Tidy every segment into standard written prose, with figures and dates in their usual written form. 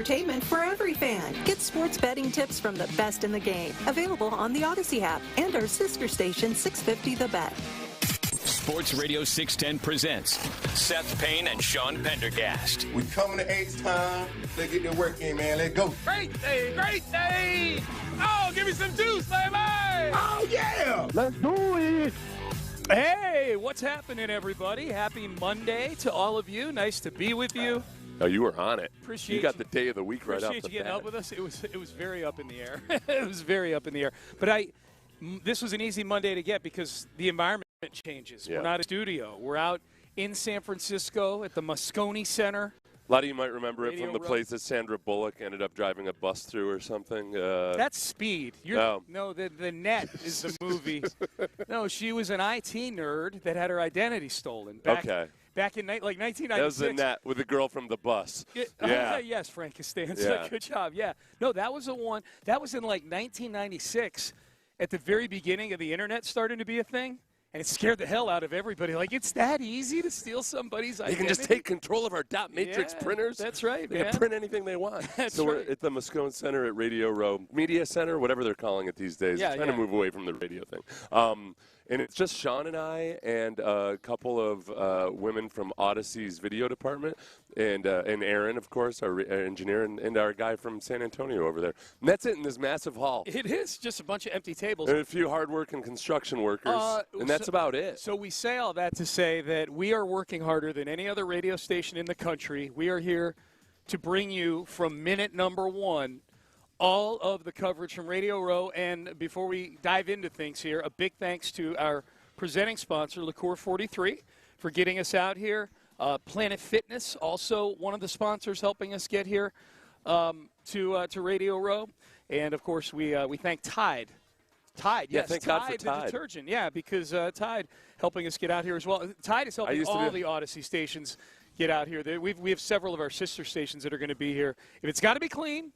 entertainment for every fan. Get sports betting tips from the best in the game. Available on the Odyssey app and our sister station 650 The Bet. Sports Radio 610 presents Seth Payne and Sean Pendergast. We coming to H-Town. Let's get their work in, man. Let's go. Great day, great day. Oh, give me some juice, baby. Oh, yeah. Let's do it. Hey, what's happening, everybody? Happy Monday to all of you. Nice to be with you. Oh, you were on it. Appreciate you got the day of the week right off the bat. Appreciate you getting up with us. It was very up in the air. It was very up in the air. But this was an easy Monday to get because the environment changes. Yeah. We're not in a studio. We're out in San Francisco at the Moscone Center. A lot of you might remember it from the place that Sandra Bullock ended up driving a bus through or something. That's Speed. No, the Net is the movie. No, she was an IT nerd that had her identity stolen. Back in like 1996. That was the Net with the girl from the bus. Yeah. Yes, Frank Costanza. Yeah. Good job. Yeah. No, that was the one. That was in like 1996 at the very beginning of the Internet starting to be a thing. And it scared the hell out of everybody. Like, it's that easy to steal somebody's identity? They can just take control of our dot matrix printers. That's right, They can print anything they want. So we're at the Moscone Center at Radio Row, Media Center, whatever they're calling it these days. Trying to move away from the radio thing. And it's just Sean and I and a couple of women from Odyssey's video department and Aaron, of course, our engineer, and our guy from San Antonio over there. And that's it in this massive hall. It is just a bunch of empty tables. And a few hard-working construction workers, and that's about it. So we say all that to say that we are working harder than any other radio station in the country. We are here to bring you from minute number one all of the coverage from Radio Row. And before we dive into things here, a big thanks to our presenting sponsor, Liqueur 43, for getting us out here. Planet Fitness, also one of the sponsors helping us get here to Radio Row. And, of course, we thank Tide. Tide, yes. Thank God for Tide, the detergent. Yeah, because Tide helping us get out here as well. Tide is helping all the Odyssey stations get out here. We have several of our sister stations that are going to be here. If it's got to be clean,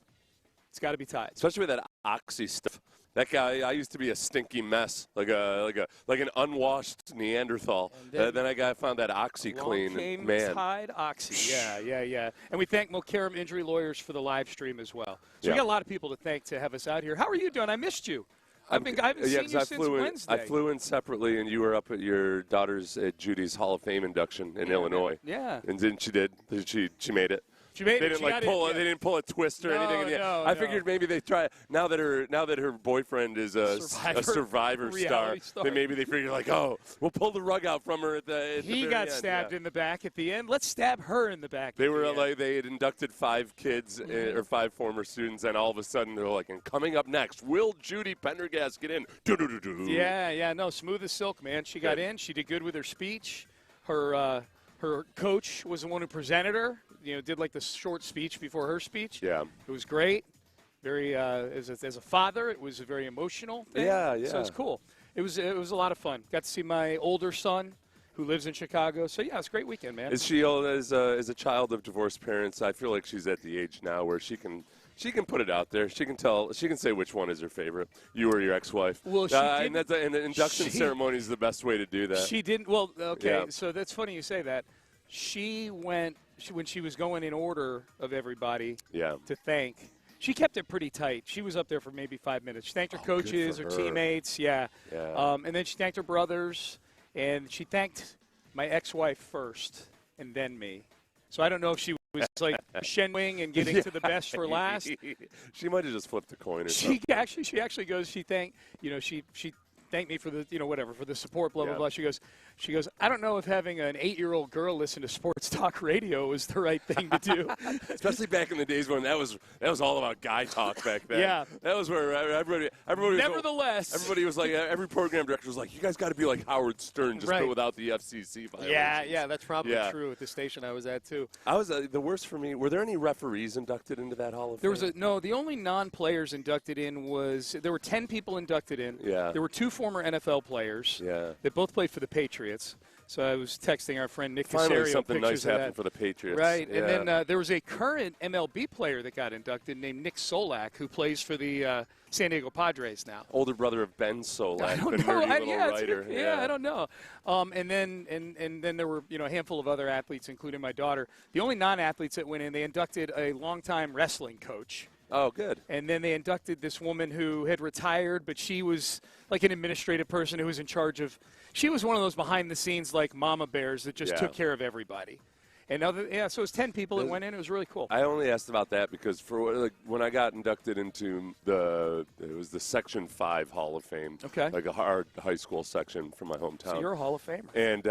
it's got to be Tide. Especially with that Oxy stuff. That guy, I used to be a stinky mess, like an unwashed Neanderthal. Then I found that OxyClean, man. Tide Oxy, yeah. And we thank Mokaram Injury Lawyers for the live stream as well. So we got a lot of people to thank to have us out here. How are you doing? I missed you. I haven't seen you since Wednesday. I flew in separately, and you were up at your daughter's Judy's Hall of Fame induction in Illinois. Yeah. And didn't she did? She made it. She made they it. didn't They didn't pull a twist or anything. I figured maybe they try now that her boyfriend is a Survivor star. Then maybe they figured we'll pull the rug out from her at the. He got stabbed in the back at the end. Let's stab her in the back. They were they had inducted 5 kids or 5 former students, and all of a sudden they're like, and coming up next, will Judy Pendergast get in? Yeah, no, smooth as silk, man. She got in. She did good with her speech. Her coach was the one who presented her. Did like the short speech before her speech. Yeah. It was great. Very, as a father, it was a very emotional thing. Yeah. So it's cool. It was a lot of fun. Got to see my older son, who lives in Chicago. So, yeah, it's a great weekend, man. Is she, as a child of divorced parents, I feel like she's at the age now where she can put it out there. She can say which one is her favorite, you or your ex-wife. Well, and the induction ceremony is the best way to do that. She didn't. Well, okay, yeah. So that's funny you say that. She went when she was going in order of everybody to thank. She kept it pretty tight. She was up there for maybe 5 minutes. She thanked her coaches, her teammates, and then she thanked her brothers, and she thanked my ex-wife first, and then me. So I don't know if she was like shenwing and getting to the best for last. She might have just flipped a coin or something. She actually goes. She thanked me for the for the support. Blah blah blah. She goes. I don't know if having an 8-year-old girl listen to sports talk radio is the right thing to do. Especially back in the days when that was all about guy talk back then. Yeah, that was where everybody. Nevertheless, everybody was like, every program director was like, you guys got to be like Howard Stern, just go without the FCC violations. Yeah, that's probably true at the station I was at too. I was the worst for me. Were there any referees inducted into that Hall of Fame? The only non-players inducted in there were 10 people inducted in. Yeah. There were 2 former NFL players. Yeah. That both played for the Patriots. So I was texting our friend Nick Finally, Casario something nice pictures of happened that. for the Patriots. Right, yeah. and then there was a current MLB player that got inducted named Nick Solak, who plays for the San Diego Padres now. Older brother of Ben Solak, the know. nerdy little writer. Yeah, I don't know. And then there were a handful of other athletes, including my daughter. The only non-athletes that went in, they inducted a longtime wrestling coach. Oh, good. And then they inducted this woman who had retired, but she was like an administrative person who was in charge of – she was one of those behind-the-scenes like mama bears that just took care of everybody. And so it was 10 people that went in. It was really cool. I only asked about that because when I got inducted into it was the Section 5 Hall of Fame. Okay. Like a hard high school section from my hometown. So you're a Hall of Famer. And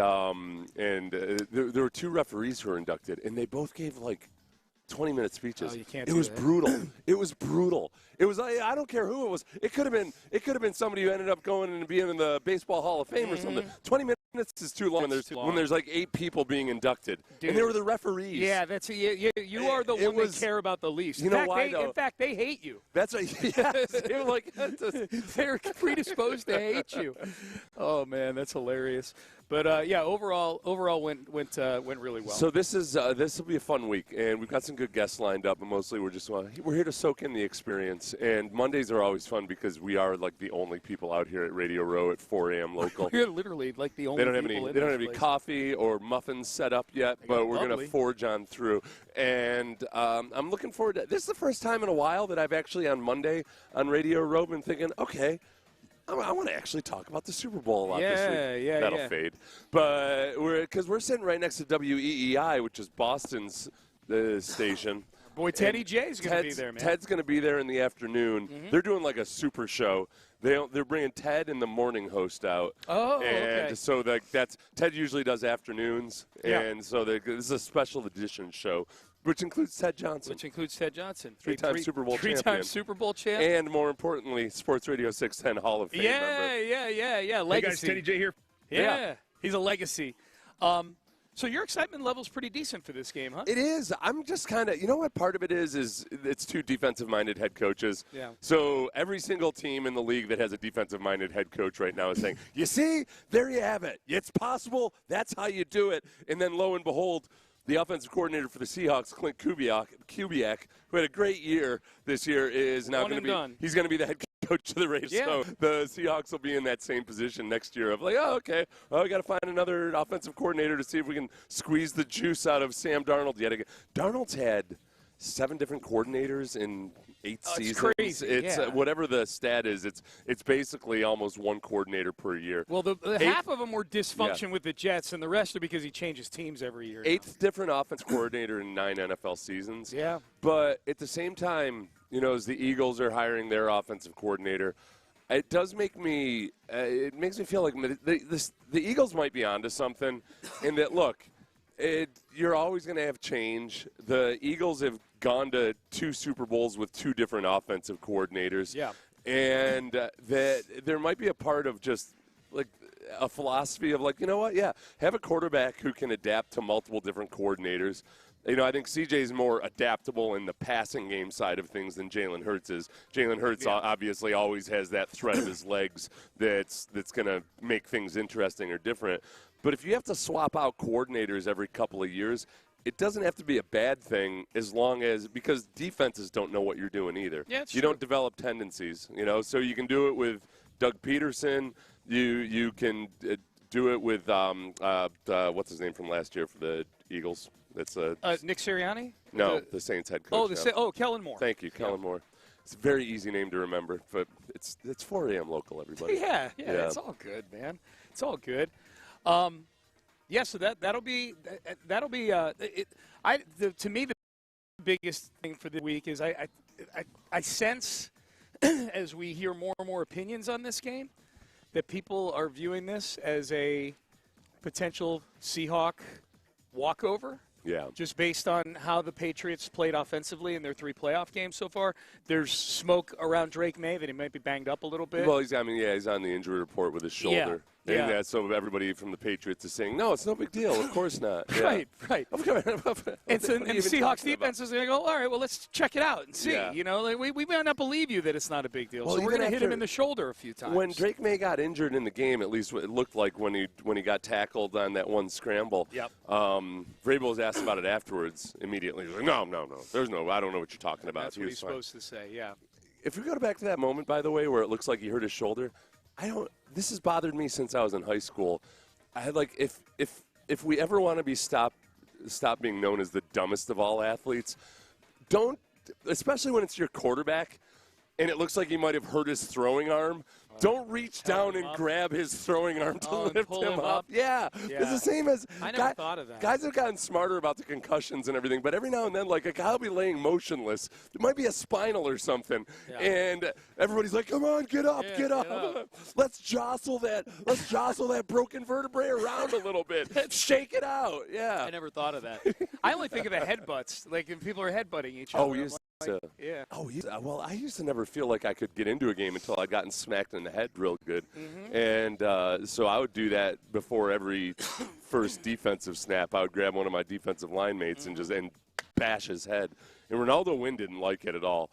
there were 2 referees who were inducted, and they both gave like 20-minute speeches. Oh, you can't. It was brutal. It was brutal. It was like, I don't care who it was. It could have been somebody who ended up going and being in the Baseball Hall of Fame or something. 20 minutes is too long. When there's like 8 people being inducted, Dude. and they were the referees. Yeah, that's you are the one that care about the least. You know why? In fact, they hate you. That's they're like they're predisposed to hate you. Oh man, that's hilarious. But overall went really well. So this will be a fun week, and we've got some good guests lined up. And mostly we're here to soak in the experience. And Mondays are always fun because we are like the only people out here at Radio Row at 4 a.m. local. We're literally like the only. They don't have any coffee or muffins set up yet, but we're going to forge on through. And I'm looking forward to. This is the first time in a while that I've actually on Monday on Radio Row been thinking, okay, I want to actually talk about the Super Bowl a lot this week. That'll fade. But we're sitting right next to WEEI, which is Boston's station. Boy, Teddy J's going to be there, man. Ted's going to be there in the afternoon. Mm-hmm. They're doing like a super show. They're bringing Ted and the morning host out. Oh, and okay. so Ted usually does afternoons, and so this is a special edition show. Which includes Ted Johnson. Three-time Super Bowl champion. Three-time Super Bowl champ. And more importantly, Sports Radio 610 Hall of Fame member. Yeah. Legacy. Hey guys, Teddy J here. Yeah. He's a legacy. So your excitement level's pretty decent for this game, huh? It is. I'm just kind of, you know what part of it is it's 2 defensive-minded head coaches. Yeah. So every single team in the league that has a defensive-minded head coach right now is saying, you see, there you have it. It's possible. That's how you do it. And then lo and behold, the offensive coordinator for the Seahawks, Clint Kubiak, who had a great year this year, is now going to be – he's going to be the head coach of the Raiders. Yeah. So the Seahawks will be in that same position next year of like, oh, okay, well, we got to find another offensive coordinator to see if we can squeeze the juice out of Sam Darnold yet again. Darnold's had 7 different coordinators in 8 seasons. It's crazy. It's whatever the stat is. It's basically almost 1 coordinator per year. Well, half of them were dysfunction with the Jets, and the rest are because he changes teams every year. 8th different offense coordinator in 9 NFL seasons. Yeah. But at the same time, as the Eagles are hiring their offensive coordinator, it does make me. It makes me feel like the Eagles might be onto something, in that look. You're always going to have change. The Eagles have gone to 2 Super Bowls with 2 different offensive coordinators. Yeah. And that there might be a part of just like a philosophy of like, you know what? Yeah, have a quarterback who can adapt to multiple different coordinators. I think CJ's more adaptable in the passing game side of things than Jalen Hurts is. Jalen Hurts obviously always has that threat of his legs that's going to make things interesting or different. But if you have to swap out coordinators every couple of years, it doesn't have to be a bad thing because defenses don't know what you're doing either. Yeah, it's you true. don't develop tendencies, so you can do it with Doug Peterson. You can do it with what's his name from last year for the Eagles? That's Nick Sirianni? No, the Saints head coach. Kellen Moore. Thank you, Kellen Moore. It's a very easy name to remember, but it's 4 a.m. local, everybody. Yeah, it's all good, man. It's all good. So that'll be to me the biggest thing for the week is I sense as we hear more and more opinions on this game that people are viewing this as a potential Seahawk walkover. Yeah. Just based on how the Patriots played offensively in their 3 playoff games so far. There's smoke around Drake May that he might be banged up a little bit. Well, he's on the injury report with his shoulder. Yeah. And so everybody from the Patriots is saying, no, it's no big deal. Of course not. Yeah. Right. And the Seahawks defense is going to go, all right, well, let's check it out and see. Yeah. You know, we might not believe you that it's not a big deal. Well, so we're going to hit him in the shoulder a few times. When Drake May got injured in the game, at least it looked like when he got tackled on that one scramble, Vrabel was asked about it afterwards immediately. He was like, no, there's no, I don't know what you're talking about. That's what he's supposed to say, yeah. If we go back to that moment, by the way, where it looks like he hurt his shoulder, this has bothered me since I was in high school. I had if we ever want to be stop being known as the dumbest of all athletes, don't, especially when it's your quarterback and it looks like he might have hurt his throwing arm. Don't reach down and grab his throwing arm to lift him up. Yeah. It's the same as I never thought of that. Guys have gotten smarter about the concussions and everything, but every now and then, like a guy will be laying motionless. It might be a spinal or something, and everybody's like, "Come on, get up, get up. Let's jostle that broken vertebrae around a little bit. Shake it out." Yeah. I never thought of that. I only think of the headbutts, like if people are headbutting each other. Well, I used to never feel like I could get into a game until I'd gotten smacked in the head real good. And so I would do that before every first defensive snap. I would grab one of my defensive line mates and bash his head. And Ronaldo Wynn didn't like it at all.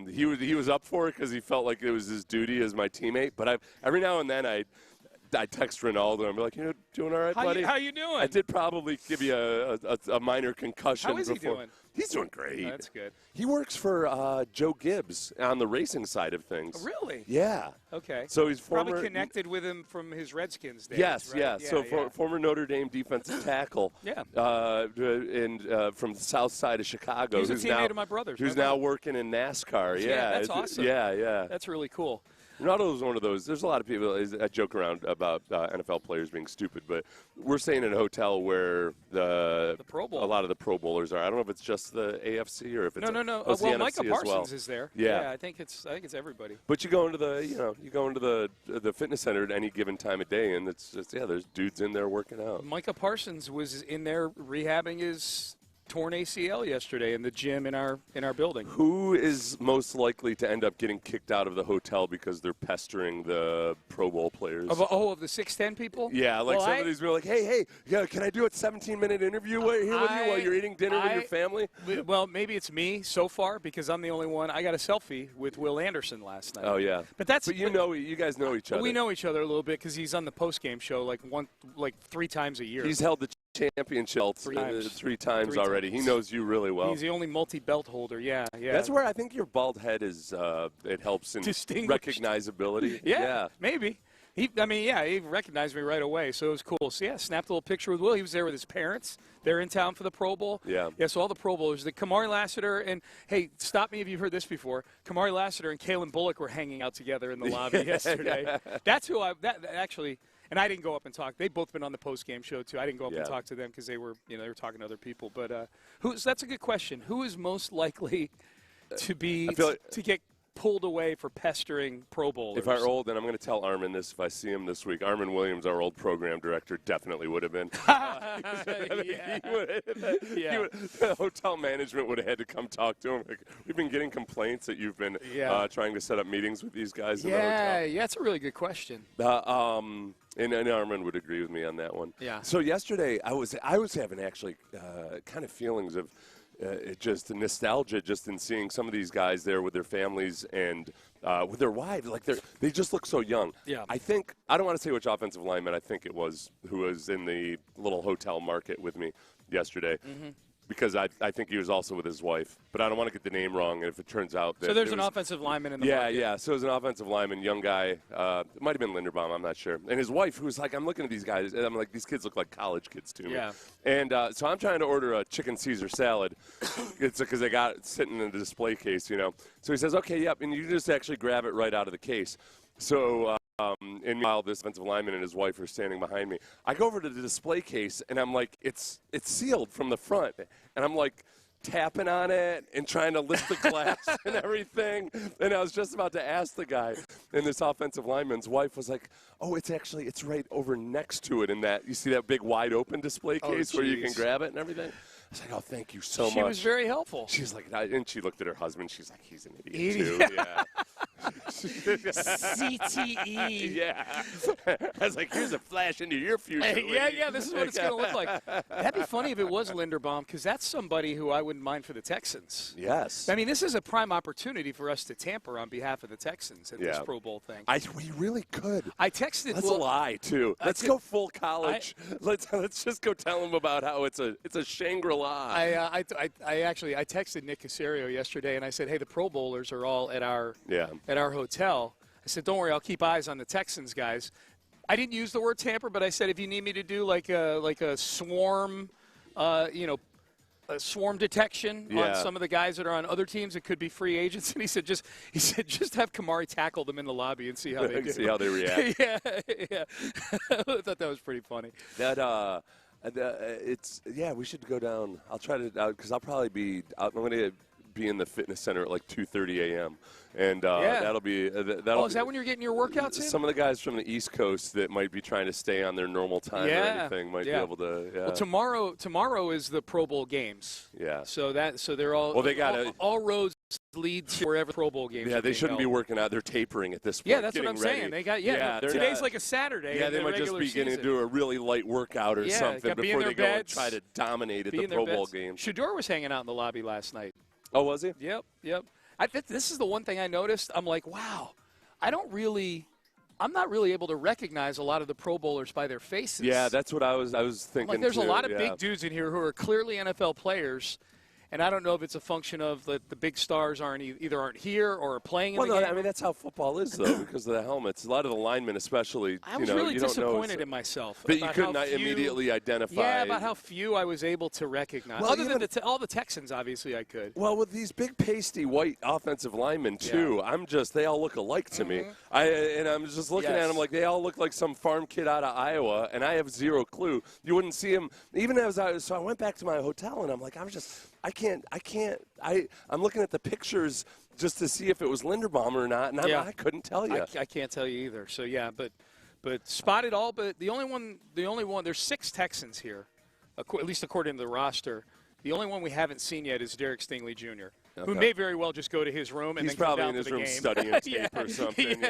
He was up for it because he felt like it was his duty as my teammate. But every now and then I text Ronaldo and be like, "You doing all right, buddy? How you doing?" I did probably give you a minor concussion. How is he doing? He's doing great. That's good. He works for Joe Gibbs on the racing side of things. Oh, really? Yeah. Okay. So he's probably connected with him from his Redskins days. Yes, right? yeah. So former Notre Dame defensive tackle. From the south side of Chicago. He's a teammate of my brother's. Who's now working in NASCAR. Yeah, that's awesome. Yeah. That's really cool. Ronaldo was one of those. There's a lot of people that joke around about NFL players being stupid, but we're staying in a hotel where the Pro Bowl. a lot of the Pro Bowlers are. I don't know if it's just the AFC or if it's no. Well, Micah Parsons is there. Yeah, I think it's everybody. But you go into the fitness center at any given time of day, and it's just there's dudes in there working out. Micah Parsons was in there rehabbing his torn ACL yesterday in the gym in our building. Who is most likely to end up getting kicked out of the hotel because they're pestering the Pro Bowl players? Of the 6'10" people? Yeah, some of these were like, hey, can I do a 17-minute interview here with you while you're eating dinner with your family? Well, maybe it's me so far because I'm the only one. I got a selfie with Will Anderson last night. Oh, yeah. But you guys know each other. We know each other a little bit because he's on the post-game show like 3 times a year. He's held the championship three times already. He knows you really well. He's the only multi-belt holder. Yeah. That's where I think your bald head is. It helps in recognizability. Yeah, maybe. He recognized me right away, so it was cool. So, snapped a little picture with Will. He was there with his parents. They're in town for the Pro Bowl. Yeah, so all the Pro Bowlers, the Kamari Lassiter, and, hey, stop me if you've heard this before, Kamari Lassiter and Kalen Bullock were hanging out together in the lobby yesterday. That's who actually, and I didn't go up and talk. They've both been on the post-game show, too. I didn't go up and talk to them because they were talking to other people. But that's a good question. Who is most likely to get pulled away for pestering Pro Bowlers? If I were old, and I'm going to tell Armin this if I see him this week, Armin Williams, our old program director, definitely would have been. Hotel management would have had to come talk to him. Like, we've been getting complaints that you've been trying to set up meetings with these guys in the hotel. Yeah, that's a really good question. And Armin would agree with me on that one. Yeah. So yesterday, I was having actually kind of feelings of just nostalgia just in seeing some of these guys there with their families and with their wives. Like they just look so young. Yeah. I don't want to say which offensive lineman I think it was who was in the little hotel market with me yesterday. Mm-hmm. Because I think he was also with his wife. But I don't want to get the name wrong if it turns out that. So there's an offensive lineman in the market. Yeah. So there's an offensive lineman, young guy. It might have been Linderbaum, I'm not sure. And his wife, who's like, I'm looking at these guys, and I'm like, these kids look like college kids to me. Yeah. And so I'm trying to order a chicken Caesar salad. It's because they got it sitting in the display case, So he says, okay, yep, and you just actually grab it right out of the case. So. And meanwhile, this offensive lineman and his wife are standing behind me. I go over to the display case, and I'm like, it's sealed from the front. And I'm like tapping on it and trying to lift the glass and everything. And I was just about to ask the guy, and this offensive lineman's wife was like, oh, it's right over next to it in that, you see that big wide open display case where you can grab it and everything? was like, oh, thank you so much. She was very helpful. She's like, and she looked at her husband. She's like, he's an idiot, too. Yeah. CTE. Yeah. I was like, here's a flash into your future. Yeah, this is what it's going to look like. That'd be funny if it was Linderbaum, because that's somebody who I wouldn't mind for the Texans. Yes. I mean, this is a prime opportunity for us to tamper on behalf of the Texans in this Pro Bowl thing. We really could. I texted. That's a lie, too. Let's go full college. Let's just go tell them about how it's a Shangri-La. I texted Nick Caserio yesterday, and I said, hey, the Pro Bowlers are all at our hotel. I said, don't worry, I'll keep eyes on the Texans guys. I didn't use the word tamper, but I said if you need me to do like a swarm, a swarm detection on some of the guys that are on other teams, it could be free agents. And he said just have Kamari tackle them in the lobby and see how they do. See how they react. yeah. I thought that was pretty funny. We should go down. I'll try to because I'll probably be. I'm going to be in the fitness center at like 2:30 a.m. And that'll be. Is that when you're getting your workouts in? Some of the guys from the East Coast that might be trying to stay on their normal time or anything might be able to. Yeah. Well, tomorrow is the Pro Bowl games. Yeah. So they're all. Well, they got all roads lead to wherever the Pro Bowl games. Yeah, they shouldn't be working out. They're tapering at this point. Yeah, that's what I'm saying. They got today's like a Saturday. Yeah, they might just be getting to do a really light workout or something before they go and try to dominate at the Pro Bowl game. Shador was hanging out in the lobby last night. Oh, was he? Yep. This is the one thing I noticed. I'm like, wow, I'm not really able to recognize a lot of the Pro Bowlers by their faces. Yeah, that's what I was thinking. Like, there's too. a lot of big dudes in here who are clearly NFL players. And I don't know if it's a function of the big stars aren't here or are playing in the game. I mean, that's how football is, though, because of the helmets. A lot of the linemen especially, I was really disappointed in myself. That you couldn't immediately identify. Yeah, about how few I was able to recognize. Well, other than all the Texans, obviously, I could. Well, with these big, pasty, white offensive linemen, too, they all look alike to me. I'm just looking at them like they all look like some farm kid out of Iowa, and I have zero clue. You wouldn't see them, even so I went back to my hotel, and I'm like, I'm looking at the pictures just to see if it was Linderbaum or not, and I couldn't tell you. I can't tell you either. So, but spotted all, but the only one, there's 6 Texans here, at least according to the roster. The only one we haven't seen yet is Derek Stingley Jr., who may very well just go to his room and then come down to the game. He's probably in his room studying tape or something.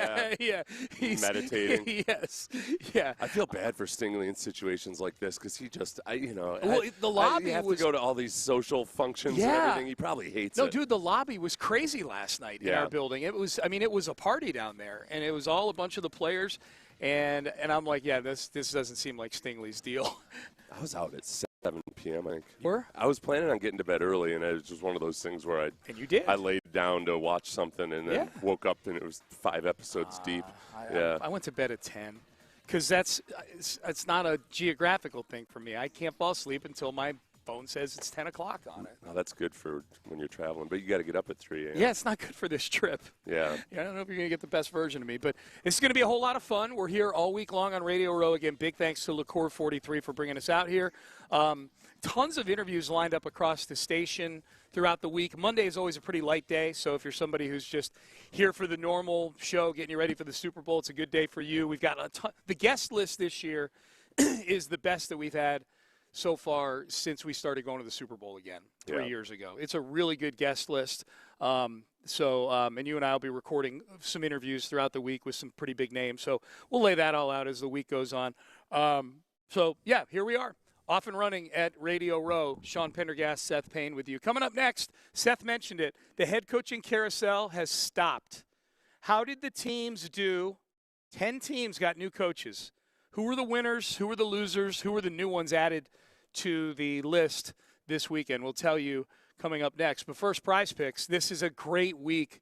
He's meditating. Yes. Yeah. I feel bad for Stingley in situations like this because he just, the lobby you have to go to all these social functions and everything. He probably hates it. No, dude, the lobby was crazy last night in our building. It was a party down there, and it was all a bunch of the players. And I'm like, this doesn't seem like Stingley's deal. I was out at 7 p.m. I think. Where? I was planning on getting to bed early, and it was just one of those things where I laid down to watch something and then woke up and it was 5 episodes deep. I went to bed at 10 because it's not a geographical thing for me. I can't fall asleep until my phone says it's 10 o'clock on it. Well, that's good for when you're traveling, but you got to get up at 3 a.m. Yeah, it's not good for this trip. Yeah. I don't know if you're going to get the best version of me, but it's going to be a whole lot of fun. We're here all week long on Radio Row. Again, big thanks to Liqueur 43 for bringing us out here. Tons of interviews lined up across the station throughout the week. Monday is always a pretty light day, so if you're somebody who's just here for the normal show, getting you ready for the Super Bowl, it's a good day for you. We've got a ton. The guest list this year is the best that we've had so far since we started going to the Super Bowl again 3 years ago. It's a really good guest list. And you and I will be recording some interviews throughout the week with some pretty big names. So we'll lay that all out as the week goes on. Here we are. Off and running at Radio Row. Sean Pendergast, Seth Payne with you. Coming up next, Seth mentioned it. The head coaching carousel has stopped. How did the teams do? 10 teams got new coaches. Who were the winners? Who were the losers? Who were the new ones added to the list this weekend? We'll tell you coming up next. But first, Prize Picks. This is a great week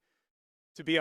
to be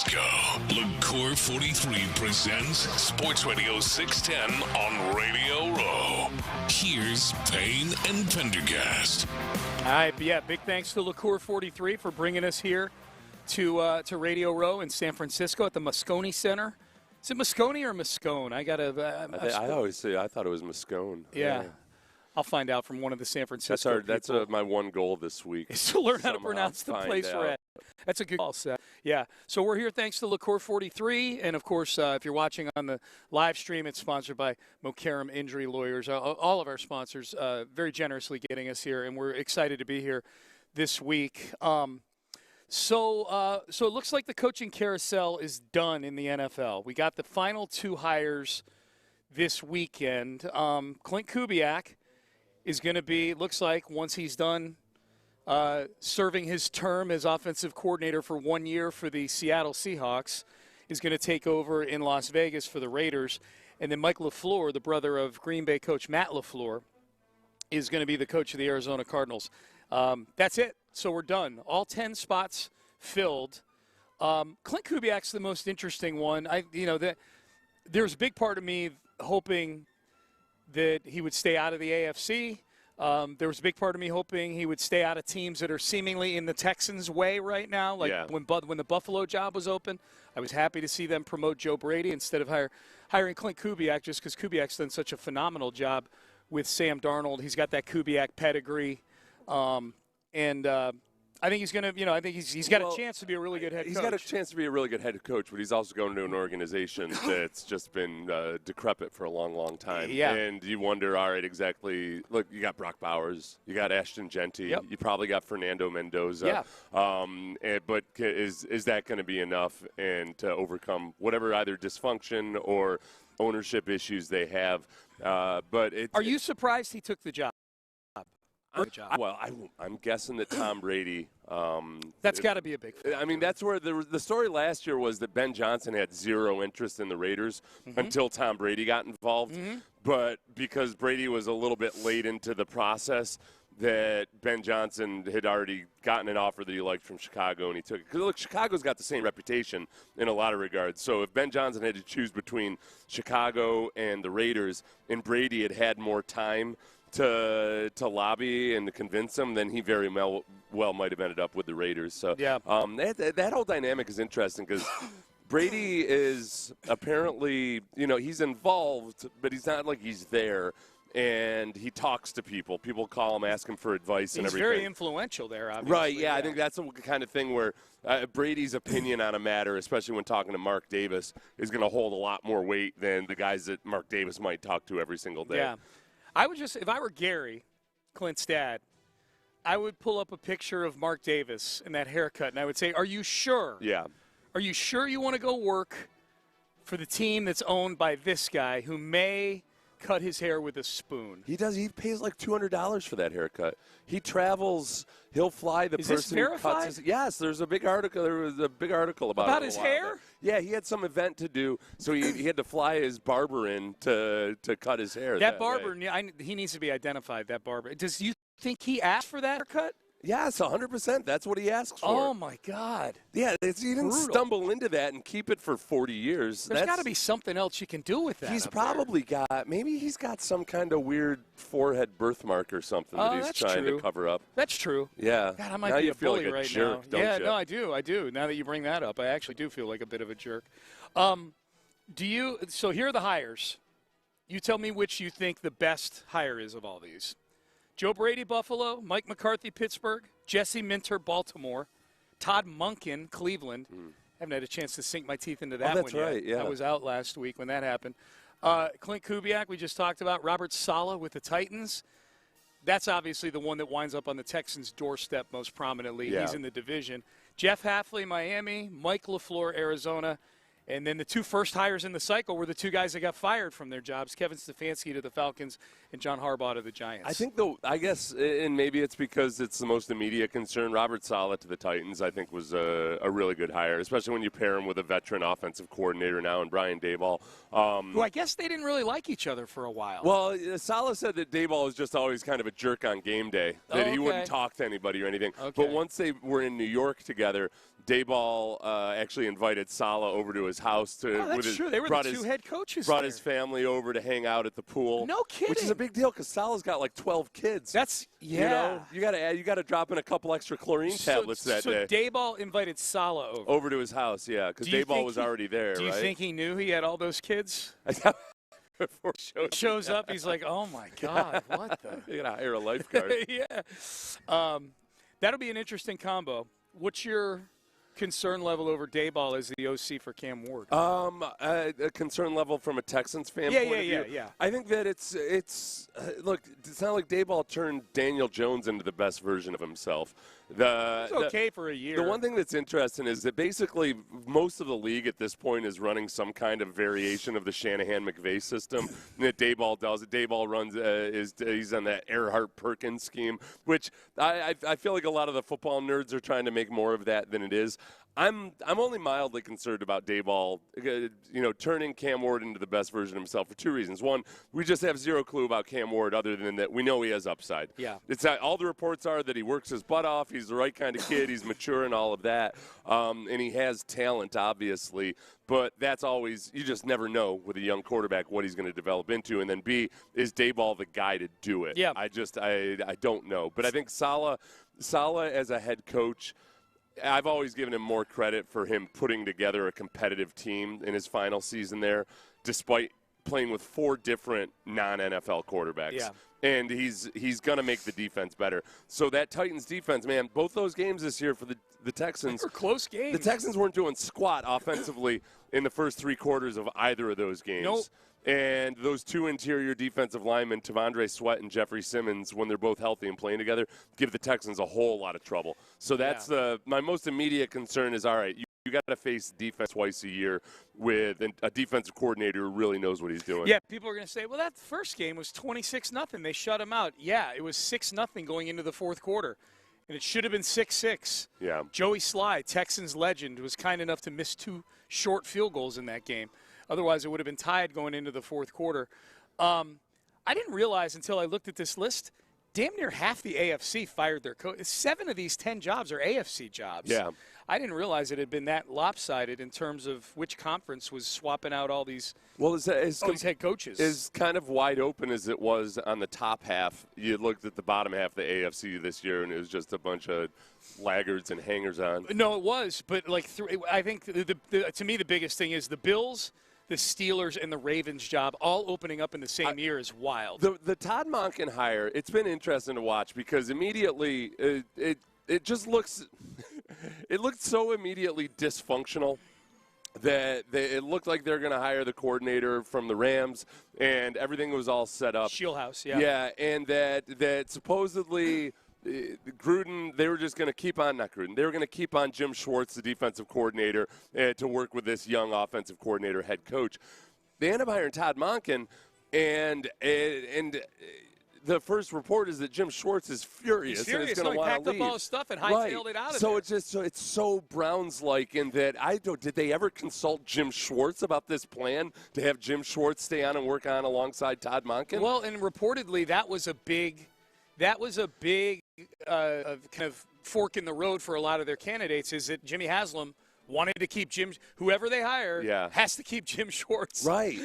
Francisco. Liqueur 43 presents Sports Radio 610 on Radio Row. Here's Payne and Pendergast. All right, big thanks to Liqueur 43 for bringing us here to Radio Row in San Francisco at the Moscone Center. Is it Moscone or Moscone? I always say I thought it was Moscone. Yeah. I'll find out from one of the San Francisco people. That's my one goal this week. Is to learn how to pronounce the place we're at. That's a good call, Seth. Yeah. So we're here thanks to Liqueur 43. And, of course, if you're watching on the live stream, it's sponsored by Mokaram Injury Lawyers. All of our sponsors very generously getting us here. And we're excited to be here this week. So it looks like the coaching carousel is done in the NFL. We got the final 2 hires this weekend. Clint Kubiak is going to be, looks like, once he's done serving his term as offensive coordinator for 1 year for the Seattle Seahawks, is going to take over in Las Vegas for the Raiders. And then Mike LaFleur, the brother of Green Bay coach Matt LaFleur, is going to be the coach of the Arizona Cardinals. That's it. So we're done. All 10 spots filled. Clint Kubiak's the most interesting one. There's a big part of me hoping that he would stay out of the AFC. There was a big part of me hoping he would stay out of teams that are seemingly in the Texans' way right now. When the Buffalo job was open, I was happy to see them promote Joe Brady instead of hiring Clint Kubiak, just because Kubiak's done such a phenomenal job with Sam Darnold. He's got that Kubiak pedigree. I think he's going to, I think he's got a chance to be a really good head coach. He's got a chance to be a really good head coach, but he's also going to an organization that's just been decrepit for a long, long time. Yeah. And you wonder, all right, exactly. Look, you got Brock Bowers. You got Ashton Genty. Yep. You probably got Fernando Mendoza. Yeah. But is that going to be enough and to overcome whatever either dysfunction or ownership issues they have? Are you surprised he took the job? I'm guessing that Tom Brady. That's got to be a big factor. I mean, that's where the story last year was that Ben Johnson had zero interest in the Raiders until Tom Brady got involved. But because Brady was a little bit late into the process, that Ben Johnson had already gotten an offer that he liked from Chicago, and he took it. Because, look, Chicago's got the same reputation in a lot of regards. So if Ben Johnson had to choose between Chicago and the Raiders, and Brady had more time to lobby and to convince him, then he very well might have ended up with the Raiders. So that whole dynamic is interesting because Brady is apparently, he's involved, but he's not like he's there. And he talks to people. People call him, ask him for advice and everything. He's very influential there, obviously. Right, yeah. I think that's the kind of thing where Brady's opinion on a matter, especially when talking to Mark Davis, is going to hold a lot more weight than the guys that Mark Davis might talk to every single day. Yeah. If I were Gary, Clint's dad, I would pull up a picture of Mark Davis and that haircut, and I would say, are you sure? Yeah. Are you sure you want to go work for the team that's owned by this guy who may cut his hair with a spoon? He does. He pays like $200 for that haircut. He travels. He'll fly the person this verified? who cuts his. Yes, there's a big article. There was a big article about his hair. Yeah, he had some event to do, so he had to fly his barber in to cut his hair. That barber, he needs to be identified. That barber. Does you think he asked for that haircut? Yes, 100%. That's what he asks for. Oh, my God. Yeah, he didn't stumble into that and keep it for 40 years. There's got to be something else you can do with that. He's probably maybe he's got some kind of weird forehead birthmark or something that he's trying to cover up. That's true. Yeah. God, I might be a bully like a right jerk, now. Don't you? No, I do. Now that you bring that up, I actually do feel like a bit of a jerk. So here are the hires. You tell me which you think the best hire is of all these. Joe Brady, Buffalo. Mike McCarthy, Pittsburgh. Jesse Minter, Baltimore. Todd Monken, Cleveland. Haven't had a chance to sink my teeth into that one yet. Right, yeah. I was out last week when that happened. Clint Kubiak, we just talked about. Robert Saleh with the Titans. That's obviously the one that winds up on the Texans' doorstep most prominently. Yeah. He's in the division. Jeff Hafley, Miami. Mike LaFleur, Arizona. And then the two first hires in the cycle were the two guys that got fired from their jobs, Kevin Stefanski to the Falcons and John Harbaugh to the Giants. I think, though, I guess, and maybe it's because it's the most immediate concern, Robert Saleh to the Titans, I think, was a really good hire, especially when you pair him with a veteran offensive coordinator now in Brian Daboll. Who I guess they didn't really like each other for a while. Well, Saleh said that Daboll was just always kind of a jerk on game day, that he wouldn't talk to anybody or anything. Okay. But once they were in New York together, Daboll actually invited Saleh over to his house to. That's true. They were the two head coaches. Brought his family over to hang out at the pool. No kidding. Which is a big deal because Saleh's got like 12 kids. That's You know, you got to drop in a couple extra chlorine tablets that day. So Daboll invited Saleh over to his house, yeah, because Daboll was already there. Do you think he knew he had all those kids? Before shows up, he's like, "Oh my God, what the?" You gotta hire a lifeguard. Yeah, that'll be an interesting combo. What's your concern level over Daboll as the OC for Cam Ward? A concern level from a Texans fan point of view. Yeah. I think that it's look, it's not like Daboll turned Daniel Jones into the best version of himself. It's okay for a year. The one thing that's interesting is that basically most of the league at this point is running some kind of variation of the Shanahan-McVay system that Daboll does. Daboll runs he's on that Earhart-Perkins scheme, which I feel like a lot of the football nerds are trying to make more of that than it is. I'm only mildly concerned about Daboll, turning Cam Ward into the best version of himself for two reasons. One, we just have zero clue about Cam Ward other than that we know he has upside. Yeah. It's all the reports are that he works his butt off. He's the right kind of kid. He's mature and all of that. And he has talent, obviously. But that's always, you just never know with a young quarterback what he's going to develop into. And then B, is Daboll the guy to do it? Yeah. I don't know. But I think Saleh as a head coach, I've always given him more credit for him putting together a competitive team in his final season there, despite playing with 4 different non-NFL quarterbacks. Yeah. And he's going to make the defense better. So that Titans defense, man, both those games this year for the Texans. They were close games. The Texans weren't doing squat offensively in the first 3 quarters of either of those games. Nope. And those 2 interior defensive linemen, Tavondre Sweat and Jeffrey Simmons, when they're both healthy and playing together, give the Texans a whole lot of trouble. So that's my most immediate concern is, all right, you got to face defense twice a year with a defensive coordinator who really knows what he's doing. Yeah, people are going to say, well, that first game was 26-0. They shut him out. Yeah, it was 6-0 going into the fourth quarter. And it should have been 6-6. Yeah. Joey Sly, Texans legend, was kind enough to miss 2 short field goals in that game. Otherwise, it would have been tied going into the fourth quarter. I didn't realize until I looked at this list, damn near half the AFC fired their coach. 7 of these 10 jobs are AFC jobs. Yeah. I didn't realize it had been that lopsided in terms of which conference was swapping out all these, these head coaches. As kind of wide open as it was on the top half, you looked at the bottom half of the AFC this year, and it was just a bunch of laggards and hangers-on. No, it was. But, I think, to me, the biggest thing is the Bills, the Steelers, and the Ravens job all opening up in the same year is wild. The Todd Monken hire, it's been interesting to watch because immediately it just looks – it looked so immediately dysfunctional that it looked like they're going to hire the coordinator from the Rams and everything was all set up. Shieldhouse, yeah. Yeah, and that supposedly – Gruden, they were just going to keep on, not Gruden, they were going to keep on Jim Schwartz, the defensive coordinator, to work with this young offensive coordinator head coach. They end up hiring Todd Monken, and the first report is that Jim Schwartz is furious. He's furious. And is going to want to leave. Packed up all his stuff and hightailed it out of there. It's so Browns-like in that did they ever consult Jim Schwartz about this plan to have Jim Schwartz stay on and work on alongside Todd Monken? Well, and reportedly that was a big kind of fork in the road for a lot of their candidates is that Jimmy Haslam wanted to keep whoever they hire has to keep Jim Schwartz. Right.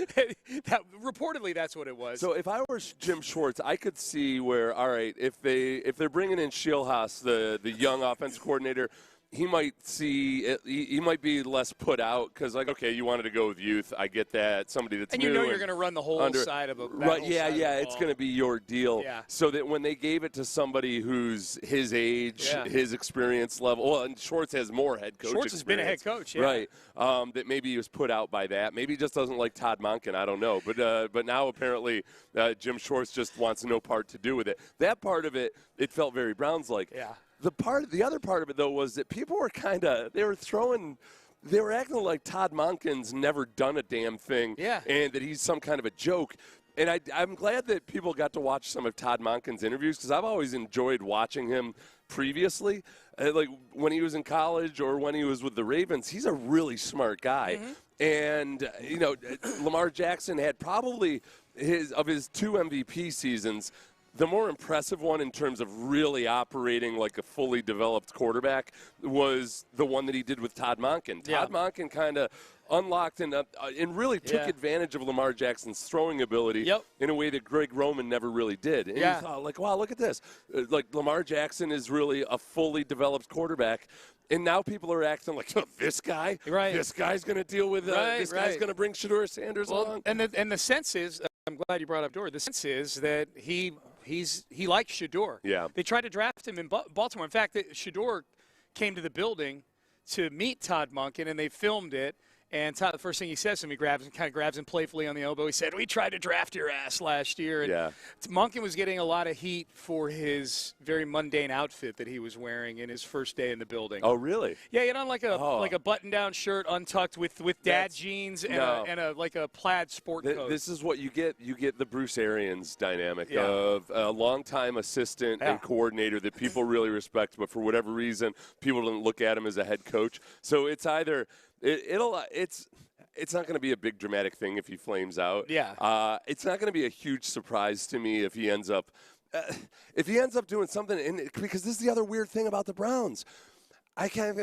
Reportedly, that's what it was. So if I were Jim Schwartz, I could see where, all right, if they're bringing in Shieldhouse, the young offensive coordinator, he might he might be less put out because, okay, you wanted to go with youth. I get that. Somebody that's new. And you're going to run the whole side of a right. Yeah. It's going to be your deal. Yeah. So that when they gave it to somebody who's his age, his experience level, well, and Schwartz has more head coach Schwartz experience. Has been a head coach, right? That maybe he was put out by that. Maybe he just doesn't like Todd Monken. I don't know. But now apparently Jim Schwartz just wants no part to do with it. That part of it felt very Browns-like. Yeah. The other part of it, though, was that people were they were throwing they were acting like Todd Monken's never done a damn thing and that he's some kind of a joke. And I'm glad that people got to watch some of Todd Monken's interviews because I've always enjoyed watching him previously. Like when he was in college or when he was with the Ravens, he's a really smart guy. And, you know, Lamar Jackson had probably his 2 MVP seasons, the more impressive one in terms of really operating like a fully developed quarterback was the one that he did with Todd Monken. Todd Monken kind of unlocked and really took advantage of Lamar Jackson's throwing ability in a way that Greg Roman never really did. And you thought, like, wow, look at this. Like, Lamar Jackson is really a fully developed quarterback. And now people are acting like, oh, this guy? This guy's going to deal with this guy's going to bring Shedeur Sanders along? And the sense is, I'm glad you brought up Shedeur, the sense is that he likes Shedeur. Yeah. They tried to draft him in Baltimore. In fact, Shedeur came to the building to meet Todd Monken, and they filmed it. And Todd, the first thing he says to me, kind of grabs him playfully on the elbow. He said, "We tried to draft your ass last year." And Monken was getting a lot of heat for his very mundane outfit that he was wearing in his first day in the building. Oh, really? Yeah, he had on like a button-down shirt, untucked with dad jeans and a plaid sport coat. This is what you get. You get the Bruce Arians dynamic of a longtime assistant and coordinator that people really respect, but for whatever reason, people don't look at him as a head coach. So it's either it's not going to be a big dramatic thing if he flames out. It's not going to be a huge surprise to me if he ends up doing something. Because this is the other weird thing about the Browns.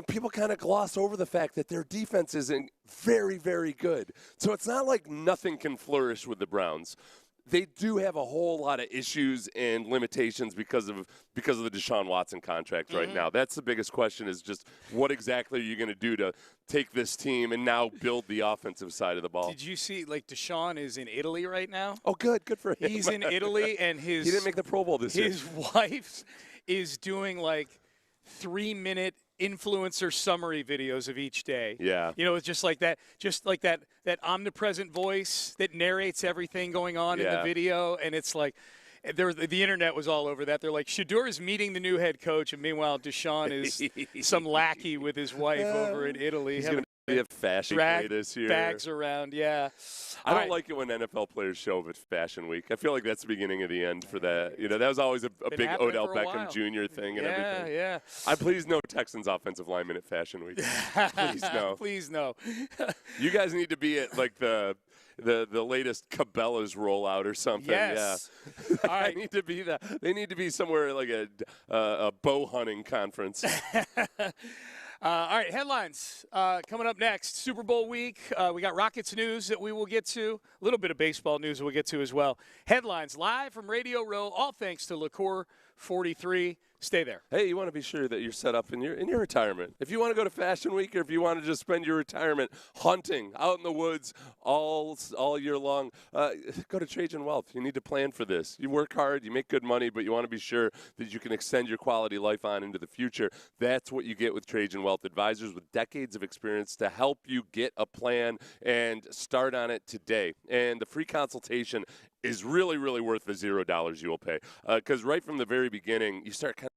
People kind of gloss over the fact that their defense isn't very, very good. So it's not like nothing can flourish with the Browns. They do have a whole lot of issues and limitations because of the Deshaun Watson contract right now. That's the biggest question, is just what exactly are you going to do to take this team and now build the offensive side of the ball? Did you see, like, Deshaun is in Italy right now? Oh, good for him. He's in Italy, and he didn't make the Pro Bowl this year. His wife is doing, like, 3-minute influencer summary videos of each day. Yeah. You know, it's just like that omnipresent voice that narrates everything going on in the video. And it's like, the internet was all over that. They're like, Shedeur is meeting the new head coach, and meanwhile, Deshaun is some lackey with his wife over in Italy. He's going to be a fashion play this year. Bags around, I don't like it when NFL players show up at Fashion Week. I feel like that's the beginning of the end for that. You know, that was always a big Odell Beckham Jr. thing and everything. Yeah. Please no Texans offensive lineman at Fashion Week. Please no. Please no. You guys need to be at like the latest Cabela's rollout or something. Yes. Yeah. All right. They need to be somewhere like a bow hunting conference. All right, headlines coming up next. Super Bowl week. We got Rockets news that we will get to. A little bit of baseball news we'll get to as well. Headlines live from Radio Row, all thanks to Liqueur 43. Stay there. Hey, you want to be sure that you're set up in your retirement. If you want to go to Fashion Week, or if you want to just spend your retirement hunting out in the woods all year long, go to Trajan Wealth. You need to plan for this. You work hard, you make good money, but you want to be sure that you can extend your quality life on into the future. That's what you get with Trajan Wealth advisors with decades of experience to help you get a plan and start on it today. And the free consultation is really, really worth the $0 you will pay. Because right from the very beginning, you start kind of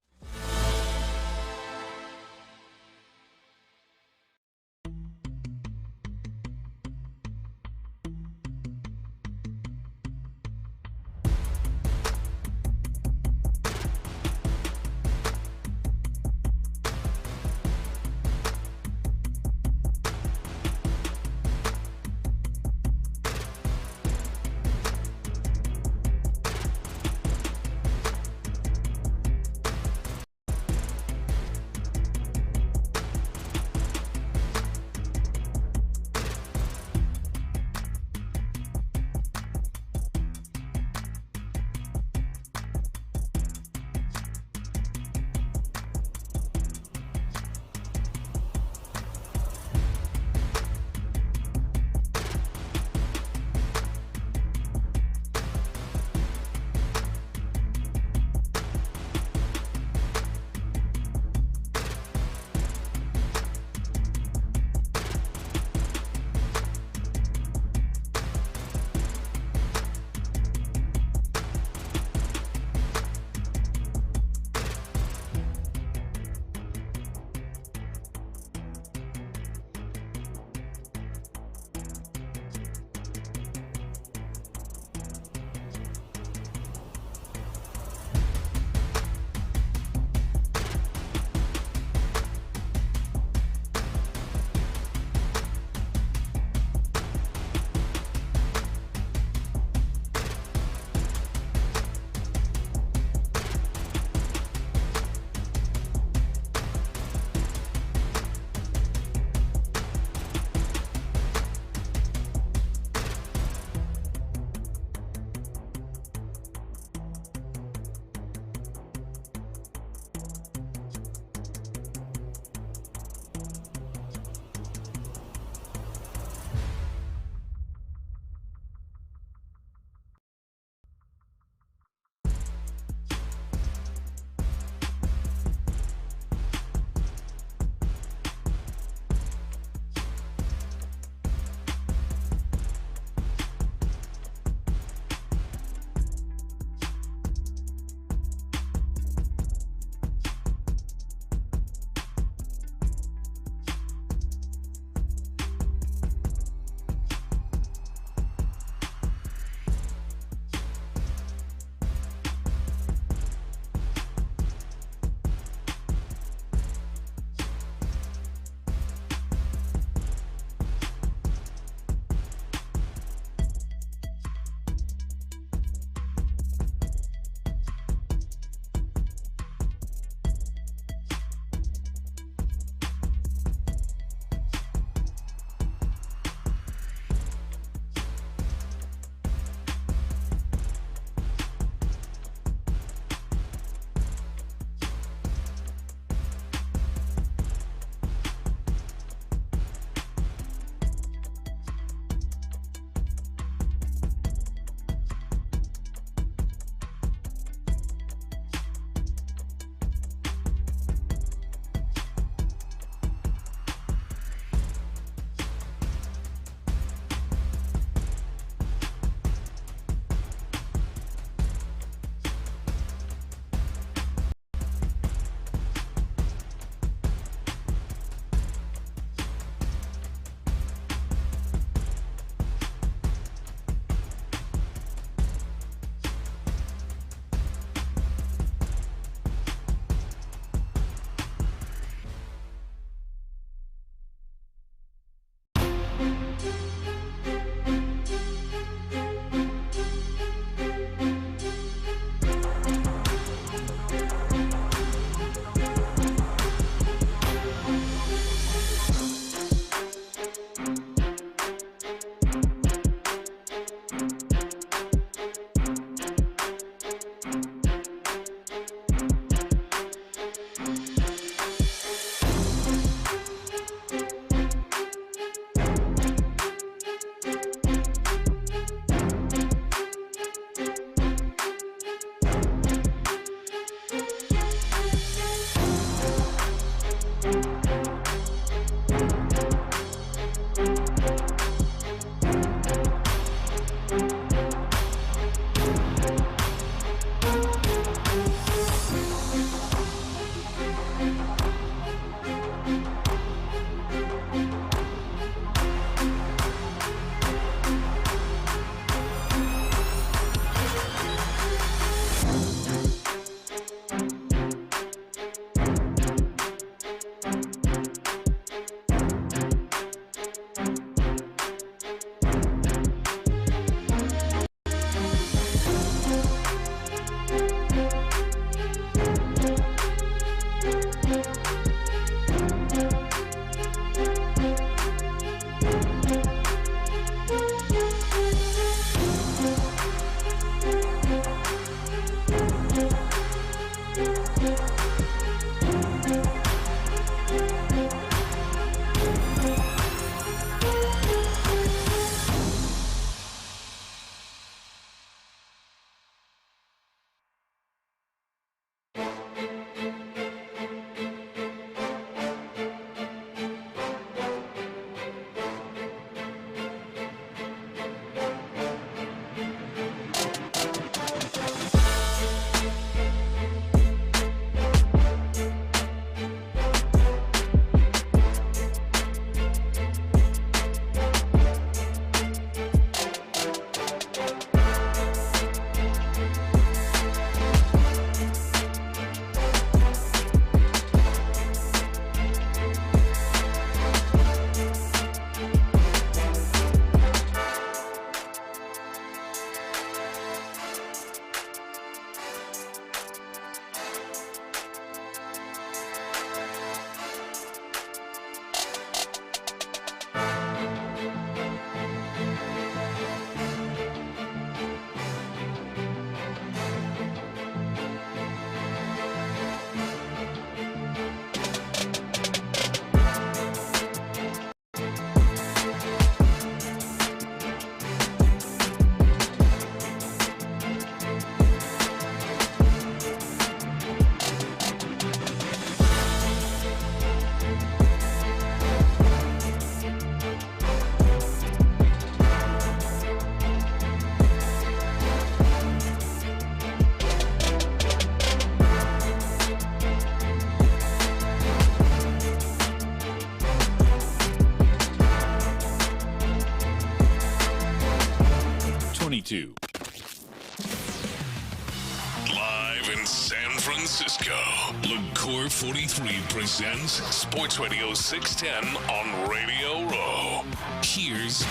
live in San Francisco. Liqueur 43 presents Sports Radio 610 on Radio Row. Here's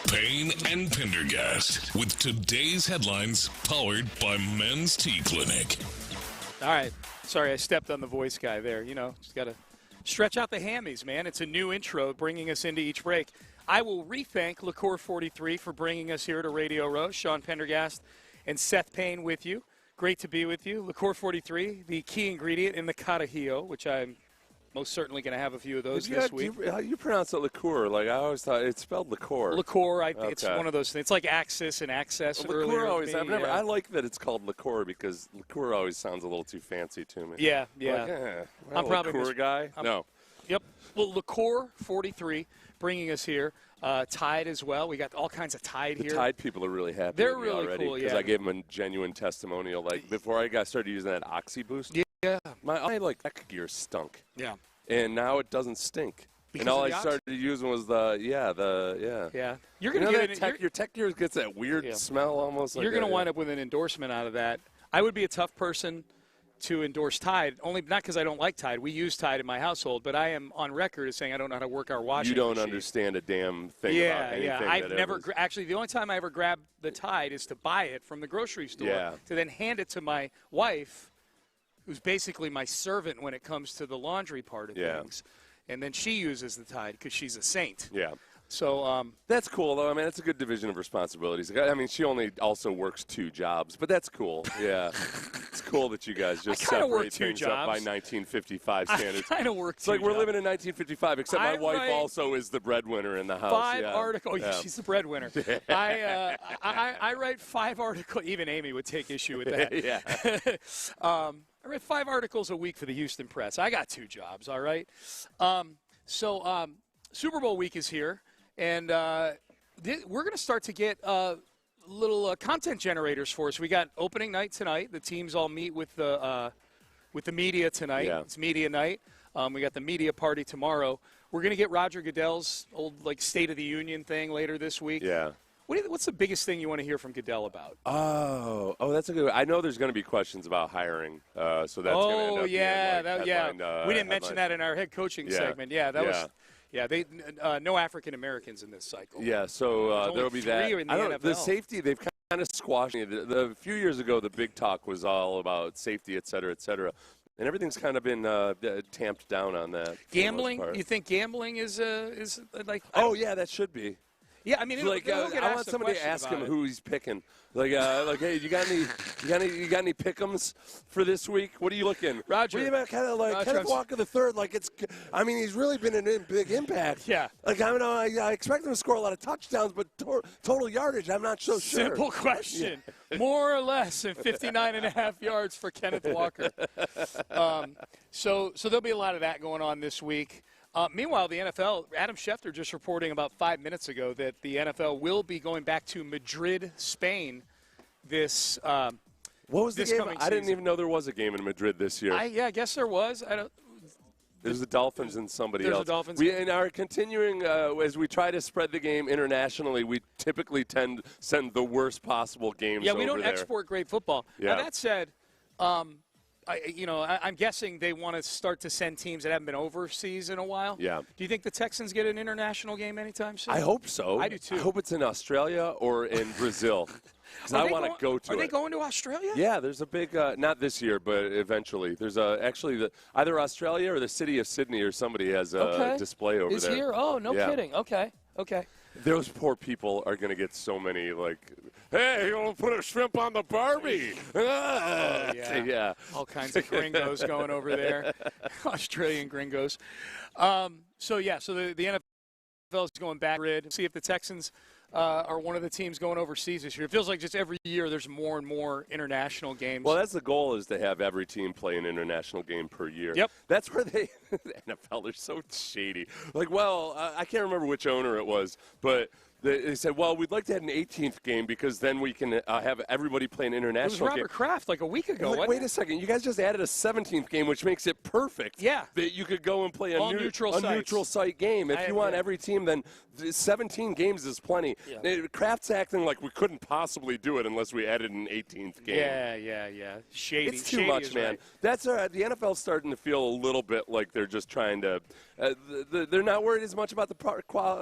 Payne and Pendergast with today's headlines powered by Men's Tea Clinic. All right. Sorry, I stepped on the voice guy there. You know, just got to stretch out the hammies, man. It's a new intro bringing us into each break. I will re-thank Liqueur 43 for bringing us here to Radio Row. Sean Pendergast and Seth Payne with you. Great to be with you. Liqueur 43, the key ingredient in the Carajillo, which I'm most certainly going to have a few of those this week. You pronounce it liqueur. Like, I always thought it's spelled liqueur. Liqueur, it's one of those things. It's like Axis and Access earlier. Always, I like that it's called liqueur because liqueur always sounds a little too fancy to me. Yeah. Like, I'm probably liqueur guy. No. Yep. Well, Liqueur 43 bringing us here. Tide as well. We got all kinds of Tide here. The Tide people are really happy. They're with me really already cool, because yeah. I gave them a genuine testimonial. Like before I started using that Oxy Boost. Yeah. My neck gear stunk. Yeah. And now it doesn't stink. Because and all I started using was Yeah. You're gonna get your tech gear gets that weird smell almost. You're gonna wind up with an endorsement out of that. I would be a tough person to endorse Tide, only not because I don't like Tide. We use Tide in my household, but I am on record as saying I don't know how to work our washing machine. You don't understand a damn thing about anything. Yeah. I've never actually. The only time I ever grab the Tide is to buy it from the grocery store to then hand it to my wife, who's basically my servant when it comes to the laundry part of things, and then she uses the Tide because she's a saint. Yeah. So that's cool, though. I mean, it's a good division of responsibilities. I mean, she only also works 2 jobs, but that's cool. Yeah, it's cool that you guys just separate things up by 1955 standards. I kind of work. It's like we're living in 1955, except my wife also is the breadwinner in the house. 5 articles. Yeah. She's the breadwinner. I write 5 articles. Even Amy would take issue with that. I write 5 articles a week for the Houston Press. I got 2 jobs. All right. So Super Bowl week is here. And we're going to start to get little content generators for us. We got opening night tonight. The teams all meet with the media tonight. Yeah. It's media night. We got the media party tomorrow. We're going to get Roger Goodell's old State of the Union thing later this week. Yeah. What's the biggest thing you want to hear from Goodell about? Oh, that's a good. I know there's going to be questions about hiring. So that's going to end up being we didn't mention that in our head coaching segment. Yeah, that was. Yeah, no African Americans in this cycle. Yeah, so there will be that. The safety, they've kind of squashed it. The few years ago, the big talk was all about safety, et cetera, and everything's kind of been tamped down on that. Gambling? You think gambling is like? Oh yeah, that should be. Yeah, I mean, I want somebody to ask him who he's picking. Hey, you got any pick'ems for this week? What are you looking? Roger. What do you about Kenneth Walker the third? He's really been a big impact. Yeah. I expect him to score a lot of touchdowns, but total yardage, I'm not so sure. Simple question. Yeah. More or less than 59.5 yards for Kenneth Walker. So there'll be a lot of that going on this week. Meanwhile, the NFL, Adam Schefter just reporting about 5 minutes ago that the NFL will be going back to Madrid, Spain this What was the game? I didn't even know there was a game in Madrid this year. I guess there was. There's the Dolphins and somebody else. There's the Dolphins. We are continuing, as we try to spread the game internationally, we typically tend to send the worst possible games over there. Yeah, we don't export great football. Yeah. Now, that said, I'm guessing they want to start to send teams that haven't been overseas in a while. Yeah. Do you think the Texans get an international game anytime soon? I hope so. I do too. I hope it's in Australia or in Brazil. Because I want to go to it. Are they going to Australia? Yeah, there's a big, not this year, but eventually. There's either Australia or the city of Sydney or somebody has a display over there. Is here? Oh, no kidding. Okay. Those poor people are going to get so many, hey, you want to put a shrimp on the Barbie? Yeah. All kinds of gringos going over there. Australian gringos. So the NFL is going back. See if the Texans are one of the teams going overseas this year. It feels like just every year there's more and more international games. Well, that's the goal, is to have every team play an international game per year. Yep. That's where the NFL, they're so shady. I can't remember which owner it was, but They said, well, we'd like to have an 18th game because then we can have everybody play an international game. It was Robert Kraft like a week ago. Like, wait a second. You guys just added a 17th game, which makes it perfect. Yeah. That you could go and play a neutral site game. If you want every team, then 17 games is plenty. Yeah. Kraft's acting like we couldn't possibly do it unless we added an 18th game. Yeah. Shady. It's too much, man. Right. That's the NFL's starting to feel a little bit like they're just trying to they're not worried as much about the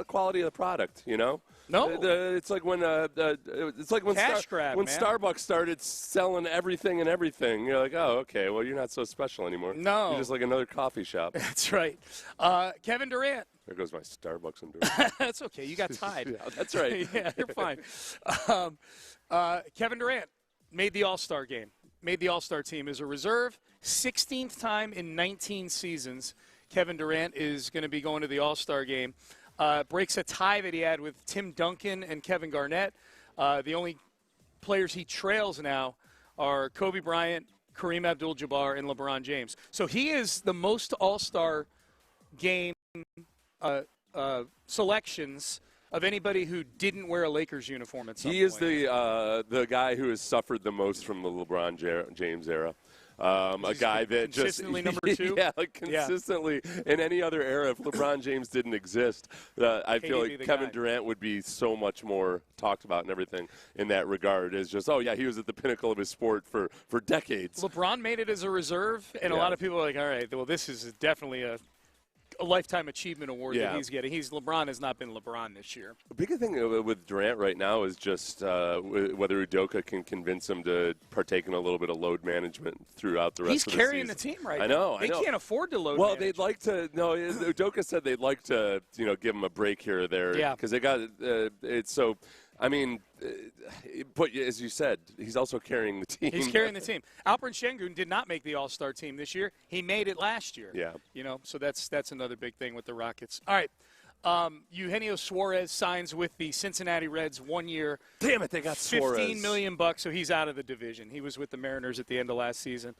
quality of the product, you know? No. It's like when Starbucks started selling everything and everything. You're like, oh, okay, well, you're not so special anymore. No. You're just like another coffee shop. That's right. Kevin Durant. There goes my Starbucks endorsement. That's okay. You got tied. Yeah, that's right. Yeah, you're fine. Kevin Durant made the All-Star game, made the All-Star team as a reserve. 16th time in 19 seasons, Kevin Durant is going to be going to the All-Star game. Breaks a tie that he had with Tim Duncan and Kevin Garnett. The only players he trails now are Kobe Bryant, Kareem Abdul-Jabbar, and LeBron James. So he is the most All-Star game selections of anybody who didn't wear a Lakers uniform at some point. He is the guy who has suffered the most from the LeBron James era. A guy that consistently just number 2. Yeah, like consistently in any other era. If LeBron James didn't exist, I feel like Kevin Durant would be so much more talked about and everything in that regard. Is just he was at the pinnacle of his sport for decades. LeBron made it as a reserve, and a lot of people are like, all right, well, this is definitely a lifetime achievement award that he's getting. LeBron has not been LeBron this year. The big thing with Durant right now is just whether Udoka can convince him to partake in a little bit of load management throughout the rest of the season. He's carrying the team right now. I know. They can't afford to load Well, manage. they'd like to. No, Udoka said they'd like to, give him a break here or there. Yeah. Because they got it's so. I mean, but as you said, he's also carrying the team. He's carrying the team. Alperen Şengün did not make the All-Star team this year. He made it last year. Yeah. So that's another big thing with the Rockets. All right. Eugenio Suarez signs with the Cincinnati Reds 1 year. Damn it, they got Suarez. $15 million, so he's out of the division. He was with the Mariners at the end of last season.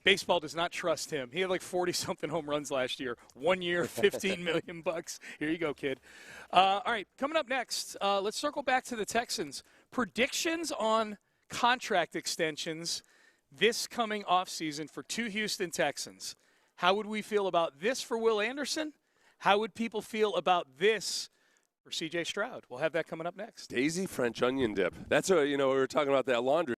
Baseball does not trust him. He had like 40-something home runs last year. 1 year, $15 million. Here you go, kid. All right, coming up next, let's circle back to the Texans. Predictions on contract extensions this coming offseason for 2 Houston Texans. How would we feel about this for Will Anderson? How would people feel about this for C.J. Stroud? We'll have that coming up next. Daisy French onion dip. That's we were talking about that laundry.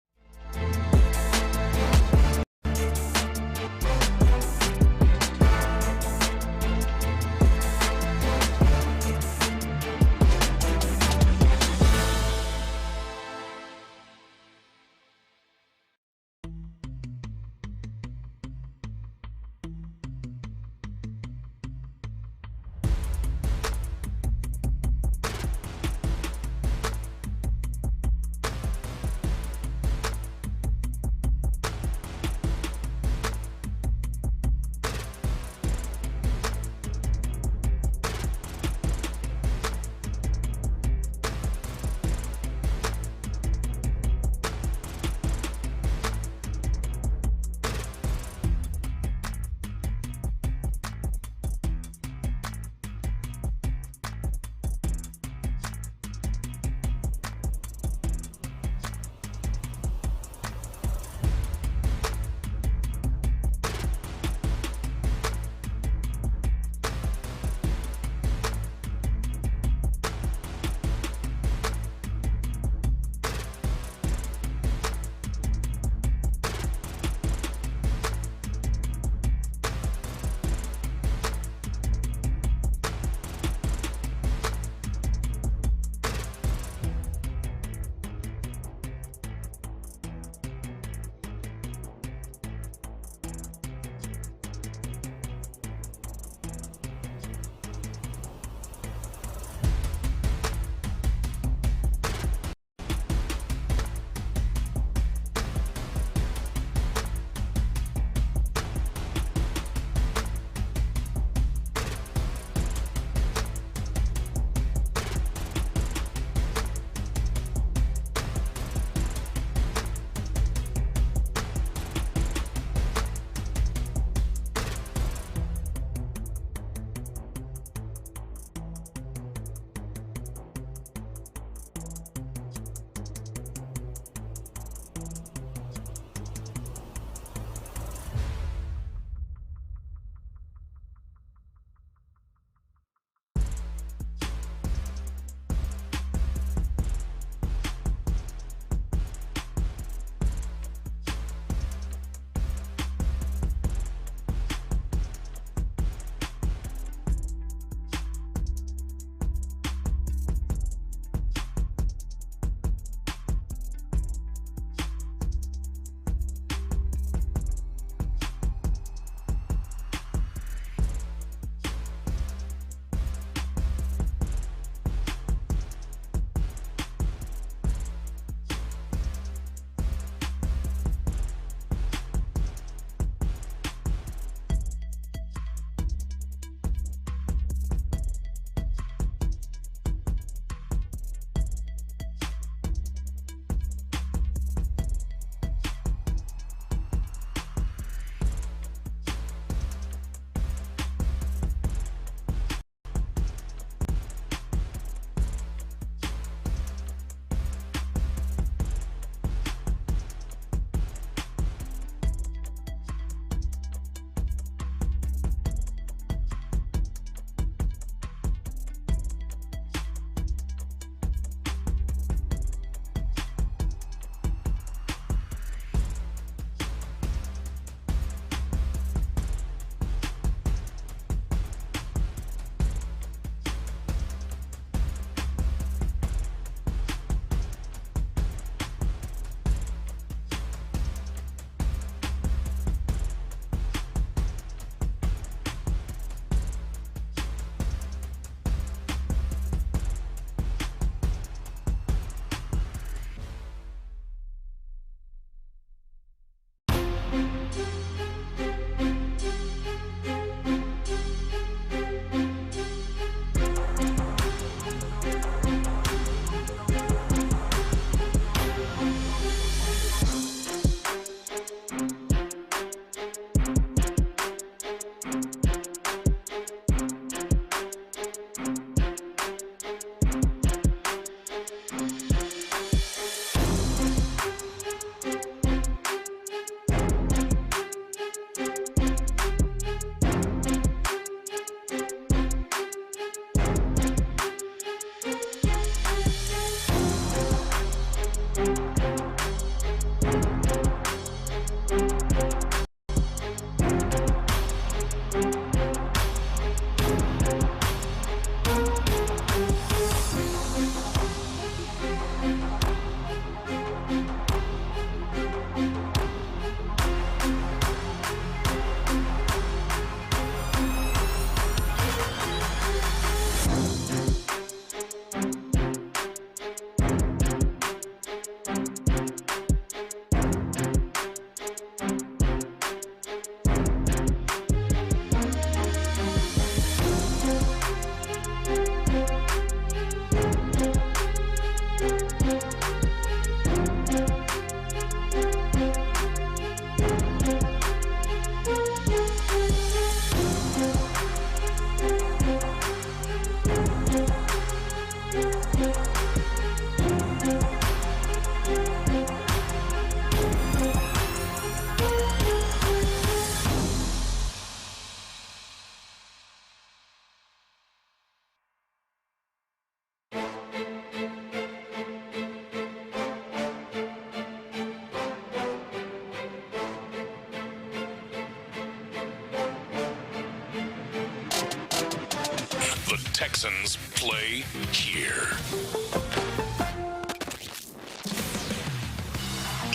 Texans play here.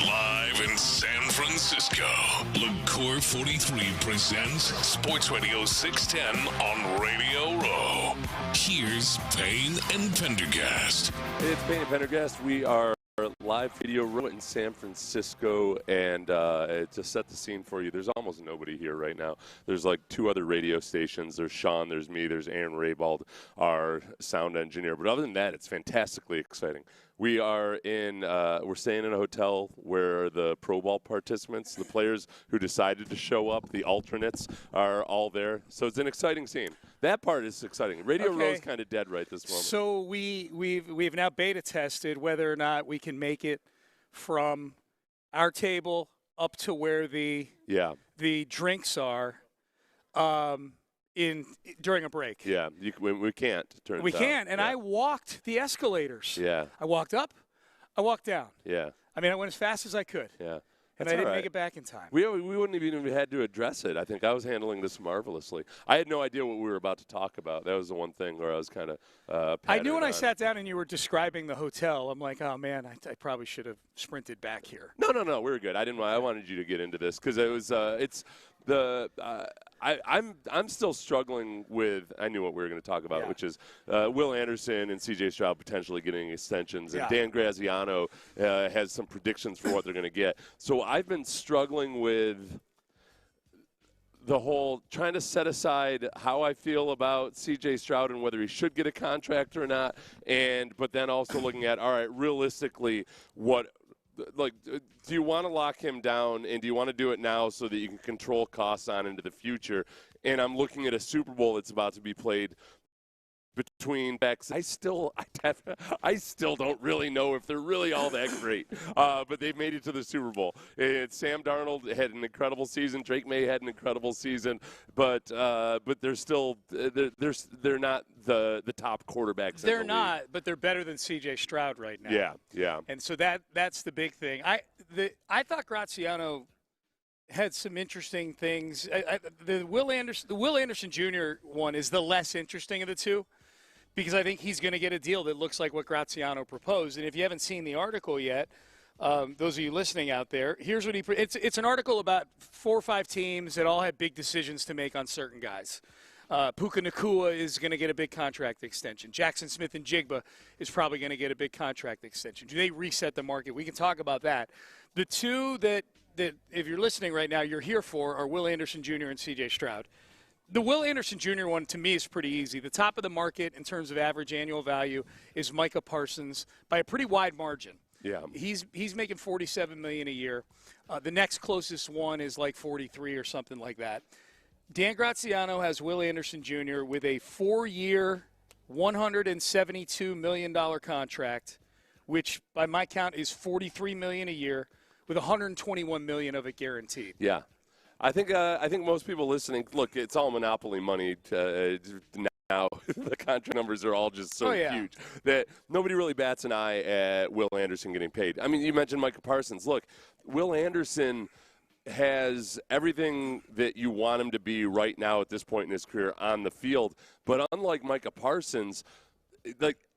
Live in San Francisco, LaCour 43 presents Sports Radio 610 on Radio Row. Here's Payne and Pendergast. It's Payne and Pendergast. We are live Radio Row in San Francisco, and to set the scene for you, there's almost nobody here right now. There's like 2 other radio stations. There's Sean, there's me, there's Aaron Raybald, our sound engineer. But other than that, it's fantastically exciting. We are we're staying in a hotel where the Pro Bowl participants, the players who decided to show up, the alternates, are all there. So it's an exciting scene. That part is exciting. Radio Row is kind of dead right this moment. So we've now beta tested whether or not we can make it from our table up to where the drinks are. During a break. Yeah, we can't. We can't, and I walked the escalators. Yeah. I walked up, I walked down. Yeah. I mean, I went as fast as I could. Yeah. And I didn't make it back in time. We wouldn't have even had to address it. I think I was handling this marvelously. I had no idea what we were about to talk about. That was the one thing where I was kind of I knew when I sat down and you were describing the hotel, I'm like, oh, man, I probably should have sprinted back here. No, we were good. I wanted you to get into this because it was I'm still struggling with. I knew what we were going to talk about, which is Will Anderson and C.J. Stroud potentially getting extensions, and Dan Graziano has some predictions for what they're going to get. So I've been struggling with the whole trying to set aside how I feel about C.J. Stroud and whether he should get a contract or not, but then also looking at, all right, realistically, do you want to lock him down, and do you want to do it now so that you can control costs on into the future? And I'm looking at a Super Bowl that's about to be played between backs. I still don't really know if they're really all that great, but they've made it to the Super Bowl. And Sam Darnold had an incredible season. Drake May had an incredible season, but they're still they're not the top quarterbacks. They're not, but they're better than C.J. Stroud right now. Yeah. And so that's the big thing. I thought Graziano had some interesting things. The Will Anderson Jr. one is the less interesting of the two, because I think he's going to get a deal that looks like what Graziano proposed. And if you haven't seen the article yet, those of you listening out there, here's what it's an article about 4 or 5 teams that all had big decisions to make on certain guys. Puka Nacua is going to get a big contract extension. Jackson Smith and Jigba is probably going to get a big contract extension. Do they reset the market? We can talk about that. The two that if you're listening right now, you're here for are Will Anderson Jr. and C.J. Stroud. The Will Anderson Jr. one, to me, is pretty easy. The top of the market in terms of average annual value is Micah Parsons by a pretty wide margin. Yeah. He's making $47 million a year. The next closest one is like 43 or something like that. Dan Graziano has Will Anderson Jr. with a 4-year, $172 million contract, which by my count is $43 million a year, with $121 million of it guaranteed. Yeah. I think most people listening, look, it's all monopoly money now. The contract numbers are all just so huge that nobody really bats an eye at Will Anderson getting paid. I mean, you mentioned Micah Parsons. Look, Will Anderson has everything that you want him to be right now at this point in his career on the field. But unlike Micah Parsons,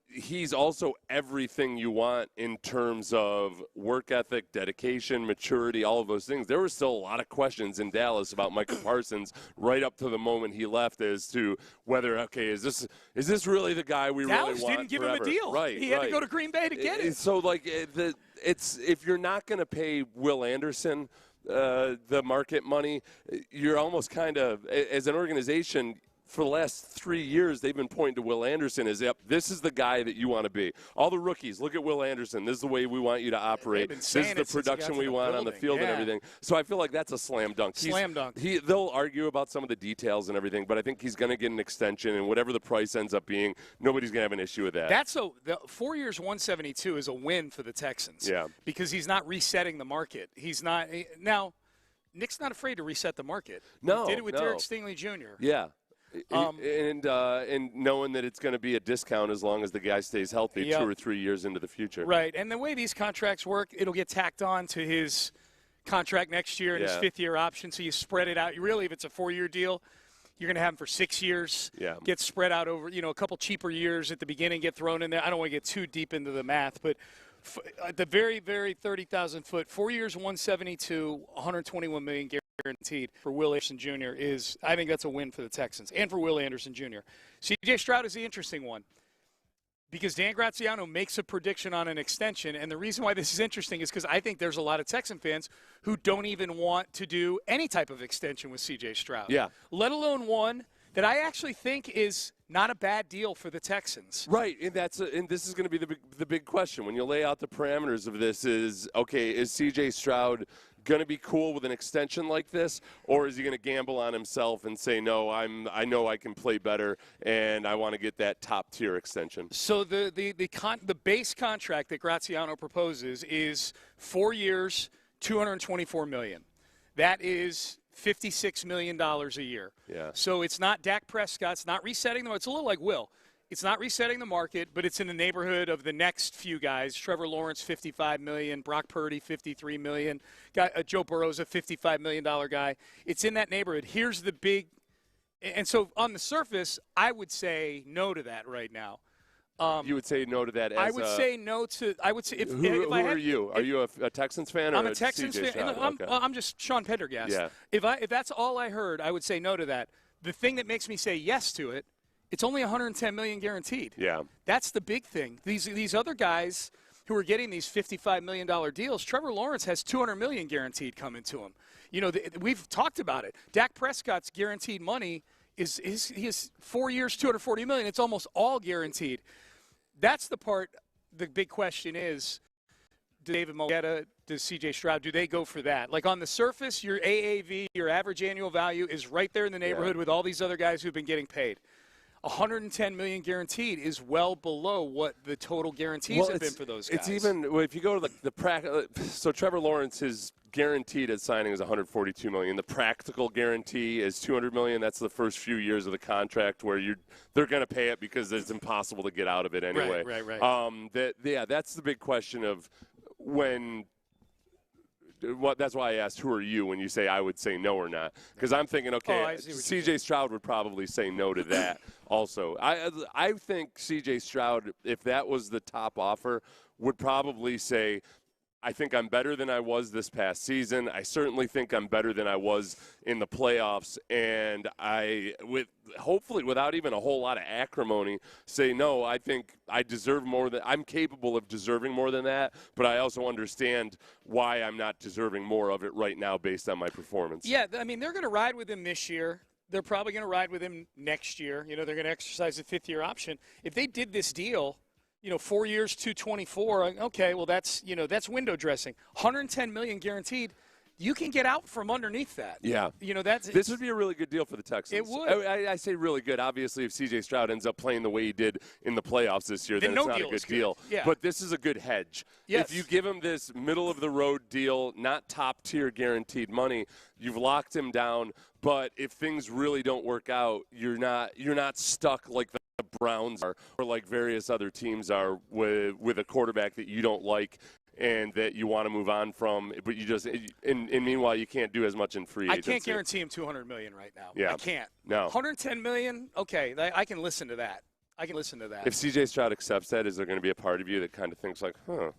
he's also everything you want in terms of work ethic, dedication, maturity, all of those things. There were still a lot of questions in Dallas about Micah Parsons right up to the moment he left as to whether, okay, is this really the guy we Dallas really want didn't give forever? him a deal. Right, he had to go to Green Bay to get it. So, it's if you're not going to pay Will Anderson the market money, you're almost kind of, as an organization, for the last 3 years, they've been pointing to Will Anderson as, yep, this is the guy that you want to be. All the rookies, look at Will Anderson. This is the way we want you to operate. This is the production we want on the field and everything. So I feel like that's a slam dunk. They'll argue about some of the details and everything, but I think he's going to get an extension, and whatever the price ends up being, nobody's going to have an issue with that. The 4 years, 172 is a win for the Texans. Yeah. Because he's not resetting the market. He's not – now, Nick's not afraid to reset the market. No, he did it with Derek Stingley Jr. Yeah. And knowing that it's going to be a discount as long as the guy stays healthy 2 or 3 years into the future. Right. And the way these contracts work, it'll get tacked on to his contract next year and his 5th-year option, so you spread it out. Really, if it's a 4-year deal, You're going to have him for 6 years. Yeah. Get spread out over, a couple cheaper years at the beginning, get thrown in there. I don't want to get too deep into the math, but at the very, very 30,000 foot, 4 years, 172, 121 million guaranteed for Will Anderson Jr. I think that's a win for the Texans and for Will Anderson Jr. C.J. Stroud is the interesting one because Dan Graziano makes a prediction on an extension, and the reason why this is interesting is because I think there's a lot of Texan fans who don't even want to do any type of extension with C.J. Stroud. Yeah. Let alone one that I actually think is not a bad deal for the Texans. Right, and this is going to be the big question when you lay out the parameters of this is C.J. Stroud going to be cool with an extension like this, or is he going to gamble on himself and say, no, I know I can play better, and I want to get that top-tier extension? So the base contract that Graziano proposes is 4 years, $224 million. That is $56 million a year. Yeah. So it's not Dak Prescott. It's not resetting them. It's a little like Will. It's not resetting the market, but it's in the neighborhood of the next few guys. Trevor Lawrence, $55 million. Brock Purdy, $53 million. Joe Burrow's a $55 million guy. It's in that neighborhood. Here's the big – and so on the surface, I would say no to that right now. You would say no to that as I would say no to – I would say – Who are you? Are you a Texans fan or I'm a Texans CJ fan. Stroud? I'm just Sean Pendergast. Yeah. If that's all I heard, I would say no to that. The thing that makes me say yes to it, it's only $110 million guaranteed. Yeah. That's the big thing. These other guys who are getting these $55 million deals, Trevor Lawrence has $200 million guaranteed coming to him. We've talked about it. Dak Prescott's guaranteed money is 4 years, $240 million. It's almost all guaranteed. That's the part. The big question is, do David Molletta, does C.J. Stroud, do they go for that? Like on the surface, your AAV, your average annual value, is right there in the neighborhood with all these other guys who've been getting paid. $110 million guaranteed is well below what the total guarantees have been for those guys. It's even if you go to the practical. So Trevor Lawrence is guaranteed at signing is $142 million. The practical guarantee is $200 million. That's the first few years of the contract where they're going to pay it because it's impossible to get out of it anyway. Right. That's the big question of when. That's why I asked, who are you, when you say I would say no or not. Because I'm thinking, okay, C.J. Stroud would probably say no to that also. I think C.J. Stroud, if that was the top offer, would probably say, I think I'm better than I was this past season. I certainly think I'm better than I was in the playoffs. And hopefully without even a whole lot of acrimony, say, no, I think I deserve more than – I'm capable of deserving more than that, but I also understand why I'm not deserving more of it right now based on my performance. Yeah, I mean, they're going to ride with him this year. They're probably going to ride with him next year. They're going to exercise the fifth-year option. If they did this deal – 4 years, 224. Okay, well that's window dressing. $110 million guaranteed. You can get out from underneath that. Yeah. This would be a really good deal for the Texans. It would. I say really good. Obviously, if C.J. Stroud ends up playing the way he did in the playoffs this year, then it's not a good deal. Yeah. But this is a good hedge. Yes. If you give him this middle-of-the-road deal, not top-tier guaranteed money, you've locked him down. But if things really don't work out, you're not stuck like the Browns are, or like various other teams are, with a quarterback that you don't like and that you want to move on from, but you just and meanwhile you can't do as much in free agency. I can't guarantee him $200 million right now. Yeah. I can't. No. $110 million. Okay, I can listen to that. If C.J. Stroud accepts that, is there going to be a part of you that kind of thinks like, I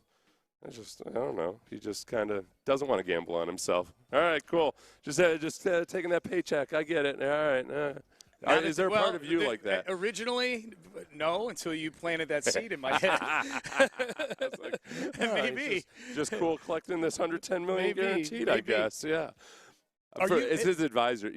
don't know. He just kind of doesn't want to gamble on himself. All right, cool. Just taking that paycheck. I get it. All right. Is there a part of you like that? Originally, no, until you planted that seed in my head. Maybe. Just cool collecting this $110 million guaranteed, I guess. Yeah. It's his advisor.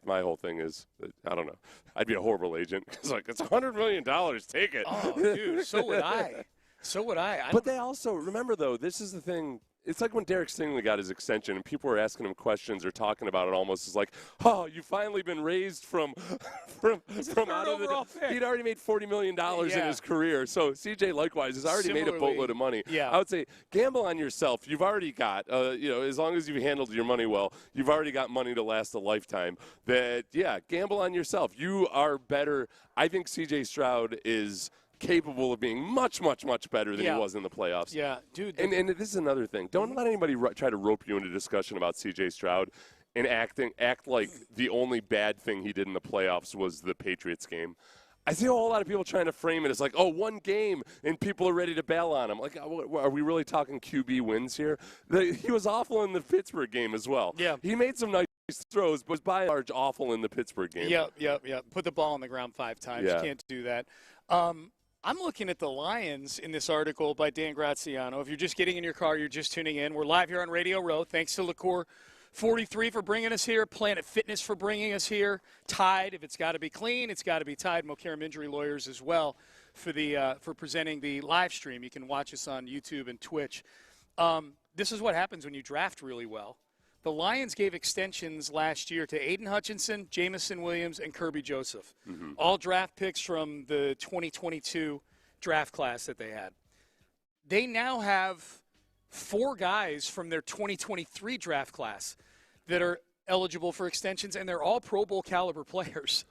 My whole thing is, I don't know. I'd be a horrible agent. It's like, it's $100 million. Take it. Oh, dude, so would I. But they also, remember, though, this is the thing. It's like when Derek Stingley got his extension and people were asking him questions or talking about it almost as like, oh, you've finally been raised from out of the – he'd already made $40 million in his career. So CJ, likewise, has already made a boatload of money. Yeah. I would say gamble on yourself. You've already got, as long as you've handled your money well, you've already got money to last a lifetime. Gamble on yourself. You are better. I think CJ Stroud is – capable of being much, much, much better than he was in the playoffs. Yeah, dude. And this is another thing. Don't let anybody try to rope you into discussion about C.J. Stroud. and act like the only bad thing he did in the playoffs was the Patriots game. I see a whole lot of people trying to frame it as like, oh, one game and people are ready to bail on him. Like, are we really talking QB wins here? He was awful in the Pittsburgh game as well. Yeah. He made some nice throws, but was by and large awful in the Pittsburgh game. Yep. Put the ball on the ground 5 times. Yeah. You can't do that. I'm looking at the Lions in this article by Dan Graziano. If you're just getting in your car, you're just tuning in. We're live here on Radio Row. Thanks to Liqueur 43 for bringing us here, Planet Fitness for bringing us here, Tide, if it's got to be clean, it's got to be Tide, Mokaram Injury Lawyers as well for presenting the live stream. You can watch us on YouTube and Twitch. This is what happens when you draft really well. The Lions gave extensions last year to Aiden Hutchinson, Jamison Williams, and Kirby Joseph, all draft picks from the 2022 draft class that they had. They now have 4 guys from their 2023 draft class that are eligible for extensions, and they're all Pro Bowl caliber players.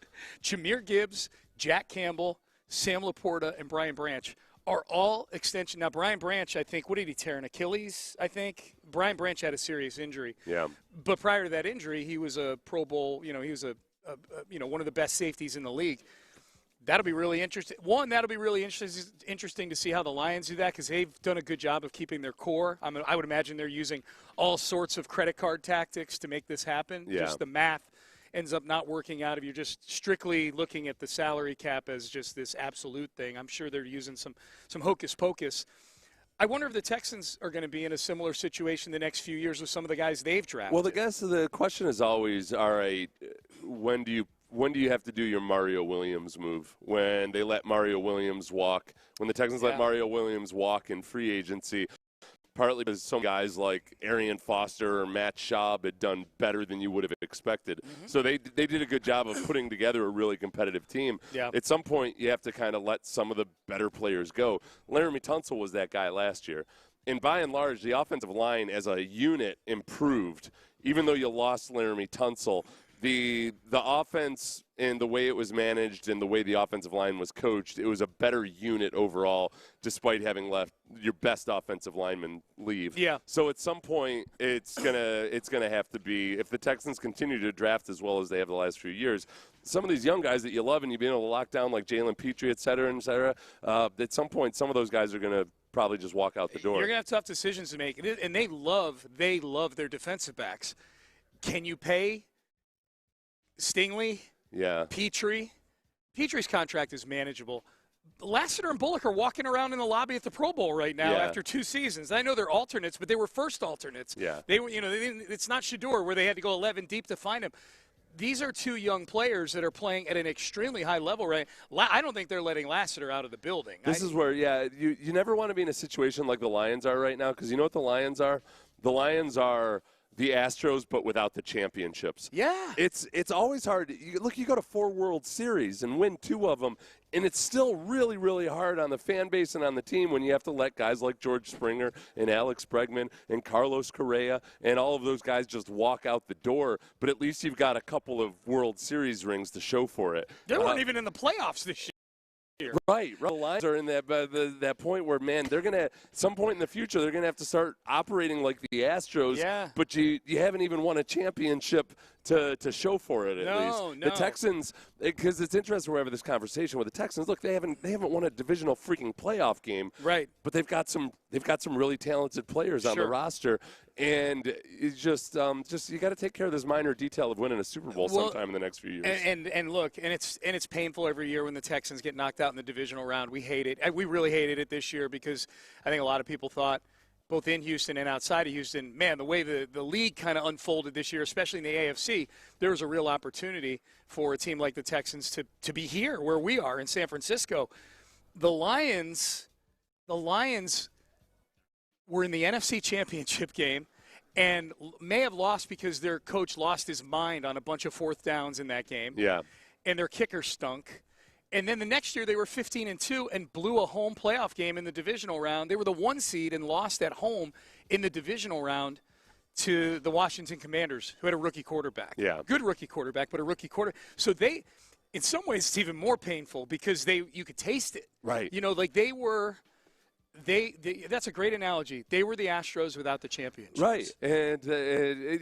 Jahmyr Gibbs, Jack Campbell, Sam Laporta, and Brian Branch are all extension. Now, Brian Branch, I think, what did he tear? An Achilles, I think? Brian Branch had a serious injury. Yeah. But prior to that injury, he was a Pro Bowl, he was one of the best safeties in the league. That'll be really interesting. That'll be really interesting to see how the Lions do that because they've done a good job of keeping their core. I would imagine they're using all sorts of credit card tactics to make this happen. Yeah. Just the math ends up not working out if you're just strictly looking at the salary cap as just this absolute thing. I'm sure they're using some hocus pocus. I wonder if the Texans are going to be in a similar situation the next few years with some of the guys they've drafted. Well, the question is always, all right, when do you have to do your Mario Williams move? When they let Mario Williams walk, when the Texans let Mario Williams walk in free agency, partly because some guys like Arian Foster or Matt Schaub had done better than you would have expected. So they did a good job of putting together a really competitive team. Yeah. At some point, you have to kind of let some of the better players go. Laramie Tunsil was that guy last year. And by and large, the offensive line as a unit improved, even though you lost Laramie Tunsil. The offense and the way it was managed and the way the offensive line was coached, it was a better unit overall, despite having left your best offensive lineman leave. Yeah. So at some point, it's gonna have to be, if the Texans continue to draft as well as they have the last few years, some of these young guys that you love and you've been able to lock down like Jalen Petrie, et cetera, at some point, some of those guys are gonna probably just walk out the door. You're gonna have tough decisions to make, and they love their defensive backs. Can you pay Stingley? Yeah. Petrie's contract is manageable. Lassiter and Bullock are walking around in the lobby at the Pro Bowl right now after 2 seasons. I know they're alternates, but they were first alternates. Yeah. They were, it's not Shedeur where they had to go 11 deep to find him. These are 2 young players that are playing at an extremely high level, right? I don't think they're letting Lassiter out of the building. This is where, you never want to be in a situation like the Lions are right now, because you know what the Lions are? The Lions are the Astros, but without the championships. Yeah. It's always hard. You go to 4 World Series and win 2 of them, and it's still really, really hard on the fan base and on the team when you have to let guys like George Springer and Alex Bregman and Carlos Correa and all of those guys just walk out the door. But at least you've got a couple of World Series rings to show for it. They weren't even in the playoffs this year. Right. The Lions are in that point where, man, they're going to, at some point in the future, they're going to have to start operating like the Astros. Yeah. But you haven't even won a championship to show for it, at least. No. The Texans, because it's interesting we're having this conversation with the Texans. Look, they haven't won a divisional freaking playoff game. Right. But they've got some really talented players on the roster. And it's just you got to take care of this minor detail of winning a Super Bowl sometime in the next few years. And look, it's painful every year when the Texans get knocked out in the divisional round. We hate it. We really hated it this year because I think a lot of people thought, both in Houston and outside of Houston, man, the way the league kind of unfolded this year, especially in the AFC, there was a real opportunity for a team like the Texans to be here where we are in San Francisco. The Lions were in the NFC Championship game and may have lost because their coach lost his mind on a bunch of 4th downs in that game. Yeah. And their kicker stunk. And then the next year they were 15-2 and blew a home playoff game in the divisional round. They were the 1 seed and lost at home in the divisional round to the Washington Commanders, who had a rookie quarterback. Yeah. Good rookie quarterback, but a rookie quarterback. So they, in some ways, it's even more painful because you could taste it. Right. Like they were That's a great analogy. They were the Astros without the championship. Right, and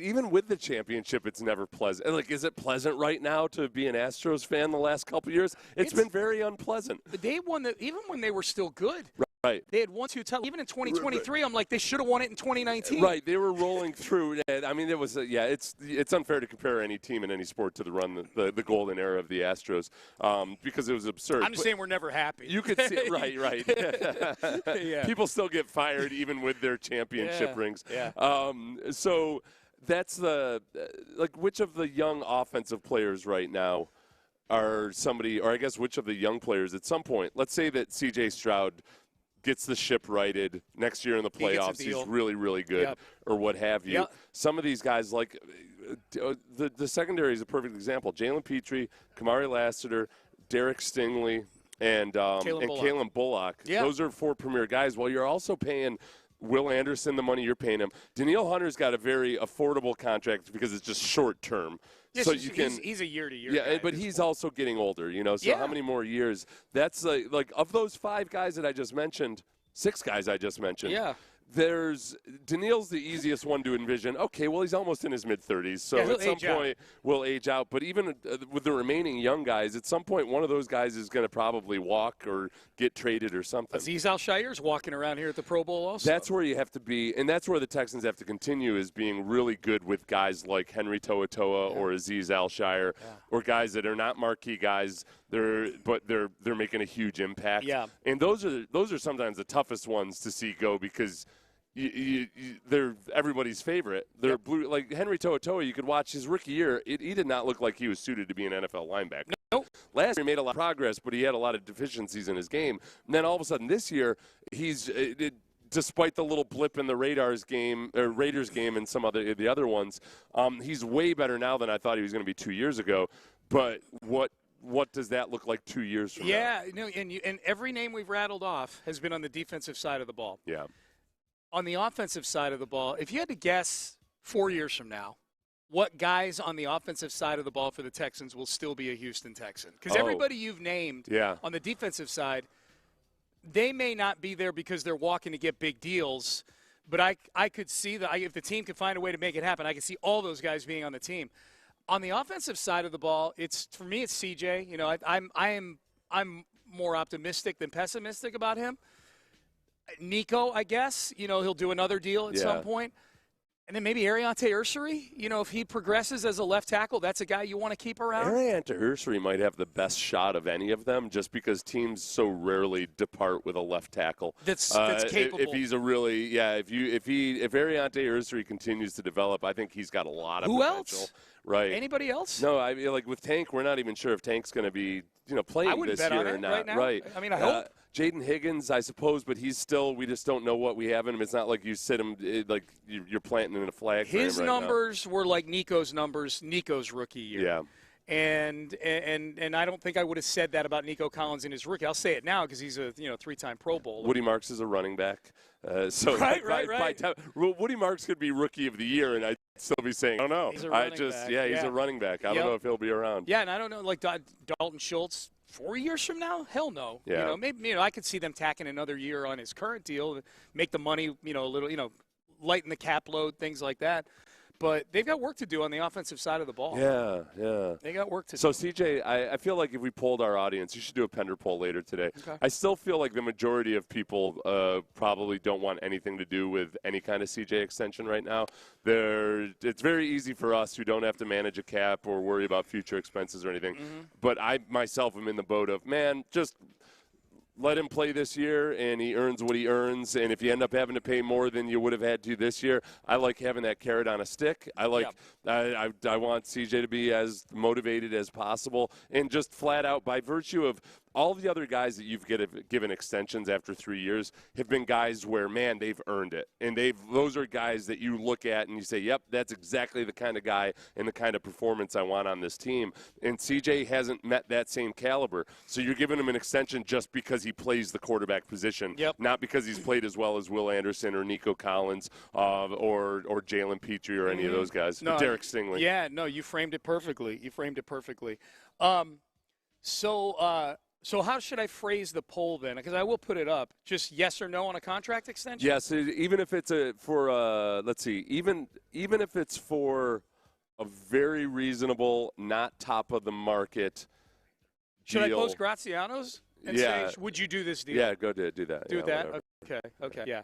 even with the championship, it's never pleasant. Like, is it pleasant right now to be an Astros fan the last couple of years? It's been very unpleasant. They won even when they were still good. Right. They had 1-2 titles. Even in 2023, I'm like, they should have won it in 2019. Right. They were rolling through. I mean, it was it's unfair to compare any team in any sport to the golden era of the Astros because it was absurd. I'm just saying we're never happy. You could see it. Right. Yeah. People still get fired even with their championship rings. Yeah. So that's which of the young offensive players right now are somebody, or I guess which of the young players at some point, let's say that C.J. Stroud gets the ship righted next year in the playoffs, he's really, really good, or what have you. Yep. Some of these guys, like the secondary is a perfect example. Jalen Petrie, Kamari Lassiter, Derek Stingley, and Kalen Bullock. Yeah. Those are 4 premier guys. Well, you're also paying Will Anderson the money you're paying him. Danielle Hunter's got a very affordable contract because it's just short term. Yes, so he's a year-to-year guy. Yeah, but he's also getting older, So how many more years? That's like of those 5 guys that I just mentioned, 6 guys I just mentioned. Yeah. Daniil's the easiest one to envision. Okay, well, he's almost in his mid-30s, so at some point we'll age out. But even with the remaining young guys, at some point one of those guys is going to probably walk or get traded or something. Azeez Al-Shire's walking around here at the Pro Bowl also. That's where you have to be, and that's where the Texans have to continue, is being really good with guys like Henry To'oTo'o or Azeez Al-Shire or guys that are not marquee guys. They're making a huge impact. Yeah. And those are sometimes the toughest ones to see go because they're everybody's favorite. They're blue, like Henry To'oTo'o. You could watch his rookie year. He did not look like he was suited to be an NFL linebacker. Nope. Last year he made a lot of progress, but he had a lot of deficiencies in his game. And then all of a sudden this year, despite the little blip in the Raiders game and some of the other ones, he's way better now than I thought he was going to be 2 years ago. But what does that look like 2 years from now? Yeah, and every name we've rattled off has been on the defensive side of the ball. Yeah. On the offensive side of the ball, if you had to guess 4 years from now, what guys on the offensive side of the ball for the Texans will still be a Houston Texan? Because everybody you've named on the defensive side, they may not be there because they're walking to get big deals, but I could see that if the team could find a way to make it happen, I could see all those guys being on the team. On the offensive side of the ball, for me it's CJ. I'm more optimistic than pessimistic about him. Nico, I guess, he'll do another deal at some point. And then maybe Ariante Ursary, if he progresses as a left tackle, that's a guy you want to keep around. Ariante Ursary might have the best shot of any of them just because teams so rarely depart with a left tackle. That's capable. If he's a really, if Ariante Ursary continues to develop, I think he's got a lot of potential. Who else? Right. Anybody else? No, I mean, like with Tank, we're not even sure if Tank's going to be, playing this year or not. Right now. Right. I mean, I hope. Jaden Higgins, I suppose, but we just don't know what we have in him. It's not like you sit him, like you're planting in a flag for him His numbers were like Nico's numbers, Nico's rookie year. Yeah. And I don't think I would have said that about Nico Collins in his rookie. I'll say it now because he's a 3-time Pro Bowler. Woody Marks is a running back. Right. Woody Marks could be rookie of the year, and I'd still be saying, I don't know. He's a running back. He's a running back. I don't know if he'll be around. Yeah, and I don't know, like Dalton Schultz, 4 years from now? Hell no. Yeah. Maybe I could see them tacking another year on his current deal, make the money, a little, lighten the cap load, things like that. But they've got work to do on the offensive side of the ball. Yeah. They got work to do. So, CJ, I feel like if we polled our audience, you should do a Pender poll later today. Okay. I still feel like the majority of people probably don't want anything to do with any kind of CJ extension right now. It's very easy for us who don't have to manage a cap or worry about future expenses or anything. Mm-hmm. But I myself am in the boat of, man, just – let him play this year, and he earns what he earns. And if you end up having to pay more than you would have had to this year, I like having that carrot on a stick. I want CJ to be as motivated as possible. And just flat out, by virtue of all the other guys that you've given extensions after 3 years have been guys where, man, they've earned it. And those are guys that you look at and you say, yep, that's exactly the kind of guy and the kind of performance I want on this team. And CJ hasn't met that same caliber. So you're giving him an extension just because he plays the quarterback position, not because he's played as well as Will Anderson or Nico Collins or Jalen Petrie or any of those guys. No, Derek Stingley. Yeah, no, you framed it perfectly. So how should I phrase the poll then? Because I will put it up. Just yes or no on a contract extension? Yes, even if it's let's see, even if it's for a very reasonable, not top of the market deal. Should I post Graziano's and say, would you do this deal? Yeah, go do that. Do that? Whatever. Okay, yeah.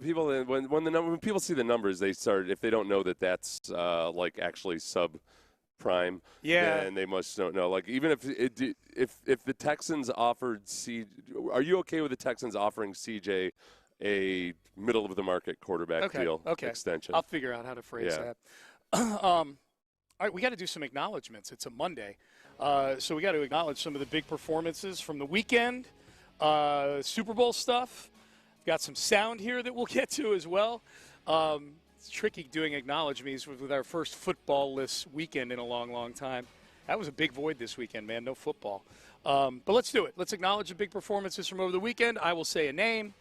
People when people see the numbers, they start, if they don't know that's like actually subprime, then they must don't know. Like, even if the Texans offered are you okay with the Texans offering CJ a middle of the market quarterback deal extension? I'll figure out how to phrase that. All right, we got to do some acknowledgments. It's a Monday, so we got to acknowledge some of the big performances from the weekend, Super Bowl stuff. Got some sound here that we'll get to as well. It's tricky doing acknowledgments with our first football-less weekend in a long, long time. That was a big void this weekend, man. No football. But let's do it. Let's acknowledge the big performances from over the weekend. I will say a name.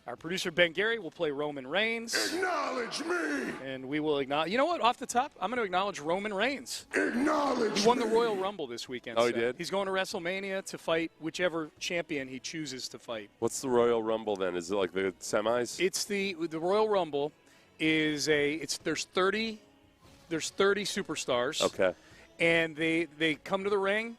Our producer, Ben Gary, will play Roman Reigns. Acknowledge me! And we will acknowledge. You know what? Off the top, I'm going to acknowledge Roman Reigns. Acknowledge He won the Royal Rumble this weekend. Oh, he did? He's going to WrestleMania to fight whichever champion he chooses to fight. What's the Royal Rumble then? Is it like the semis? It's the Royal Rumble is there's 30 superstars. Okay. And they come to the ring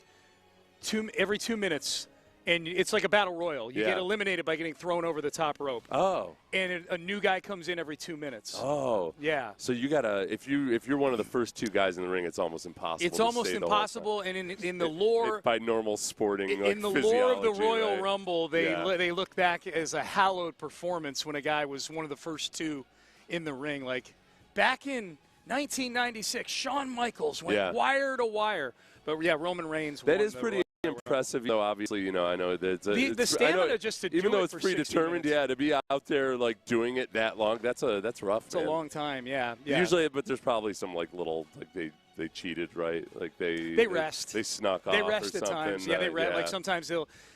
every 2 minutes. And it's like a battle royal. You get eliminated by getting thrown over the top rope. Oh. And a new guy comes in every 2 minutes. Oh. Yeah. So you gotta if you're one of the first two guys in the ring, it's almost impossible. It's almost impossible. And in the lore by normal sporting in the lore of the Royal Rumble, they look back as a hallowed performance when a guy was one of the first two in the ring. Like back in 1996, Shawn Michaels went wire to wire. But yeah, Roman Reigns. That is pretty impressive, though. Obviously, I know that the stamina just to do it, even though it's predetermined, to be out there like doing it that long, that's rough. It's a long time, yeah. Usually, but there's probably some like little they cheated, right? Like they rest, they snuck off. They rest or at something. times, yeah. They rest. Like sometimes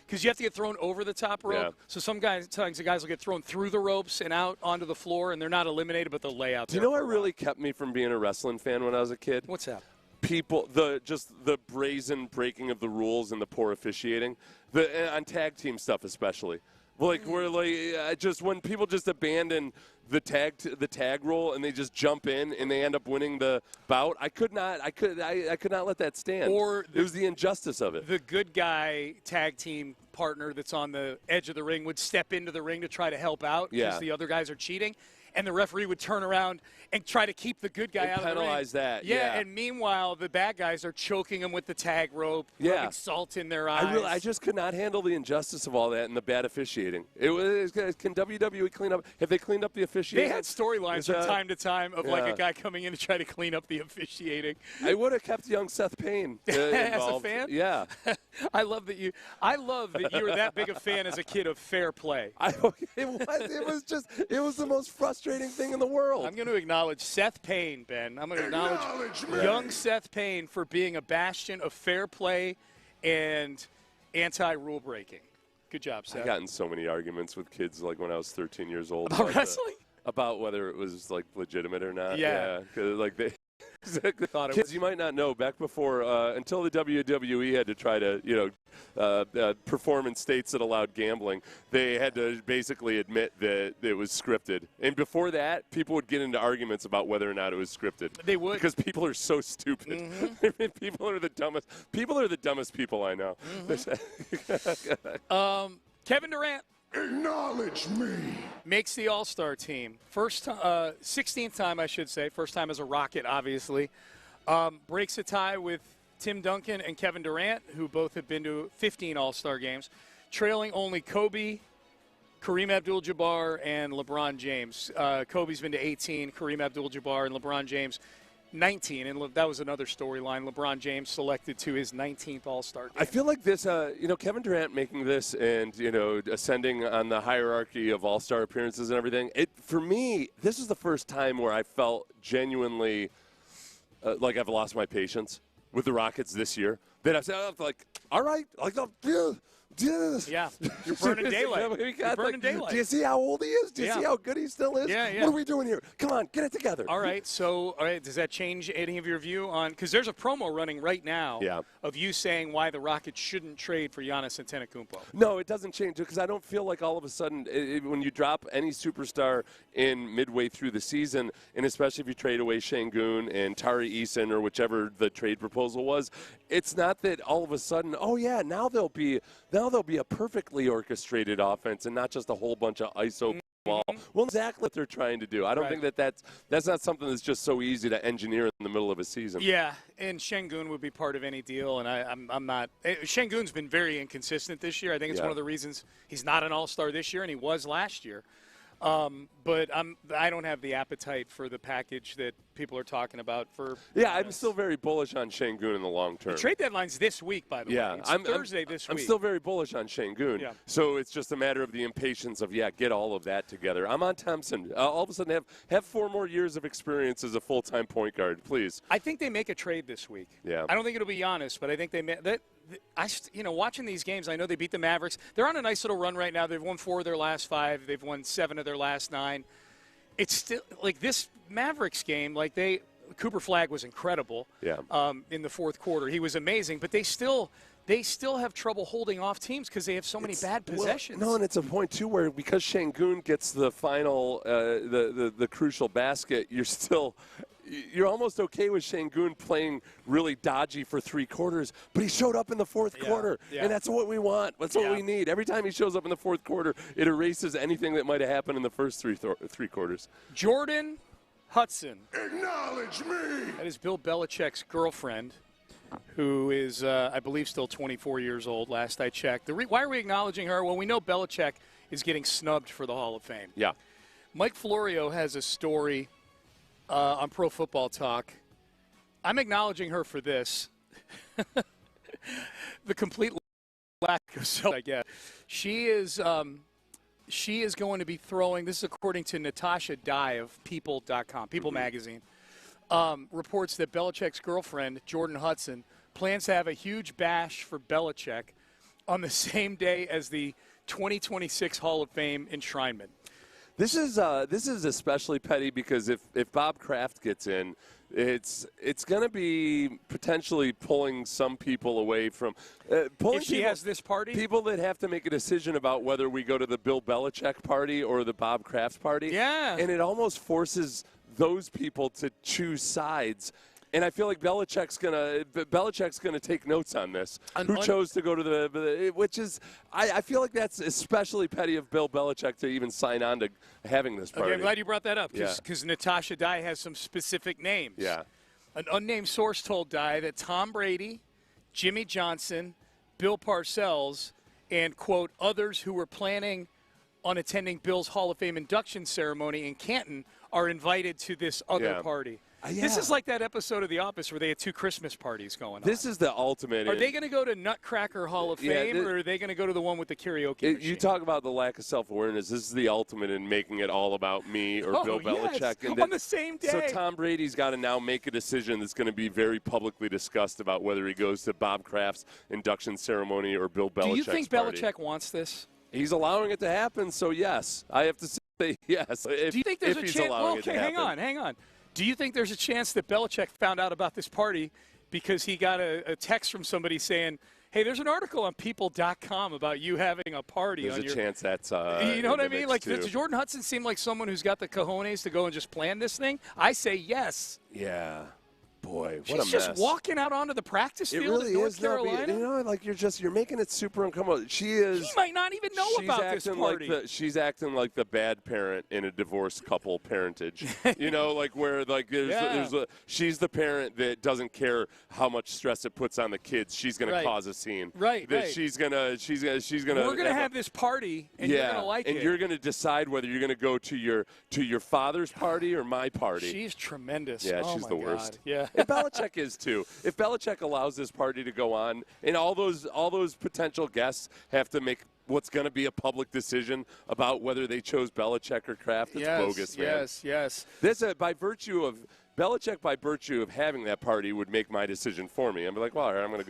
because you have to get thrown over the top rope. Yeah. So sometimes the guys will get thrown through the ropes and out onto the floor, and they're not eliminated, but they'll lay out. Do you know what really kept me from being a wrestling fan when I was a kid? What's that? People, the brazen breaking of the rules and the poor officiating, on tag team stuff especially. Like just when people just abandon the tag role and they just jump in and they end up winning the bout, I could not let that stand. Or it was the injustice of it. The good guy tag team partner that's on the edge of the ring would step into the ring to try to help out because the other guys are cheating. And the referee would turn around and try to keep the good guy out of the ring. Penalize that, yeah. And meanwhile, the bad guys are choking them with the tag rope, rubbing salt in their eyes. I just could not handle the injustice of all that and the bad officiating. Can WWE clean up? Have they cleaned up the officiating? They had storylines from time to time of like a guy coming in to try to clean up the officiating. I would have kept young Seth Payne as a fan. Yeah. I love that you were that big a fan as a kid of fair play. It was the most frustrating thing in the world. I'm going to acknowledge Seth Payne, Ben. I'm going to acknowledge young Seth Payne for being a bastion of fair play and anti-rule breaking. Good job, Seth. I got in so many arguments with kids like when I was 13 years old about wrestling, about whether it was like legitimate or not. Yeah, because like they. Kids, you might not know, back before, until the WWE had to try to, perform in states that allowed gambling, they had to basically admit that it was scripted. And before that, people would get into arguments about whether or not it was scripted. They would. Because people are so stupid. Mm-hmm. People are the dumbest. People are the dumbest people I know. Mm-hmm. Kevin Durant. Acknowledge me. Makes the All-Star team. 16th time, I should say. First time as a Rocket, obviously. Breaks a tie with Tim Duncan and Kevin Durant, who both have been to 15 All-Star games, trailing only Kobe, Kareem Abdul-Jabbar, and LeBron James. Kobe's been to 18, Kareem Abdul-Jabbar, and LeBron James 19, and that was another storyline. LeBron James selected to his 19th All-Star game. I feel like this, Kevin Durant making this and, ascending on the hierarchy of All-Star appearances and everything, for me, this is the first time where I felt genuinely like I've lost my patience with the Rockets this year. That I said, like, all right, like, Yeah, you're burning daylight. You're burning daylight. Do you see how old he is? Do you see how good he still is? Yeah. What are we doing here? Come on, get it together. All right, does that change any of your view on – because there's a promo running right now of you saying why the Rockets shouldn't trade for Giannis Antetokounmpo. No, it doesn't change it because I don't feel like all of a sudden when you drop any superstar in midway through the season, and especially if you trade away Şengün and Tari Eason or whichever the trade proposal was, it's not that all of a sudden, now there'll be a perfectly orchestrated offense and not just a whole bunch of ISO ball. Well, exactly what they're trying to do. I don't think that's not something that's just so easy to engineer in the middle of a season. Yeah, and Şengün would be part of any deal, and I'm not. Şengün's been very inconsistent this year. I think it's one of the reasons he's not an all-star this year, and he was last year. But I don't have the appetite for the package that people are talking about for. Yeah, I'm still very bullish on Şengün in the long term. The trade deadline's this week, by the way. It's Thursday this week. I'm still very bullish on Şengün. Yeah. So it's just a matter of the impatience of get all of that together. I'm on Thompson. All of a sudden have 4 more years of experience as a full-time point guard, please. I think they make a trade this week. Yeah. I don't think it'll be Giannis, but I think they watching these games, I know they beat the Mavericks. They're on a nice little run right now. They've won 4 of their last 5. They've won 7 of their last 9. It's still like this Mavericks game. Cooper Flagg was incredible. Yeah. In the fourth quarter, he was amazing. But they still have trouble holding off teams because they have so many bad possessions. And it's a point too where because Şengün gets the final, the crucial basket, you're almost okay with Şengün playing really dodgy for 3 quarters, but he showed up in the fourth quarter, and that's what we want. That's what we need. Every time he shows up in the fourth quarter, it erases anything that might have happened in the first three quarters. Jordan Hudson. Acknowledge me. That is Bill Belichick's girlfriend, who is, I believe, still 24 years old, last I checked. Why are we acknowledging her? Well, we know Belichick is getting snubbed for the Hall of Fame. Yeah. Mike Florio has a story on Pro Football Talk. I'm acknowledging her for this. The complete lack of self, I guess. She is going to be throwing, this is according to Natasha Dye of People.com, People Magazine, reports that Belichick's girlfriend, Jordan Hudson, plans to have a huge bash for Belichick on the same day as the 2026 Hall of Fame enshrinement. This is especially petty because if Bob Kraft gets in, it's going to be potentially pulling some people away from if she has this party. People that have to make a decision about whether we go to the Bill Belichick party or the Bob Kraft party. Yeah, and it almost forces those people to choose sides. And I feel like Belichick's gonna take notes on this. Who chose to go to which is I feel like that's especially petty of Bill Belichick to even sign on to having this party. Okay, I'm glad you brought that up because Natasha Dye has some specific names. Yeah. An unnamed source told Dye that Tom Brady, Jimmy Johnson, Bill Parcells, and quote others who were planning on attending Bill's Hall of Fame induction ceremony in Canton are invited to this other party. This is like that episode of The Office where they had 2 Christmas parties going on. This is the ultimate. Are they going to go to Nutcracker Hall of Fame, or are they going to go to the one with the karaoke machine? You talk about the lack of self-awareness. This is the ultimate in making it all about me or Bill Belichick. Yes. And on the same day. So Tom Brady's got to now make a decision that's going to be very publicly discussed about whether he goes to Bob Kraft's induction ceremony or Bill Belichick's party. Do you think party. Belichick wants this? He's allowing it to happen, so yes. I have to say yes. Do you think there's a chance? Well, okay, hang on. Do you think there's a chance that Belichick found out about this party because he got a text from somebody saying, hey, there's an article on People.com about you having a party. There's a chance that's you know what I mean? Like, does Jordan Hudson seem like someone who's got the cojones to go and just plan this thing? I say yes. Yeah. Boy, what She's a mess. just walking out onto the practice field in North Carolina. Like you're making it super uncomfortable. He might not even know about this party. She's acting like the bad parent in a divorced couple parentage. Like where she's the parent that doesn't care how much stress it puts on the kids. She's going to cause a scene. Right. She's gonna. We're gonna have this party, and you're gonna like it. And you're gonna decide whether you're gonna go to your father's party or my party. She's tremendous. Yeah, she's the worst. Yeah. And Belichick is too. If Belichick allows this party to go on, and all those potential guests have to make what's going to be a public decision about whether they chose Belichick or Kraft, it's bogus, man. Yes. This by virtue of Belichick, by virtue of having that party, would make my decision for me. I'm like, well, all right, I'm going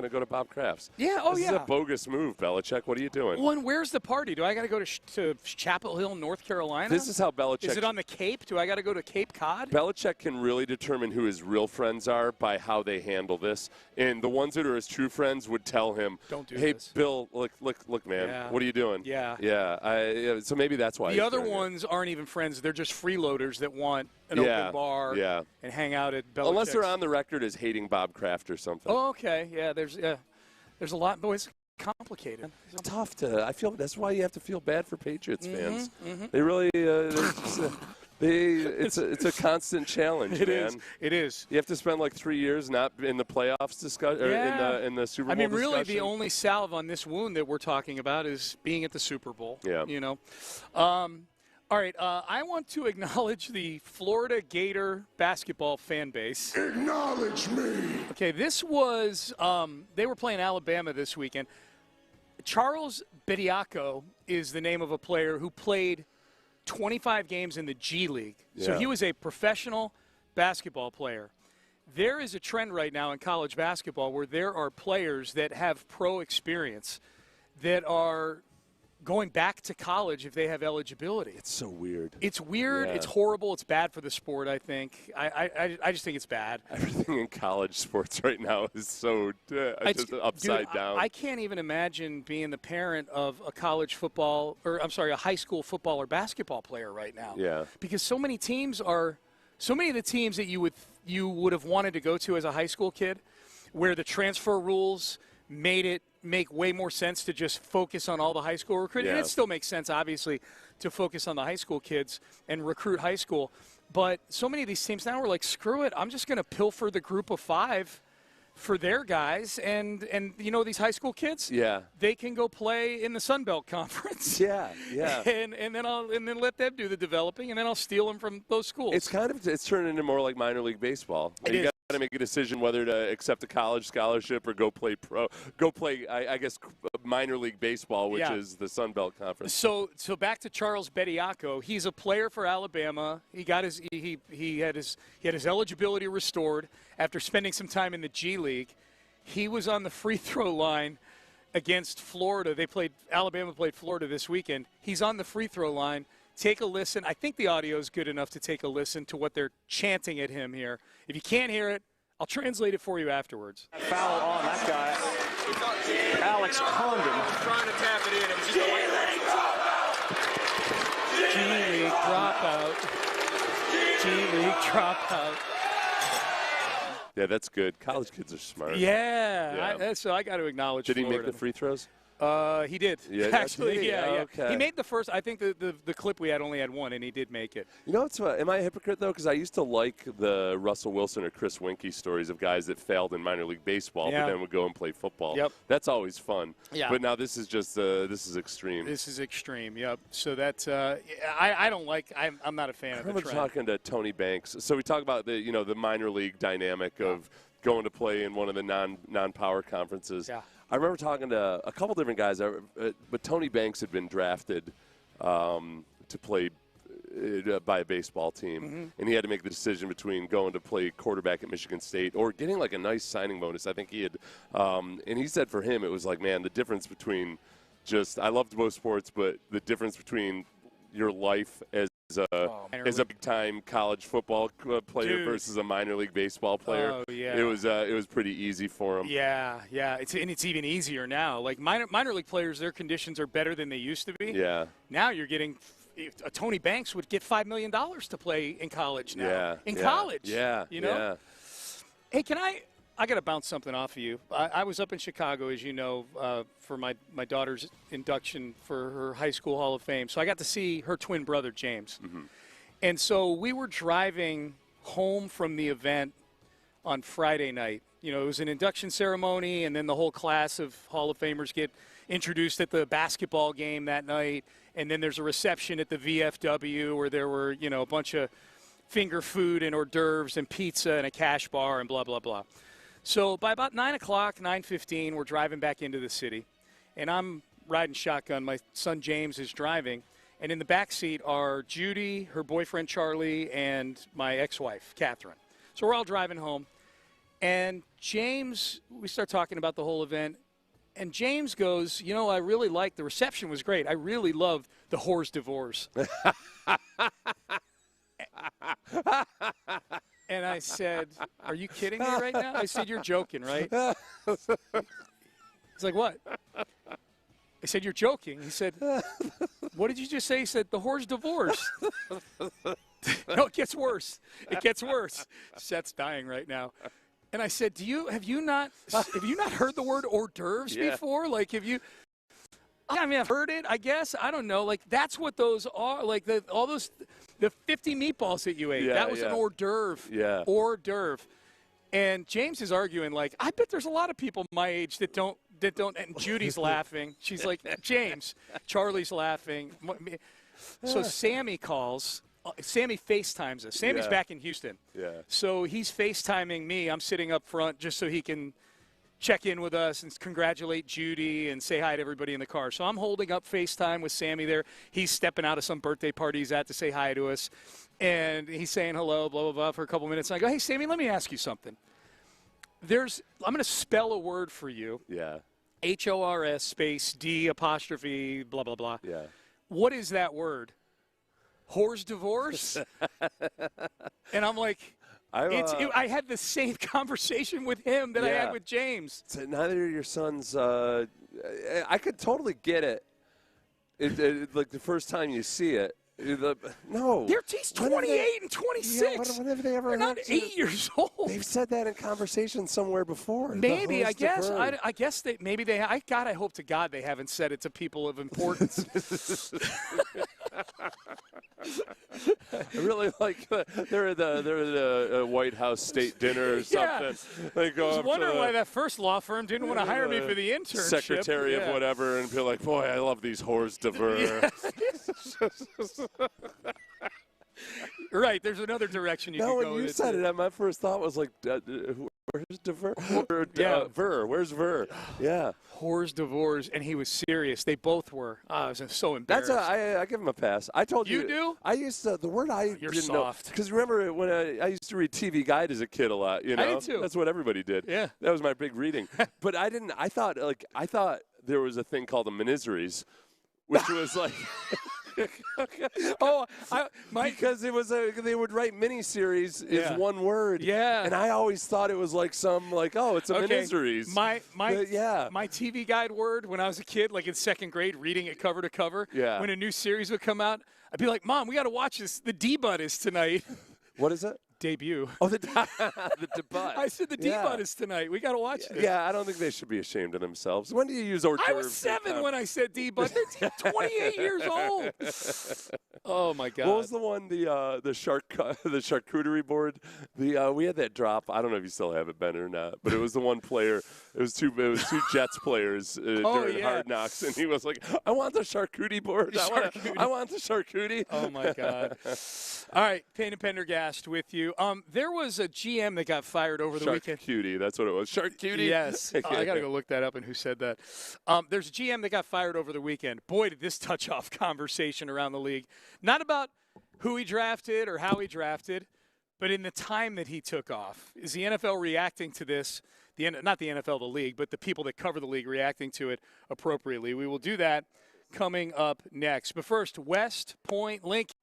to go to Bob Kraft's. Yeah. This is a bogus move, Belichick. What are you doing? Well, and where's the party? Do I got to go to Chapel Hill, North Carolina? This is how Belichick. Is it on the Cape? Do I got to go to Cape Cod? Belichick can really determine who his real friends are by how they handle this, and the ones that are his true friends would tell him, "Don't do hey, this. Bill, look, man, what are you doing?" Yeah. So maybe that's why the other ones aren't even friends; they're just freeloaders that want an open bar and hang out at Belichick's. Unless they're on the record as hating Bob Kraft or something. Oh, okay. Yeah, there's a lot, but it's complicated. It's tough to. I feel that's why you have to feel bad for Patriots fans. They really. It's a constant challenge, man. It is. You have to spend like 3 years not in the playoffs discussion, or in the Super Bowl. I mean, really, discussion. the only salve on this wound that we're talking about is being at the Super Bowl. Yeah. You know. All right, I want to acknowledge the Florida Gator basketball fan base. Acknowledge me. Okay, this was they were playing Alabama this weekend. Charles Bediako is the name of a player who played 25 games in the G League. So he was a professional basketball player. There is a trend right now in college basketball where there are players that have pro experience that are going back to college if they have eligibility. It's so weird. It's weird. Yeah. It's horrible. It's bad for the sport, I think. I just think it's bad. Everything in college sports right now is so just upside down. I can't even imagine being the parent of a college football – or, I'm sorry, a high school football or basketball player right now. Yeah. Because so many of the teams that you would have wanted to go to as a high school kid where the transfer rules made it make way more sense to just focus on all the high school recruiting. Yeah. And it still makes sense, obviously, to focus on the high school kids and recruit high school. But so many of these teams now are like, screw it, I'm just going to pilfer the group of five for their guys. And you know, these high school kids, they can go play in the Sun Belt Conference. Yeah. and then let them do the developing, and then I'll steal them from those schools. It's turning into more like minor league baseball. You got to make a decision whether to accept a college scholarship or go play I guess minor league baseball, which is the Sun Belt Conference. So back to Charles Bediako. He's a player for Alabama. He got he had his eligibility restored after spending some time in the G League. He was on the free throw line against Florida. Alabama played Florida this weekend. He's on the free throw line. Take a listen. I think the audio is good enough to take a listen to what they're chanting at him here. If you can't hear it, I'll translate it for you afterwards. Foul on that guy, Alex Condon. Trying to tap it in. It was just G League dropout. G League dropout. Yeah, that's good. College kids are smart. So I got to acknowledge Did he Florida. make the free throws? He did. Yeah, actually, yeah. Okay. He made the first. I think the clip we had only had one, and he did make it. You know, am I a hypocrite though? Because I used to like the Russell Wilson or Chris Winkie stories of guys that failed in minor league baseball, but then would go and play football. Yep. That's always fun. Yeah. But now this is just this is extreme. This is extreme. Yep. So that's I don't like. I'm not a fan of the trend. I remember talking to Tony Banks. So we talk about the minor league dynamic of going to play in one of the non-power conferences. Yeah. I remember talking to a couple different guys, but Tony Banks had been drafted to play by a baseball team, and he had to make the decision between going to play quarterback at Michigan State or getting like a nice signing bonus. I think he had, and he said for him it was like, man, the difference between I loved both sports, but the difference between your life as a big-time college football player versus a minor league baseball player. Oh, yeah. It was pretty easy for him. Yeah. It's even easier now. Like minor league players, their conditions are better than they used to be. Yeah. Now you're getting Tony Banks would get $5 million to play in college now. Yeah. College. Yeah. You know. Yeah. Hey, I got to bounce something off of you. I was up in Chicago, as you know, for my daughter's induction for her high school Hall of Fame. So I got to see her twin brother, James. Mm-hmm. And so we were driving home from the event on Friday night. You know, it was an induction ceremony, and then the whole class of Hall of Famers get introduced at the basketball game that night. And then there's a reception at the VFW where there were, a bunch of finger food and hors d'oeuvres and pizza and a cash bar and blah, blah, blah. So by about 9 o'clock, 9:15, we're driving back into the city, and I'm riding shotgun. My son James is driving, And in the back seat are Judy, her boyfriend Charlie, and my ex-wife, Catherine. So we're all driving home. And James, we start talking about the whole event. And James goes, I really liked the reception was great. I really loved the whore's divorce. And I said, are you kidding me right now? I said, you're joking, right? He's like, what? I said, you're joking. He said, what did you just say? He said, the whore's divorce. No, it gets worse. It gets worse. Seth's dying right now. And I said, have you not heard the word hors d'oeuvres before? Like, have you? I mean, I've heard it, I guess. I don't know. Like, that's what those are. Like, the 50 meatballs that you ate. That was an hors d'oeuvre. Yeah. Hors d'oeuvre. And James is arguing, like, I bet there's a lot of people my age that don't. And Judy's laughing. She's like, James. Charlie's laughing. So Sammy calls. Sammy FaceTimes us. Sammy's back in Houston. Yeah. So he's FaceTiming me. I'm sitting up front just so he can check in with us and congratulate Judy and say hi to everybody in the car. So I'm holding up FaceTime with Sammy there. He's stepping out of some birthday party he's at to say hi to us. And he's saying hello, blah, blah, blah, for a couple minutes. And I go, hey, Sammy, let me ask you something. I'm going to spell a word for you. Yeah. HORS space D apostrophe blah, blah, blah. Yeah. What is that word? Whore's divorce? And I'm like, I had the same conversation with him that I had with James. So neither of your sons, I could totally get it. Like the first time you see it. No. He's 28 and 26. When have they ever They're not 8 years old. They've said that in conversation somewhere before. Maybe, I guess. I guess I hope to God they haven't said it to people of importance. I really like they're at the White House state dinner or something. They go I was wondering why that first law firm didn't want to hire me for the internship. Secretary of whatever, and be like, boy, I love these whores divorce. Right, there's another direction you can go. No, when you said it, my first thought was like, where's Ver? Ver, where's Ver? Yeah. Whore's divorce, and he was serious. They both were. I was so embarrassed. I give him a pass. I told you. You do? I used the word You're didn't soft. Because remember when I used to read TV Guide as a kid a lot. I did too. That's what everybody did. Yeah. That was my big reading. But I didn't. I thought there was a thing called a miniseries, which was like. Because it was they would write miniseries is one word. Yeah. And I always thought it was like it's a miniseries. My TV Guide word when I was a kid, like in second grade, reading it cover to cover. Yeah. When a new series would come out, I'd be like, Mom, we got to watch this. The D-Bud is tonight. What is it? Debut. Oh, the debut. I said the D-Bud is tonight. We got to watch this. Yeah, I don't think they should be ashamed of themselves. When do you use hors d'oeuvres? I was 7 when I said D-Bud. They're 28 years old. Oh my God. What was the one? The charcuterie board. We had that drop. I don't know if you still have it, Ben, or not. But it was the one player. It was two Jets players during Hard Knocks, and he was like, "I want the charcuterie board. I want the charcuterie." Oh my God. All right, Payne and Pendergast with you. There was a GM that got fired over the weekend. Shark-cutie, that's what it was. Shark-cutie? Yes. I got to go look that up and who said that. There's a GM that got fired over the weekend. Boy, did this touch off conversation around the league. Not about who he drafted or how he drafted, but in the time that he took off. Is the NFL reacting to this? Not the NFL, the league, but the people that cover the league reacting to it appropriately. We will do that coming up next. But first, West Point Lincoln.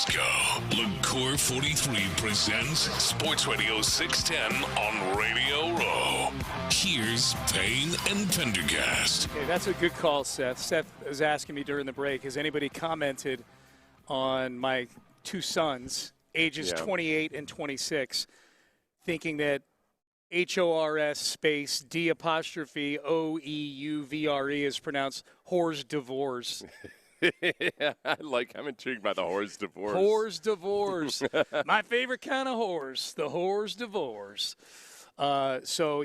Francisco. LaCour 43 presents Sports Radio 610 on Radio Row. Here's Payne and Pendergast. Okay, that's a good call, Seth. Seth was asking me during the break, has anybody commented on my two sons, ages 28 and 26, thinking that HORS space D apostrophe OEUVRE is pronounced whores divorce. I'm intrigued by the whores divorce. Whores divorce. My favorite kind of whores, the whores divorce. So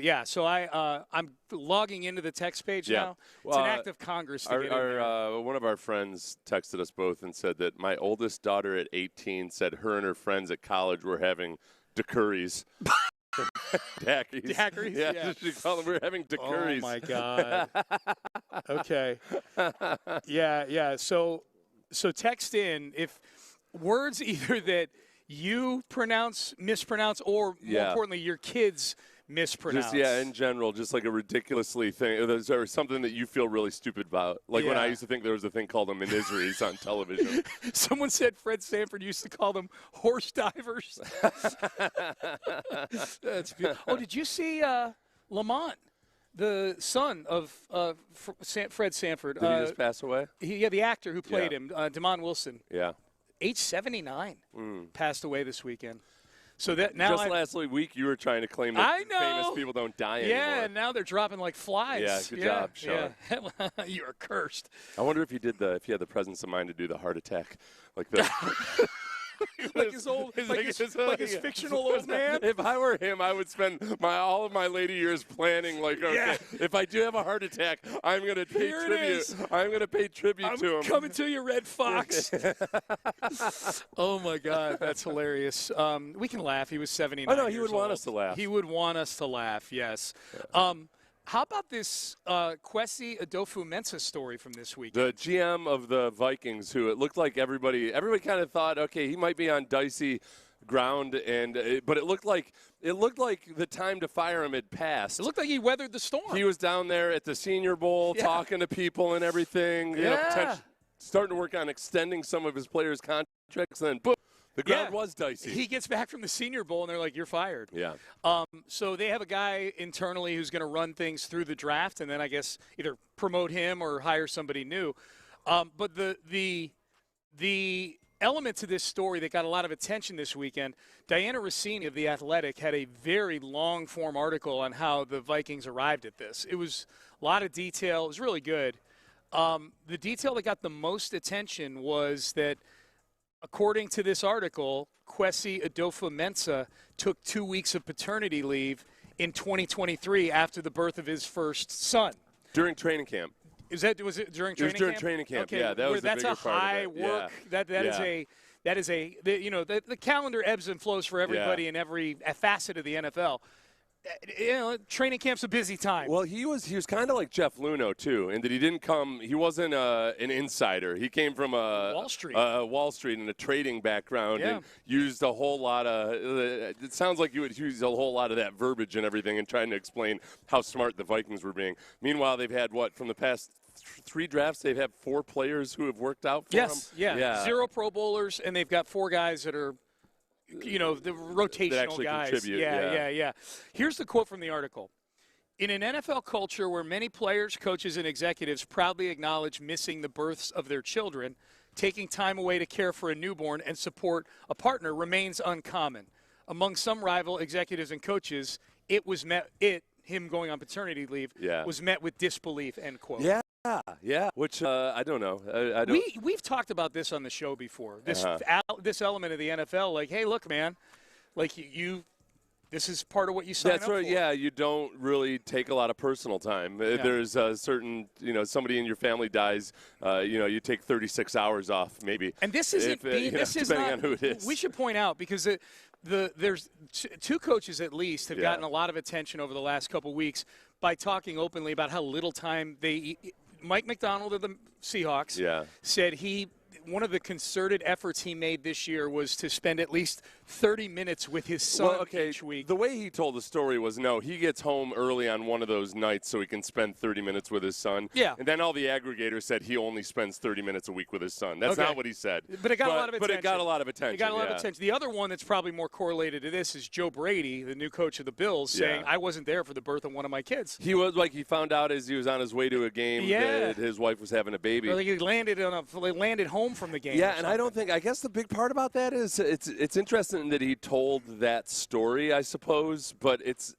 I'm logging into the text page now. It's an act of Congress to get in there. One of our friends texted us both and said that my oldest daughter at 18 said her and her friends at college were having daiquiris. Daiquiris. Daiquiris? Yeah. She called them, we were having daiquiris. Oh, my God. Okay. Yeah. So text in if words either that you mispronounce, or more importantly, your kids mispronounce. In general, just like a ridiculously thing, or something that you feel really stupid about. Like when I used to think there was a thing called a menageries on television. Someone said Fred Sanford used to call them horse divers. That's beautiful. Oh, did you see Lamont, the son of Fred Sanford? Did he just pass away? The actor who played him, Damon Wilson. Yeah. Age 79, passed away this weekend. So that now last week you were trying to claim that famous people don't die anymore. Yeah, and now they're dropping like flies. Yeah, good job, Sean. Yeah. You are cursed. I wonder if he had the presence of mind to do the heart attack like this. like his fictional old man. If I were him, I would spend all of my later years planning. Like, okay, if I do have a heart attack, I'm going to pay tribute. I'm going to pay tribute to him. I'm coming to you, Red Fox. Oh my God, that's hilarious. We can laugh. He was 79. Oh no, he would want us to laugh. He would want us to laugh. Yes. How about this Kwesi Adofo-Mensah story from this week? The GM of the Vikings, who it looked like everybody kind of thought, okay, he might be on dicey ground, but it looked like the time to fire him had passed. It looked like he weathered the storm. He was down there at the Senior Bowl talking to people and everything. Starting to work on extending some of his players' contracts, and then boom. The ground was dicey. He gets back from the Senior Bowl, and they're like, you're fired. Yeah. So they have a guy internally who's going to run things through the draft, and then I guess either promote him or hire somebody new. But the element to this story that got a lot of attention this weekend, Diana Rossini of The Athletic had a very long-form article on how the Vikings arrived at this. It was a lot of detail. It was really good. The detail that got the most attention was that, according to this article, Kwesi Adofo-Mensah took 2 weeks of paternity leave in 2023 after the birth of his first son. During training camp. Was it during training camp? It was during training camp. Okay. Yeah, that was the bigger part of it. That's a high work. That is the calendar ebbs and flows for everybody in every facet of the NFL. Training camp's a busy time. Well, he was kind of like Jeff Luhnow too, in that he didn't come. He wasn't an insider. He came from Wall Street and a trading background, and used a whole lot of. It sounds like you would use a whole lot of that verbiage and everything, and trying to explain how smart the Vikings were being. Meanwhile, they've had from the past 3 drafts, they've had 4 players who have worked out for them. Yeah. 0 Pro Bowlers, and they've got 4 guys that are. The rotational that actually guys. Contribute, yeah. Here's the quote from the article. In an NFL culture where many players, coaches, and executives proudly acknowledge missing the births of their children, taking time away to care for a newborn and support a partner remains uncommon. Among some rival executives and coaches, him going on paternity leave was met with disbelief, end quote. Yeah, which I don't know. We've talked about this on the show before. This element of the NFL, like, hey, look, man, like this is part of what you sign up for. That's right. Yeah, you don't really take a lot of personal time. Yeah. There's a certain, somebody in your family dies, you take 36 hours off maybe. And this isn't depending on who it is. We should point out because there's 2 coaches at least have gotten a lot of attention over the last couple weeks by talking openly about how little time Mike McDonald of the Seahawks said he one of the concerted efforts he made this year was to spend at least 30 minutes with his son each week. The way he told the story was, no, he gets home early on one of those nights so he can spend 30 minutes with his son. Yeah. And then all the aggregators said he only spends 30 minutes a week with his son. That's not what he said. But it got a lot of attention. But it got a lot of attention. It got a lot of attention. The other one that's probably more correlated to this is Joe Brady, the new coach of the Bills, saying, I wasn't there for the birth of one of my kids. He was he found out as he was on his way to a game that his wife was having a baby. Or he landed home from the game. Yeah, and I guess the big part about that is it's interesting that he told that story, I suppose, but it's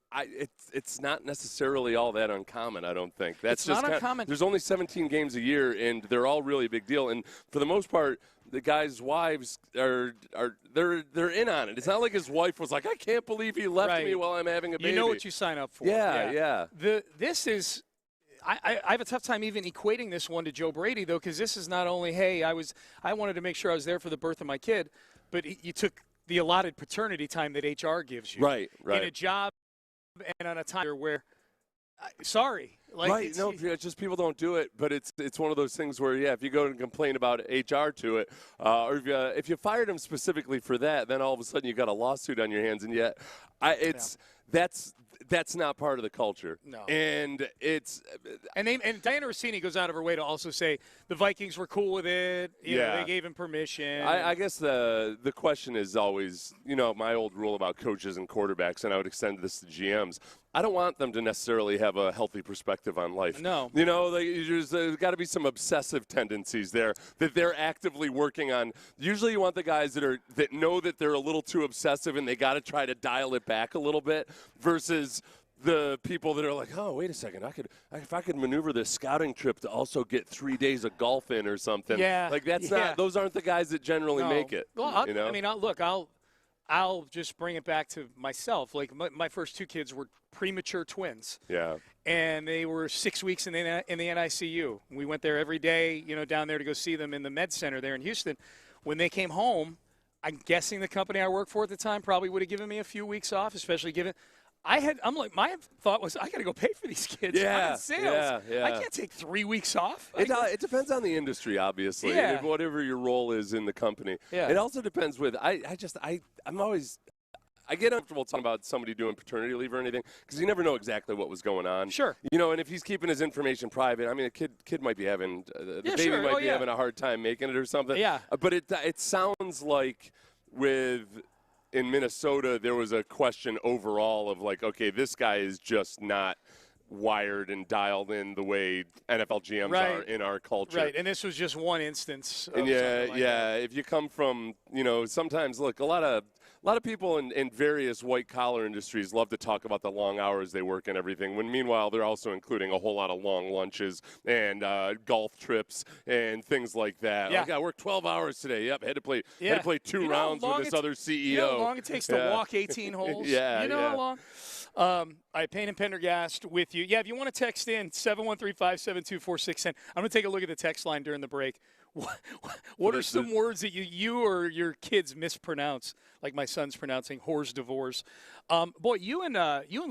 not necessarily all that uncommon, I don't think. That's it's not uncommon. There's only 17 games a year, and they're all really a big deal. And for the most part, the guys' wives they're in on it. It's not like his wife was like, I can't believe he left me while I'm having a baby. You know what you sign up for. Yeah. This is. I have a tough time even equating this one to Joe Brady, though, because this is not only, hey, I wanted to make sure I was there for the birth of my kid, but you took the allotted paternity time that HR gives you. Right. In a job and on a time where, sorry. It's just people don't do it, but it's one of those things where, if you go and complain about HR to it, or if you fired him specifically for that, then all of a sudden you got a lawsuit on your hands, and yet that's not part of the culture. No. And it's and Diana Rossini goes out of her way to also say the Vikings were cool with it. You know, they gave him permission. I guess the question is always, my old rule about coaches and quarterbacks, and I would extend this to GMs. I don't want them to necessarily have a healthy perspective on life. No. There's got to be some obsessive tendencies there that they're actively working on. Usually you want the guys that know that they're a little too obsessive and they got to try to dial it back a little bit versus the people that are like, oh, wait a second, if I could maneuver this scouting trip to also get 3 days of golf in or something. Yeah. Those aren't the guys that generally make it. Well, I'll just bring it back to myself. Like my first two kids were premature twins. Yeah. And they were 6 weeks in the NICU. We went there every day, down there to go see them in the med center there in Houston. When they came home, I'm guessing the company I worked for at the time probably would have given me a few weeks off, especially given my thought was I got to go pay for these kids. I'm in sales. Yeah. I can't take 3 weeks off. It depends on the industry, obviously, and whatever your role is in the company. Yeah. It also depends with I get uncomfortable talking about somebody doing paternity leave or anything because you never know exactly what was going on. Sure. And if he's keeping his information private, I mean, a kid might be having the baby might be having a hard time making it or something. Yeah. But it sounds like in Minnesota, there was a question overall of like, okay, this guy is just not wired and dialed in the way NFL GMs are in our culture. Right, and this was just one instance. And if you come from, sometimes, look, a lot of people in various white-collar industries love to talk about the long hours they work and everything, when meanwhile they're also including a whole lot of long lunches and golf trips and things like that. Yeah. Like, I worked 12 hours today. Yep, had to play 2 rounds with this other CEO. You know how long it takes to walk 18 holes? How long? All right, Payne and Pendergast with you. Yeah, if you want to text in, 713-572-4610. I'm going to take a look at the text line during the break. What are some words that you or your kids mispronounce, like my son's pronouncing "whore's divorce"? Boy, you and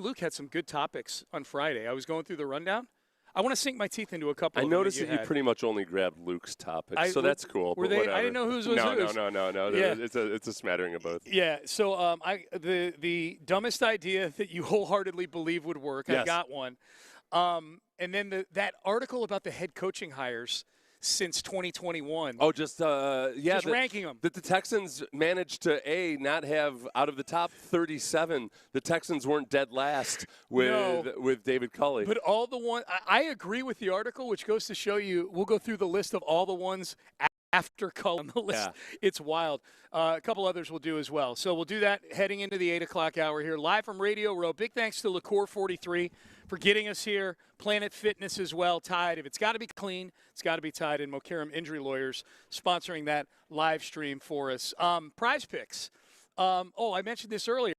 Luke had some good topics on Friday. I was going through the rundown. I want to sink my teeth into a couple. I noticed that you pretty much only grabbed Luke's topics, so that's cool. Were they? I didn't know whose was whose. No. Yeah. It's a smattering of both. Yeah. So the dumbest idea that you wholeheartly believe would work. Yes. I got one. And then that article about the head coaching hires since 2021. Oh, just ranking them. That the Texans managed to not have out of the top 37. The Texans weren't dead last with David Culley. But all the one, I agree with the article, which goes to show you. We'll go through the list of all the ones after Culley on the list. Yeah. It's wild. A couple others we'll do as well. So we'll do that heading into the 8 o'clock hour here, live from Radio Row. Big thanks to Liqueur 43 for getting us here. Planet Fitness as well, Tide. If it's got to be clean, it's got to be Tide. And Mokaram Injury Lawyers sponsoring that live stream for us. Prize Picks. I mentioned this earlier.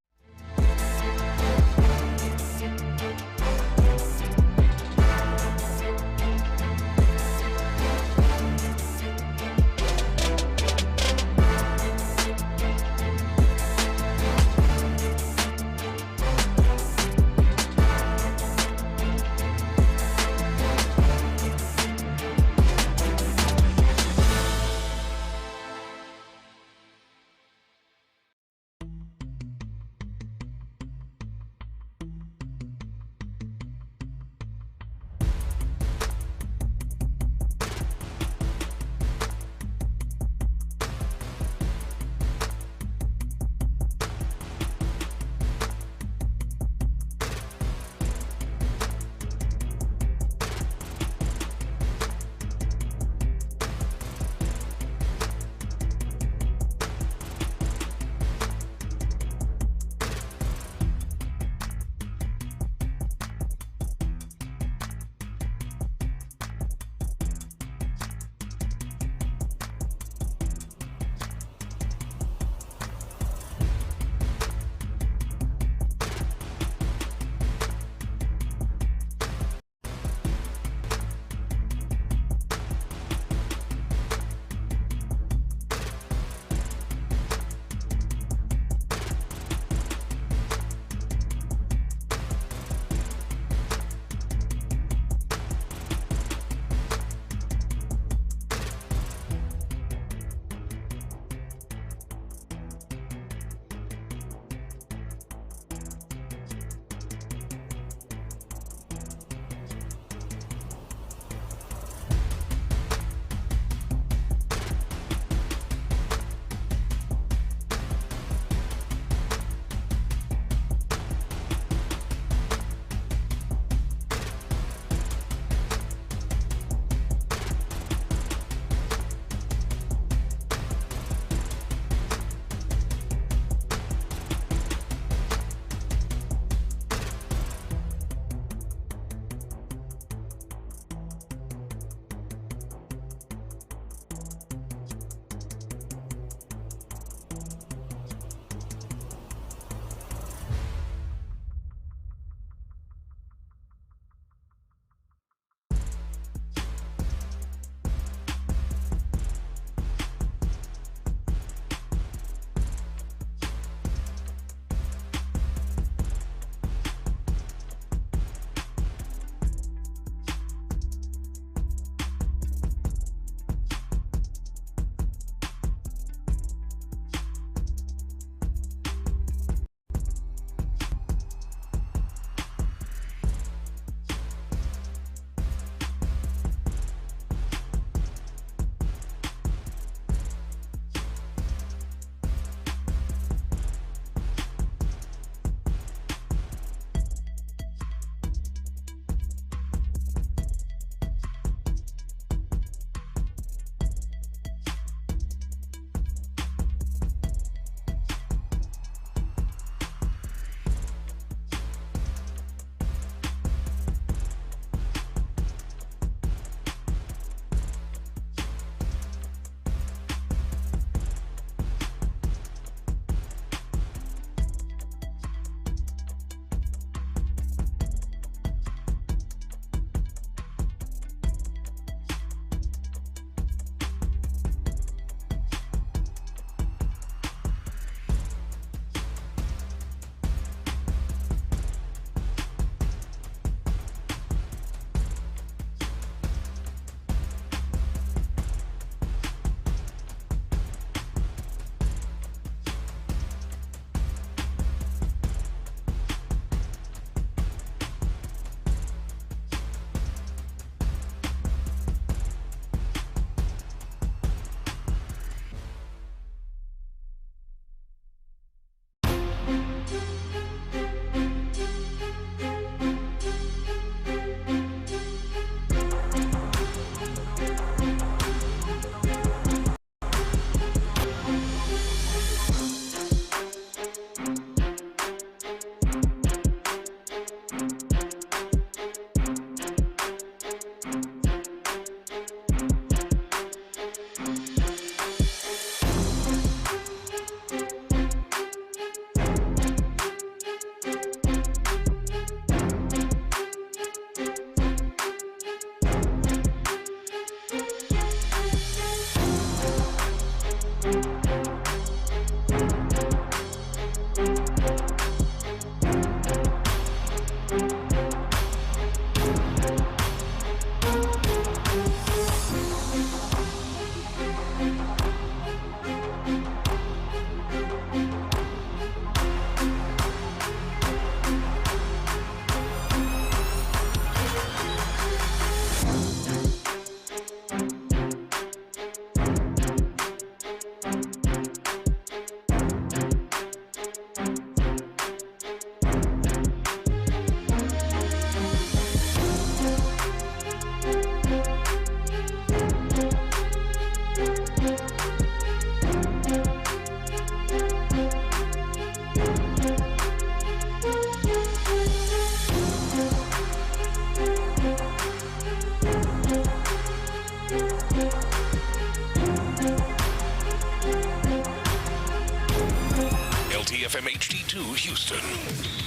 670 FM HD2 Houston.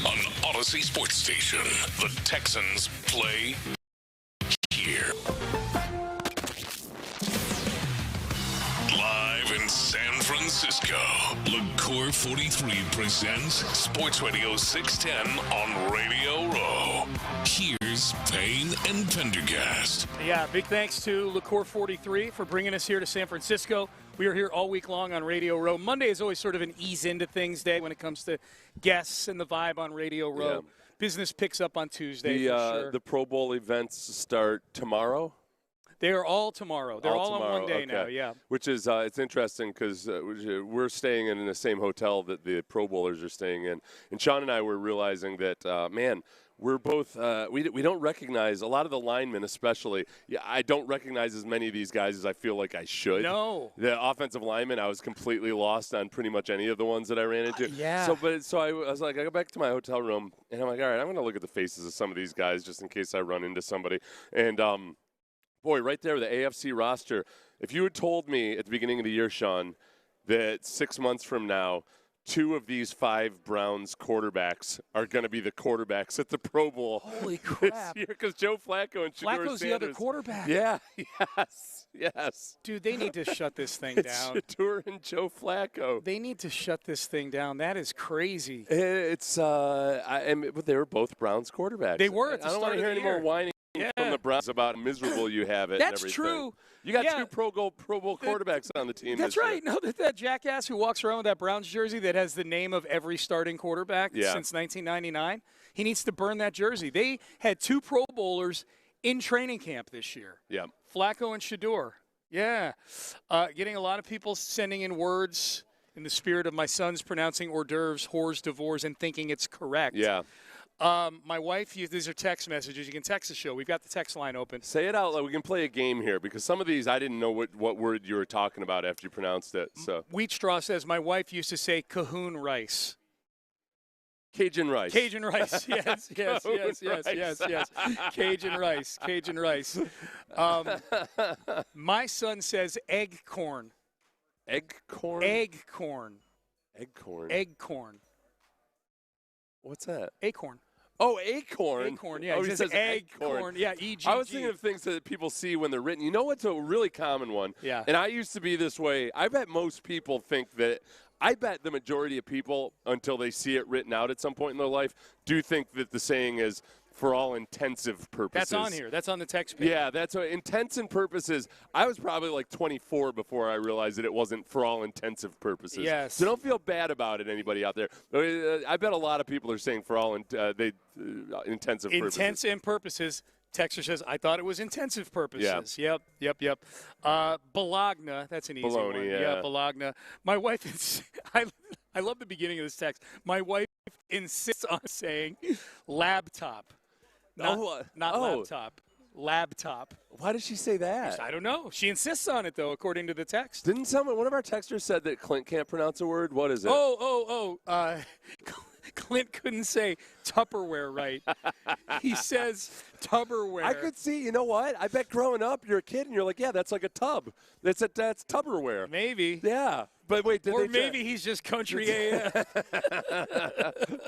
On Odyssey Sports Station, the Texans play here. Live in San Francisco, LaCour 43 presents Sports Radio 610 on Radio Row. Here's Payne and Pendergast. Yeah, big thanks to LaCour 43 for bringing us here to San Francisco. We are here all week long on Radio Row. Monday is always sort of an ease into things day when it comes to guests and the vibe on Radio Row. Yeah. Business picks up on Tuesday, for sure. The Pro Bowl events start tomorrow? They are all tomorrow. They're all tomorrow. on one day Okay. now, yeah. Which is, it's interesting because we're staying in the same hotel that the Pro Bowlers are staying in. And Sean and I were realizing that, man, we're both, we don't recognize, a lot of the linemen especially, I don't recognize as many of these guys as I feel like I should. No. The offensive linemen, I was completely lost on pretty much any of the ones that I ran into. Yeah. So I was like, I go back to my hotel room, and I'm like, all right, I'm going to look at the faces of some of these guys just in case I run into somebody. And, boy, right there, the AFC roster, if you had told me at the beginning of the year, Sean, that 6 months from now, 2 of these 5 Browns quarterbacks are going to be the quarterbacks at the Pro Bowl. Holy crap. This year, because Joe Flacco and Shedeur Flacco's Sanders. the other quarterback. Yeah, yes. Dude, they need to shut this thing down. Shedeur and Joe Flacco. They need to shut this thing down. That is crazy. It's, but they were both Browns quarterbacks. They were at the I don't start want to of hear the any more year. whining from the Browns about how miserable you have it. That's and everything. true. You got Yeah. 2 Pro Bowl quarterbacks on the team. That's this right. year. No, that jackass who walks around with that Browns jersey that has the name of every starting quarterback since 1999, he needs to burn that jersey. They had 2 Pro Bowlers in training camp this year. Yeah. Flacco and Shedeur. Yeah. Getting a lot of people sending in words in the spirit of my son's pronouncing hors d'oeuvres, whores, divorce, and thinking it's correct. Yeah. My wife, these are text messages. You can text the show. We've got the text line open. Say it out loud. We can play a game here because some of these I didn't know what word you were talking about after you pronounced it. So Wheatstraw says, my wife used to say Cahoon rice. Cajun rice. Cajun rice. Yes. Cajun rice. Cajun rice. My son says egg corn. Egg corn? Egg corn. Egg corn. Egg corn. What's that? Acorn. Oh, acorn. Acorn, yeah. Oh, he says egg corn. Yeah, E-G-G. I was thinking of things that people see when they're written. You know what's a really common one? Yeah. And I used to be this way. I bet most people think that – I bet the majority of people, until they see it written out at some point in their life, do think that the saying is – for all intensive purposes. That's on here. That's on the text page. Yeah, that's what intents and purposes. I was probably like 24 before I realized that it wasn't for all intensive purposes. Yes. So don't feel bad about it, anybody out there. I bet a lot of people are saying for all intensive purposes. Intents and purposes. Texter says, I thought it was intensive purposes. Yeah. Yep. Bologna. That's an easy Bologna, one. yeah. Bologna. My wife is I love the beginning of this text. My wife insists on saying laptop. Not laptop. Laptop. Why did she say that? I don't know. She insists on it, though, according to the text. Didn't one of our texters said that Clint can't pronounce a word? What is it? Clint couldn't say Tupperware right. He says Tupperware. I could see, you know what? I bet growing up, you're a kid and you're like, yeah, that's like a tub. That's Tupperware. Maybe. Yeah. But wait, maybe he's just country AF.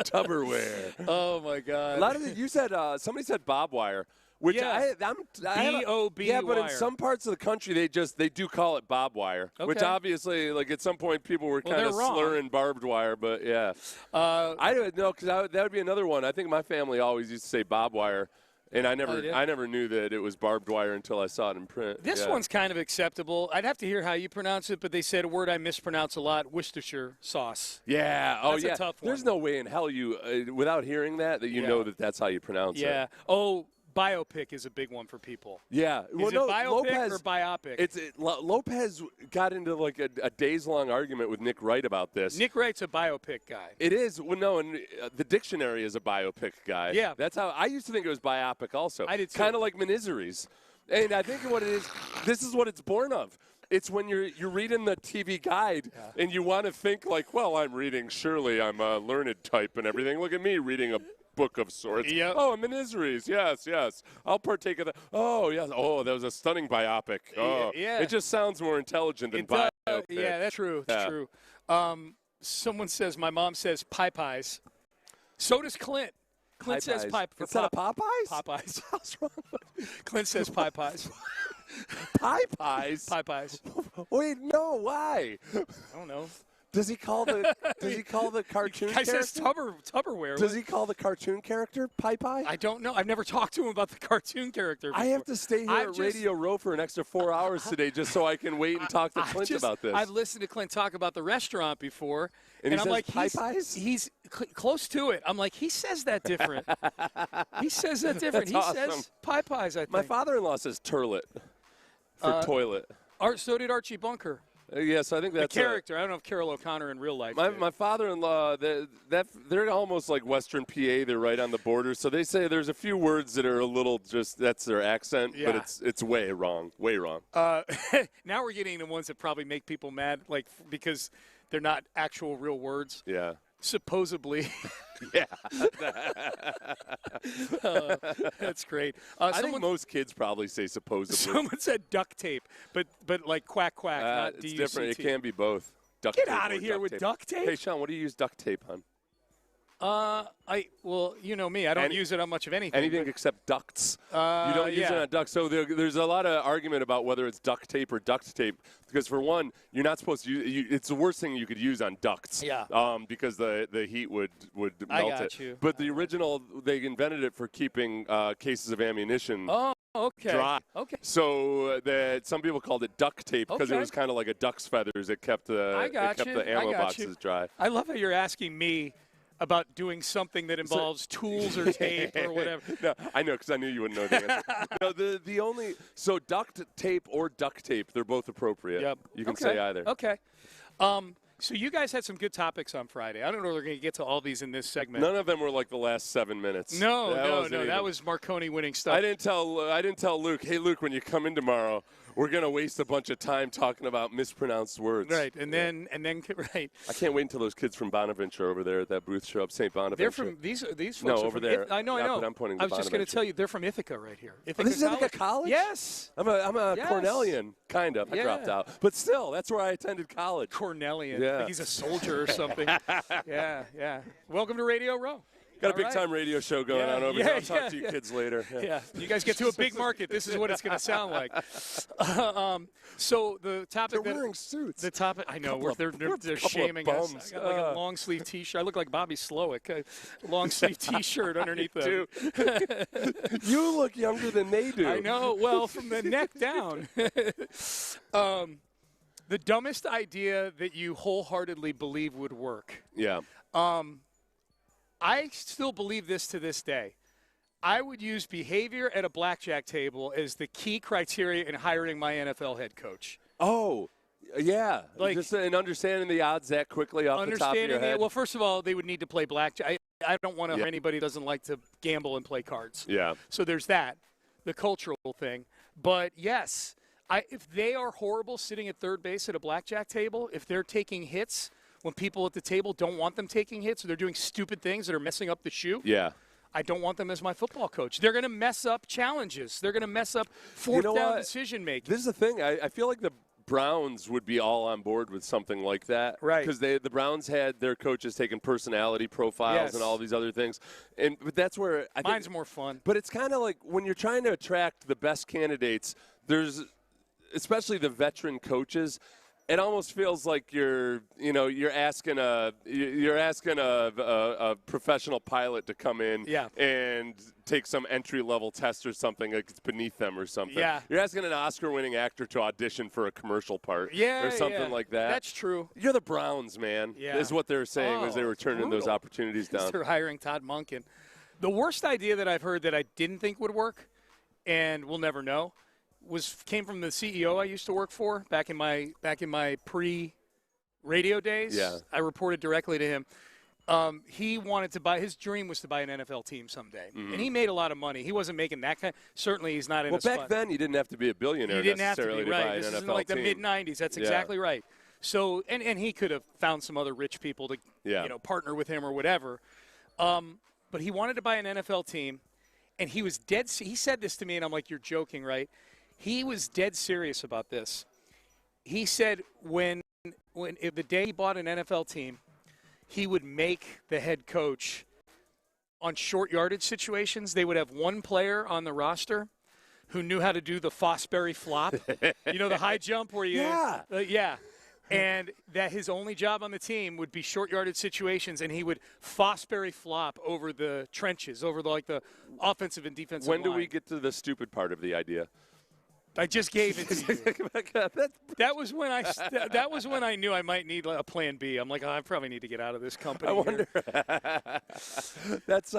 Tupperware. Oh, my God. A lot of you said, somebody said bob wire. Which B-O-B yeah, but wire. in some parts of the country they do call it bob wire, which obviously, like at some point, people were kind of slurring barbed wire. But yeah, I don't know because that would be another one. I think my family always used to say bob wire, and I never knew that it was barbed wire until I saw it in print. This one's kind of acceptable. I'd have to hear how you pronounce it, but they said a word I mispronounce a lot: Worcestershire sauce. Yeah. That's a tough one. There's no way in hell you, without hearing that you know that that's how you pronounce it. Yeah. Oh. Biopic is a big one for people. Yeah. Is it biopic or biopic? Lopez got into like a days-long argument with Nick Wright about this. Nick Wright's a biopic guy. It is. Well, no, and the dictionary is a biopic guy. Yeah. That's how I used to think it was biopic also. I did too. Kind of like Miniseries. And I think what it is, this is what it's born of. It's when you're reading the TV guide and you want to think like, well, I'm reading, surely I'm a learned type and everything. Look at me reading a book of sorts. Yep. Oh, Miniseries. Yes. I'll partake of that. Oh, yes. Oh, that was a stunning biopic. Oh, yeah. It just sounds more intelligent than biopic. Yeah, that's true. That's true. Someone says my mom says pies. So does Clint. Clint says pie. Instead of Popeyes? Popeyes. What's wrong Clint says pies. Pies? Pies. Wait, no, why? I don't know. Does he call the cartoon Guy character? says Tupperware. Does he call the cartoon character Pie? I don't know. I've never talked to him about the cartoon character before. I have to stay here at Radio Row for an extra 4 hours today just so I can wait and talk to Clint about this. I've listened to Clint talk about the restaurant before, and I'm like, pies? He's close to it. I'm like, he says that different. He says that different. That's he awesome. says pies, I think. My father-in-law says turlet for toilet. So did Archie Bunker. Yes, I think that's the character. I don't know if Carol O'Connor in real life. My father-in-law, they're almost like Western PA. They're right on the border, so they say there's a few words that are a little just that's their accent, but it's way wrong. Now we're getting the ones that probably make people mad, like because they're not actual real words. Yeah. Supposedly. Yeah. That's great. I think most kids probably say supposedly. Someone said duct tape, but like quack, not it's D-U-C-T. different. It can be both. Get out of here with duct tape. Hey, Sean, what do you use duct tape on? Well, you know me. I don't use it on much of anything. Anything except ducts. You don't use it on ducts. So there's a lot of argument about whether it's duct tape or duct tape. Because for one, you're not supposed to use it's the worst thing you could use on ducts. Yeah. Because the heat would melt it. I got you. But the original, they invented it for keeping cases of ammunition. Oh. Okay. Dry. Okay. So some people called it duct tape because it was kind of like a duck's feathers. It kept the ammo boxes dry. I love how you're asking me about doing something that involves tools or tape or whatever. No, I know because I knew you wouldn't know the answer. No, so duct tape or duct tape, they're both appropriate. Yep. You can say either. Okay. So you guys had some good topics on Friday. I don't know if we're going to get to all these in this segment. None of them were like the last 7 minutes. No. That was Marconi winning stuff. I didn't tell Luke, hey, Luke, when you come in tomorrow, we're going to waste a bunch of time talking about mispronounced words. Right, and then right. I can't wait until those kids from Bonaventure over there at that booth show up, St. Bonaventure. They're from these folks. No, are over from there. I know. But I'm pointing to I was just going to tell you, they're from Ithaca right here. This is Ithaca College? Yes. I'm a Cornellian, kind of. I dropped out. But still, that's where I attended college. Cornellian. Yeah. Like he's a soldier or something. Yeah. Welcome to Radio Row. Got a big-time radio show going on over here. I'll talk to you kids later. Yeah, you guys get to a big market. This is what it's going to sound like. So the topic they're wearing suits. The topic, I know, they're shaming us. I got like a long-sleeve T-shirt. I look like Bobby Slowick. A long-sleeve T-shirt underneath the. You look younger than they do. I know. Well, from the neck down. The dumbest idea that you wholeheartedly believe would work. Yeah. I still believe this to this day. I would use behavior at a blackjack table as the key criteria in hiring my NFL head coach. Oh, yeah. Like, just in understanding the odds that quickly off the top of your head. Well, first of all, they would need to play blackjack. I don't want to hire anybody who doesn't like to gamble and play cards. Yeah. So there's that, the cultural thing. But, yes, if they are horrible sitting at third base at a blackjack table, if they're taking hits – when people at the table don't want them taking hits or they're doing stupid things that are messing up the shoe, I don't want them as my football coach. They're going to mess up challenges. They're going to mess up fourth down decision-making. This is the thing. I feel like the Browns would be all on board with something like that. Right. Because the Browns had their coaches taking personality profiles and all these other things. But that's where I think mine's more fun. But it's kind of like when you're trying to attract the best candidates, there's especially the veteran coaches – it almost feels like you're asking a professional pilot to come in and take some entry-level test or something like it's beneath them or something. Yeah. You're asking an Oscar-winning actor to audition for a commercial part or something like that. That's true. You're the Browns, man. Yeah. Is what they're saying as they were turning those opportunities down. They're hiring Todd Monken. The worst idea that I've heard that I didn't think would work, and we'll never know, came from the CEO I used to work for back in my pre-radio days. Yeah. I reported directly to him. He wanted to buy – his dream was to buy an NFL team someday. Mm-hmm. And he made a lot of money. He wasn't making that kind – certainly he's not in a spot. Well, back then you didn't have to be a billionaire necessarily to buy an NFL team. This is like the mid-'90s. That's exactly right. So – and he could have found some other rich people to partner with him or whatever. But he wanted to buy an NFL team, and he was dead – he said this to me, and I'm like, you're joking, right? He was dead serious about this. He said if the day he bought an NFL team, he would make the head coach on short yardage situations. They would have one player on the roster who knew how to do the Fosbury flop. You know, the high jump where you – yeah. And that his only job on the team would be short yardage situations, and he would Fosbury flop over the trenches, over the offensive and defensive line. When do we get to the stupid part of the idea? I just gave it to you. That was when I knew I might need a plan B. I'm like, I probably need to get out of this company. I wonder. That's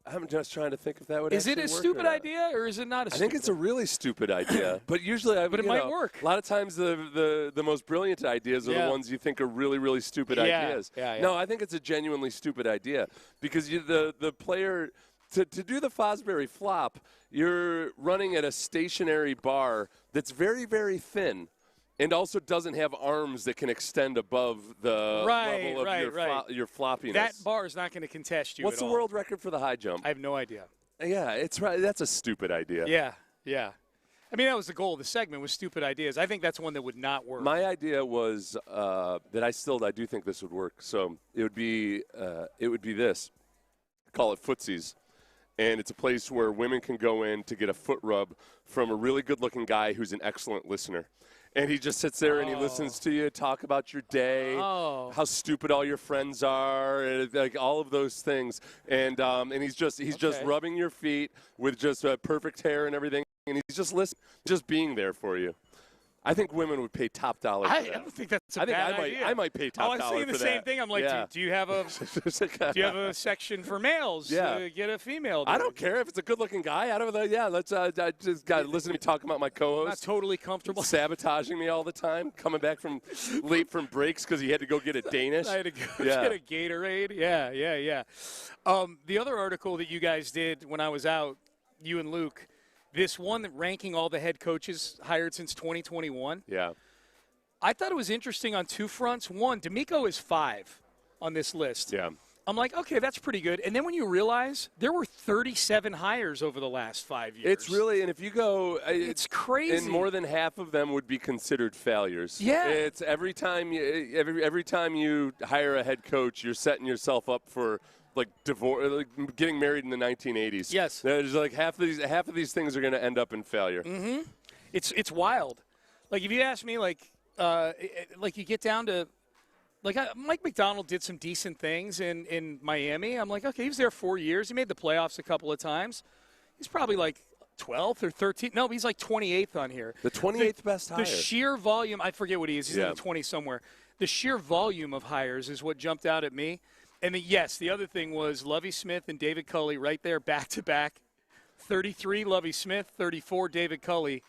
I'm just trying to think if that would. Is it a stupid idea or is it not a stupid idea? I think it's a really stupid idea. But usually, it might work. A lot of times the most brilliant ideas are the ones you think are really, really stupid ideas. Yeah. No, I think it's a genuinely stupid idea because the player to do the Fosbury flop, you're running at a stationary bar that's very, very thin. And also doesn't have arms that can extend above the level of your floppiness. That bar is not going to contest you. What's the world record for the high jump? I have no idea. Yeah, it's right. That's a stupid idea. Yeah. I mean, that was the goal of the segment, was stupid ideas. I think that's one that would not work. My idea was that I do think this would work. So it would be this. Call it Footsies. And it's a place where women can go in to get a foot rub from a really good-looking guy who's an excellent listener. And he just sits there and he listens to you talk about your day, how stupid all your friends are, and like all of those things. And he's just rubbing your feet with just perfect hair and everything, and he's just just being there for you. I think women would pay top dollar for that. I don't think that's a bad idea. I might pay top dollar for that. I was saying the same thing. I'm like, do you have a section for males? Yeah. Get a female. I don't care if it's a good-looking guy. I don't know. Yeah, let's I just got to listen to me talking about my co-host. Not totally comfortable. Sabotaging me all the time, coming back late from breaks because he had to go get a Danish. I had to go get a Gatorade. Yeah. The other article that you guys did when I was out, you and Luke, this one ranking all the head coaches hired since 2021. Yeah. I thought it was interesting on two fronts. One, D'Amico is 5 on this list. Yeah. I'm like, okay, that's pretty good. And then when you realize there were 37 hires over the last 5 years. It's really, and if you go, it's crazy. And more than half of them would be considered failures. Yeah. It's every time you hire a head coach, you're setting yourself up for like divorce, like getting married in the 1980s. Yes. There's like half of these things are going to end up in failure. Mm-hmm. It's wild. Like if you ask me, like you get down to. Like, Mike McDonald did some decent things in Miami. I'm like, okay, he was there 4 years. He made the playoffs a couple of times. He's probably like 12th or 13th. No, he's like 28th on here. The 28th best hire. The sheer volume, I forget what he is. He's in the 20s somewhere. The sheer volume of hires is what jumped out at me. And the other thing was Lovie Smith and David Culley right there back-to-back. 33, Lovie Smith, 34, David Culley.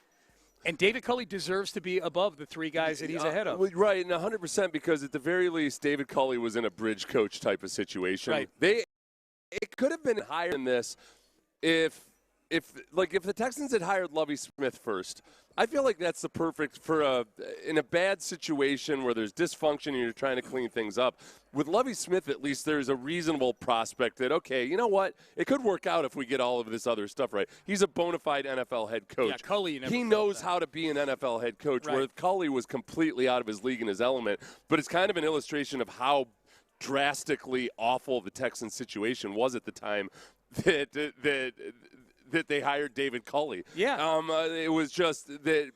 And David Culley deserves to be above the 3 guys that he's ahead of. Right, and 100% because at the very least, David Culley was in a bridge coach type of situation. Right. It could have been higher than this if the Texans had hired Lovie Smith first. I feel like that's the perfect in a bad situation where there's dysfunction and you're trying to clean things up. With Lovie Smith, at least there's a reasonable prospect that, okay, you know what? It could work out if we get all of this other stuff right. He's a bona fide NFL head coach. Yeah, Culley never he knows how to be an NFL head coach, where Culley was completely out of his league and his element. But it's kind of an illustration of how drastically awful the Texans situation was at the time that they hired David Culley. Yeah. It was just that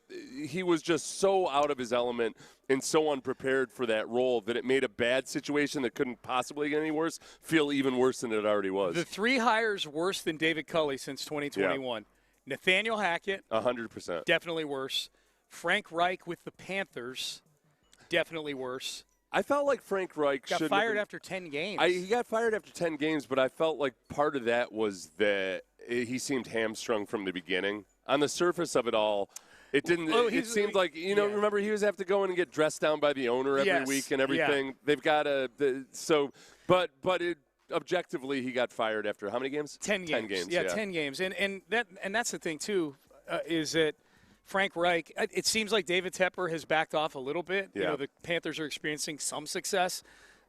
he was just so out of his element and so unprepared for that role that it made a bad situation that couldn't possibly get any worse feel even worse than it already was. The 3 hires worse than David Culley since 2021. Yeah. Nathaniel Hackett. 100%. Definitely worse. Frank Reich with the Panthers. Definitely worse. I felt like Frank Reich got fired after 10 games. He got fired after 10 games, but I felt like part of that was that he seemed hamstrung from the beginning. On the surface of it all, it didn't. It seemed like Remember, he was have to go in and get dressed down by the owner every week and everything. Yeah. They've got but objectively, he got fired after how many games? 10 games. 10 games. Yeah, 10 games. And that's the thing too, is that Frank Reich. It seems like David Tepper has backed off a little bit. Yeah. The Panthers are experiencing some success.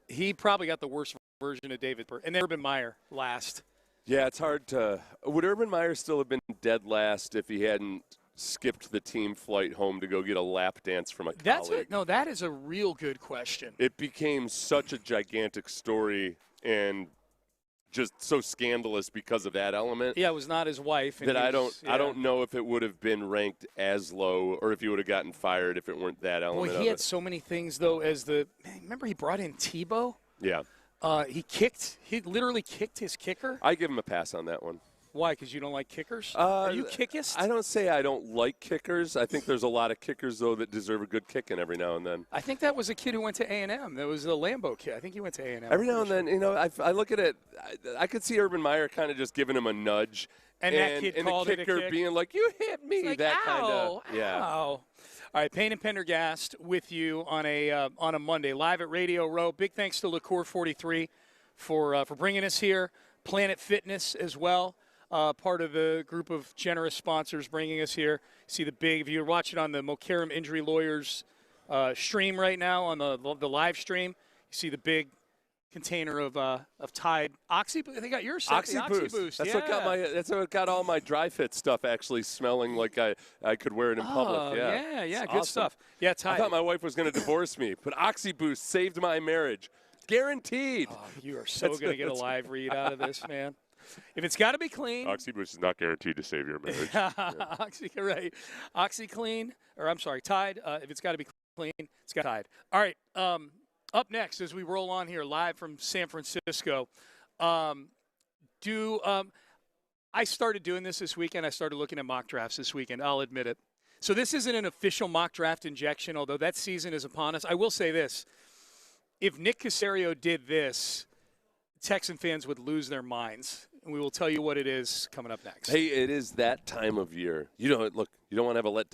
He probably got the worst version of David Tepper, and then Urban Meyer last. Yeah, it's hard to – would Urban Meyer still have been dead last if he hadn't skipped the team flight home to go get a lap dance from a colleague? That is a real good question. It became such a gigantic story and just so scandalous because of that element. Yeah, it was not his wife. That I don't know if it would have been ranked as low or if he would have gotten fired if it weren't that element. Boy, he had so many things, though, remember he brought in Tebow? Yeah. He literally kicked his kicker? I give him a pass on that one. Why? Because you don't like kickers? Are you kickist? I don't say I don't like kickers. I think there's a lot of kickers, though, that deserve a good kicking every now and then. I think that was a kid who went to A&M. That was a Lambeau kid. I think he went to A&M. Every now and then, I look at it. I could see Urban Meyer kind of just giving him a nudge. And that kid called the kicker it a kick. being like, you hit me. Like, that kind of. Yeah. All right, Payne and Pendergast with you on a Monday, live at Radio Row. Big thanks to Liqueur 43 for bringing us here. Planet Fitness as well. Part of the group of generous sponsors bringing us here. See the big, if you're watching on the Mokaram Injury Lawyers stream right now on the live stream, you see the big container of Tide Oxy. They got yours. Oxy Boost. That's what got all my dry fit stuff actually smelling like I could wear it in public. Yeah, it's good awesome stuff. Yeah, Tide. I thought my wife was going to divorce me, but Oxy Boost saved my marriage, guaranteed. Oh, you are so going to get a live read out of this, man. If it's got to be clean. OxyBoost is not guaranteed to save your marriage. Right. OxyClean, or I'm sorry, Tide. If it's got to be clean, it's got Tide. All right. Up next, as we roll on here live from San Francisco, I started doing this weekend. I started looking at mock drafts this weekend. I'll admit it. So this isn't an official mock draft injection, although that season is upon us. I will say this. If Nick Caserio did this, Texan fans would lose their minds. And we will tell you what it is coming up next. Hey, it is that time of year. You don't want to have a let.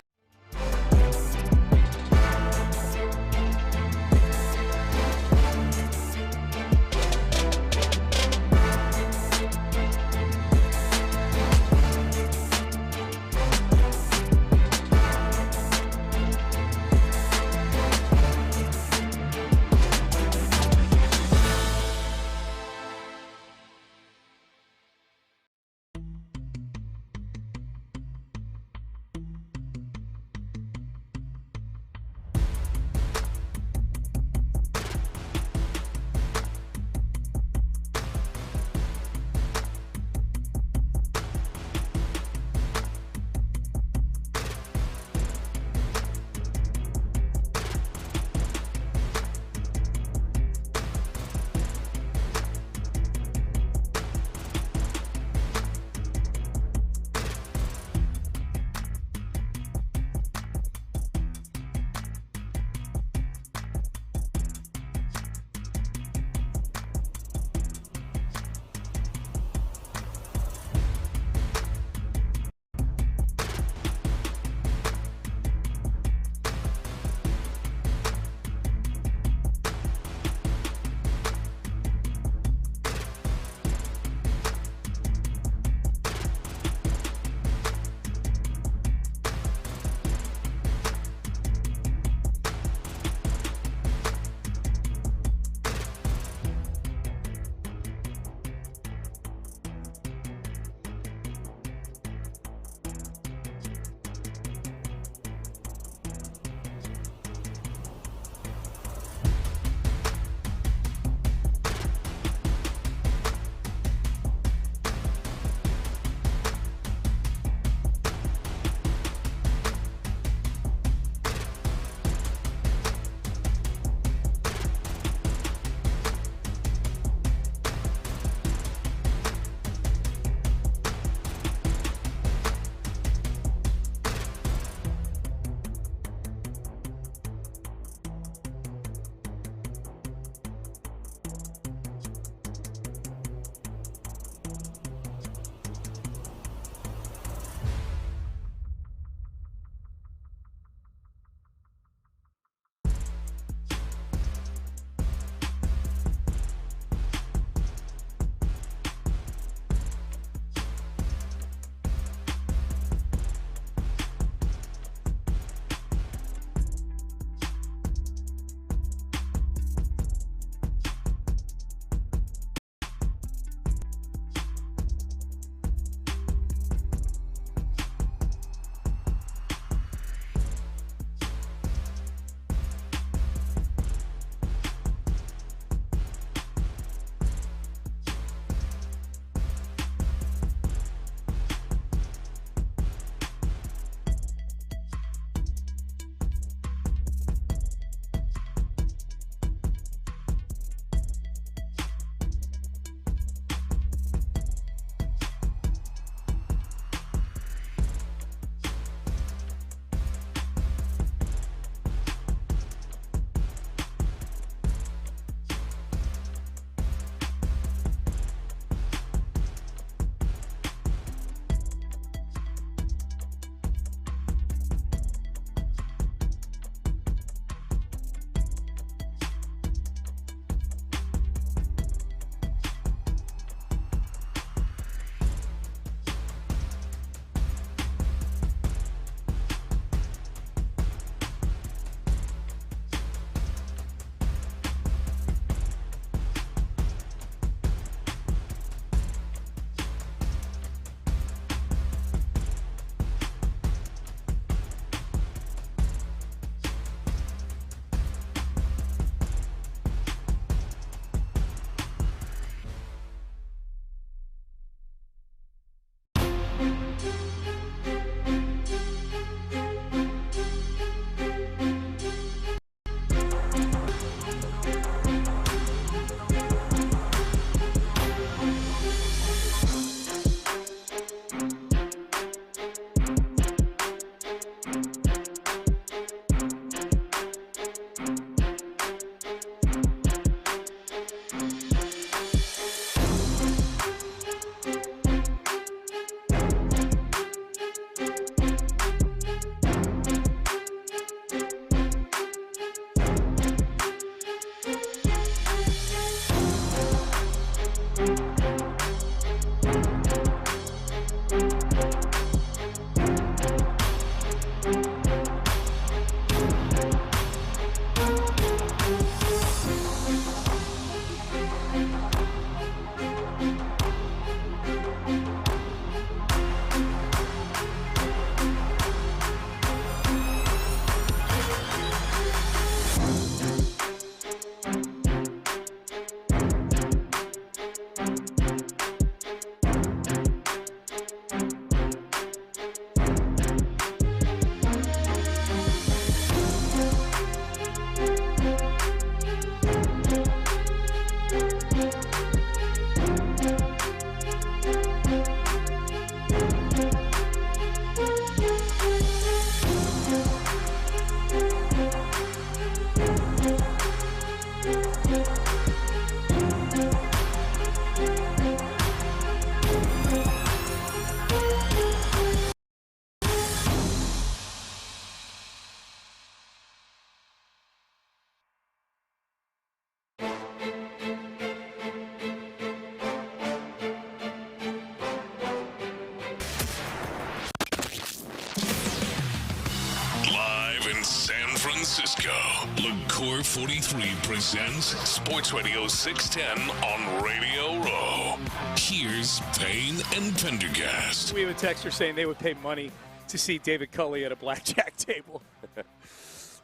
Francisco. LaCour 43 presents Sports Radio 610 on Radio Row. Here's Payne and Pendergast. We have a texter saying they would pay money to see David Culley at a blackjack table.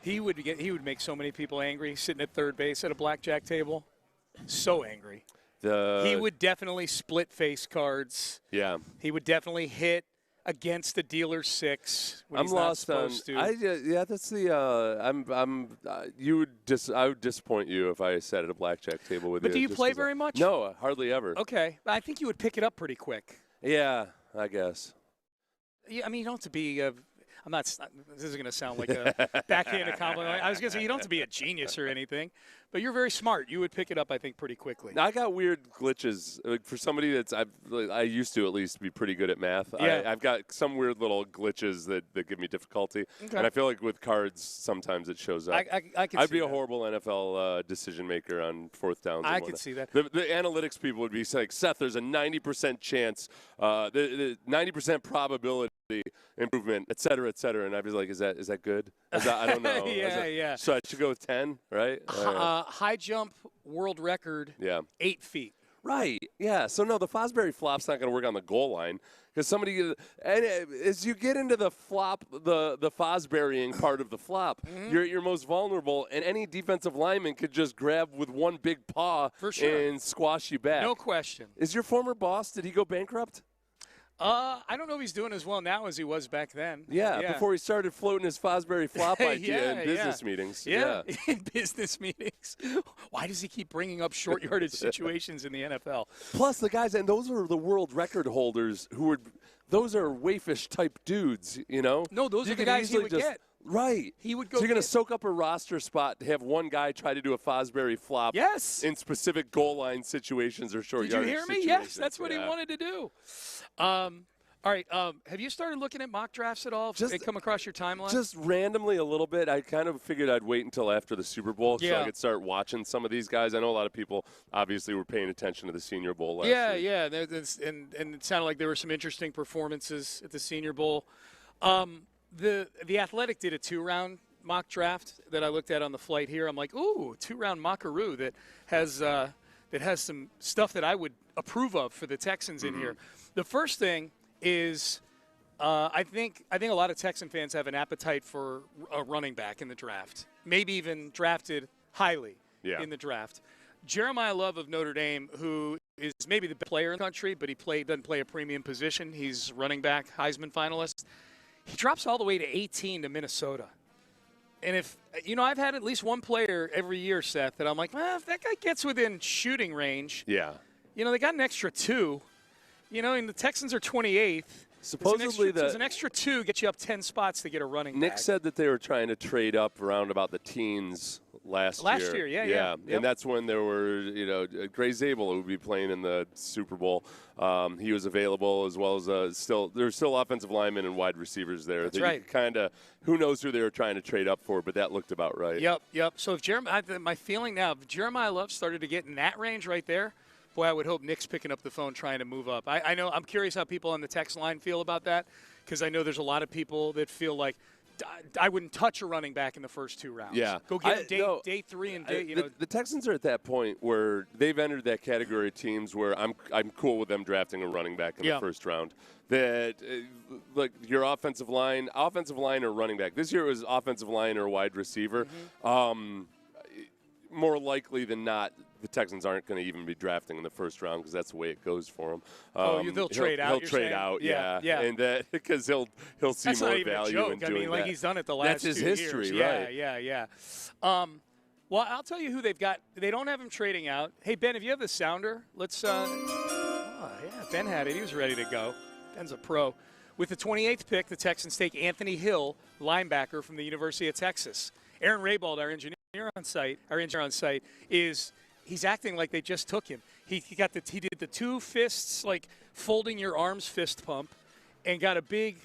He would make so many people angry sitting at third base at a blackjack table. So angry. He would definitely split face cards. Yeah. He would definitely hit against the dealer's six when I'm he's lost not on. supposed to. Yeah, that's the. I would disappoint you if I sat at a blackjack table with you. But do you play very much? No, hardly ever. Okay, I think you would pick it up pretty quick. Yeah, I guess. Yeah, I mean, you don't have to be. I'm not. This is going to sound like a backhanded compliment. I was going to say you don't have to be a genius or anything, but you're very smart. You would pick it up, I think, pretty quickly. Now, I got weird glitches. Like for somebody that's I used to at least be pretty good at math. Yeah. I've got some weird little glitches that give me difficulty, and I feel like with cards sometimes it shows up. I'd be a horrible NFL decision maker on fourth downs. I could see that. The analytics people would be saying, Seth, there's a 90% chance, the 90% probability improvement, et cetera, and I'd be like, is that good? I don't know. Yeah. So I should go with 10, right? High jump world record. Yeah. 8 feet. Right. Yeah. So no, the Fosbury flop's not going to work on the goal line because and as you get into the flop, the Fosburying part of the flop, you're most vulnerable, and any defensive lineman could just grab with one big paw and squash you back. No question. Is your former boss? Did he go bankrupt? I don't know if he's doing as well now as he was back then. Yeah, before he started floating his Fosbury flop idea in business meetings. Yeah, in business meetings. Why does he keep bringing up short yardage situations in the NFL? Plus the guys, and those are the world record holders those are wayfish type dudes, you know? No, those are the guys he would get. Right. He would go. So you're going to soak up a roster spot to have one guy try to do a Fosbury flop in specific goal line situations or short yardage situations. Did you hear me? Yes, that's what he wanted to do. All right. Have you started looking at mock drafts at all? They come across your timeline? Just randomly a little bit. I kind of figured I'd wait until after the Super Bowl so I could start watching some of these guys. I know a lot of people obviously were paying attention to the Senior Bowl last week. Yeah. And it sounded like there were some interesting performances at the Senior Bowl. The Athletic did a 2-round mock draft that I looked at on the flight here. I'm like, ooh, 2-round mockaroo that has some stuff that I would approve of for the Texans in here. The first thing is I think a lot of Texan fans have an appetite for a running back in the draft, maybe even drafted highly in the draft. Jeremiah Love of Notre Dame, who is maybe the best player in the country, but he doesn't play a premium position. He's running back, Heisman finalist. He drops all the way to 18 to Minnesota. And I've had at least one player every year, Seth, that I'm like, well, if that guy gets within shooting range, they got an extra 2. And the Texans are 28th. Supposedly, there's an extra 2 get you up 10 spots to get a running back. Nick said that they were trying to trade up around about the teens last year. Yeah. Yep. And that's when there were, Gray Zabel, who would be playing in the Super Bowl. He was available, as well as there's still offensive linemen and wide receivers there. That's right. Kind of, who knows who they were trying to trade up for, but that looked about right. Yep. So my feeling now, if Jeremiah Love started to get in that range right there, boy, I would hope Nick's picking up the phone trying to move up. I know, I'm curious how people on the text line feel about that, because I know there's a lot of people that feel like I wouldn't touch a running back in the first 2 rounds. Yeah. Go get him day 3 and day, The Texans are at that point where they've entered that category of teams where I'm cool with them drafting a running back in the first round. That, your offensive line or running back. This year it was offensive line or wide receiver. More likely than not, the Texans aren't going to even be drafting in the first round because that's the way it goes for him. They'll trade out. He'll trade out, yeah. And that because he'll see that's more not even value a joke. in doing that. Like he's done it the last 2 years. That's his history, right? Yeah. Well, I'll tell you who they've got. They don't have him trading out. Hey, Ben, if you have the sounder, let's. Ben had it. He was ready to go. Ben's a pro. With the 28th pick, the Texans take Anthony Hill, linebacker from the University of Texas. Aaron Raybald, our engineer on site, he's acting like they just took him. He did the 2 fists, like folding your arms fist pump, and got a big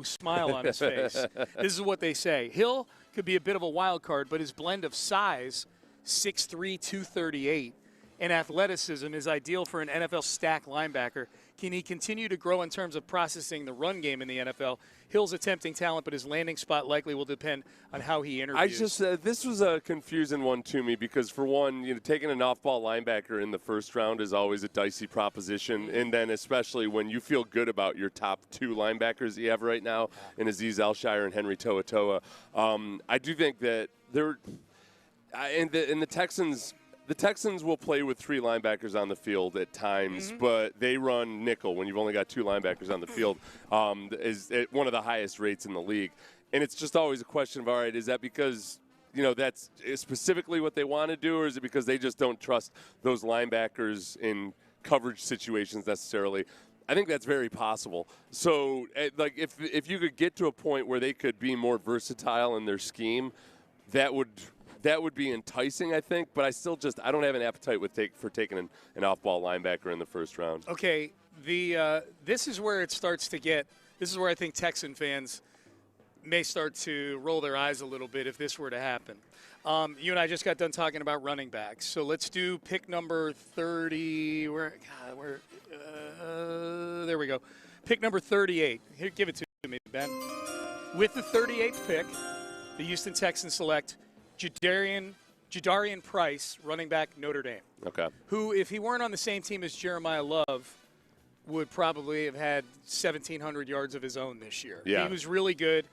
smile on his face. This is what they say. Hill could be a bit of a wild card, but his blend of size, 6'3", 238, and athleticism is ideal for an NFL stack linebacker. Can he continue to grow in terms of processing the run game in the NFL? Hill's a tempting talent, but his landing spot likely will depend on how he interviews. This was a confusing one to me because, for one, taking an off-ball linebacker in the first round is always a dicey proposition, and then especially when you feel good about your top 2 linebackers that you have right now, in Azeez Al-Shaair and Henry To'oTo'o. I do think that the Texans. The Texans will play with 3 linebackers on the field at times, but they run nickel when you've only got 2 linebackers on the field, is at one of the highest rates in the league. And it's just always a question of, all right, is that because, that's specifically what they want to do, or is it because they just don't trust those linebackers in coverage situations necessarily? I think that's very possible. So, if you could get to a point where they could be more versatile in their scheme, that would be enticing, I think, but I don't have an appetite for taking an off-ball linebacker in the first round. Okay, this is where it starts to get – this is where I think Texan fans may start to roll their eyes a little bit if this were to happen. You and I just got done talking about running backs, so let's do pick number 30. There we go. Pick number 38. Here, give it to me, Ben. With the 38th pick, the Houston Texans select – Jadarian Price, running back, Notre Dame. Okay. Who, if he weren't on the same team as Jeremiah Love, would probably have had 1,700 yards of his own this year. Yeah. He was really good.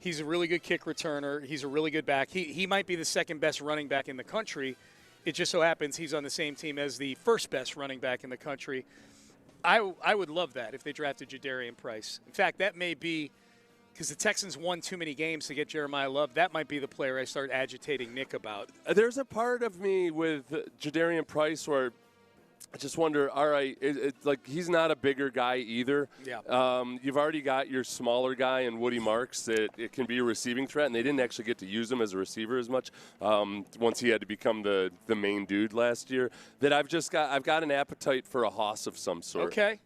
He's a really good kick returner. He's a really good back. He might be the second best running back in the country. It just so happens he's on the same team as the first best running back in the country. I would love that if they drafted Jadarian Price. In fact, that may be – because the Texans won too many games to get Jeremiah Love, that might be the player I start agitating Nick about. There's a part of me with Jadarian Price where I just wonder, all right, it's like he's not a bigger guy either. Yeah. You've already got your smaller guy in Woody Marks that it can be a receiving threat, and they didn't actually get to use him as a receiver as much once he had to become the main dude last year. That I've got an appetite for a hoss of some sort. Okay.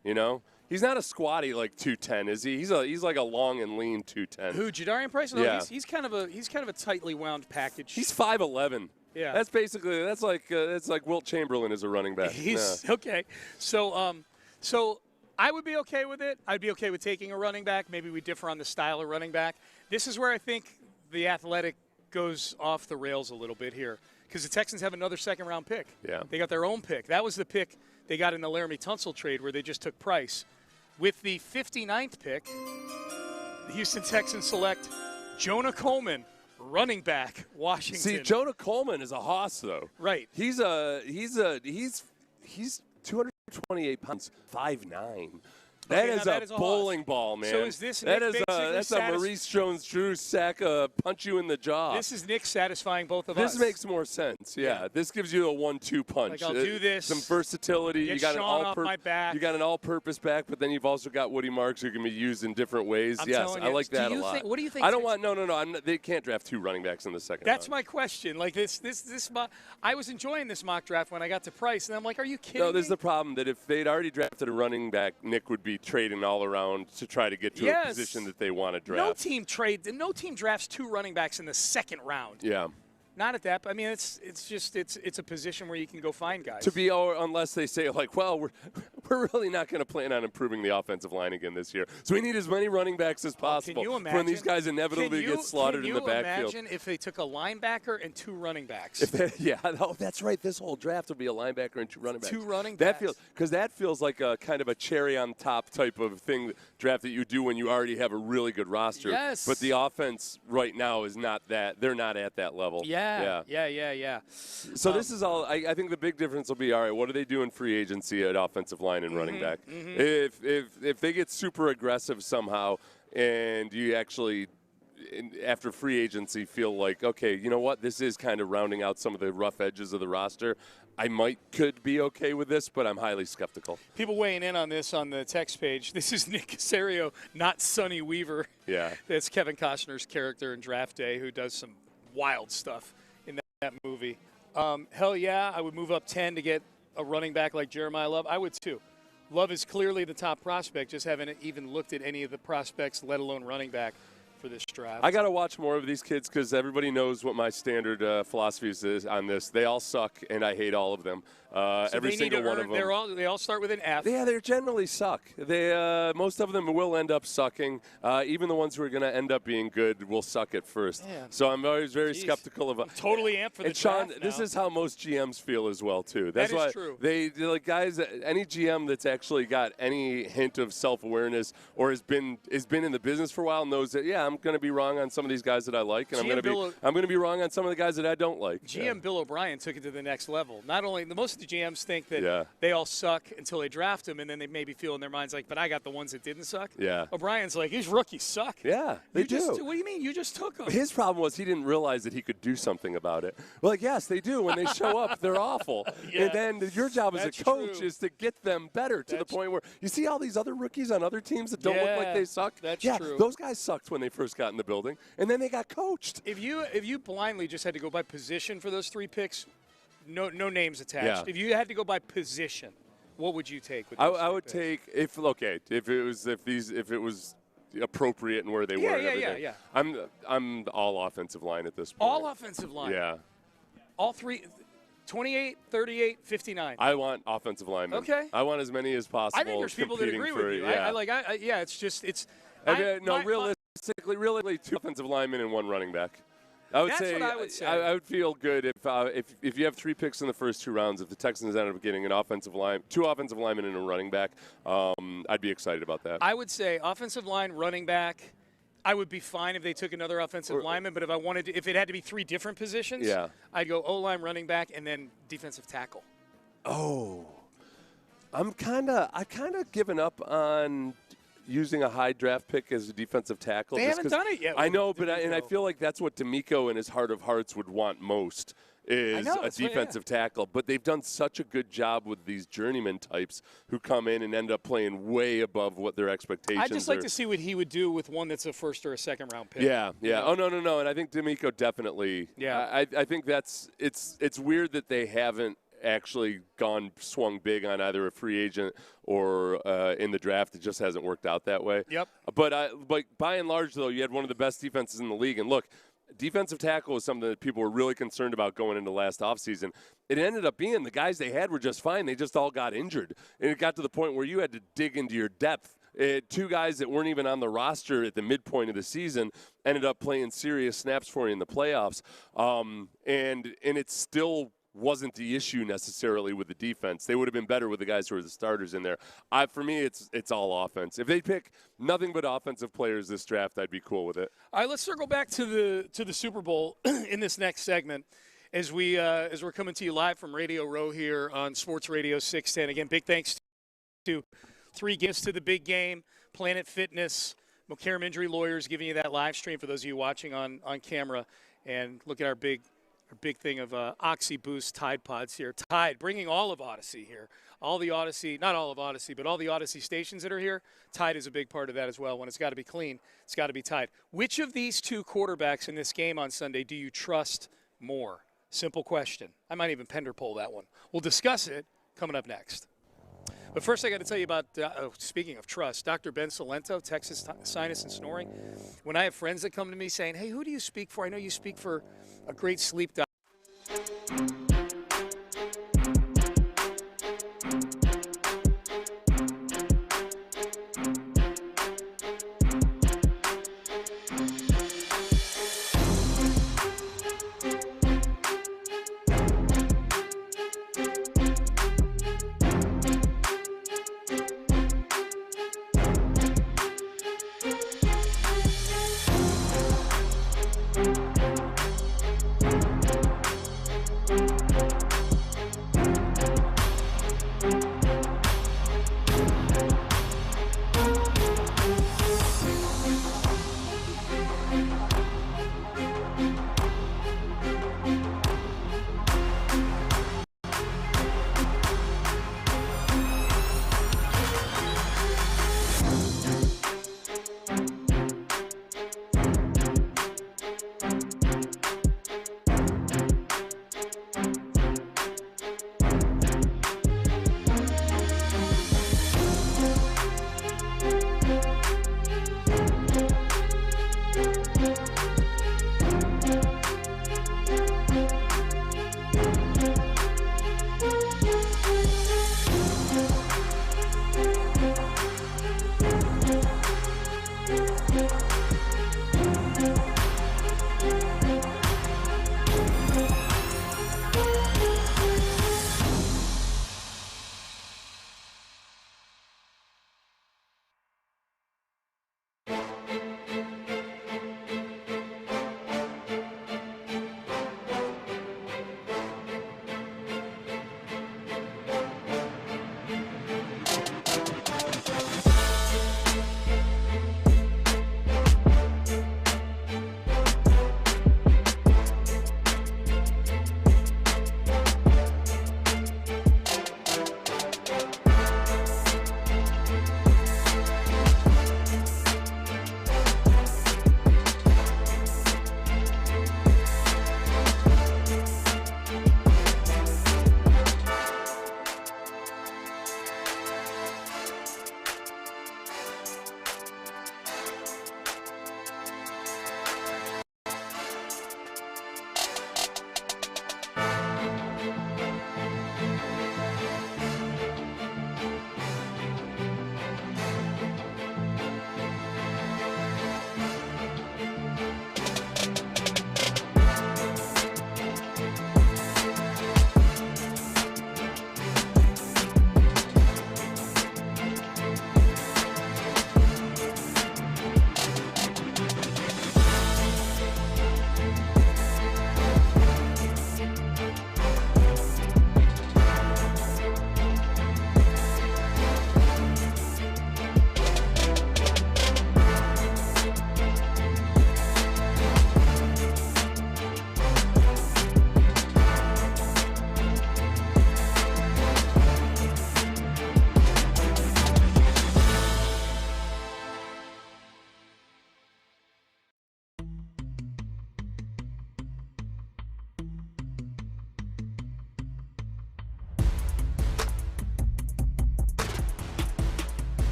He's not a squatty like 210, is he? He's like a long and lean 210. Who, Jadarian Price? No, yeah. He's kind of a tightly wound package. He's 5'11". Yeah. That's like Wilt Chamberlain as a running back. Okay. So I would be okay with it. I'd be okay with taking a running back. Maybe we differ on the style of running back. This is where I think the athletic goes off the rails a little bit here because the Texans have another second-round pick. Yeah. They got their own pick. That was the pick they got in the Laramie Tunsil trade where they just took Price. With the 59th pick, the Houston Texans select Jonah Coleman, running back, Washington. See, Jonah Coleman is a hoss, though. Right. He's 228 pounds, 5'9". That is a bowling ball, man. So is this Nick that's a Maurice Jones-Drew sack punch you in the jaw. This is Nick satisfying both of us. This makes more sense, yeah. This gives you a 1-2 punch. Like, I'll do this. Some versatility. Get you got Sean off my back. You got an all-purpose back, but then you've also got Woody Marks who can be used in different ways. Yes, I like that a lot. What do you think? I don't want they can't draft 2 running backs in the second round. That's my question. Like this I was enjoying this mock draft when I got to Price, and I'm like, are you kidding me? No, there's the problem that if they'd already drafted a running back, Nick would be trading all around to try to get to a position that they want to draft. No team drafts 2 running backs in the second round. Yeah. Not at that. I mean, it's a position where you can go find guys. Unless they say, like, well, we're really not going to plan on improving the offensive line again this year. So we need as many running backs as possible when these guys inevitably get slaughtered in the backfield. Can you imagine if they took a linebacker and 2 running backs? That's right. This whole draft would be a linebacker and 2 running backs. 2 running backs. That feels like a kind of a cherry on top type of thing draft that you do when you already have a really good roster. Yes. But the offense right now is not that. They're not at that level. Yeah. So this is all. I think the big difference will be, all right, what do they do in free agency at offensive line and running back? If they get super aggressive somehow, and you actually after free agency feel like, okay, you know what, this is kind of rounding out some of the rough edges of the roster, I could be okay with this, but I'm highly skeptical. People weighing in on this on the text page. This is Nick Casario, not Sonny Weaver. Yeah. That's Kevin Costner's character in Draft Day, who does some wild stuff in that movie. Hell yeah, I would move up 10 to get a running back like Jeremiah Love. I would too. Love is clearly the top prospect, just haven't even looked at any of the prospects, let alone running back, for this draft. I got to watch more of these kids because everybody knows what my standard philosophy is on this. They all suck, and I hate all of them. So every single one of them. They all start with an F. Yeah, they generally suck. Most of them will end up sucking. Even the ones who are going to end up being good will suck at first. Man. So I'm always very skeptical of. I'm totally amped for the draft. And Sean, now. This is how most GMs feel as well too. That's that is why true. They're like guys. Any GM that's actually got any hint of self-awareness or has been in the business for a while knows that I'm going to be wrong on some of these guys that I like, and I'm going to be wrong on some of the guys that I don't like. GM Bill O'Brien took it to the next level. Not only most of the GMs think that they all suck until they draft them, and then they maybe feel in their minds like, but I got the ones that didn't suck. Yeah. O'Brien's like, these rookies suck. Yeah, they do. What do you mean? You just took them. His problem was he didn't realize that he could do something about it. Well, like, yes, they do. When they show up, they're awful. And then your job as a coach is to get them better to the point where you see all these other rookies on other teams that don't look like they suck. That's true. Those guys sucked when they first got in the building, and then they got coached. If you blindly just had to go by position for those 3 picks, no names attached. Yeah. If you had to go by position, what would you take? With I would take if it was appropriate and where they were. And everything. Yeah. I'm all offensive line at this point. All offensive line. Yeah. All 3. 28, 38, 59. I want offensive linemen. Okay. I want as many as possible. I think there's people that agree with you. Yeah. Realistically, 2 offensive linemen and 1 running back. I would say. I would feel good if you have 3 picks in the first 2 rounds. If the Texans ended up getting 2 offensive linemen and a running back, I'd be excited about that. I would say offensive line, running back. I would be fine if they took another offensive lineman, but if it had to be 3 different positions, I'd go O-line, running back, and then defensive tackle. Oh, I kind of given up on using a high draft pick as a defensive tackle. They haven't done it yet. I know, but I feel like that's what D'Amico in his heart of hearts would want most. Is a defensive tackle, but they've done such a good job with these journeyman types who come in and end up playing way above what their expectations are. I'd just like to see what he would do with one that's a first or a second round pick. Yeah. Oh, no. And I think D'Amico definitely. Yeah. I think it's weird that they haven't actually swung big on either a free agent or in the draft. It just hasn't worked out that way. Yep. But by and large, though, you had one of the best defenses in the league. And look, defensive tackle was something that people were really concerned about going into last offseason. It ended up being the guys they had were just fine. They just all got injured. And it got to the point where you had to dig into your depth. 2 guys that weren't even on the roster at the midpoint of the season ended up playing serious snaps for you in the playoffs. And it still wasn't the issue necessarily with the defense. They would have been better with the guys who are the starters in there. For me, it's all offense. If they pick nothing but offensive players this draft, I'd be cool with it. All right, let's circle back to the Super Bowl in this next segment as we're coming to you live from Radio Row here on Sports Radio 610. Again, big thanks to 3 gifts to the big game, Planet Fitness, McCarran Injury Lawyers giving you that live stream for those of you watching on camera, and look at our big thing of Oxy Boost Tide Pods here. Tide, bringing all of Odyssey here. All the Odyssey, not all of Odyssey, but all the Odyssey stations that are here. Tide is a big part of that as well. When it's got to be clean, it's got to be Tide. Which of these 2 quarterbacks in this game on Sunday do you trust more? Simple question. I might even Pender poll that one. We'll discuss it coming up next. But first I got to tell you about, speaking of trust, Dr. Ben Salento, Texas Sinus and Snoring. When I have friends that come to me saying, hey, who do you speak for? I know you speak for a great sleep doctor.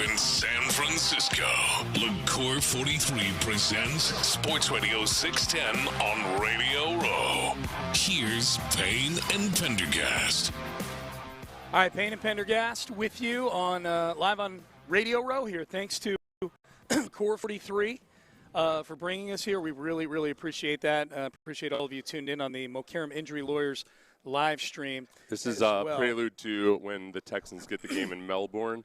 in San Francisco. LaCour 43 presents Sports Radio 610 on Radio Row. Here's Payne and Pendergast. All right, Payne and Pendergast with you on live on Radio Row here. Thanks to Core 43 for bringing us here. We really, really appreciate that. Appreciate all of you tuned in on the Mokaram Injury Lawyers live stream. This is a prelude to when the Texans get the game in Melbourne.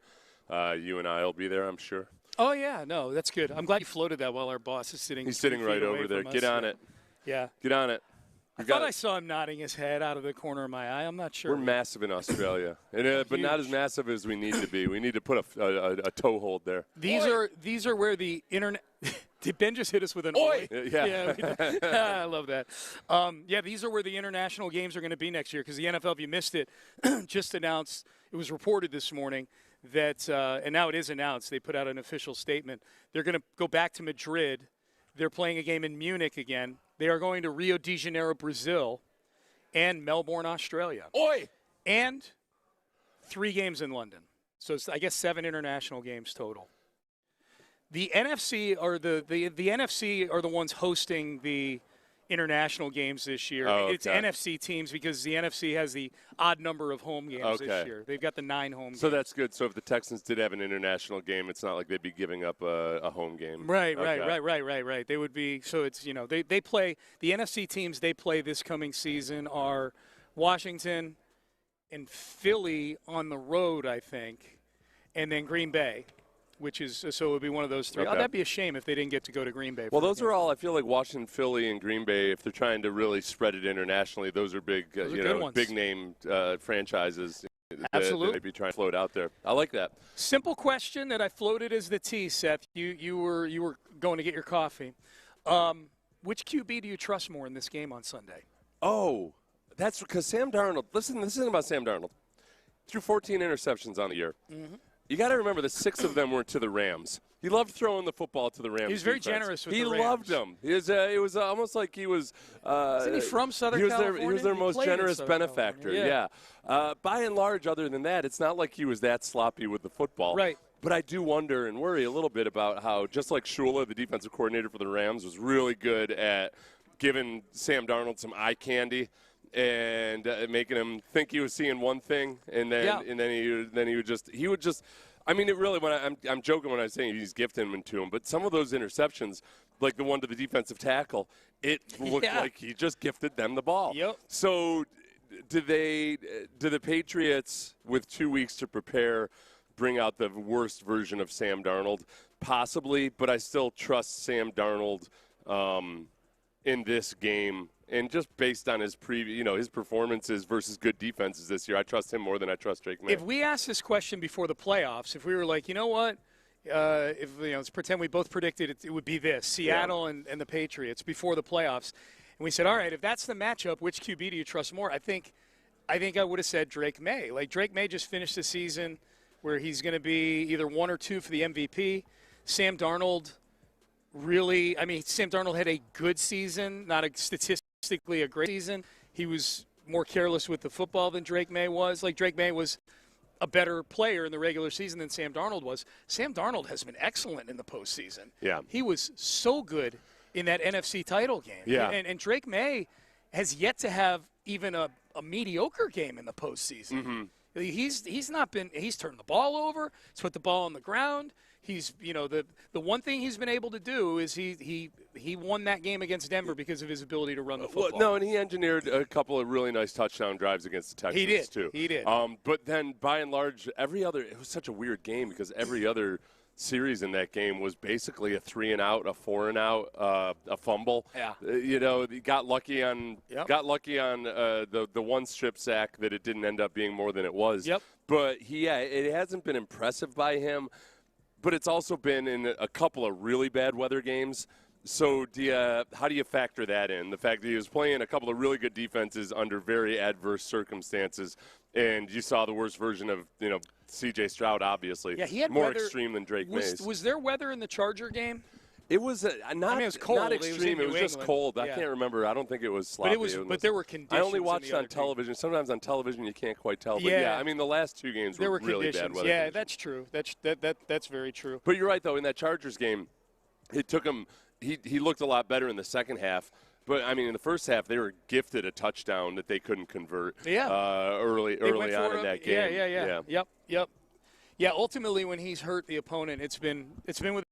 You and I will be there, I'm sure. Oh, yeah. No, that's good. I'm glad you floated that while our boss is sitting. He's sitting right over there. Get on it. Yeah. Get on it. I thought I saw him nodding his head out of the corner of my eye. I'm not sure. We're massive in Australia, but not as massive as we need to be. We need to put a toehold there. These are where the internet. Did Ben just hit us with an oi? Yeah. I love that. These are where the international games are going to be next year because the NFL, if you missed it, just announced. It was reported this morning that, and now it is announced. They put out an official statement. They're going to go back to Madrid. They're playing a game in Munich again. They are going to Rio de Janeiro, Brazil, and Melbourne, Australia. And 3 games in London. So it's, I guess, 7 international games total. The NFC are the NFC are the ones hosting the international games this year. Oh, okay. It's NFC teams because the NFC has the odd number of home games this year. They've got the 9 home games. So that's good. So if the Texans did have an international game, it's not like they'd be giving up a home game. Right. They would be. So it's, they play the NFC teams they play this coming season are Washington and Philly on the road, I think, and then Green Bay. Which is, so it would be one of those 3. Okay. Oh, that'd be a shame if they didn't get to go to Green Bay. Well, those are all, I feel like Washington, Philly, and Green Bay, if they're trying to really spread it internationally, those are big, big name franchises. Absolutely. That they'd be trying to float out there. I like that. Simple question that I floated as the T, Seth. You were going to get your coffee. Which QB do you trust more in this game on Sunday? Oh, that's because Sam Darnold, listen about Sam Darnold. Threw 14 interceptions on the year. Mm-hmm. You got to remember that 6 of them were to the Rams. He loved throwing the football to the Rams. He was very generous with the Rams. He loved them. It was almost like he was. Isn't he from Southern California? He was their most generous benefactor. Yeah. By and large, other than that, it's not like he was that sloppy with the football. Right. But I do wonder and worry a little bit about how, just like Shula, the defensive coordinator for the Rams, was really good at giving Sam Darnold some eye candy. And making him think he was seeing one thing, and then he would just. I mean, it really. When I'm joking when I'm saying he's gifting them to him, but some of those interceptions, like the one to the defensive tackle, it looked like he just gifted them the ball. Yep. So, do the Patriots, with 2 weeks to prepare, bring out the worst version of Sam Darnold? Possibly, but I still trust Sam Darnold in this game. And just based on his his performances versus good defenses this year, I trust him more than I trust Drake May. If we asked this question before the playoffs, if we were like, you know what, let's pretend we both predicted it would be this, Seattle and the Patriots before the playoffs, and we said, all right, if that's the matchup, which QB do you trust more? I think I would have said Drake May. Like Drake May just finished the season where he's going to be either 1 or 2 for the MVP. Sam Darnold Sam Darnold had a good season, not a statistically a great season. He was more careless with the football than Drake May was. Like Drake May was a better player in the regular season than Sam Darnold was. Sam Darnold has been excellent in the postseason. Yeah. He was so good in that NFC title game. Yeah. And Drake May has yet to have even a mediocre game in the postseason. Mm-hmm. He's not been. He's turned the ball over. He's put the ball on the ground. He's, the one thing he's been able to do is he won that game against Denver because of his ability to run the football. Well, no, and he engineered a couple of really nice touchdown drives against the Texans too. He did. But then, by and large, it was such a weird game because every other series in that game was basically a 3-and-out, a 4-and-out, a fumble. Yeah. He got lucky on the one strip sack that it didn't end up being more than it was. Yep. But it hasn't been impressive by him. But it's also been in a couple of really bad weather games. So how do you factor that in? The fact that he was playing a couple of really good defenses under very adverse circumstances, and you saw the worst version of C.J. Stroud, obviously. Yeah, he had more weather, extreme than Drake Mays. Was there weather in the Charger game? It was not, it was cold. Not extreme. It was just cold. Yeah. I can't remember. I don't think it was sloppy. But there were conditions. I only watched on television. Sometimes on television you can't quite tell. But yeah, I mean the last 2 games were really bad weather. Yeah, that's true. That's very true. But you're right though. In that Chargers game, it took him. He looked a lot better in the second half. But I mean, in the first half, they were gifted a touchdown that they couldn't convert. Early on in that game. Yeah. Yep. Yeah. Ultimately, when he's hurt the opponent, it's been with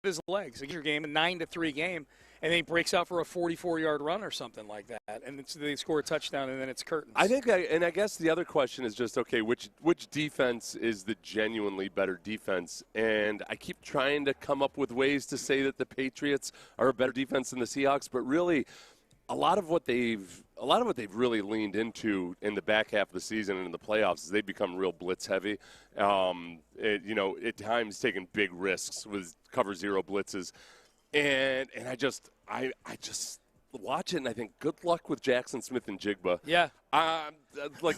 his legs. A game, a 9-3 game, and then he breaks out for a 44-yard run or something like that, and they score a touchdown, and then it's curtains. I guess the other question is just, okay, which defense is the genuinely better defense? And I keep trying to come up with ways to say that the Patriots are a better defense than the Seahawks, but really, a lot of what they've really leaned into in the back half of the season and in the playoffs is they've become real blitz heavy. At times taking big risks with cover zero blitzes, and I just watch it and I think good luck with Jackson Smith and Jigba. Yeah.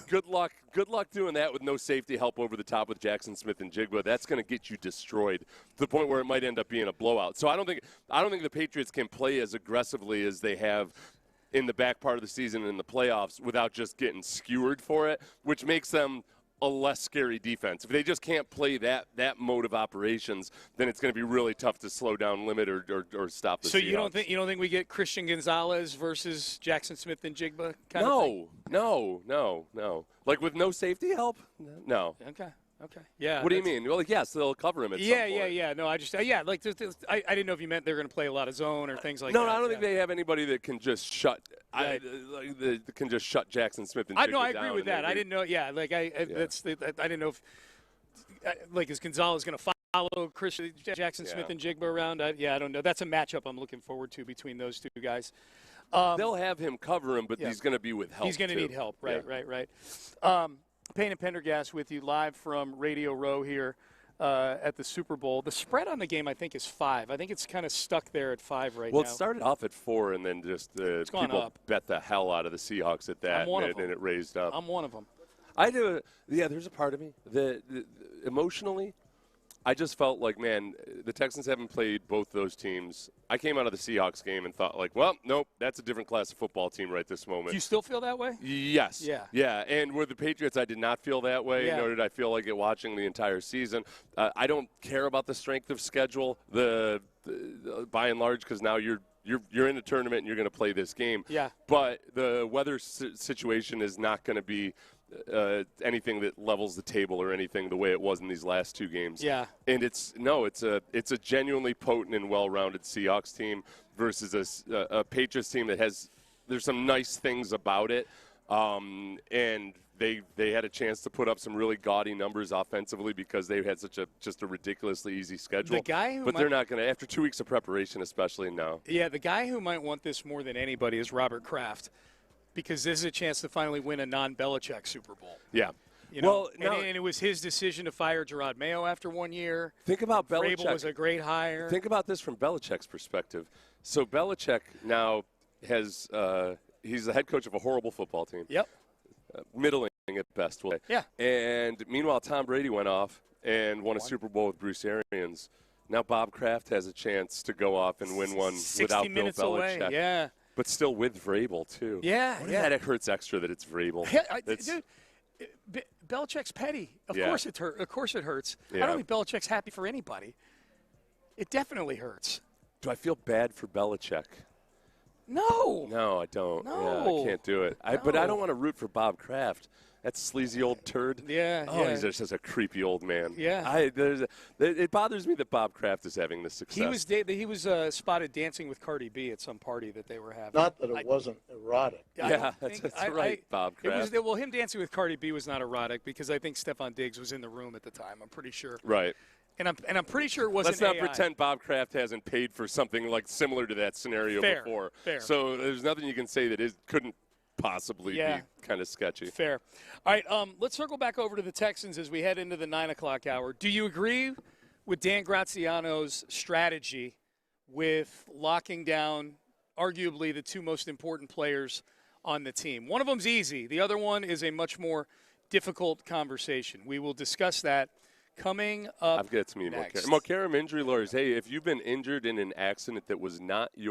Good luck doing that with no safety help over the top with Jackson Smith and Jigba. That's going to get you destroyed to the point where it might end up being a blowout. So I don't think the Patriots can play as aggressively as they have in the back part of the season and in the playoffs without just getting skewered for it, which makes them a less scary defense. If they just can't play that mode of operations, then it's going to be really tough to slow down, limit, or stop the Seahawks. So you don't think we get Christian Gonzalez versus Jackson Smith and Jigba kind of thing? No. Like with no safety help? No. Okay. Yeah. What do you mean? Well, yes, they'll cover him at some point. Yeah. No, I didn't know if you meant they're going to play a lot of zone or things like that. No, I don't think they have anybody that can just shut. Right. Can just shut Jackson Smith and Jigba down. I agree with that. I didn't know. Yeah, I didn't know if is Gonzalez going to follow Jackson Smith and Jigba around? I don't know. That's a matchup I'm looking forward to between those two guys. They'll have him cover him, but he's going to be with help. He's going to need help. Right. Payne and Pendergast with you live from Radio Row here at the Super Bowl. The spread on the game, I think, is 5. I think it's kind of stuck there at 5 right now. Well, it started off at 4, and then just people bet the hell out of the Seahawks at that, and it raised up. I'm one of them. There's a part of me that emotionally, I just felt like, man, the Texans haven't played both those teams. I came out of the Seahawks game and thought, like, well, nope, that's a different class of football team right this moment. Do you still feel that way? Yes. Yeah. And with the Patriots, I did not feel that way, nor did I feel like it watching the entire season. I don't care about the strength of schedule, by and large, because now you're in a tournament and you're going to play this game. Yeah. But the weather situation is not going to be anything that levels the table or anything the way it was in these last 2 games. Yeah. And it's a genuinely potent and well-rounded Seahawks team versus a Patriots team that there's some nice things about it. And they had a chance to put up some really gaudy numbers offensively because they had just a ridiculously easy schedule. They're not going to, after 2 weeks of preparation especially, no. Yeah, the guy who might want this more than anybody is Robert Kraft, because this is a chance to finally win a non-Belichick Super Bowl. Yeah. Well, and it was his decision to fire Gerard Mayo after 1 year. Think about Belichick. Vrabel was a great hire. Think about this from Belichick's perspective. So Belichick now he's the head coach of a horrible football team. Yep. Middling at best. Yeah. And meanwhile, Tom Brady went off and won a Super Bowl with Bruce Arians. Now Bob Kraft has a chance to go off and win one without Bill minutes Belichick. Away. Yeah. But still with Vrabel, too. Yeah, That hurts extra that it's Vrabel. Dude, Belichick's petty. Of course it hurts. Yeah. I don't think Belichick's happy for anybody. It definitely hurts. Do I feel bad for Belichick? No. No, I don't. No. Yeah, I can't do it. But I don't want to root for Bob Kraft. That sleazy old turd. Yeah. He's just a creepy old man. Yeah. It bothers me that Bob Kraft is having this success. He was spotted dancing with Cardi B at some party that they were having. Not that it wasn't erotic. Yeah, that's right, Bob Kraft. Him dancing with Cardi B was not erotic because I think Stephon Diggs was in the room at the time. I'm pretty sure. Right. And I'm pretty sure it wasn't. Let's not pretend Bob Kraft hasn't paid for something like similar to that scenario before. Fair. So there's nothing you can say that couldn't possibly be kind of sketchy. Fair. All right, let's circle back over to the Texans as we head into the 9 o'clock hour. Do you agree with Dan Graziano's strategy with locking down arguably the 2 most important players on the team? One of them's easy. The other one is a much more difficult conversation. We will discuss that Coming up I've got some next. Mokaram injury lawyers. Hey, if you've been injured in an accident that was not your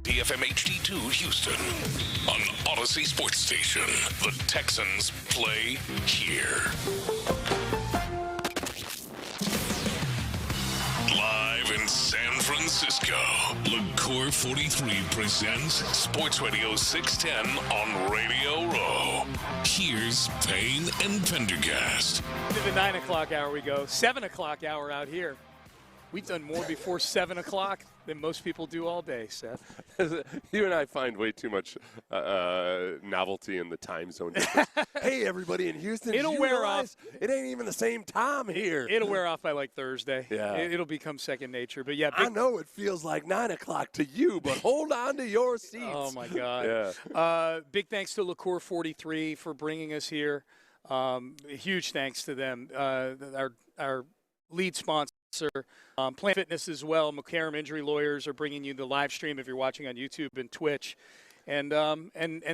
PFM HD2 Houston. On Odyssey Sports Station. The Texans play here. Live in San Francisco, LaCour 43 presents Sports Radio 610 on Radio Row. Here's Payne and Pendergast. To the 9 o'clock hour we go. 7 o'clock hour out here. We've done more before 7 o'clock than most people do all day, Seth. You and I find way too much novelty in the time zone difference. Hey, everybody in Houston, it'll wear off. It ain't even the same time here. It'll wear off by like Thursday. Yeah. It'll become second nature. But yeah, I know it feels like 9 o'clock to you, but hold on to your seats. Oh, my God. Yeah. Big thanks to LaCour 43 for bringing us here. Huge thanks to them. Our lead sponsor. Planet Fitness as well. McCarran Injury Lawyers are bringing you the live stream if you're watching on YouTube and Twitch. And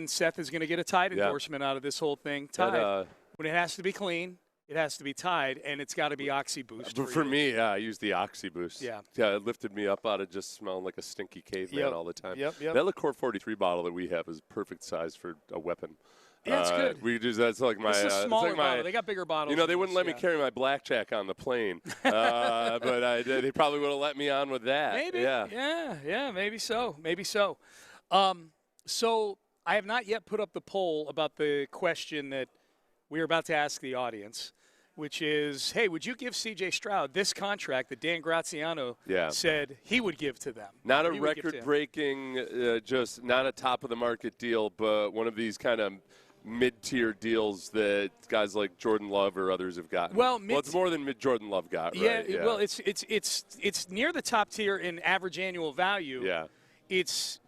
Seth is going to get a Tide endorsement out of this whole thing. Tide, when it has to be clean, it has to be Tide, and it's got to be OxyBoost. For me, I use the OxyBoost. Yeah, it lifted me up out of just smelling like a stinky caveman all the time. Yep. That LaCour 43 bottle that we have is perfect size for a weapon. Yeah, it's good. We do that's like my. It's a smaller it's like bottle. They got bigger bottles. You know, they wouldn't let me carry my blackjack on the plane, but they probably would have let me on with that. Maybe. Yeah. Maybe so. So I have not yet put up the poll about the question that we're about to ask the audience, which is, hey, would you give C.J. Stroud this contract that Dan Graziano said he would give to them? Not a record-breaking, just not a top-of-the-market deal, but one of these kind of mid-tier deals that guys like Jordan Love or others have gotten. Well, it's more than Jordan Love got, right? Yeah, well, it's near the top tier in average annual value. Yeah. It's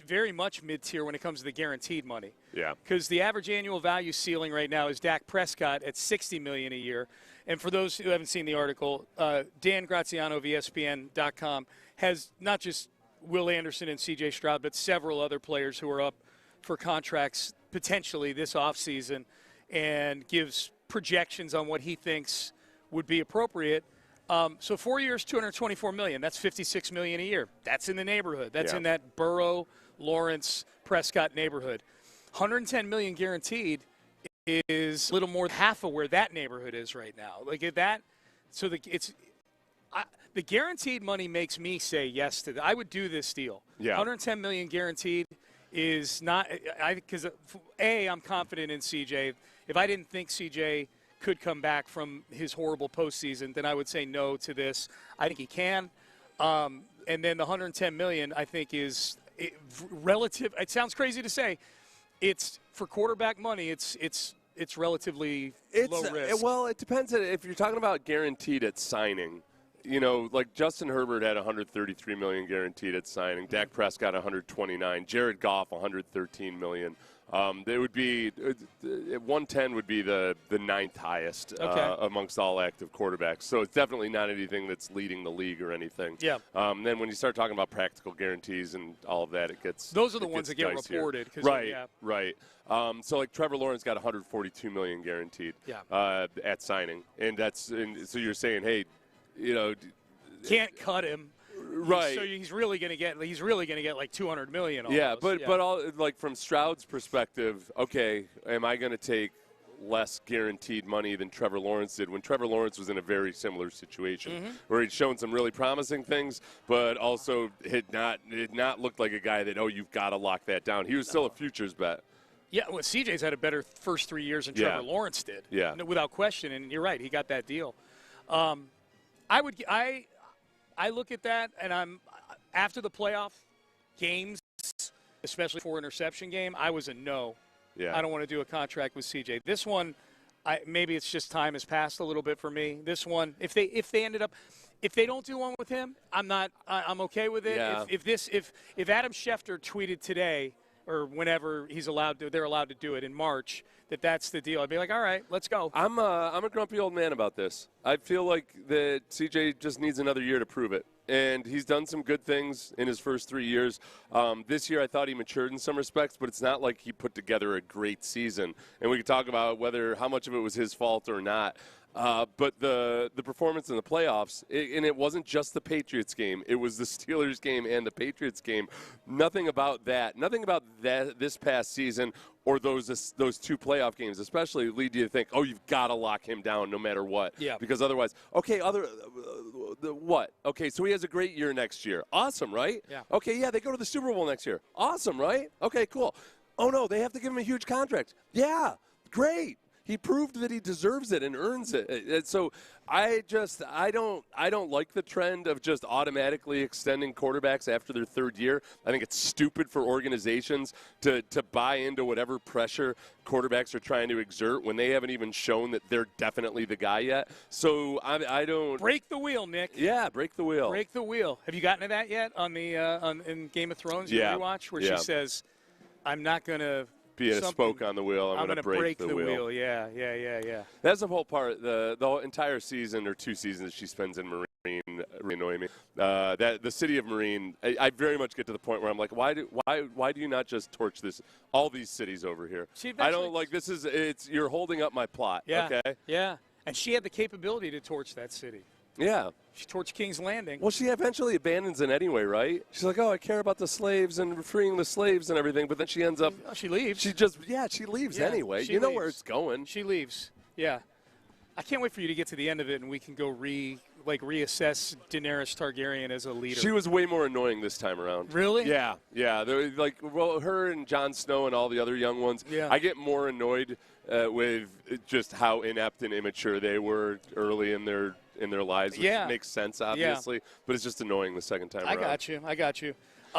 very much mid-tier when it comes to the guaranteed money. Yeah. Because the average annual value ceiling right now is Dak Prescott at $60 million a year. And for those who haven't seen the article, Dan Graziano of ESPN.com has not just Will Anderson and C.J. Stroud, but several other players who are up for contracts potentially this offseason, and gives projections on what he thinks would be appropriate. So 4 years, $224 million. That's $56 million a year. That's in the neighborhood. That's in that Burrow, Lawrence, Prescott neighborhood. $110 million guaranteed is a little more than half of where that neighborhood is right now. Like that. So the guaranteed money makes me say yes to that. I would do this deal. Yeah. $110 million guaranteed is not because I'm confident in CJ. If I didn't think CJ could come back from his horrible postseason, then I would say no to this. I think he can. And then the $110 million, I think, is relative. It sounds crazy to say. It's for quarterback money. It's relatively low risk. Well, it depends. If you're talking about guaranteed at signing, you know, like Justin Herbert had $133 million guaranteed at signing. Dak Prescott $129. Jared Goff $113 million. They would be 110 would be the ninth highest amongst all active quarterbacks. So it's definitely not anything that's leading the league or anything. Yeah. Then when you start talking about practical guarantees and all of that, it gets those are the ones that get reported. Right. So like Trevor Lawrence got $142 million guaranteed at signing, and so you're saying, hey, you know, can't cut him. Right. So he's really going to get like $200 million. Almost. Yeah, but all like from Stroud's perspective, okay, am I going to take less guaranteed money than Trevor Lawrence did when Trevor Lawrence was in a very similar situation where he'd shown some really promising things, but also had not looked like a guy that, you've got to lock that down. He was still a futures bet. Yeah, well, CJ's had a better first 3 years than Trevor Lawrence did. Yeah. Without question, and you're right, he got that deal. I look at that, and I'm after the playoff games, especially for interception game, I was a no. Yeah. I don't want to do a contract with CJ. This one, maybe it's just time has passed a little bit for me. This one, if they don't do one with him, I'm okay with it. Yeah. If Adam Schefter tweeted today or whenever they're allowed to do it in March, that's the deal, I'd be like, all right, let's go. I'm a grumpy old man about this. I feel like that CJ just needs another year to prove it. And he's done some good things in his first 3 years. This year I thought he matured in some respects, but it's not like he put together a great season. And we could talk about how much of it was his fault or not. But the performance in the playoffs, and it wasn't just the Patriots game. It was the Steelers game and the Patriots game. Nothing about that this past season or those two playoff games especially lead you to think, oh, you've got to lock him down no matter what. Yeah. Because otherwise, okay, what? Okay, so he has a great year next year. Awesome, right? Yeah. Okay, yeah, they go to the Super Bowl next year. Awesome, right? Okay, cool. Oh, no, they have to give him a huge contract. Yeah, great. He proved that he deserves it and earns it. And so I don't like the trend of just automatically extending quarterbacks after their third year. I think it's stupid for organizations to buy into whatever pressure quarterbacks are trying to exert when they haven't even shown that they're definitely the guy yet. So I don't break the wheel, Nick. Yeah, break the wheel. Break the wheel. Have you gotten to that yet on the in Game of Thrones? Yeah. You rewatch where she says, "I'm not going to." Be a spoke on the wheel. I'm going to break the wheel. Yeah. That's the whole part. The whole entire season or 2 seasons that she spends in Marine really annoy me. That the city of Marine, I very much get to the point where I'm like, why do you not just torch all these cities over here? I don't like this. You're holding up my plot. Yeah. Okay. Yeah. And she had the capability to torch that city. Yeah. She torched King's Landing. Well, she eventually abandons it anyway, right? She's like, oh, I care about the slaves and freeing the slaves and everything, but then she ends up... She leaves. She leaves anyway. You know where it's going. She leaves. Yeah. I can't wait for you to get to the end of it and we can go reassess Daenerys Targaryen as a leader. She was way more annoying this time around. Really? Yeah. Her and Jon Snow and all the other young ones, I get more annoyed with just how inept and immature they were early in their lives, which makes sense, obviously, but it's just annoying the second time around. I got you.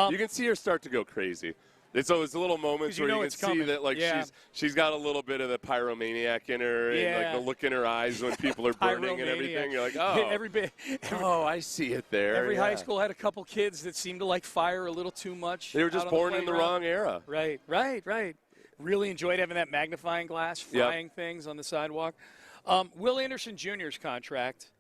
You can see her start to go crazy. It's always little moments where you can see that she's got a little bit of the pyromaniac in her and the look in her eyes when people are burning and everything. You're like, oh, I see it there. Every high school had a couple kids that seemed to like fire a little too much. They were just born in the wrong era. Right. Really enjoyed having that magnifying glass, frying things on the sidewalk. Will Anderson Jr.'s contract,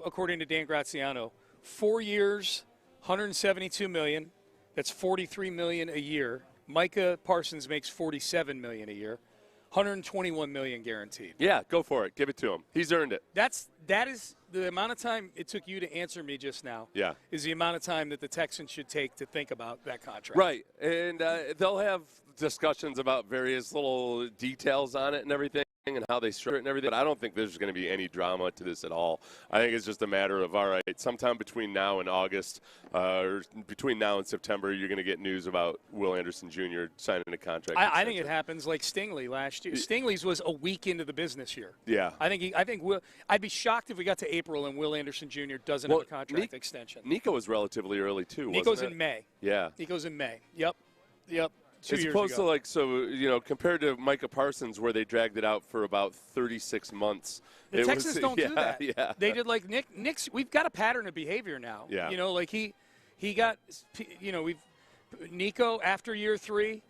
according to Dan Graziano, 4 years, $172 million. That's $43 million a year. Micah Parsons makes $47 million a year, $121 million guaranteed. Yeah, go for it. Give it to him. He's earned it. That is the amount of time it took you to answer me just now. Yeah, is the amount of time that the Texans should take to think about that contract. Right, and they'll have discussions about various little details on it and everything and how they structure it and everything, but I don't think there's going to be any drama to this at all. I think it's just a matter of, all right, sometime between now and August or between now and September, you're going to get news about Will Anderson Jr. signing a contract. I think it happens like Stingley last year. Stingley's was a week into the business year. Yeah. I'd be shocked if we got to April and Will Anderson Jr. doesn't have a contract extension. Nico was relatively early, too, Nico's in May. Yeah. Nico's in May. Yep. As opposed to Compared to Micah Parsons, where they dragged it out for about 36 months. The Texans don't do that. Yeah. They did like Nick's. We've got a pattern of behavior now. Yeah. He got, Nico after year 3,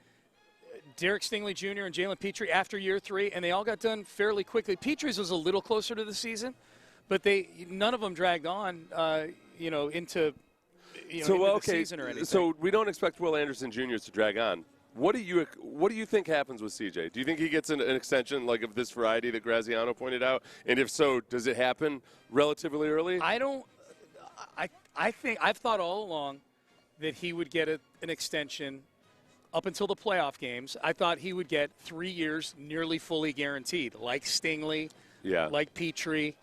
Derek Stingley Jr. and Jalen Petrie after year 3, and they all got done fairly quickly. Petrie's was a little closer to the season, but none of them dragged on, into the season or anything. So we don't expect Will Anderson Jr. to drag on. What do you think happens with CJ? Do you think he gets an extension like of this variety that Graziano pointed out? And if so, does it happen relatively early? I think I've thought all along that he would get an extension up until the playoff games. I thought he would get 3 years nearly fully guaranteed, like Stingley, like Petrie,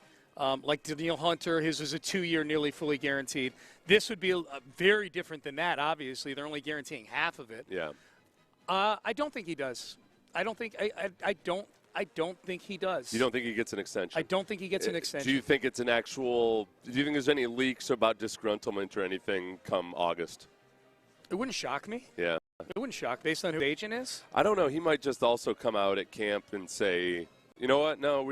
like Daniil Hunter. His was a 2-year nearly fully guaranteed. This would be very different than that, obviously. They're only guaranteeing half of it. Yeah. I don't think he does. I don't think he does. You don't think he gets an extension? I don't think he gets an extension. Do you think it's do you think there's any leaks about disgruntlement or anything come August? It wouldn't shock me. Yeah. It wouldn't shock based on who the agent is. I don't know. He might just also come out at camp and say, you know what? No,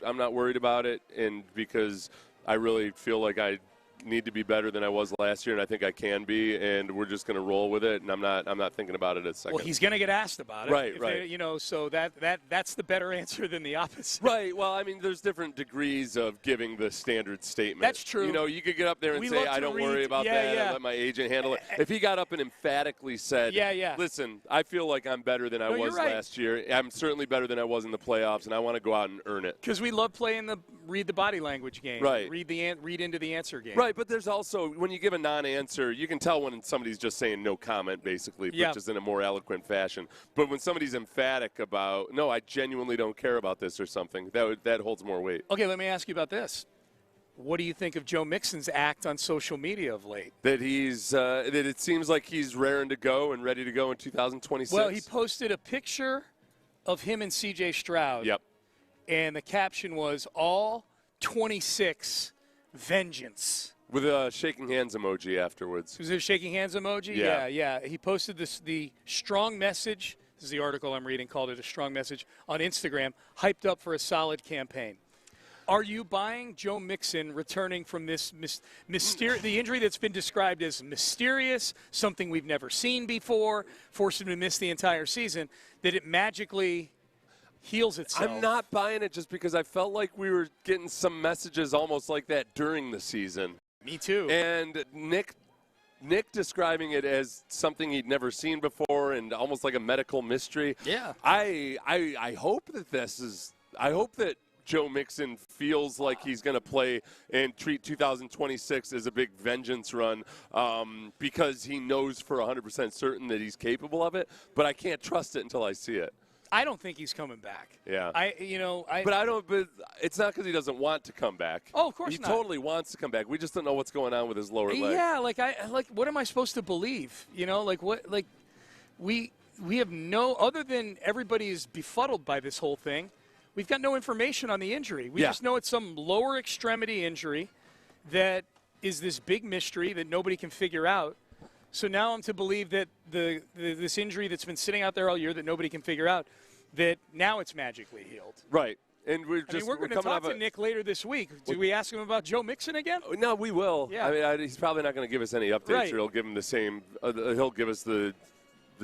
I'm not worried about it, and because I really feel like I need to be better than I was last year, and I think I can be, and we're just going to roll with it. And I'm not thinking about it a second. Well, he's going to get asked about it, right? So that's the better answer than the opposite. Right. Well, I mean, there's different degrees of giving the standard statement. That's true. You could get up there and say, "I don't worry about that. I'll let my agent handle it." If he got up and emphatically said, "Listen, I feel like I'm better than I was last year. I'm certainly better than I was in the playoffs, and I want to go out and earn it." Because we love playing the read the body language game, right? Read into the answer game, right? But there's also when you give a non-answer, you can tell when somebody's just saying no comment, basically, but just in a more eloquent fashion. But when somebody's emphatic about, "No, I genuinely don't care about this" or something, that holds more weight. Okay, let me ask you about this. What do you think of Joe Mixon's act on social media of late? That that it seems like he's raring to go and ready to go in 2026. Well, he posted a picture of him and C.J. Stroud. Yep. And the caption was, "All 26 vengeance." With a shaking hands emoji afterwards. Was it a shaking hands emoji? Yeah. He posted the strong message. This is the article I'm reading, called it a strong message, on Instagram, hyped up for a solid campaign. Are you buying Joe Mixon returning from this the injury that's been described as mysterious, something we've never seen before, forced him to miss the entire season, that it magically heals itself? I'm not buying it just because I felt like we were getting some messages almost like that during the season. Me too. And Nick describing it as something he'd never seen before and almost like a medical mystery. Yeah. I hope that Joe Mixon feels like he's going to play and treat 2026 as a big vengeance run because he knows for 100% certain that he's capable of it, but I can't trust it until I see it. I don't think he's coming back. Yeah. But it's not because he doesn't want to come back. Oh, of course he not. He totally wants to come back. We just don't know what's going on with his lower leg. Yeah, what am I supposed to believe? We have no, other than everybody is befuddled by this whole thing, we've got no information on the injury. We just know it's some lower extremity injury that is this big mystery that nobody can figure out. So now I'm to believe that this injury that's been sitting out there all year that nobody can figure out, that now it's magically healed. Right. And we're going to talk to Nick later this week. Do we ask him about Joe Mixon again? No, we will. Yeah. I mean, he's probably not going to give us any updates. Right. Or he'll give him the same. He'll give us the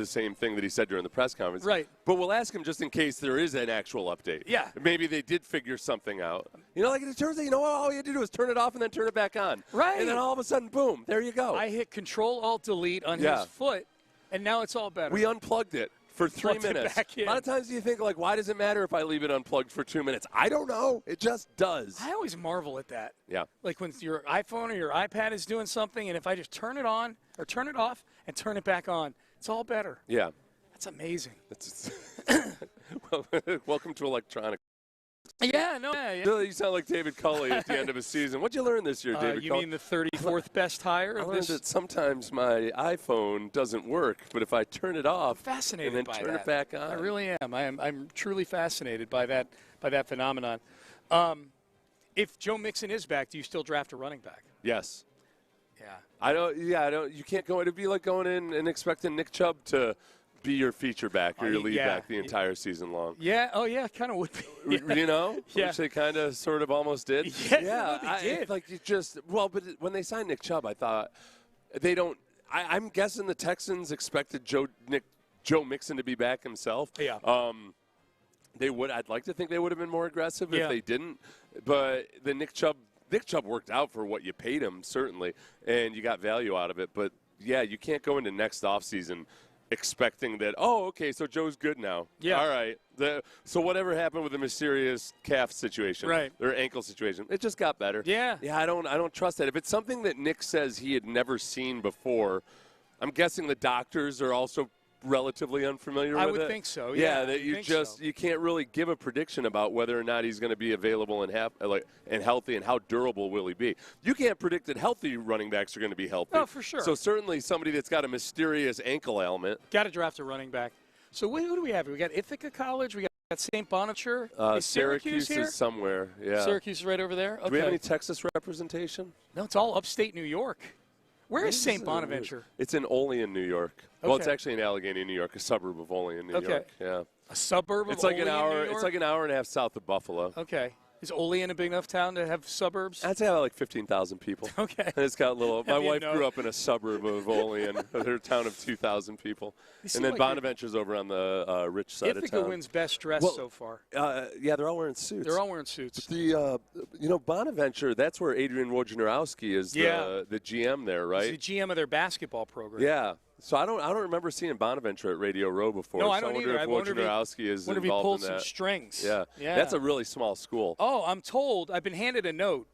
same thing that he said during the press conference. Right. But we'll ask him just in case there is an actual update. Yeah. Maybe they did figure something out. Like it turns out, all you had to do is turn it off and then turn it back on. Right. And then all of a sudden, boom, there you go. I hit Control-Alt-Delete on his foot, and now it's all better. We unplugged it for 3 minutes. Back in. A lot of times you think, why does it matter if I leave it unplugged for 2 minutes? I don't know. It just does. I always marvel at that. Yeah. Like when your iPhone or your iPad is doing something, and if I just turn it on or turn it off and turn it back on, it's all better. Yeah. That's amazing. Welcome to electronics. Yeah. You sound like David Culley at the end of a season. What'd you learn this year, David Culley? You mean the 34th best hire? I learned that sometimes my iPhone doesn't work, but if I turn it off fascinated and then turn it back on. I really am. I'm truly fascinated by that phenomenon. If Joe Mixon is back, do you still draft a running back? Yes. Yeah. I don't. You can't go. It'd be like going in and expecting Nick Chubb to be your feature back or your lead back the entire season long. Yeah. Oh, yeah. Kind of would be. Yeah. Yeah. Which they kind of, sort of, almost did. Yeah. They did. But when they signed Nick Chubb, I thought they don't. I'm guessing the Texans expected Joe Mixon to be back himself. Yeah. They would. I'd like to think they would have been more aggressive if they didn't. But the Nick Chubb worked out for what you paid him, certainly, and you got value out of it. But yeah, you can't go into next offseason expecting that, so Joe's good now. Yeah. All right. So whatever happened with the mysterious calf situation, right, or ankle situation, it just got better. Yeah. Yeah, I don't trust that. If it's something that Nick says he had never seen before, I'm guessing the doctors are also relatively unfamiliar with it. I would think so. Yeah, that you can't really give a prediction about whether or not he's going to be available and healthy, and how durable will he be. You can't predict that healthy running backs are going to be healthy. Oh, for sure. So certainly somebody that's got a mysterious ankle ailment. Got to draft a running back. So who do we have? We got Ithaca College. We got St. Bonaventure. Is Syracuse here? Is somewhere. Yeah. Syracuse is right over there. Okay. Do we have any Texas representation? No, it's all upstate New York. Where is St. Bonaventure? It's in Olean, New York. Okay. Well, it's actually in Allegheny, New York, a suburb of Olean, New York. Yeah. A suburb of Olean, New York? It's like an hour and a half south of Buffalo. Okay. Is Olean a big enough town to have suburbs? I'd say about like 15,000 people. Okay. And it's got little. My wife grew up in a suburb of Olean, a town of 2,000 people. And then Bonaventure's over on the rich side of town. Ithaca wins best dressed so far. Yeah, they're all wearing suits. They're all wearing suits. The Bonaventure, that's where Adrian Wojnarowski is the GM there, right? He's the GM of their basketball program. Yeah. So I don't remember seeing Bonaventure at Radio Row before. No, I don't either. I wonder if Wojnarowski is involved in that. Wonder if he pulled some strings. Yeah. That's a really small school. Oh, I'm told. I've been handed a note.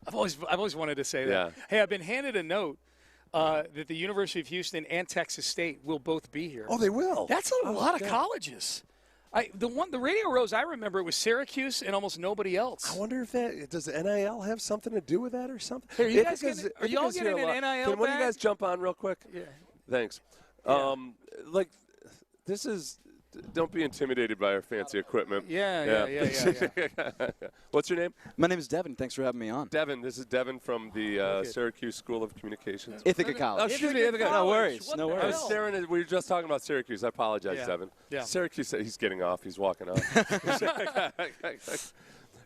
I've always wanted to say that. Yeah. Hey, I've been handed a note that the University of Houston and Texas State will both be here. Oh, they will. That's a lot of colleges. The Radio Rows I remember, it was Syracuse and almost nobody else. I wonder if does NIL have something to do with that or something? Hey, are you all getting an NIL Can one of you guys jump on real quick? Yeah. Thanks. Yeah. This is. Don't be intimidated by our fancy equipment. Yeah. What's your name? My name is Devin. Thanks for having me on. Devin. This is Devin from the Syracuse School of Communications. Ithaca College. Oh, excuse me, Ithaca. No worries. What no the worries. I was staring at. We were just talking about Syracuse. I apologize, Yeah. Devin. Yeah. Syracuse. He's getting off. He's walking off.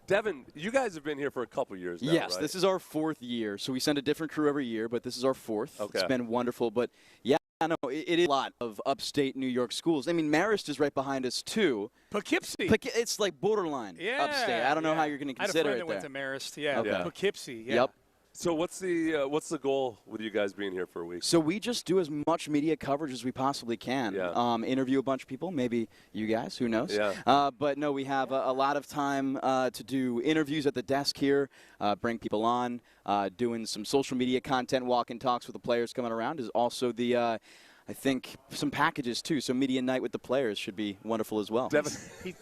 Devin, you guys have been here for a couple years now, Yes, right? this is our 4th year. So we send a different crew every year, but this is our 4th. Okay. It's been wonderful. But, yeah, I know it is a lot of upstate New York schools. I mean, Marist is right behind us, too. Poughkeepsie. It's like borderline upstate. I don't know how you're going to consider it I had a friend that there. went to Marist. Yeah. Okay. Poughkeepsie. Yeah. Yep. So what's the goal with you guys being here for a week? So we just do as much media coverage as we possibly can. Yeah. Interview a bunch of people, maybe you guys, who knows? Yeah. But no, we have a lot of time to do interviews at the desk here, bring people on, doing some social media content, walk and talks with the players coming around is also the I think some packages, too. So media night with the players should be wonderful as well. Devin,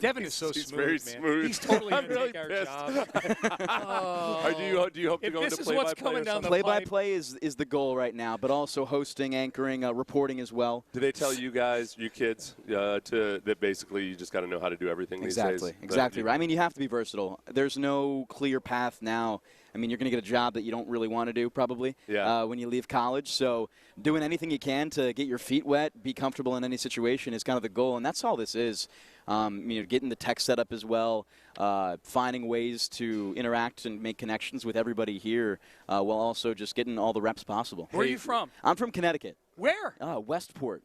Devin is so he's smooth, very man. smooth. He's totally going to really take our pissed. job. Do you hope to go into this is what's play-by-play coming or down something? the Play-by-play is the goal right now, but also hosting, anchoring, reporting as well. Do they tell you guys, you kids, that basically you just got to know how to do everything these days? Exactly right. I mean, you have to be versatile. There's no clear path now. I mean, you're going to get a job that you don't really want to do probably when you leave college. So doing anything you can to get your feet wet, be comfortable in any situation is kind of the goal, and that's all this is. Getting the tech set up as well, finding ways to interact and make connections with everybody here while also just getting all the reps possible. Where are you from? I'm from Connecticut. Where? Westport.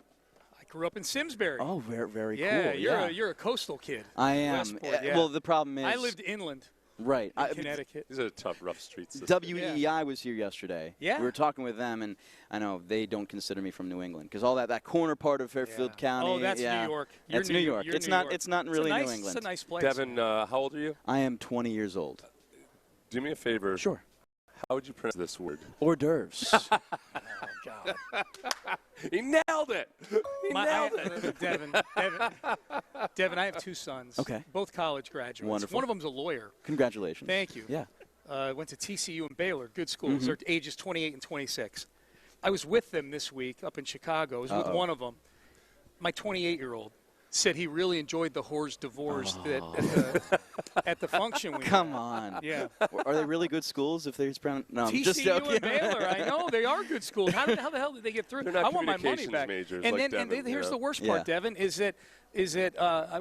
I grew up in Simsbury. Oh, very cool. Yeah, you're a coastal kid. I am. Westport, yeah. Well, the problem is I lived inland. Right. In Connecticut. These are tough, rough streets. WEEI was here yesterday. Yeah. We were talking with them, and I know they don't consider me from New England because all that corner part of Fairfield County. Oh, that's New York. It's New York. It's not really New England. It's a nice place. Devin, how old are you? I am 20 years old. Do me a favor. Sure. How would you pronounce this word? Hors d'oeuvres. Oh, God. He nailed it. Nailed it. Devin, I have 2 sons. Okay. Both college graduates. Wonderful. One of them's a lawyer. Congratulations. Thank you. Yeah. Went to TCU and Baylor. Good schools. They're ages 28 and 26. I was with them this week up in Chicago. I was with one of them. My 28-year-old said he really enjoyed the Hors d'oeuvres at the function. Come on. Yeah. Are they really good schools if they're just no, I'm TCU just joking. and Baylor, I know. They are good schools. How the hell did they get through? They're not I want my money communications back. majors And like then Devin, here's the worst part, Devin, is that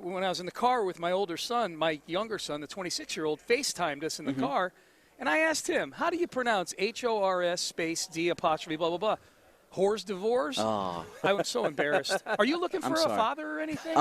when I was in the car with my older son, my younger son, the 26-year-old, FaceTimed us in the car, and I asked him, how do you pronounce HORS space D apostrophe blah, blah, blah? Hors d'oeuvres? Oh. I was so embarrassed. Are you looking for a father or anything?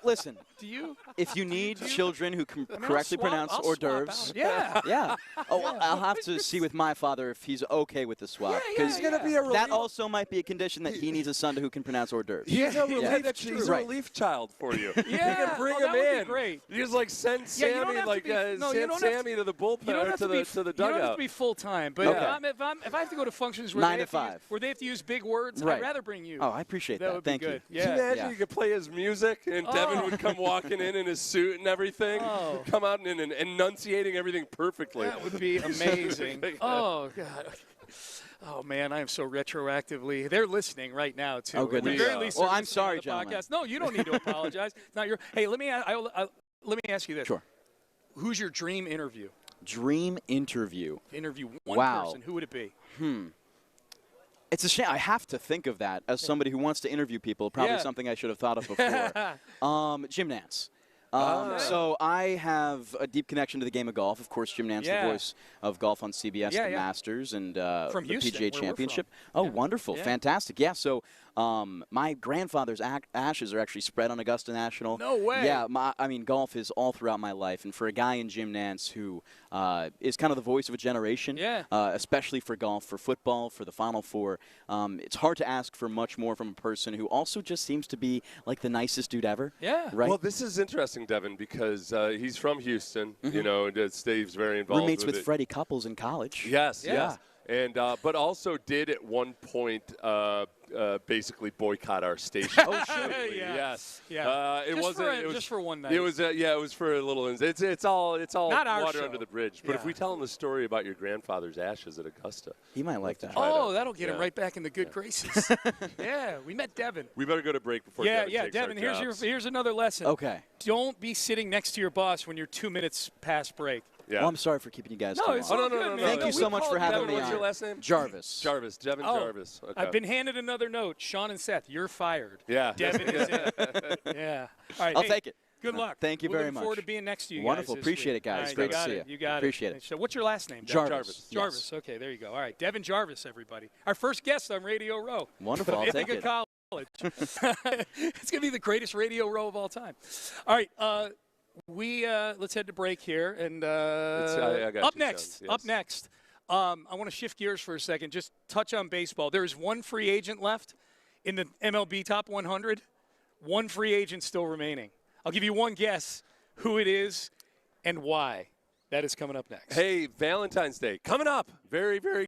Listen. Do you? If you need children who can correctly pronounce hors d'oeuvres. Yeah. Yeah. Oh, I'll have to see with my father if he's okay with the swap. He's going to be a relief. That also might be a condition that he needs a son who can pronounce hors d'oeuvres. He's a relief, that's true. He's a relief child for you. You can bring him that would in. be great. You just like send Sammy to the bullpen or to the dugout. You don't have to be full time, but if I have to go to functions where they have to use big words, I'd rather bring you. Oh, I appreciate that. Would Thank be good. you. Can you imagine you could play his music and Devin would come walking in his suit and everything, come out and enunciating everything perfectly. That would be amazing. Oh, God. Oh, man, I am so retroactively. They're listening right now, too. Oh, goodness. At the very least, I'm sorry, gentlemen. Podcast. No, you don't need to apologize. It's not your. Hey, let me ask you this. Sure. Who's your dream interview? Dream interview. Interview one person. Who would it be? It's a shame. I have to think of that as somebody who wants to interview people. Probably something I should have thought of before. Jim Nantz. So I have a deep connection to the game of golf. Of course, Jim Nance, the voice of golf on CBS, the Masters, and from the Houston, PGA Championship. Oh, wonderful. Fantastic. Yeah, so my grandfather's ashes are actually spread on Augusta National. No way. Yeah, golf is all throughout my life. And for a guy in Jim Nance who is kind of the voice of a generation, especially for golf, for football, for the Final Four, it's hard to ask for much more from a person who also just seems to be like the nicest dude ever. Yeah. Right? Well, this is interesting, Devin, because he's from Houston, you know, and Steve's very involved Roommates with it. Freddie Couples in college. Yes, yes. And but also did at one point basically boycott our station. Oh, sure. Yes. Yeah. It wasn't just for one night. It was it was for a little. It's all Not our water show. under the bridge. But if we tell him the story about your grandfather's ashes at Augusta, he might like that. Oh, that'll get him right back in the good graces. Yeah, we met Devin. We better go to break before. Devin takes Devin. our Here's another lesson. Okay. Don't be sitting next to your boss when you're 2 minutes past break. Yeah. Well, I'm sorry for keeping you guys too long. No. Thank you so much for having me What's on. your last name? Jarvis. Devin Jarvis. Okay. I've been handed another note. Sean and Seth, you're fired. Yeah. Devin is in. Yeah. All right. I'll take it. Good luck. Thank you very much. Look forward to being next to you Wonderful. guys. Appreciate it, guys. Right, Great to see you. You got Appreciate it. So what's your last name? Jarvis. Jarvis. Yes. Okay, there you go. All right. Devin Jarvis, everybody. Our first guest on Radio Row. Wonderful. I'll take it. College. It's going to be the greatest Radio Row of all time. All right. Let's head to break here, and I got up you, next, Sean. Yes. I want to shift gears for a second. Just touch on baseball. There is one free agent left in the MLB Top 100. One free agent still remaining. I'll give you one guess who it is and why. That is coming up next. Hey, Valentine's Day coming up. Very, very.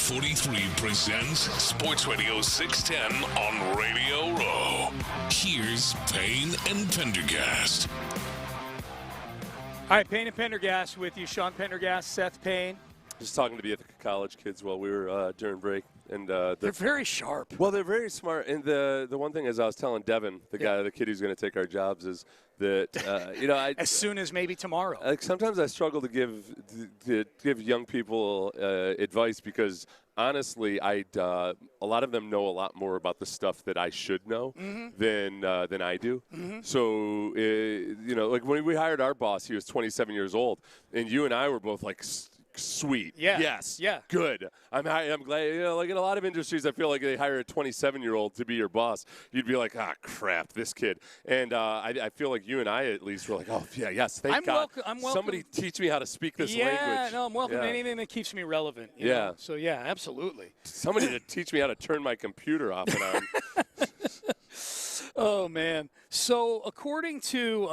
43 presents Sports Radio 610 on Radio Row. Here's Payne and Pendergast. All right, Payne and Pendergast with you. Sean Pendergast, Seth Payne. Just talking to the Ithaca College kids while we were during break. And they're very sharp. Well, they're very smart. And the one thing, as I was telling Devin, the kid who's going to take our jobs, is that as soon as maybe tomorrow. Like sometimes I struggle to give young people advice because honestly, a lot of them know a lot more about the stuff that I should know than I do. So like when we hired our boss, he was 27 years old, and you and I were both like, sweet. Yeah. Yes. Yeah. Good. I'm glad. Like in a lot of industries, I feel like they hire a 27-year-old to be your boss. You'd be like, crap, this kid. And I feel like you and I at least were like, oh yeah, yes, thank God. I'm welcome. Somebody teach me how to speak this language. Yeah, no, I'm welcome to anything that keeps me relevant. You know? So yeah, absolutely. Somebody to teach me how to turn my computer off and on. Oh man. So according to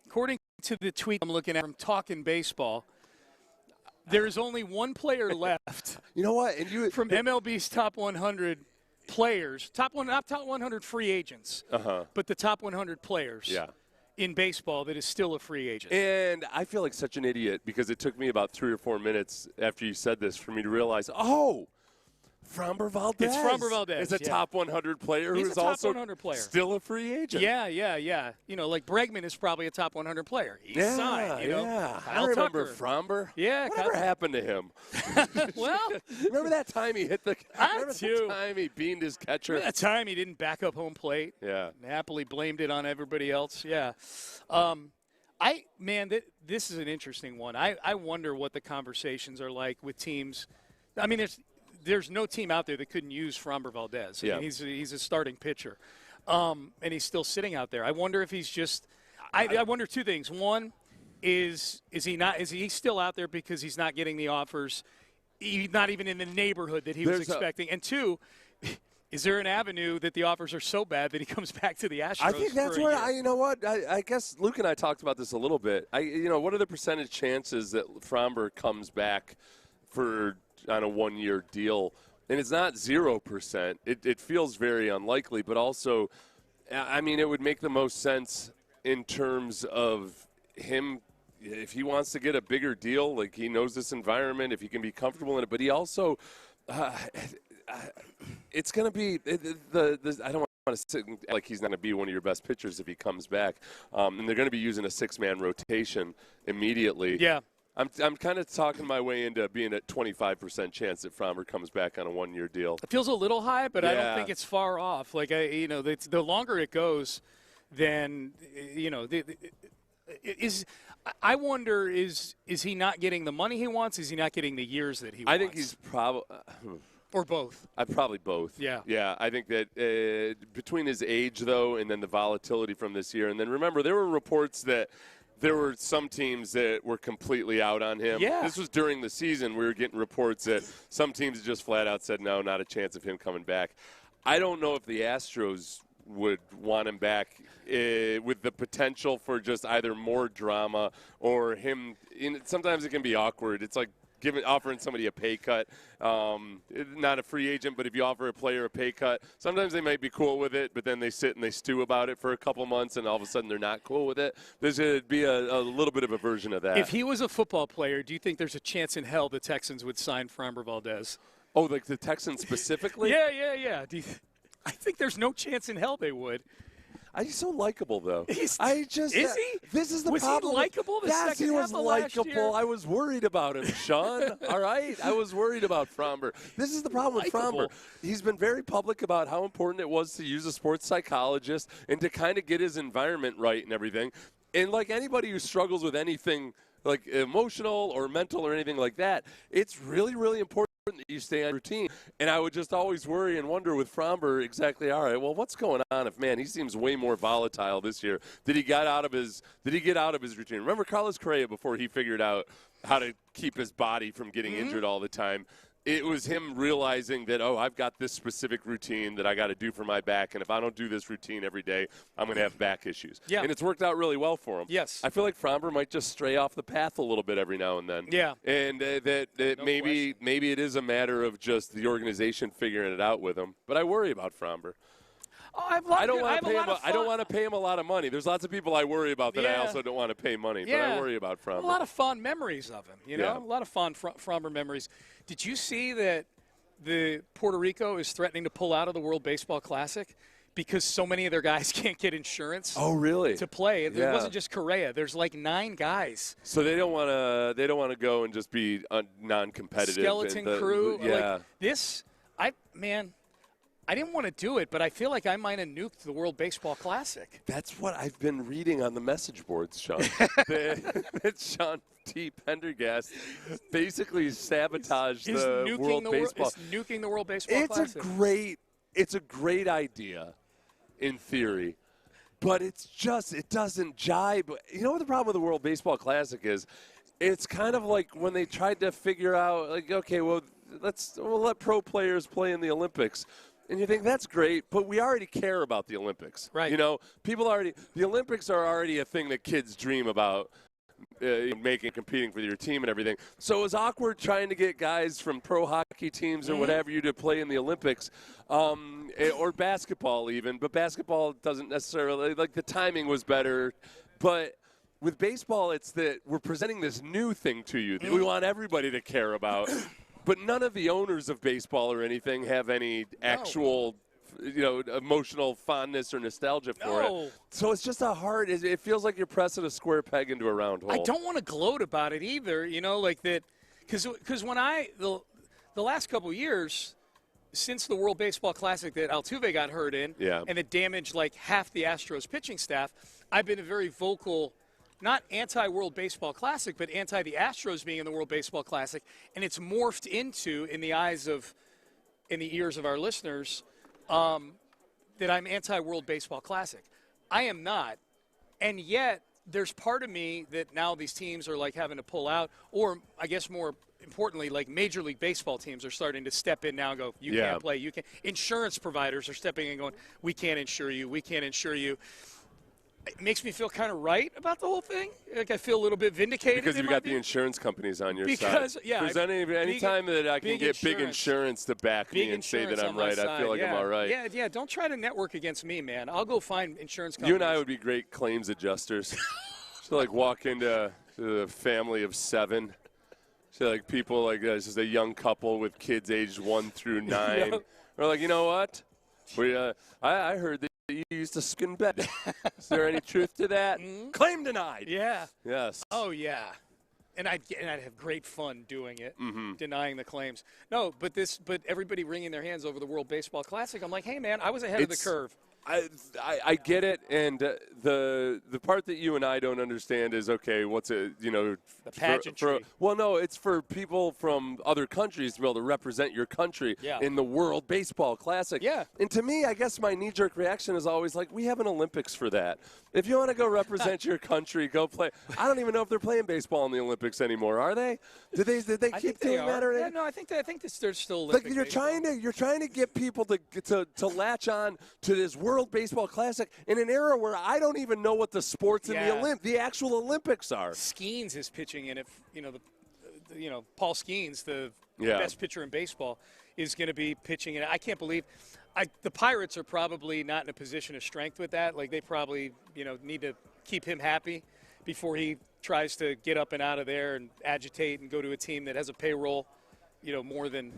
the tweet I'm looking at from Talking Baseball, there's only one player left. You know what? From MLB's top 100 players, not top 100 free agents, but the top 100 players in baseball that is still a free agent. And I feel like such an idiot because it took me about 3 or 4 minutes after you said this for me to realize, Framber Valdez. It's Framber Valdez. Is a top 100 player who's also 100 player. Still a free agent. Yeah. Like Bregman is probably a top 100 player. He's signed, I remember Tucker. Framber. Yeah. Whatever happened to him? Well, remember that time he hit the that time he beamed his catcher? Remember that time he didn't back up home plate? Yeah. Happily blamed it on everybody else. Yeah. This is an interesting one. I wonder what the conversations are like with teams. I mean, there's no team out there that couldn't use Framber Valdez. I mean, he's a starting pitcher, and he's still sitting out there. I wonder if he's just. I wonder two things. One is he still out there because he's not getting the offers? He's not even in the neighborhood that he was expecting. And two, is there an avenue that the offers are so bad that he comes back to the Astros? I think that's where I guess Luke and I talked about this a little bit. What are the percentage chances that Framber comes back on a 1-year deal? And it's not 0%. It feels very unlikely, but also, I mean, it would make the most sense in terms of him if he wants to get a bigger deal, like he knows this environment, if he can be comfortable in it. But he also, it's going to be I don't want to sit like he's not going to be one of your best pitchers if he comes back. And they're going to be using a 6-man rotation immediately. Yeah. I'm kind of talking my way into being at 25% chance that Framber comes back on a 1-year deal. It feels a little high, but I don't think it's far off. Like the longer it goes, then I wonder is he not getting the money he wants? Is he not getting the years that he wants? I think he's probably or both. Probably both. Yeah. I think that between his age though, and then the volatility from this year, and then remember there were reports that there were some teams that were completely out on him. Yeah. This was during the season. We were getting reports that some teams just flat out said, no, not a chance of him coming back. I don't know if the Astros would want him back with the potential for just either more drama or him. Sometimes it can be awkward. It's like offering somebody a pay cut, not a free agent, but if you offer a player a pay cut, sometimes they might be cool with it, but then they sit and they stew about it for a couple months, and all of a sudden they're not cool with it. There's going to be a little bit of a version of that. If he was a football player, do you think there's a chance in hell the Texans would sign Framber Valdez? Oh, like the Texans specifically? Yeah. I think there's no chance in hell they would. He's so likable, though. Is he? This is the was problem. Was he likable? Yes, he was likable. I was worried about him, Sean. All right? I was worried about Framber. This is the problem with Framber. He's been very public about how important it was to use a sports psychologist and to kind of get his environment right and everything. And like anybody who struggles with anything like emotional or mental or anything like that, it's really, really important that you stay on routine. And I would just always worry and wonder with Framber exactly, all right, well, what's going on if, man, he seems way more volatile this year. Did he get out of his routine? Remember Carlos Correa before he figured out how to keep his body from getting injured all the time? it was him realizing that, I've got this specific routine that I got to do for my back, and if I don't do this routine every day, I'm going to have back issues. Yeah. And it's worked out really well for him. Yes. I feel like Fromber might just stray off the path a little bit every now and then. Yeah. And that No maybe question. maybe it is a matter of just the organization figuring it out with him. But I worry about Fromber. Oh, I don't want to pay him a lot of money. There's lots of people I worry about that I also don't want to pay money. But I worry about Fromber. A lot of fond memories of him, a lot of fond Fromber memories. Did you see that the Puerto Rico is threatening to pull out of the World Baseball Classic because so many of their guys can't get insurance? Oh, really? To play. It wasn't just Correa. There's like 9 guys. So they don't want to go and just be non-competitive. Skeleton crew. Yeah. Like this, I didn't want to do it, but I feel like I might have nuked the World Baseball Classic. That's what I've been reading on the message boards, Sean. that Sean T. Pendergast basically sabotaged the World Baseball. Is nuking the World Baseball Classic. It's a great idea in theory, but it doesn't jibe. You know what the problem with the World Baseball Classic is? It's kind of like when they tried to figure out, like, okay, we'll let pro players play in the Olympics. And you think, that's great, but we already care about the Olympics. Right. The Olympics are already a thing that kids dream about, competing for your team and everything. So it was awkward trying to get guys from pro hockey teams or whatever to play in the Olympics, or basketball even. But basketball doesn't necessarily, like, the timing was better. But with baseball, it's that we're presenting this new thing to you that we want everybody to care about. But none of the owners of baseball or anything have any actual, emotional fondness or nostalgia for it. So it's just it feels like you're pressing a square peg into a round hole. I don't want to gloat about it either, like that, because when the last couple of years, since the World Baseball Classic that Altuve got hurt in, and it damaged like half the Astros pitching staff, I've been a very vocal, not anti-World Baseball Classic, but anti the Astros being in the World Baseball Classic, and it's morphed into, in the ears of our listeners, that I'm anti-World Baseball Classic. I am not, and yet there's part of me that now these teams are like having to pull out, or I guess more importantly, like Major League Baseball teams are starting to step in now and go, you can't play, you can't. Insurance providers are stepping in and going, we can't insure you, we can't insure you. It makes me feel kind of right about the whole thing. Like I feel a little bit vindicated. Because you've got the insurance companies on your side. Yeah. If there's any time that I can get big insurance to back me and say that I'm right, I feel like I'm all right. Yeah. Don't try to network against me, man. I'll go find insurance companies. You and I would be great claims adjusters. So like walk into a family of 7. So like people like this is a young couple with kids aged 1 through 9. We're like, you know what? I heard that you used to skin bed. Is there any truth to that? Claim denied. Yeah. Yes. Oh yeah. And I'd have great fun doing it, denying the claims. No, but everybody wringing their hands over the World Baseball Classic. I'm like, hey man, I was ahead of the curve. I get it, and the part that you and I don't understand is, okay, what's the pageantry. It's for people from other countries to be able to represent your country in the World Baseball Classic. Yeah. And to me, I guess my knee-jerk reaction is always like, we have an Olympics for that. If you want to go represent your country, go play. I don't even know if they're playing baseball in the Olympics anymore, are they? Did they keep doing that? Or no, I think there's still Olympic like you're trying to get people to latch on to this World Baseball Classic in an era where I don't even know what the sports in the actual Olympics are. Skeens is pitching in it. Paul Skeens, the best pitcher in baseball, is going to be pitching in it. I can't believe the Pirates are probably not in a position of strength with that. Like they probably need to keep him happy before he tries to get up and out of there and agitate and go to a team that has a payroll, more than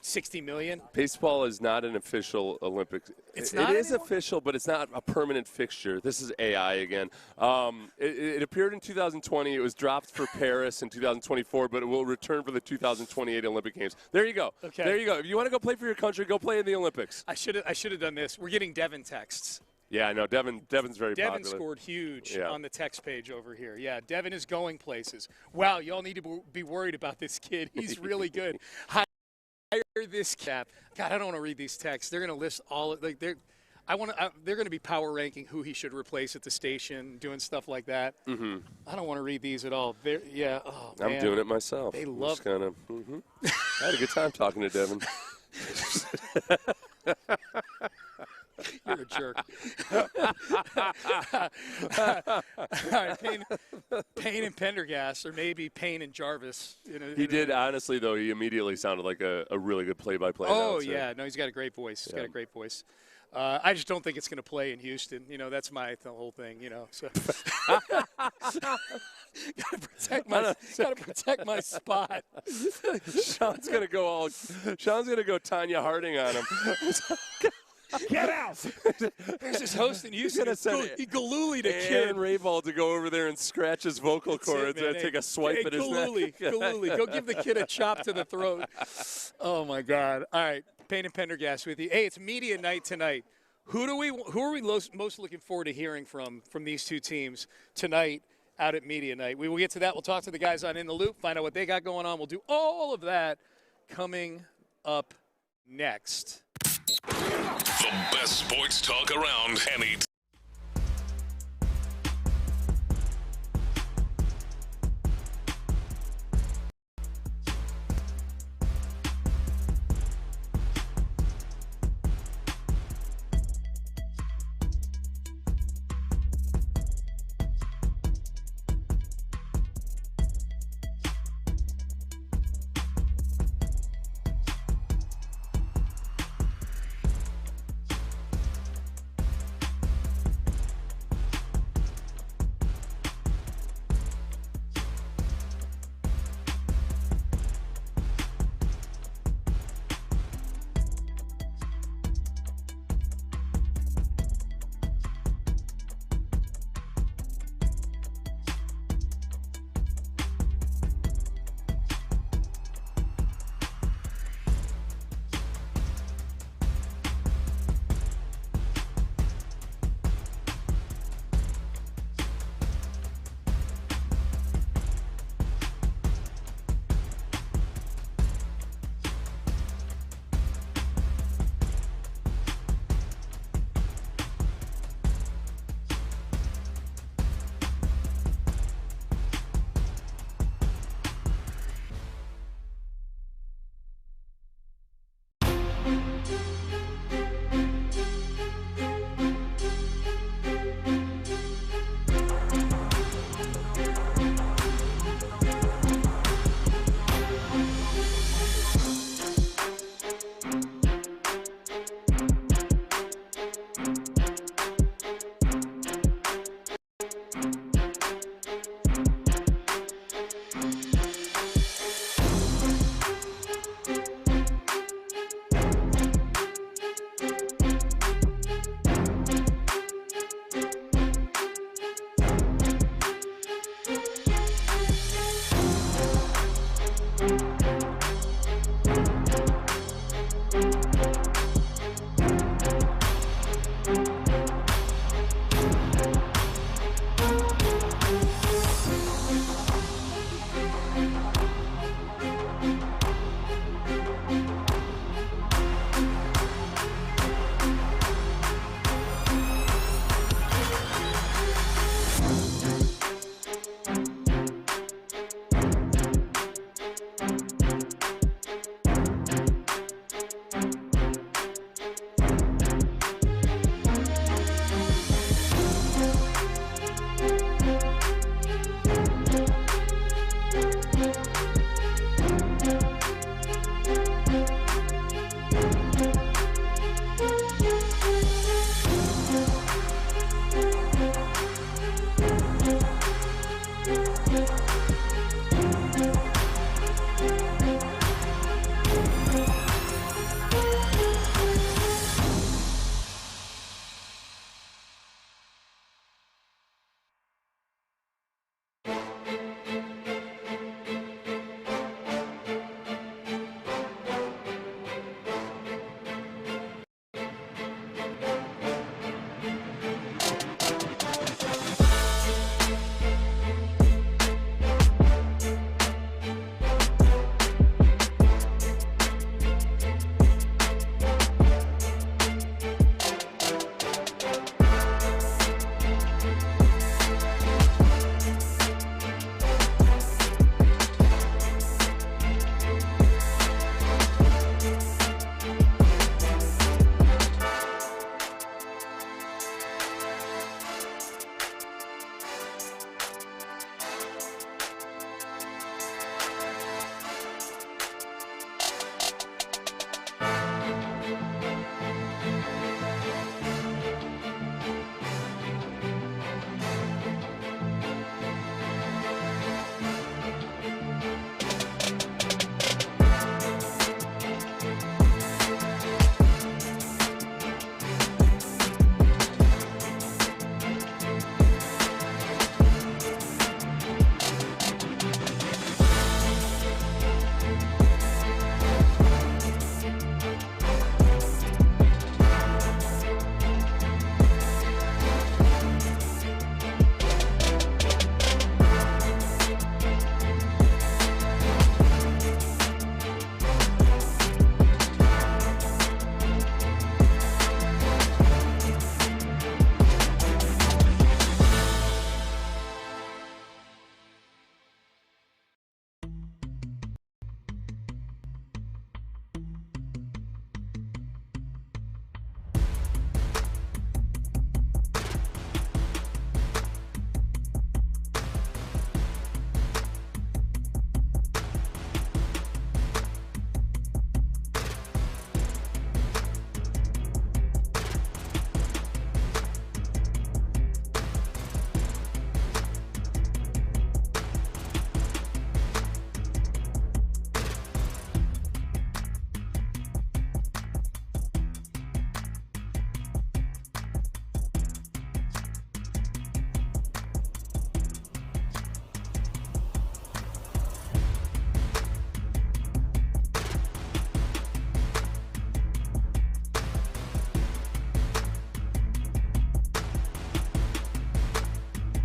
$60 million. Baseball is not an official Olympics. It's not. It is official, but it's not a permanent fixture. This is AI again. It appeared in 2020. It was dropped for Paris in 2024, but it will return for the 2028 Olympic Games. There you go. Okay. There you go. If you want to go play for your country, go play in the Olympics. I should have done this. We're getting Devin texts. Yeah, I know. Devin's very popular. Devin scored huge on the text page over here. Yeah, Devin is going places. Wow, y'all need to be worried about this kid. He's really good. Hire this cap. God, I don't want to read these texts. They're going to list all They're going to be power ranking who he should replace at the station, doing stuff like that. Mm-hmm. I don't want to read these at all. I'm doing it myself. They love it. Kind of. Mm-hmm. I had a good time talking to Devin. You're a jerk. All right, Payne and Pendergast, or maybe Payne and Jarvis. He did, honestly, though. He immediately sounded like a really good play-by-play announcer. Yeah. No, he's got a great voice. He's got a great voice. I just don't think it's going to play in Houston. That's the whole thing. So gotta protect my spot. Sean's gonna go Tanya Harding on him. Get out! There's this host in Houston. He galooly to kid. And Rayball to go over there and scratch his vocal cords and take a swipe at his neck. Galooly. Go give the kid a chop to the throat. Oh, my God. All right, Payne and Pendergast with you. Hey, it's media night tonight. Who are we most looking forward to hearing from these two teams tonight out at media night? We will get to that. We'll talk to the guys on In the Loop, find out what they got going on. We'll do all of that coming up next. The best sports talk around any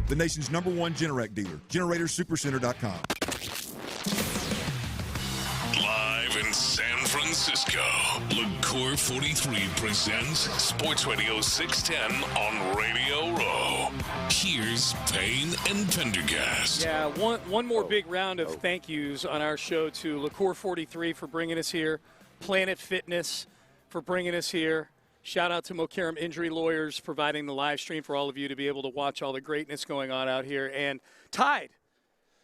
the nation's #1 Generac dealer. GeneratorSupercenter.com. Live in San Francisco, LaCour 43 presents Sports Radio 610 on Radio Row. Here's Payne and Pendergast. Yeah, one more big round of thank yous on our show to LaCour 43 for bringing us here, Planet Fitness for bringing us here. Shout out to Mokaram Injury Lawyers providing the live stream for all of you to be able to watch all the greatness going on out here. And Tide,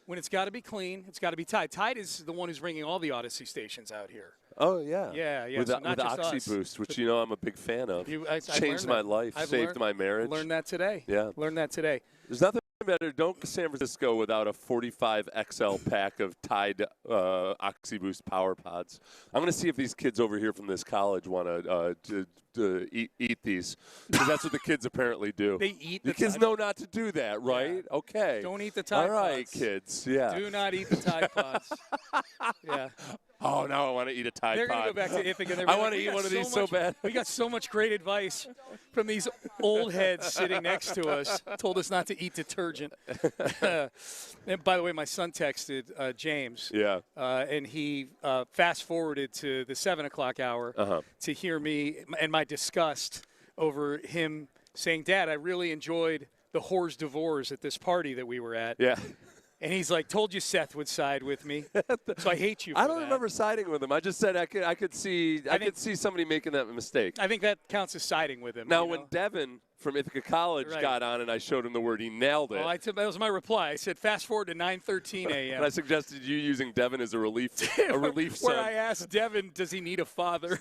when it's got to be clean, it's got to be Tide. Tide is the one who's bringing all the Odyssey stations out here. Oh, yeah. Yeah. With, so with OxyBoost, which you know I'm a big fan of. Changed my life, saved my marriage. Learned that today. Yeah. Learned that today. There's nothing better. Don't go to San Francisco without a 45 XL pack of Tide OxyBoost Power Pods. I'm going to see if these kids over here from this college want to eat these, because that's what the kids apparently do. They eat the kids know not to do that, right? Yeah. Okay. Don't eat the Tide Pods. All right, kids. Yeah. Do not eat the Tide Pods. Yeah. Oh, now I want to eat a Tide Pod. They're going to go back to Ithaca. I want to eat one of these so bad. We got so much great advice from these old heads sitting next to us. Told us not to eat detergent. And by the way, my son texted James. Yeah. And he fast-forwarded to the 7 o'clock hour to hear me and my disgust over him saying, Dad, I really enjoyed the hors d'oeuvres at this party that we were at. Yeah. And he's like, told you Seth would side with me, so I hate you for I don't remember siding with him. I just said I could see somebody making that mistake. I think that counts as siding with him. Now, when Devin from Ithaca College got on and I showed him the word, he nailed it. Well, that was my reply. I said, fast forward to 9:13 a.m. And I suggested you using Devin as a relief son. Where I asked Devin, does he need a father?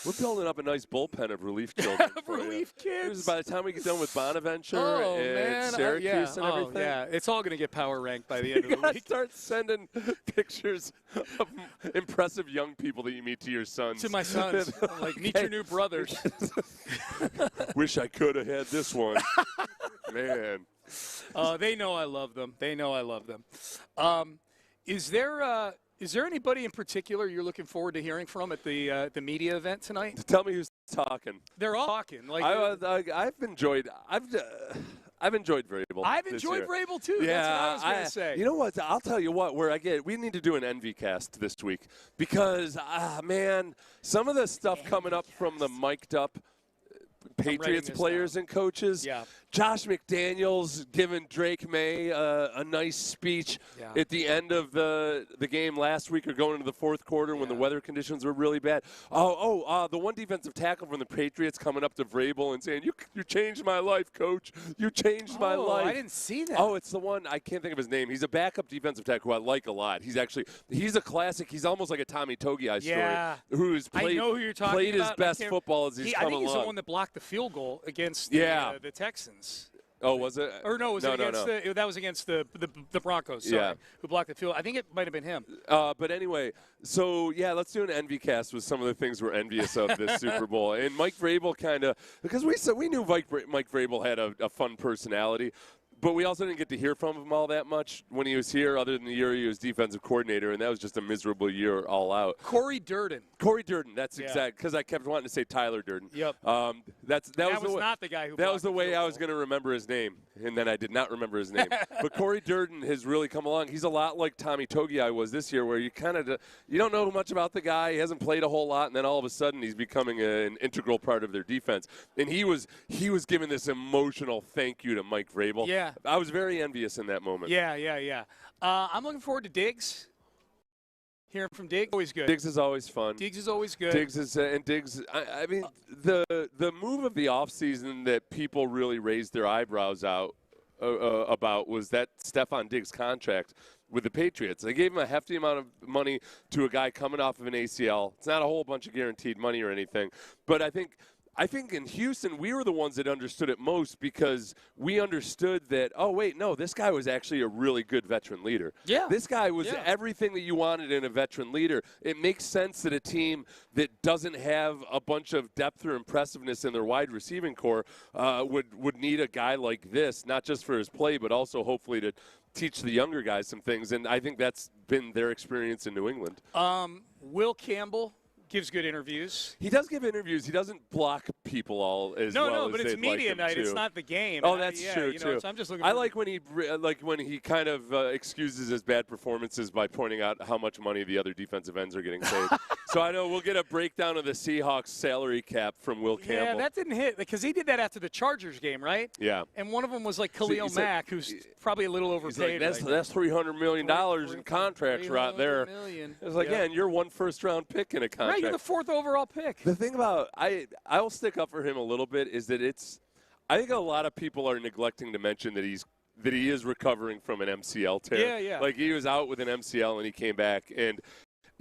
We're building up a nice bullpen of relief children. Relief kids. By the time we get done with Bonaventure and Syracuse and everything. Yeah, it's all going to get power ranked by the end of the week. Start sending pictures of impressive young people that you meet to your sons. To my sons. Like, meet your new brothers. Wish I could have had this one. Man. They know I love them. They know I love them. Is there anybody in particular you're looking forward to hearing from at the media event tonight? Tell me who's talking. They're all talking. Like I've enjoyed Vrabel. I've enjoyed Vrabel too. Yeah, that's what I was going to say. You know what? I'll tell you what. We need to do an EnvyCast this week because man, some of the stuff coming up from the mic'd up Patriots players and coaches. Yeah. Josh McDaniels giving Drake May a nice speech at the end of the game last week or going into the fourth quarter when the weather conditions were really bad. The one defensive tackle from the Patriots coming up to Vrabel and saying, you changed my life, coach. You changed my life. I didn't see that. Oh, it's the one. I can't think of his name. He's a backup defensive tackle who I like a lot. He's a classic. He's almost like a Tommy Togiai story. Who's played, I know who you're talking played about. his best football as he's come along. I think he's the one that blocked the field goal against the Texans. Oh, was it? Or no, that was against the Broncos, who blocked the field. I think it might have been him. But anyway, so, let's do an EnvyCast with some of the things we're envious of this Super Bowl. And Mike Vrabel because we knew Mike Vrabel had a fun personality. But we also didn't get to hear from him all that much when he was here, other than the year he was defensive coordinator, and that was just a miserable year all out. Corey Durden, that's exact, because I kept wanting to say Tyler Durden. Yep. That was not the guy who. That was the way I was going to remember his name, and then I did not remember his name. But Corey Durden has really come along. He's a lot like Tommy Togiai was this year, where you don't know much about the guy. He hasn't played a whole lot, and then all of a sudden he's becoming an integral part of their defense. And he was giving this emotional thank you to Mike Vrabel. Yeah. I was very envious in that moment. Yeah. I'm looking forward to Diggs. Hearing from Diggs, always good. Diggs is always fun. Diggs is always good. I mean, the move of the offseason that people really raised their eyebrows about was that Stephon Diggs contract with the Patriots. They gave him a hefty amount of money to a guy coming off of an ACL. It's not a whole bunch of guaranteed money or anything, but I think in Houston, we were the ones that understood it most because we understood that, this guy was actually a really good veteran leader. Yeah. This guy was everything that you wanted in a veteran leader. It makes sense that a team that doesn't have a bunch of depth or impressiveness in their wide receiving core would need a guy like this, not just for his play, but also hopefully to teach the younger guys some things. And I think that's been their experience in New England. Will Campbell gives good interviews. He does give interviews. He doesn't block people all as well. No, but it's media night. Too. It's not the game. Oh, that's true too. So I'm just looking. I like when he kind of excuses his bad performances by pointing out how much money the other defensive ends are getting paid. So I know we'll get a breakdown of the Seahawks salary cap from Will Campbell. Yeah, that didn't hit because he did that after the Chargers game, right? Yeah. And one of them was like Khalil Mack, who's probably a little overpaid. Like, that's $300 million in contracts right there. It's like, and you're one first-round pick in a contract. Right, you're the 4th overall pick. The thing about I will stick up for him a little bit is that I think a lot of people are neglecting to mention that he is recovering from an MCL tear. Yeah. Like he was out with an MCL and he came back and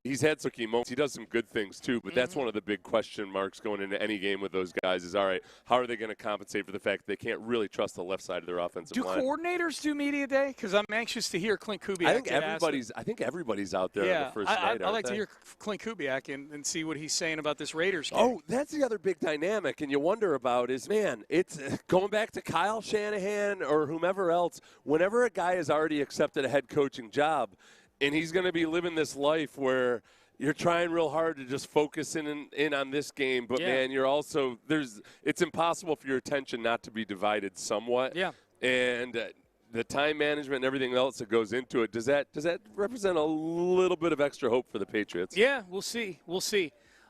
he's had some key moments. He does some good things too, but that's one of the big question marks going into any game with those guys is, all right, how are they going to compensate for the fact that they can't really trust the left side of their offensive line? Do coordinators do media day? Because I'm anxious to hear Clint Kubiak. I think everybody's out there on the first night. I'd like to hear Clint Kubiak and see what he's saying about this Raiders game. Oh, that's the other big dynamic, and you wonder about is, man, it's going back to Kyle Shanahan or whomever else. Whenever a guy has already accepted a head coaching job, and he's going to be living this life where you're trying real hard to just focus in on this game, but man, you're also it's impossible for your attention not to be divided somewhat. Yeah. And the time management and everything else that goes into it, does that represent a little bit of extra hope for the Patriots? Yeah, we'll see.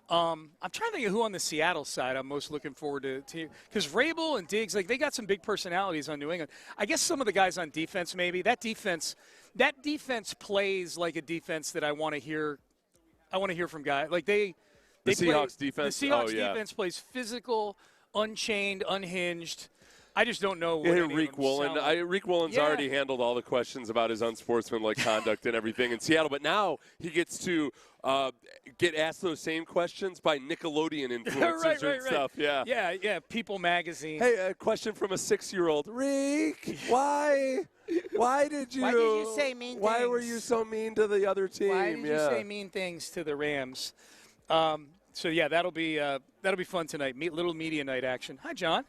I'm trying to think of who on the Seattle side I'm most looking forward to because Vrabel and Diggs, like they got some big personalities on New England. I guess some of the guys on defense, maybe that defense plays like a defense that I want to hear from guys like the Seahawks defense. The Seahawks defense plays physical, unchained, unhinged. I just don't know. Rick Woolen. Rick Woolen's already handled all the questions about his unsportsmanlike conduct and everything in Seattle, but now he gets to get asked those same questions by Nickelodeon influencers and stuff. Yeah. People Magazine. Hey, a question from a 6-year-old. Rick, why did you say mean things? Why were you so mean to the other team? Why did you say mean things to the Rams? So that'll be fun tonight. Little media night action. Hi, John.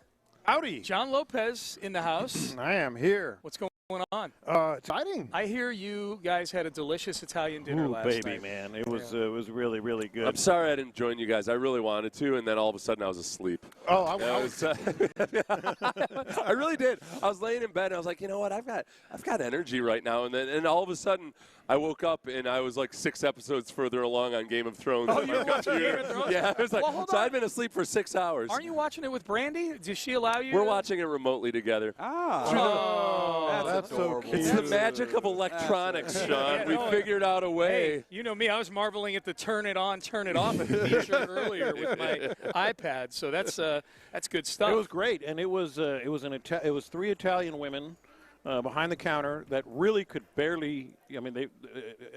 Howdy. John Lopez in the house. I am here. What's going on? Exciting. I hear you guys had a delicious Italian dinner last night. Baby, man. It was really, really good. I'm sorry I didn't join you guys. I really wanted to, and then all of a sudden I was asleep. Oh, I really did. I was laying in bed, and I was like, you know what? I've got energy right now. And all of a sudden I woke up, and I was like 6 episodes further along on Game of Thrones. Oh, you were watching Game of Thrones? Yeah. I was like, so I'd been asleep for 6 hours. Aren't you watching it with Brandy? Does she allow you? We're watching it remotely together. That's so cute. It's the magic of electronics, Sean. We figured out a way. Hey, you know me. I was marveling at the turn it on, turn it off feature earlier with my iPad. So that's good stuff. It was great, and it was 3 Italian women behind the counter that really could barely. I mean,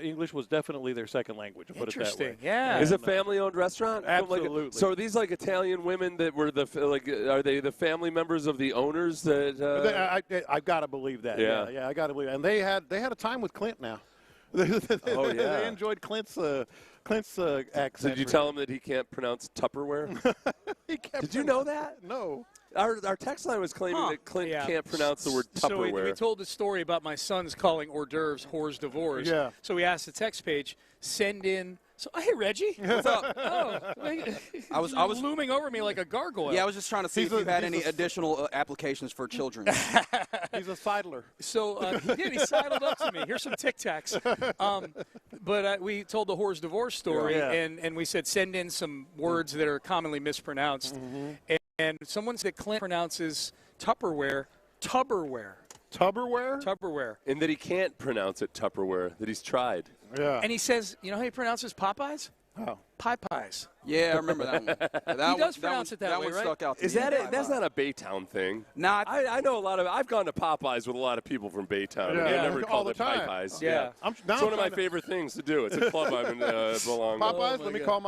English was definitely their second language. Put it that way. Yeah. Is it a family-owned restaurant? Absolutely. So are these like Italian women that were are they the family members of the owners that? I've got to believe that. Yeah, I got to believe it. And they had a time with Clint now. Oh yeah. They enjoyed Clint's accent. Did you tell him that he can't pronounce Tupperware? Did you know that? No. Our text line was claiming that Clint can't pronounce the word Tupperware. So we told the story about my son's calling hors d'oeuvres hors d'oeuvres. Yeah. So we asked the text page, send in. So, hey, Reggie. What's up? I was looming over me like a gargoyle. Yeah, I was just trying to see if you had any additional applications for children. He's a sidler. So he did. He sidled up to me. Here's some Tic Tacs. But we told the hors d'oeuvres story, and we said send in some words that are commonly mispronounced. Mm-hmm. And someone said Clint pronounces Tupperware. Tupperware. And that he can't pronounce it Tupperware, that he's tried. Yeah. And he says, you know how he pronounces Popeyes? Oh. Pie-pies. Yeah, I remember that one. He does pronounce it that way, one right? stuck out to Is me. that it? That's not a Baytown thing. Nah, I know a lot of. I've gone to Popeyes with a lot of people from Baytown. Yeah. And they never All called the it time. Popeyes. Yeah. It's one of my favorite things to do. It's a club I belong. Popeyes. Oh, let me call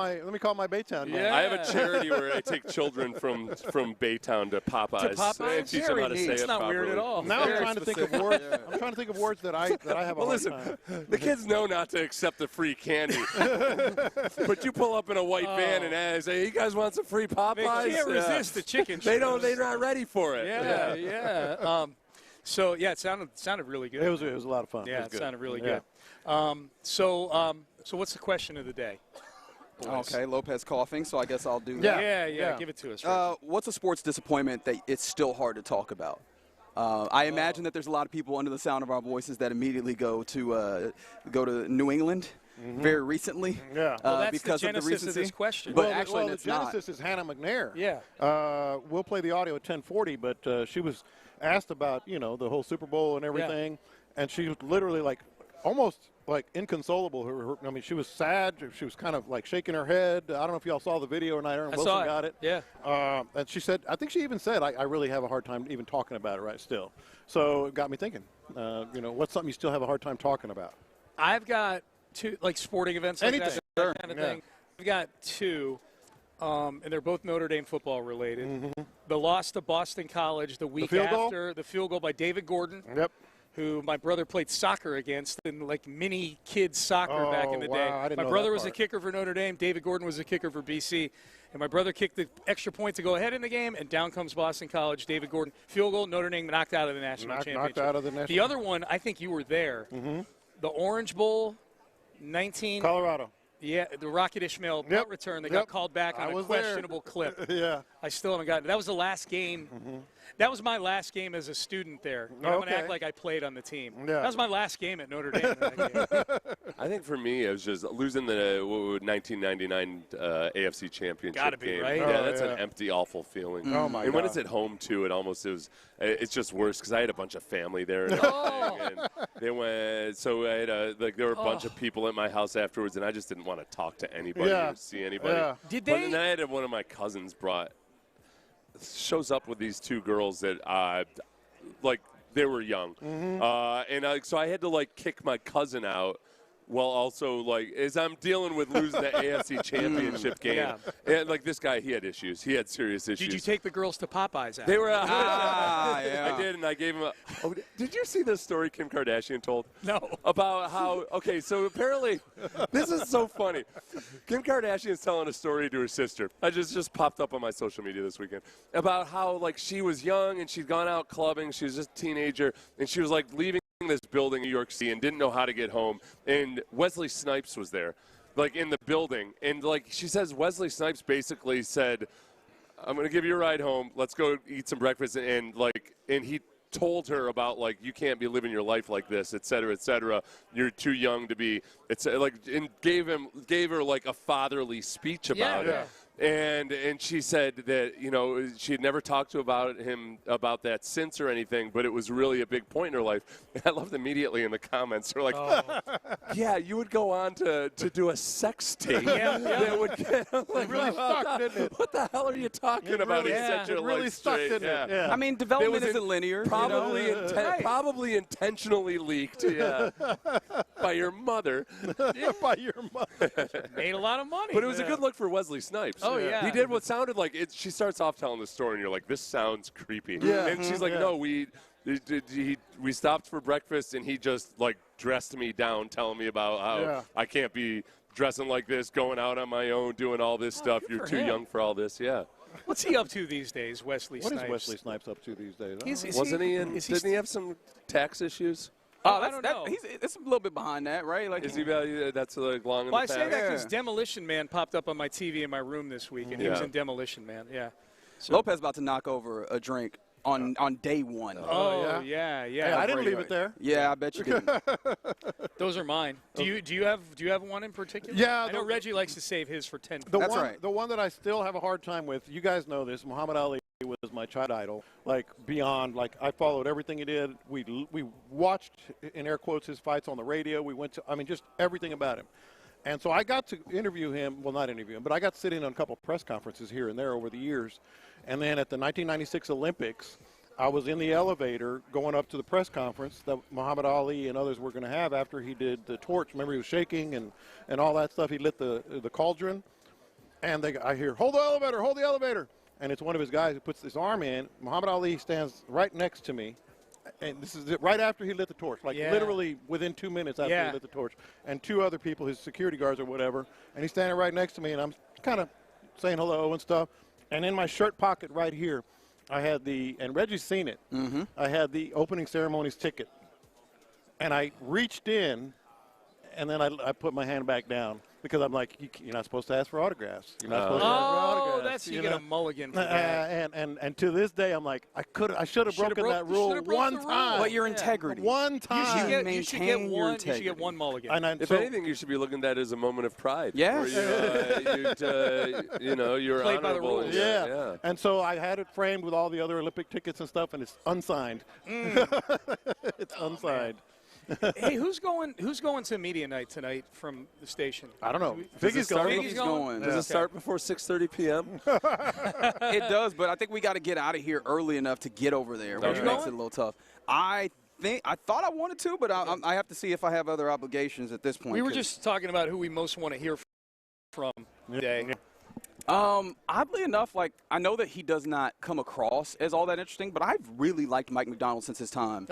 my Baytown. Yeah. I have a charity where I take children from Baytown to Popeyes. To Popeyes? And teach them how to say It's it not properly. weird at all. Now I'm trying to think of words. I'm trying to think of words that I have a hard time. The kids know not to accept the free candy. But you pull up in a white van and say, "You guys want some free Popeyes?" They can't resist the chicken. They're not ready for it. Yeah. So yeah, it sounded really good. It was a lot of fun. Yeah, it was good. sounded really good. So what's the question of the day? boys. Okay, Lopez coughing, so I guess I'll do that. Yeah. Give it to us. What's a sports disappointment that it's still hard to talk about? I imagine that there's a lot of people under the sound of our voices that immediately go to New England very recently. Yeah. That's because the genesis of the recency. of this question. But actually, the it's not. genesis is Hannah McNair. Yeah. We'll play the audio at 10:40, but she was asked about the whole Super Bowl and everything, and she was literally almost inconsolable. I mean, she was sad. She was kind of shaking her head. I don't know if y'all saw the video or not. Aaron Wilson got it. Yeah. And she said, I think she even said, I really have a hard time even talking about it right still. So it got me thinking, what's something you still have a hard time talking about? I've got two, sporting events like that kind of thing. I've got two, and they're both Notre Dame football related. Mm-hmm. The loss to Boston College the week after, the field goal by David Gordon. Yep. Who my brother played soccer against in mini kids soccer back in the day. My brother was a kicker for Notre Dame. David Gordon was a kicker for BC. And my brother kicked the extra point to go ahead in the game, and down comes Boston College. David Gordon, field goal, Notre Dame knocked out of the national championship. Knocked out of the national. The other one, I think you were there. Mm-hmm. The Orange Bowl, Colorado. Yeah, the Rocket Ishmael punt return. They got called back on a questionable clip. Yeah. I still haven't gotten it. That was the last game. Mm-hmm. That was my last game as a student there. I'm going to act like I played on the team. Yeah. That was my last game at Notre Dame. I think for me, it was just losing the 1999 AFC Championship Gotta be, game. right? Yeah, that's an empty, awful feeling. Oh, my God. And when it's at home, too, it's just worse because I had a bunch of family there and everything. And they went, so I had there were a bunch of people at my house afterwards, and I just didn't want to talk to anybody or see anybody. Yeah. Did they? And then I had one of my cousins shows up with these two girls that they were young. Mm-hmm. So I had to kick my cousin out while also as I'm dealing with losing the AFC Championship game. Yeah. And this guy, he had issues. He had serious issues. Did you take the girls to Popeyes? They were yeah. I did, and I gave him did you see the story Kim Kardashian told? No. About how, so apparently, this is so funny. Kim Kardashian is telling a story to her sister. I just popped up on my social media this weekend. About how, she was young, and she'd gone out clubbing. She was just a teenager, and she was, leaving this building in New York City and didn't know how to get home. And Wesley Snipes was there, in the building. And, she says Wesley Snipes basically said, I'm going to give you a ride home. Let's go eat some breakfast. And he told her about, you can't be living your life like this, et cetera, et cetera. You're too young to be, and gave her, a fatherly speech about it. And she said that, she had never talked to him about that since or anything, but it was really a big point in her life. And I loved immediately in the comments. They're yeah, you would go on to do a sex tape. That would get, it really stuck, didn't it? What the hell are you talking about? It really stuck, didn't it? Yeah. I mean, development isn't linear. Probably, probably intentionally leaked by your mother. By your mother. Made a lot of money. But it was a good look for Wesley Snipes. Oh, yeah. He did what sounded like it. She starts off telling the story, and you're like, this sounds creepy. Yeah. And she's like, no, we stopped for breakfast, and he just, dressed me down, telling me about how I can't be dressing like this, going out on my own, doing all this stuff. You're too young for all this. Yeah. What's he up to these days, Wesley Snipes? What is Wesley Snipes up to these days? Didn't he have some tax issues? I don't know. It's a little bit behind that, right? Is he that's long in the past? Well, I say that because Demolition Man popped up on my TV in my room this week, and he was in Demolition Man. Yeah. So. Lopez about to knock over a drink on day one. Oh yeah. I didn't leave it there. Yeah, I bet you didn't. Those are mine. Do you have one in particular? Yeah. I know Reggie likes to save his for 10. That's right. The one that I still have a hard time with. You guys know this. Muhammad Ali was my child idol, beyond, I followed everything he did. We watched, in air quotes, his fights on the radio. We went to, just everything about him. And so I got to interview him, well, not interview him, but I got to sit in on a couple of press conferences here and there over the years. And then at the 1996 Olympics, I was in the elevator going up to the press conference that Muhammad Ali and others were going to have after he did the torch. Remember, he was shaking and all that stuff. He lit the cauldron. And I hear, hold the elevator, hold the elevator. And it's one of his guys who puts his arm in. Muhammad Ali stands right next to me. And this is it, right after he lit the torch, literally within 2 minutes after he lit the torch. And two other people, his security guards or whatever. And he's standing right next to me, and I'm kind of saying hello and stuff. And in my shirt pocket right here, I had and Reggie's seen it, I had the opening ceremony's ticket. And I reached in, and then I put my hand back down because I'm like, you're not supposed to ask for autographs. You're not supposed to ask for autographs. That's you get a mulligan for that. And to this day, I'm like, I should have broken that rule one time. But your integrity. One time. You should get one. You should get one mulligan. If anything, you should be looking at that as a moment of pride. Yeah. You're played by the honorable. rules. Yeah. And so I had it framed with all the other Olympic tickets and stuff, and it's unsigned. It's unsigned. Hey, who's going to media night tonight from the station? I don't know. Figgy's going. Does it start before 6:30 p.m.? It does, but I think we got to get out of here early enough to get over there, which makes it a little tough. I thought I wanted to, but I have to see if I have other obligations at this point. We were just talking about who we most want to hear from today. Oddly enough, I know that he does not come across as all that interesting, but I've really liked Mike McDonald since his time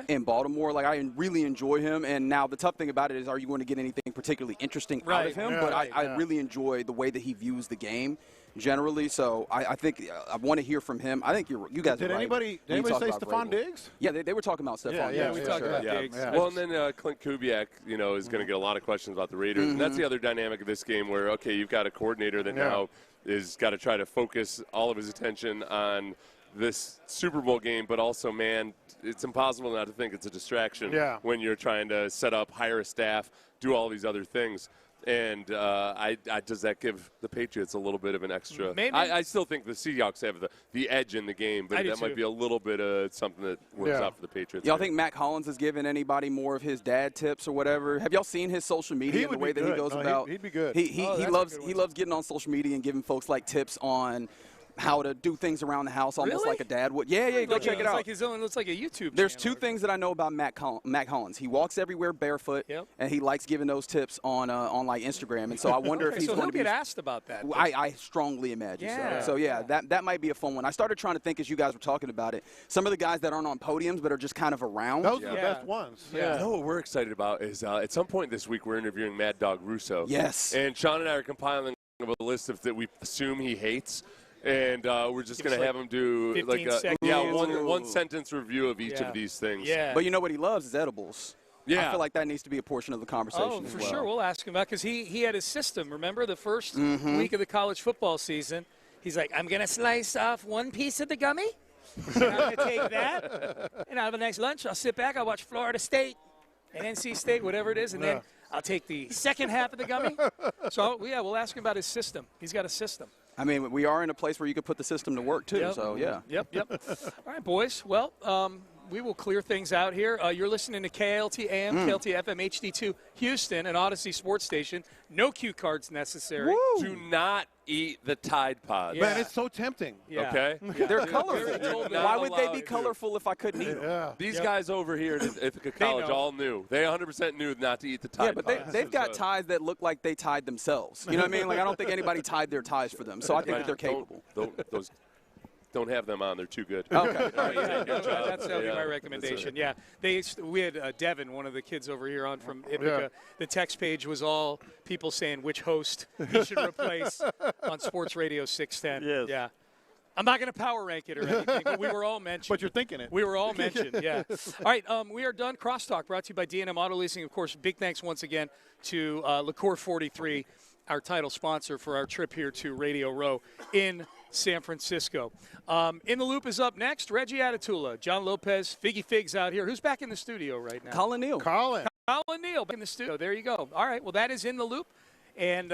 in Baltimore. I really enjoy him, and now the tough thing about it is, are you going to get anything particularly interesting out of him? But I really enjoy the way that he views the game generally, so I think I want to hear from him. I think you guys did are anybody say Stephon Diggs? Yeah, they were talking about Stephon Diggs. Yeah, we talked about Diggs. Yeah. Well, and then Clint Kubiak, is going to get a lot of questions about the Raiders, and that's the other dynamic of this game where, okay, you've got a coordinator that now is got to try to focus all of his attention on this Super Bowl game, but also, man, it's impossible not to think it's a distraction when you're trying to set up, hire a staff, do all these other things. And does that give the Patriots a little bit of an extra? Maybe. I still think the Seahawks have the edge in the game, but that might be a little bit of something that works out for the Patriots. Y'all think Mac Hollins has given anybody more of his dad tips or whatever? Have y'all seen his social media and the way that he goes about? He'd be good. He loves getting on social media and giving folks tips on how to do things around the house, almost like a dad would. Yeah, go check it out. Like his own, looks like a YouTube There's channel. 2 things that I know about Mac Hollins. He walks everywhere barefoot, and he likes giving those tips on Instagram. And so I wonder if he's going to get asked about that. I strongly imagine so. So that might be a fun one. I started trying to think as you guys were talking about it. Some of the guys that aren't on podiums but are just kind of around. Those are the best ones. Yeah. You know what we're excited about is at some point this week we're interviewing Mad Dog Russo. Yes. And Sean and I are compiling a list of that we assume he hates. And we're just going to have him do one sentence review of each of these things. Yeah. But you know what he loves is edibles. Yeah. I feel like that needs to be a portion of the conversation Oh, as for well. sure. We'll ask him about because he had his system. Remember the first week of the college football season? He's like, I'm going to slice off one piece of the gummy. And I'm going to take that. And I'll have a nice lunch. I'll sit back. I'll watch Florida State and NC State, whatever it is. And then I'll take the second half of the gummy. So, we'll ask him about his system. He's got a system. I mean, we are in a place where you could put the system to work, too. Yep. So, yeah. Yep. All right, boys. Well, we will clear things out here. You're listening to KLT AM, KLT FM HD2 Houston, an Odyssey sports station. No cue cards necessary. Woo. Do not eat the Tide Pods. Yeah. Man, it's so tempting. Yeah. Okay? Yeah. They're colorful. Why would they be colorful if I couldn't eat them? Yeah. These guys over here at Ithaca College all knew. They 100% knew not to eat the Tide Pods. Yeah, but they've got ties that look like they tied themselves. You know what I mean? I don't think anybody tied their ties for them. So I think that they're capable. Don't have them on. They're too good. Okay. That'll be my recommendation. Yeah. We had Devin, one of the kids over here on from Ithaca. Yeah. The text page was all people saying which host he should replace on Sports Radio 610. Yes. Yeah. I'm not going to power rank it or anything, but we were all mentioned. But you're thinking it. We were all mentioned, yeah. All right, we are done. Crosstalk brought to you by D&M Auto Leasing. Of course, big thanks once again to Liqueur 43, our title sponsor for our trip here to Radio Row in San Francisco. In the Loop is up next. Reggie Atatula, John Lopez, Figgy Figs out here. Who's back in the studio right now? Colin Neal. Colin Neal back in the studio. There you go. All right, well, that is In the Loop. And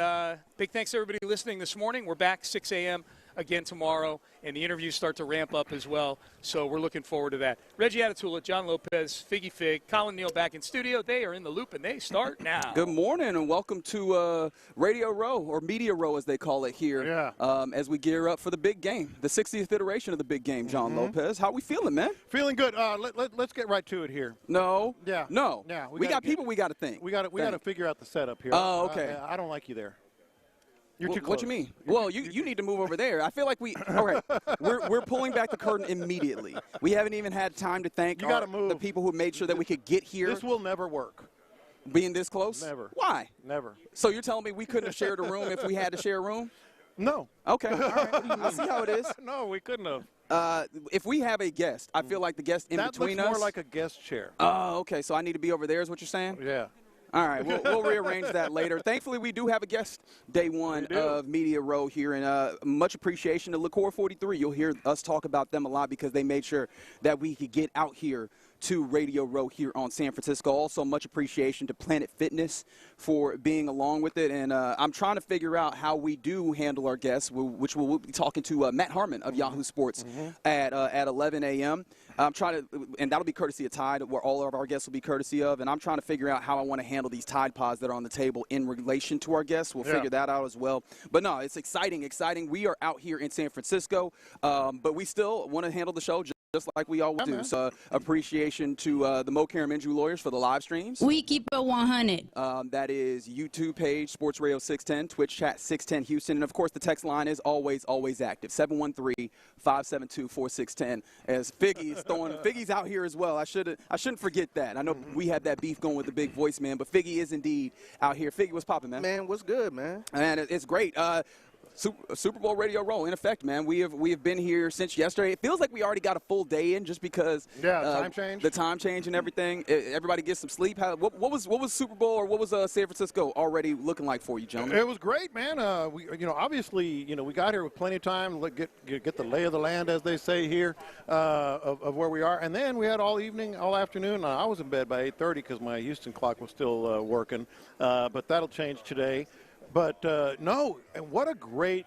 big thanks to everybody listening this morning. We're back 6 a.m. again tomorrow, and the interviews start to ramp up as well. So we're looking forward to that. Reggie Atatula, John Lopez, Figgy Fig, Colin Neal back in studio. They are in the Loop, and they start now. Good morning, and welcome to Radio Row, or Media Row as they call it here, as we gear up for the big game, the 60th iteration of the big game, John Lopez. How we feeling, man? Feeling good. Let's get right to it here. No. Yeah. No. Yeah. We got people we got to think. We got to figure out the setup here. Oh, okay. I don't like you there. You're too close. What you mean? Well, you need to move over there. I feel like we're pulling back the curtain immediately. We haven't even had time to thank the people who made sure that we could get here. This will never work. Being this close? Never. Why? Never. So you're telling me we couldn't have shared a room if we had to share a room? No. Okay. All right. I see how it is. No, we couldn't have. If we have a guest, I feel like the guest in between us. That looks more like a guest chair. Oh, okay. So I need to be over there is what you're saying? Yeah. All right, we'll rearrange that later. Thankfully, we do have a guest day one of Media Row here, and much appreciation to Liquor 43. You'll hear us talk about them a lot because they made sure that we could get out here to Radio Row here on San Francisco. Also, much appreciation to Planet Fitness for being along with it. And I'm trying to figure out how we do handle our guests, which we'll be talking to Matt Harmon of Yahoo Sports at 11 a.m. I'm trying to, and that'll be courtesy of Tide, where all of our guests will be courtesy of. And I'm trying to figure out how I want to handle these Tide Pods that are on the table in relation to our guests. We'll figure that out as well. But no, it's exciting. We are out here in San Francisco, but we still want to handle the show just like we always do. So appreciation to the Mo Karam Injury Lawyers for the live streams. We keep it 100. That is YouTube page, Sports Radio 610, Twitch chat 610 Houston. And, of course, the text line is always active, 713-572-4610. As Figgy is throwing – Figgy's out here as well. I shouldn't forget that. I know we had that beef going with the big voice man, but Figgy is indeed out here. Figgy, what's popping, man? Man, what's good, man? And it's great. Super Bowl Radio Row in effect, man. We have been here since yesterday. It feels like we already got a full day in just because time change. The time change and everything. Everybody gets some sleep. What was Super Bowl or what was San Francisco already looking like for you, gentlemen? It was great, man. We obviously we got here with plenty of time to get the lay of the land, as they say here, of where we are, and then we had all evening, all afternoon. I was in bed by 8:30 because my Houston clock was still working, but that'll change today. But, no, and what a great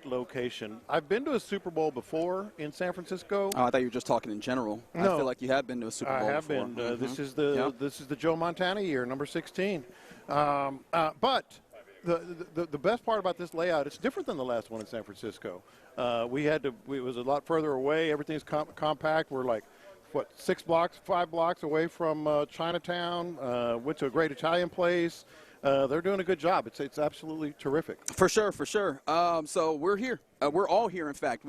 location. I've been to a Super Bowl before in San Francisco. Oh, I thought you were just talking in general. No, I feel like you have been to a Super Bowl before. I have been. This is the Joe Montana year, number 16. But the best part about this layout, it's different than the last one in San Francisco. It was a lot further away. Everything's compact. We're like, 5 blocks away from Chinatown. Went to a great Italian place. They're doing a good job. It's absolutely terrific. For sure. So we're here. We're all here. In fact,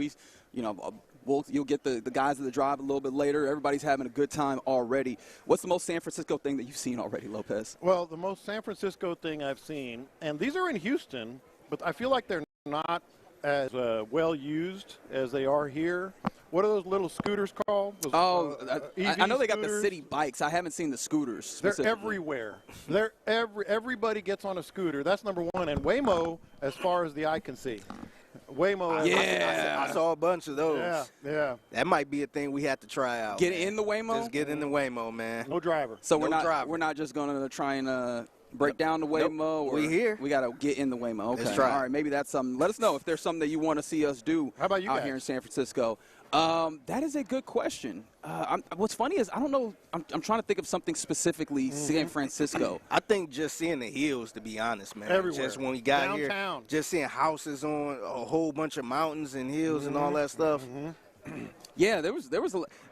you'll get the guys of the drive a little bit later. Everybody's having a good time already. What's the most San Francisco thing that you've seen already, Lopez? Well, the most San Francisco thing I've seen, and these are in Houston, but I feel like they're not as well used as they are here. What are those little scooters called? I know they got the city bikes. I haven't seen the scooters. They're everywhere. Everybody gets on a scooter. That's number one. And Waymo, as far as the eye can see. Waymo. I saw a bunch of those. Yeah. That might be a thing we have to try out. Get in the Waymo? Just get in the Waymo, man. No driver. So we're not just going to try and break down the Waymo? Nope. We here. We got to get in the Waymo. Okay. Let's try. All right, maybe that's something. Let us know if there's something that you want to see us do. How about you out guys? Here in San Francisco? That is a good question. What's funny is I don't know. I'm trying to think of something specifically San Francisco. I think just seeing the hills, to be honest, man. Everywhere. Just when we got downtown. Here, just seeing houses on a whole bunch of mountains and hills and all that stuff. Yeah, there was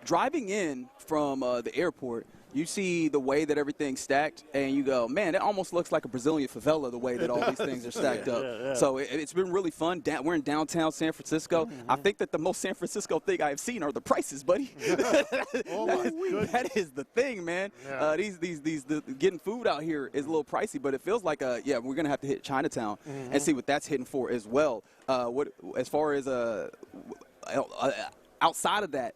driving in from the airport. You see the way that everything's stacked, and you go, man, it almost looks like a Brazilian favela the way that all these things are stacked up. Yeah. So it's been really fun. We're in downtown San Francisco. I think that the most San Francisco thing I've seen are the prices, buddy. That is the thing, man. Yeah. The getting food out here is a little pricey, but it feels like we're gonna have to hit Chinatown and see what that's hitting for as well. As far as outside of that,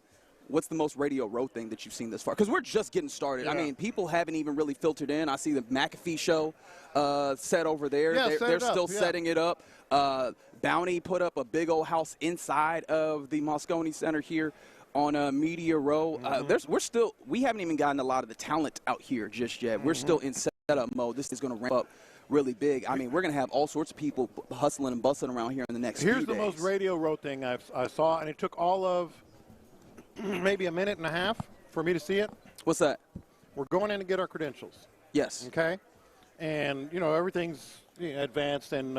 what's the most Radio Row thing that you've seen this far? Because we're just getting started. Yeah. I mean, people haven't even really filtered in. I see the McAfee show set over there. Yeah, they're still setting it up. Bounty put up a big old house inside of the Moscone Center here on Media Row. We haven't even gotten a lot of the talent out here just yet. We're still in setup mode. This is going to ramp up really big. I mean, we're going to have all sorts of people hustling and bustling around here in the next few days. Here's the most Radio Row thing I saw, and it took all of maybe a minute and a half for me to see it. What's that? We're going in to get our credentials. Yes. Okay? And, everything's advanced and,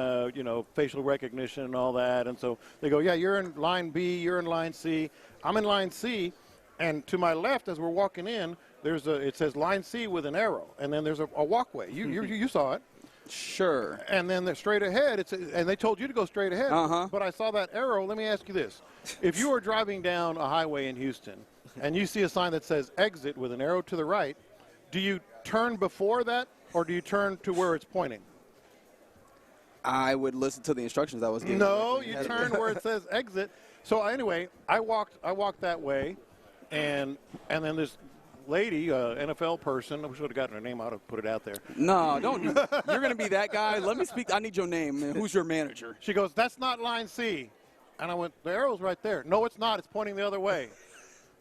facial recognition and all that. And so they go, yeah, you're in line B, you're in line C. I'm in line C. And to my left, as we're walking in, it says line C with an arrow. And then there's a walkway. You saw it. Sure. And then they're straight ahead. And they told you to go straight ahead. But I saw that arrow. Let me ask you this. If you are driving down a highway in Houston and you see a sign that says exit with an arrow to the right, do you turn before that or do you turn to where it's pointing? I would listen to the instructions I was given. No, you turn where it says exit. So anyway, I walked that way, and then lady, NFL person. I should have gotten her name out and put it out there. No, don't. You're going to be that guy. Let me speak. I need your name. Who's your manager? She goes, that's not line C. And I went, the arrow's right there. No, it's not. It's pointing the other way.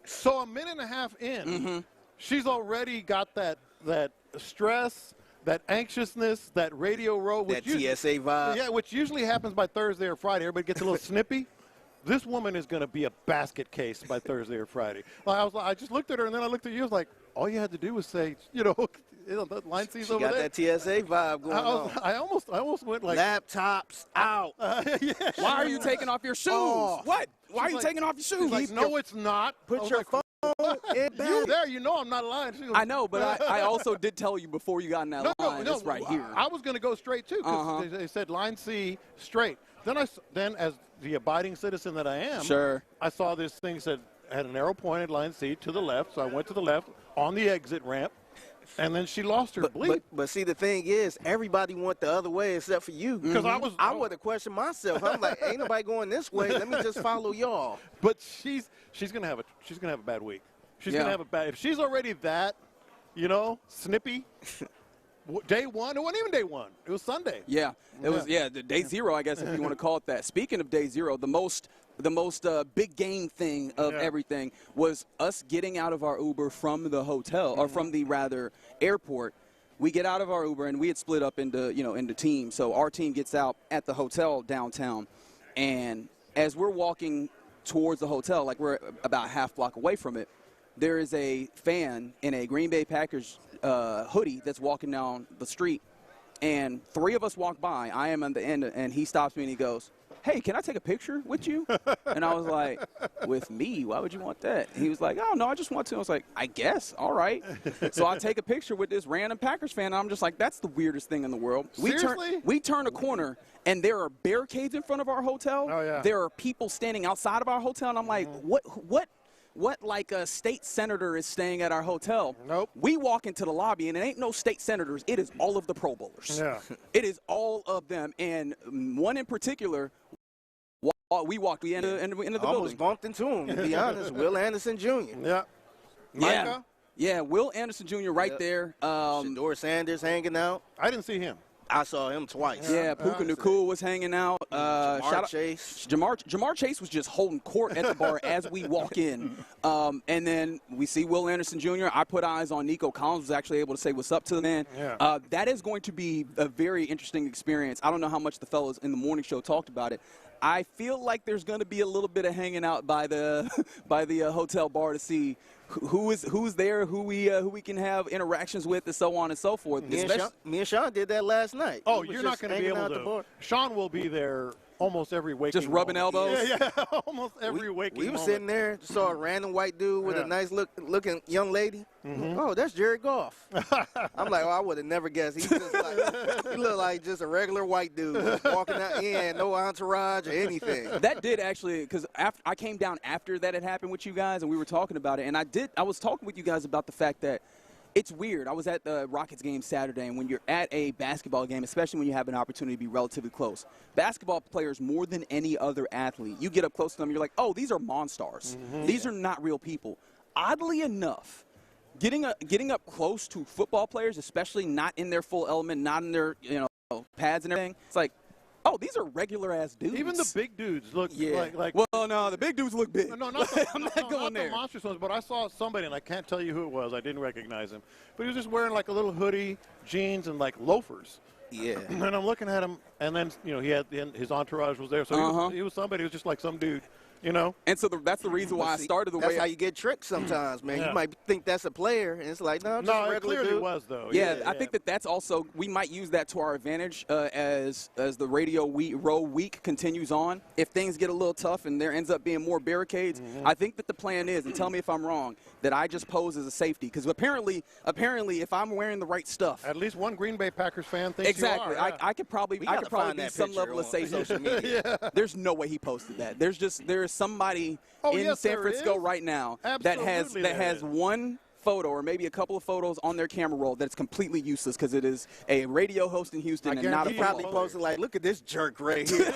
So a minute and a half in, she's already got that stress, that anxiousness, that Radio Row. That TSA vibe. Yeah, which usually happens by Thursday or Friday. Everybody gets a little snippy. This woman is going to be a basket case by Thursday or Friday. I just looked at her, and then I looked at you. I was like, all you had to do was say, the line C's over there. She got that TSA vibe going on. I almost went like. Laptops out. Yeah, why are you taking off your shoes? Oh. What? Why are you taking off your shoes? Like, no, it's not. Put your phone in back. You there. You know I'm not lying. I know, but I also did tell you before you got in that line. No, it's right here. I was going to go straight, too, because they said line C straight. Then as the abiding citizen that I am, I saw this thing had an arrow pointed line C to the left, so I went to the left on the exit ramp, and then she lost her bleep. But see, the thing is, everybody went the other way except for you. Because I would have questioned myself. I'm like, ain't nobody going this way. Let me just follow y'all. But she's gonna have a bad week. She's gonna have a bad. If she's already that, snippy. Day one, it wasn't even day one. It was Sunday. Yeah, it was. Yeah, the day zero, I guess, if you want to call it that. Speaking of day zero, the most big game thing of everything was us getting out of our Uber from the hotel or from the airport. We get out of our Uber and we had split up into teams. So our team gets out at the hotel downtown, and as we're walking towards the hotel, like we're about half block away from it, there is a fan in a Green Bay Packers hoodie that's walking down the street, and three of us walk by. I am on the end, and he stops me and he goes, hey, can I take a picture with you? And I was like, with me? Why would you want that? He was like, oh, no, I just want to. I was like, I guess. All right. So I take a picture with this random Packers fan, and I'm just like, that's the weirdest thing in the world. Seriously? We turn a corner, and there are barricades in front of our hotel. Oh, yeah. There are people standing outside of our hotel, and I'm like, what like a state senator is staying at our hotel? Nope. We walk into the lobby, and it ain't no state senators. It is all of the Pro Bowlers. Yeah. It is all of them. And one in particular, we ended in the building. Almost bumped into him, to be honest. Will Anderson Jr. Yeah. Micah? Yeah, Will Anderson Jr. right there. Shador Sanders hanging out. I didn't see him. I saw him twice. Yeah, Puka Nacua was hanging out. Jamar Chase. Jamar Chase was just holding court at the bar as we walk in. And then we see Will Anderson Jr. I put eyes on Nico Collins, was actually able to say what's up to the man. Yeah. That is going to be a very interesting experience. I don't know how much the fellas in the morning show talked about it. I feel like there's going to be a little bit of hanging out by the hotel bar to see who's there, who we can have interactions with, and so on and so forth. Me and Sean did that last night. Oh, you're not going to be able to. Sean will be there almost every waking Just rubbing moment. elbows? Yeah, almost every waking We were moment. sitting there, saw a random white dude with a nice looking young lady. Oh, that's Jared Goff. I'm like, I would have never guessed. He looked like just a regular white dude just walking out. He had no entourage or anything. That did actually, because I came down after that had happened with you guys, and we were talking about it. And I was talking with you guys about the fact that it's weird. I was at the Rockets game Saturday, and when you're at a basketball game, especially when you have an opportunity to be relatively close, basketball players more than any other athlete, you get up close to them, you're like, oh, these are monsters. These are not real people. Oddly enough, getting up close to football players, especially not in their full element, not in their pads and everything, it's like, oh, these are regular-ass dudes. Even the big dudes look like. Well, no, the big dudes look big. No, not the, I'm not going there. The monstrous ones, but I saw somebody, and I can't tell you who it was. I didn't recognize him. But he was just wearing like a little hoodie, jeans, and like loafers. Yeah. And I'm looking at him, and then, he had his entourage was there. So he was somebody. He was just like some dude. And so that's the reason why I started the way. That's how you get tricked sometimes, man. Yeah. You might think that's a player, and it's like, no, just a regular it clearly dude. was, though. Yeah, I think that's also, we might use that to our advantage as the Radio Row week continues on. If things get a little tough and there ends up being more barricades, I think that the plan is, and tell me if I'm wrong, that I just pose as a safety. Because apparently, if I'm wearing the right stuff. At least one Green Bay Packers fan thinks exactly. you are. Yeah. I could probably be some level of safety. Social media. There's no way he posted that. There is somebody in San Francisco right now that has one photo or maybe a couple of photos on their camera roll that's completely useless because it is a radio host in Houston and not a football probably posted like, look at this jerk right here.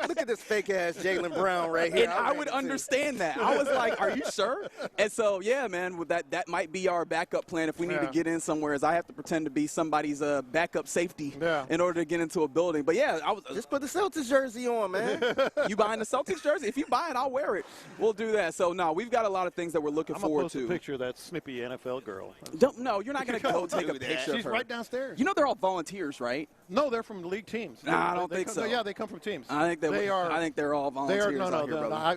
Look at this fake-ass Jaylen Brown right here. And I would understand that. I was like, are you sure? And so, yeah, man, that might be our backup plan if we need to get in somewhere is I have to pretend to be somebody's backup safety in order to get into a building. But, yeah, I was just put the Celtics jersey on, man. You buying the Celtics jersey? If you buy it, I'll wear it. We'll do that. So, no, we've got a lot of things that we're looking forward to. I'm going to post a picture of that snippy NFL girl. No, you're not going to go take a picture of her. She's right downstairs. You know they're all volunteers, right? No, they're from league teams. Nah, I don't think so. Yeah, they come from teams. I think they are. I think they're all volunteers.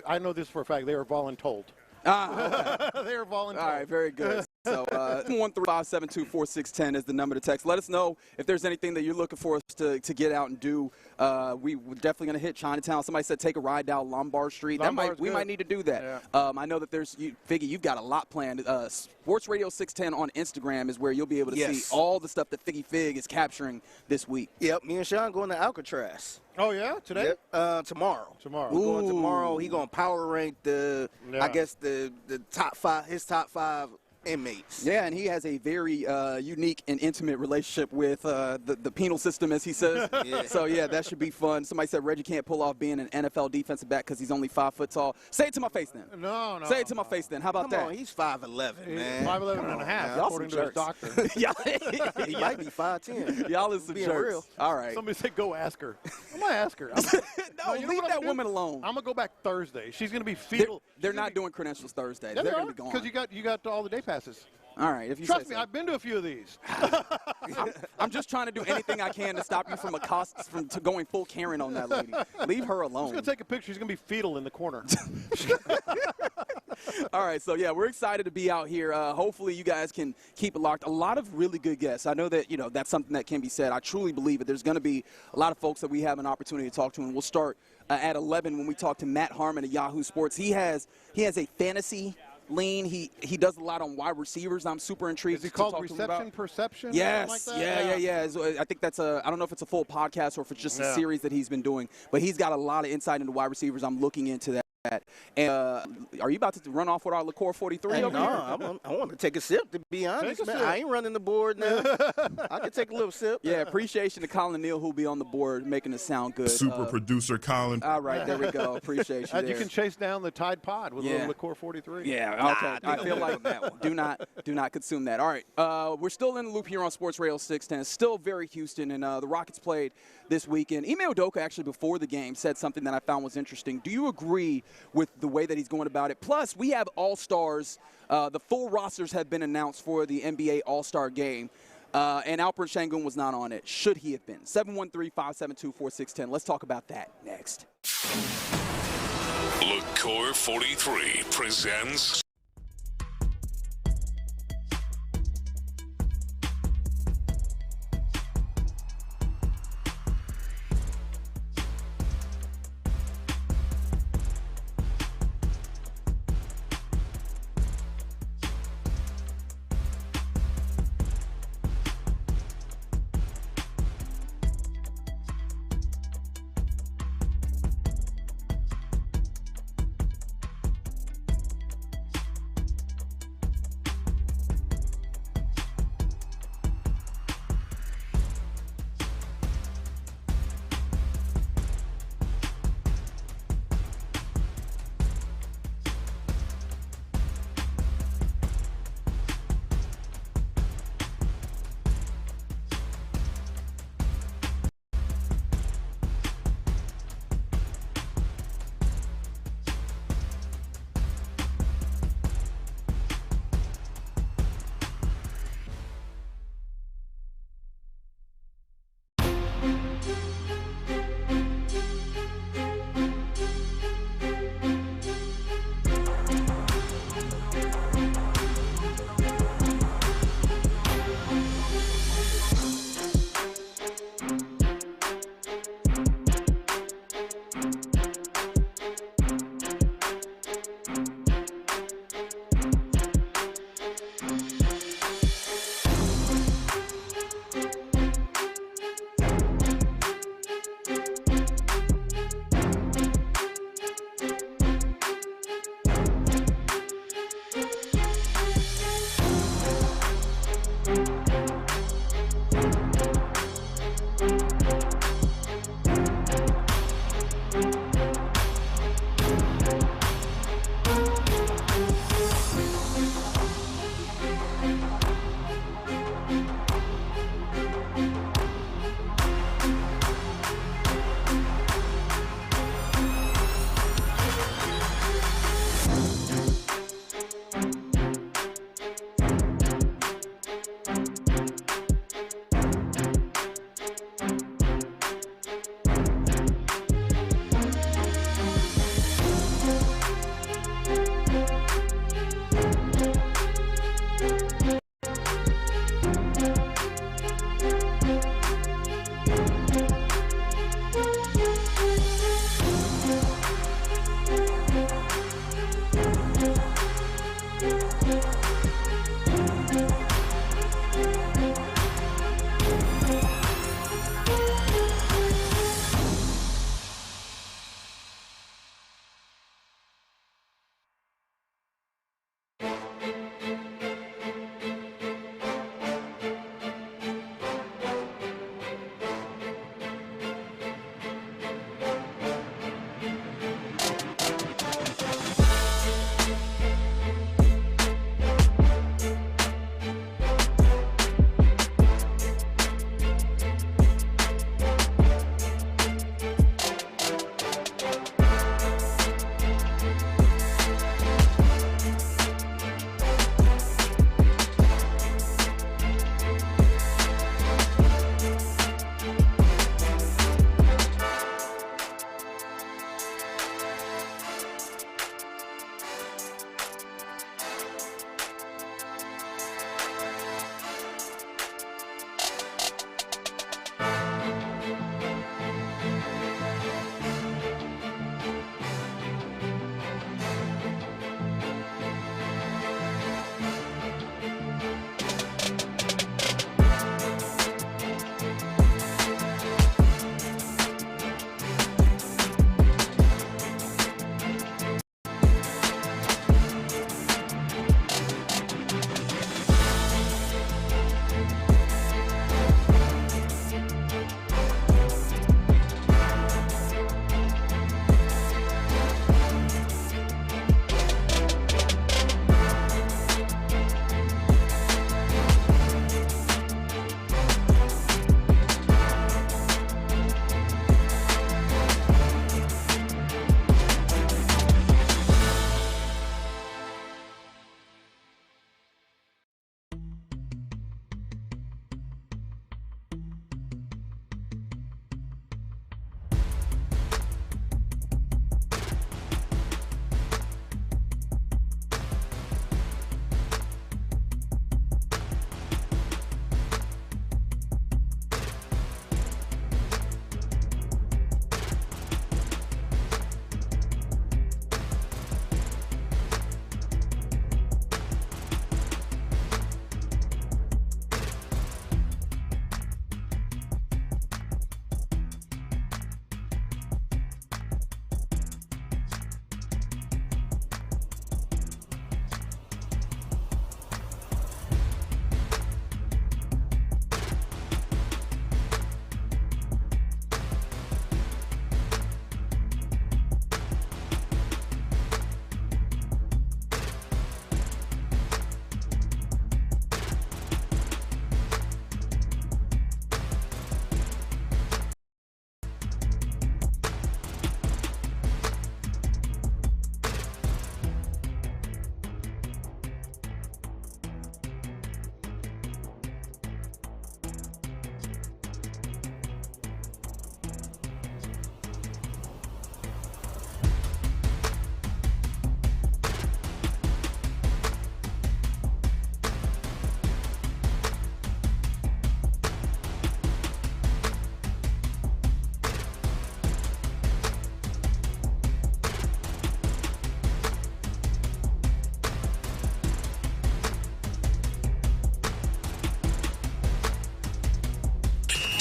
I know this for a fact. They are voluntold. Okay. They are voluntold. All right, very good. So 135-724-610 is the number to text. Let us know if there's anything that you're looking for us to get out and do. We're definitely going to hit Chinatown. Somebody said take a ride down Lombard Street. We might need to do that. Yeah. I know that Figgy, you've got a lot planned. Sports Radio 610 on Instagram is where you'll be able to see all the stuff that Figgy Fig is capturing this week. Yep, me and Sean going to Alcatraz. Oh, yeah? Today? Yep. Tomorrow. Tomorrow. We're going tomorrow. He's going to power rank the top five, his top 5 inmates. Yeah, and he has a very unique and intimate relationship with the penal system, as he says. So, yeah, that should be fun. Somebody said Reggie can't pull off being an NFL defensive back because he's only 5 foot tall. Say it to my face then. No. Say it to my face then. How about Come that? on, he's 5'11", man. 5'11 and a half, according to his doctor. He might be 5'10". Y'all is some jerks. Real. All right. Somebody said go ask her. I'm going to ask her. No, leave that woman alone. I'm going to go back Thursday. She's going to be fetal. They're not doing credentials Thursday. Yeah, they're going to be gone. Because you got all the day passes. All right, if you trust say me, so. I've been to a few of these. I'm just trying to do anything I can to stop you from going full Karen on that lady. Leave her alone. She's going to take a picture. She's going to be fetal in the corner. All right, so, yeah, we're excited to be out here. Hopefully you guys can keep it locked. A lot of really good guests. I know that, that's something that can be said. I truly believe it. There's going to be a lot of folks that we have an opportunity to talk to, and we'll start at 11 when we talk to Matt Harmon of Yahoo Sports. He has a fantasy lean. He does a lot on wide receivers. I'm super intrigued. Is he called Reception Perception? Yes. Like that? Yeah. I think that's I don't know if it's a full podcast or if it's just a series that he's been doing, but he's got a lot of insight into wide receivers. I'm looking into that. And are you about to run off with our Liqueur 43 over here? I want to take a sip, to be honest, man. I ain't running the board now. I can take a little sip. Yeah, appreciation to Colin Neal, who'll be on the board making it sound good. Super producer Colin. All right, there we go. Appreciate you. You can chase down the Tide Pod with a little Liqueur 43. Yeah, okay. I feel like do not consume that. All right, we're still in the loop here on Sports Radio 610. It's still very Houston, and the Rockets played this weekend. Ime Udoka actually before the game said something that I found was interesting. Do you agree with the way that he's going about it? Plus, we have all-stars. The full rosters have been announced for the NBA All-Star Game, and Alperen Sengun was not on it. Should he have been? 713-572-4610. Let's talk about that next. Liqueur 43 presents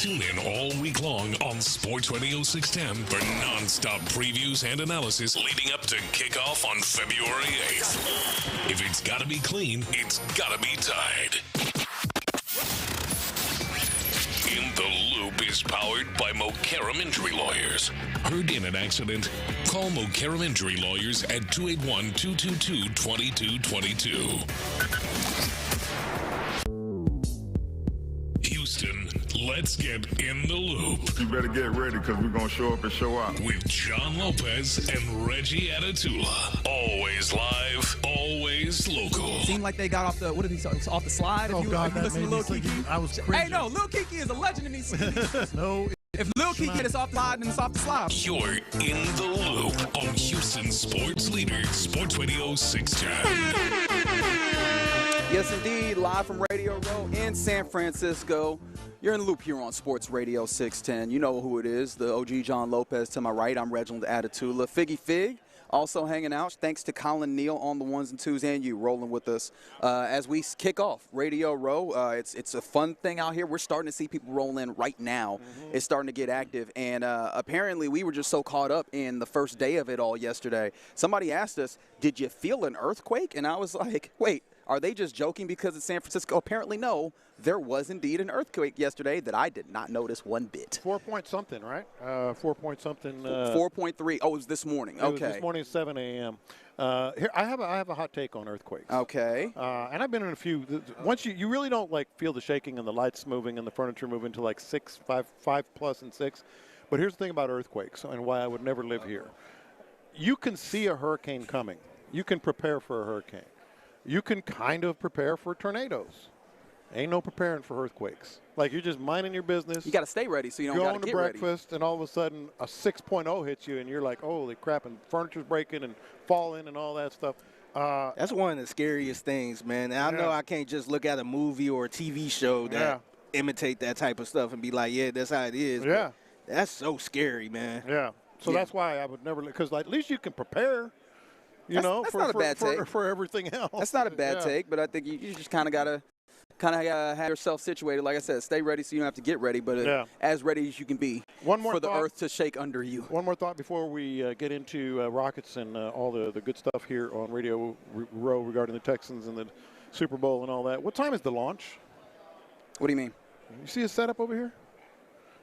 Tune in all week long on Sports Radio 610 for non-stop previews and analysis leading up to kickoff on February 8th. If it's got to be clean, it's got to be Tide. In the Loop is powered by Mokaram Injury Lawyers. Heard in an accident? Call Mokaram Injury Lawyers at 281-222-2222. Houston, let's get in the loop. You better get ready because we're going to show up and show out. With John Lopez and Reggie Atatula. Always live, always local. Seemed like they got off the, off the slide. Oh, God, that made me Kiki. I was crazy. Hey, no, Lil Kiki is a legend in these cities. No. If Lil Kiki is off the slide, then it's off the slide. You're in the loop on Houston sports leader, Sports Radio 610. Yes, indeed. Live from Radio Row in San Francisco. You're in the loop here on Sports Radio 610. You know who it is. The OG John Lopez to my right. I'm Reginald Atatula. Figgy Fig also hanging out. Thanks to Colin Neal on the ones and twos and you rolling with us as we kick off Radio Row. It's a fun thing out here. We're starting to see people roll in right now. It's starting to get active. And apparently we were just so caught up in the first day of it all yesterday. Somebody asked us, did you feel an earthquake? And I was like, wait. Are they just joking because it's San Francisco? Apparently, no. There was indeed an earthquake yesterday that I did not notice one bit. 4 point something, right? 4 point something. 4.3. Oh, it was this morning. Okay. It was this morning, 7 a.m. Here, I have a hot take on earthquakes. Okay. And I've been in a few. Once you really don't like feel the shaking and the lights moving and the furniture moving to like 5 plus and 6. But here's the thing about earthquakes and why I would never live here. You can see a hurricane coming. You can prepare for a hurricane. You can kind of prepare for tornadoes. Ain't no preparing for earthquakes. Like, you're just minding your business. You got to stay ready so you don't got to get ready. Going to breakfast, and all of a sudden a 6.0 hits you, and you're like, holy crap, and furniture's breaking and falling and all that stuff. That's one of the scariest things, man. And I know I can't just look at a movie or a TV show that imitate that type of stuff and be like, yeah, that's how it is. Yeah. But that's so scary, man. Yeah. So that's why I would never – because at least you can prepare – that's not a bad take. For everything else. That's not a bad take, but I think you just kind of got to have yourself situated. Like I said, stay ready so you don't have to get ready, but as ready as you can be for the earth to shake under you. One more thought before we get into Rockets and all the good stuff here on Radio Row regarding the Texans and the Super Bowl and all that. What time is the launch? What do you mean? You see his setup over here?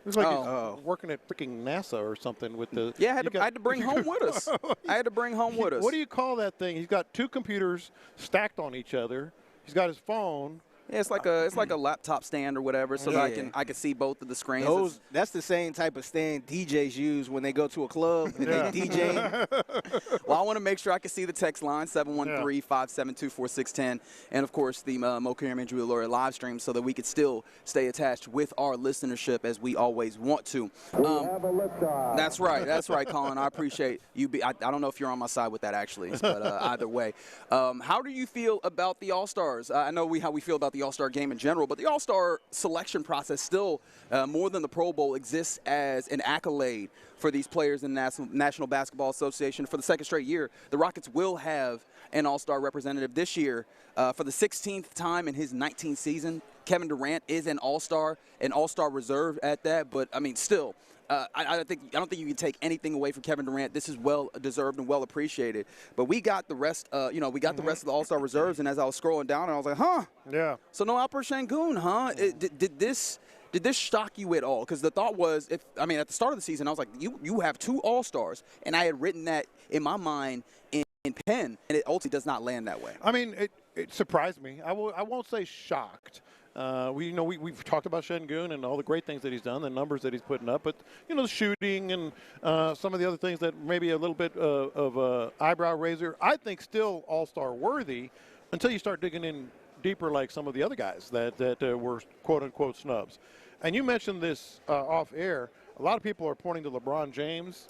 It's like he's working at freaking NASA or something with the. Yeah, I had to bring home with us. I had to bring home with us. What do you call that thing? He's got 2 computers stacked on each other. He's got his phone. Yeah, it's like a laptop stand or whatever, so that I can see both of the screens. That's the same type of stand DJs use when they go to a club and they DJ. Well, I want to make sure I can see the text line 713-572-4610, and of course the Mokaram Injury Lawyer live stream, so that we could still stay attached with our listenership as we always want to. That's right, Colin. I appreciate you. I don't know if you're on my side with that actually, but either way, how do you feel about the All-Stars? I know how we feel about the All-Star game in general, but the All-Star selection process still, more than the Pro Bowl, exists as an accolade for these players in the National Basketball Association. For the second straight year, the Rockets will have an All-Star representative this year. For the 16th time in his 19th season, Kevin Durant is an All-Star reserve at that, but, I mean, still, I don't think you can take anything away from Kevin Durant. This is well deserved and well appreciated. But we got the rest. We got the rest of the All-Star reserves. And as I was scrolling down, I was like, huh? Yeah. So no Alper Şengün, huh? Did this shock you at all? Because the thought was, at the start of the season, I was like, you have 2 All-Stars, and I had written that in my mind in pen, and it ultimately does not land that way. I mean, it surprised me. I won't say shocked. We've talked about Şengün and all the great things that he's done, the numbers that he's putting up, but the shooting and some of the other things that maybe a little bit of eyebrow raiser. I think still All-Star worthy until you start digging in deeper, like some of the other guys that were quote unquote snubs. And you mentioned this off air. A lot of people are pointing to LeBron James.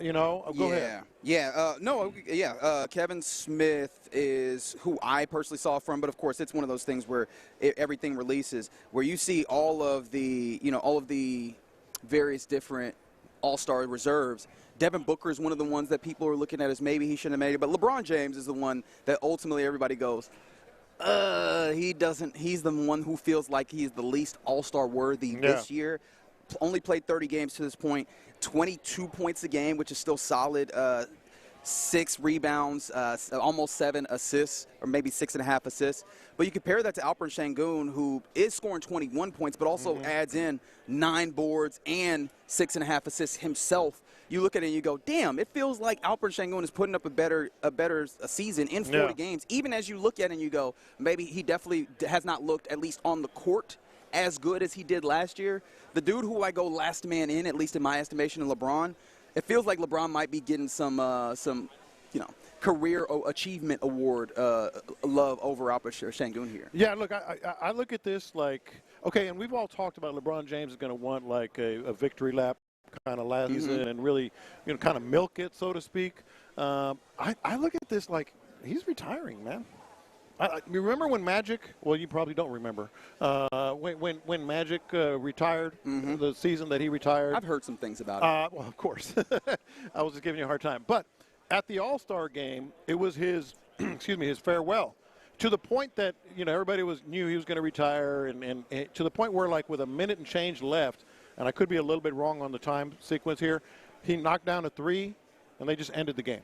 Go ahead. Kevin Smith is who I personally saw from, but of course it's one of those things where everything releases, where you see all of the various different All-Star reserves. Devin Booker is one of the ones that people are looking at as maybe he shouldn't have made it, but LeBron James is the one that ultimately everybody goes, He doesn't. He's the one who feels like he's the least all-star worthy this year. Only played 30 games to this point. 22 points a game, which is still solid. 6 rebounds, almost 7 assists, or maybe 6.5 assists. But you compare that to Alperen Sengun, who is scoring 21 points, but also adds in 9 boards and 6.5 assists himself. You look at it and you go, damn, it feels like Alperen Sengun is putting up a better season in 40 games. Even as you look at it and you go, maybe he definitely has not looked, at least on the court, as good as he did last year. The dude who I go last man in, at least in my estimation, in LeBron, it feels like LeBron might be getting some career achievement award love over Alperen Sengun here. Yeah, look, I look at this like, okay, and we've all talked about LeBron James is going to want like a victory lap kind of last season and really, kind of milk it, so to speak. I look at this like he's retiring, man. You remember when Magic? Well, you probably don't remember. When Magic retired, the season that he retired. I've heard some things about it. Well, of course. I was just giving you a hard time. But at the All-Star game, it was his, his farewell. To the point that, everybody knew he was going to retire, and to the point where, like, with a minute and change left, and I could be a little bit wrong on the time sequence here, he knocked down a 3, and they just ended the game.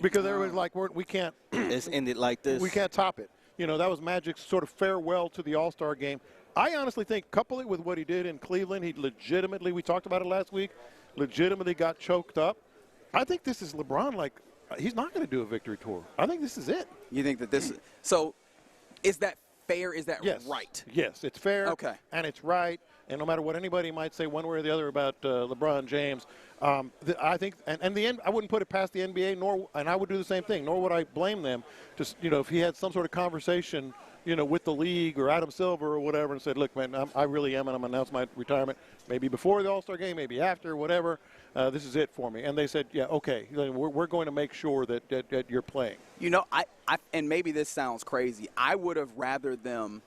Because everybody's like, we can't. It's ended like this. We can't top it. That was Magic's sort of farewell to the All-Star game. I honestly think, couple it with what he did in Cleveland, he legitimately, we talked about it last week, legitimately got choked up. I think this is LeBron, like, he's not going to do a victory tour. I think this is it. You think that this is – so is that fair? Is that right? Yes, it's fair. Okay. And it's right. And no matter what anybody might say one way or the other about LeBron James, I think, and the end, I wouldn't put it past the NBA, and I would do the same thing, nor would I blame them. Just, if he had some sort of conversation, with the league or Adam Silver or whatever and said, look, man, I really am, and I'm going to announce my retirement maybe before the All-Star game, maybe after, whatever. This is it for me. And they said, yeah, okay, we're going to make sure that you're playing. I and maybe this sounds crazy. I would have rather them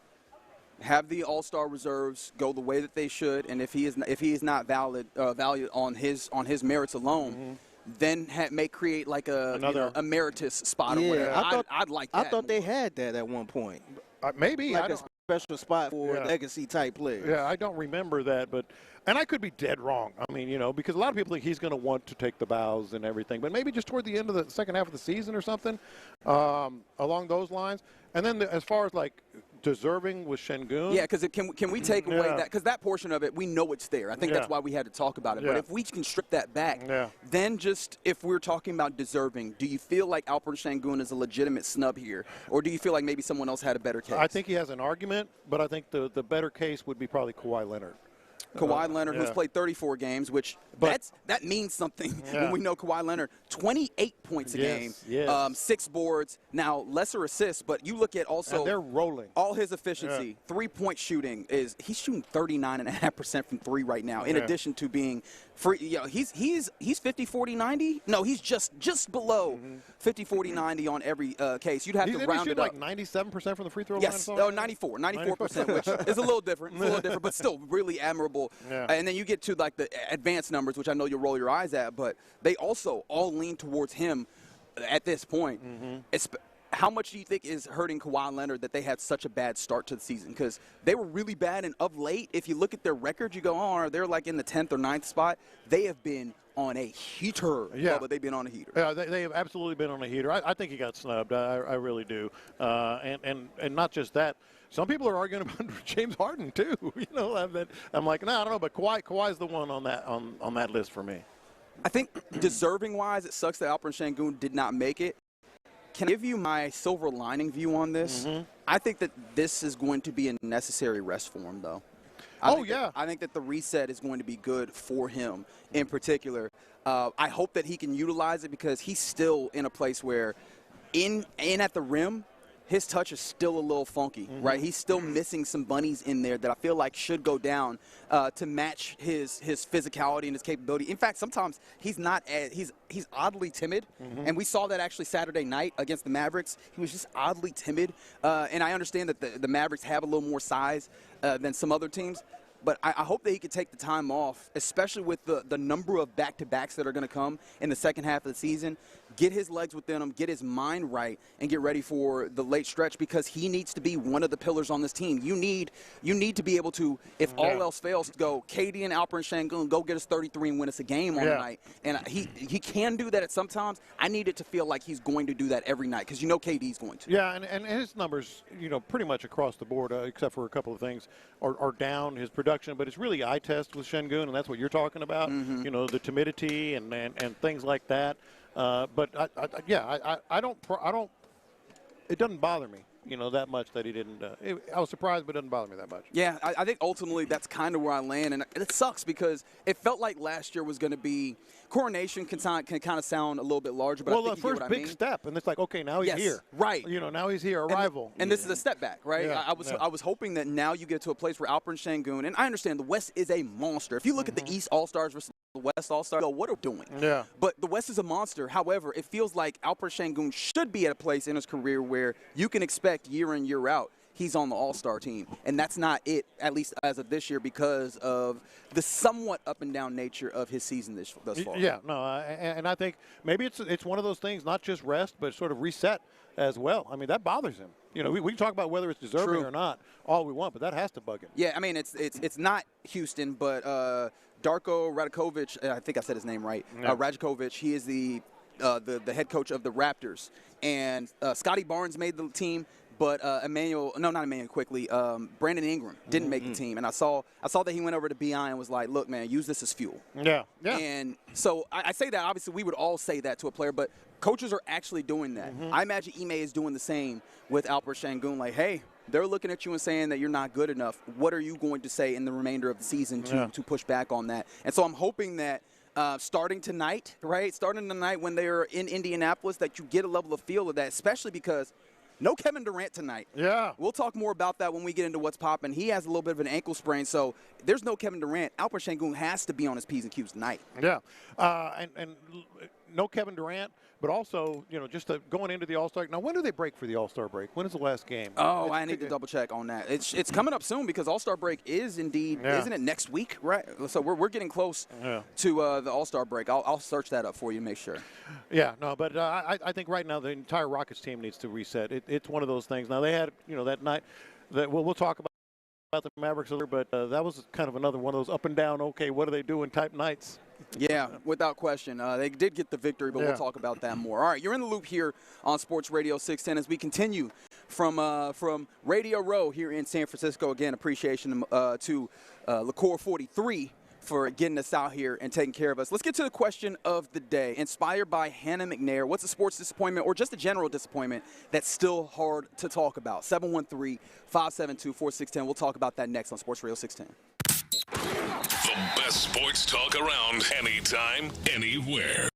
have the All-Star reserves go the way that they should, and if he is not valued on his merits alone, then may create like a emeritus spot or whatever. I'd like that. I thought they had that at one point. Maybe like a special spot for legacy type players. Yeah, I don't remember that, and I could be dead wrong. I mean, because a lot of people think he's going to want to take the bows and everything, but maybe just toward the end of the second half of the season or something along those lines. And then as far as like deserving with Sengun. Yeah, because can we take away that? Because that portion of it, we know it's there. I think that's why we had to talk about it. But if we can strip that back, then just if we're talking about deserving, do you feel like Alperen Sengun is a legitimate snub here? Or do you feel like maybe someone else had a better case? I think he has an argument, but I think the better case would be probably Kawhi Leonard. Kawhi Leonard, who's played 34 games, which that means something when we know Kawhi Leonard, 28 points a game, 6 boards, now lesser assists, but you look at also and they're rolling. All his efficiency, 3-point shooting he's shooting 39.5% from 3 right now, in addition to being free. He's 50-40-90. No, he's just below 50-40-90 on every case. You'd have to round it up. Like 97% from the free throw line. Yes, 94%, which is a little different, but still really admirable. And then you get to like the advanced numbers, which I know you'll roll your eyes at, but they also all lean towards him at this point. How much do you think is hurting Kawhi Leonard that they had such a bad start to the season? Because they were really bad, and of late, if you look at their record, you go, oh, they're like in the 10th or 9th spot. They have been on a heater. But they've been on a heater. Yeah, they have absolutely been on a heater. I think he got snubbed. I really do. And not just that. Some people are arguing about James Harden too. I'm like, no, I don't know, but Kawhi's the one on that list for me. I think deserving-wise, it sucks that Alperen Sengun did not make it. Can I give you my silver lining view on this? I think that this is going to be a necessary rest for him, though. I think that the reset is going to be good for him in particular. I hope that he can utilize it because he's still in a place where in at the rim, his touch is still a little funky, right? He's still missing some bunnies in there that I feel like should go down to match his physicality and his capability. In fact, sometimes he's not he's oddly timid, and we saw that actually Saturday night against the Mavericks. He was just oddly timid, and I understand that the Mavericks have a little more size than some other teams. But I hope that he could take the time off, especially with the number of back-to-backs that are going to come in the second half of the season. get his legs within him, get his mind right, and get ready for the late stretch because he needs to be one of the pillars on this team. You need to be able to, if all else fails, go KD and Alperen Sengun, go get us 33 and win us a game on the night. And he can do that at some times. I need it to feel like he's going to do that every night because KD's going to. Yeah, and his numbers, pretty much across the board, except for a couple of things, are down, his production. But it's really eye test with Sengun, and that's what you're talking about, the timidity and things like that. But I don't. It doesn't bother me, that much that he didn't. I was surprised, but it doesn't bother me that much. Yeah, I think ultimately that's kind of where I land, and it sucks because it felt like last year was going to be coronation can kind of sound a little bit larger, but I think the first big step, and it's like, okay, now he's here, right? Now he's here, arrival, and this is a step back, right? Yeah, I was hoping that now you get to a place where Alperen Sengun, and I understand the West is a monster. If you look at the East All-Stars versus the West All-Stars, what are we doing? Yeah. But the West is a monster. However, it feels like Alperen Sengun should be at a place in his career where you can expect year in, year out, he's on the All-Star team. And that's not it, at least as of this year, because of the somewhat up-and-down nature of his season thus far. Yeah, no, and I think maybe it's one of those things, not just rest, but sort of reset as well. I mean, that bothers him. We can talk about whether it's deserving or not all we want, but that has to bug him. Yeah, I mean, it's not Houston, but Darko Rajakovic, I think I said his name right, Rajakovic, he is the head coach of the Raptors. And Scotty Barnes made the team, but Brandon Ingram didn't make the team. And I saw that he went over to BI and was like, look, man, use this as fuel. Yeah. And so I say that, obviously, we would all say that to a player, but coaches are actually doing that. I imagine Ime is doing the same with Alperen Sengun, like, hey, they're looking at you and saying that you're not good enough. What are you going to say in the remainder of the season to push back on that? And so I'm hoping that starting tonight when they're in Indianapolis, that you get a level of feel of that, especially because no Kevin Durant tonight. Yeah. We'll talk more about that when we get into what's popping. He has a little bit of an ankle sprain, so there's no Kevin Durant. Alperen Sengun has to be on his P's and Q's tonight. Yeah. And no Kevin Durant, but also, just going into the All-Star. Now, when do they break for the All-Star break? When is the last game? Oh, I need to double-check on that. It's coming up soon because All-Star break is indeed, isn't it next week? Right. So we're getting close to the All-Star break. I'll search that up for you, make sure. Yeah, no, but I think right now the entire Rockets team needs to reset. It's one of those things. Now, they had, that night, we'll talk about the Mavericks later, but that was kind of another one of those up and down, okay, what are they doing type nights. Yeah, without question. They did get the victory, but we'll talk about that more. All right, you're in the loop here on Sports Radio 610 as we continue from Radio Row here in San Francisco. Again, appreciation to Liqueur 43 for getting us out here and taking care of us. Let's get to the question of the day. Inspired by Hannah McNair, what's a sports disappointment or just a general disappointment that's still hard to talk about? 713-572-4610. We'll talk about that next on Sports Radio 610. The best sports talk around, anytime, anywhere.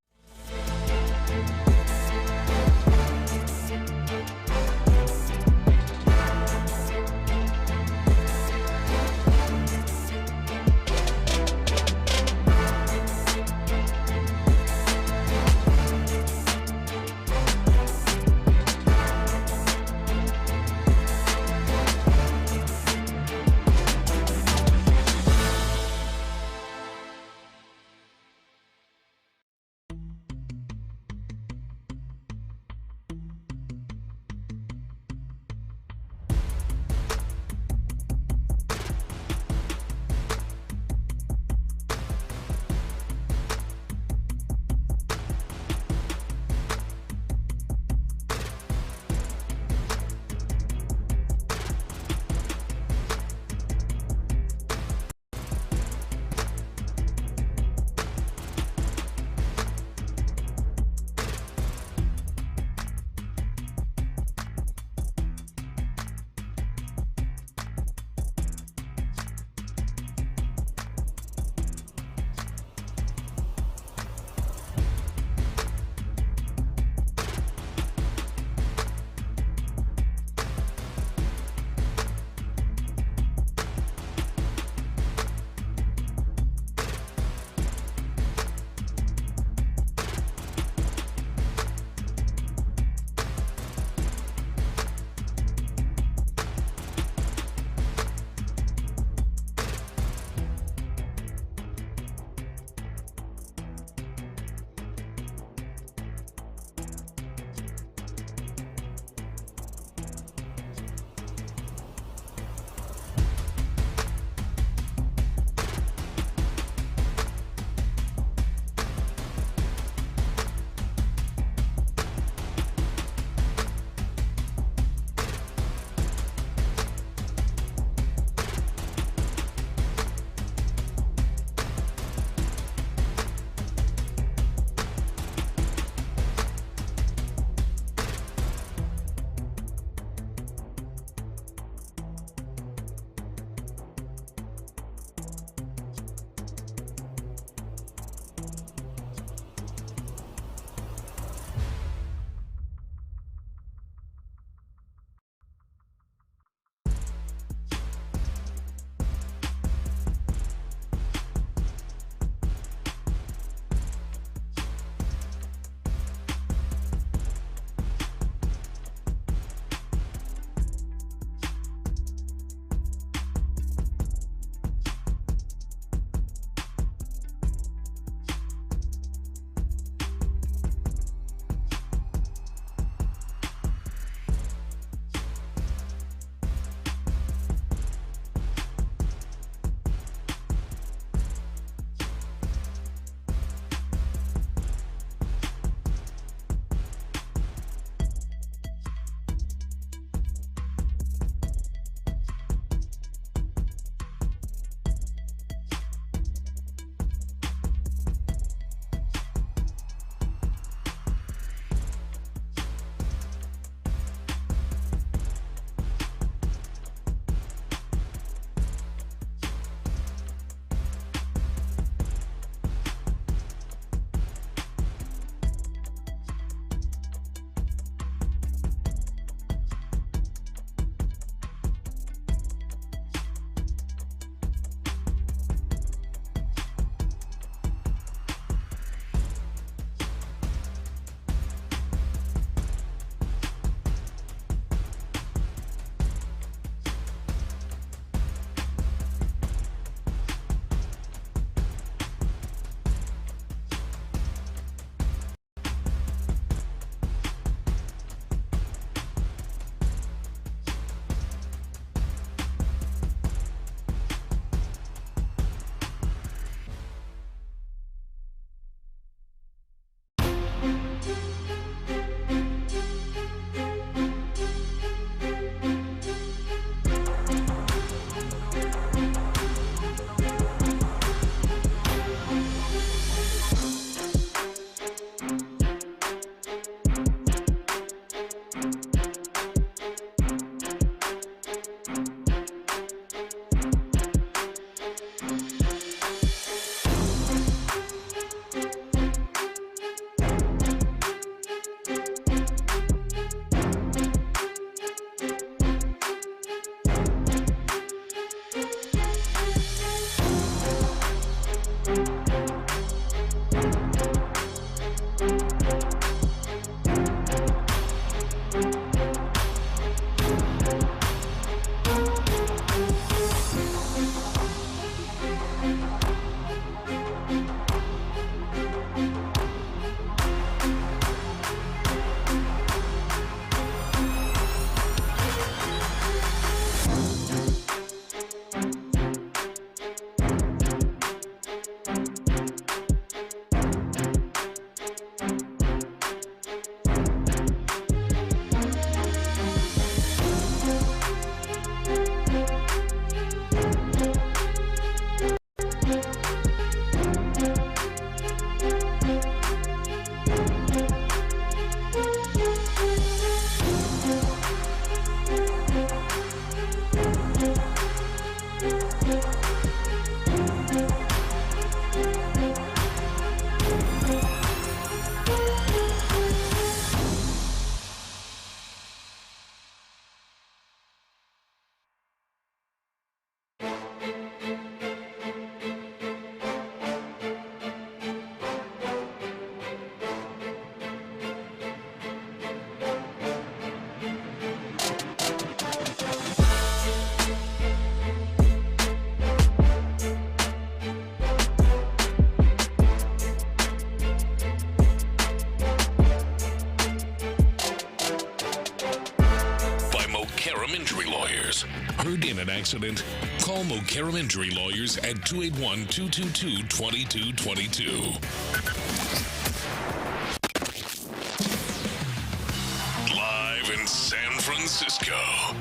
Hurt in an accident? Call Mokaram Injury Lawyers at 281-222-2222. Live in San Francisco,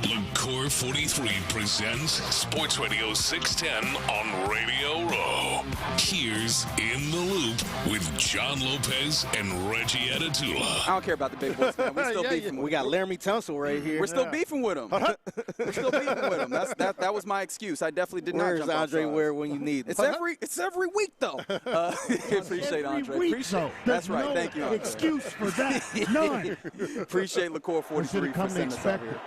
LaCour 43 presents Sports Radio 610 on Radio Row. Here's In the Loop with John Lopez and Reggie Atatula. I don't care about the big boys, man. We're still beefing. We got Laramie Tunsil right here. We're still beefing with him. We're still beefing with him. That was my excuse. I definitely did not jump Andre Ware when you need him? It's every week, though. Appreciate Andre. That's right. No Thank you, Andre. Excuse for that. None. Appreciate LaCour 43 for sending us out here.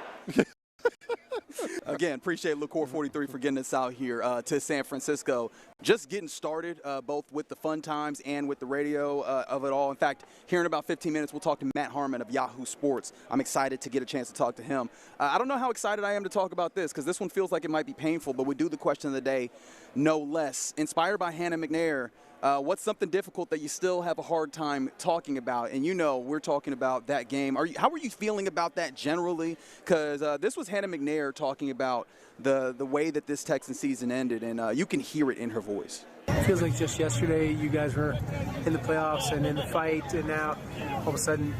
Again, appreciate LaCour 43 for getting us out here to San Francisco. Just getting started, both with the fun times and with the radio of it all. In fact, here in about 15 minutes, we'll talk to Matt Harmon of Yahoo Sports. I'm excited to get a chance to talk to him. I don't know how excited I am to talk about this because this one feels like it might be painful, but we do the question of the day no less. Inspired by Hannah McNair, what's something difficult that you still have a hard time talking about? And you know we're talking about that game. How are you feeling about that generally? Because this was Hannah McNair talking about the way that this Texan season ended, and you can hear it in her voice. It feels like just yesterday you guys were in the playoffs and in the fight, and now all of a sudden,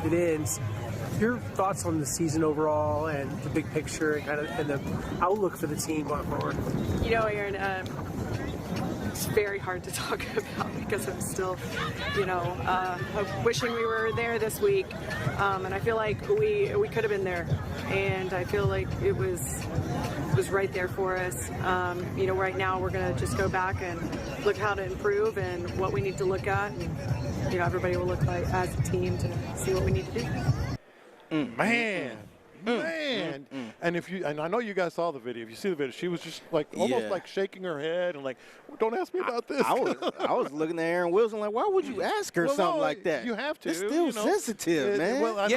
it ends. Your thoughts on the season overall and the big picture and the outlook for the team going forward? Aaron, it's very hard to talk about because I'm still, wishing we were there this week. And I feel like we could have been there. And I feel like it was right there for us. Right now we're going to just go back and look how to improve and what we need to look at. And, everybody will look like as a team to see what we need to do. Man. And I know you guys saw the video. If you see the video, she was just like almost like shaking her head and like, don't ask me about this. I was looking at Aaron Wilson like, why would you ask her something like that? You have to. It's still sensitive, man. But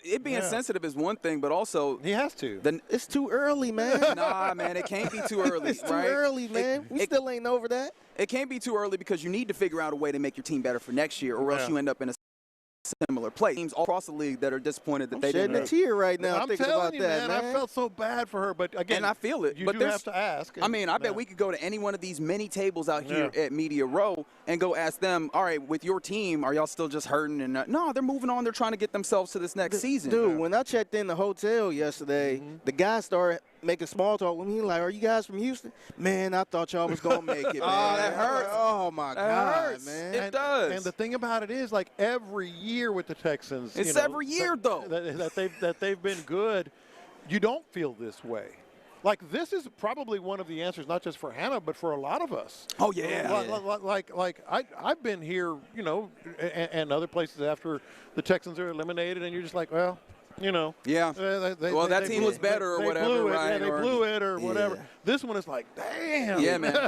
it being sensitive is one thing, but also he has to. It's too early, man. Nah, man, it can't be too early. It's too early, man. We still ain't over that. It can't be too early because you need to figure out a way to make your team better for next year, or else you end up in a similar place. Teams all across the league that are disappointed that they didn't. I'm shedding a tear right now I'm thinking telling about you, that, man. I felt so bad for her, but again, and I feel it. You but do have to ask. I mean, I bet we could go to any one of these many tables out here at Media Row and go ask them, all right, with your team, are y'all still just hurting? And no, they're moving on. They're trying to get themselves to this next season. Dude, when I checked in the hotel yesterday, the guy started making small talk with me. Like, are you guys from Houston? Man, I thought y'all was going to make it, man. Oh, that hurts. Oh, my God, hurts. man. It does. And the thing about it is, like, every year with the Texans. It's every year, though. That they've been good. you don't feel this way. Like, this is probably one of the answers, not just for Hannah, but for a lot of us. Oh, yeah. Like I've been here, you know, and other places after the Texans are eliminated, and you're just like, well, you know. Yeah. That team was better or whatever, right? Yeah, they blew it or whatever. This one is like, damn. Yeah, man.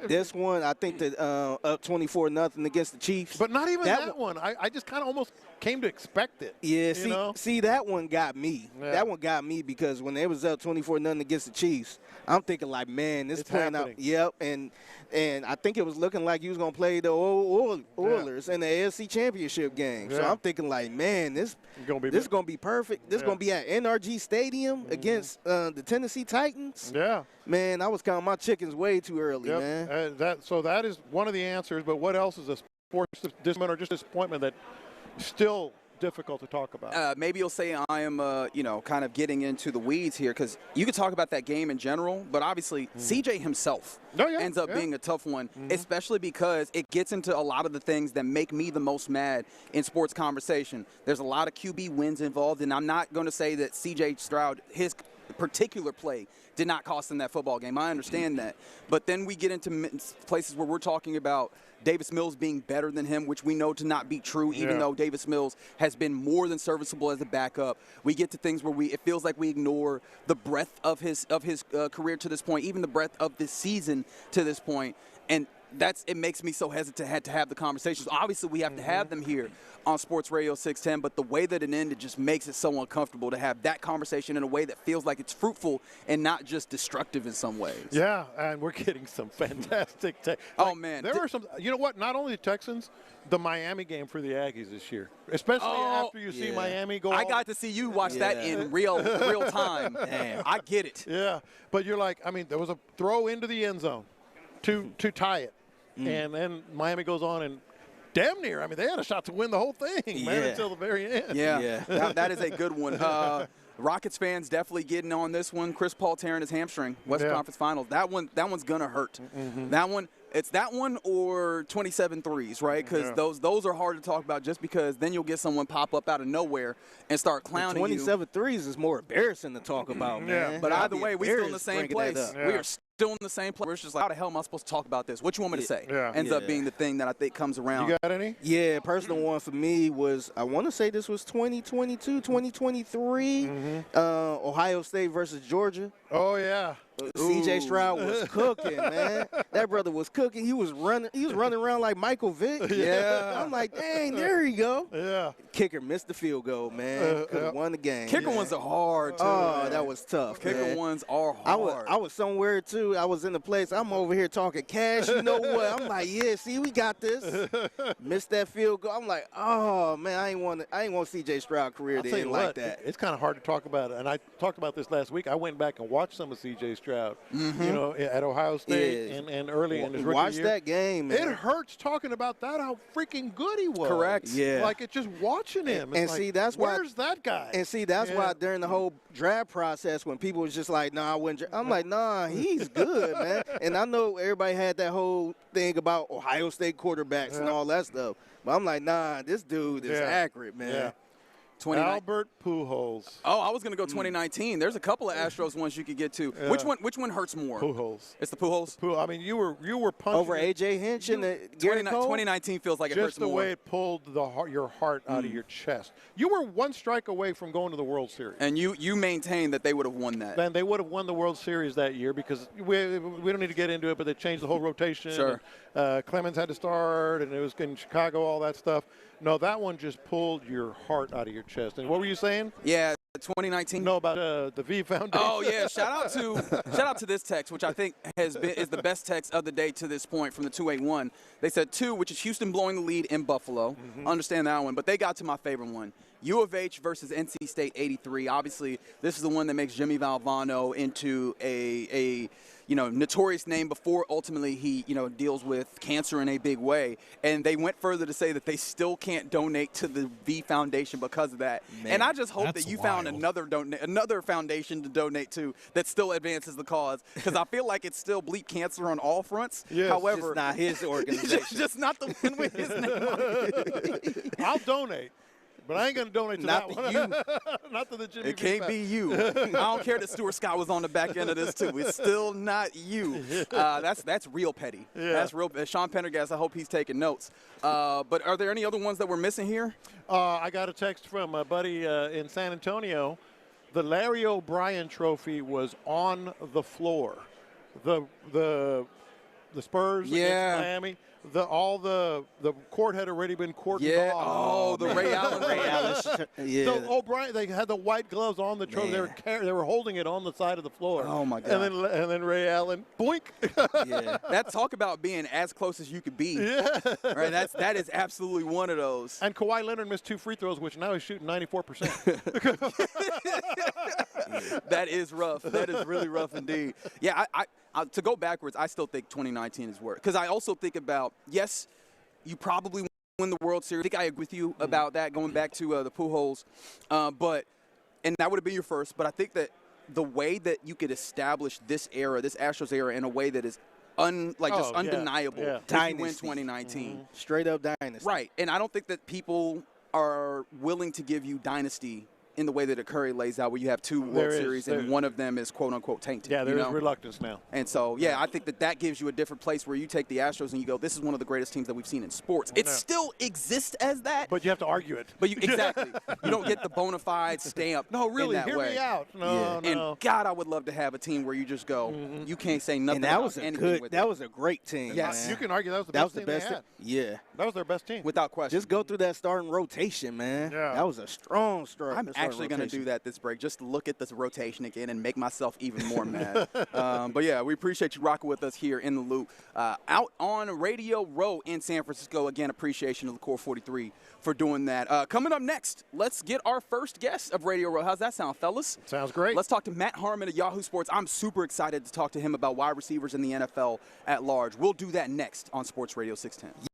This one, I think that up 24-0 against the Chiefs. But not even that one. I just kind of almost came to expect it. Yeah, see, that one got me. Yeah. That one got me because when they was up 24-0 against the Chiefs, I'm thinking like, man, this playing out. Yep, and I think it was looking like he was going to play the Oilers in the AFC Championship game. Yeah. So I'm thinking like, man, this is going to be perfect. This is going to be at NRG Stadium against the Tennessee Titans. Yeah. Man, I was counting my chickens way too early, man. So that is one of the answers, but what else is a sports disappointment or just disappointment that still difficult to talk about? Maybe you'll say I am, kind of getting into the weeds here because you could talk about that game in general, but obviously CJ himself ends up being a tough one, especially because it gets into a lot of the things that make me the most mad in sports conversation. There's a lot of QB wins involved, and I'm not going to say that CJ Stroud, his particular play did not cost him that football game. I understand that. But then we get into places where we're talking about Davis Mills being better than him, which we know to not be true, even though Davis Mills has been more than serviceable as a backup. We get to things where it feels like we ignore the breadth of his career to this point, even the breadth of this season to this point. And it makes me so hesitant to have the conversations. Obviously, we have to have them here on Sports Radio 610, but the way that it ended just makes it so uncomfortable to have that conversation in a way that feels like it's fruitful and not just destructive in some ways. Yeah, and we're getting some fantastic oh, man. There are some – you know what? Not only the Texans, the Miami game for the Aggies this year, especially after you see Miami go. I got to see you watch that in real time. Damn, I get it. Yeah, but you're like, I mean, there was a throw into the end zone to tie it, and then Miami goes on and damn near. I mean, they had a shot to win the whole thing, man, until the very end. Yeah. That is a good one. Rockets fans definitely getting on this one. Chris Paul tearing his hamstring. Western Conference Finals. That one's gonna hurt. That one. It's that one or 27 threes, right? Because those are hard to talk about just because then you'll get someone pop up out of nowhere and start clowning 27 threes is more embarrassing to talk about, man. But either way, we're still in the same place. We are still in the same place. It's just like, how the hell am I supposed to talk about this? What you want me to say? Ends up being the thing that I think comes around. You got any? Yeah, personal one for me was, I want to say this was 2022, 2023, Ohio State versus Georgia. Oh, yeah. CJ Stroud was cooking, man. That brother was cooking. He was running around like Michael Vick. Yeah. I'm like, dang, there you go. Yeah. Kicker missed the field goal, man. Could have won the game. Kicker ones are hard, too. Oh, that was tough. Kicker ones are hard. I was somewhere, too. I was in the place. I'm over here talking cash. You know what? I'm like, yeah, see, we got this. Missed that field goal. I'm like, oh, man, I ain't want CJ Stroud career to end like that. It's kind of hard to talk about it. And I talked about this last week. I went back and watched some of CJ Stroud, you know, at Ohio State and early in his rookie year. Watch that game, man. It hurts talking about that, how freaking good he was. Correct. Yeah. Like, it's just watching him. And see, that's why. Where's that guy? And see, that's why during the whole draft process, when people was just like, nah, I wouldn't. I'm like, nah, he's good, man. And I know everybody had that whole thing about Ohio State quarterbacks and all that stuff. But I'm like, nah, this dude is accurate, man. Yeah. Albert Pujols. Oh, I was going to go 2019. There's a couple of Astros ones you could get to. Yeah. Which one hurts more? Pujols. It's the Pujols? I mean, you were punching over A.J. Hinch and Garrett Cole? 2019 feels like it hurts more. Just the way it pulled your heart out of your chest. You were one strike away from going to the World Series. And you maintain that they would have won that. Then they would have won the World Series that year because we don't need to get into it, but they changed the whole rotation. Sure. And, Clemens had to start, and it was in Chicago, all that stuff. No, that one just pulled your heart out of your chest. And what were you saying? Yeah, 2019. No, about the V Foundation. Oh yeah, shout out to this text, which I think is the best text of the day to this point from the 281. They said 2, which is Houston blowing the lead in Buffalo. Understand that one, but they got to my favorite one. U of H versus NC State 83. Obviously, this is the one that makes Jimmy Valvano into a notorious name before ultimately he deals with cancer in a big way. And they went further to say that they still can't donate to the V Foundation because of that. Man, and I just hope that you found another foundation to donate to that still advances the cause, because I feel like it's still bleep cancer on all fronts. Yes, however, just not his organization. just not the one with his name on it. I'll donate. but I ain't going to donate to that one. Not to the Jimmy It can't be you. I don't care that Stuart Scott was on the back end of this, too. It's still not you. That's real petty. Yeah. That's real. Sean Pendergast, I hope he's taking notes. But are there any other ones that we're missing here? I got a text from a buddy in San Antonio. The Larry O'Brien trophy was on the floor. The Spurs against Miami. All the court had already been cordoned off. Oh, the Ray Allen. So O'Brien, they had the white gloves on the trophy. They were holding it on the side of the floor. Oh my God! And then Ray Allen, boink. That talk about being as close as you could be. Yeah. Right. That is absolutely one of those. And Kawhi Leonard missed 2 free throws, which now he's shooting 94%. That is rough. That is really rough indeed. Yeah. I to go backwards, I still think 2019 is worse. Because I also think about, yes, you probably win the World Series. I think I agree with you about that, going back to the Pujols. And that would have been your first. But I think that the way that you could establish this era, this Astros era, in a way that is undeniable, you win 2019. Straight up dynasty. Right. And I don't think that people are willing to give you dynasty in the way that Curry lays out, where you have 2 World Series and one of them is quote-unquote tainted. Yeah, there is reluctance now. And so, I think that gives you a different place where you take the Astros and you go, this is one of the greatest teams that we've seen in sports. It still exists as that. But you have to argue it. But exactly. You don't get the bona fide stamp No, really, in that hear way. me out. No. And, God, I would love to have a team where you just go, you can't say nothing about anything with it. That was a great team. Yes. You can argue that was the best team they had. Yeah. That was their best team. Without question. Just go through that starting rotation, man. Yeah. That was a strong start. I'm actually going to do that this break. Just look at this rotation again and make myself even more mad. But yeah, we appreciate you rocking with us here in the Loop. Out on Radio Row in San Francisco. Again, appreciation to the Core 43 for doing that. Coming up next, let's get our first guest of Radio Row. How's that sound, fellas? Sounds great. Let's talk to Matt Harmon of Yahoo Sports. I'm super excited to talk to him about wide receivers in the NFL at large. We'll do that next on Sports Radio 610.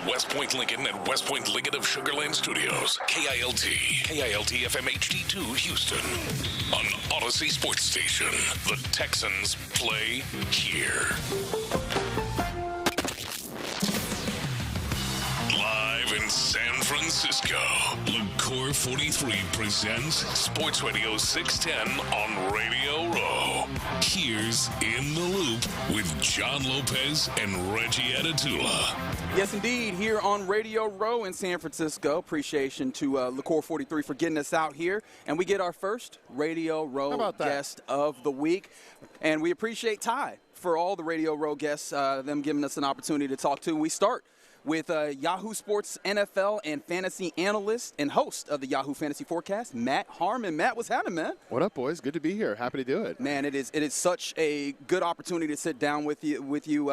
West Point Lincoln and West Point Lincoln of Sugar Land Studios. KILT FM HD2 Houston. On Odyssey Sports Station. The Texans play here. Live in San Francisco, LaCour 43 presents Sports Radio 610 on Radio Row. Here's In the Loop with John Lopez and Reggie Atatula. Yes, indeed, here on Radio Row in San Francisco. Appreciation to LaCour 43 for getting us out here. And we get our first Radio Row guest of the week. And we appreciate Ty for all the Radio Row guests, them giving us an opportunity to talk to. We start with Yahoo Sports NFL and fantasy analyst and host of the Yahoo Fantasy Forecast, Matt Harmon. Matt, what's happening, man? What up, boys? Good to be here. Happy to do it. Man, it is such a good opportunity to sit down with you.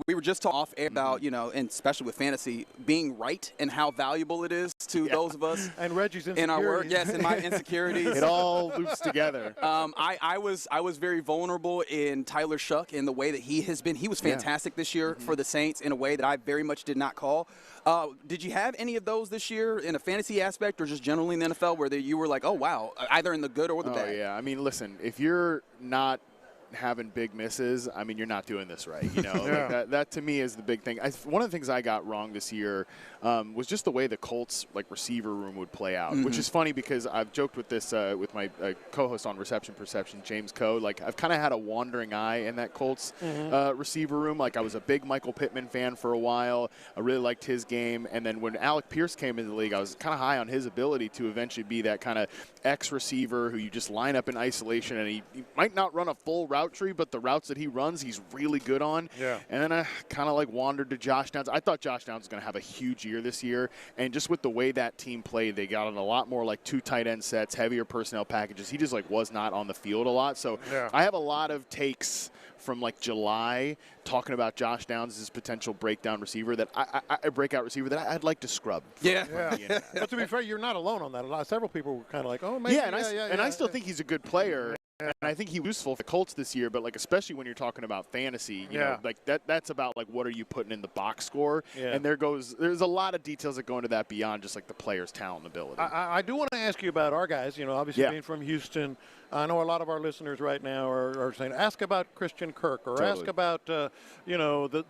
We were just talking off air about, and especially with fantasy, being right and how valuable it is to those of us and Reggie's in our work. Yes, and my insecurities. It all loops together. I was very vulnerable in Tyler Shuck in the way that he has been. He was fantastic this year for the Saints in a way that I very much did not call. Did you have any of those this year in a fantasy aspect or just generally in the NFL where you were like, oh, wow, either in the good or the bad? Oh, yeah. I mean, listen, if you're not having big misses, I mean, you're not doing this right. Like that to me is the big thing. One of the things I got wrong this year was just the way the Colts receiver room would play out, which is funny because I've joked with this with my co-host on Reception Perception, James Coe. Like, I've kind of had a wandering eye in that Colts receiver room. Like, I was a big Michael Pittman fan for a while. I really liked his game, and then when Alec Pierce came into the league, I was kind of high on his ability to eventually be that kind of X receiver who you just line up in isolation, and he might not run a full route tree, but the routes that he runs, he's really good on. Yeah. And then I kind of wandered to Josh Downs. I thought Josh Downs was going to have a huge year this year, and just with the way that team played, they got on a lot more 2 tight end sets, heavier personnel packages. He just was not on the field a lot. So I have a lot of takes from July talking about Josh Downs as his potential breakdown receiver that breakout receiver that I'd like to scrub. But to be fair, you're not alone on that. Several people were kind of like, oh, maybe. I still think he's a good player. And I think he was useful for the Colts this year, but especially when you're talking about fantasy, you know, that's about what are you putting in the box score? And there's a lot of details that go into that beyond just the player's talent and ability. I do want to ask you about our guys. Obviously being from Houston, I know a lot of our listeners right now are saying, ask about Christian Kirk or ask about the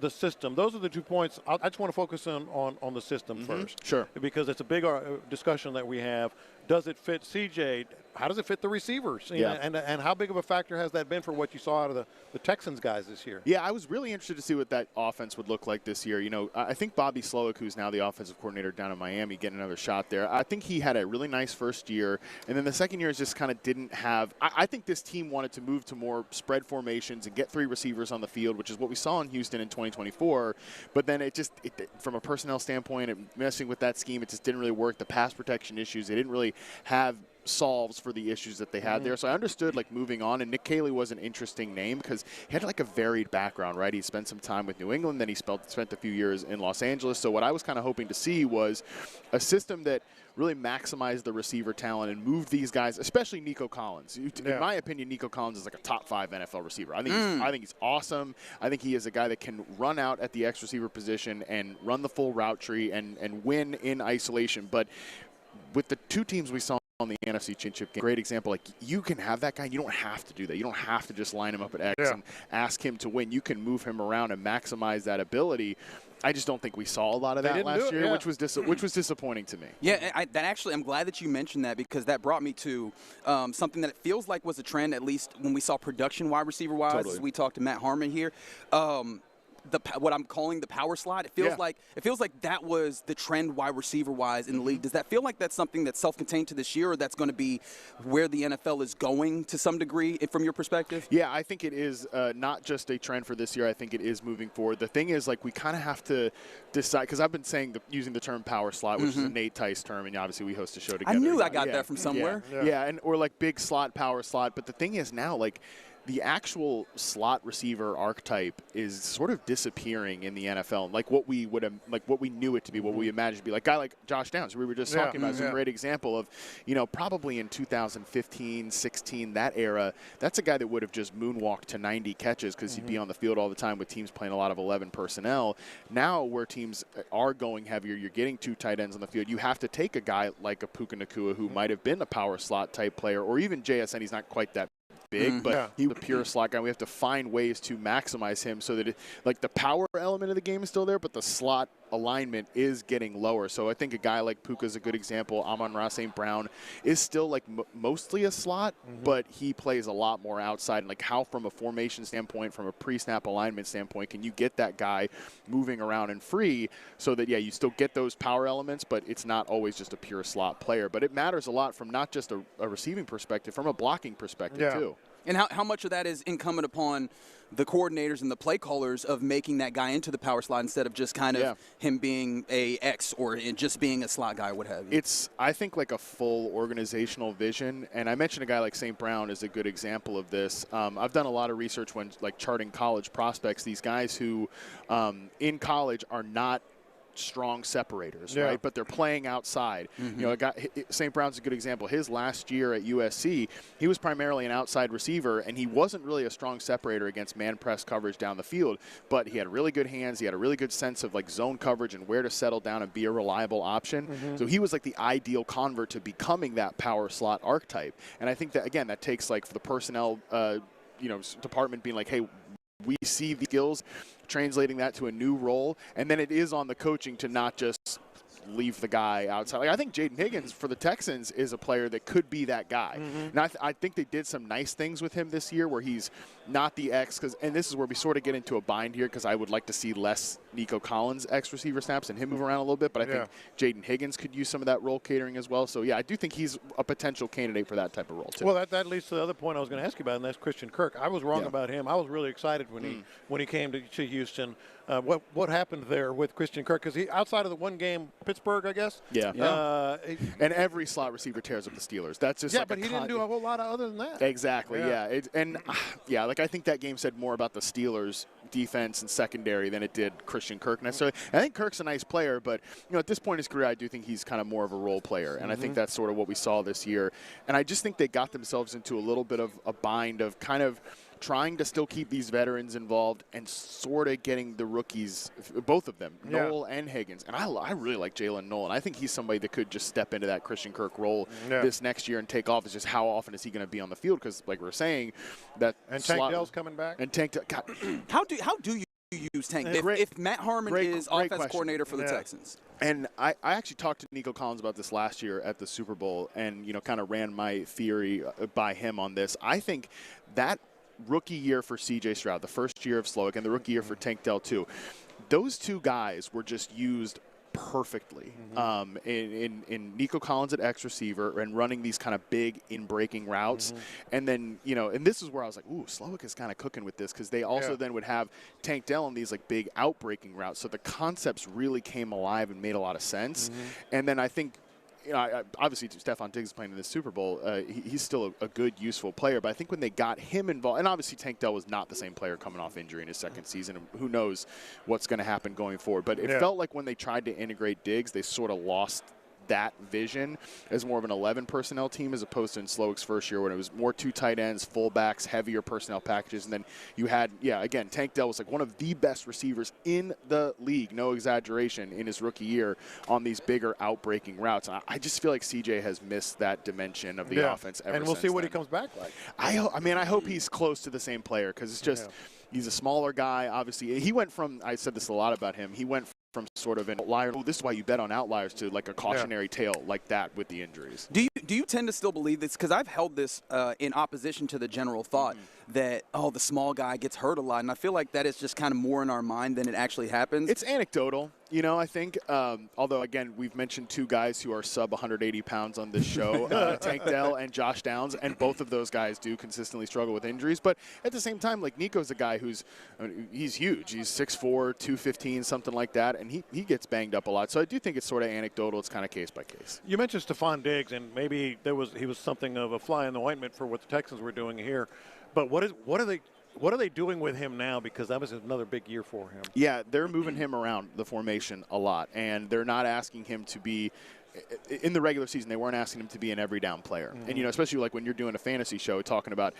system. Those are the 2 points. I just want to focus on the system first. Sure. Because it's a big discussion that we have. Does it fit CJ? How does it fit the receivers? And how big of a factor has that been for what you saw out of the Texans guys this year? Yeah, I was really interested to see what that offense would look like this year. I think Bobby Slowick, who's now the offensive coordinator down in Miami, getting another shot there. I think he had a really nice first year, and then the second year just kind of didn't have – I think this team wanted to move to more spread formations and get 3 receivers on the field, which is what we saw in Houston in 2024. But then from a personnel standpoint, messing with that scheme, it just didn't really work. The pass protection issues, they didn't really have – solves for the issues that they had there. So I understood moving on, and Nick Caley was an interesting name because he had a varied background, right? He spent some time with New England, then he spent a few years in Los Angeles. So what I was kind of hoping to see was a system that really maximized the receiver talent and moved these guys, especially Nico Collins. In my opinion, Nico Collins is a top 5 NFL receiver. I think he's awesome. I think he is a guy that can run out at the X receiver position and run the full route tree and win in isolation. But with the 2 teams we saw on the NFC Championship game, great example, you can have that guy. You don't have to do that. You don't have to just line him up at X and ask him to win. You can move him around and maximize that ability. I just don't think we saw a lot of that last year, which was disappointing to me. Yeah, I'm glad that you mentioned that because that brought me to something that it feels like was a trend, at least when we saw production wide receiver-wise, as we talked to Matt Harmon here. What I'm calling the power slot. It feels like that was the trend wide receiver wise in the league. Does that feel like that's something that's self-contained to this year, or that's going to be where the NFL is going to some degree from your perspective? Yeah, I think it is not just a trend for this year. I think it is moving forward. The thing is, we kind of have to decide, because I've been using the term power slot, which is a Nate Tice term, and obviously we host a show together. I knew I got that from somewhere. Or big slot, power slot. But the thing is now, the actual slot receiver archetype is sort of disappearing in the NFL. Like what we knew it to be, what we imagined to be. Like a guy like Josh Downs, who we were just talking about, is a great example of, probably in 2015, 16, that era, that's a guy that would have just moonwalked to 90 catches because he'd be on the field all the time with teams playing a lot of 11 personnel. Now where teams are going heavier, you're getting 2 tight ends on the field. You have to take a guy like a Puka Nacua who might have been a power slot type player, or even JSN. He's not quite that big, but he was a pure slot guy. We have to find ways to maximize him so that the power element of the game is still there, but the slot alignment is getting lower. So I think a guy like Puka is a good example. Amon-Ra St. Brown is still mostly a slot, but he plays a lot more outside. And how from a formation standpoint, from a pre-snap alignment standpoint, can you get that guy moving around and free so that, you still get those power elements, but it's not always just a pure slot player. But it matters a lot from not just a receiving perspective, from a blocking perspective too. And how much of that is incumbent upon the coordinators and the play callers of making that guy into the power slot instead of just kind of him being a X or just being a slot guy or what have you? It's, I think, a full organizational vision. And I mentioned a guy like St. Brown is a good example of this. I've done a lot of research when charting college prospects, these guys who in college are not strong separators, right? But they're playing outside. St. Brown's a good example. His last year at USC, he was primarily an outside receiver, and he wasn't really a strong separator against man press coverage down the field, but he had really good hands. He had a really good sense of zone coverage and where to settle down and be a reliable option. So he was the ideal convert to becoming that power slot archetype. And I think that, again, that takes for the personnel department being hey, we see the skills, translating that to a new role, and then it is on the coaching to not just leave the guy outside. I think Jaden Higgins for the Texans is a player that could be that guy. And I think they did some nice things with him this year where he's not the X, and this is where we sort of get into a bind here because I would like to see less Nico Collins X receiver snaps and him move around a little bit, but I think Jaden Higgins could use some of that role catering as well. So, I do think he's a potential candidate for that type of role, too. Well, that leads to the other point I was going to ask you about, and that's Christian Kirk. I was wrong about him. I was really excited when he came to Houston. What happened there with Christian Kirk? Because he, outside of the one game, Pittsburgh, I guess. And every slot receiver tears up the Steelers. That's just but he didn't do a whole lot other than that. Exactly. I think that game said more about the Steelers' defense and secondary than it did Christian Kirk necessarily. I think Kirk's a nice player, but at this point in his career, I do think he's kind of more of a role player, and I think that's sort of what we saw this year. And I just think they got themselves into a little bit of a bind of kind of trying to still keep these veterans involved and sort of getting the rookies, both of them, Noel and Higgins. And I really like Jalen Noel, and I think he's somebody that could just step into that Christian Kirk role this next year and take off. It's just how often is he going to be on the field? Because, like we're saying, that and Tank Dell's coming back. And Tank, how do you use Tank if Matt Harmon is offense coordinator for the Texans? And I actually talked to Nico Collins about this last year at the Super Bowl, and kind of ran my theory by him on this. I think that rookie year for C.J. Stroud, the first year of Slowick, and the rookie year for Tank Dell too, those two guys were just used perfectly in Nico Collins at X receiver and running these kind of big in-breaking routes. And then, and this is where I was like, ooh, Slowick is kind of cooking with this, because they also then would have Tank Dell on these big out-breaking routes. So the concepts really came alive and made a lot of sense. And then I think, obviously Stephon Diggs is playing in the Super Bowl. He's still a good, useful player. But I think when they got him involved, and obviously Tank Dell was not the same player coming off injury in his second season. And who knows what's going to happen going forward. But it felt like when they tried to integrate Diggs, they sort of lost that vision as more of an 11 personnel team as opposed to in Slowick's first year when it was more 2 tight ends, fullbacks, heavier personnel packages. And then you had, again, Tank Dell was one of the best receivers in the league, no exaggeration, in his rookie year on these bigger out-breaking routes. I just feel like CJ has missed that dimension of the offense ever since. And we'll see what he comes back like. I hope he's close to the same player, because it's just he's a smaller guy. Obviously, he went from, I said this a lot about him, he went from sort of an outlier, this is why you bet on outliers, to a cautionary tale like that with the injuries. Do you tend to still believe this? Because I've held this in opposition to the general thought that, the small guy gets hurt a lot. And I feel like that is just kind of more in our mind than it actually happens. It's anecdotal, I think. Although, again, we've mentioned 2 guys who are sub 180 pounds on this show, Tank Dell and Josh Downs, and both of those guys do consistently struggle with injuries. But at the same time, Nico's a guy he's huge. He's 6'4", 215, something like that, and he gets banged up a lot. So I do think it's sort of anecdotal. It's kind of case by case. You mentioned Stephon Diggs, and maybe he was something of a fly in the ointment for what the Texans were doing here. But what are they doing with him now? Because that was another big year for him. Yeah, they're moving him around the formation a lot, and they're not asking him to be – in the regular season, they weren't asking him to be an every down player. Mm-hmm. And, especially like when you're doing a fantasy show talking about,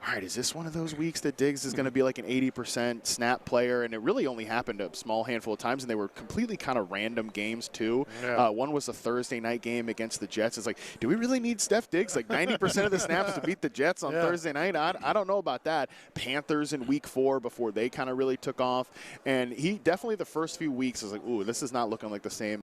all right, is this one of those weeks that Diggs is going to be like an 80% snap player? And it really only happened a small handful of times, and they were completely kind of random games too. Yeah. One was a Thursday night game against the Jets. It's like, do we really need Steph Diggs? Like 90% of the snaps to beat the Jets on Thursday night? I don't know about that. Panthers in week 4 before they kind of really took off. And he definitely the first few weeks was like, ooh, this is not looking like the same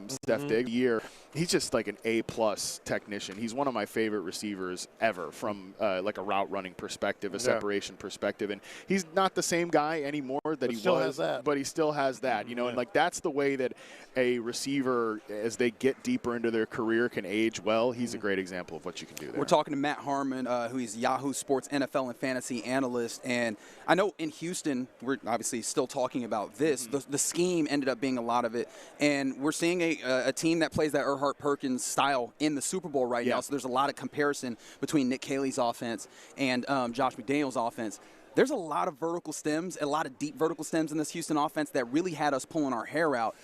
Steph Diggs year. He's just like an A-plus technician. He's one of my favorite receivers ever from like a route running perspective, a separation perspective. And he's not the same guy anymore that he was, but he still has that, and like that's the way that a receiver, as they get deeper into their career, can age well. He's a great example of what you can do there. We're talking to Matt Harmon, who is Yahoo Sports NFL and fantasy analyst. And I know in Houston, we're obviously still talking about this. The scheme ended up being a lot of it. And we're seeing a team that plays that Erhardt-Perkins style in the Super Bowl right now. So there's a lot of comparison between Nick Caley's offense and Josh McDaniels' offense. There's a lot of vertical stems, a lot of deep vertical stems in this Houston offense that really had us pulling our hair out.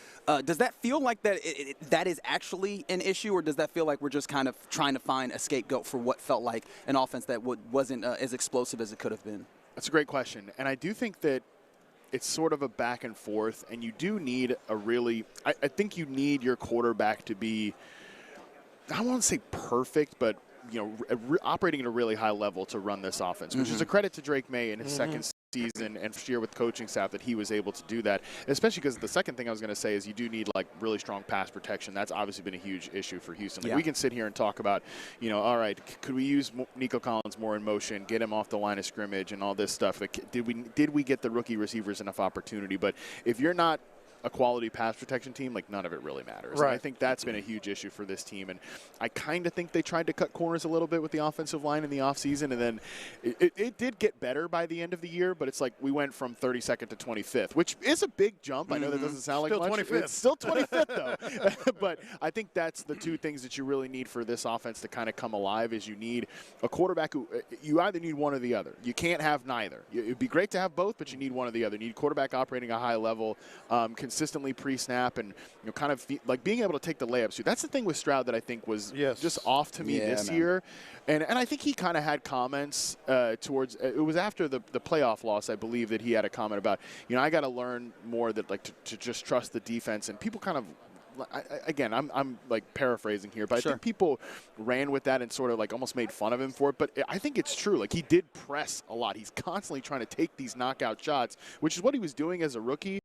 Does that feel like that is actually an issue, or does that feel like we're just kind of trying to find a scapegoat for what felt like an offense that wasn't as explosive as it could have been? That's a great question. And I do think that it's sort of a back and forth, and you do need I think you need your quarterback to be, I won't say perfect, but operating at a really high level to run this offense, which is a credit to Drake May in his second season and first year with coaching staff that he was able to do that, especially because the second thing I was going to say is you do need like really strong pass protection. That's obviously been a huge issue for Houston. Like we can sit here and talk about, all right, could we use Nico Collins more in motion, get him off the line of scrimmage and all this stuff? Like, did we get the rookie receivers enough opportunity? But if you're not a quality pass protection team, like none of it really matters. Right. And I think that's been a huge issue for this team. And I kind of think they tried to cut corners a little bit with the offensive line in the offseason. And then it did get better by the end of the year, but it's like we went from 32nd to 25th, which is a big jump. I know that doesn't sound like much. 25th. It's still 25th though. But I think that's the two things that you really need for this offense to kind of come alive is you need a quarterback who you either need one or the other. You can't have neither. It'd be great to have both, but you need one or the other. You need quarterback operating a high level, consistently pre-snap, and kind of like being able to take the layups too. That's the thing with Stroud that I think was just off to me this year. And I think he kind of had comments towards it was after the playoff loss, I believe, that he had a comment about, I got to learn more that like to just trust the defense. And people kind of I'm like paraphrasing here, but I think people ran with that and sort of like almost made fun of him for it. But I think it's true. Like he did press a lot. He's constantly trying to take these knockout shots, which is what he was doing as a rookie.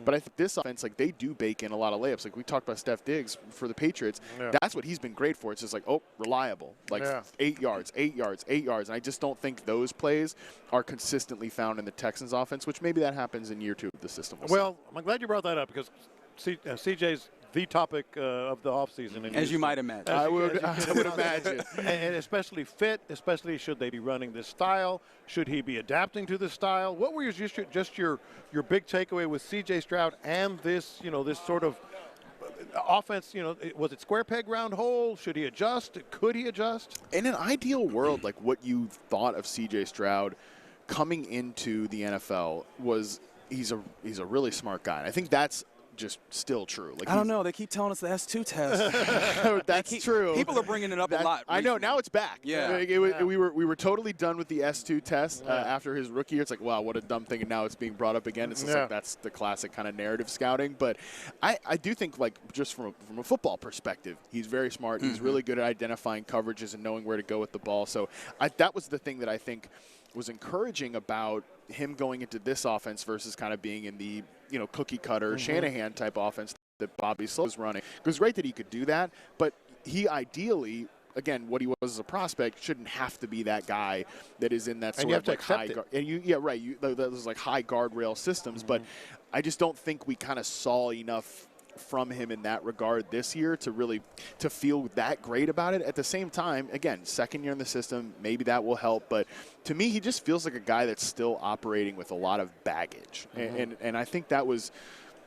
But I think this offense, like they do bake in a lot of layups. Like we talked about Steph Diggs for the Patriots. That's what he's been great for. It's just like, reliable. Like 8 yards, 8 yards, 8 yards. And I just don't think those plays are consistently found in the Texans offense, which maybe that happens in year 2 of the system. Well, I'm glad you brought that up because CJ's the topic of the offseason. As you might imagine. I would imagine. And especially fit, especially should they be running this style? Should he be adapting to this style? What were just your big takeaway with C.J. Stroud and this, this sort of offense, was it square peg round hole? Should he adjust? Could he adjust? In an ideal world, like what you thought of C.J. Stroud coming into the NFL was he's a really smart guy. And I think that's just still true. Like I don't know. They keep telling us the S2 test. That's true. People are bringing it up a lot. I know. Now it's back. Yeah. We were totally done with the S2 test after his rookie year. It's like, wow, what a dumb thing. And now it's being brought up again. It's just like that's the classic kind of narrative scouting. But I do think, like, just from a football perspective, he's very smart. He's really good at identifying coverages and knowing where to go with the ball. So that was the thing that I think was encouraging about him going into this offense versus kind of being in the cookie cutter Shanahan type offense that Bobby Slow was running. It was great that he could do that, but he ideally, again, what he was as a prospect shouldn't have to be that guy that is in that sort of like high guard. And those like high guardrail systems. But I just don't think we kind of saw enough from him in that regard this year to feel that great about it. At the same time, again, second year in the system, maybe that will help. But to me, he just feels like a guy that's still operating with a lot of baggage. And I think that was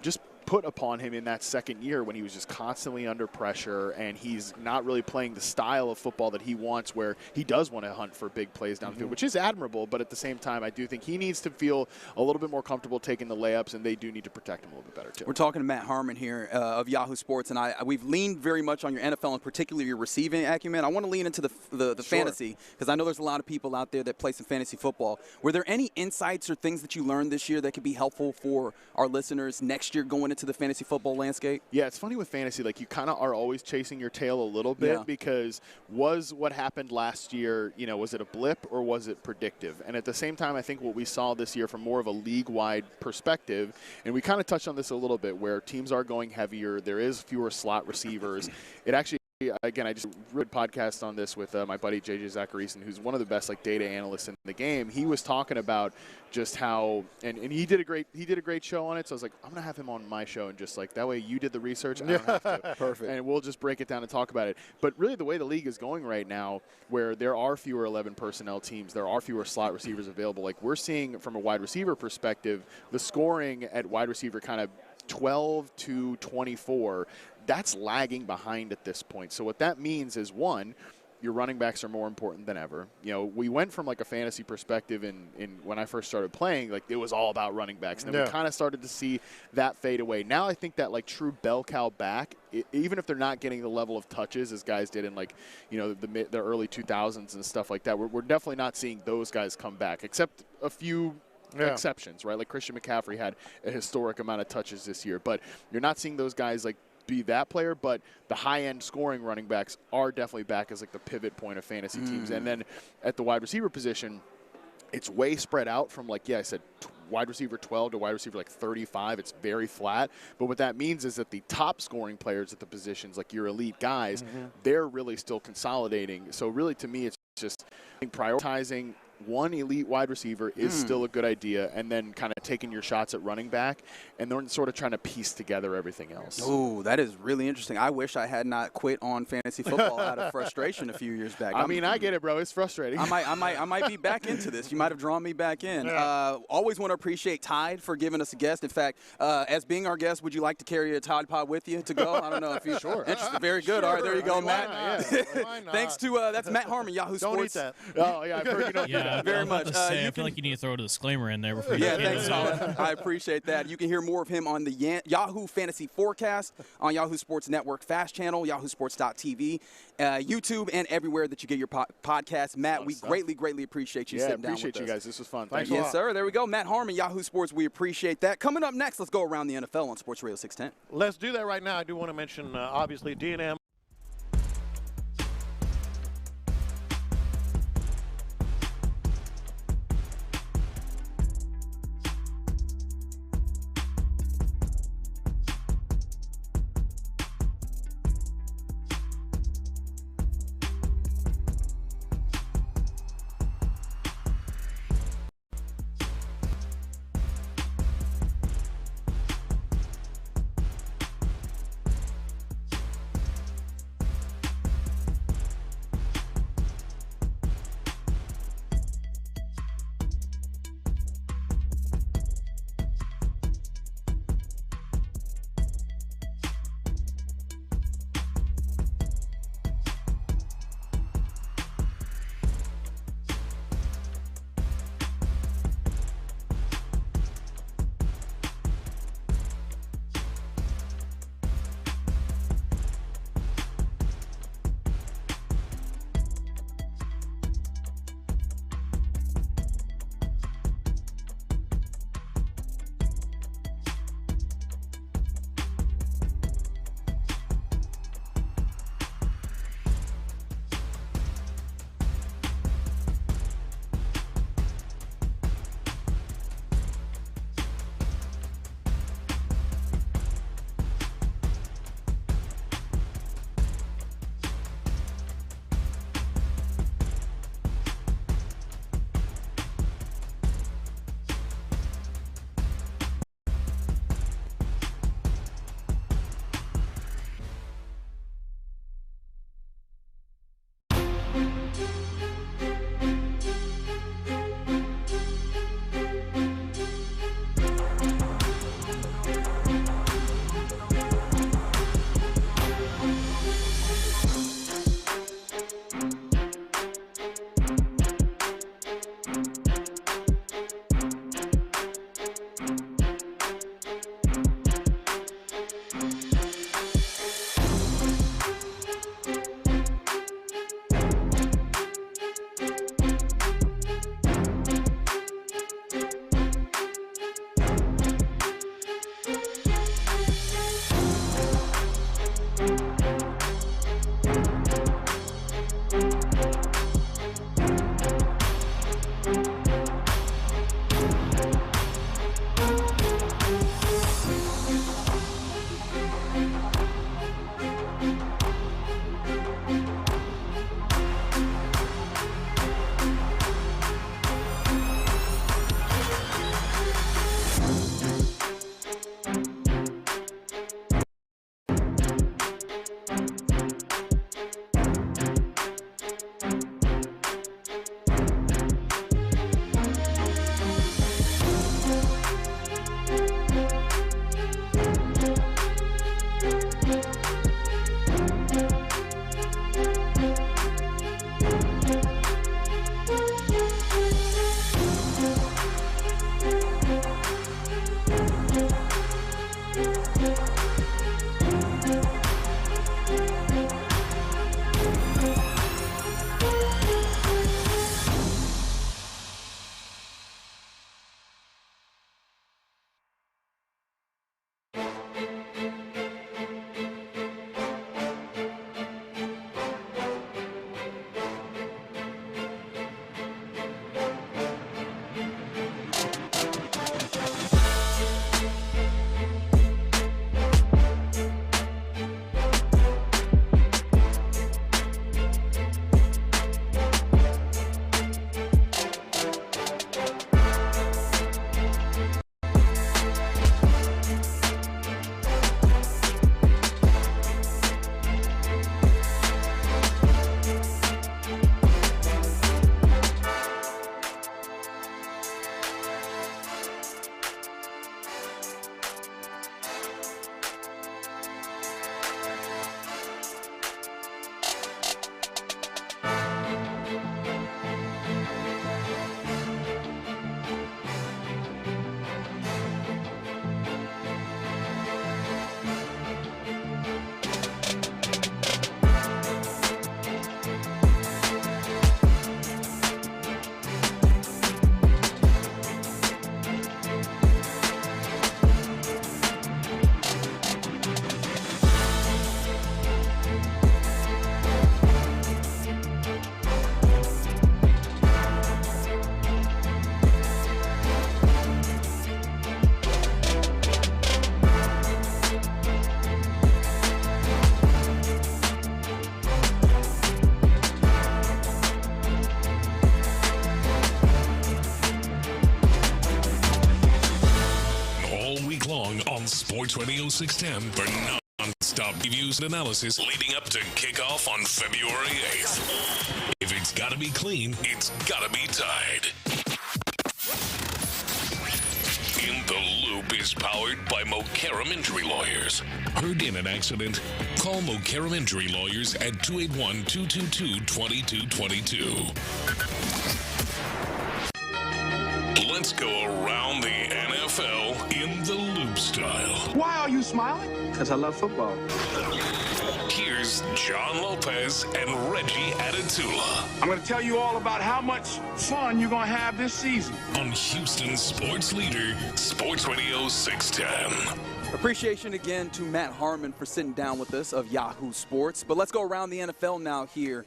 just put upon him in that second year when he was just constantly under pressure, and he's not really playing the style of football that he wants, where he does want to hunt for big plays downfield, which is admirable. But at the same time, I do think he needs to feel a little bit more comfortable taking the layups, and they do need to protect him a little bit better too. We're talking to Matt Harmon here of Yahoo Sports, and we've leaned very much on your NFL and particularly your receiving acumen. I want to lean into the fantasy, because I know there's a lot of people out there that play some fantasy football. Were there any insights or things that you learned this year that could be helpful for our listeners next year going into the fantasy football landscape? Yeah, it's funny with fantasy, like you kind of are always chasing your tail a little bit, because was what happened last year, was it a blip or was it predictive? And at the same time, I think what we saw this year from more of a league-wide perspective, and we kind of touched on this a little bit, where teams are going heavier, there is fewer slot receivers. It actually, again, I just wrote a podcast on this with my buddy JJ Zachariason, who's one of the best data analysts in the game. He was talking about just how, and he did a great show on it. So I was like, I'm gonna have him on my show, and just that way you did the research, I don't have to. Perfect. And we'll just break it down and talk about it. But really, the way the league is going right now, where there are fewer 11 personnel teams, there are fewer slot receivers available. Like we're seeing from a wide receiver perspective, the scoring at wide receiver kind of 12 to 24. That's lagging behind at this point. So what that means is, one, your running backs are more important than ever. We went from a fantasy perspective in when I first started playing, it was all about running backs. And then we kind of started to see that fade away. Now I think that true bell cow back, even if they're not getting the level of touches as guys did in the early 2000s and stuff like that, we're definitely not seeing those guys come back, except a few exceptions, right? Like Christian McCaffrey had a historic amount of touches this year, but you're not seeing those guys be that player. But the high-end scoring running backs are definitely back as the pivot point of fantasy teams. And then at the wide receiver position, it's way spread out from I said, wide receiver 12 to wide receiver 35. It's very flat. But what that means is that the top scoring players at the positions, your elite guys, they're really still consolidating. So really, to me, it's just prioritizing one elite wide receiver is still a good idea, and then kind of taking your shots at running back, and then sort of trying to piece together everything else. Oh, that is really interesting. I wish I had not quit on fantasy football out of frustration a few years back. I get it, bro. It's frustrating. I might be back into this. You might have drawn me back in. Always want to appreciate Tide for giving us a guest. In fact, as being our guest, would you like to carry a Tide Pod with you to go? I don't know if you sure. Interested. Very good. All right, there you go, Matt. Thanks to that's Matt Harmon, Yahoo Sports. Don't eat that. Oh yeah, I've heard you don't. Yeah. Very much. I feel like you need to throw a disclaimer in there before you thanks, Colin. I appreciate that. You can hear more of him on the Yahoo Fantasy Forecast on Yahoo Sports Network Fast Channel, yahoosports.tv, YouTube, and everywhere that you get your podcast. Matt, we greatly appreciate you sitting down with us. Yeah, appreciate you guys. This was fun. Thanks yes, sir. There we go. Matt Harmon, Yahoo Sports. We appreciate that. Coming up next, let's go around the NFL on Sports Radio 610. Let's do that right now. I do want to mention, obviously, D&M. Sports Radio 610 for non-stop reviews and analysis leading up to kickoff on February 8th. If it's got to be clean, it's got to be tied. In the Loop is powered by Mokaram Injury Lawyers. Heard in an accident? Call Mokaram Injury Lawyers at 281-222-2222. Let's go around the NFL in the Loop style. Why are you smiling? Because I love football. Here's John Lopez and Reggie Atatula. I'm going to tell you all about how much fun you're going to have this season. On Houston sports leader, Sports Radio 610. Appreciation again to Matt Harmon for sitting down with us of Yahoo Sports. But let's go around the NFL now here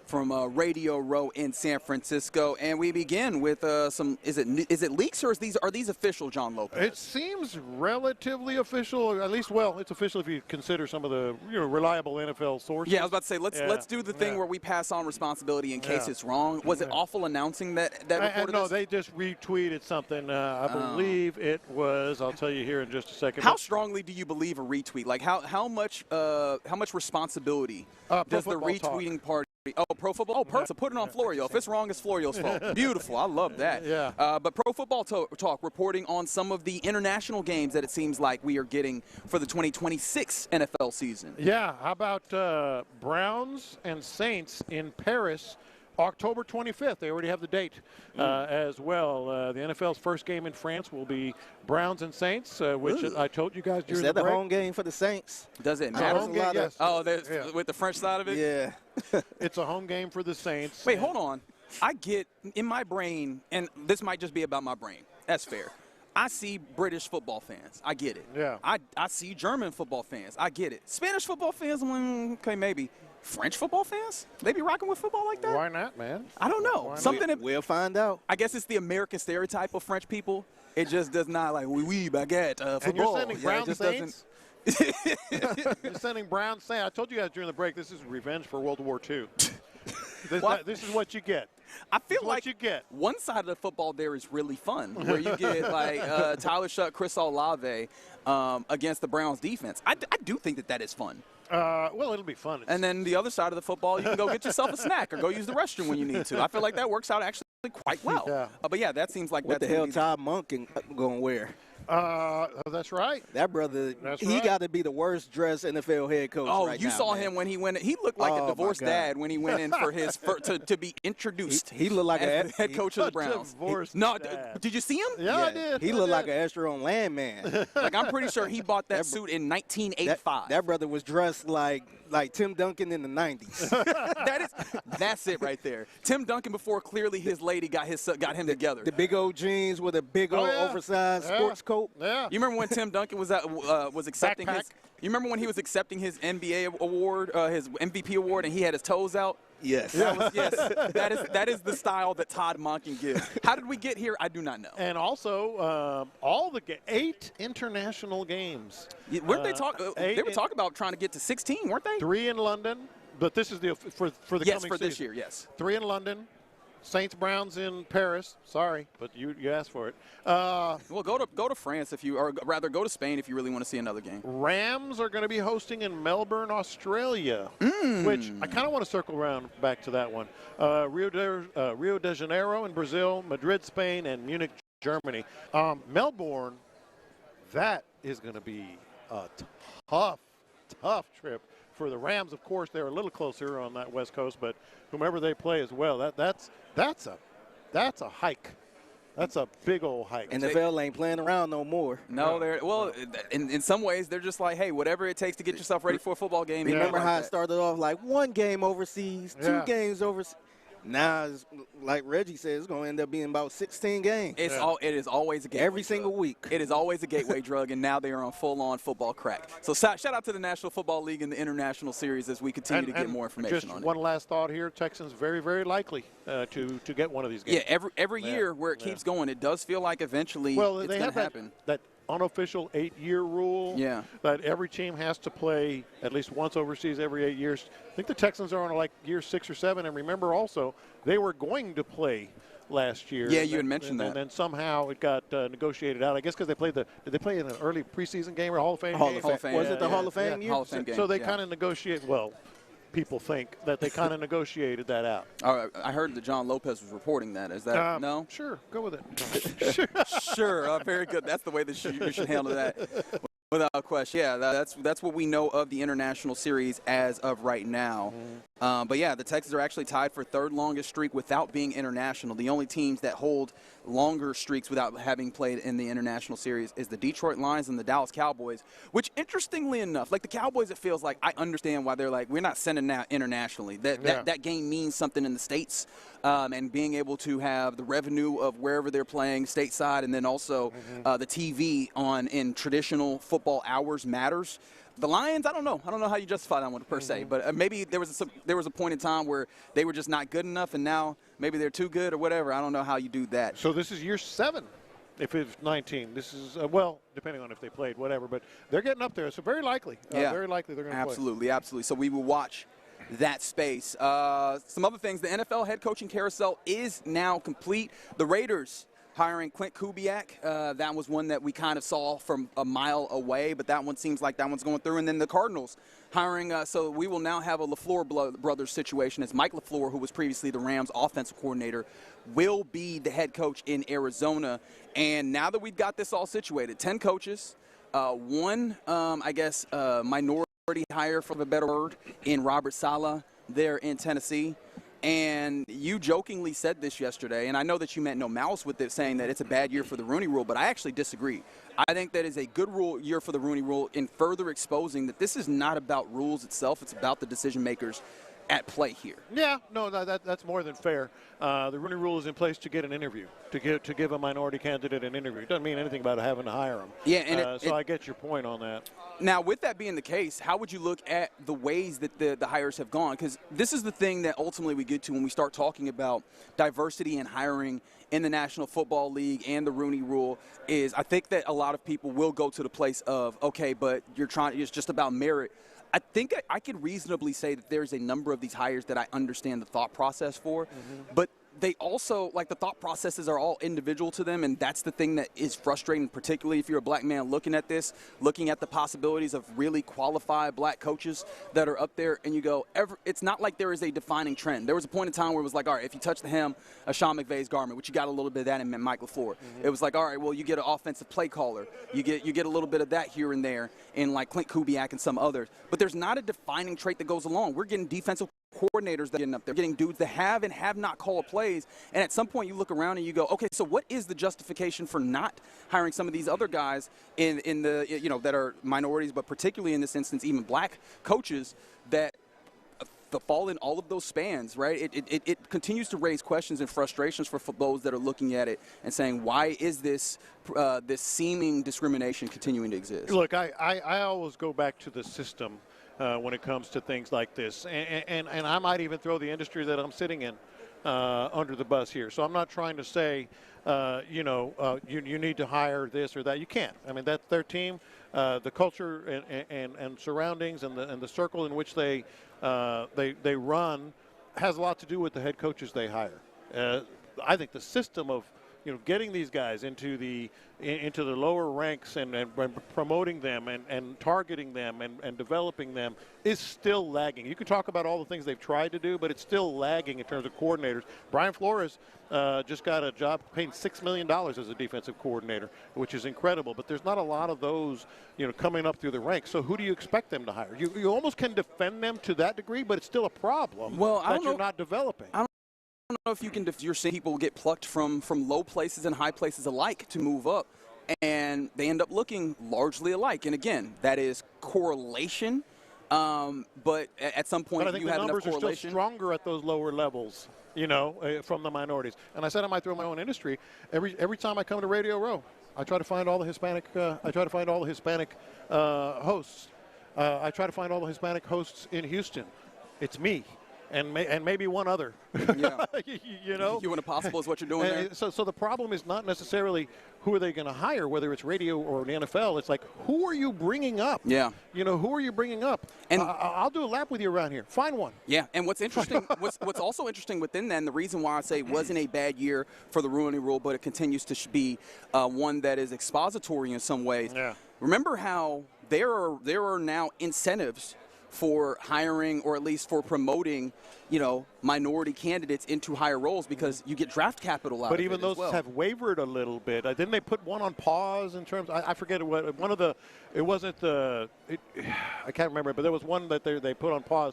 from Radio Row in San Francisco, and we begin with some. Is it leaks or are these official, John Lopez? It seems relatively official. At least, well, it's official if you consider some of the reliable NFL sources. Yeah, I was about to say let's do the thing where we pass on responsibility in case it's wrong. Was it awful announcing that reported No, this? they just retweeted something. I believe it was. I'll tell you here in just a second. How strongly do you believe a retweet? Like how much responsibility does the retweeting party? Oh, Pro Football? Oh, so put it on Florio. If it's wrong, it's Florio's fault. Beautiful. I love that. Yeah. But Pro Football Talk reporting on some of the international games that it seems like we are getting for the 2026 NFL season. Yeah. How about Browns and Saints in Paris, October 25th. They already have the date as well. The NFL's first game in France will be Browns and Saints, which I told you guys during the break. Is that the home game for the Saints? Does it matter? Home game, yes. Oh, with the French side of it? Yeah. It's a home game for the Saints. Wait, hold on. I get in my brain, and this might just be about my brain. That's fair. I see British football fans. I get it. Yeah. I see German football fans. I get it. Spanish football fans, okay, maybe. French football fans? They be rocking with football like that? Why not, man? I don't know. We'll find out. I guess it's the American stereotype of French people. It just does not like baguette football. And you're sending Brown just Saints? You're sending Brown Saints. I told you guys during the break, this is revenge for World War II. This is what you get. I feel like you get. One side of the football there is really fun, where you get like Tyler Shutt, Chris Olave against the Browns defense. I do think that is fun. Well, it'll be fun. And then the other side of the football, you can go get yourself a snack or go use the restroom when you need to. I feel like that works out actually quite well. Yeah. But yeah, that seems like what the hell Todd Monk going to wear? That's right. That brother, he got to be the worst dressed NFL head coach right now. You saw him when he went. He looked like a divorced dad when he went in for his to be introduced. He looked like a head coach of the Browns. Did you see him? Yeah, I did. He looked like an extra on Landman. Like, I'm pretty sure he bought that suit in 1985. That brother was dressed like Tim Duncan in the 90s. That's it right there. Tim Duncan before clearly his lady got him together. The big old jeans with a big old oversized sports coat. Yeah. You remember when Tim Duncan was accepting his? You remember when he was accepting his NBA award, his MVP award, and he had his toes out? Yes. That is the style that Todd Monken gives. How did we get here? I do not know. And also, all the 8 international games. Weren't they talking? They were talking about trying to get to 16, weren't they? 3 in London, but this is for the coming season. Yes, this year. Yes. 3 in London. Saints Browns in Paris. Sorry, but you asked for it. Well, go to France or rather go to Spain if you really want to see another game. Rams are going to be hosting in Melbourne, Australia, which I kind of want to circle around back to that one. Rio de Janeiro in Brazil, Madrid, Spain, and Munich, Germany. Melbourne, that is going to be a tough trip. For the Rams, of course, they're a little closer on that West Coast, but whomever they play as well, that's a hike. That's a big old hike. NFL ain't playing around no more. No, in some ways they're just like, hey, whatever it takes to get yourself ready for a football game. Remember how it started off like 1 game overseas, 2 games overseas. Now, like Reggie said, it's going to end up being about 16 games. It is always a gateway every single week. It is always a gateway drug, and now they are on full-on football crack. So shout out to the National Football League and the International Series as we continue to get more information on it. Just one last thought here. Texans very, very likely to get one of these games. Yeah, every year where it keeps going, it does feel like eventually it's going to happen. That unofficial 8-year rule that every team has to play at least once overseas every 8 years. I think the Texans are on like year 6 or 7, and remember also they were going to play last year. Yeah, you had mentioned that. And then somehow it got negotiated out. I guess because did they play in an early preseason game or Hall of Fame game? Hall of Fame. Was it the Hall of Fame year? Hall of Fame game. So they kind of negotiate. Well, people think that they kind of negotiated that out. I heard that John Lopez was reporting that. Is that no? Sure, go with it. Sure, very good. That's the way that you should handle that. Without question, yeah, that's what we know of the international series as of right now. But yeah, the Texans are actually tied for 3rd longest streak without being international. The only teams that hold longer streaks without having played in the international series is the Detroit Lions and the Dallas Cowboys, which interestingly enough, like the Cowboys, it feels like I understand why they're like, we're not sending that internationally. That game means something in the States, and being able to have the revenue of wherever they're playing stateside and then also the TV in traditional football hours matters. The Lions, I don't know how you justify that one per se, but maybe there was a point in time where they were just not good enough, and now maybe they're too good or whatever. I don't know how you do that. So this is year 7, if it's 19. This is depending on if they played, whatever. But they're getting up there, so very likely. Very likely they're going to play. Absolutely. So we will watch that space. Some other things: the NFL head coaching carousel is now complete. The Raiders hiring Clint Kubiak. That was one that we kind of saw from a mile away, but that one seems like that one's going through. And then the Cardinals hiring, so we will now have a LaFleur brothers situation as Mike LaFleur, who was previously the Rams offensive coordinator, will be the head coach in Arizona. And now that we've got this all situated, 10 coaches, one, minority hire, for a better word, in Robert Saleh there in Tennessee. And you jokingly said this yesterday, and I know that you meant no malice with it, saying that it's a bad year for the Rooney Rule, but I actually disagree. I think that is a good year for the Rooney Rule in further exposing that this is not about rules itself. It's about the decision makers at play here. Yeah, no, that's more than fair. The Rooney Rule is in place to get an interview, to give a minority candidate an interview. It doesn't mean anything about having to hire them. Yeah, and so I get your point on that. Now, with that being the case, how would you look at the ways that the hires have gone? Because this is the thing that ultimately we get to when we start talking about diversity and hiring in the National Football League and the Rooney Rule is I think that a lot of people will go to the place of, okay, but it's just about merit. I think I can reasonably say that there's a number of these hires that I understand the thought process for, but they also, like, the thought processes are all individual to them, and that's the thing that is frustrating, particularly if you're a black man looking at this, looking at the possibilities of really qualified black coaches that are up there, and you go, it's not like there is a defining trend. There was a point in time where it was like, all right, if you touch the hem of Sean McVay's garment, which you got a little bit of that in Mike LaFleur, it was like, all right, well, you get an offensive play caller. You get a little bit of that here and there in, like, Clint Kubiak and some others. But there's not a defining trait that goes along. We're getting defensive coordinators that are getting up there, getting dudes that have and have not called plays, and at some point you look around and you go, okay, so what is the justification for not hiring some of these other guys in the, you know, that are minorities, but particularly in this instance even black coaches that fall in all of those spans, right? It continues to raise questions and frustrations for those that are looking at it and saying, why is this this seeming discrimination continuing to exist? Look, I always go back to the system when it comes to things like this. And I might even throw the industry that I'm sitting in under the bus here. So I'm not trying to say, you need to hire this or that. You can't. I mean, that's their team. The culture and surroundings and the circle in which they run has a lot to do with the head coaches they hire. I think the system of getting these guys into the lower ranks and promoting them and targeting them and developing them is still lagging. You can talk about all the things they've tried to do, but it's still lagging in terms of coordinators. Brian Flores just got a job paying $6 million as a defensive coordinator, which is incredible. But there's not a lot of those coming up through the ranks. So who do you expect them to hire? You almost can defend them to that degree, but it's still a problem that you're not developing. I don't know if you can. You're seeing people get plucked from low places and high places alike to move up, and they end up looking largely alike. And again, that is correlation. But at some point, I think you the have enough numbers are correlation. still stronger at those lower levels, from the minorities. And I said I might throw my own industry. Every time I come to Radio Row, I try to find all the Hispanic. Hosts. I try to find all the Hispanic hosts in Houston. It's me. And maybe one other. Yeah. You and Apostle is what you're doing there. So the problem is not necessarily who are they going to hire, whether it's radio or the NFL. It's like, who are you bringing up? Yeah. Who are you bringing up? And I'll do a lap with you around here. Find one. Yeah, and what's interesting, what's also interesting within that, and the reason why I say it wasn't a bad year for the Rooney Rule, but it continues to be one that is expository in some ways. Yeah. Remember how there are now incentives for hiring, or at least for promoting, minority candidates into higher roles, because you get draft capital out of it. But even those have wavered a little bit. Didn't they put one on pause in terms? I forget what one of the. It wasn't the. I can't remember, but there was one that they put on pause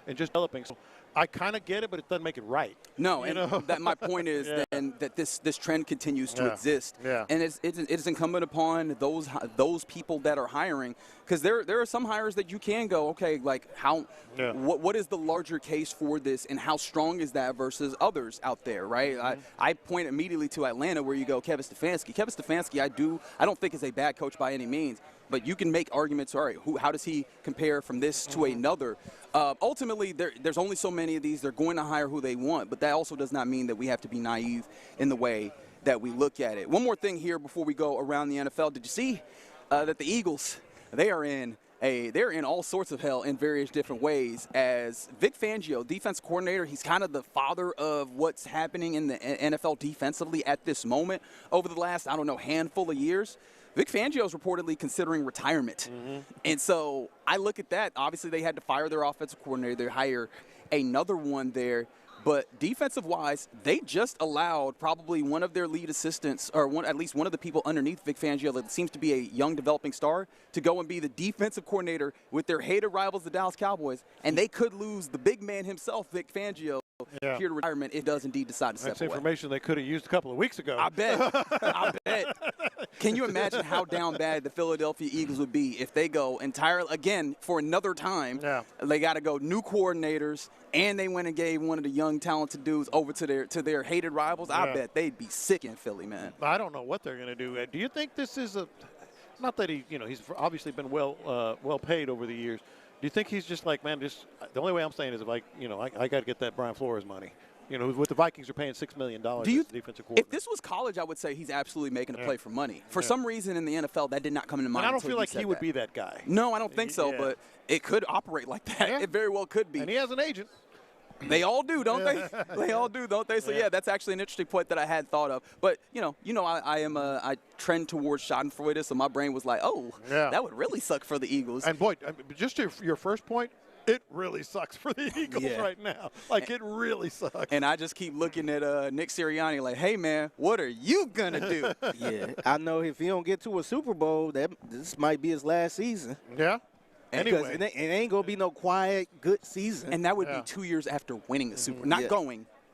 and just developing. So I kind of get it, but it doesn't make it right. No, and that my point is then that this trend continues to exist. Yeah. And it's incumbent upon those people that are hiring, because there are some hires that you can go, okay, like what is the larger case for this, and how strong is that versus others out there, right? I point immediately to Atlanta, where you go, Kevin Stefanski. Kevin Stefanski, I don't think is a bad coach by any means, but you can make arguments, all right, how does he compare from this to another? Ultimately, there's only so many of these. They're going to hire who they want, but that also does not mean that we have to be naive in the way that we look at it. One more thing here before we go around the NFL. Did you see that the Eagles, they're in all sorts of hell in various different ways, as Vic Fangio, defense coordinator, he's kind of the father of what's happening in the NFL defensively at this moment over the last, handful of years. Vic Fangio is reportedly considering retirement. And so I look at that. Obviously, they had to fire their offensive coordinator. They hire another one there. But defensive-wise, they just allowed probably one of their lead assistants, or at least one of the people underneath Vic Fangio that seems to be a young developing star, to go and be the defensive coordinator with their hated rivals, the Dallas Cowboys. And they could lose the big man himself, Vic Fangio, here to retirement. It does indeed decide to step away. That's information they could have used a couple of weeks ago. I bet. Can you imagine how down bad the Philadelphia Eagles would be if they go entirely, again, for another time, they got to go new coordinators, and they went and gave one of the young, talented dudes over to their hated rivals? I bet they'd be sick in Philly, man. I don't know what they're going to do. Do you think this is not that he's obviously been well paid over the years. Do you think he's just like, man, the only way I'm saying is if I got to get that Brian Flores money. With the Vikings are paying $6 million as defensive coordinator. If this was college, I would say he's absolutely making a play for money. For some reason in the NFL, that did not come into mind. And I don't feel like he would be that guy. No, I don't think so, but it could operate like that. It very well could be. And he has an agent. They all do, don't they? They all do, don't they? So, yeah, that's actually an interesting point that I hadn't thought of. But, I trend towards schadenfreude, so my brain was like, that would really suck for the Eagles. And, boy, just your first point, it really sucks for the Eagles right now. Like, it really sucks. And I just keep looking at Nick Sirianni like, hey, man, what are you going to do? Yeah, I know if he don't get to a Super Bowl, this might be his last season. Yeah. Anyway. Because it ain't going to be no quiet, good season. And that would be 2 years after winning a Super Bowl. Not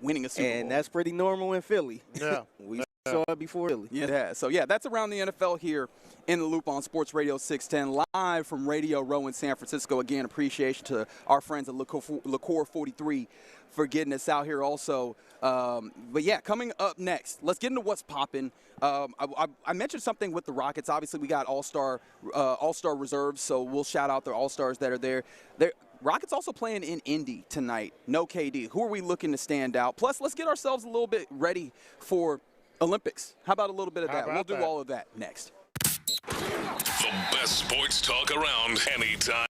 winning a Super Bowl. And that's pretty normal in Philly. Yeah. We saw it before Philly. Yeah. So, that's around the NFL here in the Loop on Sports Radio 610, live from Radio Row in San Francisco. Again, appreciation to our friends at Liqueur 43 for getting us out here also. But, coming up next, let's get into what's popping. I mentioned something with the Rockets. Obviously, we got all-star reserves, so we'll shout out the all-stars that are there. Rockets also playing in Indy tonight. No KD. Who are we looking to stand out? Plus, let's get ourselves a little bit ready for Olympics. How about a little bit of that? We'll do all of that next. The best sports talk around anytime.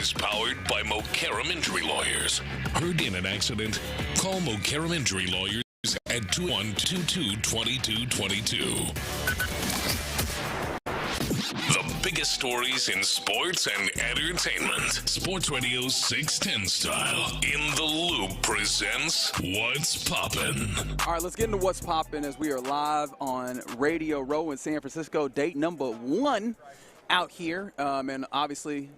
is powered by Mokaram Injury Lawyers. Heard in an accident? Call Mokaram Injury Lawyers at 2-1-22-2222. The biggest stories in sports and entertainment. Sports Radio 610 style. In the Loop presents What's Poppin'. All right, let's get into What's Poppin' as we are live on Radio Row in San Francisco. Date number 1 out here. And obviously,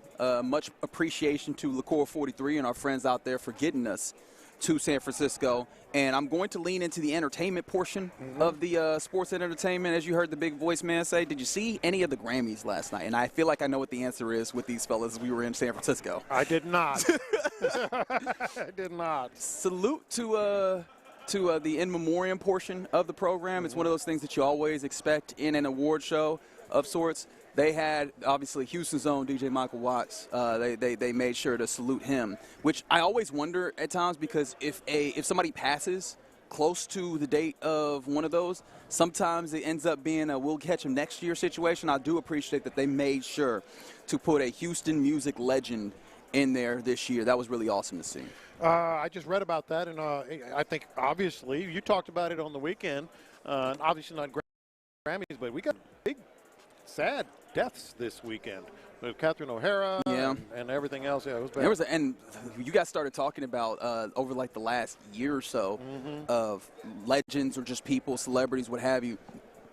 much appreciation to Liqueur 43 and our friends out there for getting us to San Francisco. And I'm going to lean into the entertainment portion of the sports and entertainment. As you heard the big voice man say, did you see any of the Grammys last night? And I feel like I know what the answer is with these fellas. We were in San Francisco. I did not. I did not. Salute to the in memoriam portion of the program. It's one of those things that you always expect in an award show of sorts. They had, obviously, Houston's own DJ Michael Watts. They made sure to salute him, which I always wonder at times, because if somebody passes close to the date of one of those, sometimes it ends up being a we'll catch him next year situation. I do appreciate that they made sure to put a Houston music legend in there this year. That was really awesome to see. I just read about that, and I think, obviously, you talked about it on the weekend, and obviously not Grammys, but we got big, sad deaths this weekend with Catherine O'Hara and everything else. Yeah, it was bad. And you guys started talking about over like the last year or so of legends or just people, celebrities, what have you,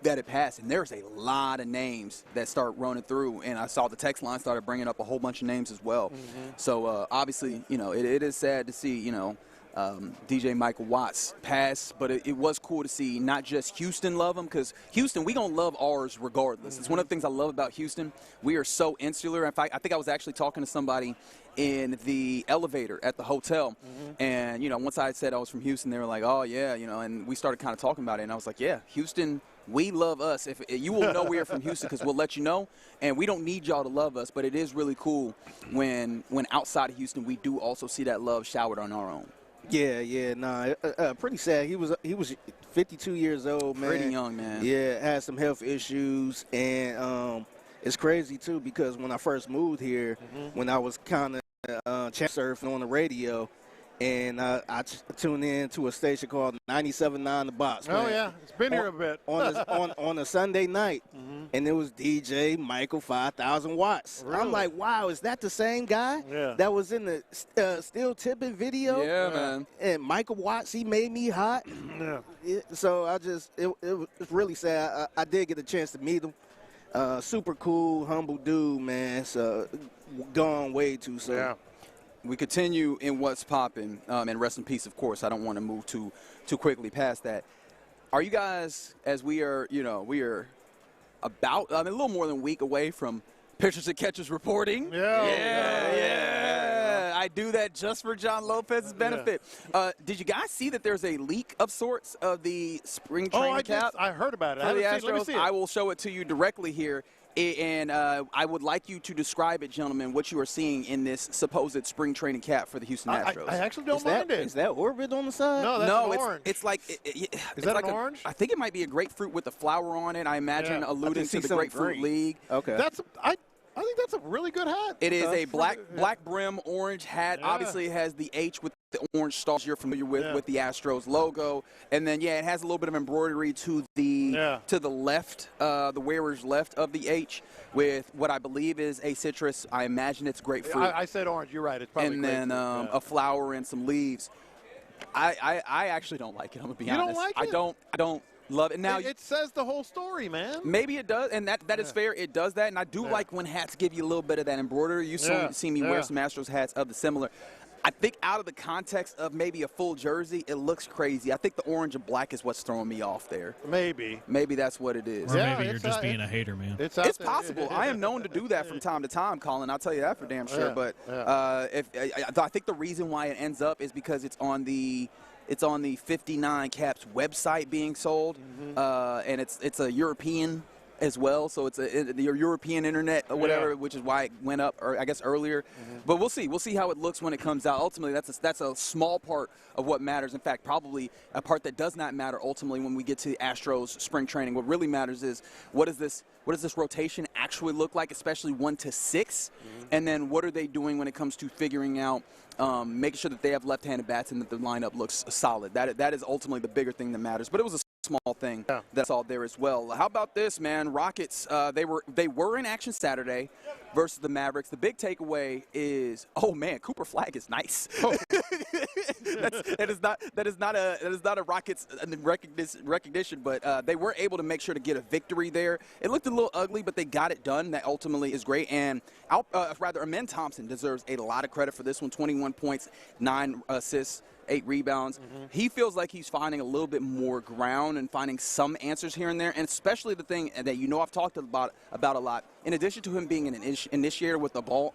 that had passed. And there's a lot of names that start running through. And I saw the text line started bringing up a whole bunch of names as well. So obviously, it is sad to see, DJ Michael Watts pass, but it was cool to see not just Houston love him, because Houston, we gonna love ours regardless. It's one of the things I love about Houston. We are so insular. In fact, I think I was actually talking to somebody in the elevator at the hotel, and once I had said I was from Houston, they were like, oh yeah, and we started kind of talking about it, and I was like, yeah, Houston, we love us. If you will know we are from Houston, because we'll let you know, and we don't need y'all to love us, but it is really cool when outside of Houston we do also see that love showered on our own. Pretty sad. He was 52 years old, man. Pretty young, man. Yeah, had some health issues, and it's crazy too, because when I first moved here, when I was kind of surfing on the radio, and I tuned in to a station called 97.9 The Box. Oh, yeah. It's been here a bit. on a Sunday night, and it was DJ Michael 5,000 Watts. Really? I'm like, wow, is that the same guy that was in the Still Tipping video? Yeah, man. And Michael Watts, he made me hot. So it was really sad. I did get a chance to meet him. Super cool, humble dude, man. So gone way too soon. Yeah. We continue in What's Poppin', and rest in peace, of course. I don't want to move too quickly past that. Are you guys, as we are about a little more than a week away from Pitchers and Catchers reporting? Yeah. I do that just for John Lopez's benefit. Did you guys see that there's a leak of sorts of the spring training cap? I heard about it. Let me see it. I will show it to you directly here. And I would like you to describe it, gentlemen, what you are seeing in this supposed spring training cap for the Houston Astros. I actually don't mind it. Is that orbit on the side? No, that's an orange. It's like is that like an orange? I think it might be a grapefruit with a flower on it. I imagine alluding to the Grapefruit League. Okay. I think that's a really good hat. It is a black brim orange hat. Yeah. Obviously, it has the H with the orange stars you're familiar with the Astros logo. And then, it has a little bit of embroidery to the left, the wearer's left of the H, with what I believe is a citrus. I imagine it's grapefruit. I said orange. You're right. It's probably grapefruit. And then a flower and some leaves. I actually don't like it. I'm going to be honest. You don't like it? I don't love it. Now it says the whole story, man. Maybe it does, and that is fair. It does that, and I do like when hats give you a little bit of that embroidery. You see me wear some Astros hats of the similar. I think out of the context of maybe a full jersey, it looks crazy. I think the orange and black is what's throwing me off there. Maybe that's what it is. Or maybe you're just being a hater, man. It's possible. I am known to do that from time to time, Colin. I'll tell you that for damn sure. But I think the reason why it ends up is because it's on the 59 Caps website being sold, and it's a European as well. So it's your European internet or whatever, which is why it went up, or I guess earlier. But we'll see. We'll see how it looks when it comes out. Ultimately, that's a small part of what matters. In fact, probably a part that does not matter ultimately when we get to Astros spring training. What really matters is what does this rotation actually look like, especially 1 to 6, and then what are they doing when it comes to figuring out, making sure that they have left-handed bats and that the lineup looks solid. That is ultimately the bigger thing that matters. But it was a small thing that's all there as well. How about this, man? Rockets, they were in action Saturday versus the Mavericks. The big takeaway is, oh man, Cooper Flagg is nice. Oh. that is not a Rockets recognition, but they were able to make sure to get a victory there. It looked a little ugly, but they got it done. That ultimately is great. And Amen Thompson deserves a lot of credit for this one. 21 points, 9 assists, 8 rebounds. He feels like he's finding a little bit more ground and finding some answers here and there, and especially the thing that I've talked about a lot, in addition to him being an initiator with the ball,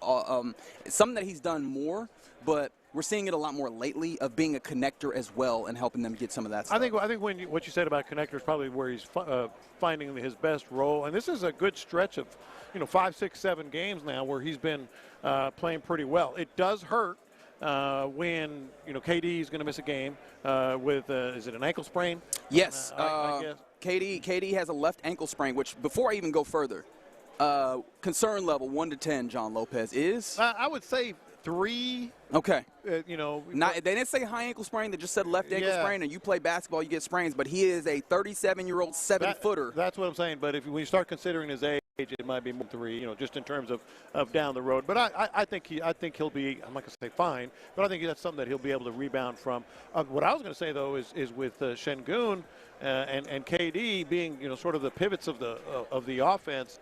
something that he's done more, but we're seeing it a lot more lately of being a connector as well and helping them get some of that stuff. I think what you said about connector is probably where he's finding his best role, and this is a good stretch of 5, 6, 7 games now where he's been playing pretty well. It does hurt when KD is going to miss a game with is it an ankle sprain? Yes, I guess. KD has a left ankle sprain, which before I even go further, concern level 1 to 10, John Lopez is. I would say 3. Okay. They didn't say high ankle sprain. They just said left ankle sprain. And you play basketball, you get sprains. But he is a 37-year-old 7-footer. That's what I'm saying. But when you start considering his age, it might be more 3. Just in terms of down the road. But I think he'll be. I'm not going to say fine, but I think that's something that he'll be able to rebound from. What I was going to say though is with Şengün and KD being sort of the pivots of the offense.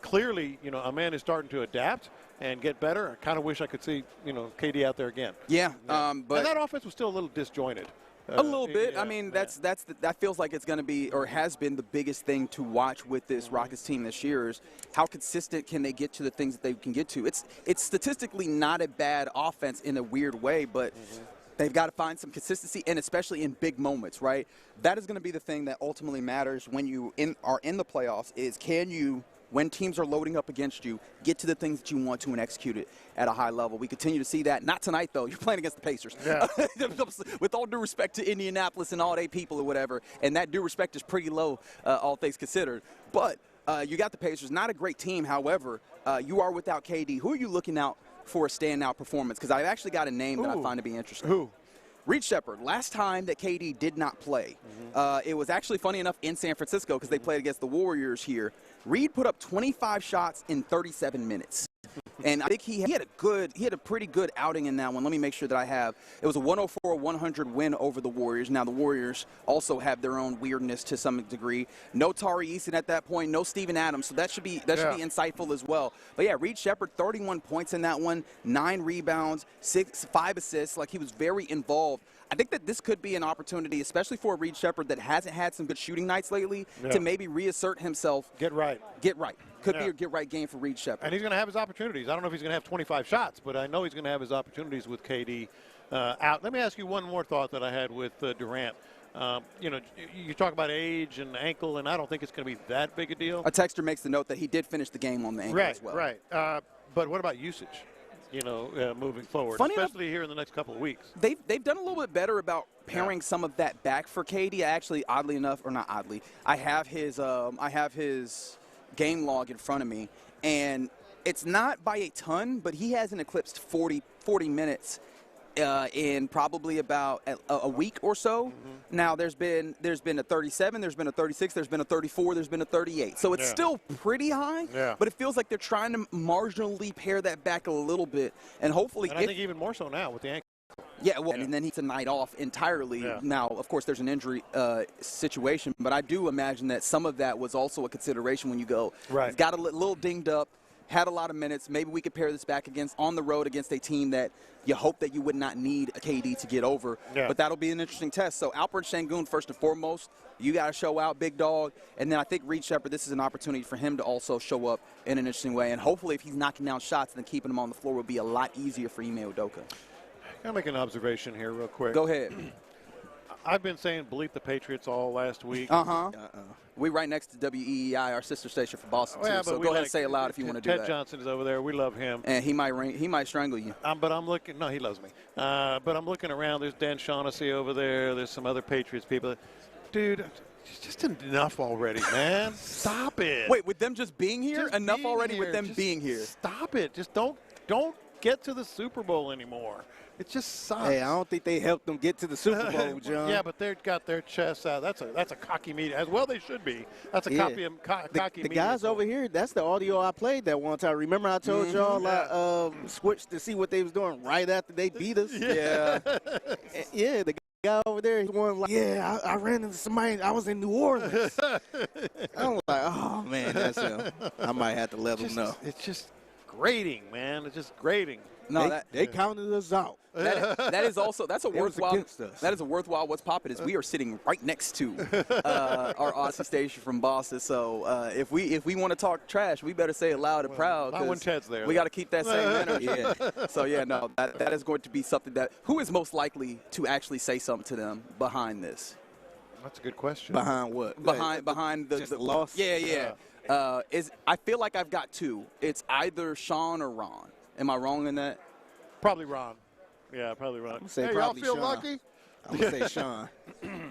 Clearly, Amen is starting to adapt and get better. I kind of wish I could see, KD out there again. Yeah, but and that offense was still a little disjointed. A little bit. I mean, that feels like it's going to be, or has been, the biggest thing to watch with this Rockets team this year is how consistent can they get to the things that they can get to. It's statistically not a bad offense in a weird way, but they've got to find some consistency, and especially in big moments, right? That is going to be the thing that ultimately matters when you are in the playoffs is can you, when teams are loading up against you, get to the things that you want to and execute it at a high level. We continue to see that. Not tonight, though. You're playing against the Pacers. Yeah. With all due respect to Indianapolis and all their people or whatever, and that due respect is pretty low, all things considered. But you got the Pacers. Not a great team, however. You are without KD. Who are you looking out for a standout performance? Because I've actually got a name that I find to be interesting. Who? Reed Shepherd. Last time that KD did not play, it was actually funny enough in San Francisco because they played against the Warriors here. Reed put up 25 shots in 37 minutes. And I think he had a pretty good outing in that one. Let me make sure that I have. It was a 104-100 win over the Warriors. Now the Warriors also have their own weirdness to some degree. No Tari Eason at that point, no Steven Adams, so that should be insightful as well. But yeah, Reed Shepherd, 31 points in that one, 9 rebounds, 5 assists. Like, he was very involved. I think that this could be an opportunity, especially for a Reed Shepherd that hasn't had some good shooting nights lately, to maybe reassert himself. Get right. Could be a get-right game for Reed Shepherd. And he's going to have his opportunities. I don't know if he's going to have 25 shots, but I know he's going to have his opportunities with KD out. Let me ask you one more thought that I had with Durant. You talk about age and ankle, and I don't think it's going to be that big a deal. A texter makes the note that he did finish the game on the ankle as well. Right. But what about usage? Moving forward, especially here in the next couple of weeks. They've done a little bit better about paring some of that back for KD. Actually, oddly enough, or not oddly, I have his game log in front of me, and it's not by a ton, but he hasn't eclipsed 40 minutes in probably about a week or so. Now there's been a 37, there's been a 36, there's been a 34, there's been a 38. So it's still pretty high, but it feels like they're trying to marginally pare that back a little bit, and hopefully. And I think even more so now with the ankle. Yeah, well, and then he's a night off entirely. Now, of course, there's an injury situation, but I do imagine that some of that was also a consideration when you go. Right. He's got a little dinged up, had a lot of minutes. Maybe we could pair this back on the road against a team that you hope that you would not need a KD to get over. But that'll be an interesting test. So Alperen Şengün, first and foremost, you got to show out, big dog. And then I think Reed Shepherd, this is an opportunity for him to also show up in an interesting way. And hopefully if he's knocking down shots, then keeping him on the floor will be a lot easier for Ime Udoka. Can I make an observation here real quick? Go ahead. I've been saying bleep the Patriots all last week. We right next to WEEI, our sister station for Boston, too. Yeah, So go ahead and say it loud if you want to do that. Ted Johnson is over there. We love him. And he might strangle you. But I'm looking. No, he loves me. But I'm looking around. There's Dan Shaughnessy over there. There's some other Patriots people. Dude, it's just enough already, man. Stop it. Wait, with them just being here? Just enough being already here. with them Just being here? Stop it. Just don't get to the Super Bowl anymore. It just sucks. Hey, I don't think they helped them get to the Super Bowl, John. Yeah, but they've got their chests out. That's a cocky media. As well they should be. That's a cocky The media. guys over here, that's the audio I played that one time. Remember I told y'all I switched to see what they was doing right after they beat us? Yeah. Yeah, the guy over there, he's one like, yeah, I ran into somebody. I was in New Orleans. I'm like, oh, man, that's him. I might have to let him know. It's just grating, man. It's just grating. No, they counted us out. That is also that's a It was worthwhile. against us. That is a worthwhile. What's poppin' is we are sitting right next to our Aussie station from Boston. So if we want to talk trash, we better say it loud and proud. Not when Ted's there. We got to keep that same energy. So yeah, no, that is going to be something that who is most likely to actually say something to them behind this. That's a good question. Behind what? Behind the loss. Yeah. I feel like I've got two. It's either Sean or Ron. Am I wrong in that? Probably Ron. Yeah, probably Ron. I'm gonna say hey, probably y'all feel Sean. lucky? I'm going to say Sean.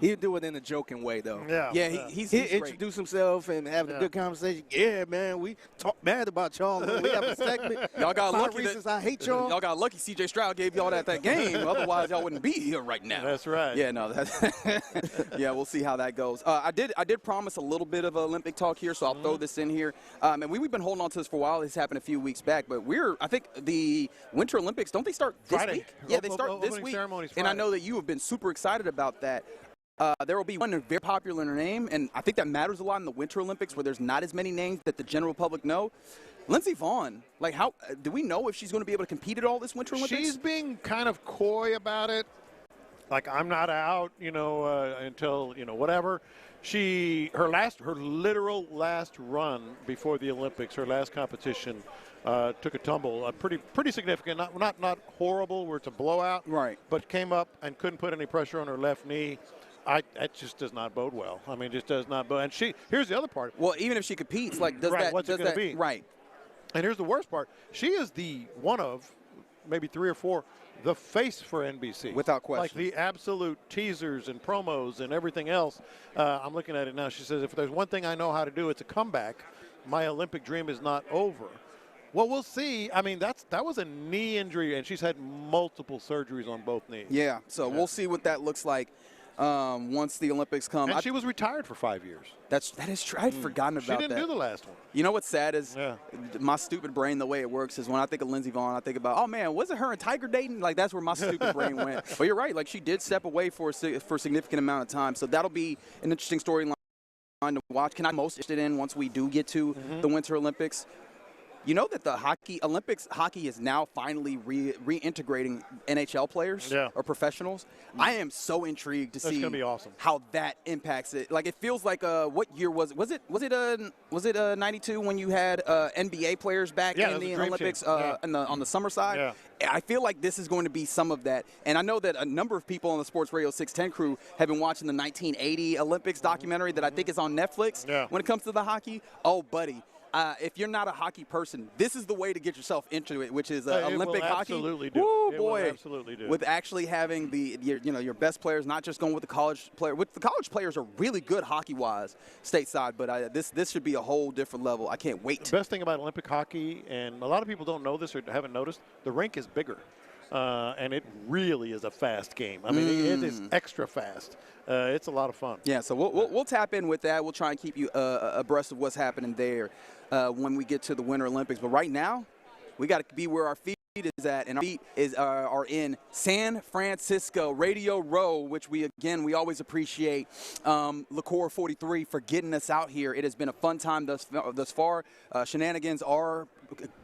He'll do it in a joking way, though. Yeah. He's introduce himself and have a good conversation. Yeah, man, we talk bad about y'all. We have a segment. Y'all got lucky reasons I hate y'all. Y'all got lucky C.J. Stroud gave y'all that game. Otherwise, y'all wouldn't be here right now. That's right. Yeah, no. Yeah, we'll see how that goes. I did promise a little bit of Olympic talk here, so I'll throw this in here. And we've been holding on to this for a while. This happened a few weeks back, but I think the Winter Olympics, don't they start this Friday. week? Yeah, they start this week. And I know that you have been super excited about that. There will be one very popular name, and I think that matters a lot in the Winter Olympics where there's not as many names that the general public know. Lindsey Vonn, like how do we know if she's going to be able to compete at all this Winter Olympics? She's being kind of coy about it. Like, I'm not out, until, whatever. Her literal last run before the Olympics, her last competition, took a tumble, pretty significant, not horrible where it's a blowout, right? But came up and couldn't put any pressure on her left knee. That just does not bode well. I mean, just does not bode. And here's the other part. Well, even if she competes, like, what's it going to be? Right. And here's the worst part. She is the one of maybe 3 or 4 the face for NBC. Without question. Like the absolute teasers and promos and everything else. I'm looking at it now. She says, if there's one thing I know how to do, it's a comeback. My Olympic dream is not over. Well, we'll see. I mean, that was a knee injury, and she's had multiple surgeries on both knees. Yeah, so we'll see what that looks like once the Olympics come. And she was retired for 5 years. That is true. I'd forgotten about that. She didn't do the last one. You know what's sad is my stupid brain, the way it works is when I think of Lindsey Vonn, I think about, oh, man, wasn't her and Tiger dating? Like, that's where my stupid brain went. But you're right. Like, she did step away for a significant amount of time. So that'll be an interesting storyline to watch. Can I most interested in once we do get to the Winter Olympics? You know that the hockey is now finally reintegrating NHL players or professionals. I am so intrigued to see gonna be awesome. How that impacts it. Like, it feels like what year was it 92 when you had NBA players back in the Olympics on the summer side? Yeah. I feel like this is going to be some of that. And I know that a number of people on the Sports Radio 610 crew have been watching the 1980 Olympics documentary that I think is on Netflix when it comes to the hockey. Oh, buddy. If you're not a hockey person, this is the way to get yourself into it, which is Olympic hockey. Absolutely do. Woo, it boy! Will absolutely do. With actually having your best players, not just going with the college player. With the college players are really good hockey-wise stateside, but this should be a whole different level. I can't wait. The best thing about Olympic hockey, and a lot of people don't know this or haven't noticed, the rink is bigger. And it really is a fast game. I mean, it is extra fast. It's a lot of fun. Yeah, so we'll tap in with that. We'll try and keep you abreast of what's happening there when we get to the Winter Olympics. But right now, we got to be where our feet is at, and our feet are in San Francisco, Radio Row, which we always appreciate Liqueur 43 for getting us out here. It has been a fun time thus far. Shenanigans are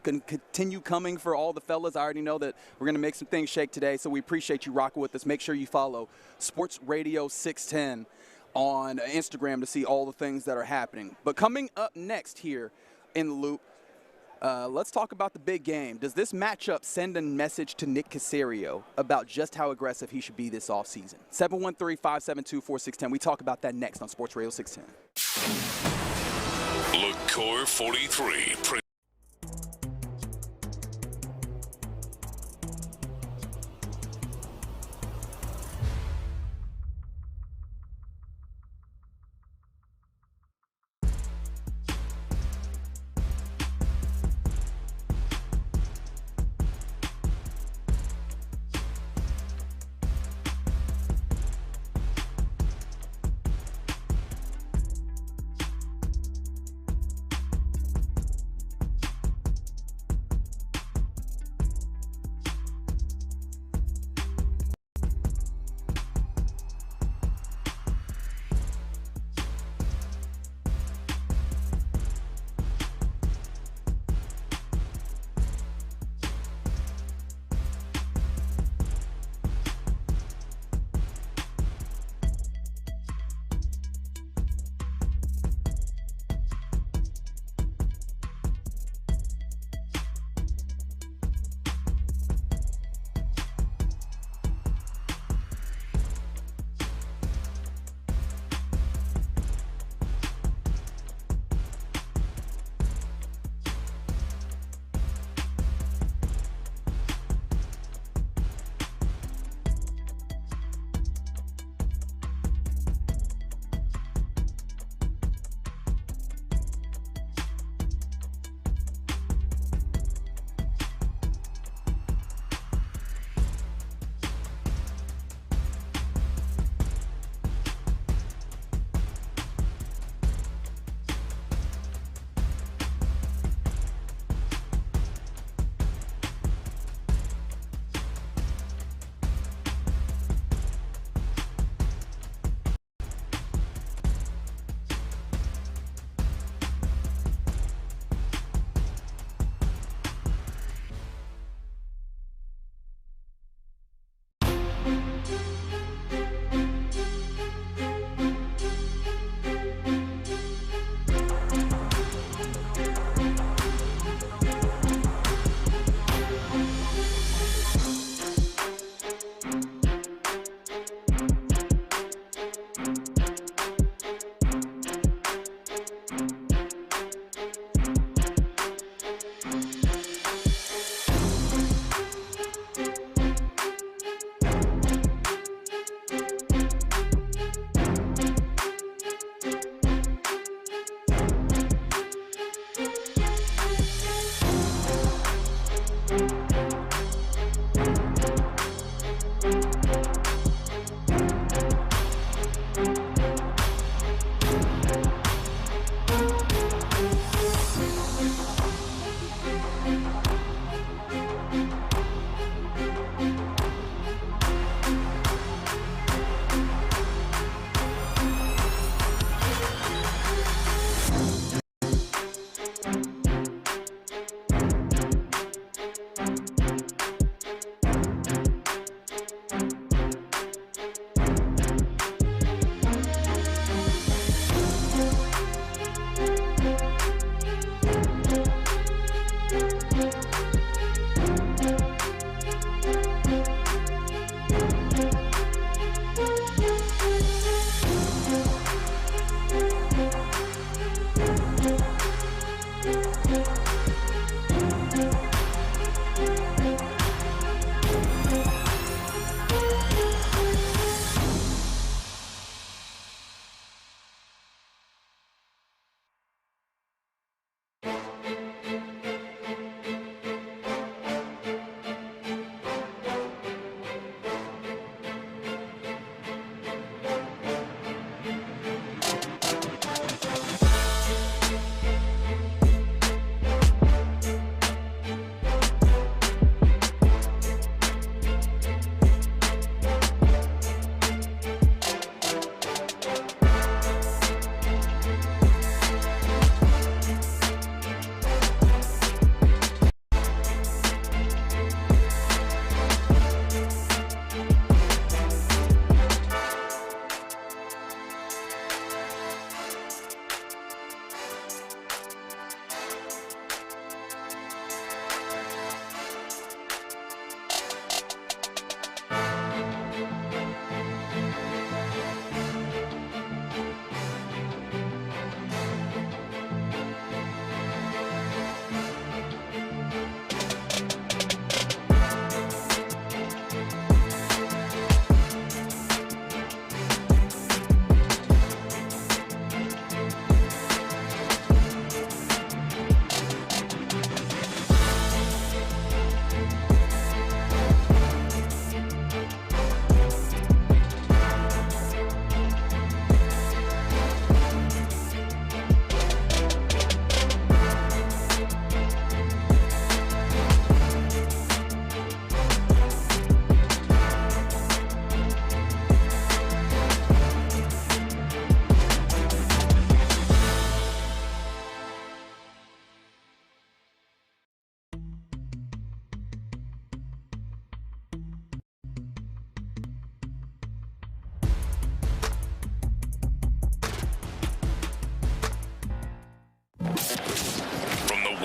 continue coming for all the fellas. I already know that we're going to make some things shake today, so we appreciate you rocking with us. Make sure you follow Sports Radio 610 on Instagram to see all the things that are happening. But coming up next here in the loop, Let's talk about the big game. Does this matchup send a message to Nick Caserio about just how aggressive he should be this offseason? 713-572-4610. We talk about that next on Sports Radio 610. LaCour 43.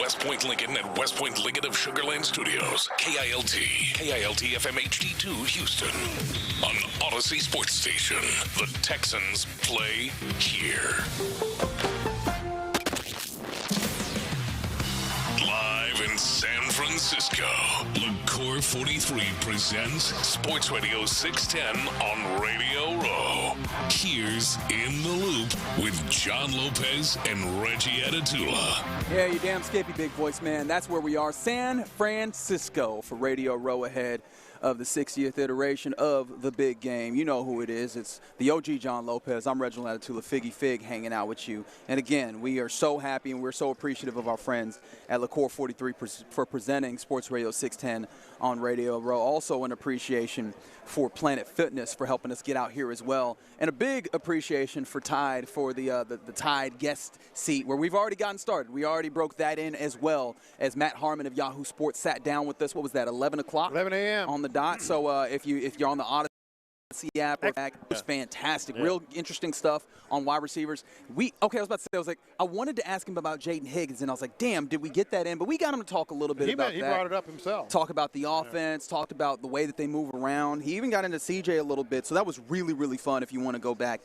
West Point Lincoln at West Point Lincoln of Sugar Land Studios. KILT FM HD2 Houston. On Odyssey Sports Station. The Texans play here. Live in San Francisco, LaCour 43 presents Sports Radio 610 on Radio Row. Here's In the Loop with John Lopez and Reggie Atatula. Yeah, you damn skippy, big voice man. That's where we are, San Francisco, for Radio Row ahead of the 60th iteration of the big game. You know who it is. It's the OG John Lopez. I'm Reginald Atatula, Figgy Fig, hanging out with you. And again, we are so happy and we're so appreciative of our friends at LaCour 43 for presenting Sports Radio 610 on Radio Row. Also an appreciation for Planet Fitness for helping us get out here as well. And a big appreciation for Tide for the Tide guest seat where we've already gotten started. We already broke that in as well as Matt Harmon of Yahoo Sports sat down with us. What was that, 11 o'clock? 11 a.m. on the dot. So if you're on the Odyssey app, it was fantastic. Real interesting stuff on wide receivers. I was about to say, I wanted to ask him about Jaden Higgins, and I was like, damn, did we get that in? But we got him to talk a little bit about that. He brought it up himself. Talk about the offense, talked about the way that they move around. He even got into CJ a little bit, so that was really, really fun if you want to go back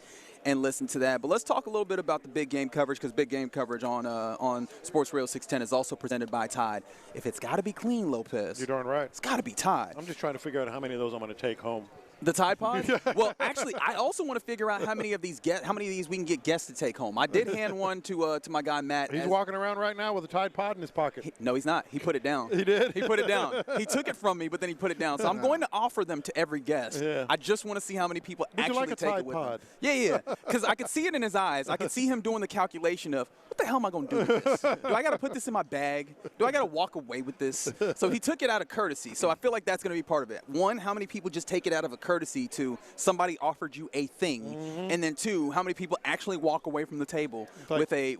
and listen to that. But let's talk a little bit about the big game coverage, because big game coverage on Sports Radio 610 is also presented by Tide. If it's got to be clean, Lopez, you're darn right. It's got to be Tide. I'm just trying to figure out how many of those I'm going to take home. The Tide Pod? Well, actually, I also want to figure out how many of these we can get guests to take home. I did hand one to my guy Matt. He's walking around right now with a Tide Pod in his pocket. No, he's not. He put it down. He did? He put it down. He took it from me, but then he put it down. So I'm going to offer them to every guest. Yeah. I just want to see how many people actually take it with them. Yeah. Because I could see it in his eyes. I could see him doing the calculation of, what the hell am I going to do with this? Do I got to put this in my bag? Do I got to walk away with this? So he took it out of courtesy. So I feel like that's going to be part of it. One, how many people just take it out of a courtesy to somebody offered you a thing, and then two, how many people actually walk away from the table with a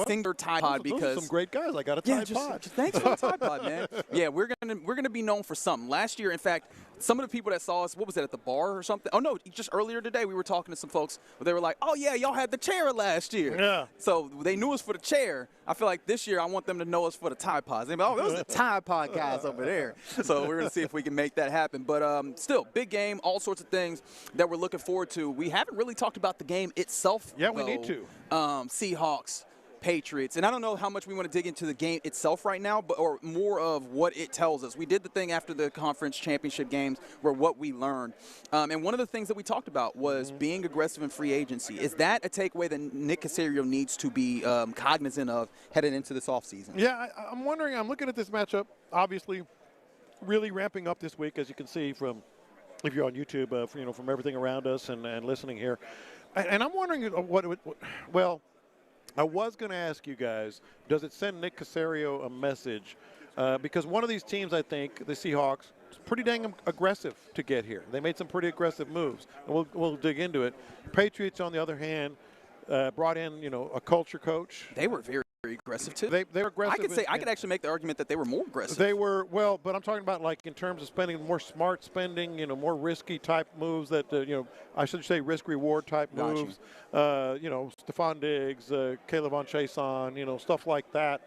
single Tide Pod? Because those are some great guys. I got a Tide Pod. Thanks for the Tide Pod, man. Yeah, we're gonna be known for something. Last year, in fact, some of the people that saw us, what was it, at the bar or something? Oh no, just earlier today we were talking to some folks where they were like, "Oh yeah, y'all had the chair last year." Yeah. So they knew us for the chair. I feel like this year I want them to know us for the Tide Pods. They're like, "Oh, those are the Tide Pod guys over there." So we're gonna see if we can make that happen. But still, big game, all sorts of things that we're looking forward to. We haven't really talked about the game itself. Yeah, we need to. Seahawks, Patriots, and I don't know how much we want to dig into the game itself right now, or more of what it tells us. We did the thing after the conference championship games where what we learned, and one of the things that we talked about was being aggressive in free agency. Is that a takeaway that Nick Caserio needs to be cognizant of heading into this offseason? Yeah, I'm wondering. I'm looking at this matchup, obviously really ramping up this week, as you can see from, if you're on YouTube, from everything around us and listening here. And I'm wondering well, I was going to ask you guys, does it send Nick Caserio a message? Because one of these teams, I think, the Seahawks, is pretty dang aggressive to get here. They made some pretty aggressive moves, and we'll dig into it. Patriots, on the other hand, brought in, a culture coach. They were very aggressive too. They were aggressive. I could actually make the argument that they were more aggressive. They were, but I'm talking about like in terms of spending, more smart spending, more risky type moves that I should say risk reward type moves. Stephon Diggs, Caleb on Chason, stuff like that.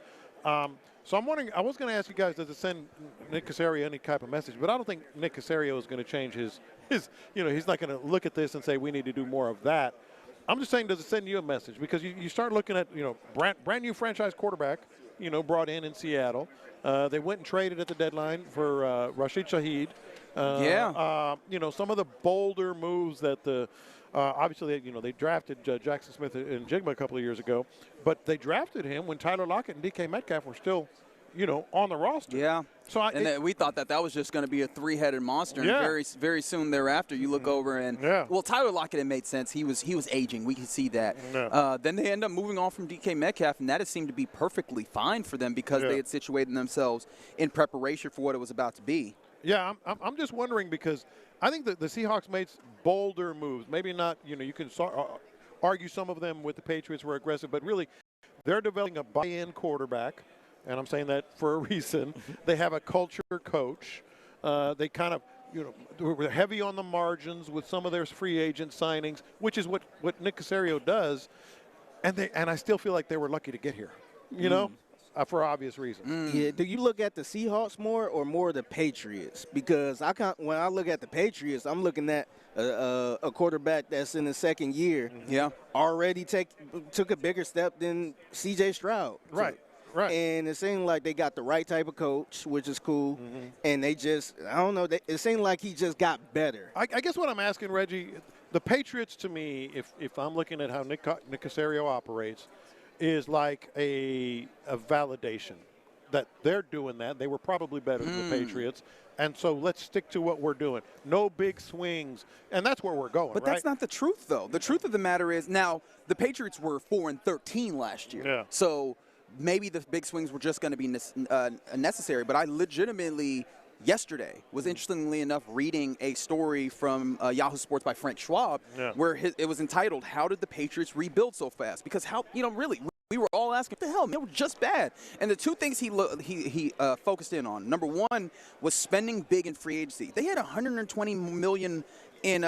So I'm wondering, I was going to ask you guys, does it send Nick Caserio any type of message? But I don't think Nick Caserio is going to change his he's not going to look at this and say we need to do more of that. I'm just saying, does it send you a message? Because you start looking at, brand new franchise quarterback, brought in Seattle. They went and traded at the deadline for Rashid Shaheed. Some of the bolder moves that obviously, they drafted Jackson Smith and Jigma a couple of years ago, but they drafted him when Tyler Lockett and DK Metcalf were still, on the roster. Yeah. So we thought that was just going to be a three-headed monster. And very, very soon thereafter, you look over and Tyler Lockett, it made sense. He was aging. We could see that. Yeah. Then they end up moving on from DK Metcalf, and that has seemed to be perfectly fine for them because they had situated themselves in preparation for what it was about to be. Yeah, I'm just wondering because I think that the Seahawks made bolder moves. Maybe not. You can argue some of them with the Patriots were aggressive, but really, they're developing a buy-in quarterback. And I'm saying that for a reason. They have a culture coach. They kind of, were heavy on the margins with some of their free agent signings, which is what Nick Caserio does. And I still feel like they were lucky to get here. for obvious reasons. Yeah. Do you look at the Seahawks more or more the Patriots? Because when I look at the Patriots, I'm looking at a quarterback that's in his second year. Yeah. Already took a bigger step than C.J. Stroud. Right. Right. And it seemed like they got the right type of coach, which is cool. And they just, I don't know, it seemed like he just got better. I guess what I'm asking, Reggie, the Patriots to me, if I'm looking at how Nick Caserio operates, is like a validation that they're doing that. They were probably better than the Patriots. And so let's stick to what we're doing. No big swings. And that's where we're going, But right? that's not the truth, though. The truth of the matter is, now, the Patriots were 4-13 last year. Yeah. So maybe the big swings were just going to be necessary. But I legitimately, yesterday, was interestingly enough reading a story from Yahoo Sports by Frank Schwab, where it was entitled, "How Did the Patriots Rebuild So Fast?" Because really, we were all asking, what the hell, man, they were just bad. And the two things he focused in on, number one was spending big in free agency. They had $120 million in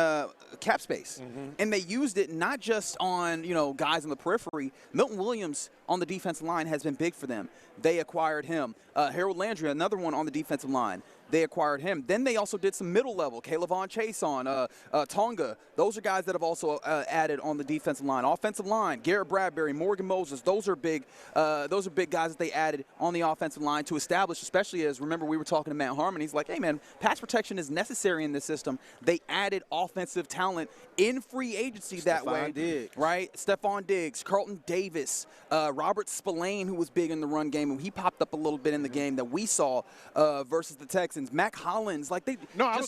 cap space, and they used it not just on guys on the periphery. Milton Williams on the defensive line has been big for them. They acquired him. Harold Landry, another one on the defensive line. They acquired him. Then they also did some middle level. Caleb Chase on Tonga. Those are guys that have also added on the defensive line. Offensive line, Garrett Bradbury, Morgan Moses. Those are big guys that they added on the offensive line to establish, especially as, remember, we were talking to Matt Harmon. He's like, hey, man, pass protection is necessary in this system. They added offensive talent in free agency that way. Diggs. Right? Stephon Diggs, Carlton Davis, Robert Spillane, who was big in the run game, and he popped up a little bit in the game that we saw versus the Texans. Mac Hollins, like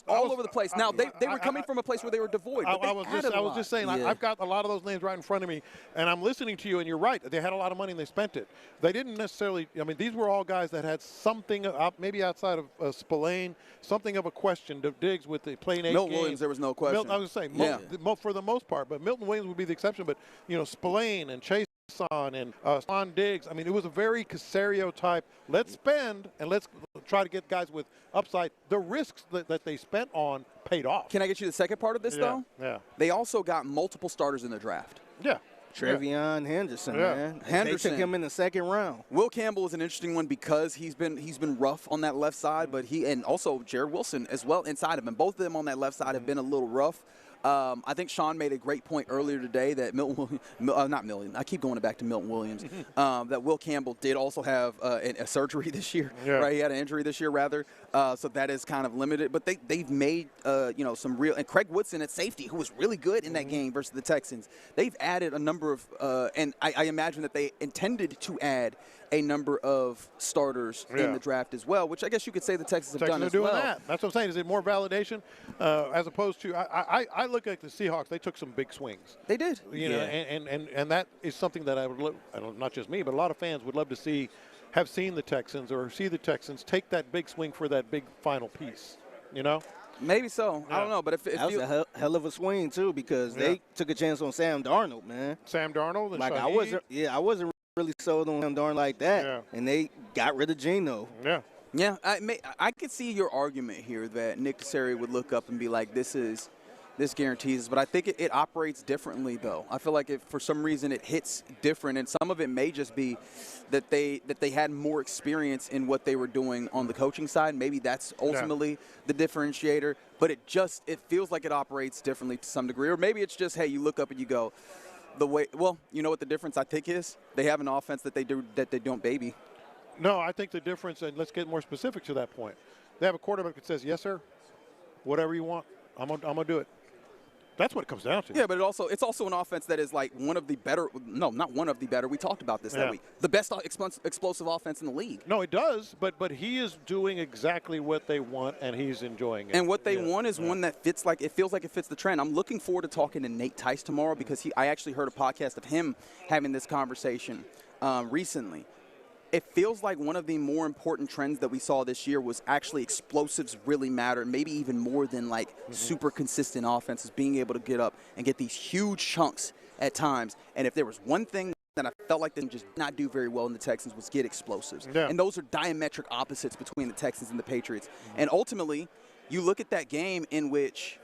all over the place. Now, they were coming from a place where they were devoid. But I was just saying, I've got a lot of those names right in front of me, and I'm listening to you, and you're right. They had a lot of money, and they spent it. They didn't necessarily – I mean, these were all guys that had something, maybe outside of Spillane, something of a question to Diggs with the playing 8 Milton games. Williams, there was no question. I was saying, for the most part, but Milton Williams would be the exception. But, Spillane and Chase and Stephon Diggs. I mean, it was a very Caserio type. Let's spend and let's try to get guys with upside. The risks that they spent on paid off. Can I get you the second part of this, though? Yeah. They also got multiple starters in the draft. Yeah. Trevion Henderson, man. Henderson. They took him in the second round. Will Campbell is an interesting one because he's been rough on that left side, but and also Jared Wilson as well inside of him. Both of them on that left side have been a little rough. I think Sean made a great point earlier today that I keep going back to Milton Williams, that Will Campbell did also have a surgery this year, right? He had an injury this year, rather. So that is kind of limited. But they've made, some real – and Craig Woodson at safety, who was really good in that game versus the Texans. They've added a number of and I imagine that they intended to add a number of starters in the draft as well, which I guess you could say the Texans have done as well. That. That's what I'm saying. Is it more validation as opposed to I look at the Seahawks. They took some big swings. They did. And that is something that I would love, not just me, but a lot of fans would love to have seen the Texans or see the Texans take that big swing for that big final piece. Maybe so. I don't know, but if that was a hell of a swing too, because they took a chance on Sam Darnold, man. Sam Darnold, and like I wasn't really sold on Sam Darnold like that, and they got rid of Geno. Yeah, I could see your argument here that Nick Caserio would look up and be like, this guarantees, but I think it operates differently, though. I feel like for some reason it hits different, and some of it may just be that they had more experience in what they were doing on the coaching side. Maybe that's ultimately the differentiator, but it feels like it operates differently to some degree. Or maybe it's just, hey, you look up and you go, you know what the difference I think is? They have an offense that they don't baby. No, I think the difference, and let's get more specific to that point. They have a quarterback that says, yes, sir, whatever you want, I'm gonna do it. That's what it comes down to. Yeah, but it's also an offense that is like one of the better – no, not one of the better. We talked about this that week. The best explosive offense in the league. No, it does, but he is doing exactly what they want, and he's enjoying it. And what they want is one that fits it feels like it fits the trend. I'm looking forward to talking to Nate Tice tomorrow because I actually heard a podcast of him having this conversation recently. It feels like one of the more important trends that we saw this year was actually explosives really matter, maybe even more than super consistent offenses, being able to get up and get these huge chunks at times. And if there was one thing that I felt like they just did not do very well in the Texans was get explosives. Yeah. And those are diametric opposites between the Texans and the Patriots. And ultimately, you look at that game in which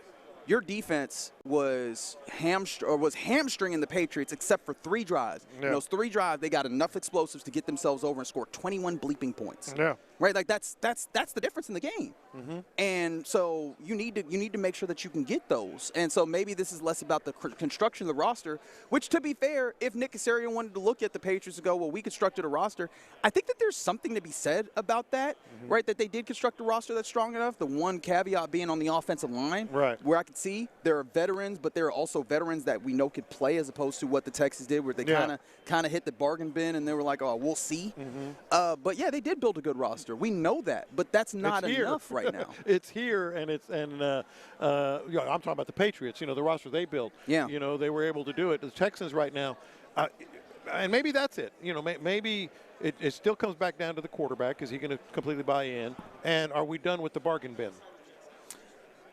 your defense was hamstringing the Patriots except for 3 drives. Yeah. In those 3 drives, they got enough explosives to get themselves over and score 21 bleeping points. Yeah. Right? Like that's the difference in the game. Mm-hmm. And so you need to make sure that you can get those. And so maybe this is less about the construction of the roster, which, to be fair, if Nick Caserio wanted to look at the Patriots and go, well, we constructed a roster, I think that there's something to be said about that, right? That they did construct a roster that's strong enough. The one caveat being on the offensive line, right, where I could see there are veterans, but there are also veterans that we know could play, as opposed to what the Texans did, where they kind of hit the bargain bin and they were like, oh, we'll see. But yeah, they did build a good roster. We know that, but that's not enough right now. It's here, and I'm talking about the Patriots. The roster they built. Yeah. They were able to do it. The Texans right now, and maybe that's it. Maybe it still comes back down to the quarterback. Is he going to completely buy in? And are we done with the bargain bin?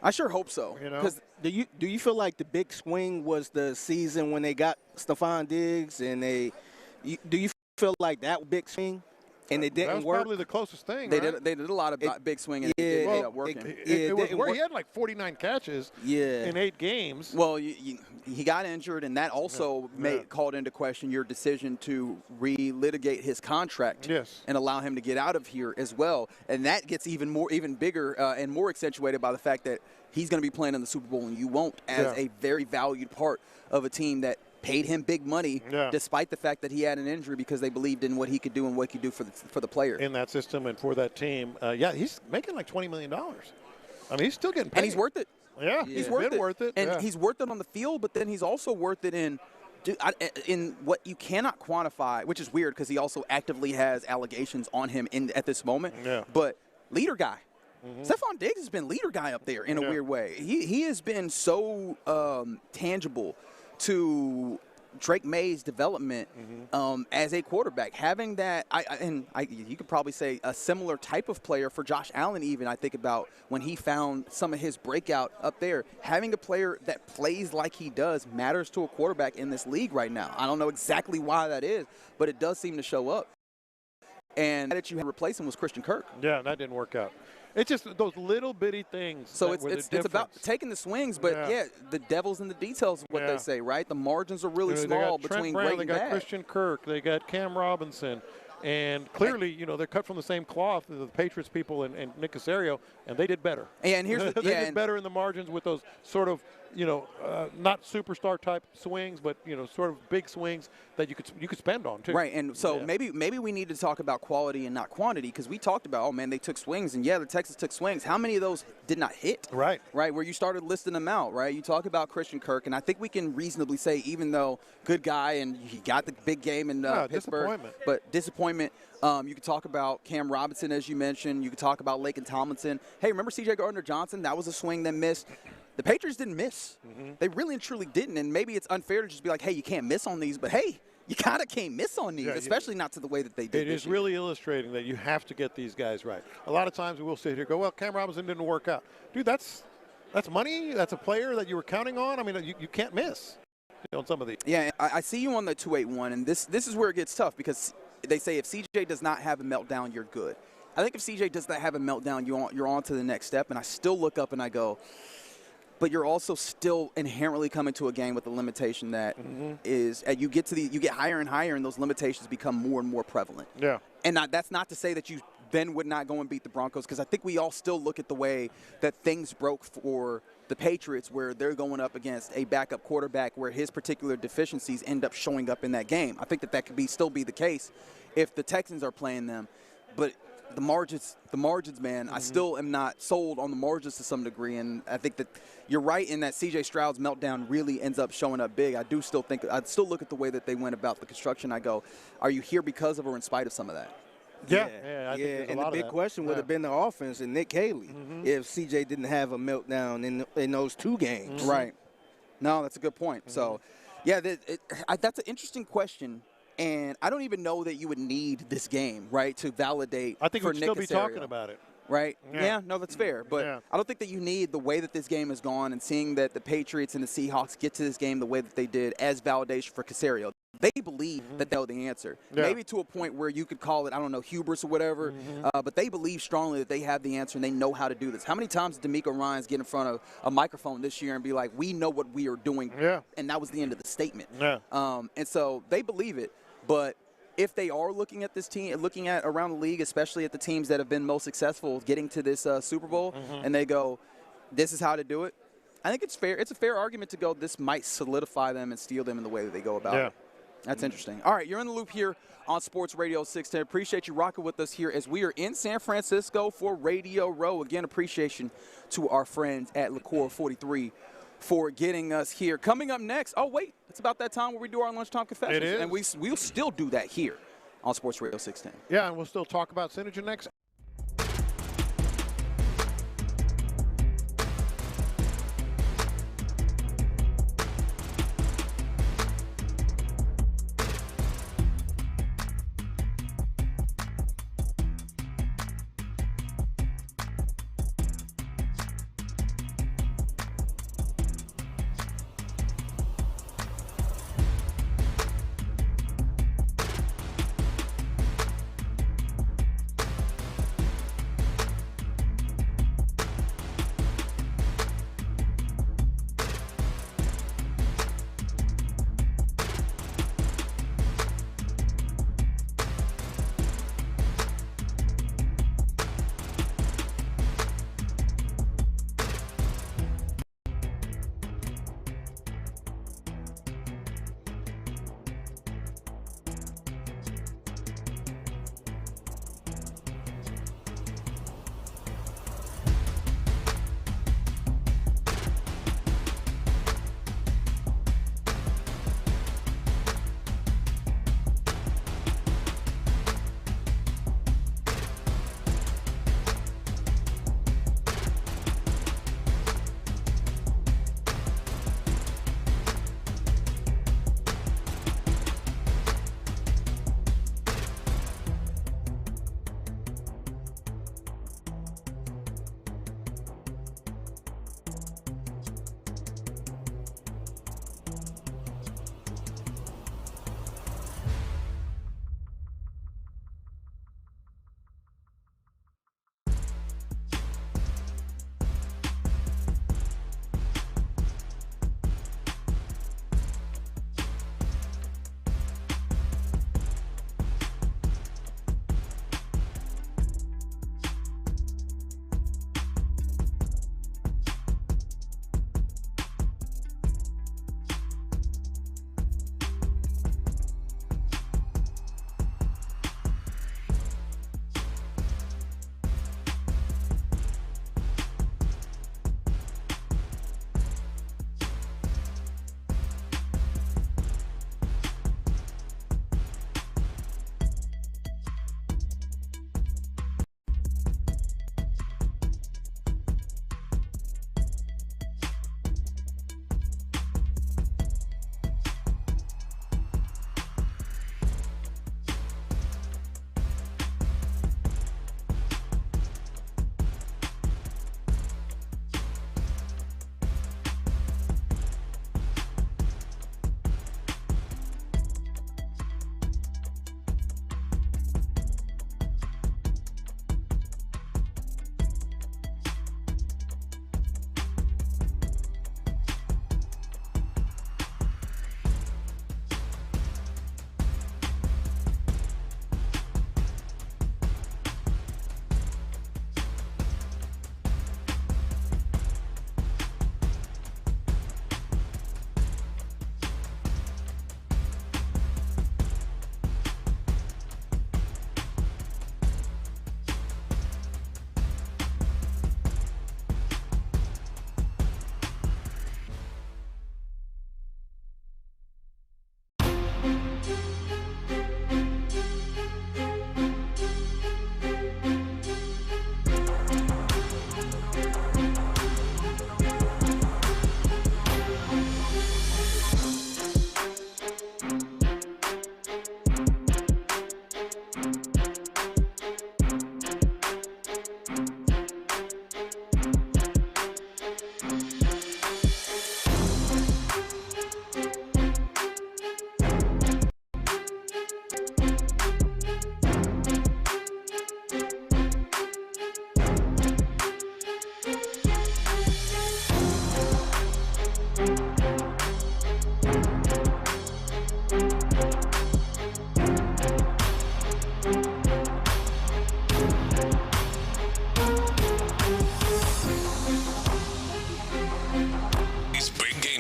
I sure hope so. Because do you feel like the big swing was the season when they got Stephon Diggs, and do you feel like that big swing? And it didn't work. That was probably the closest thing. They did a lot of big swinging. It ended up working. He had like 49 catches in 8 games. Well, he got injured, and that also called into question your decision to relitigate his contract and allow him to get out of here as well. And that gets even bigger and more accentuated by the fact that he's going to be playing in the Super Bowl, and you won't, as a very valued part of a team that paid him big money, despite the fact that he had an injury, because they believed in what he could do and what he could do for the player. In that system and for that team. He's making like $20 million. I mean, he's still getting paid. And he's worth it. Yeah, he's worth it. And he's worth it on the field, but then he's also worth it in what you cannot quantify, which is weird because he also actively has allegations on him at this moment. Yeah. But leader guy. Stephon Diggs has been leader guy up there in a weird way. He has been so tangible to Drake May's development as a quarterback. Having that, you could probably say a similar type of player for Josh Allen even, I think about when he found some of his breakout up there. Having a player that plays like he does matters to a quarterback in this league right now. I don't know exactly why that is, but it does seem to show up. And that you had to replace him was Christian Kirk. Yeah, that didn't work out. It's just those little bitty things. So it's about taking the swings, but the devil's in the details is what they say, right? The margins are really small between great and bad. They got Christian Kirk, they got Cam Robinson, and clearly, they're cut from the same cloth as the Patriots people and Nick Caserio, and they did better. And here's they did better in the margins with those sort of, not superstar type swings, but sort of big swings that you could spend on too. Right, and so maybe we need to talk about quality and not quantity, because we talked about, they took swings, and the Texans took swings. How many of those did not hit? Right, where you started listing them out. Right, you talk about Christian Kirk, and I think we can reasonably say, even though good guy and he got the big game in Pittsburgh, but disappointment. You could talk about Cam Robinson, as you mentioned. You could talk about Laken Tomlinson. Hey, remember C.J. Gardner-Johnson? That was a swing that missed. The Patriots didn't miss. They really and truly didn't. And maybe it's unfair to just be like, hey, you can't miss on these. But, hey, you kind of can't miss on these, especially not to the way that they did. It is really illustrating that you have to get these guys right. A lot of times we'll sit here and go, well, Cam Robinson didn't work out. Dude, that's money. That's a player that you were counting on. I mean, you can't miss on some of these. Yeah, I see you on the 281, and this is where it gets tough, because they say if CJ does not have a meltdown, you're good. I think if CJ does not have a meltdown, you're on to the next step. And I still look up and I go, but you're also still inherently coming to a game with a limitation that is, you get higher and higher, and those limitations become more and more prevalent. Yeah. And that's not to say that you then would not go and beat the Broncos, because I think we all still look at the way that things broke for the Patriots, where they're going up against a backup quarterback where his particular deficiencies end up showing up in that game. I think that could still be the case if the Texans are playing them. But the margins, man, I still am not sold on the margins to some degree, and I think that you're right in that C.J. Stroud's meltdown really ends up showing up big. I'd still look at the way that they went about the construction. I go, are you here because of or in spite of some of that? Yeah, and the big question would have been the offense and Nick Haley if C.J. didn't have a meltdown in those 2 games. Right. No, that's a good point. So, that's an interesting question. And I don't even know that you would need this game, right, to validate. I think for we'd Nick still be Caserio, talking about it. Right? Yeah, no, that's fair. But I don't think that you need the way that this game has gone, and seeing that the Patriots and the Seahawks get to this game the way that they did as validation for Caserio. they believe that they know the answer. Yeah. Maybe to a point where you could call it, I don't know, hubris or whatever, but they believe strongly that they have the answer and they know how to do this. How many times did D'Amico Ryans get in front of a microphone this year and be like, we know what we are doing, and that was the end of the statement. Yeah. And so they believe it, but if they are looking at this team, looking at around the league, especially at the teams that have been most successful getting to this Super Bowl, and they go, this is how to do it, I think it's fair. It's a fair argument to go, this might solidify them and steal them in the way that they go about it. That's interesting. All right, you're in the loop here on Sports Radio 610. Appreciate you rocking with us here as we are in San Francisco for Radio Row. Again, appreciation to our friends at Liqueur 43 for getting us here. Coming up next, oh, wait, it's about that time where we do our lunchtime confessions. It is. And we'll still do that here on Sports Radio 610. Yeah, and we'll still talk about Synergy next.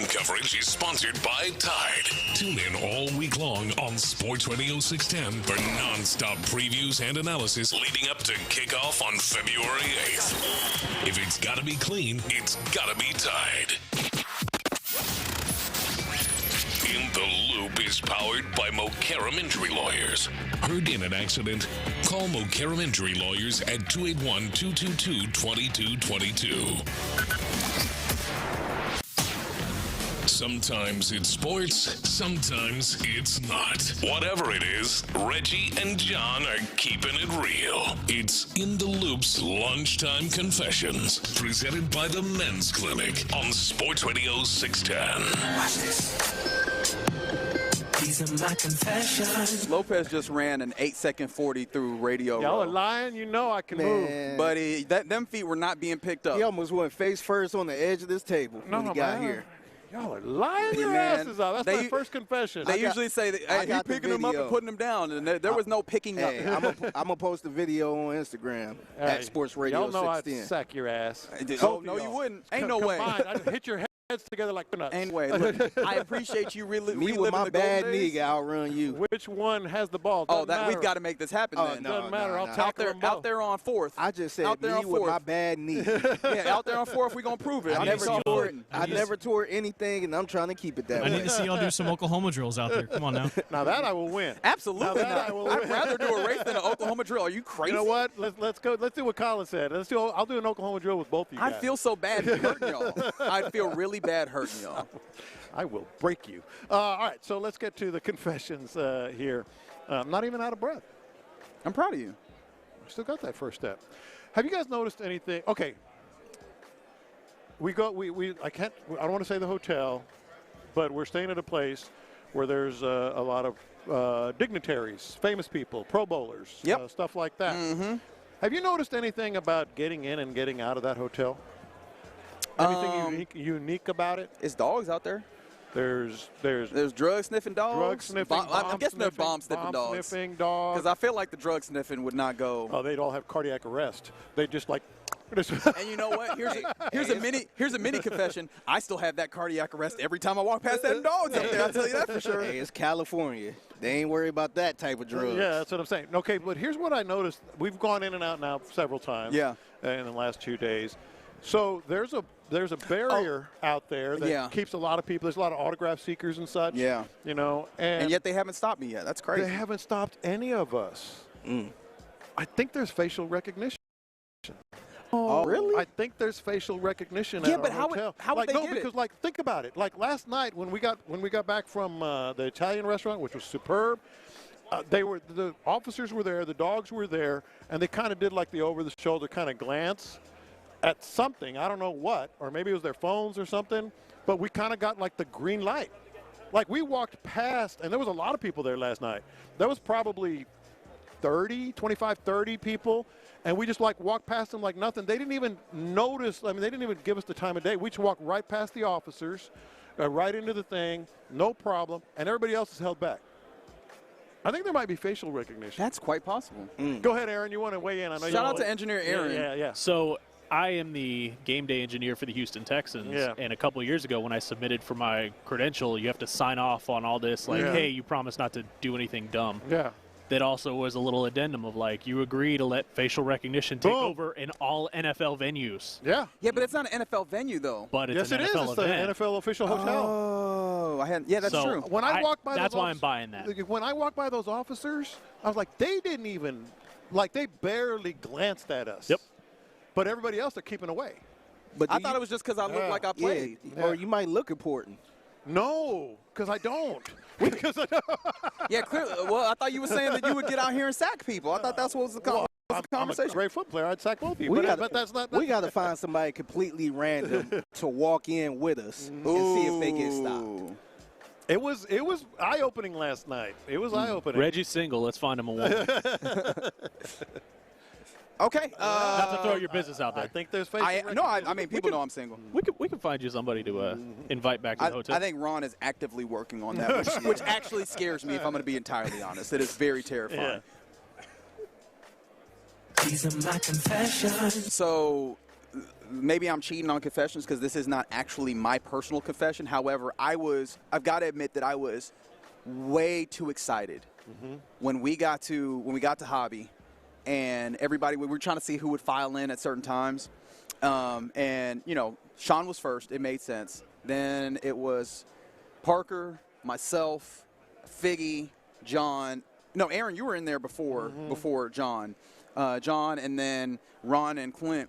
Coverage is sponsored by Tide. Tune in all week long on Sports Radio 610 for non-stop previews and analysis leading up to kickoff on February 8th. If it's got to be clean, it's got to be Tide. In the Loop is powered by Mokaram Injury Lawyers. Heard in an accident? Call Mokaram Injury Lawyers at 281-222-2222. Sometimes it's sports, sometimes it's not. Whatever it is, Reggie and John are keeping it real. It's In the Loop's Lunchtime Confessions, presented by the Men's Clinic on Sports Radio 610. Watch this. These are my confessions. Lopez just ran an 8-second 40 through Radio Y'all Row. are lying. You know I can move. Buddy, them feet were not being picked up. He almost went face first on the edge of this table when he got here. Y'all are lying your asses off. That's my first confession. They usually say that hey, he's picking them up and putting them down, and there was no picking up. I'm going to post a video on Instagram at SportsRadio 610. Y'all know I'd sack your ass. Oh, no, you wouldn't. Ain't no way. I'd hit your heads together like peanuts. Ain't way. Look, I appreciate you reliving Me with my the bad days. knee outrun you. Which one has the ball? We've got to make this happen then. Doesn't matter. I'll tackle them both. Out there on fourth. I just said out there me on with fourth. my bad knee. Yeah, out there on fourth, we're going to prove it. I never tore anything, and I'm trying to keep it that way. I need to see y'all do some Oklahoma drills out there. Come on now. Now that I will win. Absolutely not. I'd rather do a race than an Oklahoma drill. Are you crazy? You know what? Let's go. Let's do what Colin said. I'll do an Oklahoma drill with both of you guys. I feel so bad hurting y'all. I feel really bad hurting y'all. I will break you. All right, so let's get to the confessions here. I'm not even out of breath. I'm proud of you. I still got that first step. Have you guys noticed anything? Okay. I don't want to say the hotel, but we're staying at a place where there's a lot of dignitaries, famous people, Pro Bowlers, stuff like that. Mm-hmm. Have you noticed anything about getting in and getting out of that hotel? Anything unique about it? It's dogs out there. There's drug sniffing dogs. Drug sniffing. I'm guessing they're bomb sniffing dogs. Because I feel like the drug sniffing would not go. Oh, they'd all have cardiac arrest. They just like. And you know what? Here's a mini confession. I still have that cardiac arrest every time I walk past that dogs up there. I'll tell you that for sure. Hey, it's California. They ain't worried about that type of drugs. Yeah, that's what I'm saying. Okay, but here's what I noticed. We've gone in and out now several times. Yeah. In the last 2 days. So there's a barrier out there that keeps a lot of people. There's a lot of autograph seekers and such. Yeah. You know, and yet they haven't stopped me yet. That's crazy. They haven't stopped any of us. I think there's facial recognition. Oh, really? I think there's facial recognition at our hotel. How would they get because think about it. Like last night when we got back from the Italian restaurant, which was superb. The officers were there, the dogs were there, and they kind of did like the over-the-shoulder kind of glance at something. I don't know what, or maybe it was their phones or something. But we kind of got like the green light. Like we walked past, and there was a lot of people there last night. There was probably 25, 30 people. And we just like walked past them like nothing. They didn't even notice. I mean, they didn't even give us the time of day. We just walked right past the officers, right into the thing, no problem. And everybody else is held back. I think there might be facial recognition. That's quite possible. Go ahead, Aaron. You want to weigh in? I know. Shout out to Engineer Aaron. Yeah. So I am the game day engineer for the Houston Texans. Yeah. And a couple of years ago when I submitted for my credential, you have to sign off on all this. Like, hey, you promise not to do anything dumb. Yeah. That also was a little addendum of like, you agree to let facial recognition take over in all NFL venues. Yeah. Yeah, but it's not an NFL venue though. But it's an NFL It's event. the NFL official hotel. Oh, that's true. When I walked by, that's why I'm buying that. When I walked by those officers, I was like, they didn't even, like, they barely glanced at us. Yep. But everybody else are keeping away. But I thought it was just because I looked like I played. Yeah. Or you might look important. No, because I don't. Yeah, clearly. Well, I thought you were saying that you would get out here and sack people. I thought that's what was the conversation. I'm a great foot player. I'd sack both people. But that's not. We got to find somebody completely random to walk in with us and see if they get stopped. It was eye-opening last night. It was eye-opening. Reggie's single. Let's find him a woman. Okay. Not to throw your business out there. I think there's I mean, people know I'm single. We can find you somebody to invite back to the hotel. I think Ron is actively working on that, which actually scares me, if I'm going to be entirely honest. It is very terrifying. These are my confessions. So maybe I'm cheating on confessions because this is not actually my personal confession. However, I've got to admit that I was way too excited when we got to Hobby. And everybody, we were trying to see who would file in at certain times. And, Sean was first. It made sense. Then it was Parker, myself, Figgy, John. No, Aaron, you were in there before John. John, and then Ron and Clint.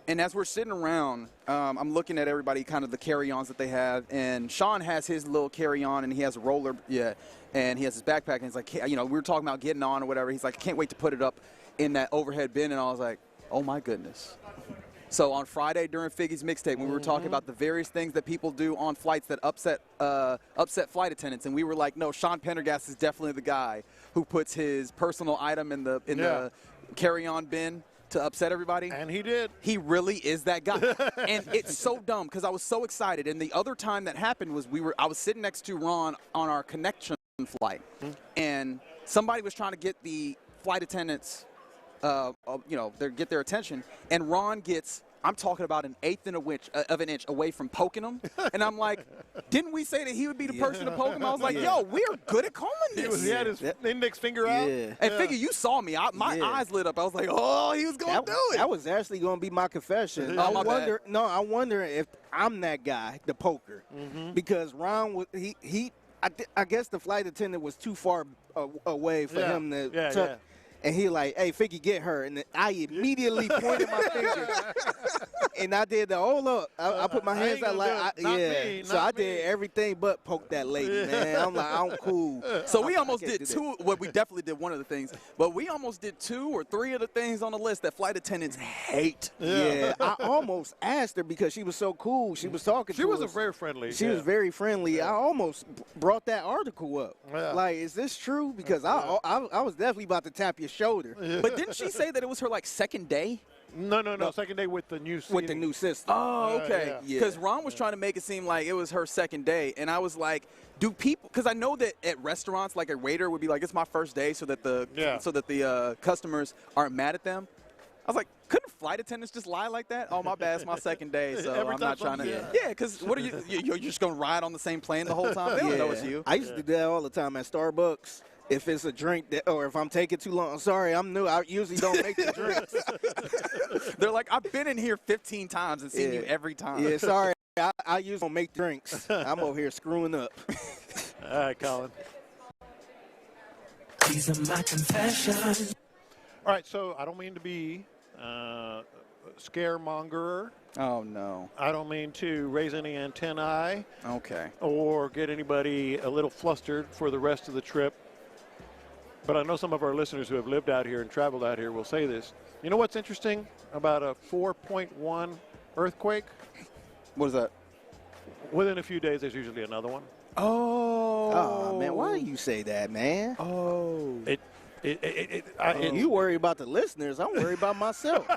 And as we're sitting around, I'm looking at everybody, kind of the carry-ons that they have. And Sean has his little carry-on, and he has a roller, and he has his backpack. And he's like, we were talking about getting on or whatever. He's like, I can't wait to put it up in that overhead bin. And I was like, oh, my goodness. So on Friday during Figgy's mixtape, when we were talking about the various things that people do on flights that upset flight attendants, and we were like, no, Sean Pendergast is definitely the guy who puts his personal item in the carry-on bin to upset everybody. And he did. He really is that guy. And it's so dumb because I was so excited. And the other time that happened was I was sitting next to Ron on our connection flight, and somebody was trying to get the flight attendants get their attention, and Ron gets, I'm talking about an eighth of an inch away from poking him, and I'm like, didn't we say that he would be the person to poke him? I was like, yo, we are good at calling this. He had his index finger out. And Figgy, you saw me. My eyes lit up. I was like, oh, he was going to do it. That was actually going to be my confession. I wonder if I'm that guy, the poker, because Ron was I guess the flight attendant was too far away for him to tuck. And he like, hey, Figgy, get her. And I immediately pointed my finger. And I did the hold up. I put my hands out like, So I did everything but poke that lady, man. I'm like, I'm cool. So we almost did two. Well, we definitely did one of the things. But we almost did 2 or 3 of the things on the list that flight attendants hate. Yeah. I almost asked her because she was so cool. She was talking to us. She was very friendly. She was very friendly. I almost brought that article up. Like, is this true? Because I was definitely about to tap your shoulder. But didn't she say that it was her, second day? No. Second day with the new system. With the new system. Oh, okay. Because Ron was trying to make it seem like it was her second day. And I was like, do people – because I know that at restaurants, like a waiter would be like, it's my first day so that the customers aren't mad at them. I was like, couldn't flight attendants just lie like that? Oh, my bad, it's my second day, so I'm not trying to. Yeah, because what are you're just going to ride on the same plane the whole time? They don't know it's you. I used to do that all the time at Starbucks. If it's a drink or if I'm taking too long, sorry, I'm new. I usually don't make the drinks. They're like, I've been in here 15 times and seen you every time. Yeah, sorry. I usually don't make drinks. I'm over here screwing up. All right, Colin. These are my confessions. All right, so I don't mean to be scaremongerer. Oh, no. I don't mean to raise any antennae. Okay. Or get anybody a little flustered for the rest of the trip. But I know some of our listeners who have lived out here and traveled out here will say this. You know what's interesting about a 4.1 earthquake? What is that? Within a few days, there's usually another one. Oh, man, why do you say that, man? Oh. You worry about the listeners. I'm worried about myself.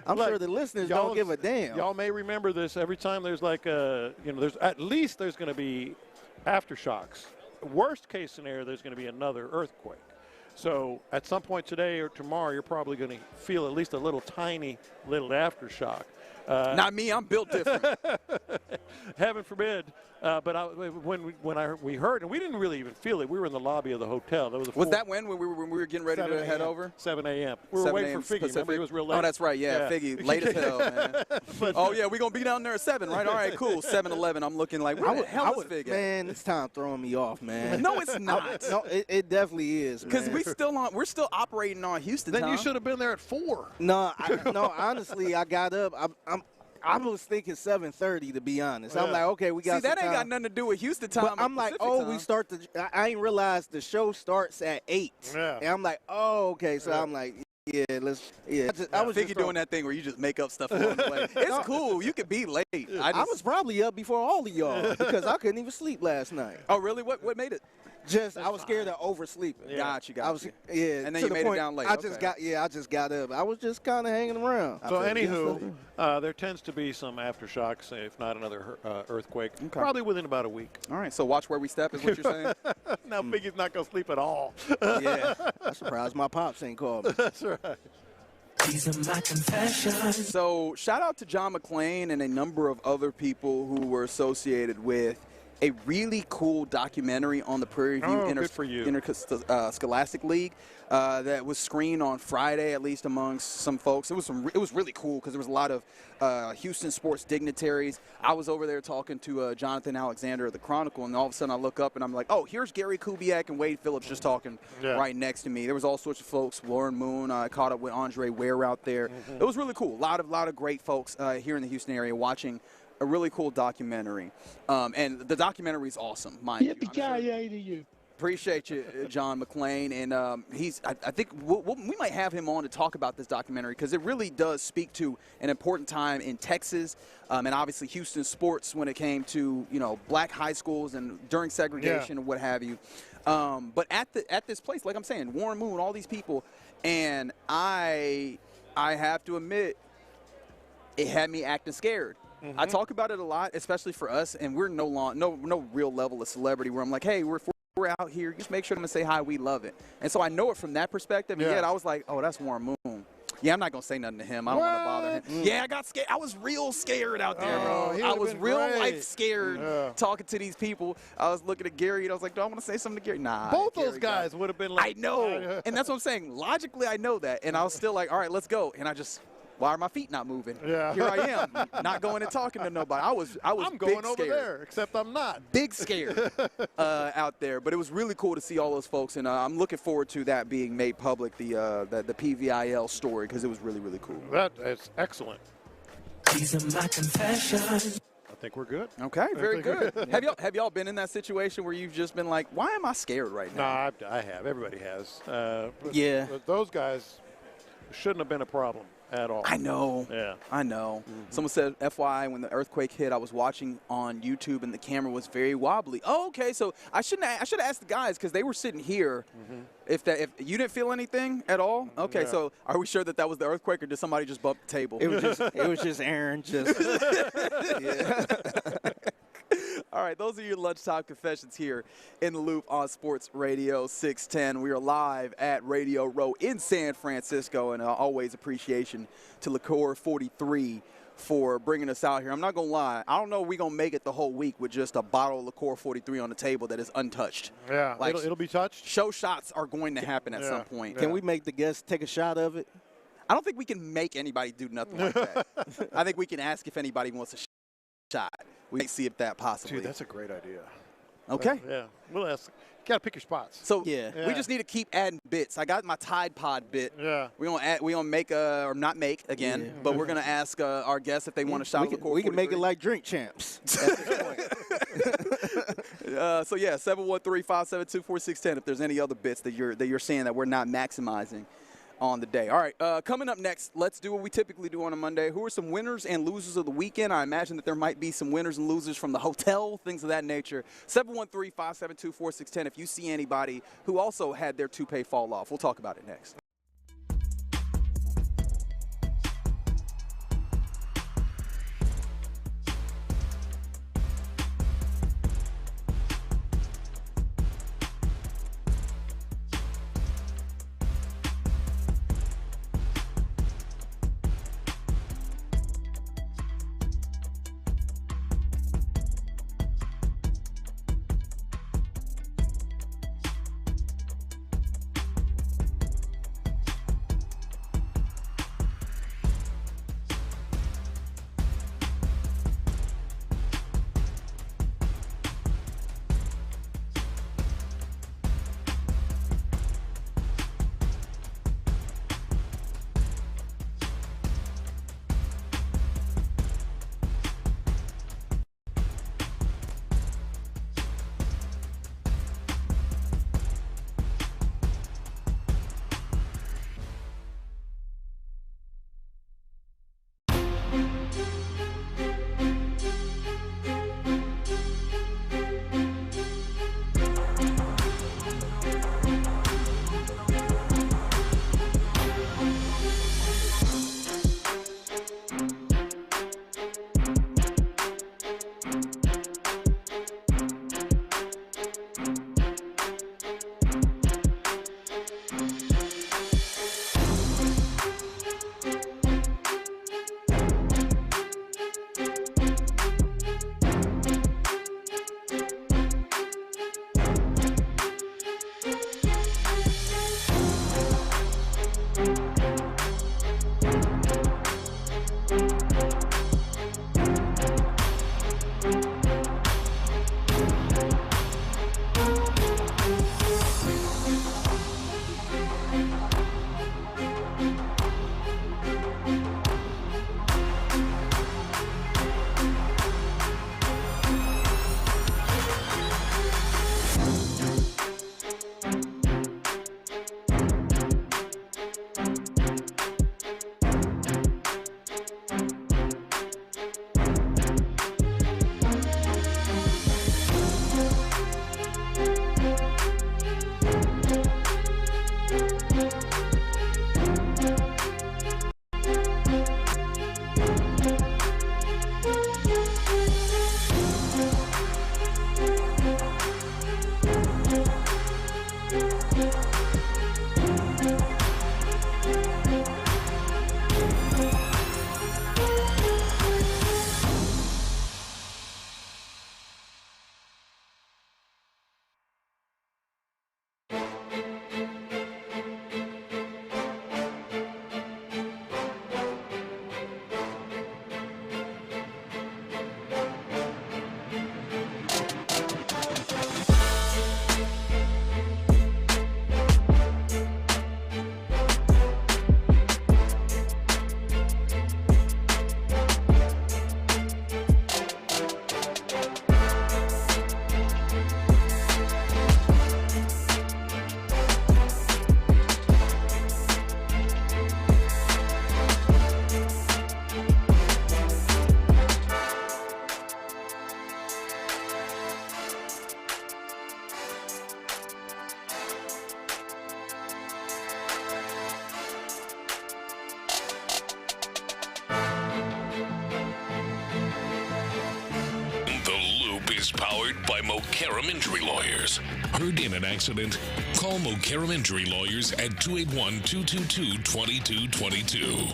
I'm sure the listeners don't give a damn. Y'all may remember this. Every time there's there's at least there's going to be aftershocks. Worst case scenario, there's going to be another earthquake. So at some point today or tomorrow, you're probably going to feel at least a little tiny little aftershock. Not me. I'm built different. Heaven forbid. But we heard, and we didn't really even feel it. We were in the lobby of the hotel. Was that when we were getting ready to head over? 7 a.m. We were waiting for Figgy. Remember, he was real late. Oh, that's right. Yeah, Figgy, late as hell, man. We're going to be down there at 7, right? All right, cool. 7-11. I'm looking like, where the hell is Figgy? Man, this time throwing me off, man. No, it's not. No, it definitely is, because we're still operating on Houston time. Then you should have been there at 4. No, honestly, I got up. I was thinking 7:30, to be honest. I'm like, okay, we got. See, that ain't got nothing to do with Houston time. But I'm like, time. we start I ain't realized the show starts at 8. Yeah. And I'm like, oh, okay. So I'm like, Yeah, I was just doing that thing where you just make up stuff along the way. It's cool. You could be late. I was probably up before all of y'all because I couldn't even sleep last night. Oh, really? What made it? I was scared of oversleeping. Yeah. Got you. Yeah, and then you made it down late. I just got up. I was just kind of hanging around. So anywho, there tends to be some aftershocks, if not another earthquake, probably within about a week. All right, so watch where we step is what you're saying? Now Biggie's not going to sleep at all. Yeah, I'm surprised my pops ain't called me. That's right. These are my confessions. So shout out to John McClain and a number of other people who were associated with a really cool documentary on the Prairie View Interscholastic League that was screened on Friday, at least amongst some folks. It was really cool because there was a lot of Houston sports dignitaries. I was over there talking to Jonathan Alexander of the Chronicle, and all of a sudden I look up and I'm like, oh, here's Gary Kubiak and Wade Phillips just talking right next to me. There was all sorts of folks. Lauren Moon, I caught up with Andre Ware out there. It was really cool. A lot of great folks here in the Houston area watching a really cool documentary. And the documentary is awesome, mind you. Yippee-ki-yay to you. Appreciate you, John McClain. And I think we might have him on to talk about this documentary because it really does speak to an important time in Texas and obviously Houston sports when it came to, black high schools and during segregation and what have you. But at this place, like I'm saying, Warren Moon, all these people, and I have to admit, it had me acting scared. I talk about it a lot, especially for us, and we're no real level of celebrity where I'm like, hey, we're out here, just make sure to say hi, we love it. And so I know it from that perspective, and yet I was like, oh, that's Warren Moon. Yeah, I'm not going to say nothing to him. I don't want to bother him. Yeah, I got scared. I was real scared out there, bro. I was real life scared talking to these people. I was looking at Gary, and I was like, do I want to say something to Gary? Nah. Both those guys would have been like. I know. And that's what I'm saying. Logically, I know that. And I was still like, all right, let's go. And why are my feet not moving? Yeah. Here I am, not going and talking to nobody. I'm going over there, except I'm not. Big scared out there. But it was really cool to see all those folks, and I'm looking forward to that being made public, the PVIL story, because it was really, really cool. That's excellent. These are my confessions. I think we're good. Okay, very good. Have y'all been in that situation where you've just been like, why am I scared right now? No, I have. Everybody has. But those guys shouldn't have been a problem at all. I know. Yeah. I know. Someone said, FYI, when the earthquake hit, I was watching on YouTube and the camera was very wobbly. Oh, okay. So I should have asked the guys because they were sitting here. If you didn't feel anything at all, okay. So are we sure that was the earthquake, or did somebody just bump the table? It was just Aaron. All right, those are your lunchtime confessions here in the Loop on Sports Radio 610. We are live at Radio Row in San Francisco, and always appreciation to Liqueur 43 for bringing us out here. I'm not going to lie. I don't know if we're going to make it the whole week with just a bottle of Liqueur 43 on the table that is untouched. Yeah, it'll be touched. Show shots are going to happen at some point. Can we make the guests take a shot of it? I don't think we can make anybody do nothing like that. I think we can ask if anybody wants a shot. We can see if that possibly. Dude, that's a great idea. Okay. Yeah, we'll ask. You got to pick your spots. So we just need to keep adding bits. I got my Tide Pod bit. Yeah. We're gonna make or not make again, but we're gonna ask our guests if they want a shot. We can make it like drink champs. At this point. So yeah, 713-572-4610. If there's any other bits that you're saying that we're not maximizing on the day. All right, coming up next, let's do what we typically do on a Monday. Who are some winners and losers of the weekend? I imagine that there might be some winners and losers from the hotel, things of that nature. 713-572-4610 if you see anybody who also had their toupee fall off. We'll talk about it next. Powered by Mokaram Injury Lawyers. Heard in an accident? Call Mokaram Injury Lawyers at 281-222-2222.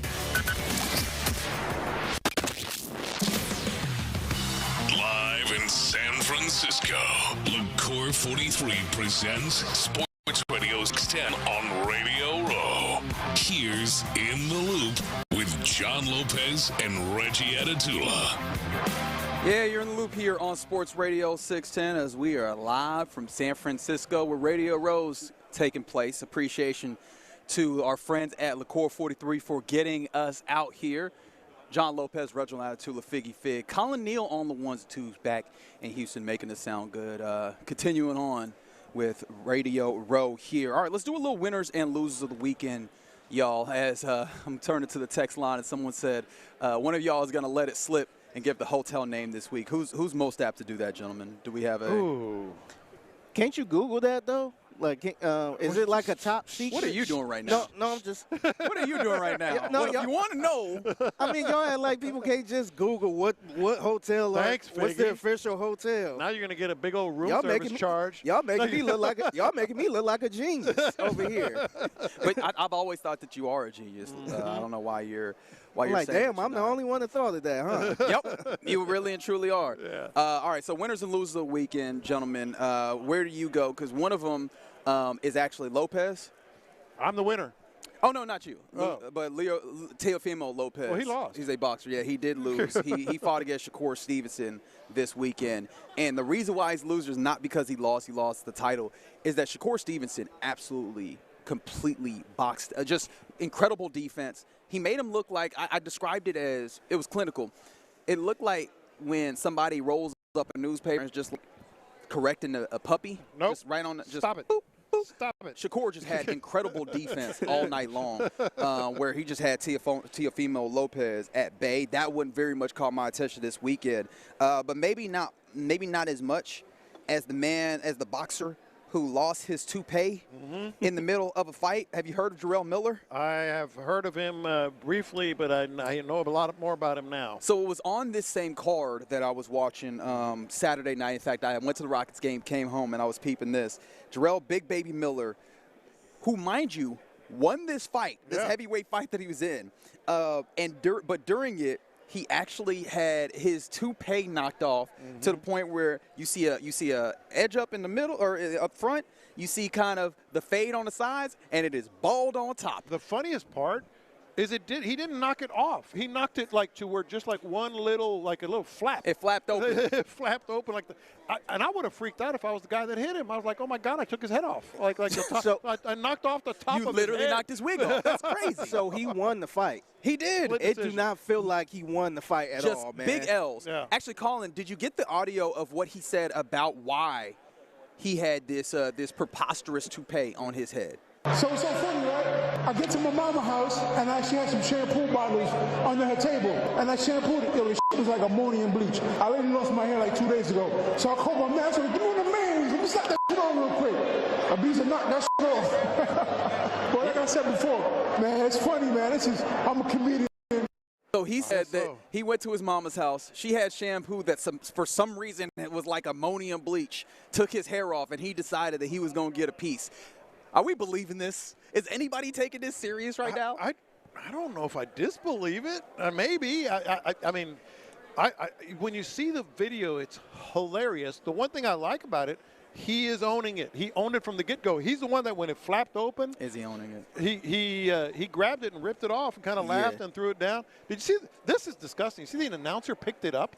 Live in San Francisco, LaCour 43 presents Sports Radio 610 on Radio Row. Here's In the Loop with John Lopez and Reggie Atatula. Yeah, you're in the loop here on Sports Radio 610 as we are live from San Francisco where Radio Row's taking place. Appreciation to our friends at LaCour 43 for getting us out here. John Lopez, Reginald Atatula, Figgy Fig. Colin Neal on the ones and twos back in Houston making this sound good. Continuing on with Radio Row here. All right, let's do a little winners and losers of the weekend, y'all. As I'm turning to the text line and someone said one of y'all is going to let it slip and give the hotel name this week. Who's most apt to do that, gentlemen? Do we have a? Ooh. Can't you Google that though? Like, is it like a top secret? What are you doing right now? No, I'm just. What are you doing right now? No, you want to know? I mean, y'all act like people can't just Google what hotel. Thanks, what's the official hotel? Now you're gonna get a big old room service charge. Y'all making me look like a genius over here. But I've always thought that you are a genius. I don't know why you're. I'm like, damn, I'm the only one that thought of that, huh? Yep, you really and truly are. Yeah. All right, so winners and losers of the weekend, gentlemen. Where do you go? Because one of them is actually Lopez. I'm the winner. Oh, no, not you. Oh. But Teofimo Lopez. Well, he lost. He's a boxer. Yeah, he did lose. he fought against Shakur Stevenson this weekend. And the reason why he's loser is not because he lost the title, is that Shakur Stevenson absolutely, completely boxed. Just incredible defense. He made him look like, I described it as, it was clinical. It looked like when somebody rolls up a newspaper and just correcting a puppy. Nope. Just right on the, just Stop it. Boop, boop. Stop it. Shakur just had incredible defense all night long, where he just had Teofimo Lopez at bay. That wouldn't very much caught my attention this weekend. But maybe not as much as the boxer who lost his toupee in the middle of a fight. Have you heard of Jarrell Miller? I have heard of him briefly, but I know a lot more about him now. So it was on this same card that I was watching Saturday night. In fact, I went to the Rockets game, came home, and I was peeping this. Jarrell Big Baby Miller, who, mind you, won this fight, this heavyweight fight that he was in. But during it, he actually had his toupee knocked off to the point where you see a edge up in the middle or up front. You see kind of the fade on the sides, and it is bald on top. The funniest part is he didn't knock it off. He knocked it like to where just like one little, like a little flap. It flapped open. It flapped open like and I would have freaked out if I was the guy that hit him. I was like, oh my God, I took his head off. Like the top, So, I knocked off the top of his head. You literally knocked his wig off. That's crazy. So he won the fight. He did. It do not feel like he won the fight at all, man. Big L's. Yeah. Actually, Colin, did you get the audio of what he said about why he had this preposterous toupee on his head? So it's so funny, right? I get to my mama's house, and she had some shampoo bottles under her table, and I shampooed it. The shit was like ammonium bleach. I already lost my hair like 2 days ago. So I called my man. I said, give me the man. Let me slap that shit on real quick. Abiza knocked that shit off. But like I said before, man, it's funny, man. I'm a comedian. So he said that he went to his mama's house. She had shampoo that for some reason it was like ammonium bleach. Took his hair off, and he decided that he was going to get a piece. Are we believing this? Is anybody taking this serious right now? I don't know if I disbelieve it. Maybe. I mean, when you see the video, it's hilarious. The one thing I like about it, he is owning it. He owned it from the get-go. He's the one that when it flapped open. Is he owning it? He grabbed it and ripped it off and kind of laughed and threw it down. Did you see? This is disgusting. You see the announcer picked it up?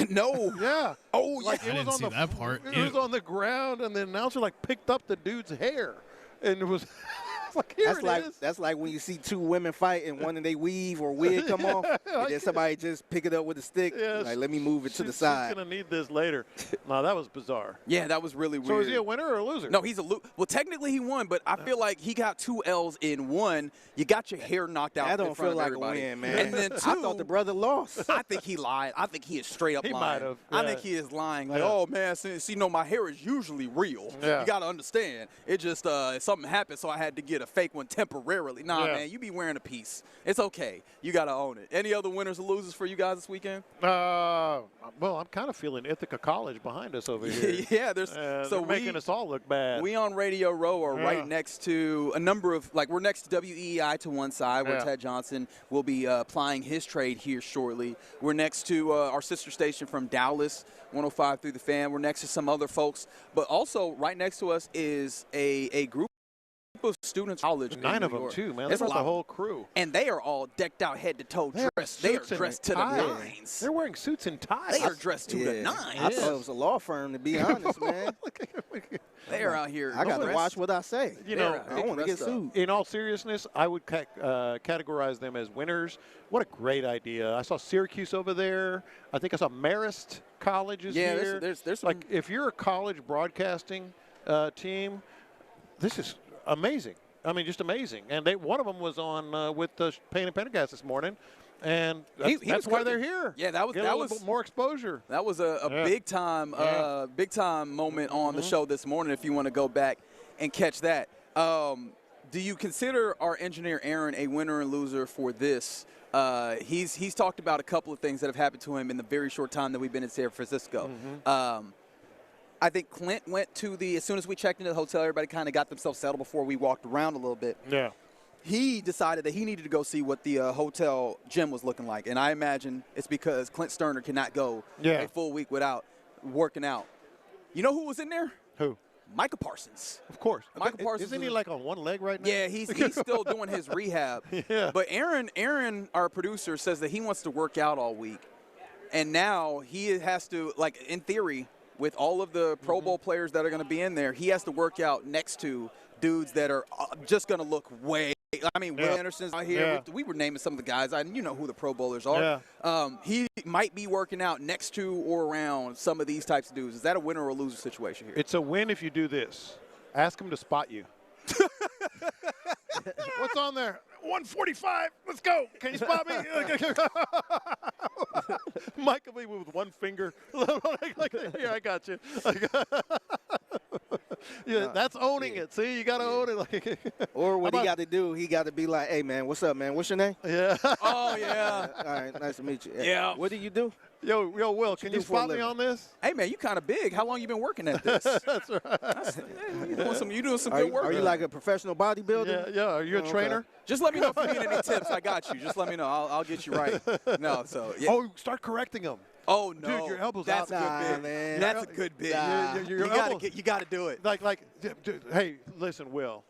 No. Yeah. Oh, yeah. Like I didn't see that part. It was on the ground, and the announcer like picked up the dude's hair. And it was like, That's like when you see two women fight and one of they weave or wig come off, and then somebody just pick it up with a stick. Yeah, like, let me move it to the side. She's going to need this later. No, that was bizarre. Yeah, that was really weird. So is he a winner or a loser? No, he's a loser. Well, technically he won, but I feel like he got 2 L's in one. You got your hair knocked out. That don't in front feel of like everybody. a win, man. And then 2, I thought the brother lost. I think he lied. I think he is straight up He lying. might have. I Yeah. think he is lying. Like, oh, man, see, no, my hair is usually real. Yeah. You got to understand. It just something happened, so I had to get a fake one temporarily. Nah, man, you be wearing a piece. It's okay. You got to own it. Any other winners or losers for you guys this weekend? Well, I'm kind of feeling Ithaca College behind us over here. Yeah, so making us all look bad. We on Radio Row are right next to a number of, we're next to WEEI to one side where Ted Johnson will be plying his trade here shortly. We're next to our sister station from Dallas, 105 through the Fan. We're next to some other folks. But also right next to us is a group of students college. 9 of them, too, man. That's the whole crew. And they are all decked out head to toe dressed. They are dressed to the nines. They're wearing suits and ties. They are dressed to the nines. I thought it was a law firm, to be honest, man. They are out here. I got to watch what I say. You know, I don't want to get sued. In all seriousness, I would categorize them as winners. What a great idea. I saw Syracuse over there. I think I saw Marist College is here. There's some, like, if you're a college broadcasting team, this is amazing. I mean, just amazing. And one of them was on with Payne and Pendergast this morning. And that's why they're here. Yeah, that was a little bit more exposure. That was a big time moment on the show this morning. If you want to go back and catch that, do you consider our engineer Aaron a winner and loser for this? He's talked about a couple of things that have happened to him in the very short time that we've been in San Francisco. I think Clint went to as soon as we checked into the hotel, everybody kind of got themselves settled before we walked around a little bit. Yeah. He decided that he needed to go see what the hotel gym was looking like. And I imagine it's because Clint Stoerner cannot go a full week without working out. You know who was in there? Who? Micah Parsons. Of course. Micah Parsons. Isn't he like on one leg right now? Yeah, he's still doing his rehab. Yeah. But Aaron, our producer, says that he wants to work out all week. And now he has to, like, in theory, with all of the Pro Bowl players that are going to be in there, he has to work out next to dudes that are just going to look way. I mean, Will Anderson's out here. We were naming some of the guys. You know who the Pro Bowlers are. He might be working out next to or around some of these types of dudes. Is that a winner or a loser situation here? It's a win if you do this. Ask him to spot you. What's on there? 145. Let's go. Can you spot me? Mike will be with one finger. Here, I got you. Yeah, that's owning it. See, you got to own it. Or what he got to do, he got to be like, hey, man, what's up, man? What's your name? Yeah. Oh, yeah. All right, nice to meet you. Yeah. What do you do? Yo, Will, can you spot me on this? Hey, man, you kind of big. How long you been working at this? That's right. You doing some good work. Are you like a professional bodybuilder? Yeah. Are you a trainer? Okay. Just let me know if you need any tips. I got you. Just let me know. I'll get you right. No, so yeah. Oh, start correcting them. Oh no, dude, your elbows that's out. a good bit. Man. That's a good bit. Your you got to do it. Like, hey, listen, Will.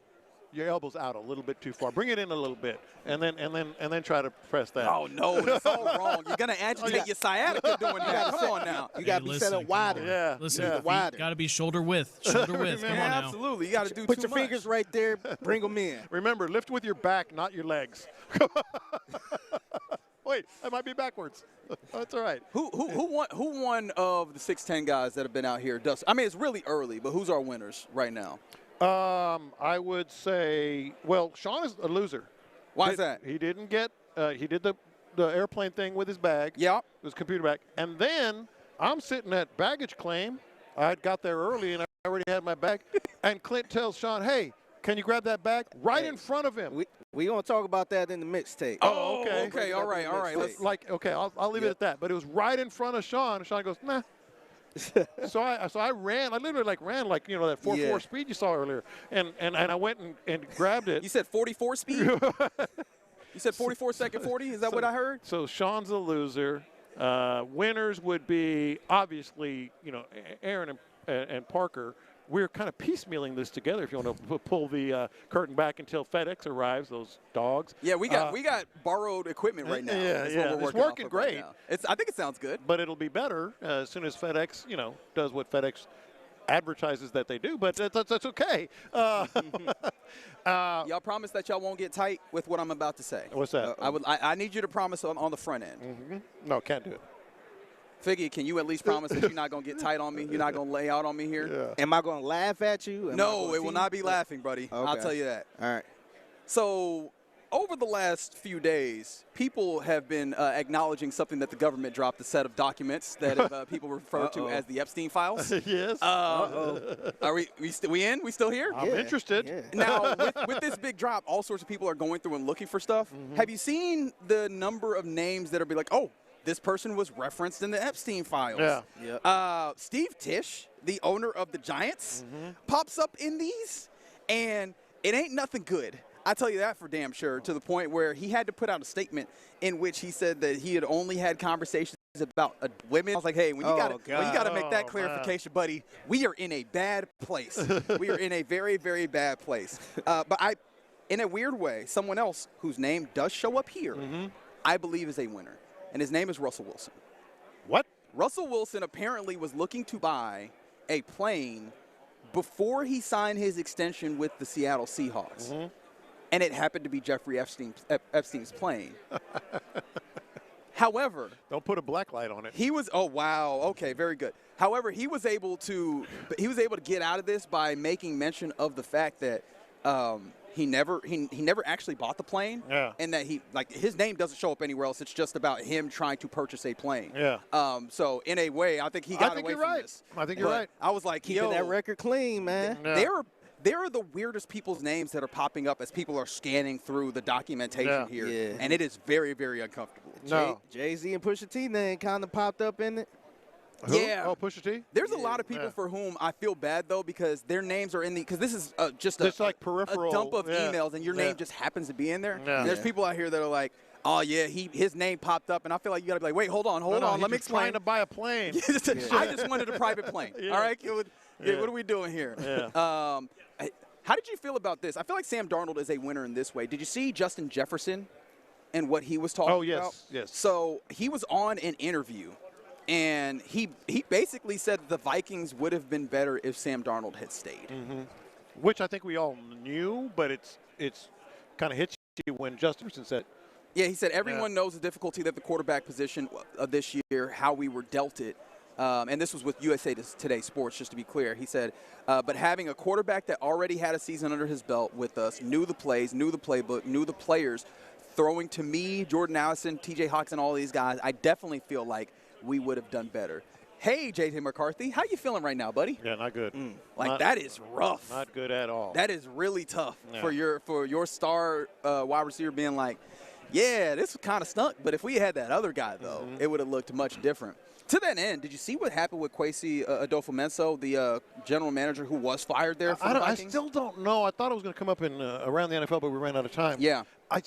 your elbow's out a little bit too far. Bring it in a little bit, and then try to press that. Oh no, that's all wrong. You're gonna agitate your sciatica doing that. Come on now. You got to be set up wider. Yeah. Listen, wider. got to be shoulder width. Shoulder width. Come on now. Absolutely. You got to do Put too your much. fingers right there. Bring them in. Remember, lift with your back, not your legs. Wait, that might be backwards. That's all right. Who won of the 6'10" guys that have been out here? I mean, it's really early, but who's our winners right now? I would say, well, Sean is a loser. Why is that? He didn't get. He did the airplane thing with his bag. Yeah. His computer bag, and then I'm sitting at baggage claim. I got there early, and I already had my bag. And Clint tells Sean, "Hey, can you grab that bag?" Right in front of him. We gonna talk about that in the mixtape. Oh, okay. Okay, all right. I'll leave it at that. But it was right in front of Sean. And Sean goes, "Nah." so I ran. I literally ran that 4.4 speed you saw earlier, and I went and grabbed it. You said 44 speed? You said 44-second 40? Is that what I heard? So Sean's a loser. Winners would be obviously Aaron and Parker. We're kind of piecemealing this together. If you want to pull the curtain back until FedEx arrives, those dogs. Yeah, we got borrowed equipment right now. It's working great. Right I think it sounds good. But it'll be better as soon as FedEx, does what FedEx advertises that they do. But that's okay. Y'all promise that y'all won't get tight with what I'm about to say. What's that? I need you to promise on the front end. Mm-hmm. No, can't do it. Figgy, can you at least promise that you're not going to get tight on me? You're not going to lay out on me here? Yeah. Am I going to laugh at you? No, it will not be laughing, buddy. Okay. I'll tell you that. All right. So over the last few days, people have been acknowledging something that the government dropped, a set of documents that people refer to as the Epstein files. Yes. Are we in? We still here? I'm interested. Yeah. Now, with this big drop, all sorts of people are going through and looking for stuff. Mm-hmm. Have you seen the number of names that are be like, oh, this person was referenced in the Epstein files? Yeah. Yep. Steve Tisch, the owner of the Giants, pops up in these, and it ain't nothing good. I tell you that for damn sure, to the point where he had to put out a statement in which he said that he had only had conversations about women. I was like, hey, when you gotta make that clarification, buddy, we are in a bad place. We are in a very, very bad place. But in a weird way, someone else whose name does show up here, I believe is a winner. And his name is Russell Wilson. What? Russell Wilson apparently was looking to buy a plane before he signed his extension with the Seattle Seahawks. And it happened to be Jeffrey Epstein's plane. However, don't put a black light on it. He was okay, very good. However, he was able to get out of this by making mention of the fact that he never actually bought the plane, and that his name doesn't show up anywhere else. It's just about him trying to purchase a plane. Yeah. So in a way, I think he got away from this. I think you're right. I was like, keeping that record clean, man. Yeah. There are the weirdest people's names that are popping up as people are scanning through the documentation here, and it is very, very uncomfortable. Jay-Z and Pusha T name kind of popped up in it. Who? Yeah. Oh, Pusha T? There's a lot of people for whom I feel bad, though, because their names are in because this is just like peripheral, a dump of emails, and your name just happens to be in there. And there's people out here that are like, oh, yeah, his name popped up, and I feel like you got to be like, wait, hold on, let me explain. Trying to buy a plane. I just wanted a private plane. All right? What are we doing here? Yeah. How did you feel about this? I feel like Sam Darnold is a winner in this way. Did you see Justin Jefferson and what he was talking about? Oh, yes. So he was on an interview, and he basically said that the Vikings would have been better if Sam Darnold had stayed. Which I think we all knew, but it's kind of hits you when Justin Jefferson said. Yeah, he said everyone knows the difficulty that the quarterback position of this year, how we were dealt it. And this was with USA Today Sports, just to be clear. He said, but having a quarterback that already had a season under his belt with us, knew the plays, knew the playbook, knew the players, throwing to me, Jordan Allison, TJ Hawks, and all these guys, I definitely feel like we would have done better. Hey, J.J. McCarthy, how you feeling right now, buddy? Yeah, not good. That is rough. Not good at all. That is really tough for your star wide receiver being like, yeah, this kind of stunk, but if we had that other guy, though, it would have looked much different. To that end, did you see what happened with Kwesi Adolfo-Menso, the general manager who was fired there for the Vikings? I still don't know. I thought it was going to come up in around the NFL, but we ran out of time. Yeah. I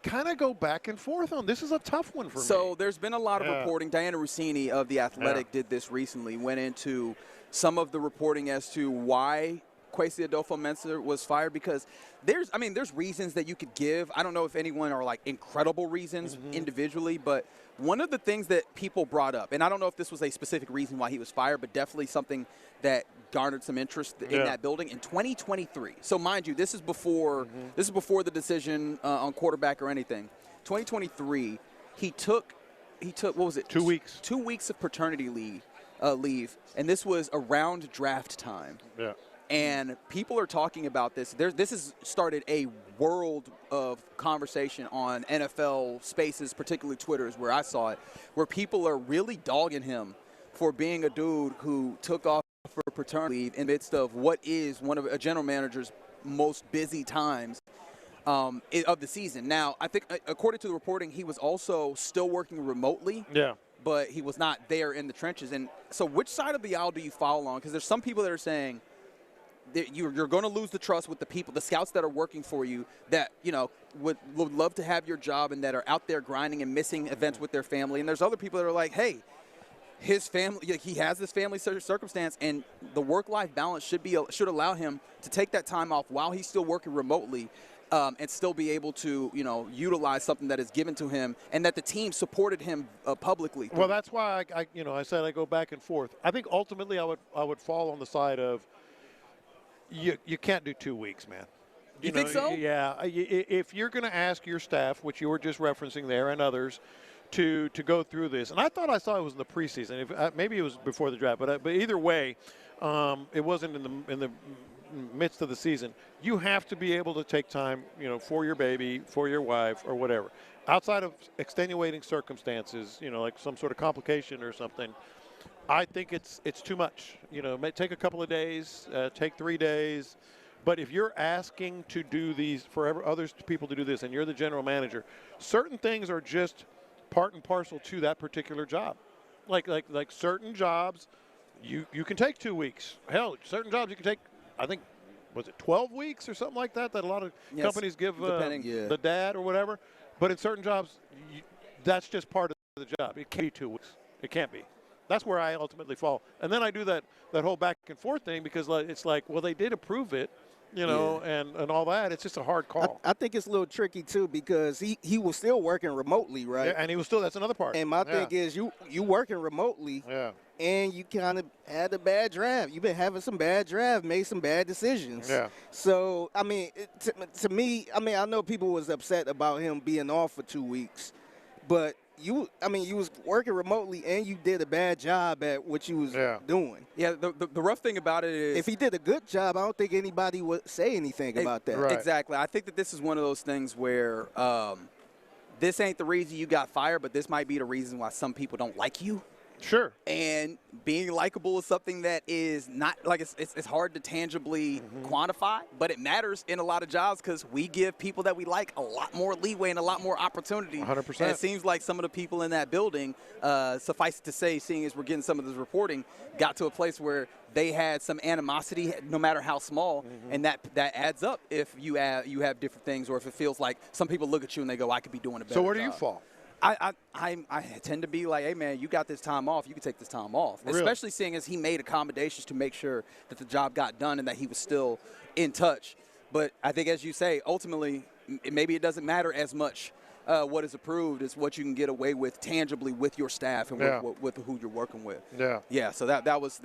kind of go back and forth on this. Is a tough one for me. So there's been a lot of reporting. Diana Rossini of The Athletic did this recently, went into some of the reporting as to why Kwesi Adolfo-Mensah was fired because there's reasons that you could give. I don't know if anyone are like incredible reasons individually, but one of the things that people brought up, and I don't know if this was a specific reason why he was fired, but definitely something that garnered some interest in that building in 2023. So mind you, this is before the decision on quarterback or anything. 2023, he took what was it? 2 weeks. 2 weeks of paternity leave, and this was around draft time. Yeah. And people are talking about this. This has started a world of conversation on NFL Spaces, particularly Twitter is where I saw it, where people are really dogging him for being a dude who took off for paternity leave in the midst of what is one of a general manager's most busy times of the season. Now, I think according to the reporting, he was also still working remotely. Yeah. But he was not there in the trenches. And so which side of the aisle do you fall on? Because there's some people that are saying that you're going to lose the trust with the people, the scouts that are working for you that, would love to have your job and that are out there grinding and missing events with their family. And there's other people that are like, hey, his family, he has this family circumstance, and the work-life balance should allow him to take that time off while he's still working remotely and still be able to, utilize something that is given to him and that the team supported him publicly. Well, that's why I said I go back and forth. I think ultimately I would fall on the side of you can't do 2 weeks, man. You think so? Yeah. If you're going to ask your staff, which you were just referencing there, and others, to go through this, and I thought I saw it was in the preseason. Maybe it was before the draft, but either way, it wasn't in the midst of the season. You have to be able to take time, for your baby, for your wife, or whatever. Outside of extenuating circumstances, like some sort of complication or something, I think it's too much. It may take a couple of days, take 3 days. But if you're asking to do these for people to do this, and you're the general manager, certain things are just part and parcel to that particular job. Like certain jobs, you can take 2 weeks. Hell, certain jobs you can take, I think, was it 12 weeks or something like that? That a lot of companies give the dad or whatever. But in certain jobs, that's just part of the job. It can't be 2 weeks. It can't be. That's where I ultimately fall. And then I do that whole back and forth thing because it's like, well, they did approve it, and all that. It's just a hard call. I think it's a little tricky, too, because he was still working remotely, right? Yeah, and he was still – that's another part. And my thing is you working remotely, and you kind of had a bad draft. You've been having some bad draft, made some bad decisions. Yeah. So, I mean, to me, I know people was upset about him being off for 2 weeks, but – you was working remotely and you did a bad job at what you was doing. Yeah, the rough thing about it is, if he did a good job, I don't think anybody would say anything about that. Right. Exactly. I think that this is one of those things where this ain't the reason you got fired, but this might be the reason why some people don't like you. Sure. And being likable is something that is not like it's hard to tangibly quantify, but it matters in a lot of jobs because we give people that we like a lot more leeway and a lot more opportunity. 100%. And it seems like some of the people in that building, suffice to say, seeing as we're getting some of this reporting, got to a place where they had some animosity, no matter how small, and that adds up if you have different things, or if it feels like some people look at you and they go, I could be doing a better job. So where do you fall? I tend to be like, hey, man, you got this time off. You can take this time off, really? Especially seeing as he made accommodations to make sure that the job got done and that he was still in touch. But I think, as you say, ultimately, maybe it doesn't matter as much what is approved as what you can get away with tangibly with your staff and with who you're working with. Yeah. So that was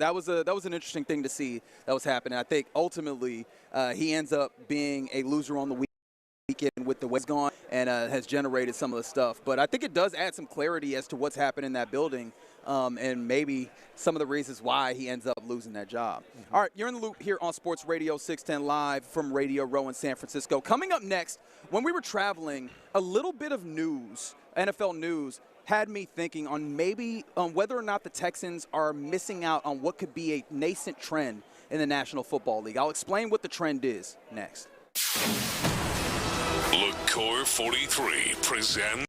an interesting thing to see that was happening. I think ultimately he ends up being a loser on the weekend with the way it's gone and has generated some of the stuff. But I think it does add some clarity as to what's happened in that building and maybe some of the reasons why he ends up losing that job. All right, you're in the loop here on Sports Radio 610 live from Radio Row in San Francisco. Coming up next, when we were traveling, a little bit of news, NFL news, had me thinking on maybe whether or not the Texans are missing out on what could be a nascent trend in the National Football League. I'll explain what the trend is next. LaCour 43 presents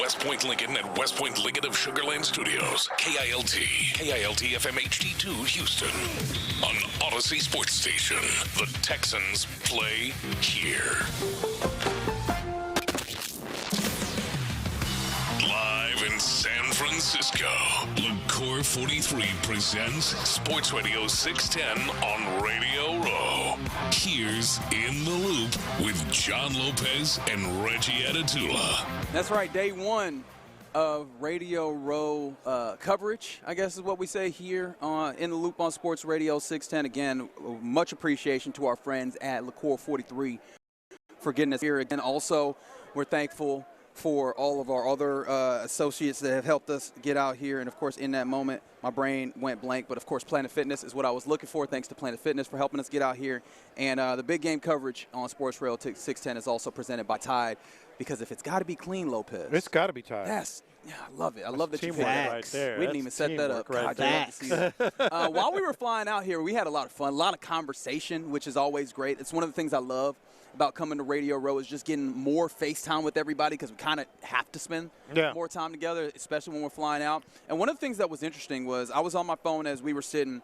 West Point Lincoln at West Point Lincoln of Sugar Land Studios. KILT FM HD2 Houston. On Odyssey Sports Station. The Texans play here. Live in San Francisco, LaCour 43 presents Sports Radio 610 on Radio Row. Here's In the Loop with John Lopez and Reggie Atatula. That's right, day one of Radio Row coverage, I guess is what we say here on In the Loop on Sports Radio 610. Again, much appreciation to our friends at LaCour 43 for getting us here. Again, also, we're thankful for all of our other associates that have helped us get out here. And, of course, in that moment, my brain went blank. But, of course, Planet Fitness is what I was looking for. Thanks to Planet Fitness for helping us get out here. And the big game coverage on Sports Radio 610 is also presented by Tide. Because if it's got to be clean, Lopez. It's got to be Tide. Yes. Yeah, I love it. I love that you picked that right there. We didn't even set that up. God, while we were flying out here, we had a lot of fun, a lot of conversation, which is always great. It's one of the things I love about coming to Radio Row is just getting more FaceTime with everybody because we kind of have to spend more time together, especially when we're flying out. And one of the things that was interesting was I was on my phone as we were sitting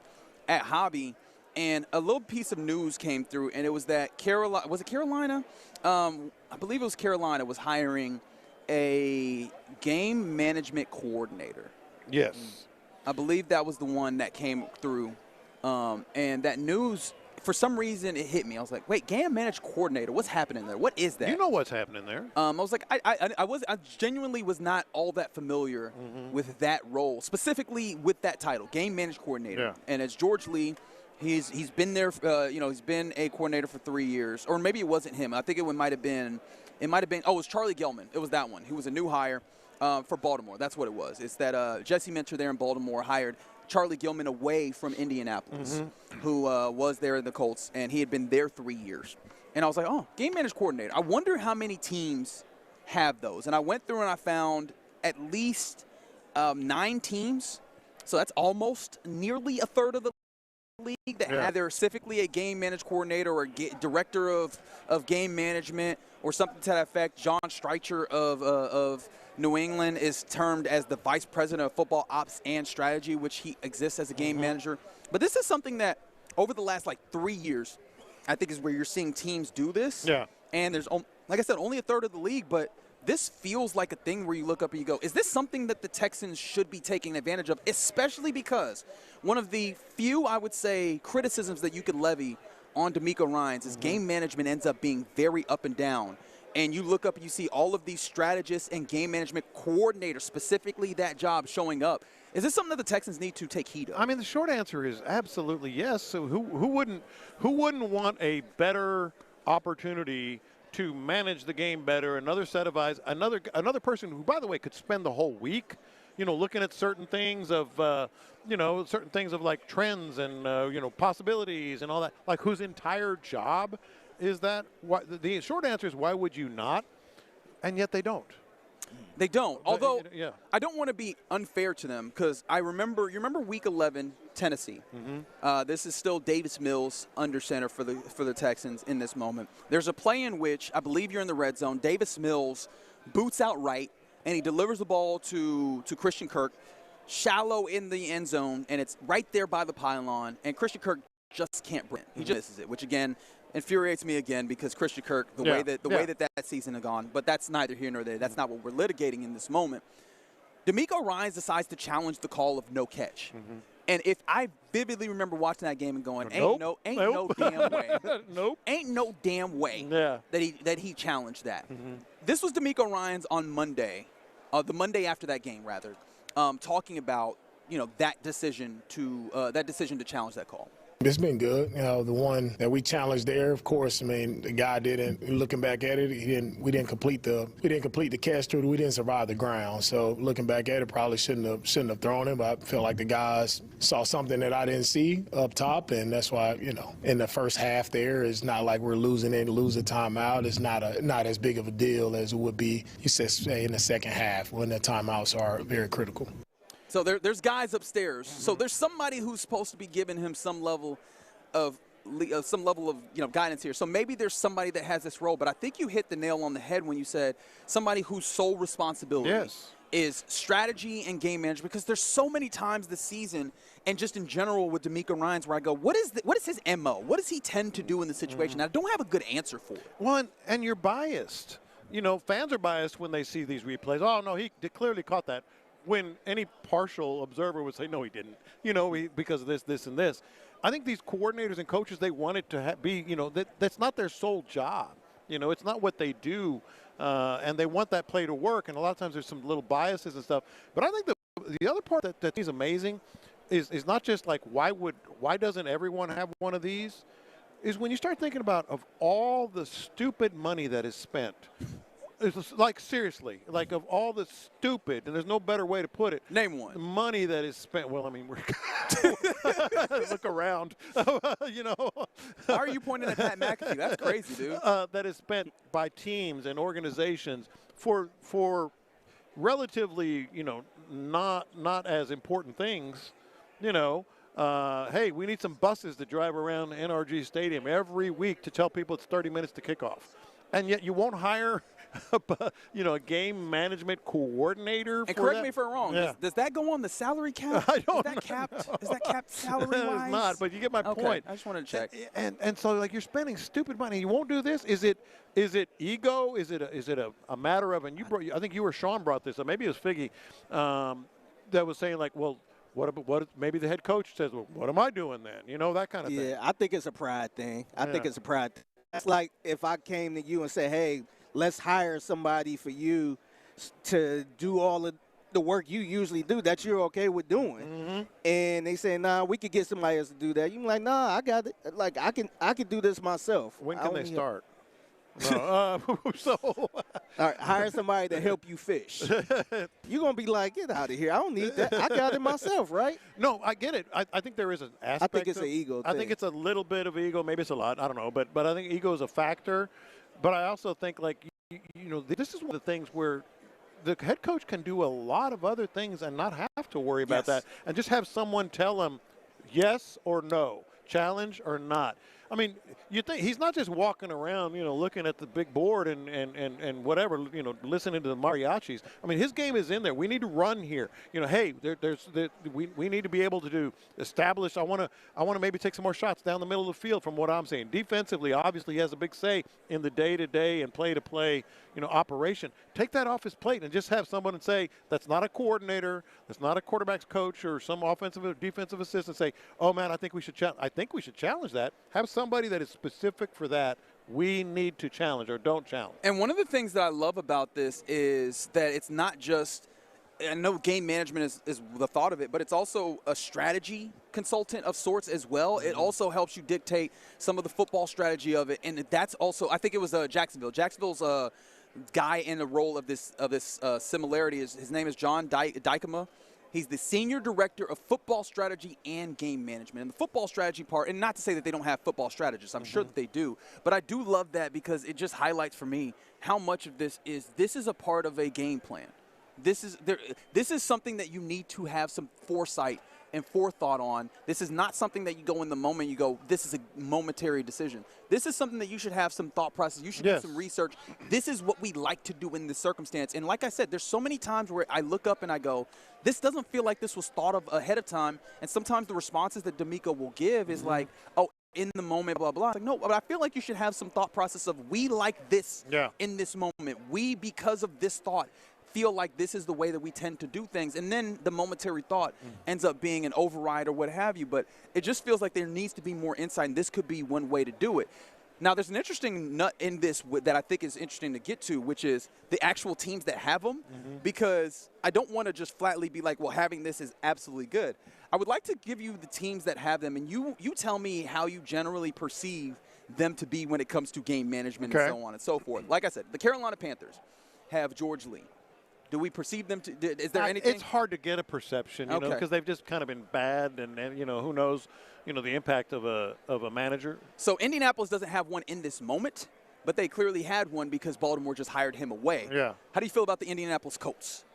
at Hobby, and a little piece of news came through, and it was that Carolina – was it Carolina? I believe it was Carolina was hiring a game management coordinator. Yes. I believe that was the one that came through. And that news, for some reason, it hit me. I was like, wait, game managed coordinator, what's happening there? What is that? You know what's happening there. I was like, I genuinely was not all that familiar with that role, specifically with that title, game managed coordinator. Yeah. And as George Lee, he's been there, he's been a coordinator for 3 years. Or maybe it wasn't him. I think it might have been, it was Charlie Gelman. It was that one. He was a new hire for Baltimore. That's what it was. It's that Jesse Minter there in Baltimore hired Charlie Gilman away from Indianapolis, who was there in the Colts, and he had been there 3 years. And I was like, oh, game managed coordinator. I wonder how many teams have those. And I went through and I found at least 9 teams. So that's almost nearly a third of the league that had there specifically a game managed coordinator or a director of game management or something to that effect. John Streicher of New England is termed as the vice president of football ops and strategy, which he exists as a game manager. But this is something that over the last 3 years, I think is where you're seeing teams do this. Yeah. And there's, like I said, only a third of the league, but this feels like a thing where you look up and you go, is this something that the Texans should be taking advantage of, especially because one of the few, I would say, criticisms that you could levy on DeMeco Ryans is game management ends up being very up and down. And you look up and you see all of these strategists and game management coordinators, specifically that job, showing up. Is this something that the Texans need to take heed of? I mean, the short answer is absolutely yes. So who wouldn't want a better opportunity to manage the game better, another set of eyes, another person who, by the way, could spend the whole week, looking at certain things of, like trends and, possibilities and all that, like whose entire job is that? The short answer is why would you not? And yet they don't. They don't. Although I don't want to be unfair to them because you remember Week 11, Tennessee. This is still Davis Mills under center for the Texans in this moment. There's a play in which I believe you're in the red zone. Davis Mills boots out right and he delivers the ball to Christian Kirk, shallow in the end zone, and it's right there by the pylon. And Christian Kirk just can't bring it. He just misses it, which again infuriates me again because Christian Kirk, the way that season has gone, but that's neither here nor there. That's not what we're litigating in this moment. DeMeco Ryans decides to challenge the call of no catch. And if I vividly remember watching that game and going, ain't no damn way. Ain't no damn way that he challenged that. This was DeMeco Ryans on Monday, the Monday after that game rather, talking about that decision to challenge that call. It's been good. The one that we challenged there, of course, I mean, the guy didn't, looking back at it, we didn't complete the catch through, we didn't survive the ground. So looking back at it, probably shouldn't have thrown it, but I feel like the guys saw something that I didn't see up top, and that's why, in the first half there, it's not like we're losing a timeout. It's not as big of a deal as it would be, you said, say, in the second half when the timeouts are very critical. So there's guys upstairs. So there's somebody who's supposed to be giving him some level of guidance here. So maybe there's somebody that has this role. But I think you hit the nail on the head when you said somebody whose sole responsibility is strategy and game management. Because there's so many times this season and just in general with DeMeco Ryans where I go, what is his MO? What does he tend to do in the situation? I don't have a good answer for it. Well, and you're biased. Fans are biased when they see these replays. Oh, no, he clearly caught that. When any partial observer would say, no, he didn't, because of this, and this. I think these coordinators and coaches, they want it to be, that's not their sole job. It's not what they do, and they want that play to work, and a lot of times there's some little biases and stuff. But I think the other part that is amazing is not just like why doesn't everyone have one of these, is when you start thinking about of all the stupid money that is spent. It's like, seriously, like of all the stupid, and there's no better way to put it. Name one. Money that is spent. Well, I mean, we're look around. Why are you pointing at Pat McAfee? That's crazy, dude. That is spent by teams and organizations for relatively, not as important things. Hey, we need some buses to drive around NRG Stadium every week to tell people it's 30 minutes to kickoff. And yet you won't hire, a game management coordinator. And correct me if I'm wrong. Yeah. Does that go on the salary cap? I don't know. Is that capped salary-wise? It's not, but you get my point. I just wanted to check. And so, like, you're spending stupid money. You won't do this. Is it ego? Is it a matter of? And I think you or Sean brought this up. Maybe it was Figgy that was saying, like, well, maybe the head coach says, well, what am I doing then? You know, that kind of thing. Yeah, I think it's a pride thing. I think it's a pride thing. That's like if I came to you and said, hey, let's hire somebody for you to do all of the work you usually do that you're okay with doing. And they say, nah, we could get somebody else to do that. You're like, nah, I got it. Like, I can do this myself. When can they start? All right, hire somebody to help you fish. You're going to be like, get out of here. I don't need that. I got it myself, right? No, I get it. I think there is an aspect. I think it's an ego thing. I think it's a little bit of ego. Maybe it's a lot. I don't know. But I think ego is a factor. But I also think, like, you know, this is one of the things where the head coach can do a lot of other things and not have to worry about that. And just have someone tell him yes or no, challenge or not. I mean, you think he's not just walking around, you know, looking at the big board and whatever, you know, listening to the mariachis. I mean, his game is in there. We need to run here. You know, hey, we need to be able to establish. I want to maybe take some more shots down the middle of the field from what I'm saying. Defensively, obviously, he has a big say in the day-to-day and play-to-play, you know, operation. Take that off his plate and just have someone say that's not a coordinator, that's not a quarterback's coach or some offensive or defensive assistant say, oh man, I think we should challenge that. Have somebody that is specific for that. We need to challenge or don't challenge. And one of the things that I love about this is that it's not just, I know game management is the thought of it, but it's also a strategy consultant of sorts as well. It also helps you dictate some of the football strategy of it, and that's also, I think it was Jacksonville. Jacksonville's guy in the role of this similarity his name is John Dykema. He's the senior director of football strategy and game management. And the football strategy part, and not to say that they don't have football strategists, I'm sure that they do, but I do love that because it just highlights for me how much of this is a part of a game plan. This is something that you need to have some foresight and forethought on. This is not something that you go in the moment, you go, this is a momentary decision. This is something that you should have some thought process. You should do some research. This is what we like to do in this circumstance. And like I said, there's so many times where I look up and I go, this doesn't feel like this was thought of ahead of time. And sometimes the responses that D'Amico will give is like, oh, in the moment, blah, blah. It's like, no, but I feel like you should have some thought process of we like this in this moment. We, because of this thought, feel like this is the way that we tend to do things. And then the momentary thought ends up being an override or what have you. But it just feels like there needs to be more insight, and this could be one way to do it. Now, there's an interesting nut in this that I think is interesting to get to, which is the actual teams that have them, because I don't want to just flatly be like, well, having this is absolutely good. I would like to give you the teams that have them, and you tell me how you generally perceive them to be when it comes to game management and so on and so forth. Like I said, the Carolina Panthers have George Lee. Do we perceive them to – is there anything – It's hard to get a perception, you know, because they've just kind of been bad and, you know, who knows, you know, the impact of a manager. So Indianapolis doesn't have one in this moment, but they clearly had one because Baltimore just hired him away. Yeah. How do you feel about the Indianapolis Colts?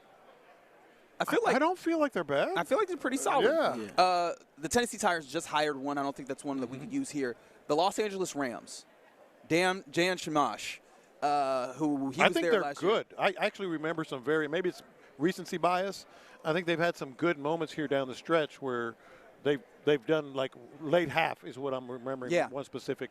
I don't feel like they're bad. I feel like they're pretty solid. Yeah. The Tennessee Titans just hired one. I don't think that's one that we could use here. The Los Angeles Rams, Jan Shamash. Who he was there last year. I think they're good. I actually remember some maybe it's recency bias. I think they've had some good moments here down the stretch where they've done like late half is what I'm remembering. One specific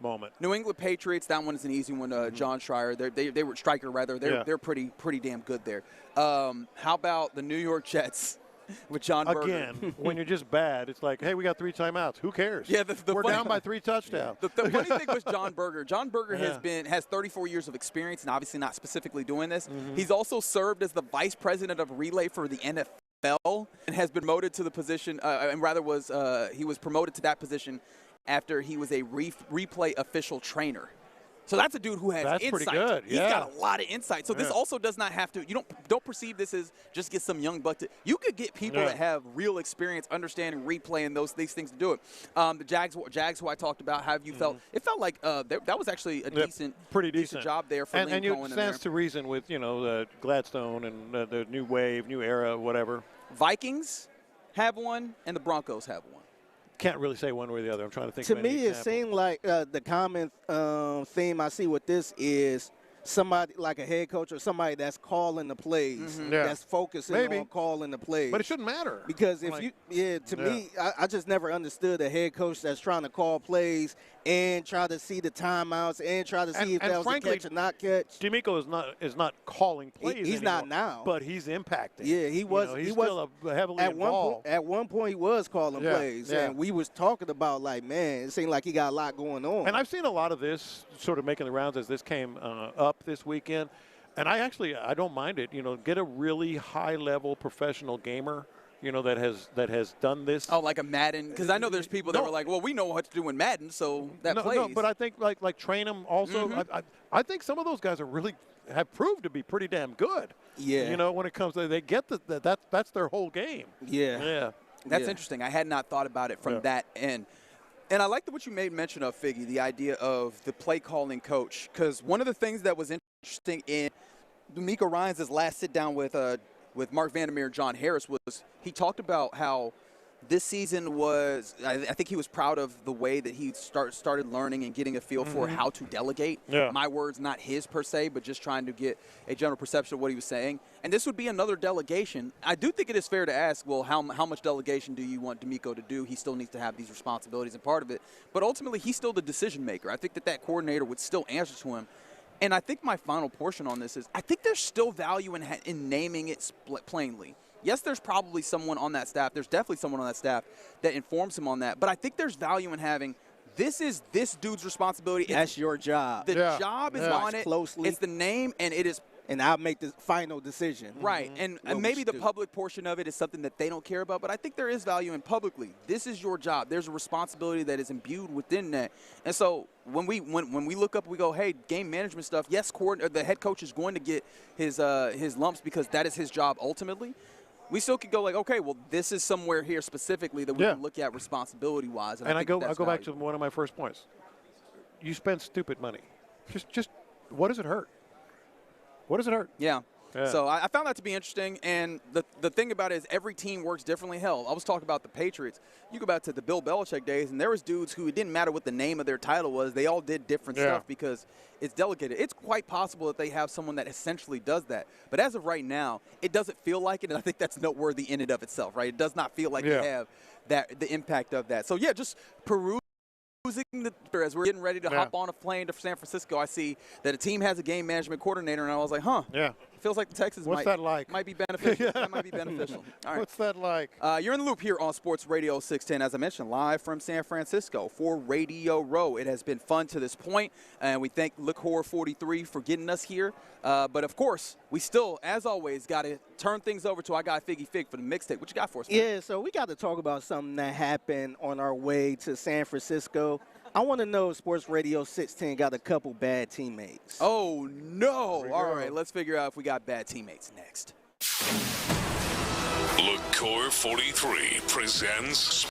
moment. New England Patriots, that one is an easy one. John Schreier, they were Stryker rather. They're pretty damn good there. How about the New York Jets? With John Berger. Again, when you're just bad, it's like, hey, we got 3 timeouts. Who cares? Yeah, we're down by 3 touchdowns. The funny thing was John Berger. John Berger has 34 years of experience and obviously not specifically doing this. He's also served as the vice president of relay for the NFL and has been promoted to the position, he was promoted to that position after he was a replay official trainer. So that's a dude who has insight. Pretty good. He's got a lot of insight. So this also does not have to. You don't perceive this as just get some young buck. You could get people that have real experience, understanding replay and these things to do it. The Jags, who I talked about. How have you felt? It felt like that was actually a pretty decent job there for Liam Cohen. And it stands to reason with Gladstone and the new wave, new era, whatever. Vikings have one, and the Broncos have one. Can't really say one way or the other. I'm trying to think. To me, it seemed like the common theme I see with this is somebody like a head coach or somebody that's calling the plays, that's focusing on calling the plays. But it shouldn't matter. Because if to me, I just never understood a head coach that's trying to call plays and try to see the timeouts and try to see if that was a catch or not catch. DeMeco is not calling plays. He's not now, but he's impacting. Yeah, he was. He's still heavily involved. At one point, he was calling plays, and we was talking about like, man, it seemed like he got a lot going on. And I've seen a lot of this sort of making the rounds as this came up this weekend, and I don't mind it. Get a really high-level professional gamer. That has done this. Oh, like a Madden? Because I know there's people that were like, well, we know what to do in Madden, so that plays. No, but I think like train them also. I think some of those guys have proved to be pretty damn good. Yeah. When it comes to they get that's their whole game. Yeah. Yeah. That's interesting. I had not thought about it from that end. And I like what you made mention of, Figgy, the idea of the play calling coach. Because one of the things that was interesting in DeMeco Ryans' last sit down with Mark Vandermeer and John Harris was he talked about how this season was, I think he was proud of the way that he started learning and getting a feel for how to delegate. Yeah. My words, not his per se, but just trying to get a general perception of what he was saying. And this would be another delegation. I do think it is fair to ask, well, how much delegation do you want DeMeco to do? He still needs to have these responsibilities and part of it. But ultimately, he's still the decision maker. I think that coordinator would still answer to him. And I think my final portion on this is I think there's still value in naming it plainly. Yes, there's probably someone on that staff. There's definitely someone on that staff that informs him on that. But I think there's value in having this is this dude's responsibility. That's your job. The job is on it. Closely. It's the name, and it is. And I'll make the final decision. Right, and maybe the public portion of it is something that they don't care about, but I think there is value in publicly. This is your job. There's a responsibility that is imbued within that. And so when we look up, we go, hey, game management stuff, yes, the head coach is going to get his lumps because that is his job ultimately. We still could go like, okay, well, this is somewhere here specifically that we can look at responsibility-wise. And I go back to one of my first points. You spend stupid money. Just what does it hurt? What does it hurt? Yeah. So I found that to be interesting. And the thing about it is every team works differently. Hell, I was talking about the Patriots. You go back to the Bill Belichick days, and there was dudes who it didn't matter what the name of their title was. They all did different stuff because it's delegated. It's quite possible that they have someone that essentially does that. But as of right now, it doesn't feel like it, and I think that's noteworthy in and of itself, right? It does not feel like they have the impact of that. So, yeah, just peruse. As we're getting ready to hop on a plane to San Francisco, I see that a team has a game management coordinator, and I was like, huh. Yeah. It feels like the Texans might be beneficial. That might be beneficial. All right. What's that like? You're in the loop here on Sports Radio 610, as I mentioned, live from San Francisco for Radio Row. It has been fun to this point, and we thank Liquor 43 for getting us here. But, of course, we still, as always, got to turn things over to our guy Figgy Fig for the mixtape. What you got for us, man? Yeah, so we got to talk about something that happened on our way to San Francisco. I want to know if Sports Radio 610 got a couple bad teammates. Oh, no. All right, let's figure out if we got bad teammates next. Liquor 43 presents...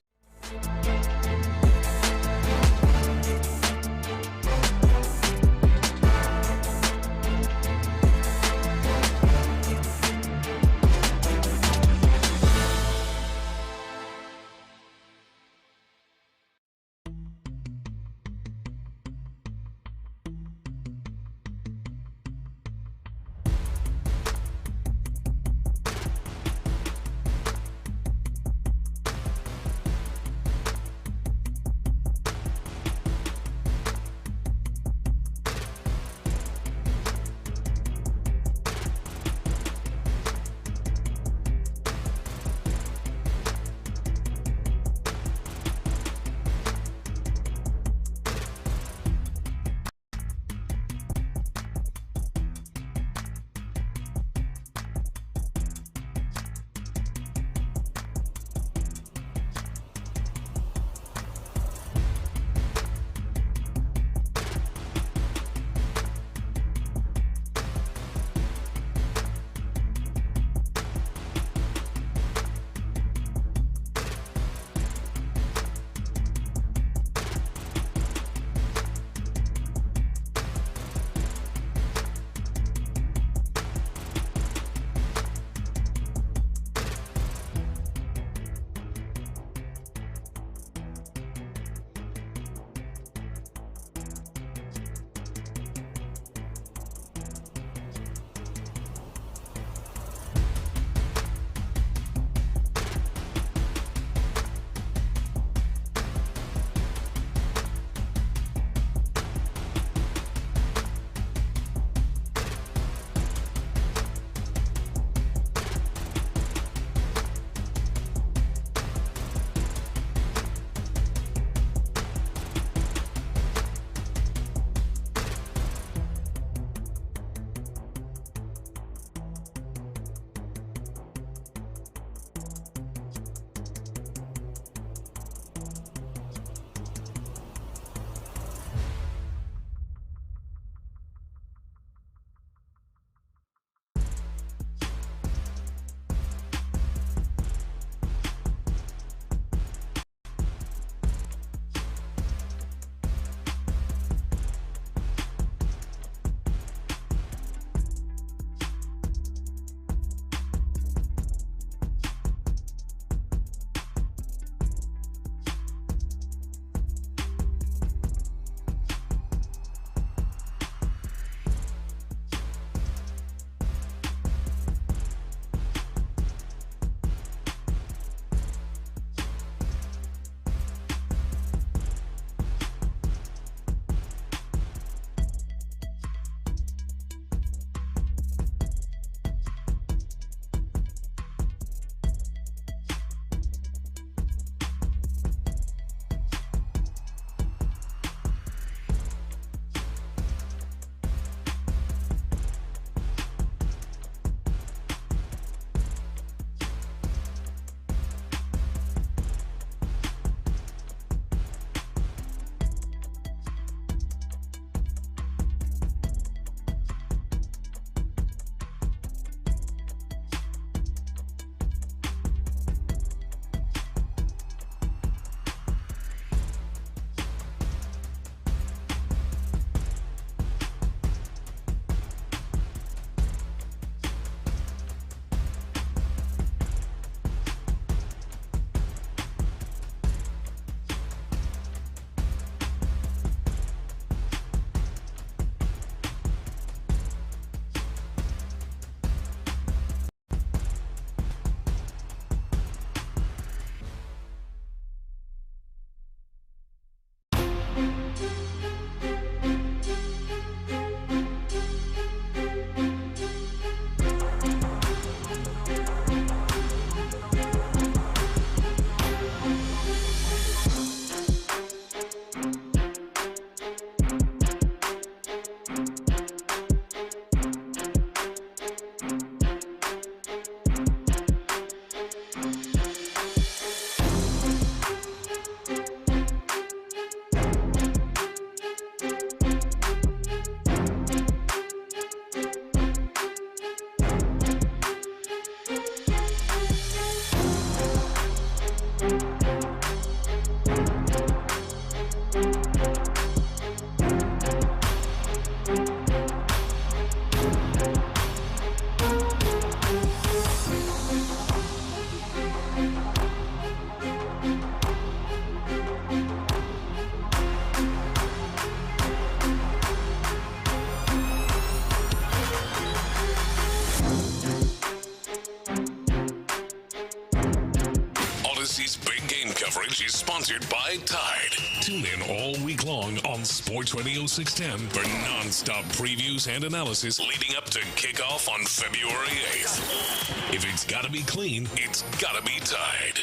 Odyssey's big game coverage is sponsored by Tide. Tune in all week long on Sports Radio 610 for non-stop previews and analysis leading up to kickoff on February 8th. If it's got to be clean, it's got to be Tide.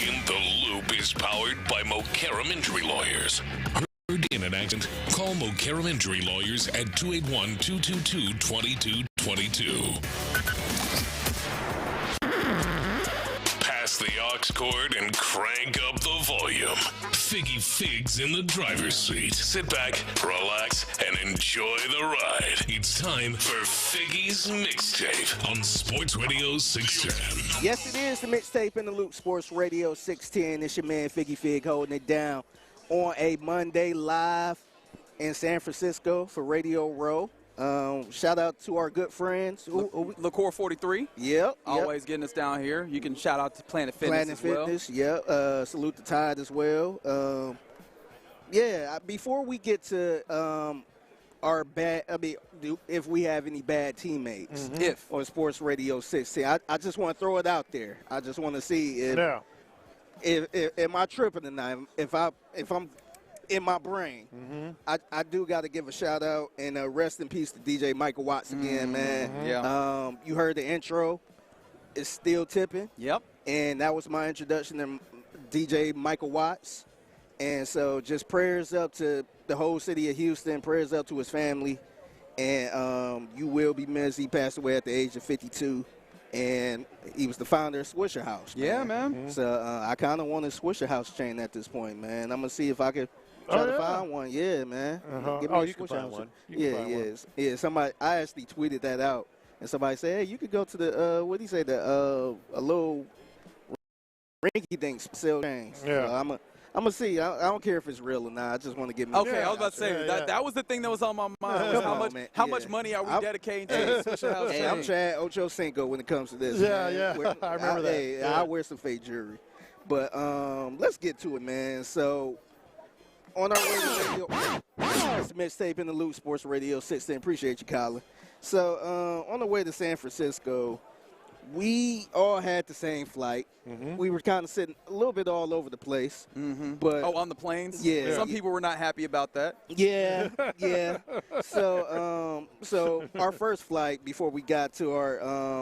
In the Loop is powered by Mokaram Injury Lawyers. Heard in an accident? Call Mokaram Injury Lawyers at 281-222-2222. Pass the aux cord and crank up the volume. Figgy Figs in the driver's seat. Sit back, relax, and enjoy the ride. It's time for Figgy's Mixtape on Sports Radio 610. Yes, it is the Mixtape in the Loop, Sports Radio 610. It's your man Figgy Fig holding it down on a Monday live in San Francisco for Radio Row. Shout out to our good friends. Liqueur 43. Yep. Always getting us down here. You can shout out to Planet Fitness as well. Yep. Salute the Tide as well. Before we get to our bad, if we have any bad teammates on Sports Radio 610, I just want to throw it out there. I just want to see if am I tripping tonight? If I'm in my brain, I do got to give a shout out and rest in peace to DJ Michael Watts again, man. Yeah. You heard the intro. It's still tipping. Yep. And that was my introduction to DJ Michael Watts. And so just prayers up to the whole city of Houston. Prayers up to his family. And you will be missed. He passed away at the age of 52. And he was the founder of Swisher House. Yeah, man. So I kind of want a Swisher House chain at this point, man. I'm going to see if I could try to find one. Yeah, man. Give me a you can Swisher find House one. Yeah. Somebody, I actually tweeted that out. And somebody said, hey, you could go to the, what did he say, a little rinky-dink sale chains. Yeah. So I'm going to see. I don't care if it's real or not. I just want to get me. Okay, I was about to say, that was the thing that was on my mind. Was how much money are we dedicating to the Swisher House Hey, I'm Chad Ocho Cinco when it comes to this. Yeah. Man. I remember that. Hey, I wear some fake jewelry. But let's get to it, man. So on our way to radio, it's Mixtape in the Loop, Sports Radio 610. Appreciate you, Colin. So on the way to San Francisco, we all had the same flight. We were kind of sitting a little bit all over the place. But on the planes? Yeah. Some people were not happy about that. Yeah. So our first flight before we got to our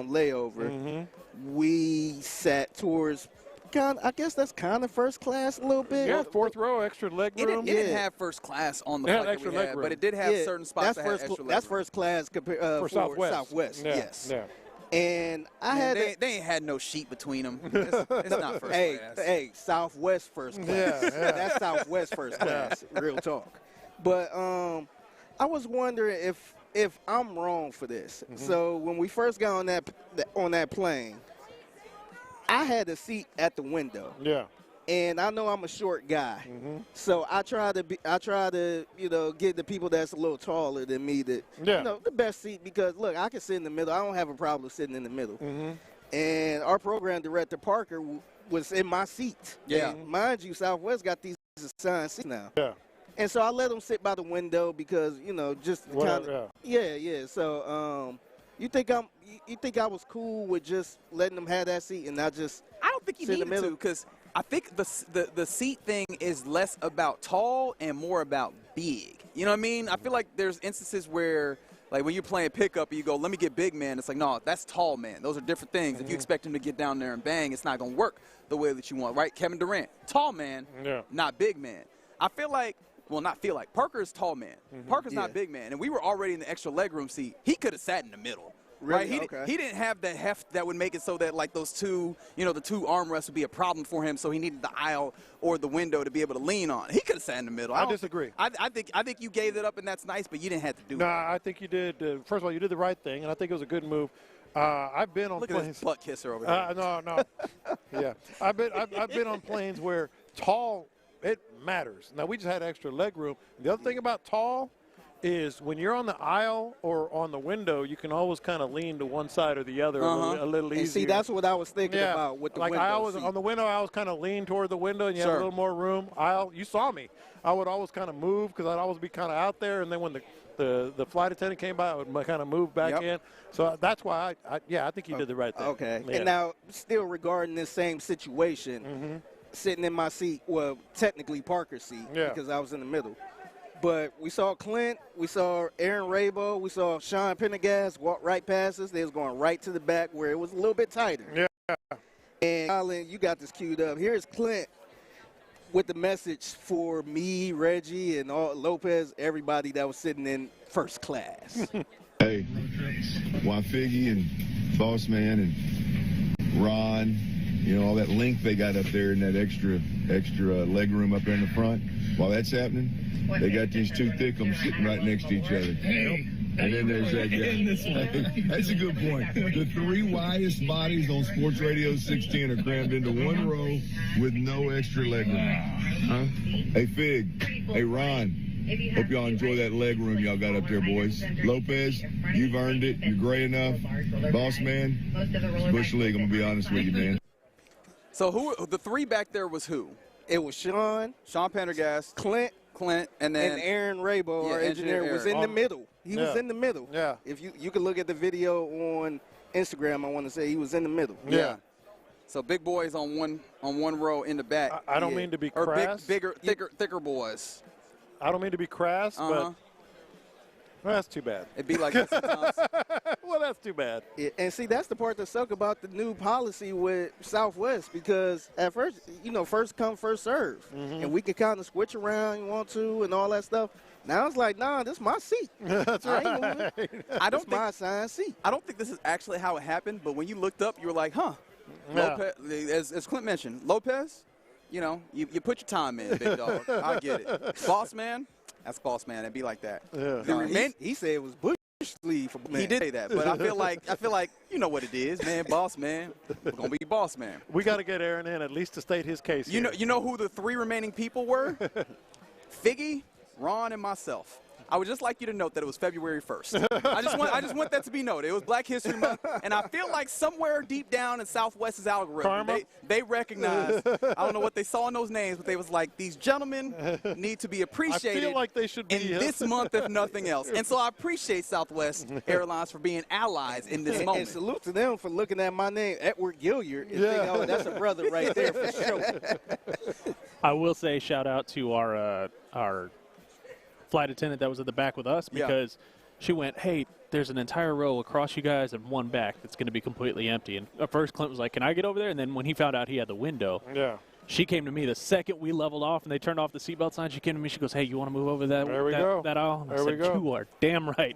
layover, we sat towards I guess that's kind of first class a little bit. Yeah, fourth row, extra leg room. It didn't have first class on the flight that we had, but it did have certain spots that had extra leg room. That's first class for Southwest. Yes. Yeah. And they ain't had no sheet between them. It's not first class. Hey, Southwest first class. Yeah. That's Southwest first class. Real talk. But I was wondering if I'm wrong for this. So when we first got on that plane, I had a seat at the window. Yeah. And I know I'm a short guy, so I try to get the people that's a little taller than me the best seat, because look, I can sit in the middle. I don't have a problem sitting in the middle. And our program director Parker was in my seat. Yeah, and mind you, Southwest got these assigned seats now. Yeah. And so I let him sit by the window because just kind of So you think I was cool with just letting them have that seat and not just? I don't think you needed to, because I think the seat thing is less about tall and more about big. You know what I mean? I feel like there's instances where, like when you're playing pickup and you go, let me get big man. It's like, no, that's tall man. Those are different things. If you expect him to get down there and bang, it's not going to work the way that you want, right? Kevin Durant, tall man, not big man. I feel like, Parker is tall man. Parker's not big man. And we were already in the extra legroom seat. He could have sat in the middle. Really? Right? He didn't have the heft that would make it so that, like, those two, the two armrests would be a problem for him, so he needed the aisle or the window to be able to lean on. He could have sat in the middle. I disagree. I think you gave it up, and that's nice, but you didn't have to do it. Nah, I think you did. First of all, you did the right thing, and I think it was a good move. I've been on Look planes. at this butt kisser over there. No. Yeah, I've been on planes where tall, it matters. Now, we just had extra leg room. The other thing about tall is when you're on the aisle or on the window, you can always kind of lean to one side or the other a little easier. And see, that's what I was thinking about with the window I always seat. on the window, I always kind of lean toward the window, and you have a little more room. You saw me. I would always kind of move because I'd always be kind of out there, and then when the flight attendant came by, I would kind of move back in. So that's why I think you did the right thing. Okay. Yeah. And now, still regarding this same situation, sitting in my seat, well, technically Parker's seat because I was in the middle. But we saw Clint, we saw Aaron Raybo, we saw Sean Pendergast walk right past us. They was going right to the back where it was a little bit tighter. Yeah. And Colin, you got this queued up. Here's Clint with the message for me, Reggie, and all Lopez, everybody that was sitting in first class. Hey, why Figgy and Boss Man and Ron, all that length they got up there in that extra leg room up there in the front. While that's happening, they got these two thickums sitting right next to each other. And then there's that guy. That's a good point. The three widest bodies on Sports Radio 610 are crammed into one row with no extra leg room. Huh? Hey, Fig. Hey, Ron. Hope y'all enjoy that leg room y'all got up there, boys. Lopez, you've earned it. You're gray enough. Boss man, it's Bush League. I'm going to be honest with you, man. So the three back there was who? It was Sean Pendergast, Clint, and then Aaron Raybo, our engineer, was in the middle. He was in the middle. Yeah. If you could look at the video on Instagram, I want to say he was in the middle. Yeah. So big boys on one row in the back. I don't mean to be crass. Or thicker boys. I don't mean to be crass, but well, that's too bad. It'd be like that sometimes. Well, that's too bad. Yeah, and see, that's the part that suck about the new policy with Southwest, because at first, first come, first serve. And we could kind of switch around you want to and all that stuff. Now it's like, nah, this is my seat. That's I ain't moving. I don't think my assigned seat. I don't think this is actually how it happened, but when you looked up, you were like, huh. Yeah. Lopez, as Clint mentioned, Lopez, you put your time in, big dog. I get it. Boss man, that's boss man. It'd be like that. Yeah. He said it was Bush League for man. He did say that, but I feel like you know what it is, man. Boss man, we're gonna be boss man. We got to get Aaron in at least to state his case. You know who the three remaining people were? Figgy, Ron, and myself. I would just like you to note that it was February 1st. I just want that to be noted. It was Black History Month, and I feel like somewhere deep down in Southwest's algorithm, they recognize, I don't know what they saw in those names, but they was like, these gentlemen need to be appreciated. I feel like they should be in this month, if nothing else. And so I appreciate Southwest Airlines for being allies in this moment. And salute to them for looking at my name, Edward Gilliard, and thinking, oh, that's a brother right there for sure. I will say shout out to our flight attendant that was at the back with us, because she went, hey, there's an entire row across you guys and one back that's going to be completely empty. And at first Clint was like, can I get over there? And then when he found out he had the window, she came to me the second we leveled off and they turned off the seatbelt sign. She came to me. She goes, hey, you want to move over that aisle? And I said, you are damn right.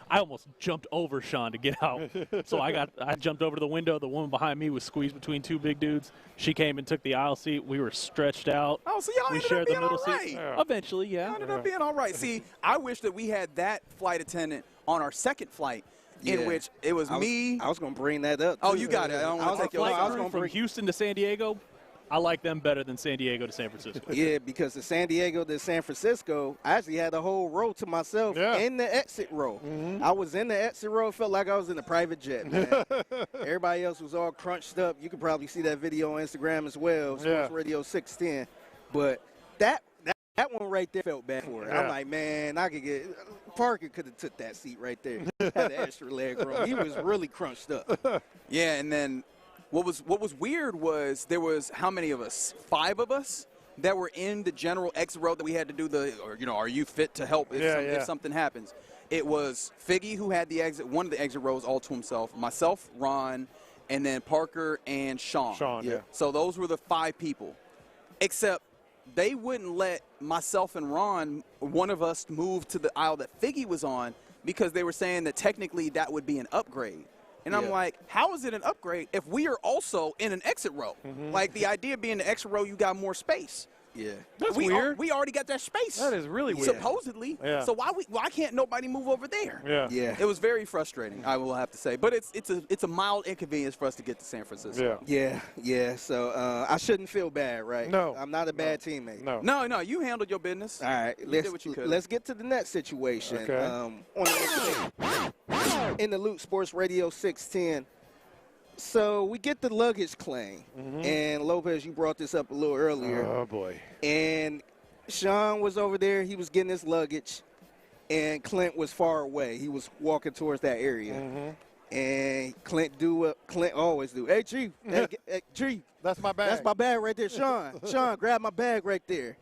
I almost jumped over Sean to get out. So I jumped over to the window. The woman behind me was squeezed between two big dudes. She came and took the aisle seat. We were stretched out. Oh, so y'all ended up being all right. Eventually, Y'all ended up being all right. See, I wish that we had that flight attendant on our second flight, in which it was me. I was going to bring that up, too. Oh, you got it. I don't want to take your I was going from Houston to San Diego. I like them better than San Diego to San Francisco. Yeah, because the San Diego to San Francisco, I actually had a whole row to myself in the exit row. I was in the exit row. Felt like I was in a private jet, man. Everybody else was all crunched up. You can probably see that video on Instagram as well, Sports Radio 610. But that one right there felt bad for it. I'm like, man, Parker could have took that seat right there. Had the extra leg room. He was really crunched up. Yeah, and then what was weird was there was how many of us? 5 of us that were in the general exit row that we had to do are you fit to help if something happens. It was Figgy who had one of the exit rows all to himself, myself, Ron, and then Parker and Sean. So those were the 5 people. Except they wouldn't let myself and Ron, one of us, move to the aisle that Figgy was on because they were saying that technically that would be an upgrade. And I'm like, how is it an upgrade if we are also in an exit row? Like, the idea of being in the exit row, you got more space. Yeah. That's weird. We already got that space. That is really weird. Supposedly. Yeah. So why can't nobody move over there? Yeah. It was very frustrating, I will have to say. But it's a mild inconvenience for us to get to San Francisco. Yeah. So I shouldn't feel bad, right? No. I'm not a bad teammate. No, you handled your business. All right. You did what you could. Let's get to the next situation. In the Loot Sports Radio 610. So we get the luggage claim. And Lopez, you brought this up a little earlier. Oh, boy. And Sean was over there. He was getting his luggage. And Clint was far away. He was walking towards that area. And Clint do what Clint always do. Hey, Chief. Hey, Chief. That's my bag. That's my bag right there, Sean. Sean, grab my bag right there.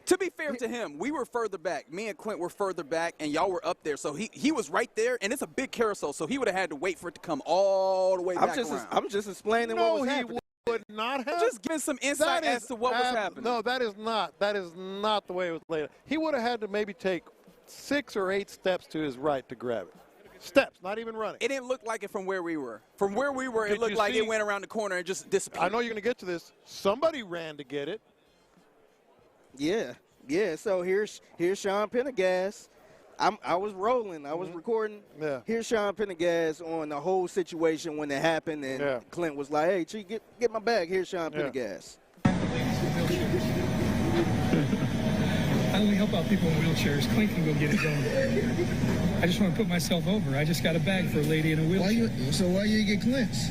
To be fair to him, we were further back. Me and Clint were further back, and y'all were up there. So he was right there, and it's a big carousel, so he would have had to wait for it to come all the way back around. I'm just explaining what was happening. Would not have. Just giving some insight as to what was happening. No, that is not the way it was laid out. He would have had to maybe take 6 or 8 steps to his right to grab it. Steps, not even running. It didn't look like it from where we were. From where we were, it looked like it went around the corner and just disappeared. I know you're going to get to this. Somebody ran to get it. Yeah, so here's Sean Pendergast. I was rolling. I was recording. Yeah. Here's Sean Pendergast on the whole situation when it happened, and Clint was like, hey, Chief, get my bag. Here's Sean Pendergast. I only help out people in wheelchairs. Clint can go get his own. I just want to put myself over. I just got a bag for a lady in a wheelchair. Why you get Clint's?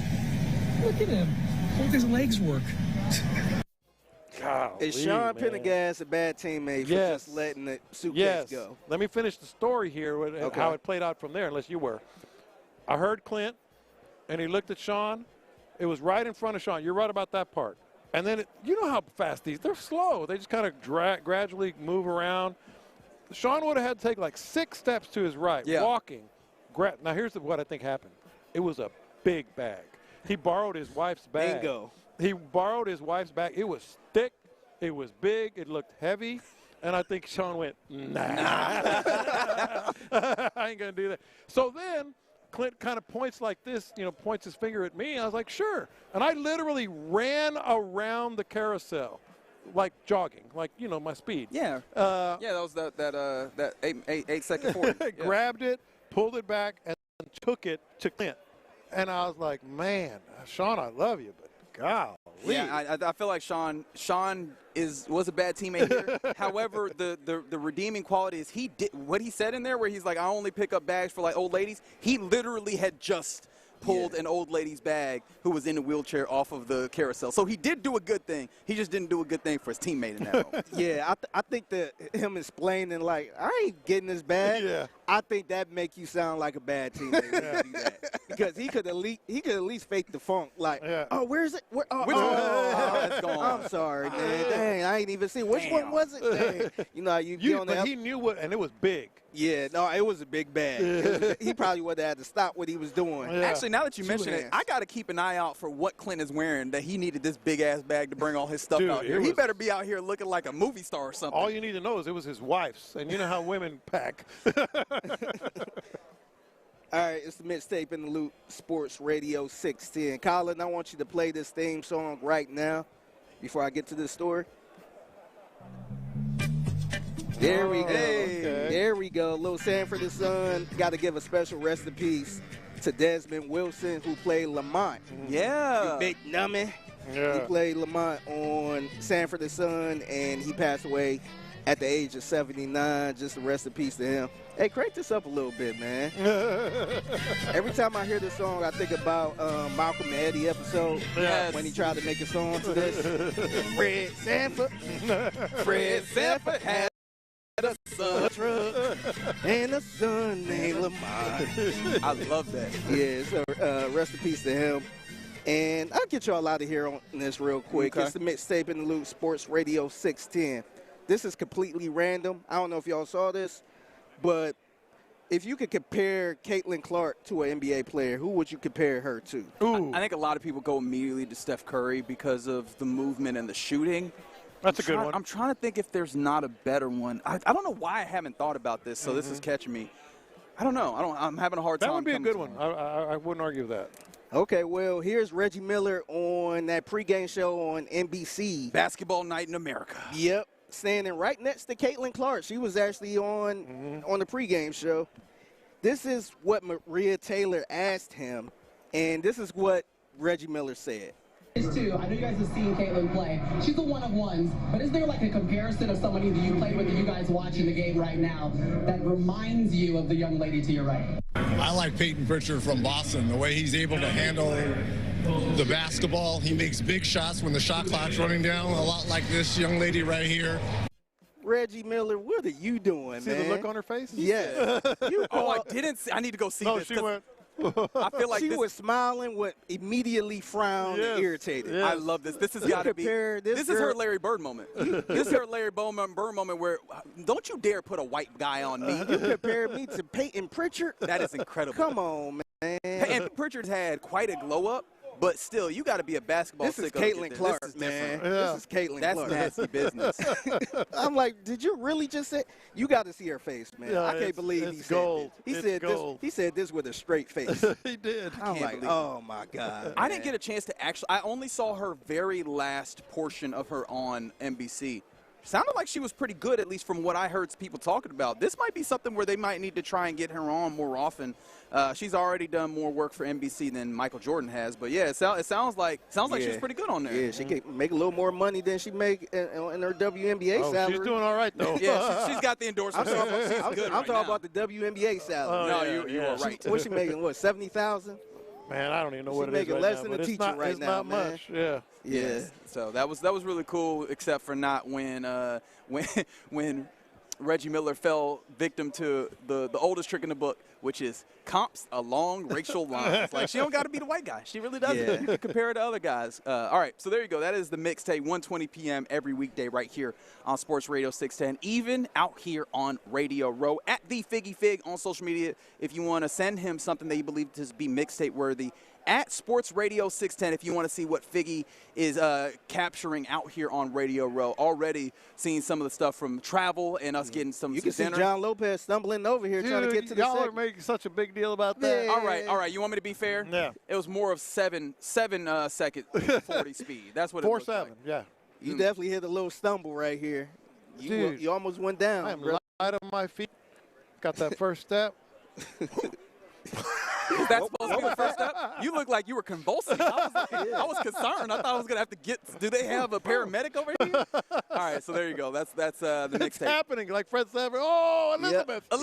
Look at him. Look, his legs work. Is Sean Pendergast a bad teammate for just letting the suitcase go? Let me finish the story here, how it played out from there, unless you were. I heard Clint, and he looked at Sean. It was right in front of Sean. You're right about that part. And then, you know how fast they're slow. They just kind of gradually move around. Sean would have had to take like 6 steps to his right, walking. Now, here's what I think happened. It was a big bag. He borrowed his wife's bag. Bingo. He borrowed his wife's bag. It was thick. It was big. It looked heavy. And I think Sean went, nah. I ain't going to do that. So then Clint kind of points like this, points his finger at me. I was like, sure. And I literally ran around the carousel, like jogging, like, my speed. Yeah. That was that 8-second 40. Grabbed it, pulled it back, and took it to Clint. And I was like, man, Sean, I love you, but golly. Yeah, I feel like Sean was a bad teammate here. However, the redeeming quality is he did what he said in there, where he's like, I only pick up bags for like old ladies. He literally had just pulled an old lady's bag who was in a wheelchair off of the carousel. So he did do a good thing. He just didn't do a good thing for his teammate in that moment. I think that him explaining like, I ain't getting this bag. I think that make you sound like a bad teammate when you do that. Because he could at least fake the funk. Like, oh, where is it? Which one? It's gone. I'm sorry, man. Dang, I ain't even see. Which one was it? Dang. But he knew what, and it was big. Yeah, no, it was a big bag. He probably would have had to stop what he was doing. Actually, now that you mention it, I got to keep an eye out for what Clint is wearing, that he needed this big-ass bag to bring all his stuff out here. He better be out here looking like a movie star or something. All you need to know is it was his wife's, and you know how women pack. All right, it's the mixtape in the Loot Sports Radio 610. Colin, I want you to play this theme song right now before I get to this story. There we go. Okay. There we go. Little Sanford and Son. Got to give a special rest in peace to Desmond Wilson, who played Lamont. Yeah. You big nummy. Yeah. He played Lamont on Sanford and Son, and he passed away at the age of 79. Just a rest in peace to him. Hey, crank this up a little bit, man. Every time I hear this song, I think about Malcolm and Eddie episode when he tried to make a song to this. Fred Sanford. Fred Sanford had a son truck and a son named Lamont. I love that. Yeah, so rest in peace to him. And I'll get y'all out of here on this real quick. Okay. It's the mixtape in the Loot Sports Radio 610. This is completely random. I don't know if y'all saw this, but if you could compare Caitlin Clark to an NBA player, who would you compare her to? I think a lot of people go immediately to Steph Curry because of the movement and the shooting. That's a good one. I'm trying to think if there's not a better one. I don't know why I haven't thought about this, so this is catching me. I don't know. I'm having a hard time. That would be a good one. I wouldn't argue with that. Okay, well, here's Reggie Miller on that pregame show on NBC. Basketball Night in America. Yep, standing right next to Caitlin Clark. She was actually on the pregame show. This is what Maria Taylor asked him, and this is what Reggie Miller said. Too. I know you guys have seen Caitlin play. She's a one-of-ones, but is there like a comparison of somebody that you played with that you guys watching the game right now that reminds you of the young lady to your right? I like Payton Pritchard from Boston, the way he's able to handle the basketball. He makes big shots when the shot clock's running down, a lot like this young lady right here. Reggie Miller, what are you doing, man? See the look on her face? Yeah. I didn't see. I need to go see this. She went. I feel like she was smiling, immediately frowned and irritated. Yes. I love this. This has got to be. This is her Larry Bird moment. This is her Larry Bird moment where don't you dare put a white guy on me. You compare me to Payton Pritchard? That is incredible. Come on, man. And Pritchard's had quite a glow up. But still, you got to be a basketball This is sicko. Caitlin Clark, this is man. different. This is Caitlin Clark. That's nasty business. I'm like, did you really just say? You got to see her face, man. Yeah, I can't believe he gold. said this. He said this with a straight face. He did. I'm like, oh my God. I didn't get a chance to actually. I only saw her very last portion of her on NBC. Sounded like she was pretty good, at least from what I heard people talking about. This might be something where they might need to try and get her on more often. She's already done more work for NBC than Michael Jordan has. But, yeah, it sounds like she's pretty good on there. Yeah, she can make a little more money than she make in her WNBA salary. She's doing all right, though. Yeah, she's got the endorsement. I'm talking about the WNBA salary. You are right. What's she making, what, $70,000? Man, I don't even know what it is making right less now, than but a it's teacher not, right it's now, not man. much. Yeah. Yeah. So that was really cool, except for not when Reggie Miller fell victim to the oldest trick in the book, which is comps along racial lines. Like, she don't got to be the white guy. She really doesn't. Yeah. You can compare her to other guys. All right, so there you go. That is the mixtape, 1:20 p.m. every weekday right here on Sports Radio 610, even out here on Radio Row. At the Figgy Fig on social media, if you want to send him something that you believe to be mixtape worthy. At Sports Radio 610, if you want to see what Figgy is capturing out here on Radio Row. Already seeing some of the stuff from travel and us getting some You can see dinner. John Lopez stumbling over here trying to get to the y'all are segment. making such a big deal about that. Yeah. All right. You want me to be fair? Yeah. It was more of seven second 40 speed. That's what it was. 4-7, yeah. You definitely hit a little stumble right here. You almost went down. I am light on my feet. Got that first step. Is that supposed to be the first step? You look like you were convulsing. I was concerned. I thought I was going to have to get – do they have a paramedic over here? All right, so there you go. That's the next It's happening. Like Fred said, oh, Elizabeth. Yep.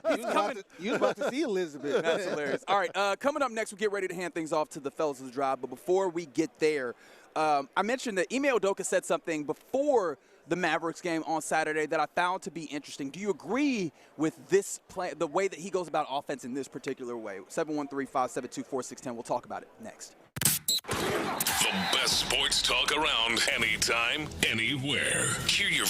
Elizabeth. You was about to see Elizabeth. That's hilarious. All right, coming up next, we'll get ready to hand things off to the fellas of the drive. But before we get there, I mentioned that Ime Udoka said something before the Mavericks game on Saturday that I found to be interesting. Do you agree with this play, the way that he goes about offense in this particular way? 713-572-4610. We'll talk about it next. The best sports talk around, anytime, anywhere. Hear your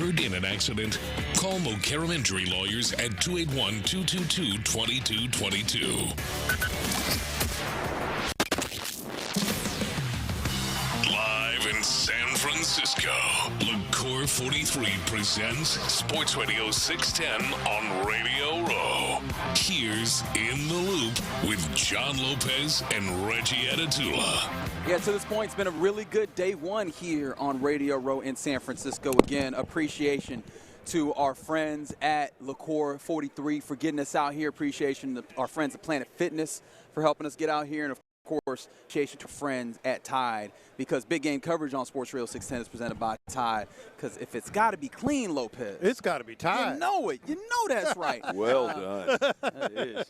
Hurt in an accident? Call Mocaram Injury Lawyers at 281-222-2222. Live in San Francisco, LaCour 43 presents Sports Radio 610 on Radio Row. Here's In the Loop with John Lopez and Reggie Atatula. Yeah, to this point, it's been a really good day one here on Radio Row in San Francisco. Again, appreciation to our friends at LaCour 43 for getting us out here. Appreciation to our friends at Planet Fitness for helping us get out here. And, of course, appreciation to friends at Tide, because big game coverage on Sports Radio 610 is presented by Tide. Because if it's got to be clean, Lopez, it's got to be Tide. You know it. You know that's right. Well done. That is.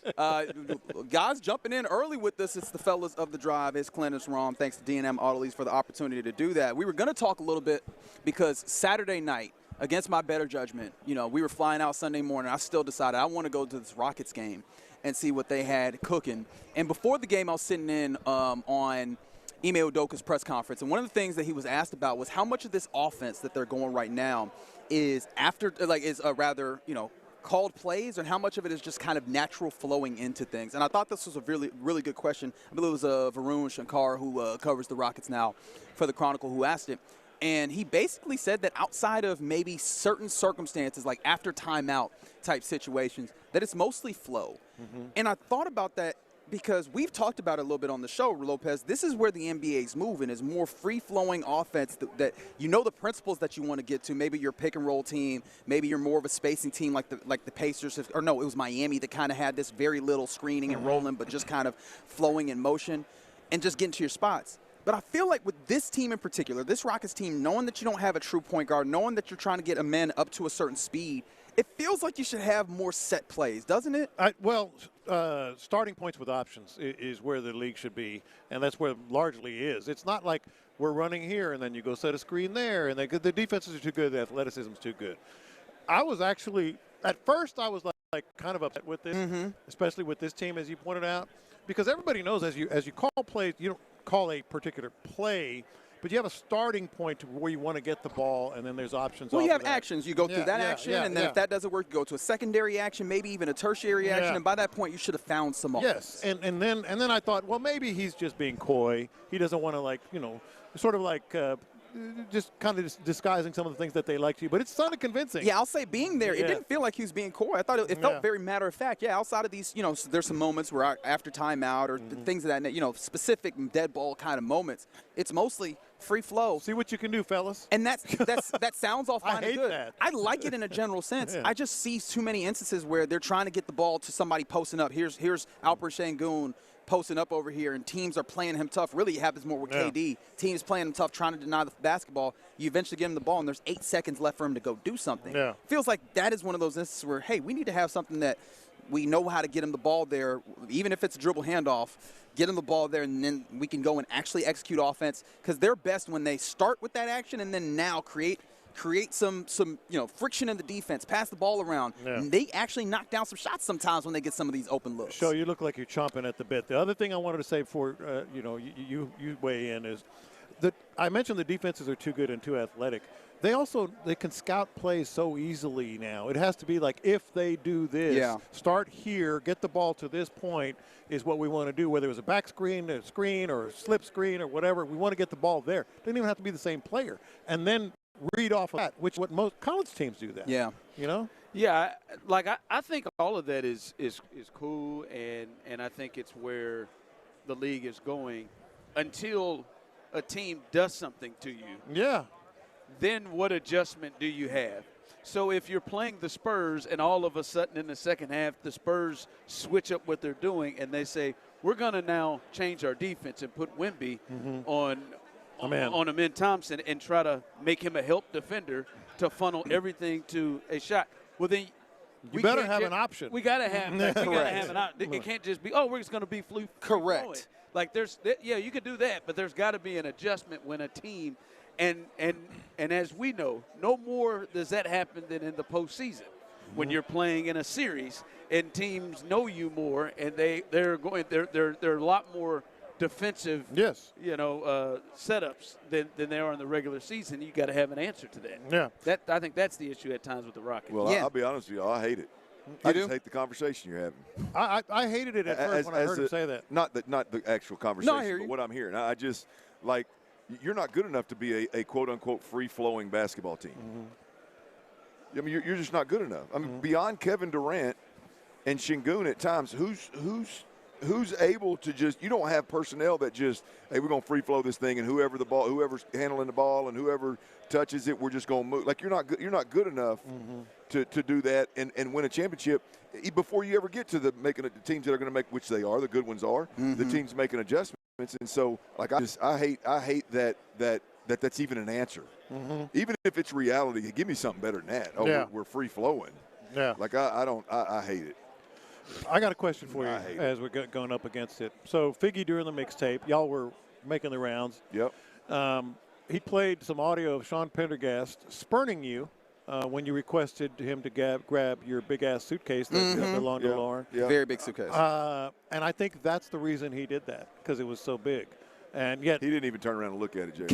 Guys jumping in early with this. It's the fellas of the drive. It's Clint, it's Rom. Thanks to D&M Autolease for the opportunity to do that. We were going to talk a little bit because Saturday night, against my better judgment, you know, we were flying out Sunday morning. I still decided I want to go to this Rockets game and see what they had cooking. And before the game, I was sitting in on Ime Udoka's press conference, and one of the things that he was asked about was how much of this offense that they're going right now is rather called plays, and how much of it is just kind of natural flowing into things. And I thought this was a really, really good question. I believe it was Varun Shankar, who covers the Rockets now for the Chronicle, who asked it. And he basically said that outside of maybe certain circumstances, like after timeout type situations, that it's mostly flow. Mm-hmm. And I thought about that because we've talked about it a little bit on the show, Lopez. This is where the NBA's moving, is more free-flowing offense that you know the principles that you want to get to. Maybe you're a pick-and-roll team. Maybe you're more of a spacing team like the Pacers. Or no, it was Miami that kind of had this very little screening and rolling, but just kind of flowing in motion and just getting to your spots. But I feel like with this team in particular, this Rockets team, knowing that you don't have a true point guard, knowing that you're trying to get a man up to a certain speed, it feels like you should have more set plays, doesn't it? Starting points with options is where the league should be, and that's where it largely is. It's not like we're running here and then you go set a screen there, and the defenses are too good, the athleticism is too good. I was actually, at first I was like kind of upset with this, especially with this team, as you pointed out, because everybody knows as you call plays, you don't call a particular play, but you have a starting point to where you want to get the ball, and then there's options. Well, you have actions. You go through that action, and then if that doesn't work, you go to a secondary action, maybe even a tertiary action, and by that point, you should have found some offense. Yes, and then I thought, well, maybe he's just being coy. He doesn't want to, sort of just kind of disguising some of the things that they like to you, but it sounded convincing. Yeah, I'll say being there, it didn't feel like he was being coy. I thought it felt very matter of fact. Yeah, outside of these, there's some moments where after timeout or things of that, specific dead ball kind of moments, it's mostly free flow. See what you can do, fellas. And that sounds all fine and good. That. I like it in a general sense. I just see too many instances where they're trying to get the ball to somebody posting up. Here's Alper Şengün posting up over here, and teams are playing him tough. Really, it happens more with KD. Teams playing him tough, trying to deny the basketball. You eventually get him the ball, and there's 8 seconds left for him to go do something. Yeah. Feels like that is one of those instances where, hey, we need to have something that we know how to get him the ball there, even if it's a dribble handoff, get him the ball there, and then we can go and actually execute offense, because they're best when they start with that action and then now create some friction in the defense, pass the ball around. Yeah. And they actually knock down some shots sometimes when they get some of these open looks. So you look like you're chomping at the bit. The other thing I wanted to say before you weigh in is that I mentioned the defenses are too good and too athletic. They can scout plays so easily now. It has to be like, if they do this, start here, get the ball to this point is what we want to do, whether it was a back screen, a screen, or a slip screen or whatever. We want to get the ball there. It doesn't even have to be the same player. And then read off of that, which what most college teams do that. Yeah. Yeah, I think all of that is cool, and I think it's where the league is going until a team does something to you. Yeah. Then what adjustment do you have? So if you're playing the Spurs and all of a sudden in the second half the Spurs switch up what they're doing and they say, we're going to now change our defense and put Wemby on Amin Thompson and try to make him a help defender to funnel everything to a shot. Well, then you better have an option. We got to have that. We got to have an option. It can't just be, we're just going to be flu. Correct. Like you could do that, but there's got to be an adjustment when a team, and as we know, no more does that happen than in the postseason when you're playing in a series and teams know you more and they're a lot more defensive, setups than they are in the regular season. You got to have an answer to that. Yeah. I think that's the issue at times with the Rockets. Well, I'll be honest with you, I hate it. I just hate the conversation you're having. I hated it at first when I heard him say that. Not the actual conversation, No, I hear but you. what I'm hearing. I just like you're not good enough to be a quote unquote free flowing basketball team. I mean, you're just not good enough. I mean, beyond Kevin Durant and Şengün at times, who's able to just, you don't have personnel that just, hey, we're going to free flow this thing, and whoever's handling the ball and whoever touches it, we're just going to move. Like, you're not good enough to do that and win a championship before you ever get to the teams that are going to make, which they are, the good ones are, the teams making adjustments. And so, like, I hate that's even an answer. Even if it's reality, give me something better than that. Oh, we're free flowing. Yeah. Like, I hate it. I got a question for you as we're going up against it. So, Figgy during the mixtape, y'all were making the rounds. Yep. He played some audio of Sean Pendergast spurning you when you requested him to grab your big-ass suitcase that belonged to Lauren. Very big suitcase. And I think that's the reason he did that, because it was so big. And yet he didn't even turn around and look at it, Jay.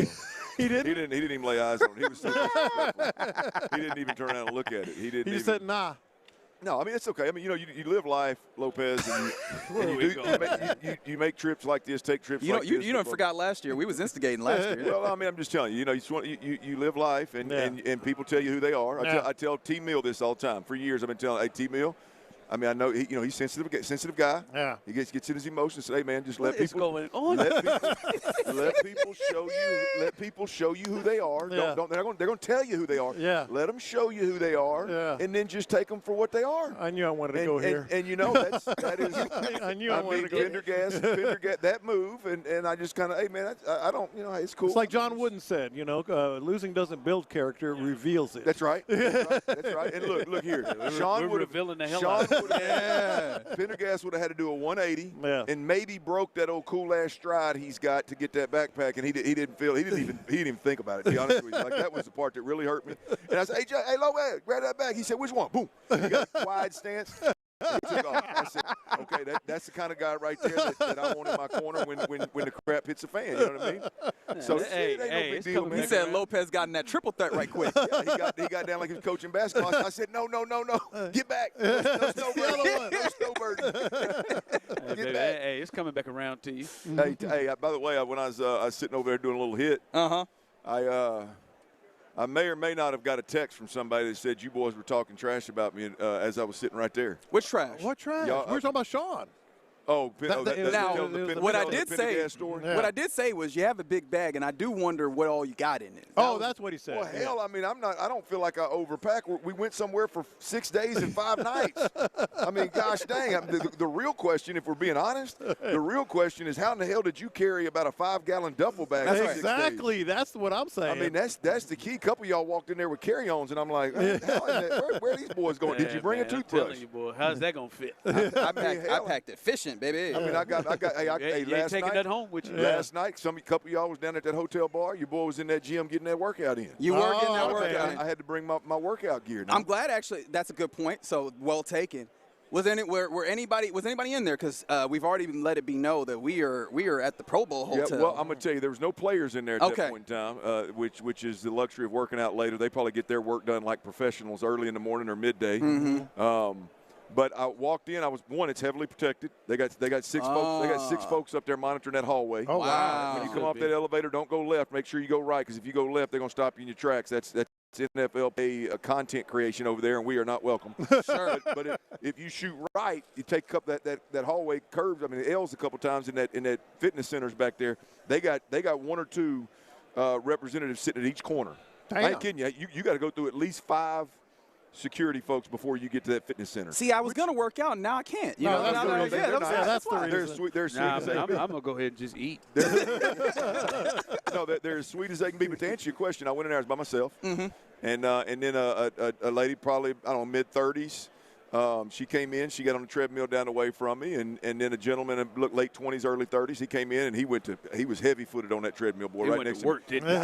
He didn't? He didn't even lay eyes on it. He was so disrespectful. He didn't even turn around and look at it. He just said, nah. No, I mean, it's okay. I mean, you live life, Lopez, and you make trips like this, take trips like this. You don't forgot last year. We was instigating last year. Well, I mean, I'm just telling you, you live life, and people tell you who they are. I tell T. Mill this all the time. For years, I've been telling, hey, T. Mill, I mean, I know he's sensitive guy. Yeah. He gets in his emotions. Say, hey, man, just let people show you who they are. Yeah. They're going to tell you who they are. Yeah. Let them show you who they are. Yeah. And then just take them for what they are. I knew I wanted to go here. And that is. I knew I wanted to go here. Pendergast, that move, and I just kind of, hey, man, I don't, hey, it's cool. It's like John Wooden said, losing doesn't build character, reveals it. That's right. That's right. And look here. Sean would have revealing the hell out of it. Pendergast would have had to do a 180 and maybe broke that old cool ass stride he's got to get that backpack, and he didn't even think about it, to be honest with you. Like, that was the part that really hurt me. And I said, hey Lopez, grab that bag. He said, which one? Boom. He got a wide stance. He took off. I said, okay, that's the kind of guy right there that I want in my corner when the crap hits the fan. You know what I mean? So it ain't no big deal, man. He said Lopez got in that triple threat right quick. Yeah, he got down like he was coaching basketball. I said, no, get back. No snowbird. No snowbird. Get back. Hey, it's coming back around to you. Hey, by the way, when I was sitting over there doing a little hit, I may or may not have got a text from somebody that said you boys were talking trash about me as I was sitting right there. Which trash? What trash? We were talking about Sean. What I did say was you have a big bag, and I do wonder what all you got in it. That's what he said. Well, hell, I mean, I don't feel like I overpack. We went somewhere for 6 days and 5 nights. I mean, gosh dang. The real question, if we're being honest, the real question is how in the hell did you carry about a 5-gallon duffel bag? Exactly. That's what I'm saying. I mean, that's the key. A couple of y'all walked in there with carry-ons, and I'm like, where are these boys going? Did you bring a toothbrush? I'm telling you, boy, how's that going to fit? I packed efficient, baby. I mean, I got. Hey, you ain't taking that home with you. Last night, a couple of y'all was down at that hotel bar. Your boy was in that gym getting that workout in. You were getting that workout in. I had to bring my workout gear. I'm glad, actually. That's a good point. So well taken. Was anybody in there? Because we've already let it be known that we are at the Pro Bowl hotel. Yeah, well, I'm gonna tell you, there was no players in there at that point in time, which is the luxury of working out later. They probably get their work done like professionals early in the morning or midday. But I walked in. It's heavily protected. They got 6 folks. They got 6 folks up there monitoring that hallway. Oh wow! When you come off that elevator, don't go left. Make sure you go right, because if you go left, they're gonna stop you in your tracks. That's NFL content creation over there, and we are not welcome. Sure. But if you shoot right, you take up that hallway curves. I mean, it L's a couple times in that fitness centers back there. They got 1 or 2 representatives sitting at each corner. Damn. I ain't kidding you. You got to go through at least 5 security folks before you get to that fitness center. See, I was going to work out, and now I can't. That's the reason. They're sweet as they can be. I'm going to go ahead and just eat. No, they're as sweet as they can be. But to answer your question, I went in there, I was by myself. And then a lady, probably, I don't know, mid-30s, she came in. She got on the treadmill down the way from me. And then a gentleman, looked late 20s, early 30s, he came in, and he was heavy-footed on that treadmill, boy, right next to work, didn't he?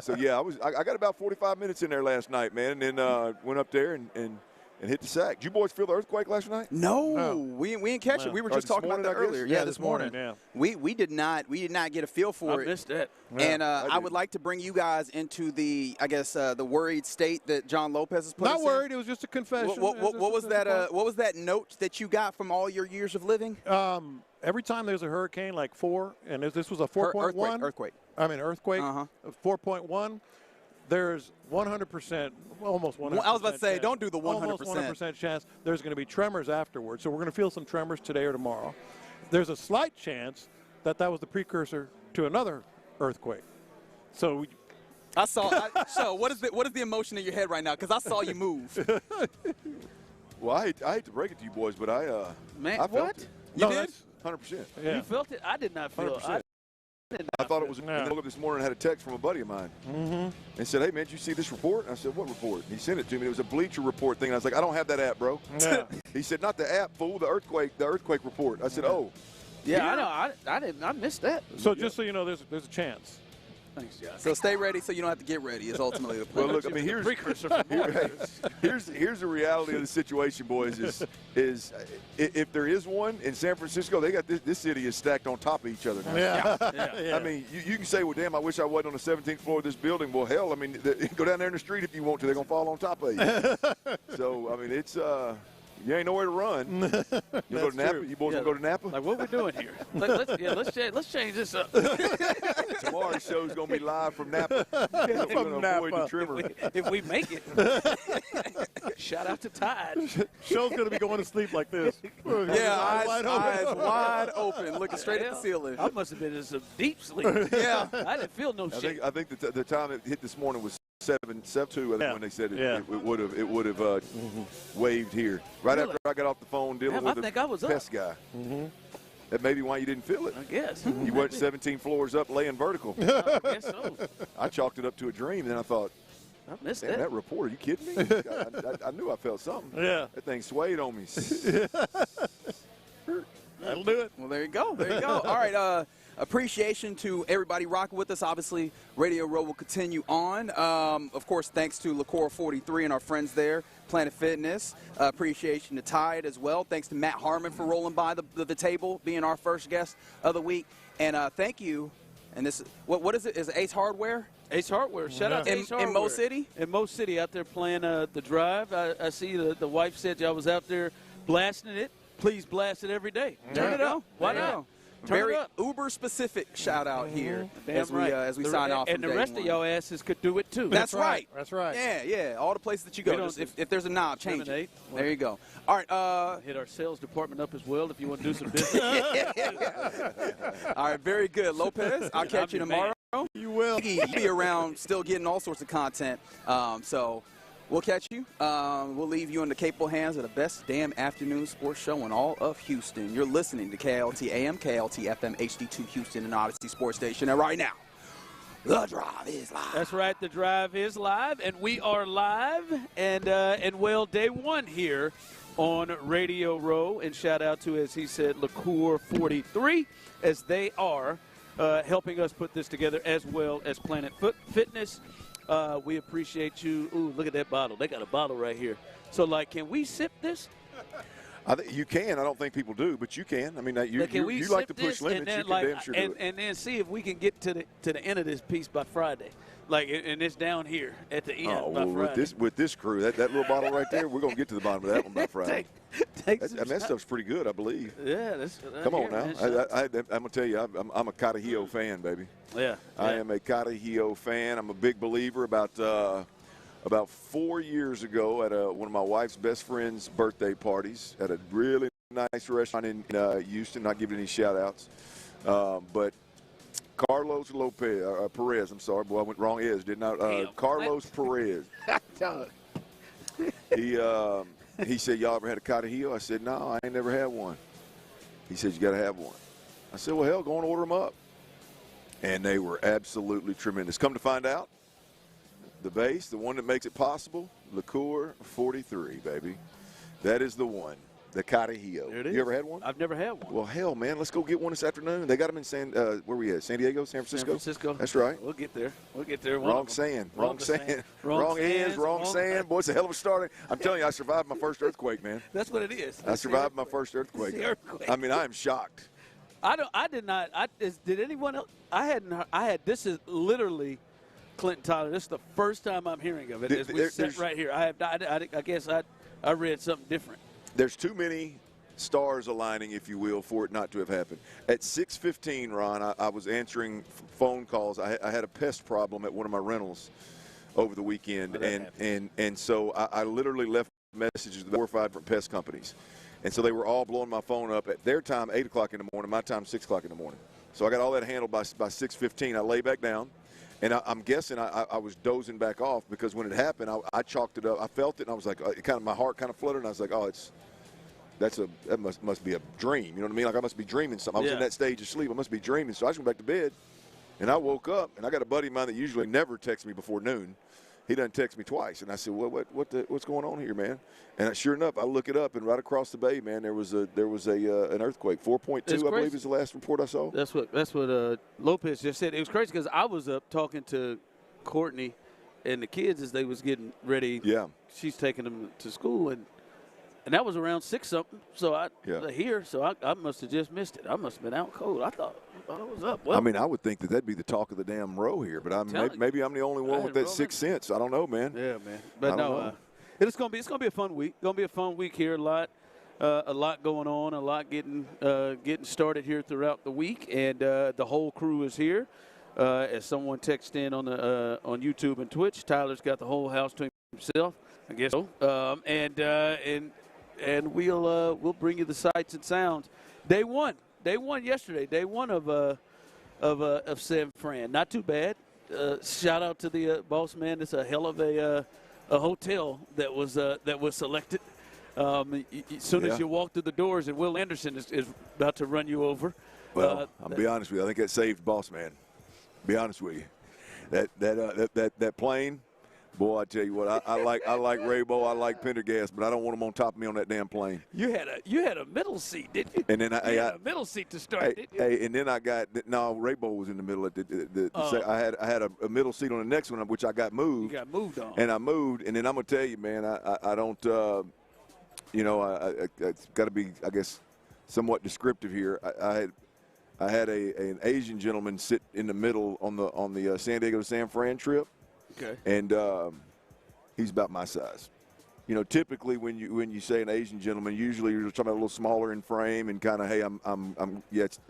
So, yeah, I got about 45 minutes in there last night, man, and then went up there and and hit the sack. Did you boys feel the earthquake last night? No. We didn't catch it. We were just talking about that earlier. Yeah, this morning. Yeah. We did not get a feel for it. I missed that. And I would like to bring you guys into the worried state that John Lopez has put us Not in. worried. It was just a confession. What was that? What was that note that you got from all your years of living? Every time there's a hurricane, like 4, and this was a 4.1 earthquake. 4.1. There's 100%, almost 100%. I was about to say, chance, don't do the 100%. Almost 100% chance there's going to be tremors afterwards. So we're going to feel some tremors today or tomorrow. There's a slight chance that was the precursor to another earthquake. So I saw. So what is the emotion in your head right now? Because I saw you move. Well, I hate to break it to you boys, but I felt it. You did? 100%. Yeah. You felt it? I did not feel it. I thought it was. I woke up this morning and had a text from a buddy of mine. And said, "Hey man, did you see this report?" And I said, "What report?" And he sent it to me. It was a Bleacher Report thing. And I was like, "I don't have that app, bro." Yeah. He said, "Not the app, fool. The earthquake report." I said, "Oh." Yeah, I know. I missed that. So just so you know, there's a chance. Thanks, John. So stay ready so you don't have to get ready is ultimately the plan. Well, look, I mean, here's the reality of the situation, boys, is if there is one in San Francisco, they got this city is stacked on top of each other now. Yeah. I mean, you can say, well, damn, I wish I wasn't on the 17th floor of this building. Well, hell, I mean, go down there in the street if you want to. They're going to fall on top of you. So, I mean, it's you ain't nowhere to run. You go to Napa? You boys gonna go to Napa? Like, what we doing here? Let's change this up. Tomorrow's show's gonna be live from Napa. From Napa. Avoid the trimmer. If we make it. Shout out to Tide. Show's gonna be going to sleep like this. Eyes wide open, looking straight at the ceiling. I must have been in some deep sleep. Yeah, I didn't feel no shit. I think the time it hit this morning was 7-2. I think when they said it would have waved here right after I got off the phone dealing with the pest guy. That may be why you didn't feel it. I guess. You went 17 floors up laying vertical. I guess so. I chalked it up to a dream, and then I thought, I missed damn, that report, are you kidding me? I knew I felt something. Yeah. That thing swayed on me. That'll do it. Well, there you go. There you go. All right. Appreciation to everybody rocking with us. Obviously, Radio Row will continue on. Of course, thanks to Liqueur 43 and our friends there, Planet Fitness. Appreciation to Tide as well. Thanks to Matt Harmon for rolling by the table, being our first guest of the week. And thank you. And this, what is it? Is it Ace Hardware? Ace Hardware. Shout out to Ace Hardware. In Mo City? In Mo City, out there playing the drive. I see the wife said y'all was out there blasting it. Please blast it every day. Turn it up. Why not? Very Uber specific shout out here as we sign off. And the rest of y'all asses could do it too. That's right. That's right. Yeah. All the places that you go. If there's a knob, change it. There you go. All right. Hit our sales department up as well if you want to do some business. All right. Very good, Lopez. I'll catch you tomorrow. You will. You'll be around, still getting all sorts of content. So. We'll catch you. We'll leave you in the capable hands of the best damn afternoon sports show in all of Houston. You're listening to KLT AM, KLT FM, HD2 Houston, and Odyssey Sports Station. And right now, the drive is live. That's right. The drive is live, and we are live. And day one here on Radio Row. And shout out to, as he said, Liqueur 43, as they are helping us put this together, as well as Planet Fitness. We appreciate you. Ooh, look at that bottle. They got a bottle right here. So, can we sip this? I think you can. I don't think people do, but you can. I mean, you like to push limits. Then, you can damn sure do it. And then see if we can get to the end of this piece by Friday. And it's down here at the end by Friday. With this crew, that little bottle right there, we're going to get to the bottom of that one by Friday. That stuff's pretty good, I believe. Yeah. Come on now. I'm going to tell you, I'm a Carajillo fan, baby. Yeah. I am a Carajillo fan. I'm a big believer. About 4 years ago at one of my wife's best friend's birthday parties at a really nice restaurant in Houston, not giving any shout-outs, but Carlos Perez, I'm sorry, boy, I went wrong. Didn't I? Carlos Perez. He said, y'all ever had a Carajillo? I said, no, I ain't never had one. He said, you got to have one. I said, well, hell, go and order them up. And they were absolutely tremendous. Come to find out, the base, the one that makes it possible, Liqueur 43, baby. That is the one. The Carousel. There it is. You ever had one? I've never had one. Well, hell, man, let's go get one this afternoon. They got them in where we at? San Diego, San Francisco? San Francisco. That's right. We'll get there. Wrong sand. Wrong hands, wrong sand. Boy, it's a hell of a start. I'm telling you, I survived my first earthquake, man. That's what it is. I survived my first earthquake. I mean, I am shocked. I did not. Did anyone else? I had. This is literally Clinton Tyler. This is the first time I'm hearing of it. As we sit right here, I guess I read something different. There's too many stars aligning, if you will, for it not to have happened. At 6:15, Ron, I was answering phone calls. I had a pest problem at one of my rentals over the weekend, and so I literally left messages to 4 or 5 different pest companies, and so they were all blowing my phone up at their time, 8 o'clock in the morning, my time, 6 o'clock in the morning. So I got all that handled by 6:15. I lay back down, and I'm guessing I was dozing back off because when it happened, I chalked it up. I felt it, and I was like, my heart kind of fluttered, and I was like, that must be a dream. You know what I mean? Like I must be dreaming something. I was in that stage of sleep. I must be dreaming. So I just went back to bed, and I woke up, and I got a buddy of mine that usually never texts me before noon. He done text me twice, and I said, "Well, what's going on here, man?" And sure enough, I look it up, and right across the bay, man, there was an earthquake, 4.2, I believe is the last report I saw. That's what Lopez just said. It was crazy because I was up talking to Courtney and the kids as they was getting ready. Yeah, she's taking them to school, and that was around 6 something. So I must have just missed it. I must have been out cold. I thought I was up. Well, I mean, I would think that'd be the talk of the damn row here, but maybe I'm the only one with that 6 cents. I don't know, man. Yeah, man. But no, it's gonna be a fun week. Gonna be a fun week here. A lot going on. A lot getting started here throughout the week, and the whole crew is here. As someone texted in on YouTube and Twitch, Tyler's got the whole house to himself, I guess so. And we'll bring you the sights and sounds. They won yesterday. Day one of San Fran. Not too bad. Shout out to the boss man. It's a hell of a hotel that was selected. As soon as you walk through the doors, and Will Anderson is about to run you over. Well, I'll be honest with you. I think that saved boss man. Be honest with you. That plane. Boy, I tell you what, I like Raybo, I like Pendergast, but I don't want them on top of me on that damn plane. You had a middle seat, didn't you? And then I had a middle seat to start, didn't you? And then I got Raybo was in the middle of I had a middle seat on the next one, which I got moved. You got moved on. And I moved, and then I'm gonna tell you, man, I don't, it's got to be, I guess, somewhat descriptive here. I had an Asian gentleman sit in the middle on the San Diego to San Fran trip. Okay. And he's about my size. You know, typically when you say an Asian gentleman, usually you're talking about a little smaller in frame and kind of, hey, I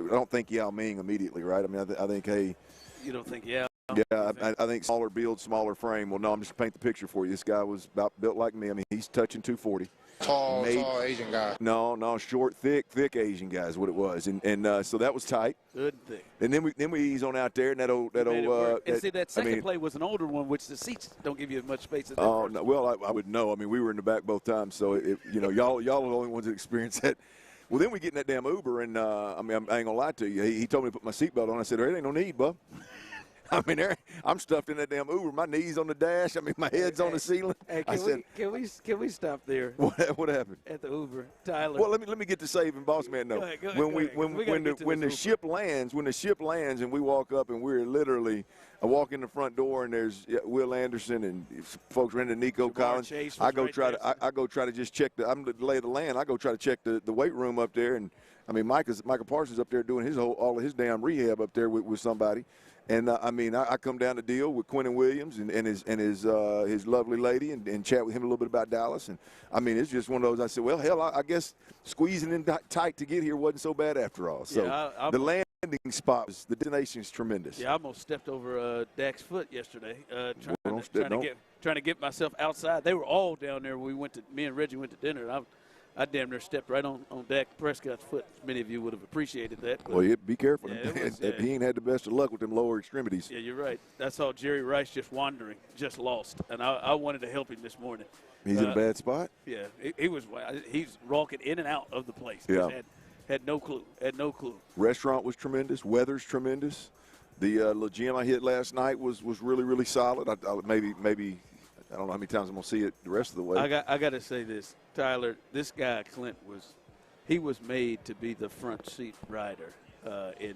don't think Yao Ming immediately, right? I mean, I think, hey. You don't think Yao? Yeah, I think smaller build, smaller frame. Well, no, I'm just paint the picture for you. This guy was about built like me. I mean, he's touching 240. Tall Asian guy. No, short, thick Asian guy is what it was, and so that was tight. Good thing. And then we ease on out there, and that old. And see, that second play was an older one, which the seats don't give you as much space as that. Oh no, well I would know. I mean, we were in the back both times, so y'all are the only ones that experienced that. Well, then we get in that damn Uber, and I ain't gonna lie to you. He told me to put my seatbelt on. I said, there ain't no need, bub. I mean, I'm stuffed in that damn Uber. My knees on the dash. I mean, my head's on the ceiling. Hey, can we stop there? What happened? At the Uber, Tyler. Well, let me get to saving boss man though. When the ship lands, and we walk up and we're literally, I walk in the front door and there's Will Anderson and folks ran to Nico Collins. I go try to just check I'm the lay of the land. I go try to check the weight room up there, and I mean Michael Parsons up there doing all of his damn rehab up there with somebody. And I come down to deal with Quentin Williams and his lovely lady and chat with him a little bit about Dallas. And I mean, it's just one of those. I said, well, hell, I guess squeezing in tight to get here wasn't so bad after all. So the landing spot, the destination is tremendous. Yeah, I almost stepped over Dak's foot yesterday, trying to get myself outside. They were all down there. Me and Reggie went to dinner. And I damn near stepped right on Dak Prescott's foot. Many of you would have appreciated that. Well, be careful. Yeah, he ain't had the best of luck with them lower extremities. Yeah, you're right. I saw Jerry Rice just wandering, just lost, and I wanted to help him this morning. He's in a bad spot? Yeah, he's rocking in and out of the place. Yeah. Had no clue. Restaurant was tremendous. Weather's tremendous. The little gym I hit last night was really, really solid. Maybe I don't know how many times I'm going to see it the rest of the way. I got to say this, Tyler. This guy Clint was made to be the front seat rider in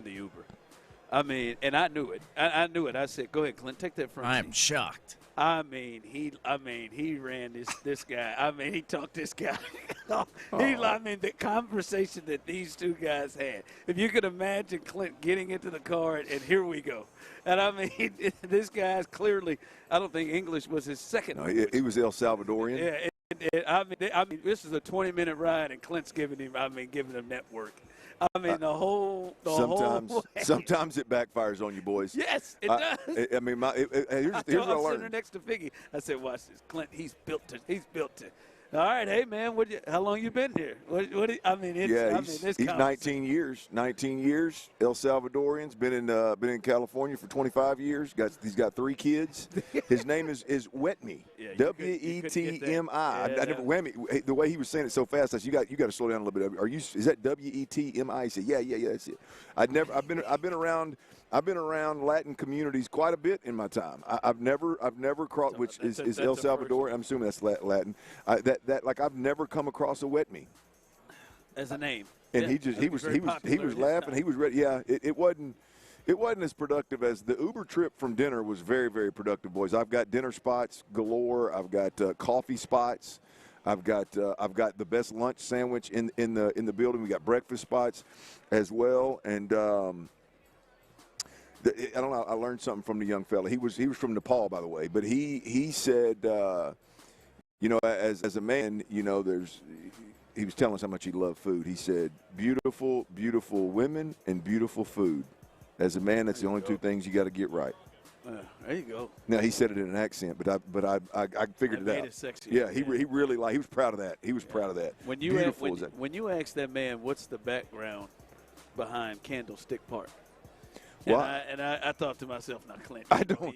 the Uber. I mean, and I knew it. I knew it. I said, "Go ahead, Clint, take that front seat." I am shocked. I mean, he ran this guy. I mean, he talked this guy. I mean, the conversation that these two guys had. If you could imagine Clint getting into the car, and here we go. And I mean, this guy's clearly. I don't think English was his second. No, he was El Salvadorian. Yeah. I mean, this is a 20-minute ride, and Clint's giving him network. I mean, sometimes it backfires on you, boys. Yes, it does. I mean, here's what I learned. I'm sitting there next to Figgy. I said, "Watch this, Clint. He's built to. All right, hey man, how long you been here? He's 19 years. 19 years. El Salvadorian's been in California for 25 years. He's got 3 kids. His name is Wetmy. Yeah, WETMI. I never Wetmy. The way he was saying it so fast, I said, you got to slow down a little bit. Is that WETMI? He said, yeah, that's it. I've been around Latin communities quite a bit in my time. I've never crossed, which is El Salvador. I'm assuming that's Latin. I've never come across a Wetmy as a name. And he was laughing. He was ready. Yeah, it wasn't as productive as the Uber trip from dinner was very, very productive, boys. I've got dinner spots galore. I've got coffee spots. I've got the best lunch sandwich in the building. We got breakfast spots as well, and. I don't know. I learned something from the young fella. He was from Nepal, by the way. But he said, as a man, he was telling us how much he loved food. He said, beautiful, beautiful women and beautiful food. As a man, that's the only 2 things you got to get right. There you go. Now he said it in an accent, but I figured it out. Made it sexy. Yeah, he really he was proud of that. He was proud of that. When you asked that man, what's the background behind Candlestick Park? And I thought to myself, now, Clint, I don't.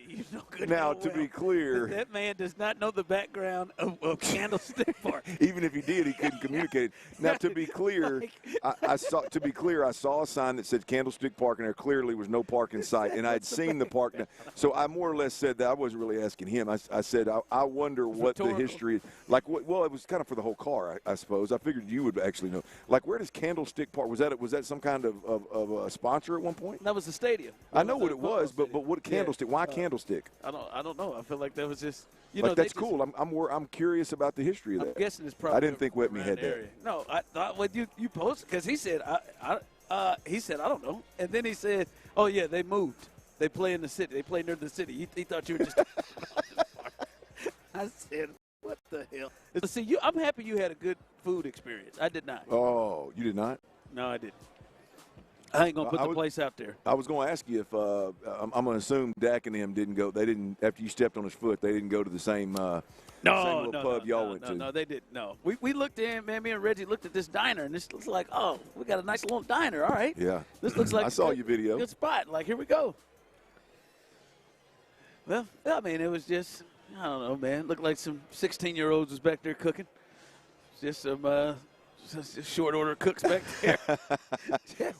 To be clear, that man does not know the background of Candlestick Park. Even if he did, he couldn't communicate. Now, to be clear, I saw a sign that said Candlestick Park, and there clearly was no park in sight. And I had seen the park. So I more or less said that. I wasn't really asking him. I said, I wonder what the history is. Like, well, it was kind of for the whole car, I suppose. I figured you would actually know. Like, where does Candlestick Park? Was that some kind of a sponsor at one point? That was the stadium. I know what it was, but what Candlestick? Why Candlestick? I don't know. I feel like that was just that's cool. I'm curious about the highest of that. I'm guessing it's probably. I didn't think Wetmy had that. No, I thought when you posted, because he said I don't know, and then he said, oh yeah, they moved. They play in the city. They play near the city. He thought you were just. I said, what the hell? See, I'm happy you had a good food experience. I did not. Oh, you did not? No, I didn't. I ain't going to put the place out there. I was going to ask you if I'm going to assume Dak and them didn't go. They didn't, after you stepped on his foot, they didn't go to the same pub y'all went to. No, they didn't. No. We looked in, man, me and Reggie looked at this diner, and this looks like, oh, we got a nice little diner. All right. Yeah. This looks like I saw your video. Good spot. Like, here we go. Well, I mean, it was just, I don't know, man. Looked like some 16-year-olds was back there cooking. Just some short order cooks back there.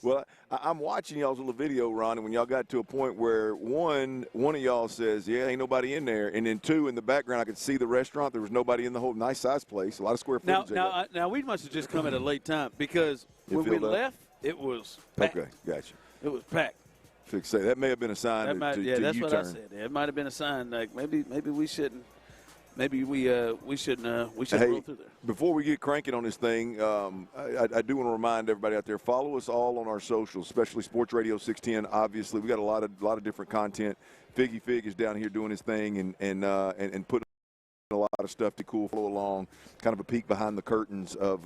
Well, I'm watching y'all's little video, Ron, and when y'all got to a point where one of y'all says, yeah, ain't nobody in there, and then 2, in the background, I could see the restaurant. There was nobody in the whole nice-sized place, a lot of square footage. Now, we must have just come at a late time because when we left, it was packed. Okay, gotcha. It was packed. Say that may have been a sign that's U-turn. what I said. It might have been a sign like maybe we shouldn't. Maybe we shouldn't roll through there. Before we get cranking on this thing, I do want to remind everybody out there, follow us all on our socials, especially Sports Radio 610. Obviously, we got a lot of different content. Figgy Fig is down here doing his thing and putting a lot of stuff to cool follow along. Kind of a peek behind the curtains of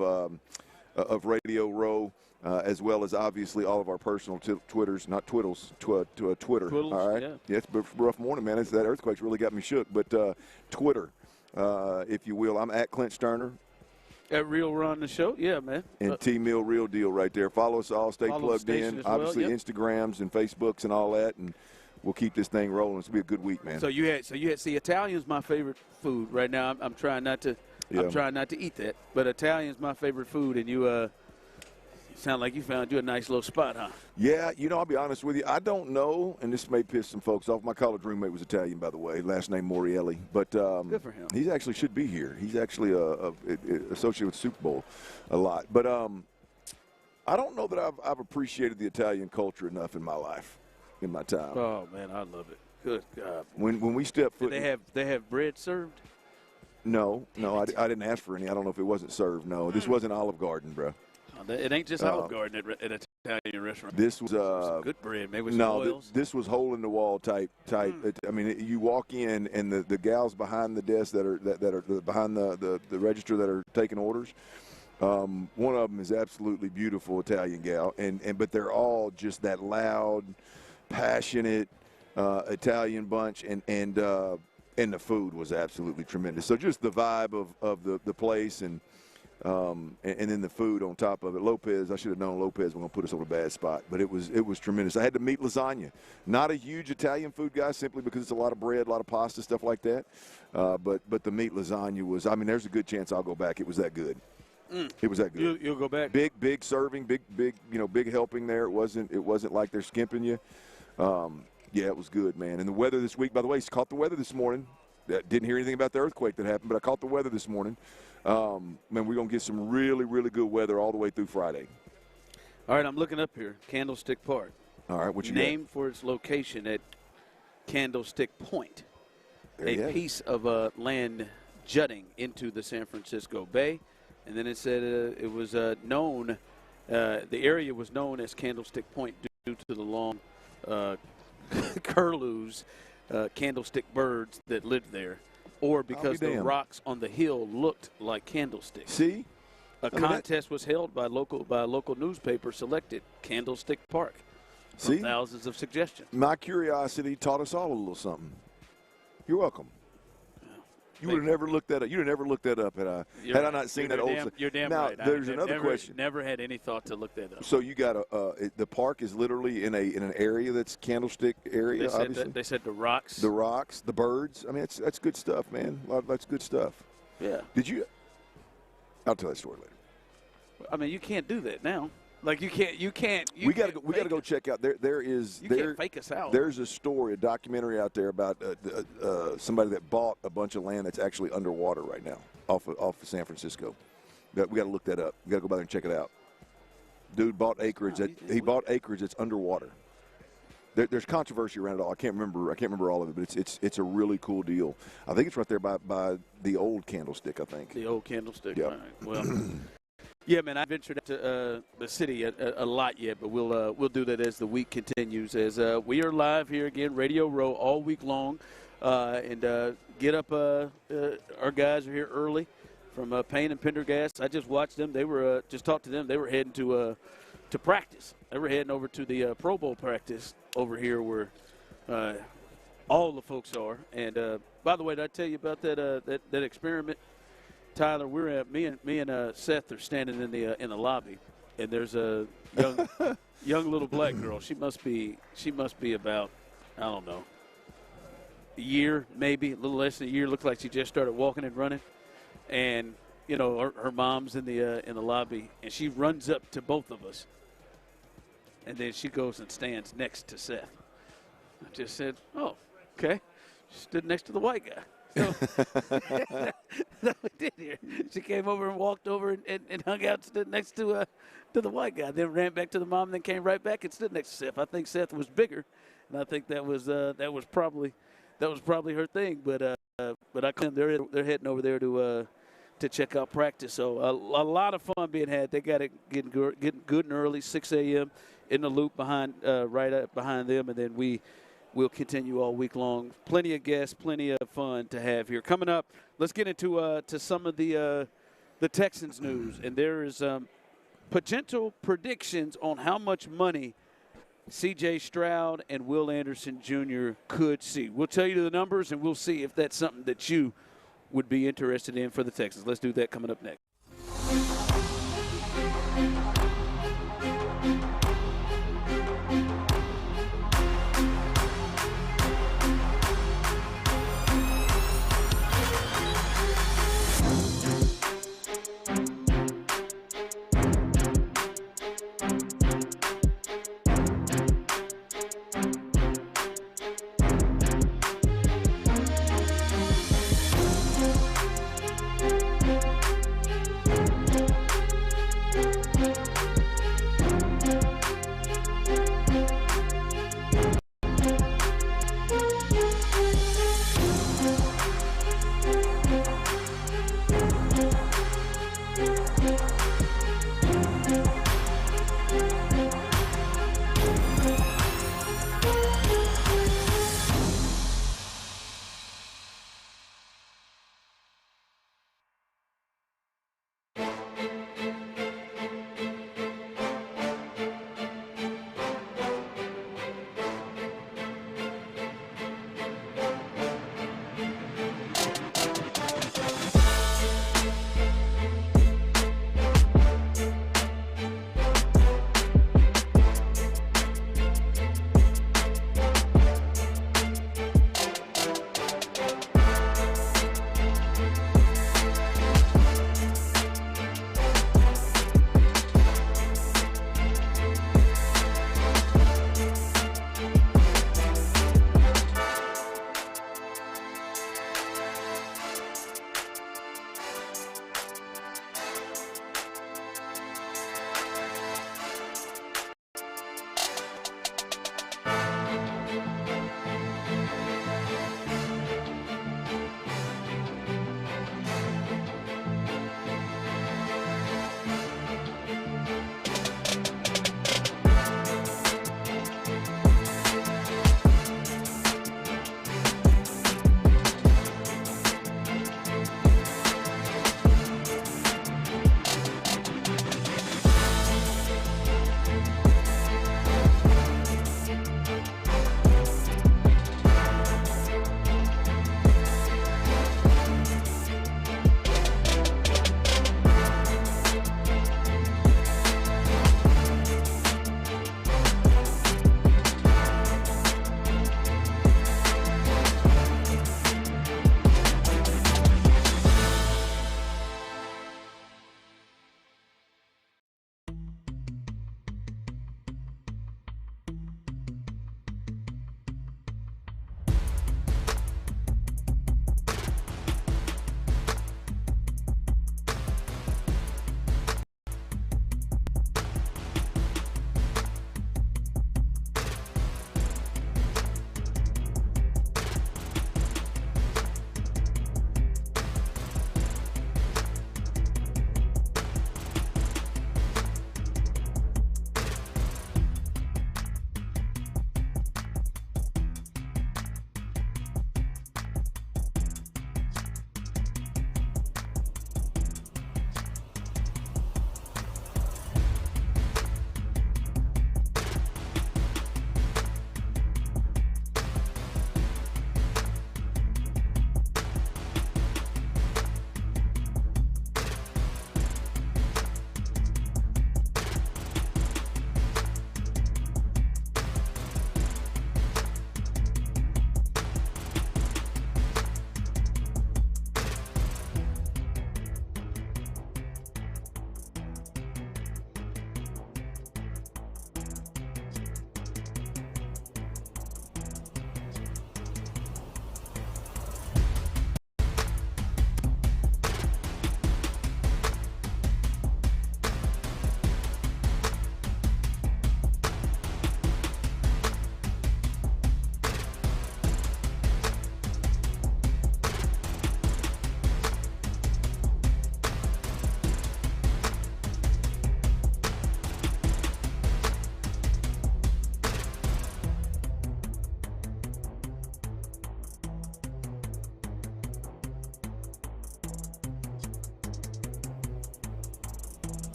Radio Row. As well as obviously all of our personal Twitters, not Twiddles, Twitter. Twiddles, all right, yeah, it's a rough morning, man. That earthquake's really got me shook. But Twitter, if you will, I'm at Clint Stoerner. At Real Run the Show, yeah, man. And T-Mill Real Deal right there. Follow us all. Stay plugged in. Obviously, Instagrams and Facebooks and all that, and we'll keep this thing rolling. It's gonna be a good week, man. So you had see, Italian's my favorite food right now. I'm trying not to. Yeah. I'm trying not to eat that, but Italian's my favorite food, and you. Sound like you found you a nice little spot, huh? Yeah, I'll be honest with you. I don't know, and this may piss some folks off. My college roommate was Italian, by the way, last name Morielli. But good for him. He actually should be here. He's actually associated with Super Bowl a lot. But I don't know that I've appreciated the Italian culture enough in my life, in my time. Oh, man, I love it. Good God. When we step foot. They have bread served? No, I didn't ask for any. I don't know if it wasn't served. No, this wasn't Olive Garden, bro. It ain't just Olive Garden at an Italian restaurant. This was good bread, maybe some oils. This was hole in the wall type. I mean, you walk in and the gals behind the desk that are behind the register that are taking orders. One of them is absolutely beautiful Italian gal, but they're all just that loud, passionate Italian bunch, and the food was absolutely tremendous. So just the vibe of the place and then the food on top of it. Lopez, I should have known Lopez was going to put us on a bad spot, but it was tremendous. I had to meet lasagna. Not a huge Italian food guy, simply because it's a lot of bread, a lot of pasta, stuff like that. But the meat lasagna was, I mean, there's a good chance I'll go back. It was that good. It was that good. You'll go back. Big serving, big helping there. It wasn't like they're skimping you. Yeah, it was good, man. And the weather this week, by the way, caught the weather this morning. Didn't hear anything about the earthquake that happened, but I caught the weather this morning. Man, we're going to get some really, really good weather all the way through Friday. All right, I'm looking up here. Candlestick Park. All right, what you named for its location at Candlestick Point, a piece of land jutting into the San Francisco Bay. And then it said it was known, the area was known as Candlestick Point due to the long curlews, candlestick birds that lived there, or because the rocks on the hill looked like candlesticks. See? A contest was held by a local newspaper selected Candlestick Park. See? Thousands of suggestions. My curiosity taught us all a little something. You're welcome. You would have never looked that up. You would have never looked that up had I not seen that old. You're damn now, right. There's another question. Never had any thought to look that up. So you got the park is literally in an area that's Candlestick area. They said the rocks. The rocks, the birds. I mean, that's good stuff, man. That's good stuff. Yeah. Did you? I'll tell that story later. I mean, you can't do that now. Like you can't. We got to go check out. There is. You can't fake us out. There's a story, a documentary out there about somebody that bought a bunch of land that's actually underwater right now, off of San Francisco. We got to look that up. We got to go by there and check it out. Dude bought acreage. He bought acreage that's underwater. There's controversy around it all. I can't remember all of it, but it's a really cool deal. I think it's right there by the old Candlestick. I think the old Candlestick. Yeah. All right. Well. Yeah, man, I ventured to the city a lot yet, but we'll do that as the week continues. As we are live here again, Radio Row, all week long, and get up. Our guys are here early from Payne and Pendergast. I just watched them. They were just talked to them. They were heading to practice. They were heading over to the Pro Bowl practice over here, where all the folks are. And by the way, did I tell you about that experiment? Tyler, we're at me and Seth are standing in the lobby, and there's a young little black girl. She must be about, I don't know, a year, maybe a little less than a year. Looks like she just started walking and running, and her mom's in the lobby, and she runs up to both of us, and then she goes and stands next to Seth. I just said, "Oh, okay." She stood next to the white guy. So that's what we did here. She came over and walked over and hung out, stood next to the white guy, then ran back to the mom, and then came right back and stood next to Seth. I think Seth was bigger, and I think that was probably her thing. But I couldn't. They're heading over there to check out practice. So a lot of fun being had. They got it getting good and early, 6 a.m. in the loop behind right up behind them, and then we'll continue all week long. Plenty of guests, plenty of fun to have here. Coming up, let's get into to some of the Texans news. And there is potential predictions on how much money C.J. Stroud and Will Anderson Jr. could see. We'll tell you the numbers, and we'll see if that's something that you would be interested in for the Texans. Let's do that coming up next.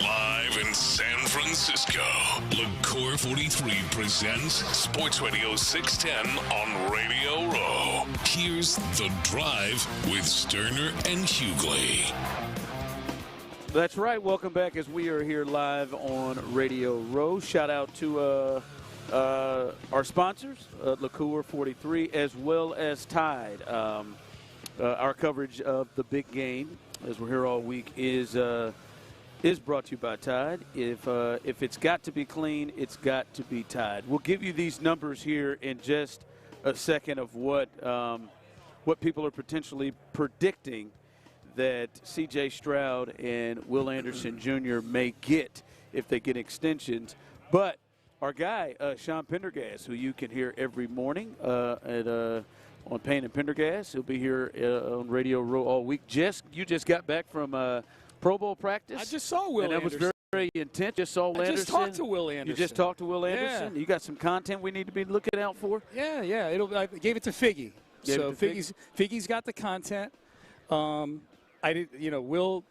Live in San Francisco, LaCour 43 presents Sports Radio 610 on Radio Row. Here's The Drive with Stoerner and Hughley. That's right. Welcome back as we are here live on Radio Row. Shout out to our sponsors, LaCour 43, as well as Tide. Our coverage of the big game, as we're here all week, is brought to you by Tide. If it's got to be clean, it's got to be Tide. We'll give you these numbers here in just a second of what people are potentially predicting that C.J. Stroud and Will Anderson Jr. may get if they get extensions. But our guy, Sean Pendergast, who you can hear every morning on Payne and Pendergast, he'll be here on Radio Row all week. You just got back from Pro Bowl practice. I just saw Will and that Anderson. was very intense. Just saw Will Anderson. I just talked to Will Anderson. You just talked to Will Anderson? Yeah. You got some content we need to be looking out for? Yeah. I gave it to Figgy. Figgy's got the content. Will,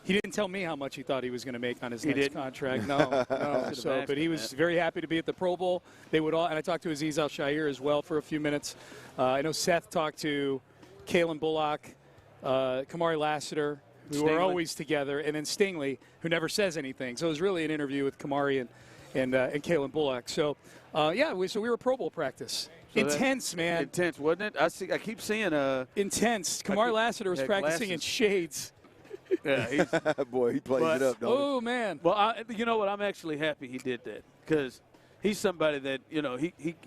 he didn't tell me how much he thought he was going to make on his next contract. No. But he was very happy to be at the Pro Bowl. They would all, and I talked to Aziz Al-Shaair as well for a few minutes. I know Seth talked to Kalen Bullock, Kamari Lassiter, who are always together, and then Stingley, who never says anything. So it was really an interview with Kamari and Kalen Bullock. So, so we were Pro Bowl practice. So intense, man. Intense, wasn't it? I keep seeing intense. Kamari Lassiter was practicing in shades. Yeah, boy, he plays it up, don't he? Oh, man. Well, you know what? I'm actually happy he did that because he's somebody that,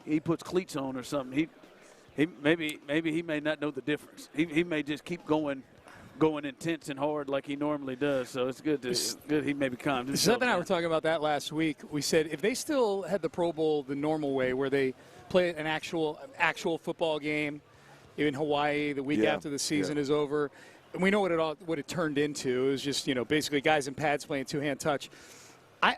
he puts cleats on or something. He maybe he may not know the difference. He may just keep going intense and hard like he normally does. So it's good he maybe calmed himself. Seth and I were talking about that last week. We said if they still had the Pro Bowl the normal way where they play an actual football game in Hawaii the week after the season is over, and we know what it turned into. It was just, basically guys in pads playing two-hand touch. I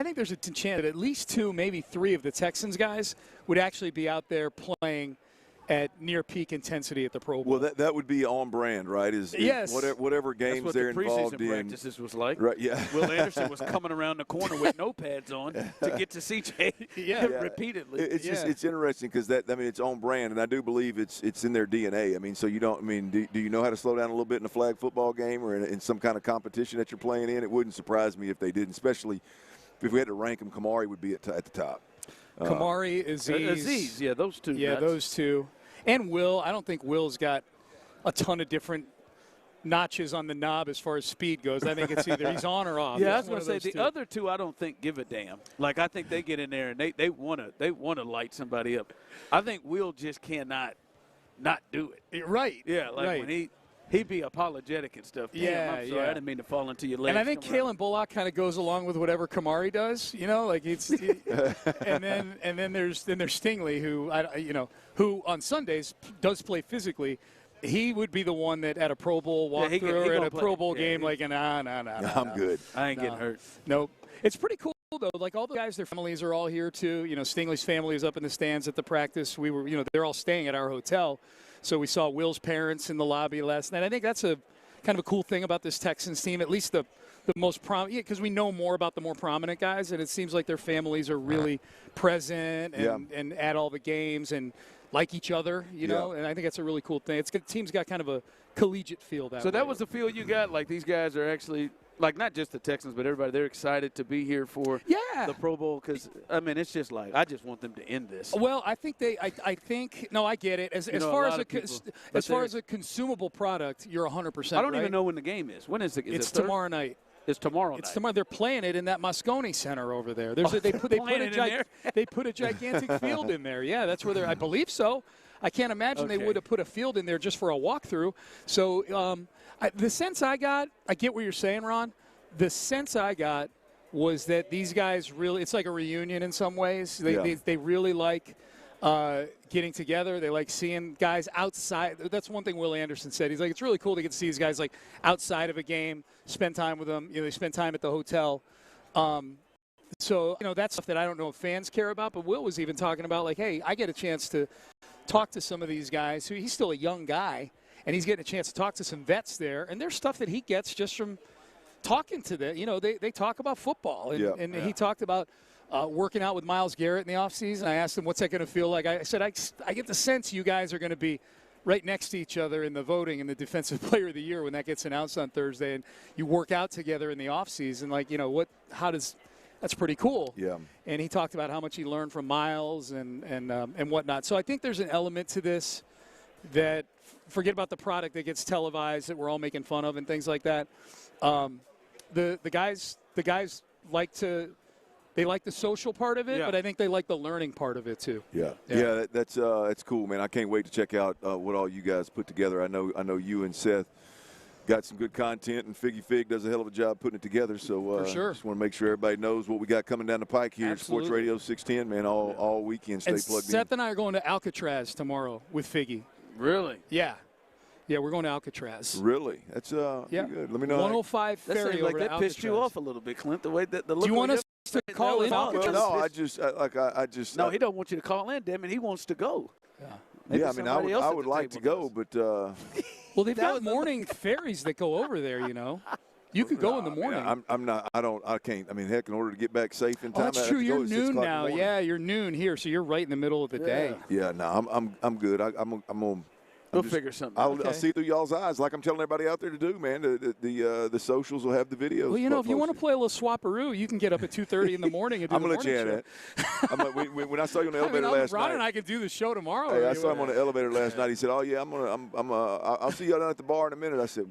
think there's a chance that at least 2, maybe 3 of the Texans guys would actually be out there playing at near peak intensity at the Pro Bowl. Well, that would be on brand, right? Yes. Whatever games they're involved in. That's what the preseason practices was like. Right, yeah. Will Anderson was coming around the corner with no pads on to get to CJ repeatedly. It's interesting because it's on brand, and I do believe it's in their DNA. So you don't. Do you know how to slow down a little bit in a flag football game or in some kind of competition that you're playing in? It wouldn't surprise me if they didn't, especially if we had to rank them. Kamari would be at the top. Kamari, Aziz. Yeah, those two. Yeah, those two. And Will, I don't think Will's got a ton of different notches on the knob as far as speed goes. I think it's either he's on or off. Yeah, I was going to say the other two I don't think give a damn. Like, I think they get in there and they want to light somebody up. I think Will just cannot not do it. Right. Yeah, like when he'd be apologetic and stuff. Damn, I'm sorry, I didn't mean to fall into your legs. And I think Kalen Bullock kind of goes along with whatever Kamari does, like it's and then there's Stingley who on Sundays does play physically. He would be the one that at a Pro Bowl walkthrough or at a Pro Bowl game I'm good. I ain't getting hurt. Nope. It's pretty cool though. Like all the guys, their families are all here too. Stingley's family is up in the stands at the practice. We were, they're all staying at our hotel. So we saw Will's parents in the lobby last night. I think that's a kind of a cool thing about this Texans team. At least the most prominent, because we know more about the more prominent guys, and it seems like their families are really present and at all the games and like each other, you know, and I think that's a really cool thing. The team's got kind of a collegiate feel that way. So that was the feel you got? Like these guys are actually, like not just the Texans, but everybody, they're excited to be here for the Pro Bowl because, I mean, it's just like, I just want them to end this. Well, I think I get it. As far as a consumable product, you're 100% I don't even know when the game is. When is it? It's tomorrow night. It's tomorrow night. It's tomorrow. They're playing it in that Moscone Center over there. They put a gigantic field in there. Yeah, that's where they're. I believe so. I can't imagine they would have put a field in there just for a walkthrough. So the sense I got, I get what you're saying, Ron. The sense I got was that these guys really, it's like a reunion in some ways. They really like getting together. They like seeing guys outside. That's one thing Willie Anderson said. He's like, it's really cool to get to see these guys like outside of a game, spend time with them. You know, they spend time at the hotel. So, you know, that's stuff that I don't know if fans care about, but Will was even talking about like, hey, I get a chance to talk to some of these guys. He's still a young guy, and he's getting a chance to talk to some vets there. And there's stuff that he gets just from talking to them. You know, they talk about football. And he talked about working out with Myles Garrett in the offseason. I asked him, what's that going to feel like? I said, I get the sense you guys are going to be right next to each other in the voting in the Defensive Player of the Year when that gets announced on Thursday, and you work out together in the offseason. Like, you know, that's pretty cool. Yeah. And he talked about how much he learned from Myles and whatnot. So I think there's an element to this that, forget about the product that gets televised that we're all making fun of and things like that. The guys like the social part of it, but I think they like the learning part of it too. Yeah, that's cool, man. I can't wait to check out what all you guys put together. I know you and Seth got some good content, and Figgy Fig does a hell of a job putting it together. So For sure. Just want to make sure everybody knows what we got coming down the pike here at Sports Radio 610, man, all weekend. Stay plugged in. Seth and I are going to Alcatraz tomorrow with Figgy. Really? Yeah. Yeah, we're going to Alcatraz. Really? That's good. Let me know. 105 ferry over to that Alcatraz. pissed you off a little bit, Clint, the way that the look. Do you want us to call in Alcatraz? Well, no, I just. No, he don't want you to call in, damn it. He wants to go. Yeah, I mean, I would like to go, but. Well, they've got morning ferries that go over there, you know. You could go in the morning. Man, I'm not. I can't. I mean, heck, in order to get back safe in time. Oh, that's true. You're noon now. Yeah, you're noon here, so you're right in the middle of the day. Yeah, no, I'm good. I'm on. We'll figure something out. I'll see through y'all's eyes, like I'm telling everybody out there to do, man. The socials will have the videos. Well, you know, if you want to play a little swapperoo, you can get up at 2:30 in the morning and do I'm the going to let you have that. When I saw you on the elevator last night. Ron and I can do the show tomorrow. Hey, I saw him on the elevator last night. He said, "Oh yeah, I'll see y'all down at the bar in a minute." I said,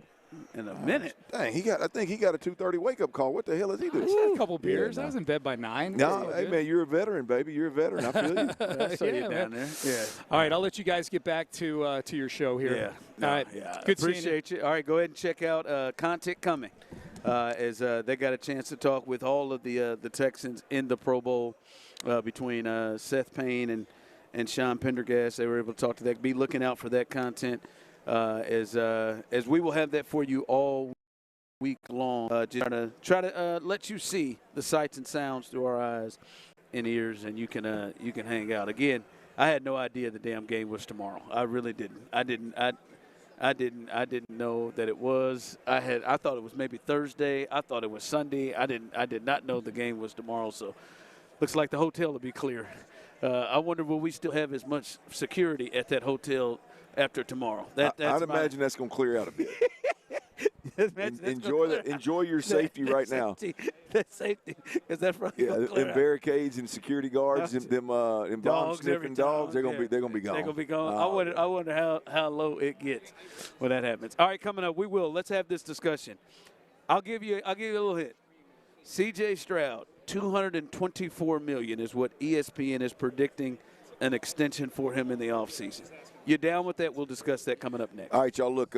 in a minute. Dang, I think he got a 2:30 wake-up call. What the hell is he doing? I just had a couple beers. I was in bed by 9. No, hey, man, you're a veteran, baby. You're a veteran. I feel you. I saw you down there. Yeah. All right, I'll let you guys get back to your show here. Yeah. All right. Yeah. Good Appreciate seeing you. All right, go ahead and check out content coming as they got a chance to talk with all of the Texans in the Pro Bowl between Seth Payne and Sean Pendergast. They were able to talk to that. Be looking out for that content as we will have that for you all week long. Just try to let you see the sights and sounds through our eyes and ears, and you can hang out. Again, I had no idea the damn game was tomorrow. I really didn't. I didn't know that it was. I thought it was maybe Thursday. I thought it was Sunday. I did not know the game was tomorrow. So looks like the hotel will be clear. I wonder will we still have as much security at that hotel after tomorrow? I'd imagine that's going to clear out a bit. Enjoy your safety right now. That safety, is that from? Yeah, them barricades and security guards, them bomb sniffing dogs. They're gonna be gone. They're gonna be gone. I wonder how low it gets when that happens. All right, coming up, let's have this discussion. I'll give you a little hint. C.J. Stroud, $224 million is what ESPN is predicting an extension for him in the offseason. You down with that? We'll discuss that coming up next. All right, y'all. Look.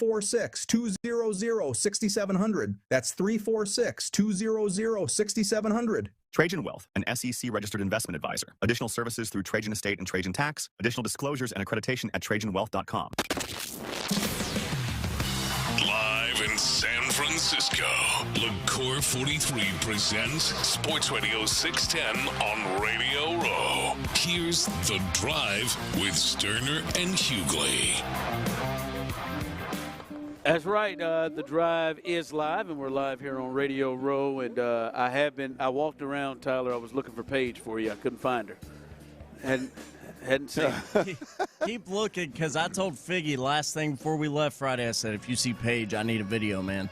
346-200-6700. That's 346-200-6700. Trajan Wealth, an SEC-registered investment advisor. Additional services through Trajan Estate and Trajan Tax. Additional disclosures and accreditation at TrajanWealth.com. Live in San Francisco, LaCour 43 presents Sports Radio 610 on Radio Row. Here's The Drive with Stoerner and Hughley. That's right. The Drive is live, and we're live here on Radio Row. And I walked around, Tyler. I was looking for Paige for you. I couldn't find her. Hadn't seen her. Keep looking, because I told Figgy last thing before we left Friday, I said, if you see Paige, I need a video, man.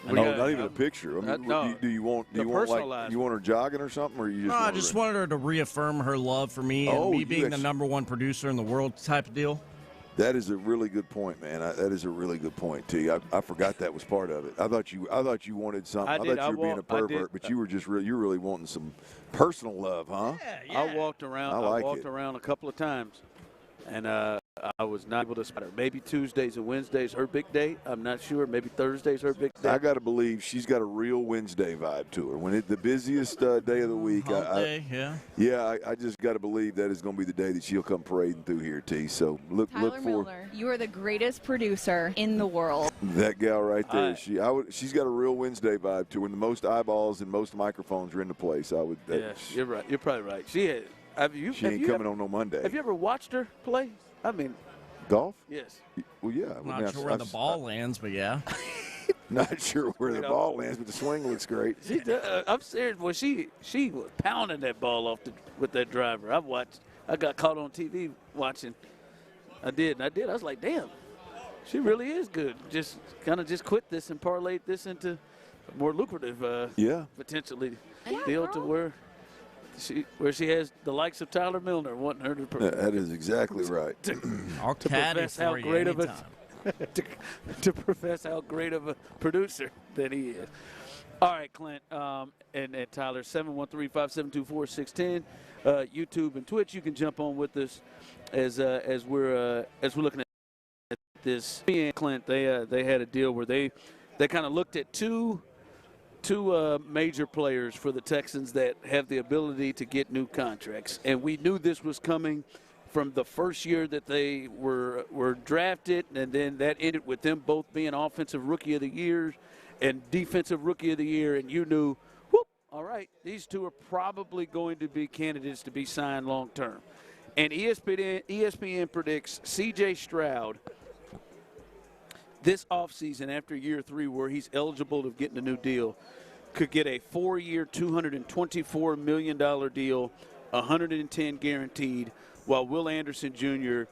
No, not even a picture. I mean, no. Do you want her jogging or something, or you just? No, I just wanted her to reaffirm her love for me and me being the #1 producer in the world type of deal. That is a really good point, man. That is a really good point, T. I forgot that was part of it. I thought you wanted something. I thought you were being a pervert, but you were really wanting some personal love, huh? Yeah. I walked around. I walked around a couple of times, and I was not able to spot her. Maybe Tuesdays and Wednesdays her big day. I'm not sure. Maybe Thursdays her big day. I got to believe she's got a real Wednesday vibe to her. When it's the busiest day of the week, I just got to believe that is going to be the day that she'll come parading through here, T. So look for Miller, you are the greatest producer in the world. That gal right there. She's got a real Wednesday vibe to her. When the most eyeballs and most microphones are in the place, you're right. You're probably right. She ain't coming on no Monday. Have you ever watched her play? I mean, golf? Yes. Well, yeah. I'm not sure where the ball lands, but yeah. Not sure where the ball lands, but the swing looks great. I'm serious. Well, she was pounding that ball off with that driver. I got caught on TV watching. I did. I was like, damn, she really is good. Just quit this and parlayed this into a more lucrative, potentially deal to where she has the likes of Tyler Milner wanting her to. That is exactly right. I'll caddy for you anytime. to profess how great of a producer that he is. All right, Clint and Tyler, 713-572-4610, YouTube and Twitch. You can jump on with us as we're looking at this. Me and Clint, they had a deal where they kind of looked at two major players for the Texans that have the ability to get new contracts, and we knew this was coming from the first year that they were drafted, and then that ended with them both being offensive rookie of the year and defensive rookie of the year, and you knew, all right, these two are probably going to be candidates to be signed long term. And ESPN predicts C.J. Stroud this offseason, after year 3, where he's eligible of getting a new deal, could get a 4-year, $224 million deal, 110 guaranteed, while Will Anderson Jr.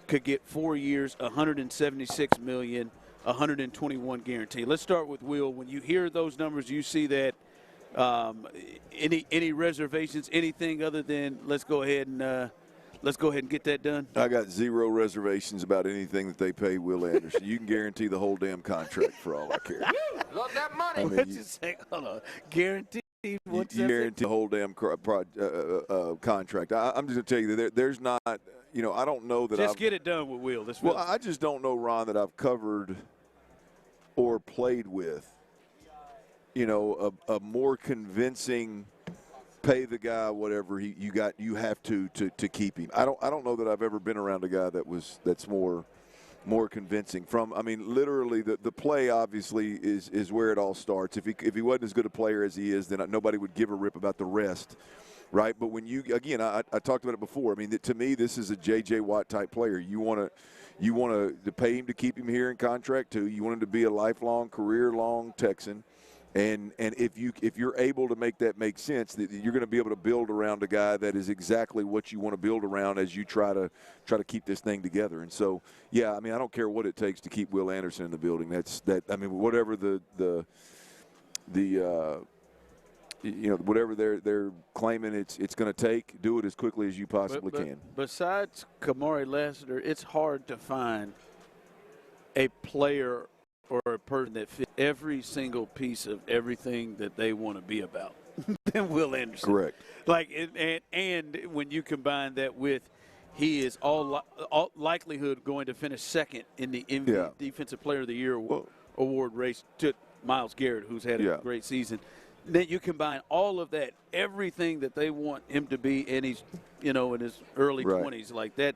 could get 4 years, $176 million, 121 guaranteed. Let's start with Will. When you hear those numbers, you see that any reservations, anything other than let's go ahead and get that done? I got zero reservations about anything that they pay Will Anderson. You can guarantee the whole damn contract for all I care. Love that money. Hold on. Guarantee. You guarantee the whole damn contract. I'm just going to tell you that there's not, I don't know that Just get it done with Will. Well, I just don't know, Ron, that I've covered or played with, a more convincing pay the guy whatever you have to keep him. I don't know that I've ever been around a guy that's more convincing. Literally the play obviously is where it all starts. If he wasn't as good a player as he is, then nobody would give a rip about the rest, right? But when I talked about it before. To me, this is a J.J. Watt type player. You want to pay him to keep him here in contract too. You want him to be a lifelong, career-long Texan. And if you're able to make that make sense, that you're going to be able to build around a guy that is exactly what you want to build around as you try to keep this thing together. And so, I don't care what it takes to keep Will Anderson in the building. Whatever whatever they're claiming it's going to take, do it as quickly as you possibly can. Besides Kamari Lassiter, it's hard to find a player or a person that fits every single piece of everything that they want to be about than Will Anderson. Correct. And when you combine that with he is all likelihood going to finish second in the Defensive Player of the Year award race to Myles Garrett, who's had a great season. Then you combine all of that, everything that they want him to be, and he's, in his early 20s, like that.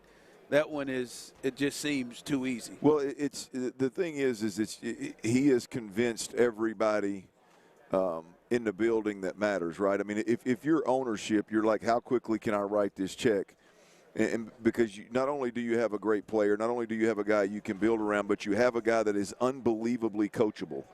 That one it just seems too easy. Well, the thing is he has convinced everybody in the building that matters, right? I mean, if you're ownership, you're like, how quickly can I write this check? And because not only do you have a great player, not only do you have a guy you can build around, but you have a guy that is unbelievably coachable,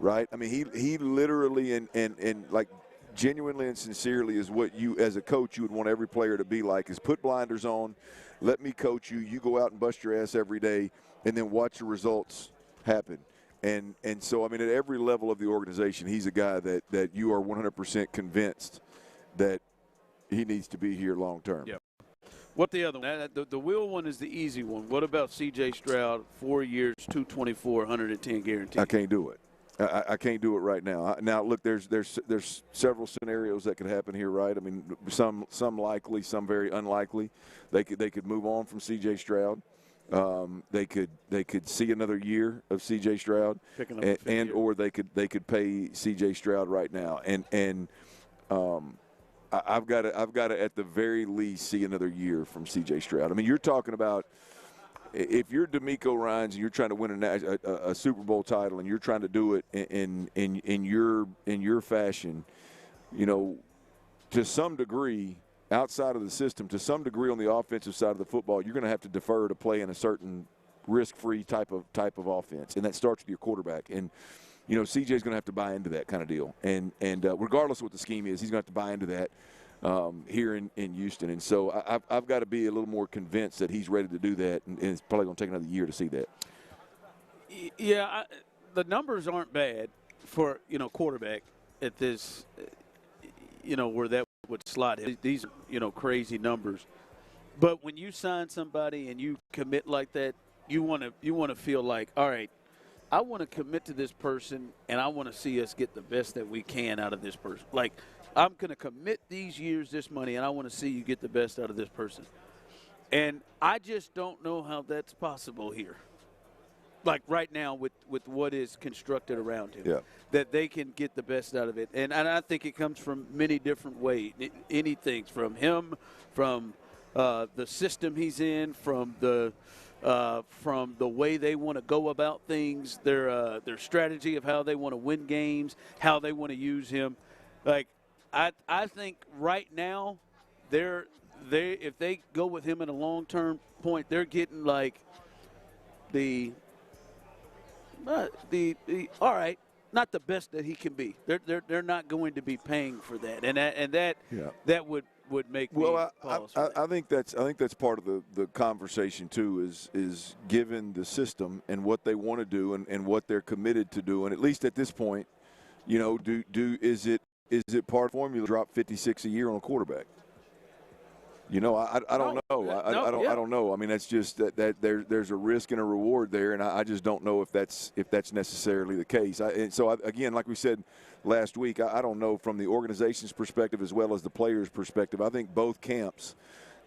right? I mean, he literally and like genuinely and sincerely is what you, as a coach, you would want every player to be like, is put blinders on, let me coach you, you go out and bust your ass every day, and then watch the results happen. And so, I mean, at every level of the organization, he's a guy that you are 100% convinced that he needs to be here long term. Yep. What the other one? The Will one is the easy one. What about C.J. Stroud, 4 years, 224, 110 guaranteed? I can't do it. I can't do it right now. Now, look, there's several scenarios that could happen here, right? I mean, some likely, some very unlikely. They could move on from C.J. Stroud. They could see another year of C.J. Stroud, or they could pay C.J. Stroud right now. And I've got to at the very least see another year from C.J. Stroud. I mean, you're talking about. If you're DeMeco Ryans and you're trying to win a Super Bowl title and you're trying to do it in your fashion, to some degree outside of the system, to some degree on the offensive side of the football, you're going to have to defer to play in a certain risk-free type of offense, and that starts with your quarterback. And CJ's going to have to buy into that kind of deal, and regardless of what the scheme is, he's going to have to buy into that. Here in Houston. And so I've got to be a little more convinced that he's ready to do that, and it's probably going to take another year to see that. Yeah, the numbers aren't bad for, quarterback at this, where that would slot. These are, crazy numbers. But when you sign somebody and you commit like that, you want to feel like, all right, I want to commit to this person, and I want to see us get the best that we can out of this person. Like, I'm going to commit these years, this money, and I want to see you get the best out of this person. And I just don't know how that's possible here. Like right now with what is constructed around him, that they can get the best out of it. And I think it comes from many different ways. Anything from him, from the system he's in, from the way they want to go about things, their strategy of how they want to win games, how they want to use him. Like, I think right now, if they go with him in a long-term point, they're getting like the all right, not the best that he can be. They're not going to be paying for that, and that would make me pause. I think that's part of the conversation too. Is given the system and what they want to do and what they're committed to do, and at least at this point, is it part of the formula to drop 56 a year on a quarterback? I don't know. I don't know. I mean, that's just that there's a risk and a reward there, and I just don't know if that's necessarily the case. Again, like we said last week, I don't know from the organization's perspective as well as the players' perspective. I think both camps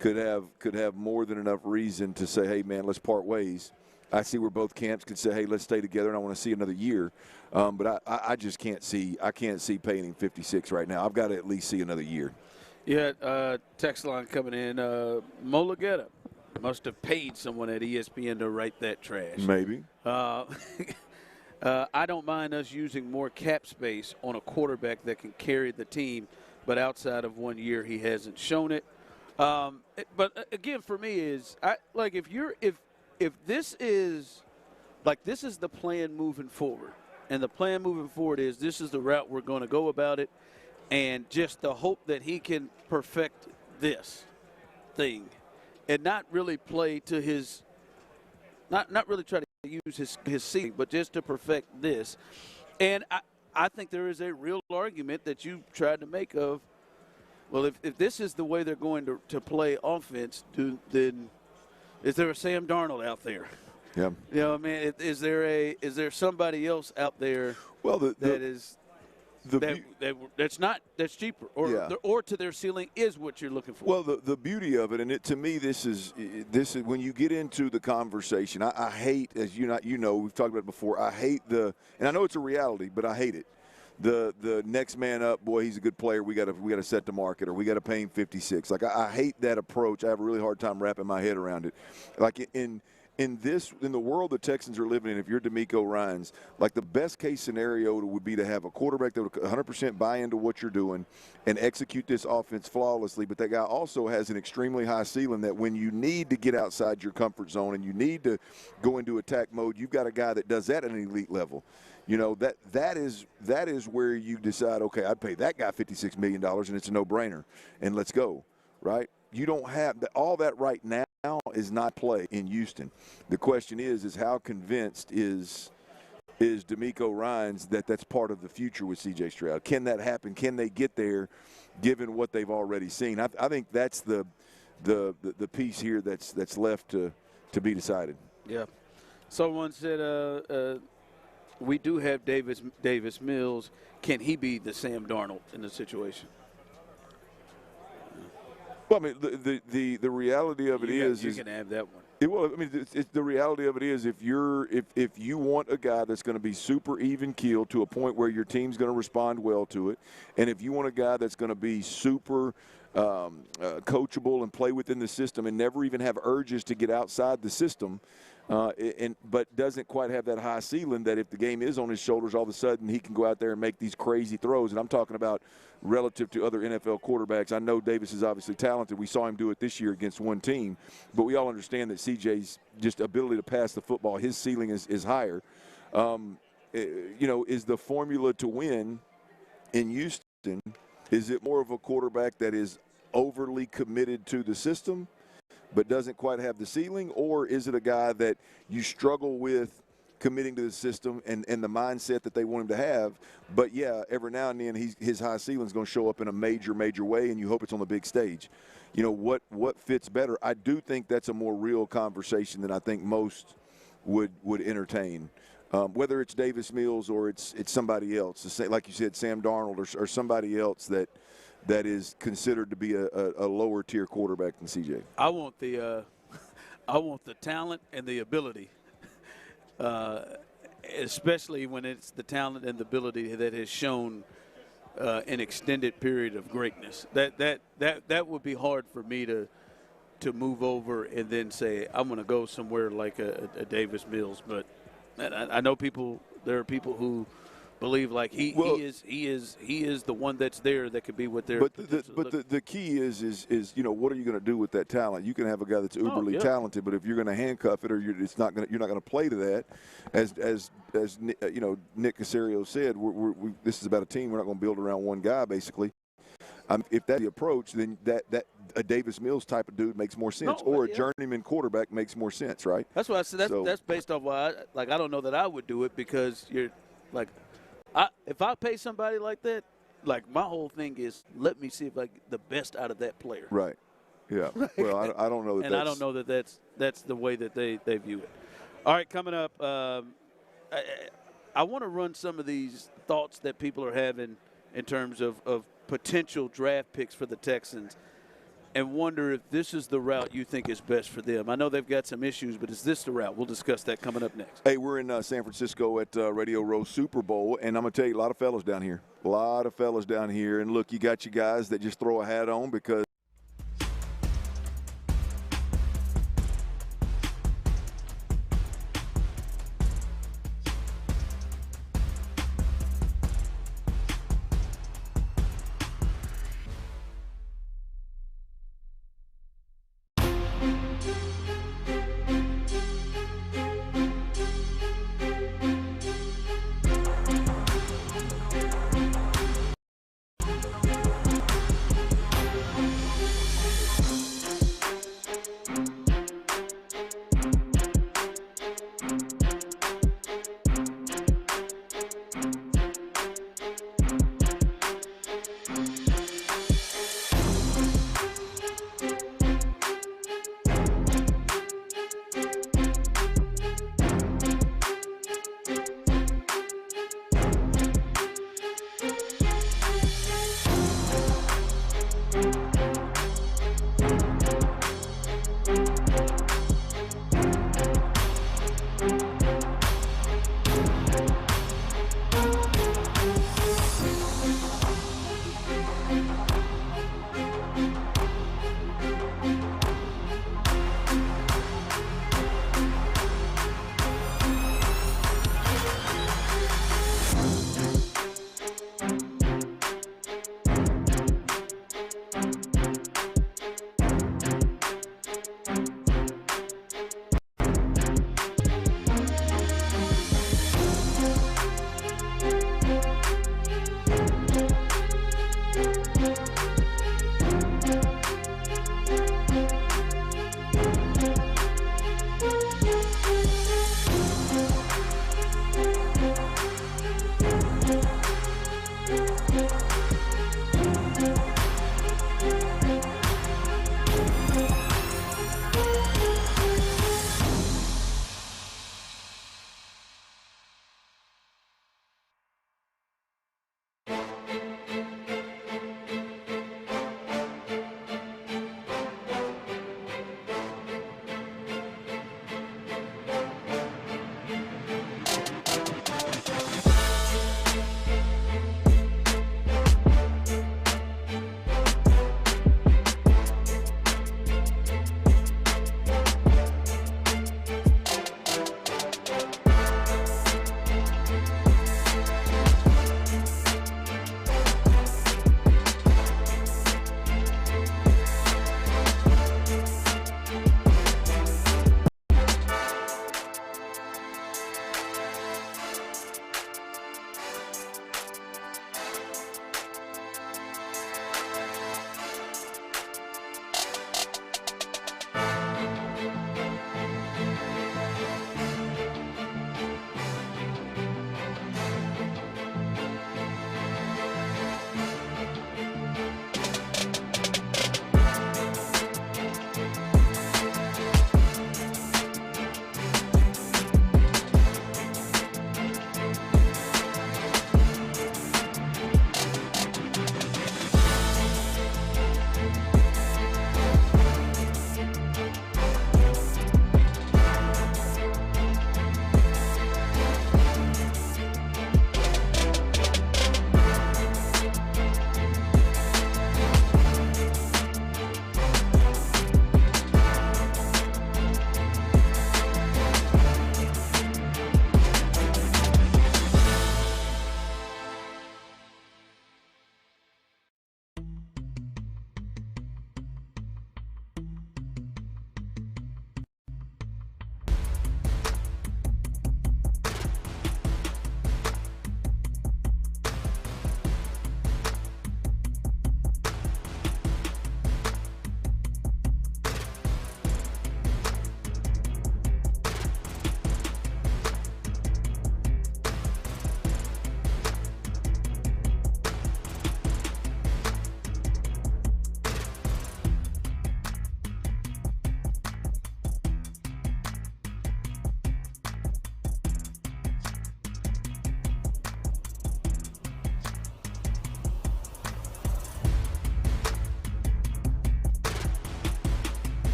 could have more than enough reason to say, hey, man, let's part ways. I see where both camps could say, hey, let's stay together, and I want to see another year. But I just can't see paying him 56 right now. I've got to at least see another year. Yeah, text line coming in. Mo Legetta must have paid someone at ESPN to write that trash. Maybe. I don't mind us using more cap space on a quarterback that can carry the team, but outside of 1 year, he hasn't shown it. But again, for me if this is the plan moving forward, and the plan moving forward is this is the route we're going to go about it, and just the hope that he can perfect this thing and not really play to his not really try to use his ceiling, but just to perfect this. And I think there is a real argument that you tried to make of, well, if this is the way they're going to play offense, then is there a Sam Darnold out there? Yeah. I mean, is there somebody else out there that is that's cheaper, or to their ceiling is what you're looking for. Well, the beauty of it, and to me, this is when you get into the conversation. I hate, as we've talked about it before. I hate and I know it's a reality, but I hate it. The next man up, boy, he's a good player. We got to set the market, or we got to pay him 56. Like I hate that approach. I have a really hard time wrapping my head around it. Like in the world the Texans are living in, if you're D'Amico Ryans, like the best case scenario would be to have a quarterback that would 100% buy into what you're doing and execute this offense flawlessly. But that guy also has an extremely high ceiling that when you need to get outside your comfort zone and you need to go into attack mode, you've got a guy that does that at an elite level. That is where you decide, okay, I'd pay that guy $56 million and it's a no-brainer, and let's go, right? You don't have all that right now is not play in Houston. The question is how convinced is D'Amico Ryans that's part of the future with C.J. Stroud? Can that happen? Can they get there given what they've already seen? I think that's the piece here that's left to be decided. Yeah. Someone said we do have Davis Mills. Can he be the Sam Darnold in the situation? Well, I mean, the reality of it is you can have that one. The reality of it is if you want a guy that's going to be super even keeled to a point where your team's going to respond well to it, and if you want a guy that's going to be super coachable and play within the system and never even have urges to get outside the system, but doesn't quite have that high ceiling that if the game is on his shoulders, all of a sudden he can go out there and make these crazy throws. And I'm talking about relative to other NFL quarterbacks. I know Davis is obviously talented. We saw him do it this year against one team. But we all understand that CJ's just ability to pass the football, his ceiling is higher. Is the formula to win in Houston, is it more of a quarterback that is overly committed to the system but doesn't quite have the ceiling, or is it a guy that you struggle with committing to the system and the mindset that they want him to have, but every now and then his high ceiling is going to show up in a major way, and you hope it's on the big stage. What fits better? I do think that's a more real conversation than I think most would entertain. Whether it's Davis Mills or it's somebody else, like you said, Sam Darnold or somebody else that is considered to be a lower tier quarterback than CJ. I want the talent and the ability, especially when it's the talent and the ability that has shown an extended period of greatness. That would be hard for me to move over and then say I'm going to go somewhere like a Davis Mills. But I know there are people who believe like he is the one that's there that could be what they're. But the key is what are you going to do with that talent? You can have a guy that's uberly talented, but if you're going to handcuff it or you're not going to play to that, as Nick Caserio said, this is about a team. We're not going to build around one guy basically. If that's the approach, then that a Davis Mills type of dude makes more sense, or a journeyman quarterback makes more sense, right? That's what I said. That's based off why I don't know that I would do it, because you're like. If I pay somebody like that, like my whole thing is let me see if I get the best out of that player. Right. Yeah. Well, I don't know that. And I don't know that that's the way that they view it. All right, coming up, I want to run some of these thoughts that people are having in terms of potential draft picks for the Texans, and wonder if this is the route you think is best for them. I know they've got some issues, but is this the route? We'll discuss that coming up next. Hey, we're in San Francisco at Radio Row Super Bowl, and I'm going to tell you, a lot of fellas down here. And look, you got you guys that just throw a hat on because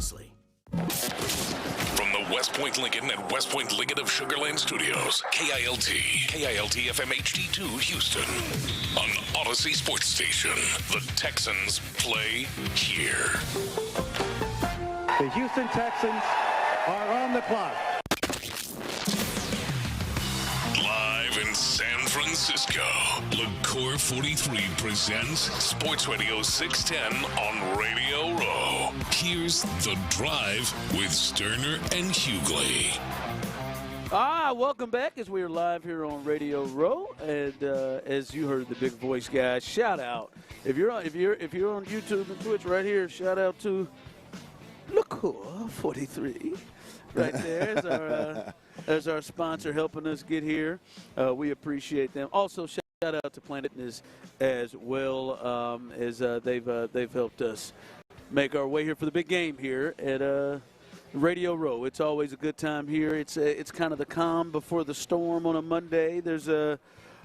closely. From the West Point Lincoln and West Point Lincoln of Sugar Land Studios, KILT FM HD2 Houston. On Odyssey Sports Station, the Texans play here. The Houston Texans are on the clock. Live in San Francisco, LaCour 43 presents Sports Radio 610 on Radio Row. Here's The Drive with Stoerner and Hughley. Welcome back as we are live here on Radio Row, and as you heard the big voice guy, shout out if you're on YouTube and Twitch right here, shout out to LaCour 43 right there as our sponsor helping us get here. We appreciate them. Also, shout out to Planet Fitness as well as they've helped us make our way here for the big game here at Radio Row. It's always a good time here. It's kind of the calm before the storm on a Monday. There's a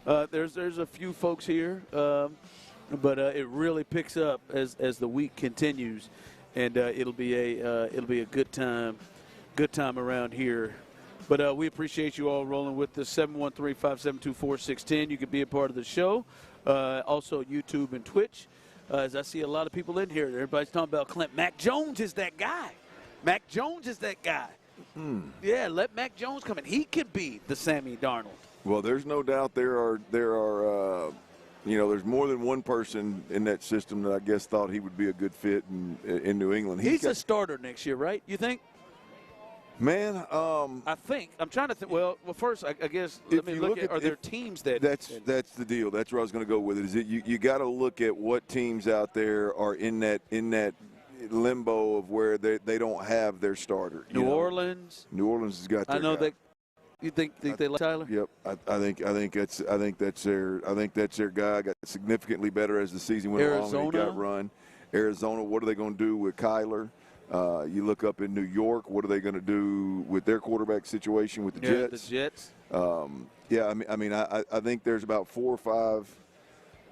few folks here, but it really picks up as the week continues, and it'll be a good time around here. But we appreciate you all rolling with us. 713-572-4610. You can be a part of the show. Also YouTube and Twitch. As I see a lot of people in here, everybody's talking about Clint. Mac Jones is that guy. Mac Jones is that guy. Yeah, let Mac Jones come in. He could be the Sammy Darnold. Well, there's no doubt there are there's more than one person in that system that I guess thought he would be a good fit in New England. He's a starter next year, right? You think? Man, I think. I'm trying to think. Well, first, I guess, let me look at, are there teams that. That's the deal. That's where I was going to go with it. Is that you got to look at what teams out there are in that limbo of where they don't have their starter. New Orleans has got their guy. that. You think they like Tyler? Yep. I think that's their guy. Got significantly better as the season went along. And he got run. Arizona. What are they going to do with Kyler? You look up in New York. What are they going to do with their quarterback situation with the Jets? The Jets. I think there's about 4 or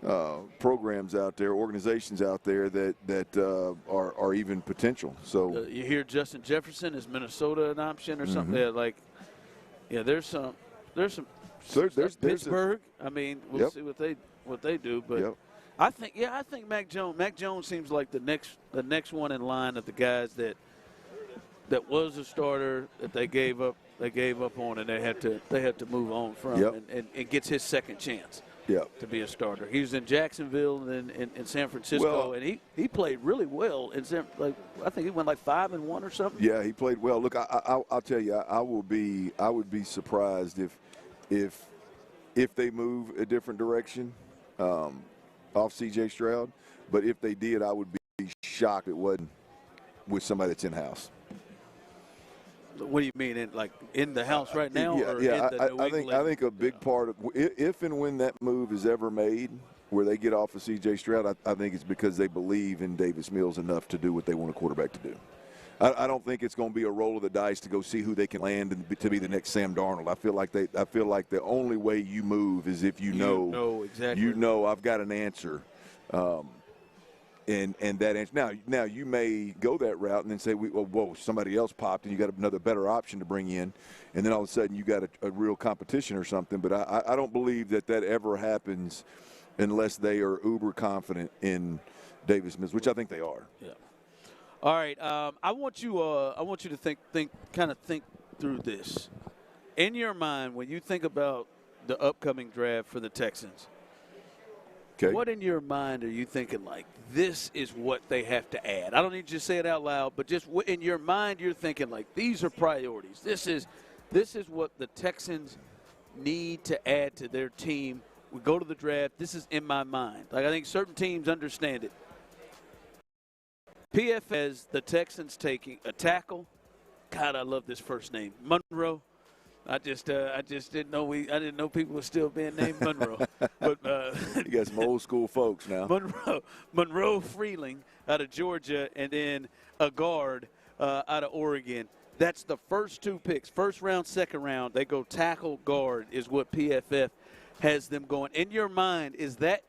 5 programs out there, organizations out there that are even potential. So you hear Justin Jefferson, is Minnesota an option or something? There's some Pittsburgh. We'll see what they do, but I think Mac Jones seems like the next one in line of the guys that was a starter that they gave up on, and they had to move on from, and gets his second chance. To be a starter. He was in Jacksonville and in San Francisco, and he played really well. I think he went like 5-1 or something. Yeah, he played well. Look, I'll tell you, I would be surprised if they move a different direction off C.J. Stroud. But if they did, I would be shocked it wasn't with somebody that's in house. What do you mean, in the house right now? I think a big part of if and when that move is ever made, where they get off of C.J. Stroud, I think it's because they believe in Davis Mills enough to do what they want a quarterback to do. I don't think it's going to be a roll of the dice to go see who they can land and to be the next Sam Darnold. I feel like the only way you move is if you know exactly. I've got an answer. And that answer. Now you may go that route and then say, whoa, somebody else popped and you got another better option to bring in, and then all of a sudden you got a real competition or something. But I don't believe that ever happens unless they are uber confident in Davis Mills, which I think they are. Yeah. All right. I want you to think through this. In your mind, when you think about the upcoming draft for the Texans. Okay. What in your mind are you thinking like, this is what they have to add? I don't need you to say it out loud, but just in your mind you're thinking like, these are priorities. This is what the Texans need to add to their team. We go to the draft. This is in my mind. Like, I think certain teams understand it. PF has the Texans taking a tackle. God, I love this first name, Monroe. I just didn't know I didn't know people were still being named Monroe. But you got some old school folks now. Monroe Freeling out of Georgia, and then a guard out of Oregon. That's the first 2 picks. First round, second round, they go tackle guard is what PFF has them going. In your mind, is that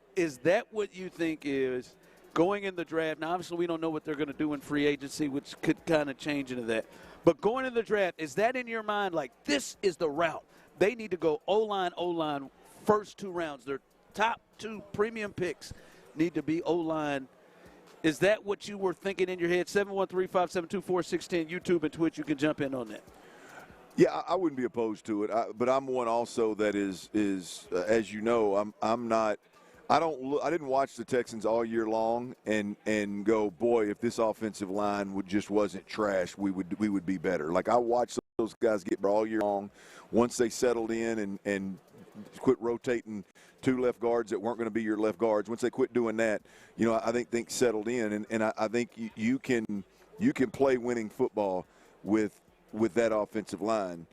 what you think is going in the draft. Now, obviously, we don't know what they're going to do in free agency, which could kind of change into that. But going in the draft, is that in your mind like this is the route? They need to go O-line, first 2 rounds. Their top 2 premium picks need to be O-line. Is that what you were thinking in your head? 713-572-4610, YouTube and Twitch. You can jump in on that. Yeah, I wouldn't be opposed to it, but I'm one also that is as you know, I'm not. I didn't watch the Texans all year long and go, boy, if this offensive line wasn't trash, we would be better. Like I watched those guys get all year long. Once they settled in and quit rotating 2 left guards that weren't going to be your left guards. Once they quit doing that, I think things settled in, and I think you can play winning football with that offensive line.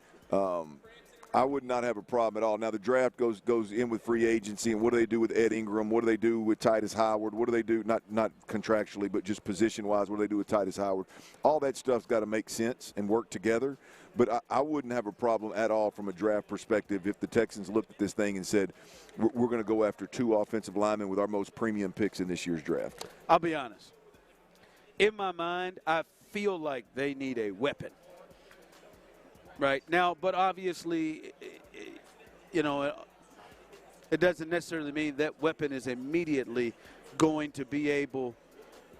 I would not have a problem at all. Now the draft goes in with free agency, and what do they do with Ed Ingram? What do they do with Titus Howard? What do they do, not contractually, but just position-wise, what do they do with Titus Howard? All that stuff's got to make sense and work together. But I wouldn't have a problem at all from a draft perspective if the Texans looked at this thing and said, we're going to go after 2 offensive linemen with our most premium picks in this year's draft. I'll be honest. In my mind, I feel like they need a weapon. Right now, but obviously, it doesn't necessarily mean that weapon is immediately going to be able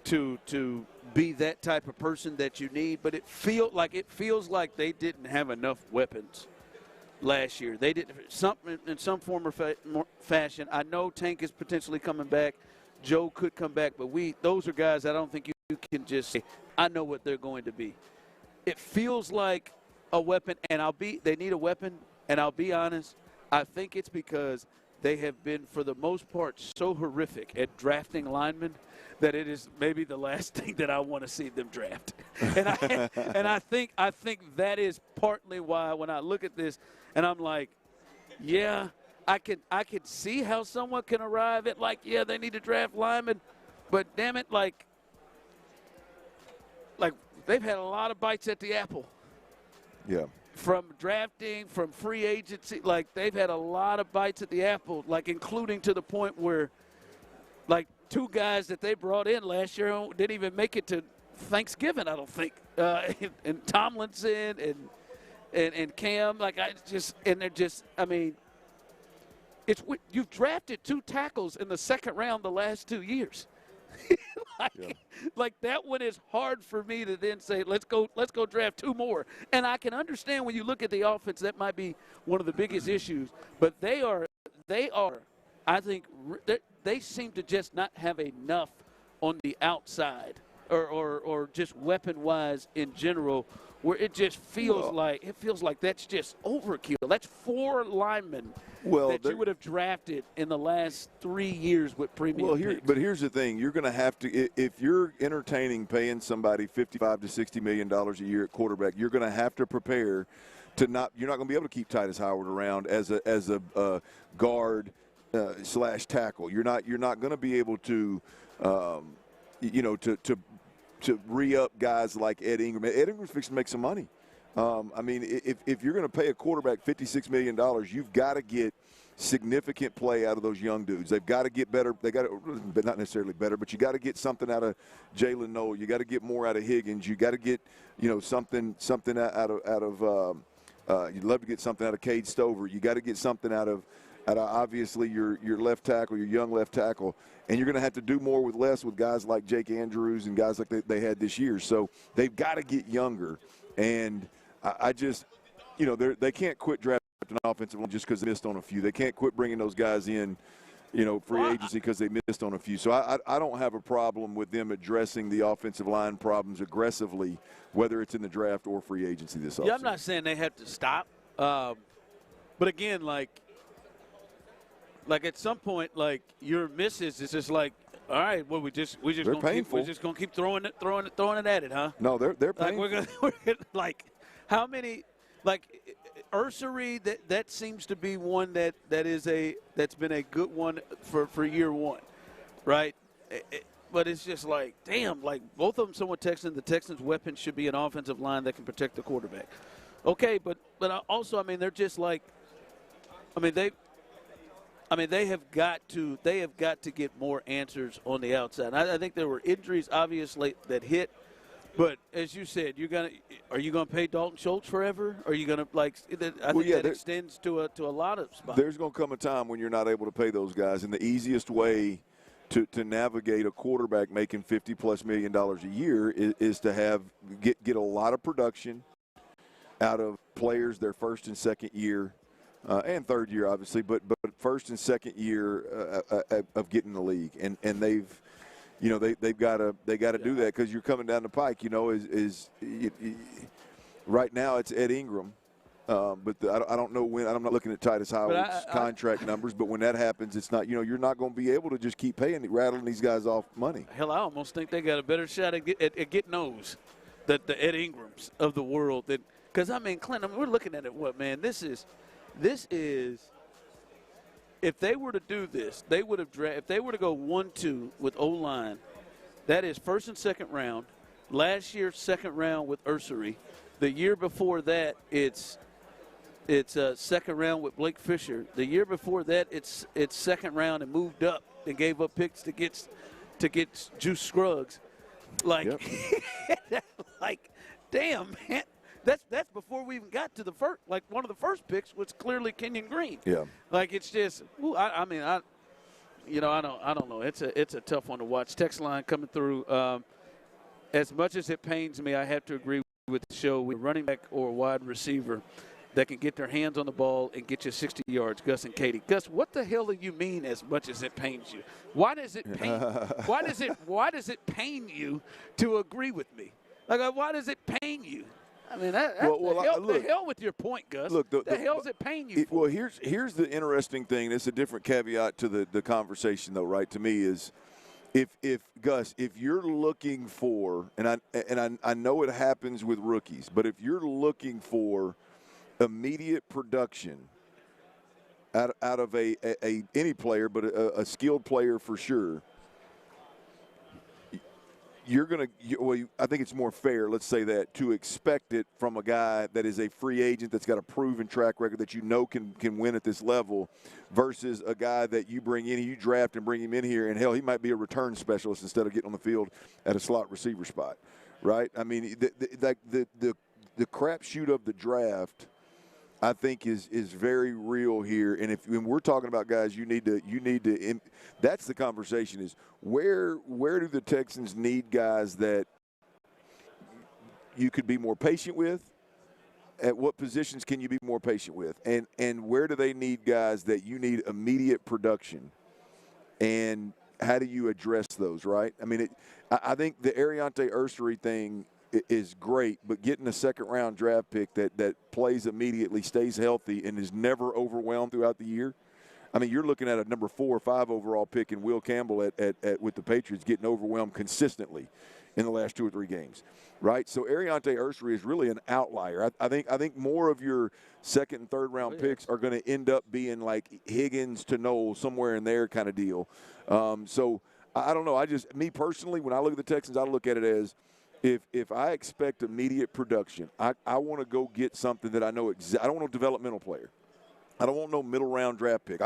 to be that type of person that you need. But it feels like they didn't have enough weapons last year. They didn't something in some form or fashion. I know Tank is potentially coming back. Joe could come back, but those are guys I don't think you can just say, I know what they're going to be. It feels like a weapon, and they need a weapon, and I'll be honest, I think it's because they have been, for the most part, so horrific at drafting linemen that it is maybe the last thing that I want to see them draft. And I think that is partly why when I look at this and I'm like, yeah, I could see how someone can arrive at they need to draft linemen, but damn it, like they've had a lot of bites at the apple. Yeah. From drafting, from free agency, they've had a lot of bites at the apple, including to the point where, 2 guys that they brought in last year didn't even make it to Thanksgiving, I don't think. And Tomlinson and Cam, you've drafted 2 tackles in the second round the last 2 years. That one is hard for me to then say, let's go draft 2 more. And I can understand when you look at the offense, that might be one of the biggest issues. But they are, I think, they seem to just not have enough on the outside or just weapon-wise in general, where it just feels like that's just overkill. That's 4 linemen that you would have drafted in the last 3 years with premium picks. But here's the thing: you're going to have to, if you're paying somebody $55 to $60 million a year at quarterback, you're going to have to prepare to not. You're not going to be able to keep Titus Howard around as a guard / tackle. You're not going to be able to, to re-up guys like Ed Ingram. Ed Ingram's fixing to make some money. If you're going to pay a quarterback $56 million, you've got to get significant play out of those young dudes. They've got to get better. They got to, but not necessarily better, but you got to get something out of Jalen Noel. You got to get more out of Higgins. You got to get, something out of. You'd love to get something out of Cade Stover. You got to get something out of obviously your left tackle, your young left tackle. And you're going to have to do more with less with guys like Jake Andrews and guys like they had this year. So they've got to get younger. And I just, they can't quit drafting an offensive line just because they missed on a few. They can't quit bringing those guys in, free agency because they missed on a few. So I don't have a problem with them addressing the offensive line problems aggressively, whether it's in the draft or free agency this offseason. Yeah, I'm not saying they have to stop. But again, at some point, your misses is just all right. Well, we're just gonna keep throwing it at it, huh? No, they're painful. We're gonna how many Ursery that seems to be one that's been a good one for year one, right? But it's just damn, both of them somewhat Texans. The Texans' weapon should be an offensive line that can protect the quarterback. Okay, but also they're just I mean, they have got to get more answers on the outside. I think there were injuries, obviously, that hit. But as you said, are you gonna pay Dalton Schultz forever? Are you gonna I think that extends to a lot of spots. There's gonna come a time when you're not able to pay those guys, and the easiest way to navigate a quarterback making $50+ million a year is to get a lot of production out of players their first and second year, and third year obviously, but first and second year of getting the league, and they've. They've got to do that because you're coming down the pike. Right now it's Ed Ingram, but I don't know when. I'm not looking at Titus Howard's contract numbers, but when that happens, it's not. You're not going to be able to just keep rattling these guys off money. Hell, I almost think they got a better shot at getting those, the Ed Ingrams of the world. Because Clint, we're looking at it. This is. If they were to do this, they would have if they were to go 1-2 with O-line, that is first and second round. Last year, second round with Ursery. The year before that, it's second round with Blake Fisher. The year before that, it's second round and moved up and gave up picks to get Juice Scruggs. Damn, man. That's before we even got to the first. One of the first picks was clearly Kenyon Green. Yeah. It's just. I don't know. It's a tough one to watch. Text line coming through. As much as it pains me, I have to agree with the show. With a running back or a wide receiver that can get their hands on the ball and get you 60 yards. Gus and Katie. Gus, what the hell do you mean? As much as it pains you? Why does it pain? Why does it pain you to agree with me? Why does it pain you? The hell with your point, Gus. Look, the hell's it paying you for? Well, here's the interesting thing. It's a different caveat to the conversation, though, right? To me, is if Gus, if you're looking for, and I know it happens with rookies, but if you're looking for immediate production out of any player, but a skilled player for sure. I think it's more fair, let's say that, to expect it from a guy that is a free agent that's got a proven track record that can win at this level versus a guy that you bring in, you draft and bring him in here, and hell, he might be a return specialist instead of getting on the field at a slot receiver spot, right? I mean, the crapshoot of the draft, I think is very real here, and when we're talking about guys, you need to. That's the conversation: is where do the Texans need guys that you could be more patient with? At what positions can you be more patient with? And where do they need guys that you need immediate production? And how do you address those? Right? I mean, I think the Ariante Ursery thing is great, but getting a second-round draft pick that plays immediately, stays healthy, and is never overwhelmed throughout the year. I mean, you're looking at a number 4 or 5 overall pick in Will Campbell with the Patriots getting overwhelmed consistently in the last 2 or 3 games, right? So Ariante Ursery is really an outlier. I think more of your second and third round picks are going to end up being like Higgins to Knowles, somewhere in there kind of deal. So I don't know. Me personally, when I look at the Texans, I look at it as, If I expect immediate production, I want to go get something that I know I don't want a developmental player. I don't want no middle round draft pick.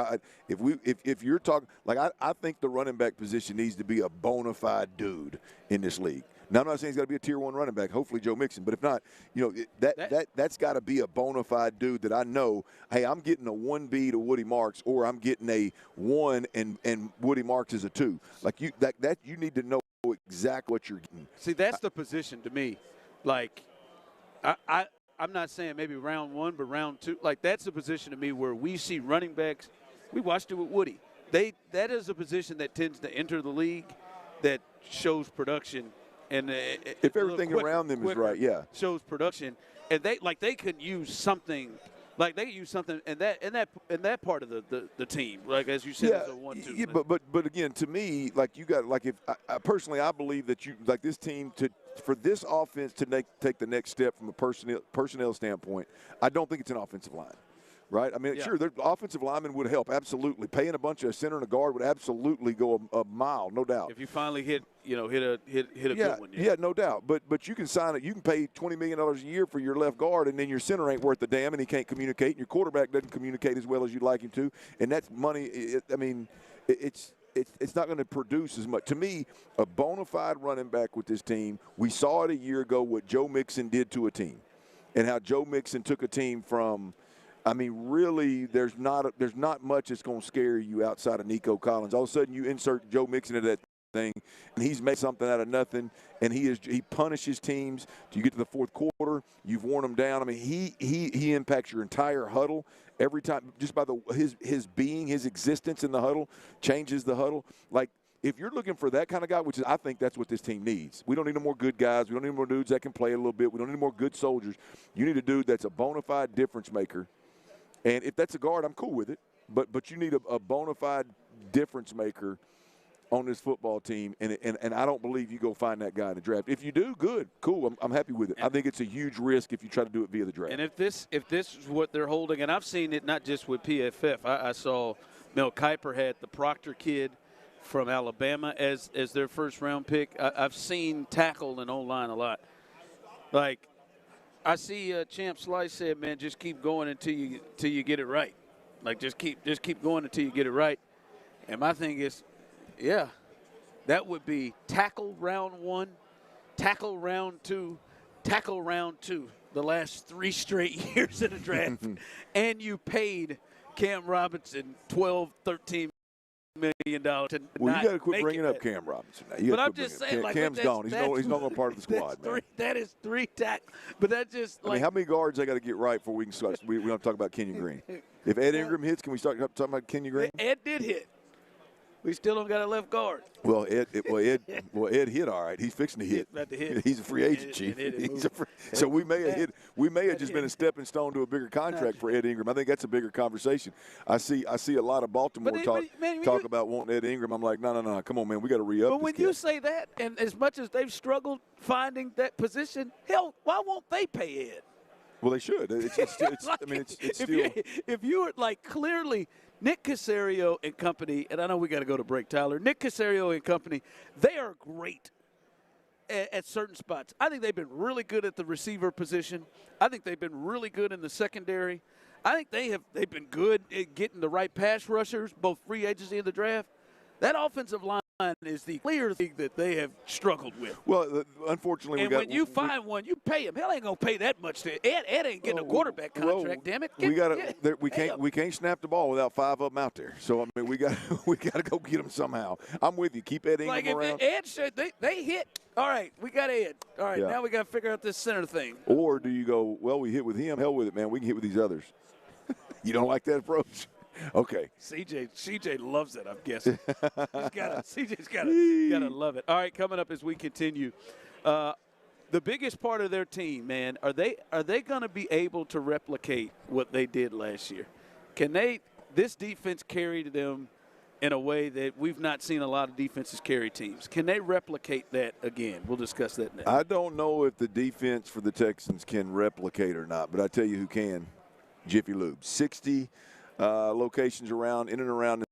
If you're talking I think the running back position needs to be a bona fide dude in this league. Now I'm not saying he's got to be a tier 1 running back. Hopefully Joe Mixon, but if not, that's got to be a bona fide dude that I know. Hey, I'm getting a 1B to Woody Marks, or I'm getting a 1 and Woody Marks is a 2. You need to know exactly what you're getting. See, that's the position to me. I'm not saying maybe round 1, but round 2. That's the position to me where we see running backs. We watched it with Woody. That is a position that tends to enter the league that shows production. And if everything around them is right, yeah, shows production, and they could use something. They use something in that part of the team, as you said, as a 1-2. Yeah, but again, to me, you got if I personally, I believe that you this team for this offense to take the next step from a personnel standpoint. I don't think it's an offensive line. right? I mean, sure, the offensive lineman would help, absolutely. Paying a bunch of center and a guard would absolutely go a mile, no doubt. If you finally hit a good one. Yeah, no doubt. But you can sign it. You can pay $20 million a year for your left guard, and then your center ain't worth a damn, and he can't communicate, and your quarterback doesn't communicate as well as you'd like him to, and that's money. It's not going to produce as much. To me, a bona fide running back with this team, we saw it a year ago what Joe Mixon did to a team, and how Joe Mixon took a team from. I mean, really, there's not much that's going to scare you outside of Nico Collins. All of a sudden, you insert Joe Mixon into that thing, and he's made something out of nothing, and he punishes teams. You get to the fourth quarter, you've worn them down. I mean, he impacts your entire huddle every time, just by his being, his existence in the huddle, changes the huddle. Like, if you're looking for that kind of guy, which is, I think that's what this team needs. We don't need no more good guys. We don't need more dudes that can play a little bit. We don't need more good soldiers. You need a dude that's a bona fide difference maker. And if that's a guard, I'm cool with it. But you need a bona fide difference maker on this football team, and I don't believe you go find that guy in the draft. If you do, good, cool. I'm happy with it. I think it's a huge risk if you try to do it via the draft. And if this is what they're holding, and I've seen it not just with PFF. I saw Mel Kiper had the Proctor kid from Alabama as their first-round pick. I've seen tackle and O-line a lot. Like, I see Champ Slice said, man, just keep going until you get it right. Like, just keep going until you get it right. And my thing is, yeah, that would be tackle round 1, tackle round 2, tackle round 2, the last 3 straight years in the draft. And you paid Cam Robinson $12, $13 million to well, not you got to quit make bringing it. up Cam Robinson now. But I'm just saying, like, Cam's gone. He's no longer part of the squad, man. That is 3 tackles. But that just, like. I mean, how many guards they got to get right before we can start? We don't talk about Kenyon Green. If Ed Ingram hits, can we start talking about Kenyon Green? Ed did hit. We still don't got a left guard. Well, Ed hit all right. He's fixing to hit. He's a free agent, Chief. So we may have hit. We may have just been a stepping stone to a bigger contract for Ed Ingram. I think that's a bigger conversation. I see a lot of Baltimore talk about wanting Ed Ingram. I'm like, no, come on, man, we got to re-up. But when you say that, and as much as they've struggled finding that position, hell, why won't they pay Ed? Well, they should. It's still. If you were like clearly. Nick Caserio and company, and I know we got to go to break, Tyler. Nick Caserio and company, they are great at certain spots. I think they've been really good at the receiver position. I think they've been really good in the secondary. I think they've been good at getting the right pass rushers, both free agency and the draft. That offensive line is the clear thing that they have struggled with. Well, unfortunately, when you find one, you pay him. Hell, ain't gonna pay that much to Ed. Ed ain't getting a quarterback contract. Damn it! We can't snap the ball without 5 of them out there. So I mean, we got to go get them somehow. I'm with you. Keep Ed Ingram around. If Ed said they hit. All right, we got Ed. All right, now we got to figure out this center thing. Or do you go? Well, we hit with him. Hell with it, man. We can hit with these others. You don't like that approach? Okay. CJ loves it, I'm guessing. CJ's got to love it. All right, coming up as we continue, the biggest part of their team, man, are they going to be able to replicate what they did last year? Can this defense carry them in a way that we've not seen a lot of defenses carry teams? Can they replicate that again? We'll discuss that next. I don't know if the defense for the Texans can replicate or not, but I tell you who can. Jiffy Lube. 60 locations around, in and around.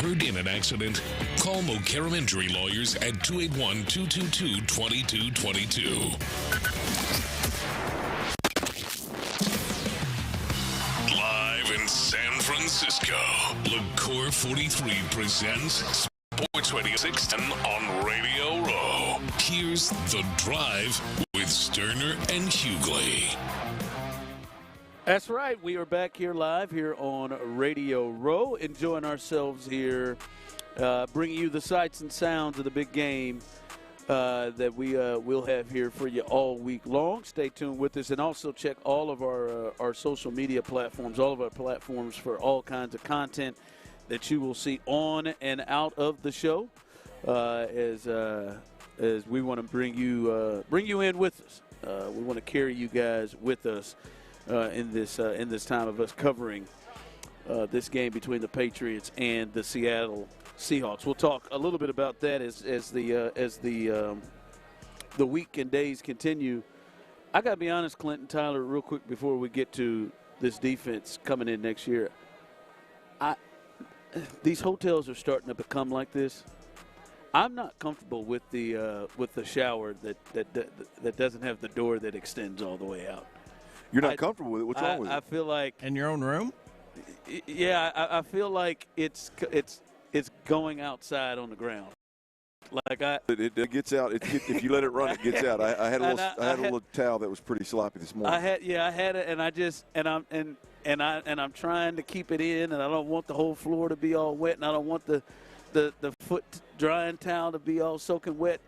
Hurt in an accident? Call Mokaram Injury Lawyers at 281-222-2222. Live in San Francisco, LaCour 43 presents Sports Radio 610 on Radio Row. Here's The Drive with Stoerner and Hughley. That's right. We are back here live here on Radio Row, enjoying ourselves here, bringing you the sights and sounds of the big game that we will have here for you all week long. Stay tuned with us, and also check all of our social media platforms, all of our platforms for all kinds of content that you will see on and out of the show, as we want to bring you in with us. We want to carry you guys with us in this time of us covering this game between the Patriots and the Seattle Seahawks. We'll talk a little bit about that as the week and days continue. I got to be honest, Clinton, Tyler, real quick before we get to this defense coming in next year. These hotels are starting to become like this. I'm not comfortable with the shower that doesn't have the door that extends all the way out. You're not comfortable with it? What's wrong with it? I feel like in your own room. Yeah, I feel like it's going outside on the ground. Like it gets out. If you let it run, it gets out. I had a little towel that was pretty sloppy this morning. I had it, and I'm trying to keep it in, and I don't want the whole floor to be all wet, and I don't want the foot drying towel to be all soaking wet,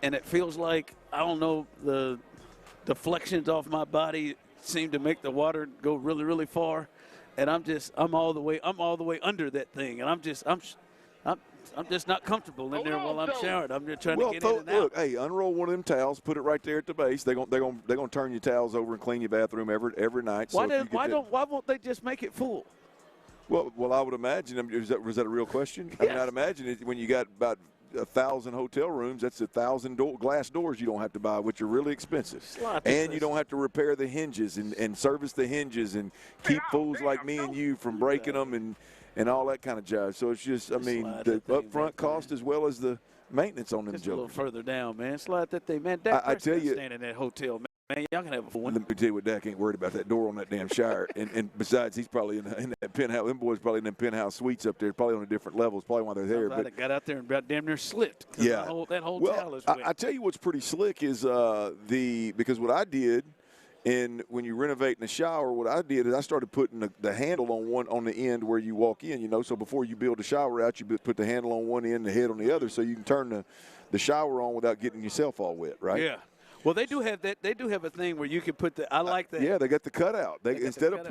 and it feels like, I don't know, the deflections off my body seem to make the water go really, really far, and I'm all the way under that thing, and I'm just not comfortable in there while I'm showering. I'm just trying to get in and out. Look, hey, unroll one of them towels, put it right there at the base. They're gonna turn your towels over and clean your bathroom every night. Why won't they just make it full? Well, I would imagine. Was that a real question? Yes. I mean, I'd imagine when you got about 1,000 hotel rooms, that's 1,000 glass doors you don't have to buy, which are really expensive. And you don't have to repair the hinges and service the hinges and keep fools like me and you from breaking them and all that kind of jive. So it's just, I mean, the upfront cost as well as the maintenance on them jokes. A little further down, man. Slide that thing, man. I tell you, stand in that hotel, man. Y'all can have a full one. Let me tell you what, Dak ain't worried about that door on that damn shower. and besides, he's probably in that penthouse. Them boys probably in them penthouse suites up there, probably on a different level. It's probably why they're there. But got out there and about damn near slipped. Yeah. That whole towel is wet. I tell you what's pretty slick is because what I did, and when you renovate in the shower, what I did is I started putting the handle on the end where you walk in. So before you build the shower out, you put the handle on one end, the head on the other, so you can turn the shower on without getting yourself all wet, right? Yeah. Well, they do have that. They do have a thing where you can put the. I like that. Yeah, they got the cutout. Instead of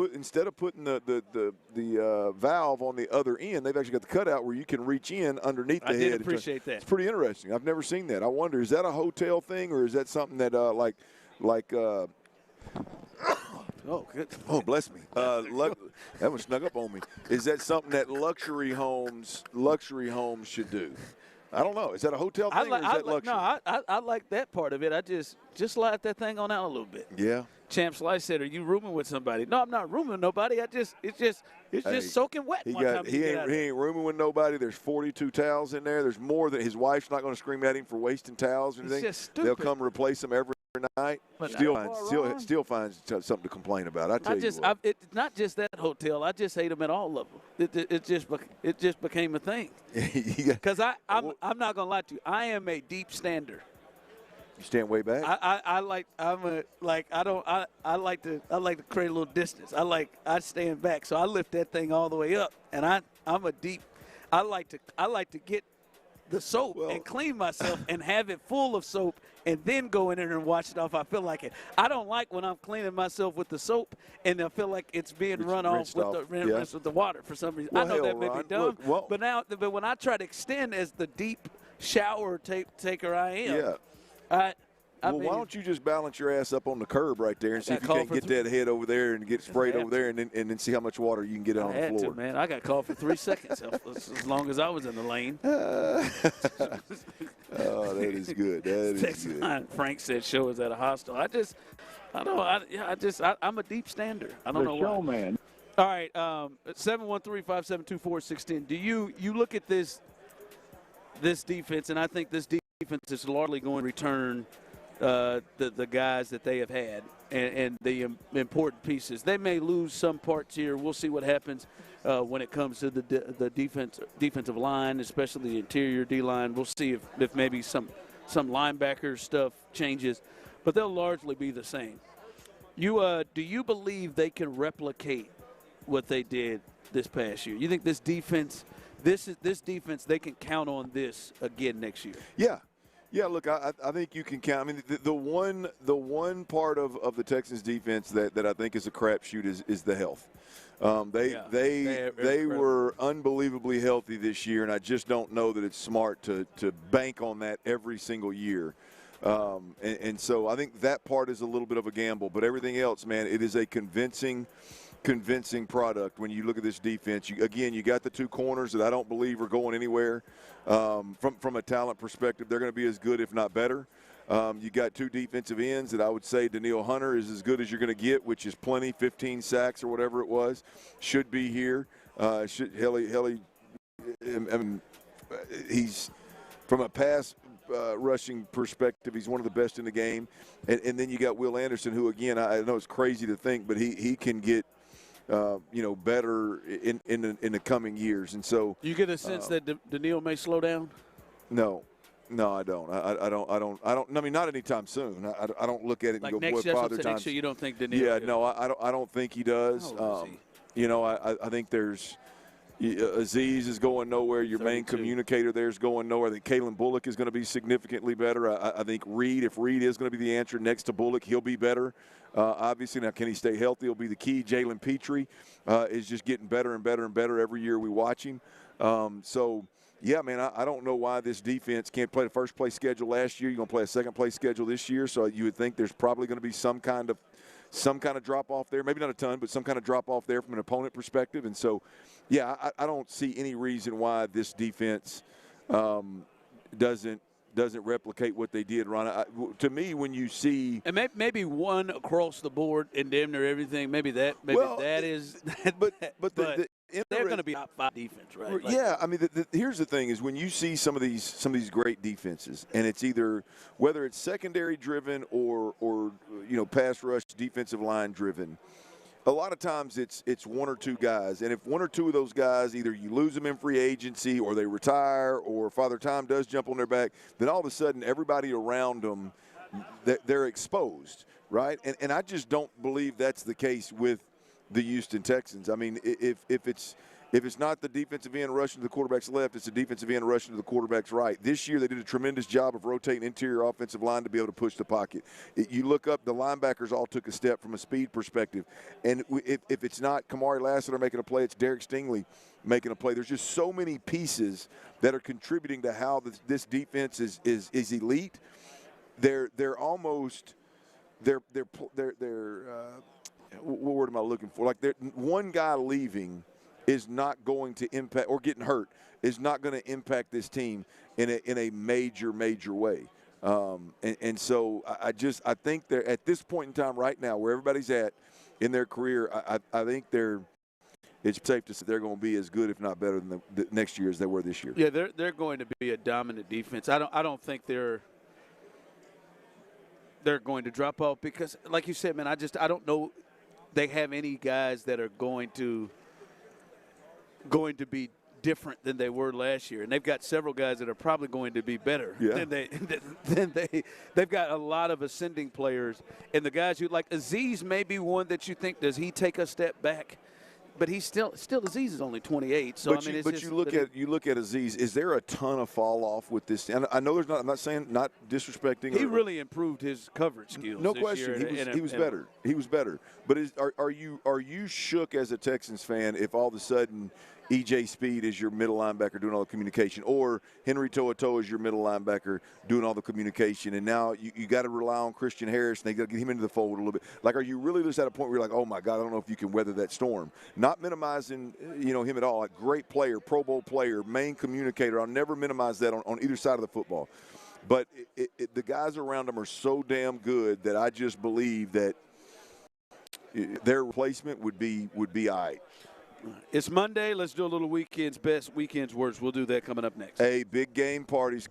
putting the valve on the other end, they've actually got the cutout where you can reach in underneath the head. I did appreciate that. It's pretty interesting. I've never seen that. I wonder, is that a hotel thing or is that something that like Oh, good. Oh, bless me. That one snuck up on me. Is that something that luxury homes should do? I don't know. Is that a hotel thing or is that luxury? No, I like that part of it. I just slide that thing on out a little bit. Yeah. Champ Slice said, "Are you rooming with somebody?" No, I'm not rooming with nobody. It's just soaking wet. He ain't rooming with nobody. There's 42 towels in there. There's more than his wife's not going to scream at him for wasting towels or anything. It's just stupid. They'll come replace them every night. Still finds something to complain about. It's not just that hotel. I just hate them at all of them. It just became a thing. Because I'm not gonna lie to you. I am a deep stander. You stand way back. I like to create a little distance. I stand back, so I lift that thing all the way up, and I'm a deep. I like to get the soap and clean myself and have it full of soap and then go in there and wash it off. I feel like it. I don't like when I'm cleaning myself with the soap and I feel like it's being run off with the water for some reason. Well, I know that may be dumb, but when I try to extend as the deep shower taker I am, why don't you just balance your ass up on the curb right there and see if you can't get that head over there and get sprayed over there and then see how much water you can get on the floor. Man, I got called for 3 seconds as long as I was in the lane. Oh, that is good. That is good. Frank said show is at a hostel. I'm a deep stander. I don't know why. Man. All right, 713-572-4610. Do you look at this defense, and I think this defense is largely going to return the guys that they have had and the important pieces. They may lose some parts here. We'll see what happens when it comes to the defensive line, especially the interior D-line. We'll see if maybe some linebacker stuff changes, but they'll largely be the same. Do you believe they can replicate what they did this past year? You think this defense, this defense, they can count on this again next year? Yeah. Yeah, look, I think you can count. I mean, the one part of the Texans defense that I think is a crapshoot is the health. They were unbelievably healthy this year, and I just don't know that it's smart to bank on that every single year. And so I think that part is a little bit of a gamble. But everything else, man, it is a convincing product when you look at this defense. You got the two corners that I don't believe are going anywhere. From a talent perspective, they're going to be as good, if not better. You got two defensive ends that I would say Danielle Hunter is as good as you're going to get, which is plenty, 15 sacks or whatever it was, should be here. Helly, he's from a pass rushing perspective, he's one of the best in the game. And then you got Will Anderson, who, again, I know it's crazy to think, but he can get better in the coming years. And so you get a sense that Danielle may slow down? No, I don't. I don't. I mean, not anytime soon. I don't look at it and go, boy, Father Time. Next year you don't think Danielle? Yeah, no, I don't think he does. I think there's Aziz is going nowhere. Your main communicator there is going nowhere. I think Kalen Bullock is going to be significantly better. I think Reed, if Reed is going to be the answer next to Bullock, he'll be better. Obviously, now can he stay healthy? He'll be the key. Jalen Petrie is just getting better and better and better every year we watch him. Yeah, man, I don't know why this defense can't play the first-place schedule last year. You're going to play a second-place schedule this year, so you would think there's probably going to be some kind of drop-off there. Maybe not a ton, but some kind of drop-off there from an opponent perspective. And so, yeah, I don't see any reason why this defense doesn't replicate what they did, Ron. To me, when you see – and maybe one across the board in damn near everything, that is – but they're going to be top 5 defense, right? Yeah, I mean, here's the thing is when you see some of these great defenses, and it's either whether it's secondary driven or pass rush defensive line driven, a lot of times it's one or two guys, and if one or two of those guys either you lose them in free agency or they retire or Father Time does jump on their back, then all of a sudden everybody around them they're exposed, right? And I just don't believe that's the case with the Houston Texans. I mean, if it's not the defensive end rushing to the quarterback's left, it's the defensive end rushing to the quarterback's right. This year they did a tremendous job of rotating interior offensive line to be able to push the pocket. You look up, the linebackers all took a step from a speed perspective. And if it's not Kamari Lassiter making a play, it's Derek Stingley making a play. There's just so many pieces that are contributing to how this defense is elite. They're almost what word am I looking for? Like, one guy leaving is not going to impact, or getting hurt is not going to impact this team in a major way. And so I think they're at this point in time right now, where everybody's at in their career, I think it's safe to say they're going to be as good, if not better, than the next year as they were this year. Yeah, they're going to be a dominant defense. I don't think they're going to drop off because, like you said, man, I don't know they have any guys that are going to be different than they were last year, and they've got several guys that are probably going to be better than they've got a lot of ascending players, and the guys who, like Aziz may be one that you think, does he take a step back? But he's still Aziz is only 28. So but you look at Aziz. Is there a ton of fall off with this? And I know there's not. I'm not saying, not disrespecting. He really improved his coverage skills. No question. He was better. He was better. But are you shook as a Texans fan if all of a sudden E.J. Speed is your middle linebacker doing all the communication, or Henry To'oTo'o is your middle linebacker doing all the communication, and now you got to rely on Christian Harris, and they got to get him into the fold a little bit. Like, are you really just at a point where you're like, oh my God, I don't know if you can weather that storm? Not minimizing, him at all. A great player, Pro Bowl player, main communicator. I'll never minimize that on either side of the football. But the guys around him are so damn good that I just believe that their replacement would be all right. It's Monday. Let's do a little weekend's best, weekend's worst. We'll do that coming up next. A big game parties.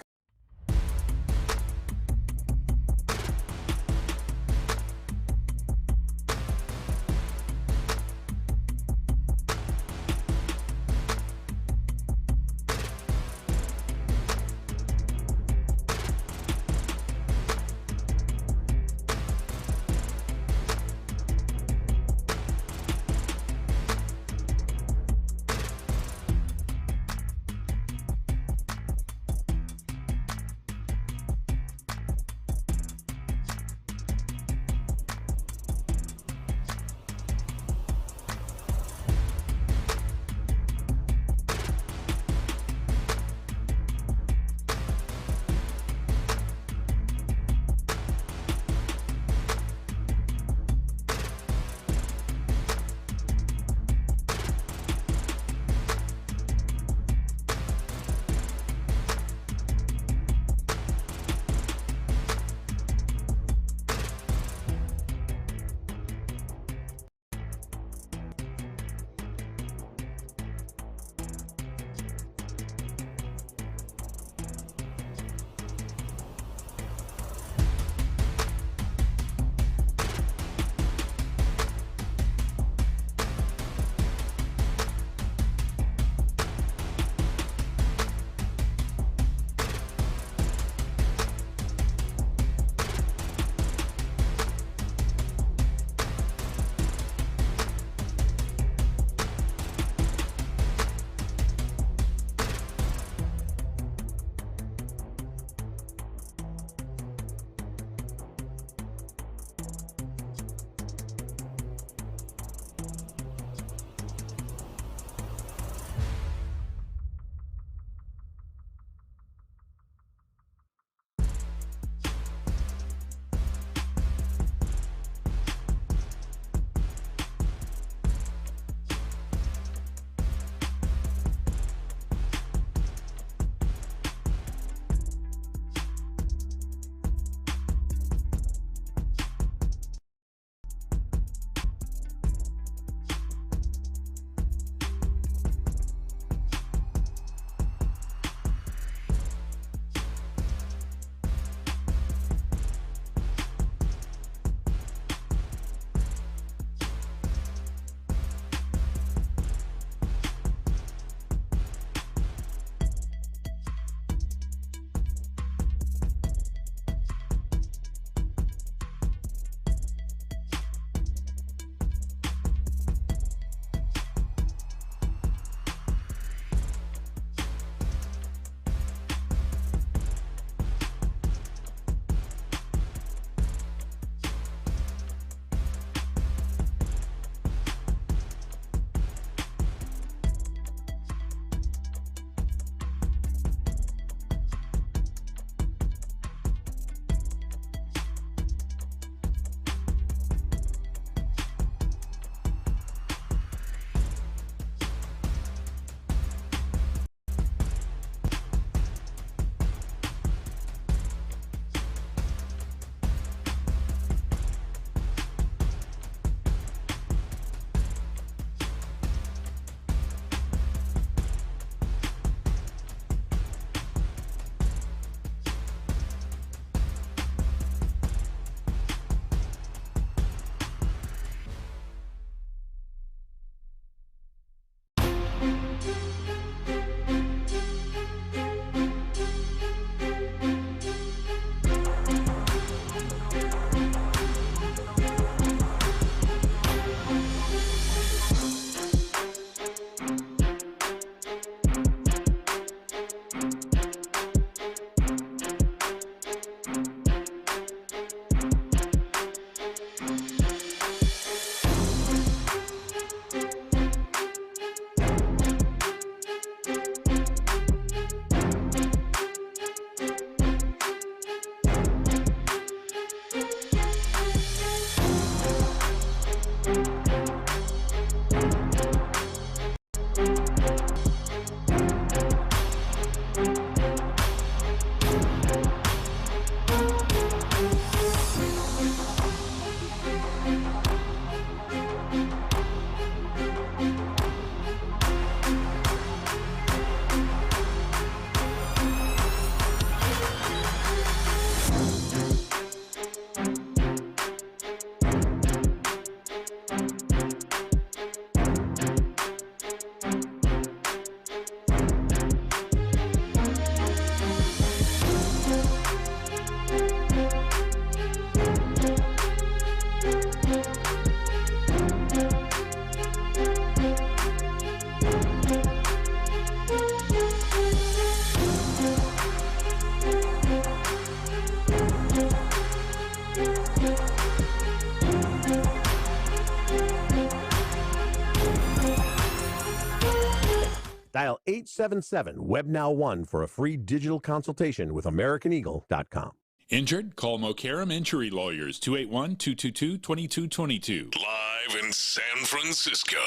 877-WebNow1 for a free digital consultation with AmericanEagle.com. Injured? Call Mokaram Injury Lawyers, 281-222-2222. Live in San Francisco,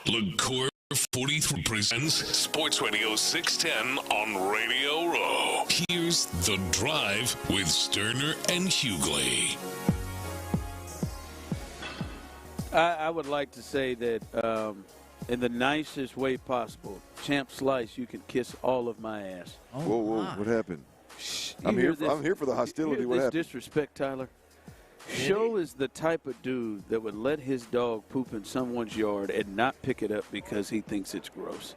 LaCour 43 presents Sports Radio 610 on Radio Row. Here's The Drive with Stoerner and Hughley. I would like to say that in the nicest way possible, Champ Slice, you can kiss all of my ass. Oh, whoa, what happened? I'm here for the hostility. What happened? Disrespect, Tyler. Show is the type of dude that would let his dog poop in someone's yard and not pick it up because he thinks it's gross.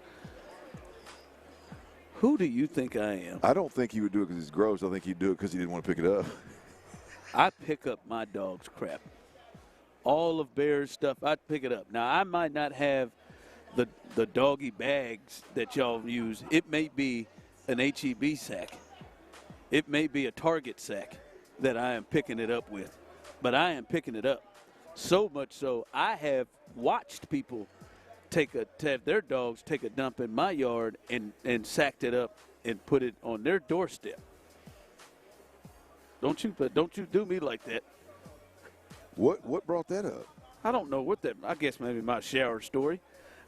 Who do you think I am? I don't think he would do it because it's gross. I think he'd do it because he didn't want to pick it up. I pick up my dog's crap. All of Bear's stuff, I'd pick it up. Now, I might not have the doggy bags that y'all use. It may be an HEB sack. It may be a Target sack that I am picking it up with, but I am picking it up. So much so, I have watched people have their dogs take a dump in my yard and sacked it up and put it on their doorstep. Don't you do me like that. What brought that up? I don't know what that. I guess maybe my shower story.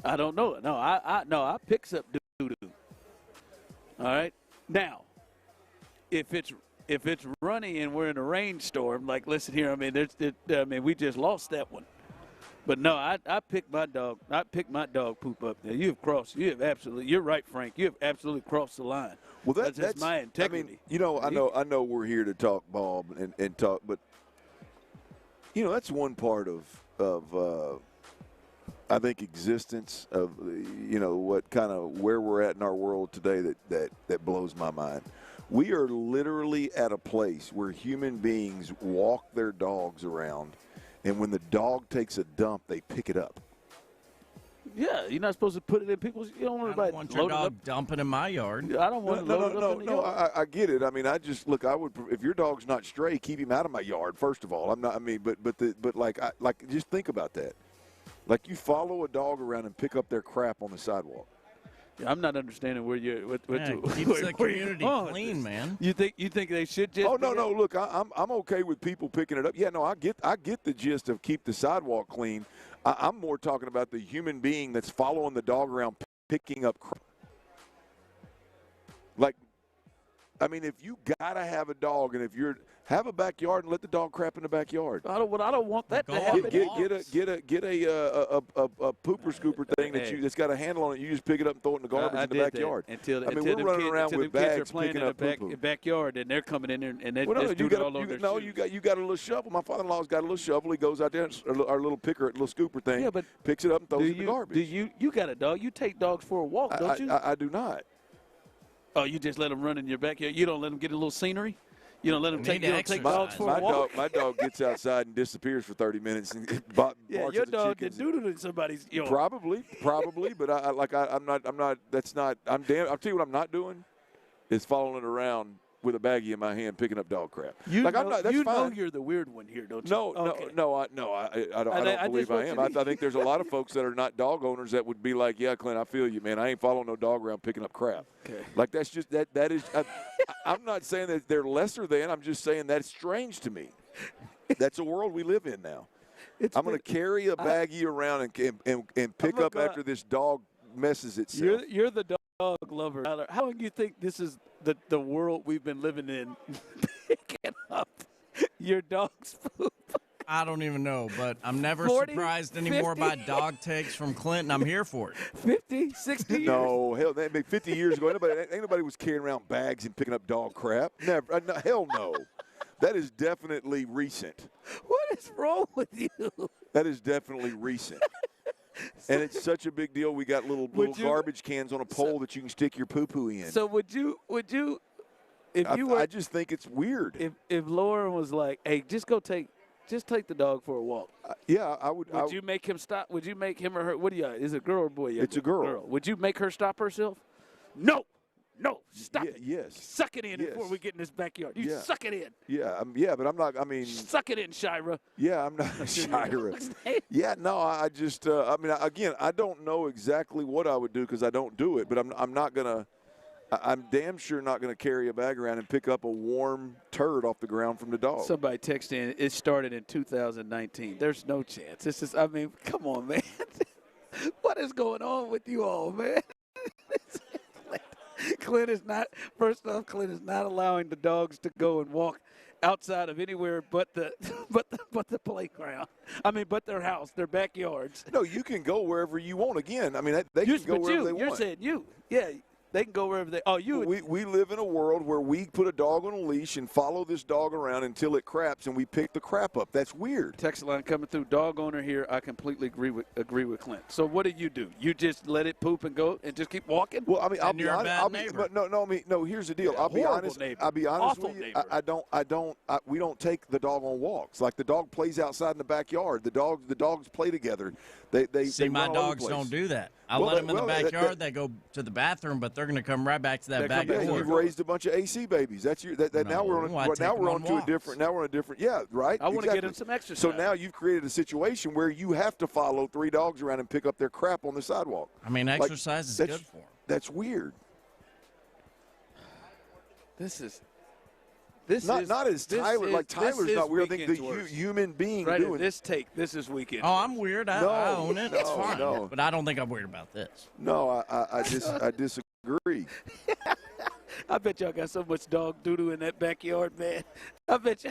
I don't know. No, I picks up doo-doo. All right. Now, if it's runny and we're in a rainstorm, like listen here, I mean, we just lost that one. But no, I pick my dog. I pick my dog poop up. Now you're right, Frank. You have absolutely crossed the line. Well, that's my integrity. I mean, I know we're here to talk ball and talk, but that's one part of I think existence of what kind of where we're at in our world today that blows my mind. We are literally at a place where human beings walk their dogs around, and when the dog takes a dump, they pick it up. Yeah, you're not supposed to put it in people's. You don't want your dog dumping in my yard. I don't want to load it up in the yard. I get it. I mean, I would if your dog's not stray, keep him out of my yard. First of all, I'm not. I mean, but just think about that. Like you follow a dog around and pick up their crap on the sidewalk. Yeah, I'm not understanding where you're. Keeps the community clean, man. You think they should just? Oh no. Look, I'm okay with people picking it up. Yeah, no, I get the gist of keep the sidewalk clean. I'm more talking about the human being that's following the dog around picking up crap. Like, I mean, if you gotta have a dog, and if you're have a backyard and let the dog crap in the backyard. I don't want that to happen. Get a pooper scooper thing that's got a handle on it. You just pick it up and throw it in the garbage in the backyard. We're running around with bags picking up the backyard, and they're coming in there and they just do it all over their shoes. you got a little shovel. My father-in-law's got a little shovel. He goes out there, our little little scooper thing. Yeah, but picks it up and throws it in the garbage. You got a dog? You take dogs for a walk, don't you? I do not. Oh, you just let them run in your backyard? You don't let them get a little scenery? You don't let them take dogs for a walk? My dog gets outside and disappears for 30 minutes and barks your at the dog chickens. can doodle in somebody's yard. Probably, but I'm not. That's not. I'm damn. I'll tell you what I'm not doing is following it around with a baggie in my hand, picking up dog crap. I'm not. That's fine. Know you're the weird one here, don't you? I don't believe I am. I think there's a lot of folks that are not dog owners that would be like, yeah, Clint, I feel you, man. I ain't following no dog around picking up crap. Okay. Like that's just that is. I'm not saying that they're lesser than. I'm just saying that's strange to me. That's a world we live in now. I'm going to carry a baggie around and pick up after this dog messes itself. You're the dog lover. Tyler, how long do you think this is the world we've been living in? Picking up your dog's poop. I don't even know, but I'm never surprised anymore by dog takes from Clinton. I'm here for it. 50, 60 years? No, hell, 50 years ago, ain't nobody was carrying around bags and picking up dog crap. Never. Hell no. That is definitely recent. What is wrong with you? That is definitely recent. And it's such a big deal. We got little garbage cans on a pole that you can stick your poo-poo in. So would you if you were? I just think it's weird. If Lauren was like, hey, just take the dog for a walk. Yeah, I would. Would you make him stop? Would you make him or her? What do you? Is it a girl or boy? It's a girl. Would you make her stop herself? No. No, stop it. Yes. Suck it in before we get in this backyard. You suck it in. Yeah, but I'm not. I mean, suck it in, Shira. Yeah, I'm not Shira. Yeah, no, I just. I mean, again, I don't know exactly what I would do because I don't do it. But I'm not gonna. I'm damn sure not going to carry a bag around and pick up a warm turd off the ground from the dog. Somebody texted in, it started in 2019. There's no chance. This is, I mean, come on, man. What is going on with you all, man? Clint is not, first off, Clint is not allowing the dogs to go and walk outside of anywhere but the playground. I mean, but their house, their backyards. No, you can go wherever you want. Again, I mean, they can go wherever they want. You're saying you. Yeah. They can go wherever they – oh, you – We live in a world where we put a dog on a leash and follow this dog around until it craps, and we pick the crap up. That's weird. Text line coming through. Dog owner here. I completely agree with Clint. So what do? You just let it poop and go and just keep walking? Well, I mean, I'll be honest. But no. Here's the deal. I'll be honest with you. We don't take the dog on walks. Like the dog plays outside in the backyard. The dogs play together. They see, my dogs don't do that. I let them in the backyard. They go to the bathroom, but they're going to come right back to that back door. You've raised a bunch of AC babies. That's your. Now we're on a different. Yeah, right. I want to get them some exercise. So now you've created a situation where you have to follow 3 dogs around and pick up their crap on the sidewalk. I mean, exercise is good for them. That's weird. Not as Tyler. Like Tyler's not weird. I think the human being doing this is weekend. Oh, I'm weird. I own it. It's fine. No. But I don't think I'm weird about this. No, I disagree. I bet y'all got so much dog doo-doo in that backyard, man. I bet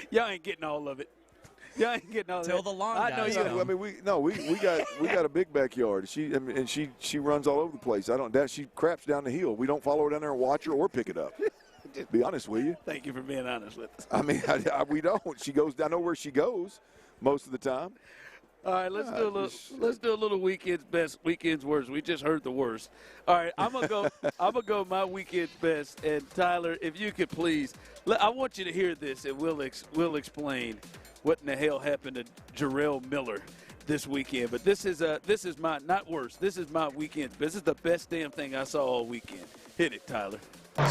y'all ain't getting all of it. Y'all ain't getting all of it. Till the lawn guys come. I mean, we got a big backyard. She runs all over the place. She craps down the hill. We don't follow her down there and watch her or pick it up. Be honest with you. Thank you for being honest with us. I mean, we don't. She goes. I know where she goes most of the time. All right, let's do a little weekend's best, weekend's worst. We just heard the worst. All right, I'm gonna go my weekend's best. And Tyler, if you could please, I want you to hear this, and we'll explain what in the hell happened to Jarrell Miller this weekend. But this is my not worst. This is my weekend's best. This is the best damn thing I saw all weekend. Hit it, Tyler.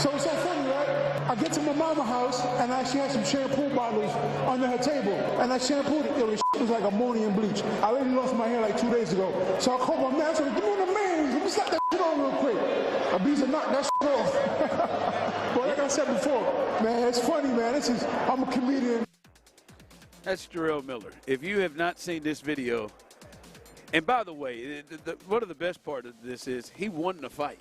So it's so funny, right? I get to my mama's house, and she had some shampoo bottles under her table. And I shampooed it. It was like ammonia and bleach. I literally lost my hair like 2 days ago. So I called my man. I said, give me one of the mains. Let me slap that shit on real quick. A bees are knocked that shit off. But like I said before, man, it's funny, man. I'm a comedian. That's Jarrell Miller. If you have not seen this video, and by the way, one of the best part of this is he won the fight.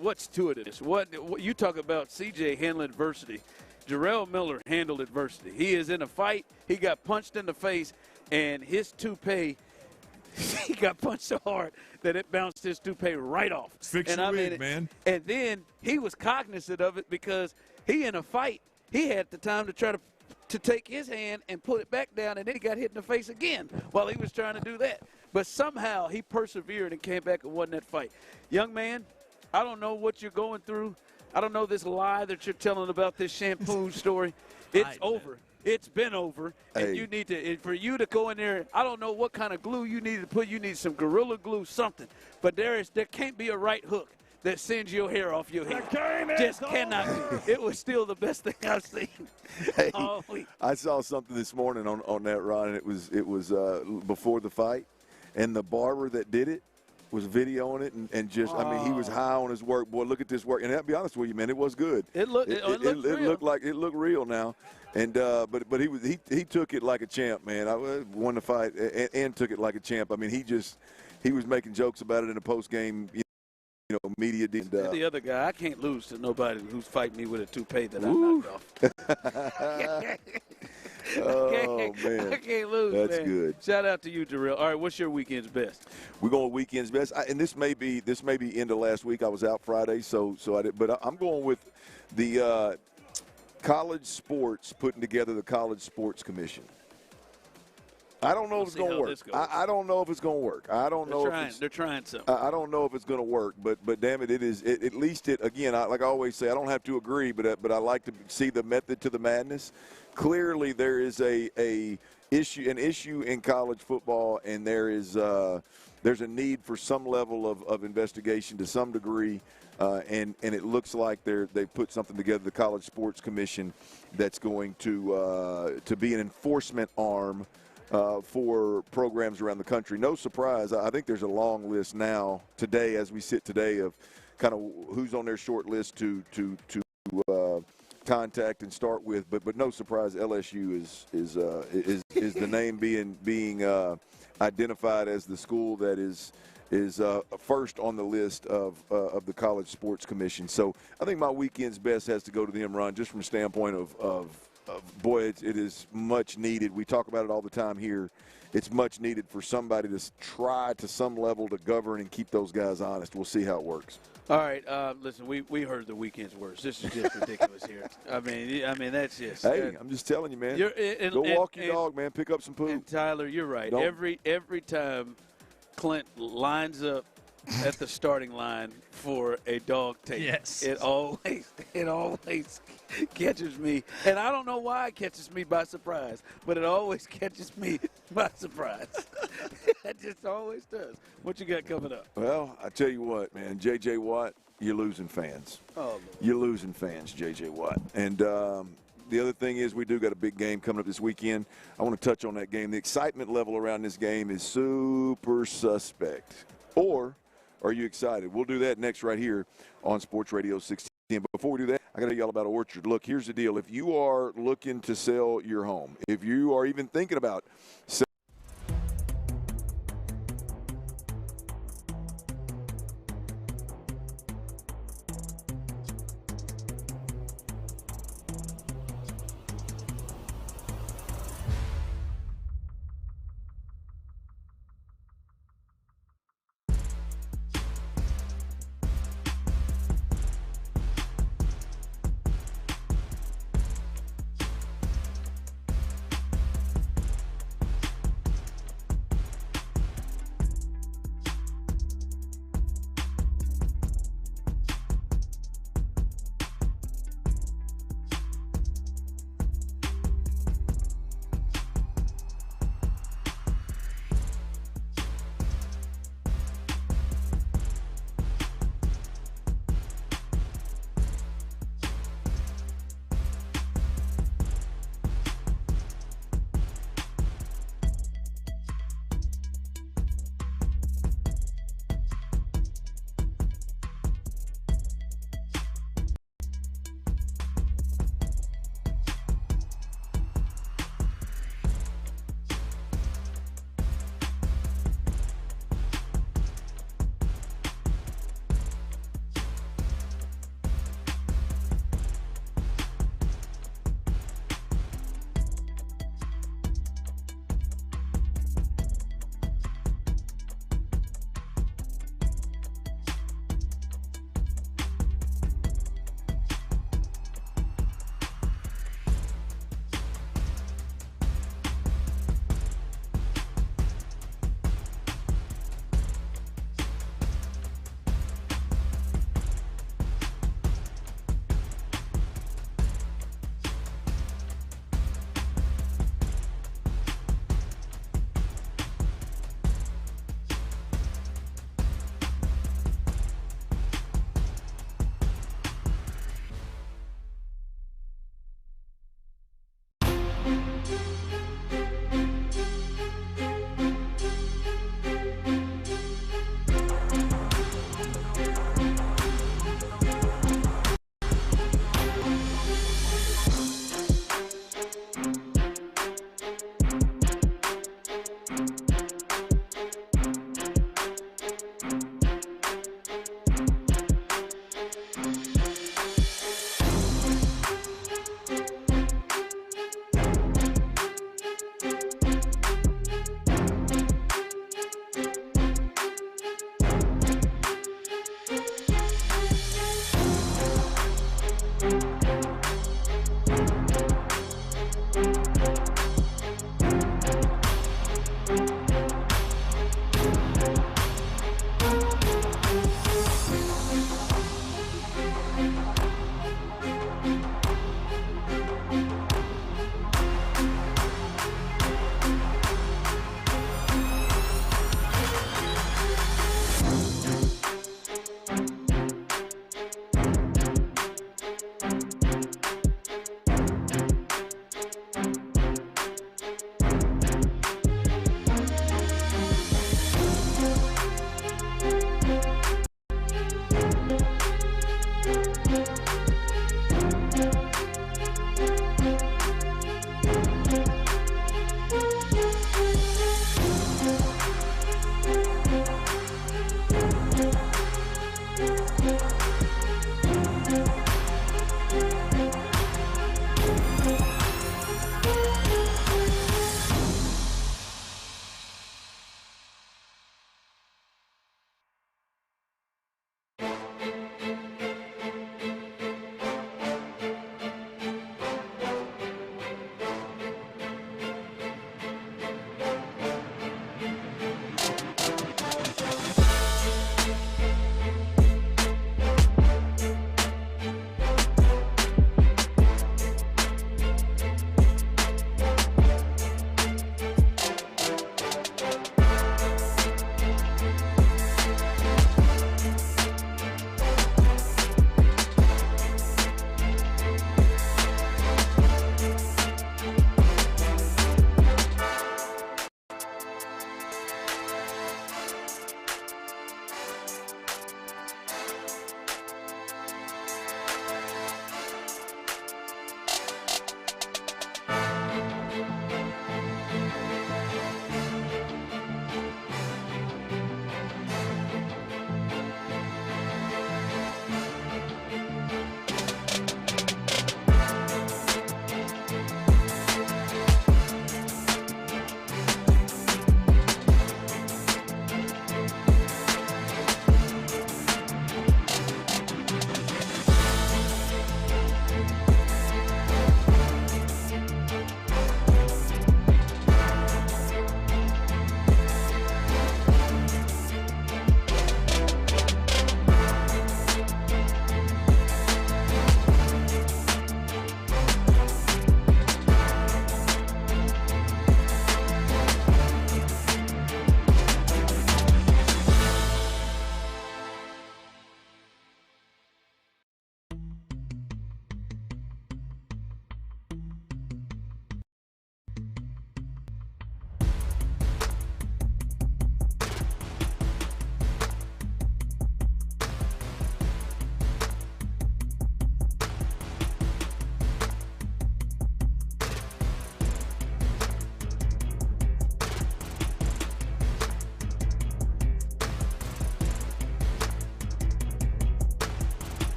What's to it of this? What you talk about CJ handling adversity. Jarrell Miller handled adversity. He is in a fight. He got punched in the face, and his toupee, he got punched so hard that it bounced his toupee right off. Fix your wig, man. And then he was cognizant of it because he in a fight. He had the time to try to take his hand and put it back down, and then he got hit in the face again while he was trying to do that. But somehow he persevered and came back and won that fight. Young man, I don't know what you're going through. I don't know this lie that you're telling about this shampoo story. It's over. It's been over. And you need to, for you to go in there, I don't know what kind of glue you need to put. You need some Gorilla Glue, something. But there can't be a right hook that sends your hair off your head. Just cannot be. It was still the best thing I've seen. Hey, I saw something this morning on that, Ron, and it was before the fight. And the barber that did it was videoing it and just, I mean, he was high on his work. Boy, look at this work. And I'll be honest with you, man, it was good. It looked real now. And but he took it like a champ, man. I won the fight and took it like a champ. I mean, he was making jokes about it in the post game, media. The other guy, I can't lose to nobody who's fighting me with a toupee that I knocked off. Oh, man. I can't lose, That's man. good. Shout out to you, Jarrell. All right, what's your weekend's best? We're going weekend's best. And this may be end of last week. I was out Friday, so I did. But I'm going with the college sports, putting together the College Sports Commission. I don't know if it's going to work. I don't know if it's going to work. I don't know if they're trying something. I don't know if it's going to work, but damn it, it is. At least again, like I always say, I don't have to agree, but I like to see the method to the madness. Clearly, there is an issue in college football, and there is there's a need for some level of investigation to some degree, and it looks like they've put something together, the College Sports Commission, that's going to be an enforcement arm for programs around the country. No surprise, I think there's a long list now today, as we sit today, of kind of who's on their short list to contact and start with. But no surprise, LSU is the name being identified as the school that is first on the list of the College Sports Commission. So I think my weekend's best has to go to them, Ron, just from a standpoint of boy, it is much needed. We talk about it all the time here. It's much needed for somebody to try to some level to govern and keep those guys honest. We'll see how it works. All right, listen, we heard the weekend's worst. This is just ridiculous here. I mean that's just. Hey, I'm just telling you, man. Go walk your dog, man. Pick up some poop. And Tyler, you're right. Every time Clint lines up at the starting line for a dog take, yes, it always catches me, and I don't know why it catches me by surprise, but it always catches me by surprise. It just always does. What you got coming up? Well, I tell you what, man, J.J. Watt, you're losing fans. Oh, Lord. You're losing fans, J.J. Watt. And the other thing is we do got a big game coming up this weekend. I want to touch on that game. The excitement level around this game is super suspect. Or are you excited? We'll do that next right here on Sports Radio 16. But before we do that, I got to tell you all about Orchard. Look, here's the deal. If you are looking to sell your home, if you are even thinking about selling,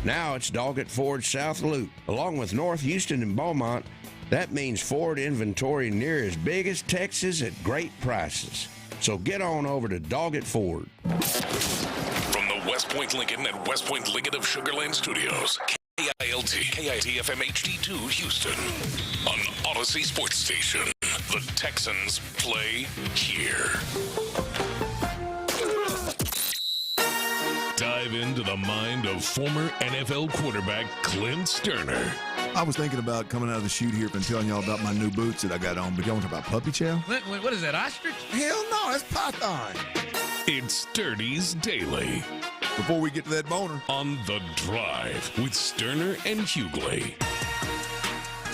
Now it's Doggett Ford South Loop. Along with North Houston and Beaumont, that means Ford inventory near as big as Texas at great prices. So get on over to Doggett Ford. From the West Point Lincoln and West Point Lincoln of Sugar Land Studios, KILT, KITFM HD2 Houston, an Odyssey Sports Station. The Texans play here. Dive into the mind of former NFL quarterback Clint Stoerner. I was thinking about coming out of the chute here and telling y'all about my new boots that I got on, but y'all want to talk about puppy chow? What is that, ostrich? Hell no, that's python. It's Sturdy's Daily. Before we get to that boner. On The Drive with Stoerner and Hughley.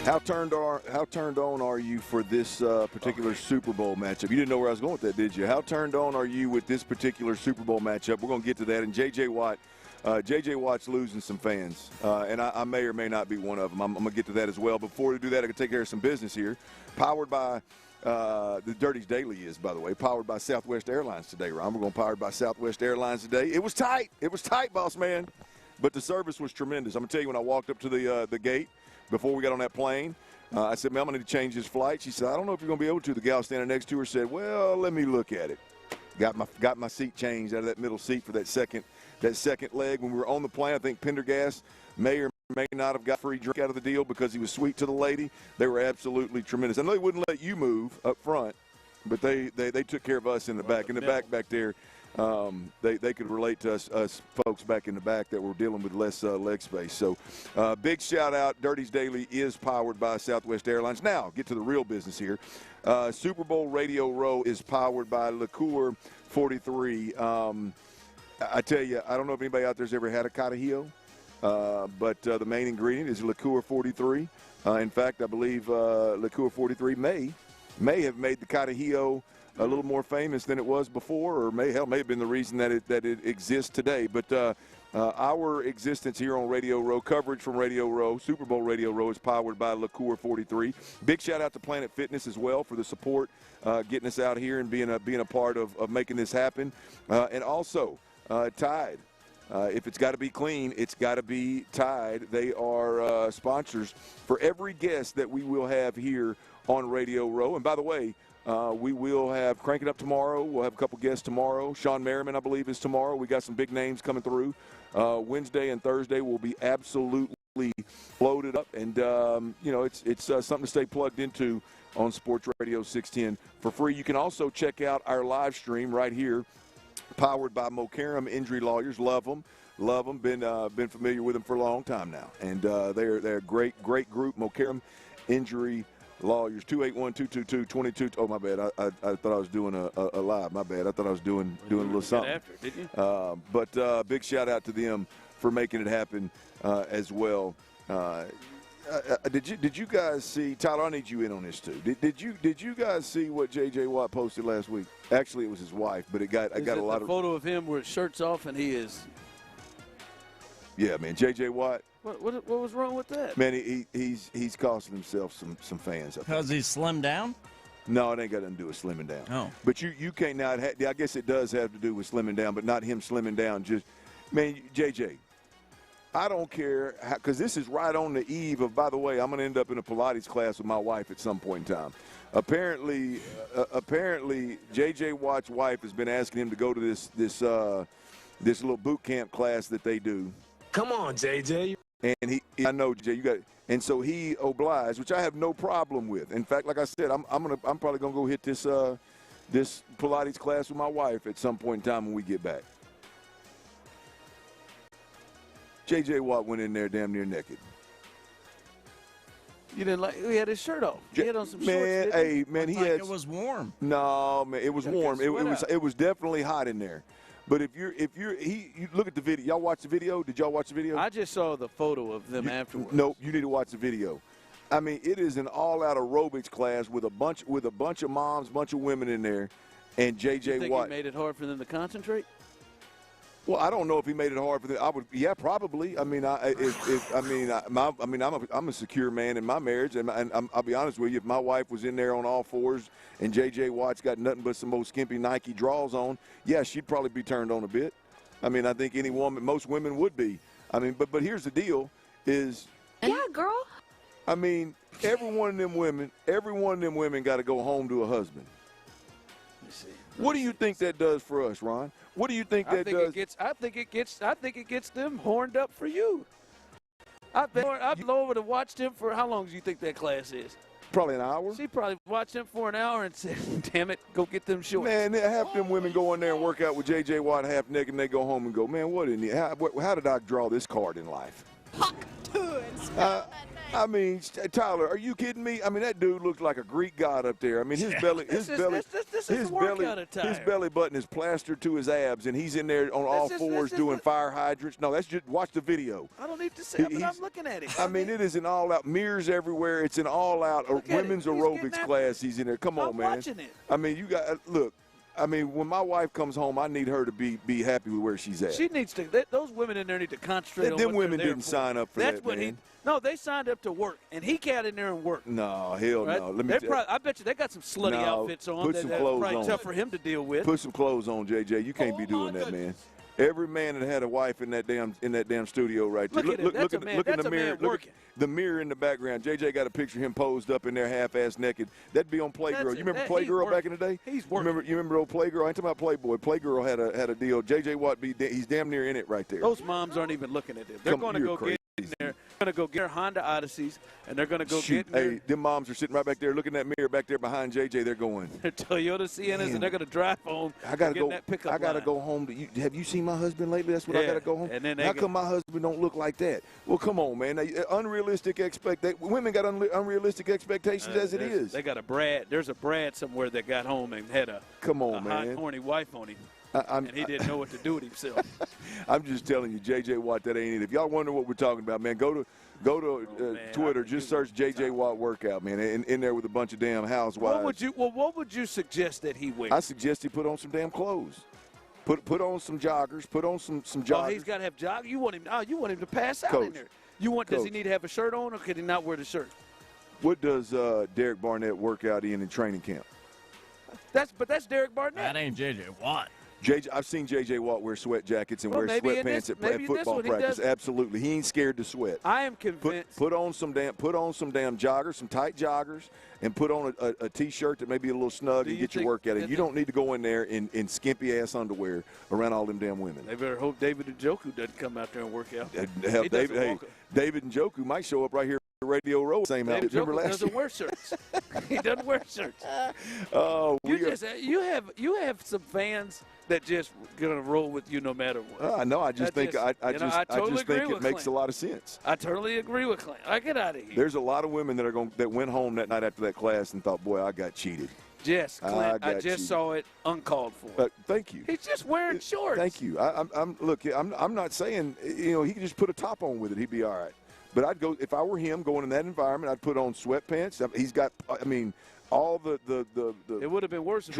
How turned on are you for this particular Super Bowl matchup? You didn't know where I was going with that, did you? How turned on are you with this particular Super Bowl matchup? We're going to get to that. And J.J. Watt's losing some fans, and I may or may not be one of them. I'm going to get to that as well. Before we do that, I can take care of some business here. Powered by the Dirty's Daily is, by the way, powered by Southwest Airlines today, Ron. We're going to powered by Southwest Airlines today. It was tight. It was tight, boss man. But the service was tremendous. I'm going to tell you, when I walked up to the gate before we got on that plane, I said, "Man, I'm going to change this flight." She said, "I don't know if you're going to be able to." The gal standing next to her said, "Well, let me look at it." Got my seat changed out of that middle seat for that second leg. When we were on the plane, I think Pendergast may or may not have got a free drink out of the deal because he was sweet to the lady. They were absolutely tremendous. I know they wouldn't let you move up front, but they took care of us in the back. In the back there, they could relate to us folks back in the back that were dealing with less leg space. So big shout out. Dirty's Daily is powered by Southwest Airlines. Now, get to the real business here. Super Bowl Radio Row is powered by Liqueur 43. I tell you, I don't know if anybody out there's ever had a Carajillo, but the main ingredient is Liqueur 43. In fact, I believe Liqueur 43 may have made the Carajillo a little more famous than it was before, or may have been the reason that it exists today. But our existence here on Radio Row, coverage from Radio Row, Super Bowl Radio Row, is powered by Liqueur 43. Big shout out to Planet Fitness as well for the support, getting us out here and being a part of making this happen. And also Tide. If it's got to be clean, it's got to be Tide. They are sponsors for every guest that we will have here on Radio Row. And by the way, we will have Crank It Up tomorrow. We'll have a couple guests tomorrow. Sean Merriman, I believe, is tomorrow. We got some big names coming through. Wednesday and Thursday will be absolutely loaded up. And, it's something to stay plugged into on Sports Radio 610 for free. You can also check out our live stream right here, powered by Mokaram Injury Lawyers. Love them. Been familiar with them for a long time now. And they're a great group, Mokaram Injury Lawyers. 281-222-22. Oh, my bad. I thought I was doing a live. My bad. I thought I was doing a little something. After, didn't you? But big shout out to them for making it happen as well. Did you guys see, Tyler? I need you in on this too. Did you guys see what J.J. Watt posted last week? Actually, it was his wife, but I got a lot of photo of him with shirts off, and he is. Yeah, man, J.J. Watt. What was wrong with that? Man, he's costing himself some fans. Because he's slimmed down? No, it ain't got nothing to do with slimming down. Oh. But you can't now. I guess it does have to do with slimming down, but not him slimming down. Just, man, J.J., I don't care, because this is right on the eve of, by the way, I'm going to end up in a Pilates class with my wife at some point in time. Apparently, J.J. Watt's wife has been asking him to go to this little boot camp class that they do. Come on, J.J. And I know, Jay, you got it. And so he obliged, which I have no problem with. In fact, like I said, I'm probably gonna go hit this Pilates class with my wife at some point in time when we get back. J.J. Watt went in there damn near naked. You didn't like? He had his shirt off. He had on some shorts. Man, he had. It was warm. No, man, it was warm. It was definitely hot in there. But if you look at the video. Y'all watch the video? Did y'all watch the video? I just saw the photo of them afterwards. Nope, you need to watch the video. I mean, it is an all-out aerobics class with a bunch of moms, bunch of women in there, and J.J. You think Watt. He made it hard for them to concentrate? Well, I don't know if he made it hard for them. Yeah, probably. I mean, I'm a secure man in my marriage, and I'll be honest with you. If my wife was in there on all fours and J.J. Watt's got nothing but some old skimpy Nike draws on, yeah, she'd probably be turned on a bit. I mean, I think most women would be. I mean, but here's the deal is – Yeah, girl. I mean, every one of them women got to go home to a husband. What do you think that does for us, Ron? What do you think that does? I think it gets them horned up for you. I've been over to watch them for how long do you think that class is? Probably an hour. She probably watched them for an hour and said, "Damn it, go get them shorts." Man, half them women go in there and work out with J.J. Watt half naked, and they go home and go, "Man, how did I draw this card in life?" I mean, Tyler, are you kidding me? I mean, that dude looks like a Greek god up there. I mean, his belly button is plastered to his abs, and he's in there on all fours doing fire hydrants. No, that's just watch the video. I don't need to say it, but I'm looking at it. I mean, it is an all-out mirrors everywhere. It's an all-out women's aerobics class. He's in there. Come on, man. I'm watching it. I mean, you got look. I mean, when my wife comes home, I need her to be happy with where she's at. She needs to. Those women in there need to concentrate on what women they're there didn't for. sign up for That's that, what man. No, they signed up to work, and he got in there and worked. No, hell right? no. Let me I bet you they got some slutty outfits on. Put some clothes probably on. tough for him to deal with. Put some clothes on, JJ. You can't be doing that, man. Every man that had a wife in that damn studio right there. Look at the mirror. Look at the mirror in the background. JJ got a picture of him posed up in there half-ass naked. That'd be on Playgirl. You remember Playgirl back in the day? He's working. You remember old Playgirl? I ain't talking about Playboy. Playgirl had a deal. JJ Watt he's damn near in it right there. Those moms aren't even looking at them. They're going to go get in there. They're going to go get their Honda Odysseys, and they're going to go get in there. Hey, them moms are sitting right back there looking at that mirror back there behind JJ. They're going. They're Toyota Siennas, and they're going to drive home. I got to go. That pickup I got to line. go home. Have you seen my husband lately? That's what I got to go home. And then how come my husband don't look like that? Well, come on, man. Unrealistic women got unrealistic expectations as it is. They got a Brad. There's a Brad somewhere that got home and had a hot, horny wife on him. And he didn't know what to do with himself. I'm just telling you, J.J. Watt, that ain't it. If y'all wonder what we're talking about, man, go to Twitter. Just search J.J. Watt workout, man, in there with a bunch of damn housewives. What would you suggest that he wear? I suggest he put on some damn clothes. Put on some joggers. Put on some joggers. Oh, he's got to have joggers. You want him to pass out in there. Does he need to have a shirt on, or could he not wear the shirt? What does Derek Barnett work out in training camp? That's Derek Barnett. That ain't J.J. Watt. I've seen J.J. Watt wear sweat jackets and wear sweatpants at football practice. Absolutely, he ain't scared to sweat. I am convinced. Put on some damn joggers, some tight joggers, and put on a T-shirt that may be a little snug and get your workout in. You don't need to go in there in skimpy ass underwear around all them damn women. They better hope David Njoku doesn't come out there and work out. David Njoku might show up right here. Radio Row, same outfit. Remember last year? Doesn't wear shirts. He doesn't wear shirts. You have some fans that just gonna roll with you no matter what. No, I just think it makes a lot of sense. I totally agree with Clint. I get out of here. There's a lot of women that went home that night after that class and thought, boy, I got cheated. Yes, Clint. I just saw it uncalled for. Thank you. He's just wearing shorts. Thank you. I'm not saying he could just put a top on with it. He'd be all right. But I'd go if I were him going in that environment. I'd put on sweatpants. He's got. I mean, all the. It would have been worse if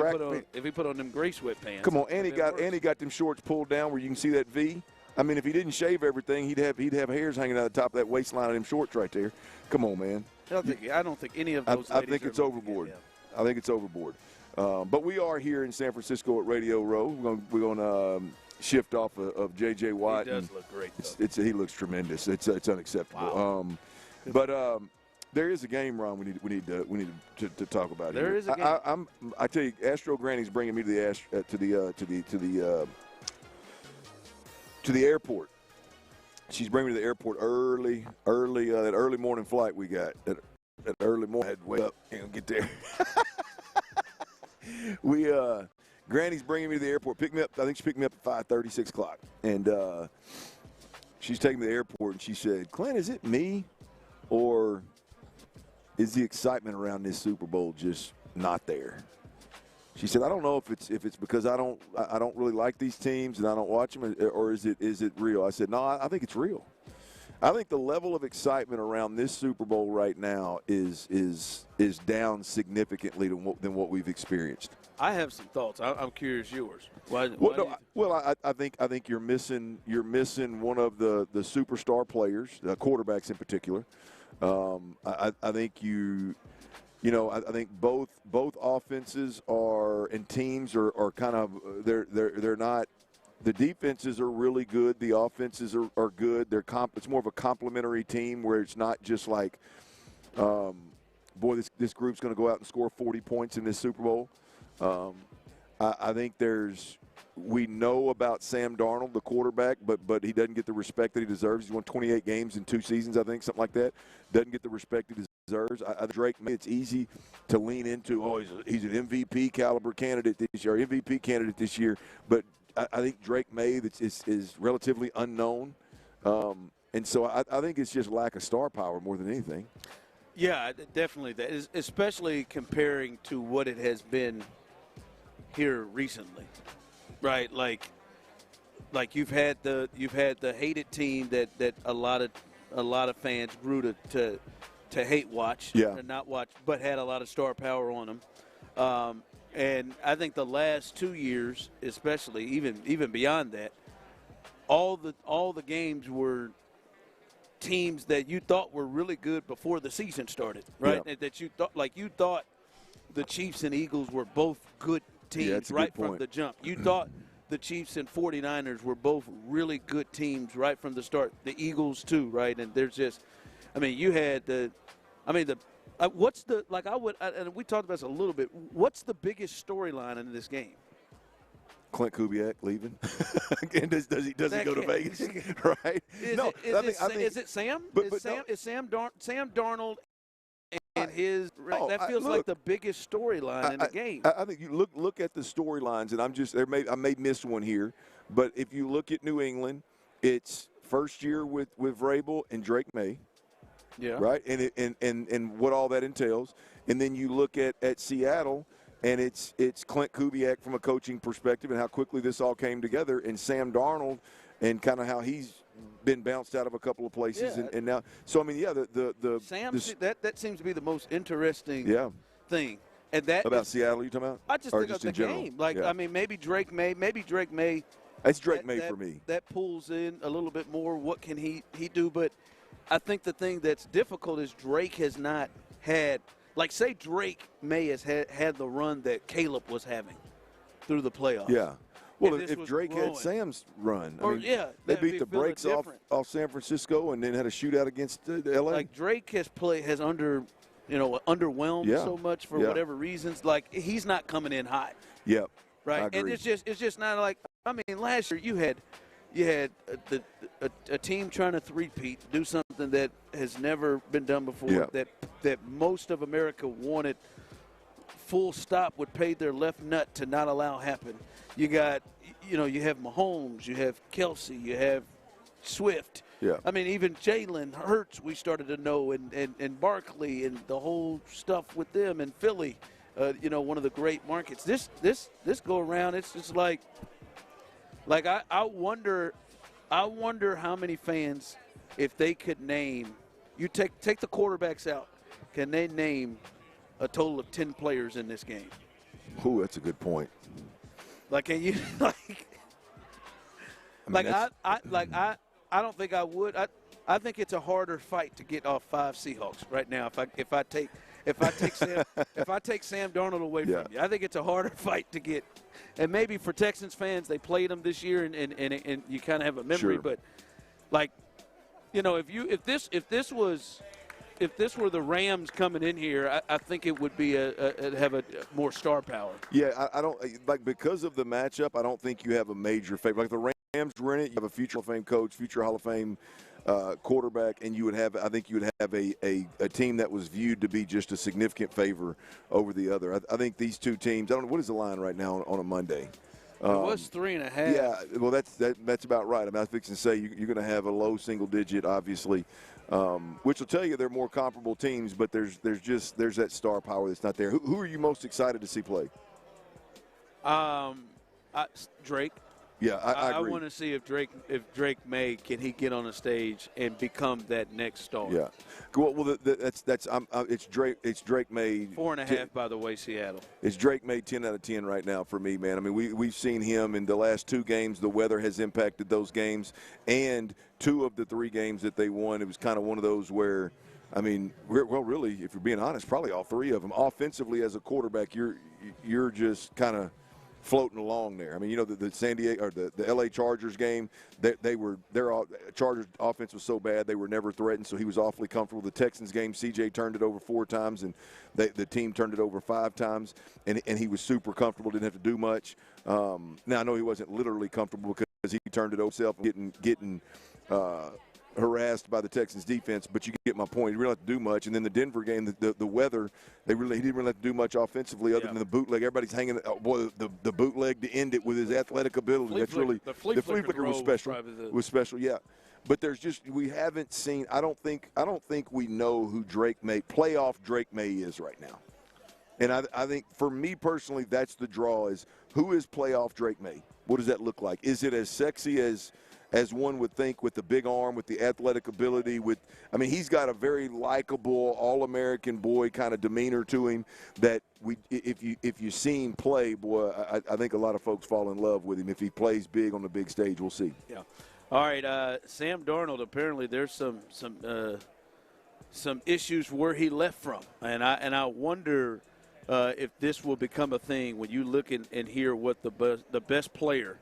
he put on them gray sweatpants. Come on, and he got them shorts pulled down where you can see that V. I mean, if he didn't shave everything, he'd have hairs hanging out the top of that waistline of them shorts right there. Come on, man. I don't think any of those. I think it's overboard. I think it's overboard. But we are here in San Francisco at Radio Row. We're going to shift off of J.J. Watt. He does look great, though. He looks tremendous. It's unacceptable. Wow. There is a game, Ron. We need to talk about. There is a game. I tell you, Astro Granny's bringing me to the airport. She's bringing me to the airport early. That early morning flight we got. That early morning, I had to wake up and get there. Granny's bringing me to the airport. Pick me up. I think she picked me up at 5:30, 6 o'clock. And she's taking me to the airport, and she said, Clint, is it me or is the excitement around this Super Bowl just not there? She said, I don't know if it's because I don't really like these teams and I don't watch them, or is it real? I said, no, I think it's real. I think the level of excitement around this Super Bowl right now is down significantly than what we've experienced. I have some thoughts. I'm curious yours. I think you're missing one of the superstar players, quarterbacks in particular. I think I think both offenses and teams are kind of they're not The defenses are really good. The offenses are good. It's more of a complementary team where it's not just like, boy, this group's going to go out and score 40 points in this Super Bowl. I think we know about Sam Darnold, the quarterback, but he doesn't get the respect that he deserves. He's won 28 games in 2 seasons, I think, something like that. Doesn't get the respect he deserves. Drake May, it's easy to lean into, he's an MVP caliber candidate this year, MVP candidate this year, but I think Drake May is relatively unknown. And so I think it's just lack of star power more than anything. Yeah, definitely. That is, especially comparing to what it has been here recently, right? Like you've had the hated team that a lot of fans grew to hate watch, and not watch, but had a lot of star power on them. And I think the last 2 years, especially, even beyond that, all the games were teams that you thought were really good before the season started, right? Yeah. That you thought the Chiefs and Eagles were both good teams right from the jump. You thought the Chiefs and 49ers were both really good teams right from the start. The Eagles too, right? And there's just, you had what's the, and we talked about this a little bit, what's the biggest storyline in this game? Clint Kubiak leaving, and does he go to Vegas? Right? Is it Sam? Is Sam Darnold and his? That feels like the biggest storyline in the game. I think you look at the storylines, and I may miss one here, but if you look at New England, it's first year with Vrabel and Drake May. Yeah. Right, and what all that entails, and then you look at Seattle, and it's Clint Kubiak from a coaching perspective, and how quickly this all came together, and Sam Darnold, and kind of how he's been bounced out of a couple of places, and now, so the Sam, that seems to be the most interesting thing, and that about Seattle. You talking about? I just think of the game, maybe Drake May. It's Drake May for me. That pulls in a little bit more. What can he do? But I think the thing that's difficult is Drake has not had, say Drake May has had the run that Caleb was having through the playoffs. Yeah. Well, if Drake had Sam's run, they beat the brakes off San Francisco and then had a shootout against L.A. Like Drake has underwhelmed so much for whatever reasons. Like he's not coming in hot. Yep. Right. And it's just not like, last year you had a team trying to three-peat, do something that has never been done before, that most of America wanted, full stop, would pay their left nut to not allow happen. You got, you have Mahomes, you have Kelsey, you have Swift. Yeah. Even Jalen Hurts we started to know, and Barkley and the whole stuff with them, and Philly, one of the great markets. This go around, it's just like I wonder how many fans, if they could name, you take the quarterbacks out, can they name a total of 10 players in this game? Ooh, that's a good point. Can you I don't think I would. I think it's a harder fight to get off 5 Seahawks right now. If I take Sam Darnold away from you, I think it's a harder fight to get. And maybe for Texans fans, they played them this year, and you kind of have a memory. Sure. But if this were the Rams coming in here, I think it would be have a more star power. Yeah, I don't because of the matchup. I don't think you have a major favorite. Like the Rams were in it, you have a future Hall of Fame coach, future Hall of Fame quarterback, and you would have a team that was viewed to be just a significant favor over the other. I think these two teams. I don't know what is the line right now on a Monday. It was 3.5. Yeah, well, that's about right. I was fixing to say you're going to have a low single digit, obviously, which will tell you they're more comparable teams. But there's that star power that's not there. Who are you most excited to see play? Drake. Yeah, I agree. I want to see if Drake May can he get on a stage and become that next star. Yeah. Well, it's Drake May. 4.5 by the way, Seattle. It's Drake May 10 out of 10 right now for me, man. We've seen him in the last 2 games. The weather has impacted those games, and 2 of the 3 games that they won, it was kind of one of those where, really, if you're being honest, probably all 3 of them. Offensively, as a quarterback, you're just kind of floating along there. I mean, the San Diego or the LA Chargers game, their Chargers offense was so bad they were never threatened, so he was awfully comfortable. The Texans game, CJ turned it over 4 times, and the team turned it over 5 times, and he was super comfortable, didn't have to do much. Now I know he wasn't literally comfortable because he turned it over himself and getting harassed by the Texans defense, but you get my point. He really didn't have to do much. And then the Denver game, the weather, he didn't really have to do much offensively other than the bootleg. Everybody's hanging. The bootleg to end it with his athletic ability. That's really the flea flicker was special. Was special, yeah. But we haven't seen. I don't think we know who playoff Drake May is right now. And I think for me personally, that's the draw: is who is playoff Drake May? What does that look like? Is it as sexy as one would think, with the big arm, with the athletic ability? He's got a very likable, all-American boy kind of demeanor to him that if you see him play, boy, I think a lot of folks fall in love with him. If he plays big on the big stage, we'll see. Yeah. All right, Sam Darnold, apparently there's some issues where he left from. And I wonder if this will become a thing when you look and hear what the best player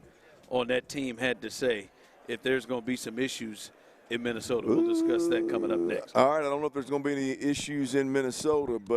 on that team had to say. If there's going to be some issues in Minnesota. We'll discuss that coming up next. All right, I don't know if there's going to be any issues in Minnesota, but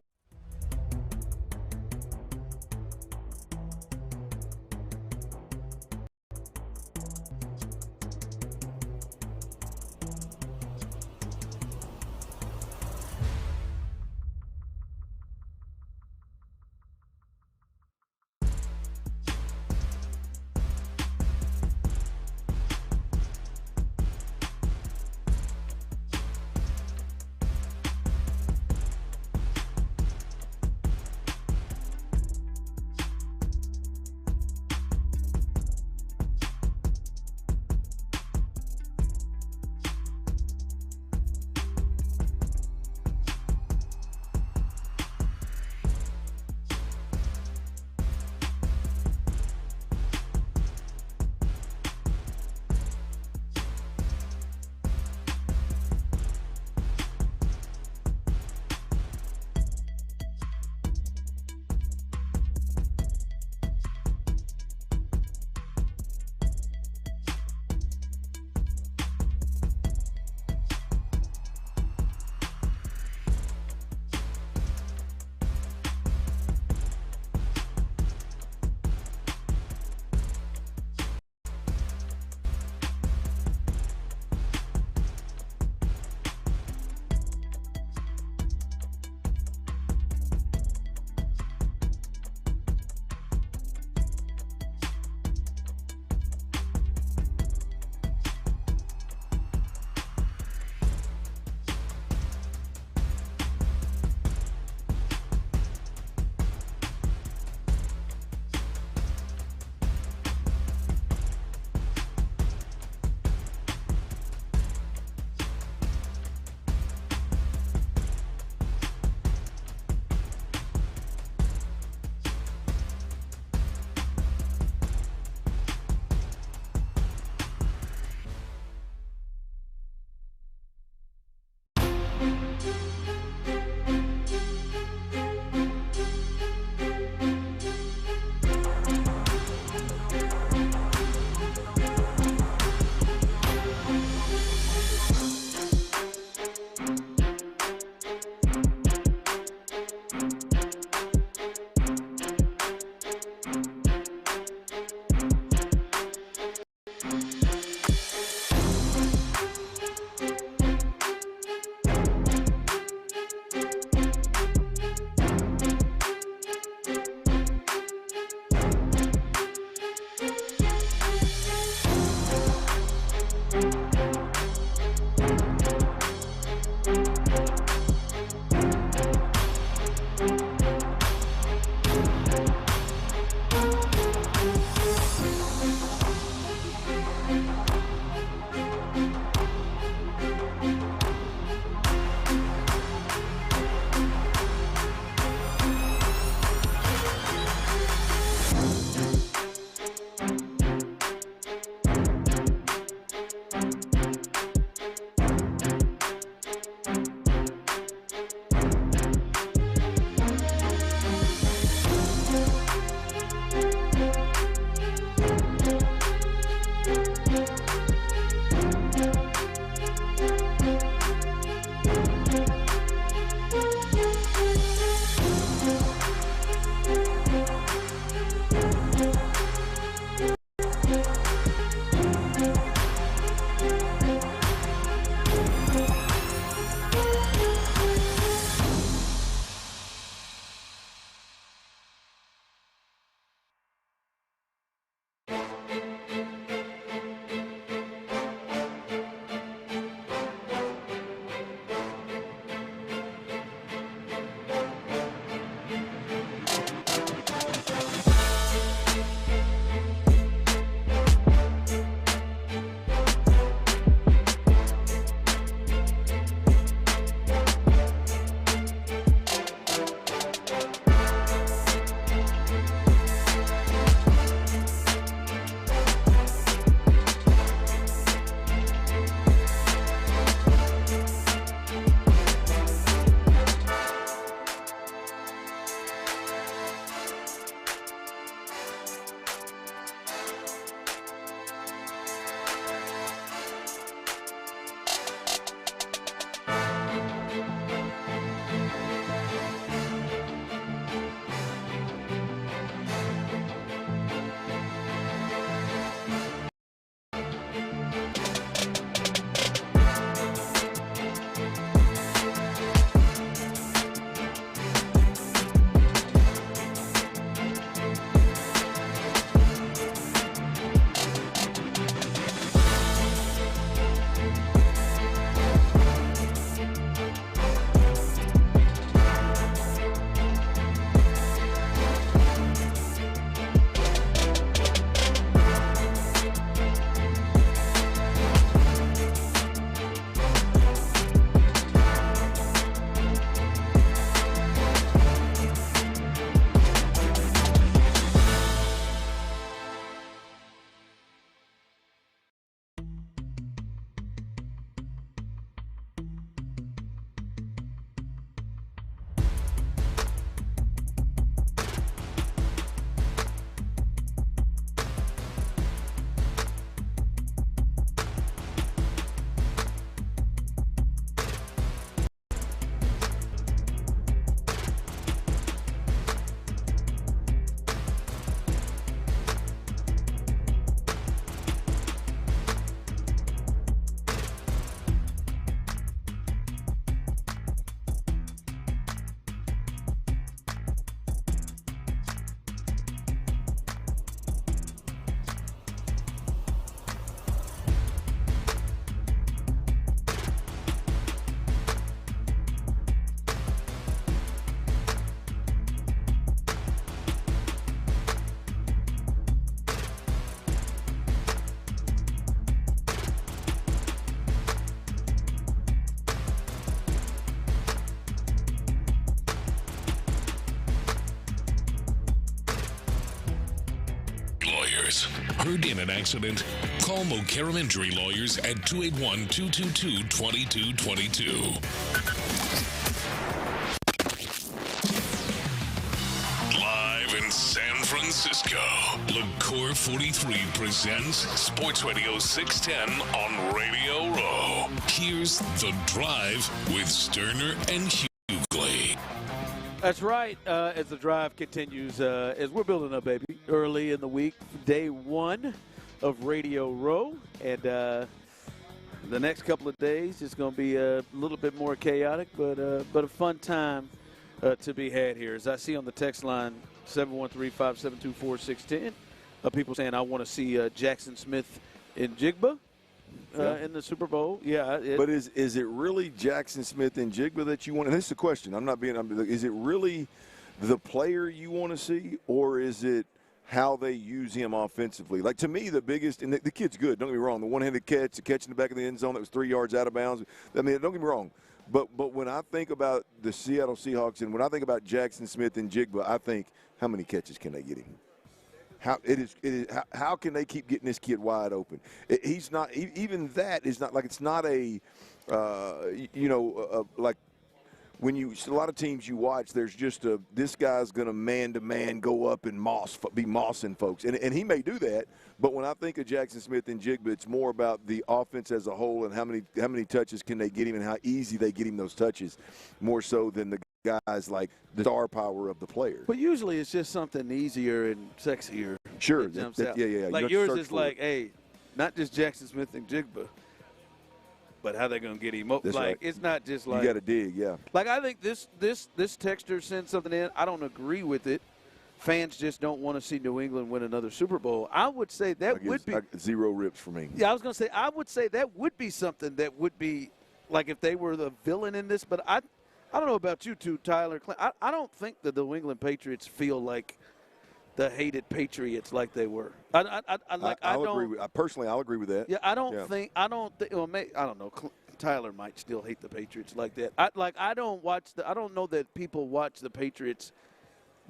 Hurt in an accident? Call Mokaram Injury Lawyers at 281-222-2222. Live in San Francisco, LaCour 43 presents Sports Radio 610 on Radio Row. Here's The Drive with Stoerner and Hughley. That's right. As the drive continues, as we're building up, baby, early in the week, day one of Radio Row. And the next couple of days, it's going to be a little bit more chaotic, but a fun time to be had here. As I see on the text line, 713-572-4610, people saying, I want to see Jackson Smith in Jigba in the Super Bowl. Yeah. But is it really Jackson Smith and Jigba that you want? And this is the question. Is it really the player you want to see, or is it how they use him offensively? Like, to me, the biggest, and the kid's good, don't get me wrong, the one-handed catch, the catch in the back of the end zone that was 3 yards out of bounds. I mean, don't get me wrong. But when I think about the Seattle Seahawks and when I think about Jackson Smith and Jigba, I think, how many catches can they get him? How can they keep getting this kid wide open? He's not even that is not like it's not a like when you a lot of teams you watch. There's just this guy's going to man-to-man go up and be mossing folks, and he may do that. But when I think of Jackson Smith and Jigba, it's more about the offense as a whole and how many touches can they get him and how easy they get him those touches, more so than the guys like the star power of the player. But usually it's just something easier and sexier. Sure. That jumps out. Yeah. Like yours is like, hey, not just Jackson Smith and Jigba, but how they're going to get him up. That's like, right. It's not just like. You got to dig, yeah. Like, I think this texter sent something in. I don't agree with it. Fans just don't want to see New England win another Super Bowl. I would say that would be. Zero rips for me. Yeah, I was going to say, I would say that would be something that would be, like if they were the villain in this. But I don't know about you two, Tyler. I don't think the New England Patriots feel like the hated Patriots like they were. I'll agree with that. Yeah, I don't think. Well, I don't know. Tyler might still hate the Patriots like that. I don't know that people watch the Patriots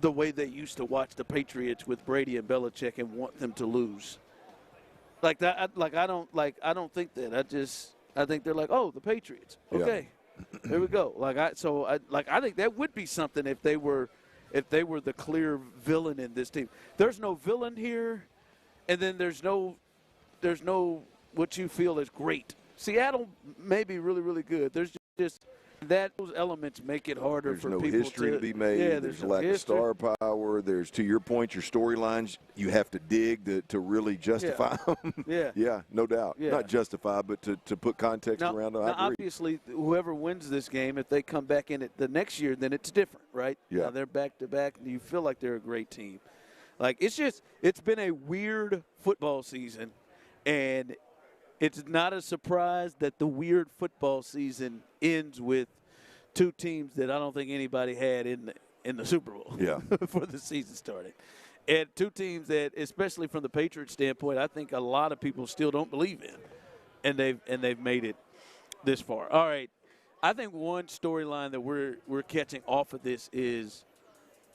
the way they used to watch the Patriots with Brady and Belichick and want them to lose. Like that. I don't think that. I think they're like, oh, the Patriots. Okay. Yeah. There we go. I think that would be something if they were the clear villain in this team. There's no villain here, and then there's no what you feel is great. Seattle may be really, really good. There's just that those elements make it harder for people to. There's no history to be made. Yeah, there's lack of star power. There's, to your point, your storylines, you have to dig to really justify them. Yeah. Yeah, no doubt. Yeah. Not justify, but to put context around them. Now, obviously, whoever wins this game, if they come back in it the next year, then it's different, right? Yeah. Now they're back-to-back, and you feel like they're a great team. Like, it's been a weird football season, and it's not a surprise that the weird football season ends with two teams that I don't think anybody had in the Super Bowl before the season started. And two teams that, especially from the Patriots standpoint, I think a lot of people still don't believe in. And they've made it this far. All right. I think one storyline that we're catching off of this is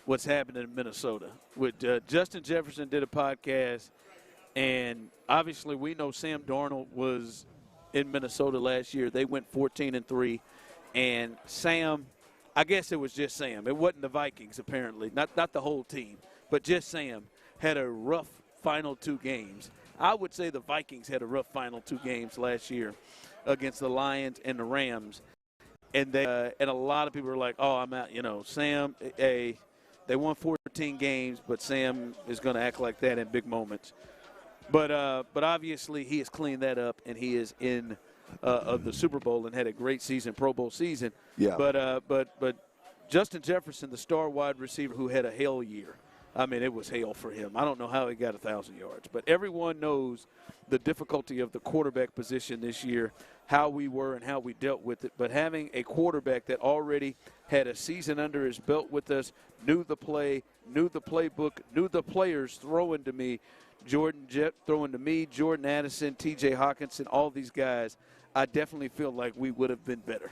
what's happening in Minnesota. With Justin Jefferson did a podcast, and obviously we know Sam Darnold was in Minnesota last year. They went 14-3, and Sam, I guess it was just Sam. It wasn't the Vikings apparently, not the whole team, but just Sam had a rough final two games. I would say the Vikings had a rough final two games last year against the Lions and the Rams, and a lot of people are like, "Oh, I'm out." Sam, they won 14 games, but Sam is going to act like that in big moments. But obviously he has cleaned that up, and he is in of the Super Bowl and had a great season, Pro Bowl season. Yeah. But Justin Jefferson, the star wide receiver who had a hell year. I mean, it was hell for him. I don't know how he got 1,000 yards, but everyone knows the difficulty of the quarterback position this year, how we were and how we dealt with it. But having a quarterback that already had a season under his belt with us, knew the play, knew the playbook, knew the players throwing to me, Jordan Jett throwing to me, Jordan Addison, T.J. Hawkinson, all these guys, I definitely feel like we would have been better.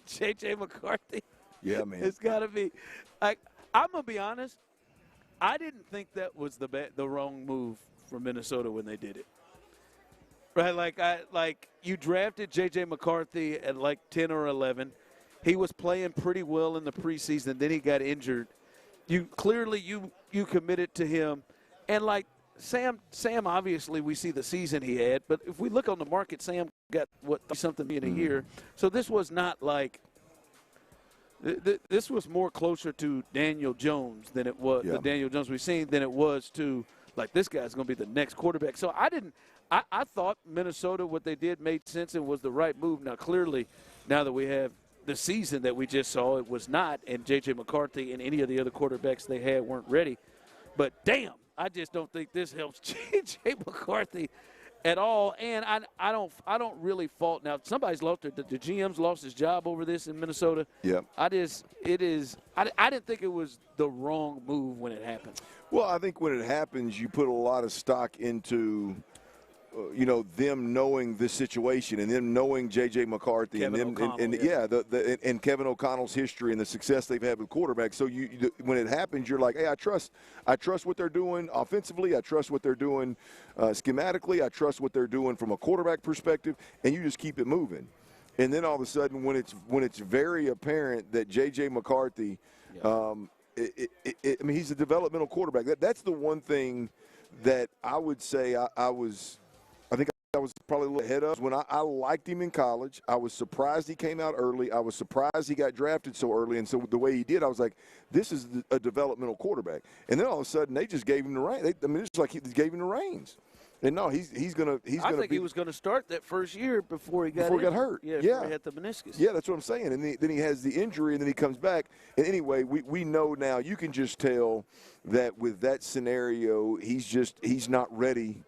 J.J. McCarthy. Yeah, man. It's got to be. I'm going to be honest. I didn't think that was the wrong move for Minnesota when they did it. Right, like you drafted J.J. McCarthy at like 10 or 11. He was playing pretty well in the preseason. Then he got injured. You committed to him, and like Sam obviously we see the season he had. But if we look on the market, Sam got something in a year. So this was not like this was more closer to Daniel Jones than it was the Daniel Jones we've seen than it was to like this guy's going to be the next quarterback. So I thought Minnesota, what they did made sense and was the right move. Now, clearly, now that we have the season that we just saw, it was not, and J.J. McCarthy and any of the other quarterbacks they had weren't ready. But, damn, I just don't think this helps J.J. McCarthy at all. And I don't really fault. Now, somebody's lost the GM's lost his job over this in Minnesota. Yeah. I didn't think it was the wrong move when it happened. Well, I think when it happens, you put a lot of stock into – them knowing this situation and them knowing J.J. McCarthy Kevin and Kevin O'Connell's history and the success they've had with quarterbacks. So when it happens, you're like, hey, I trust what they're doing offensively. I trust what they're doing schematically. I trust what they're doing from a quarterback perspective, and you just keep it moving. And then all of a sudden, when it's very apparent that J.J. McCarthy, he's a developmental quarterback. That's the one thing that I would say I was probably a little ahead of. When I liked him in college, I was surprised he came out early. I was surprised he got drafted so early. And so the way he did, I was like, this is a developmental quarterback. And then all of a sudden, they just gave him the reins. It's like he gave him the reins. And no, he's going to I think he was going to start that first year before he got hurt. Yeah, before he had the meniscus. Yeah, that's what I'm saying. And then he has the injury, and then he comes back. And anyway, we know now, you can just tell that with that scenario, he's not ready.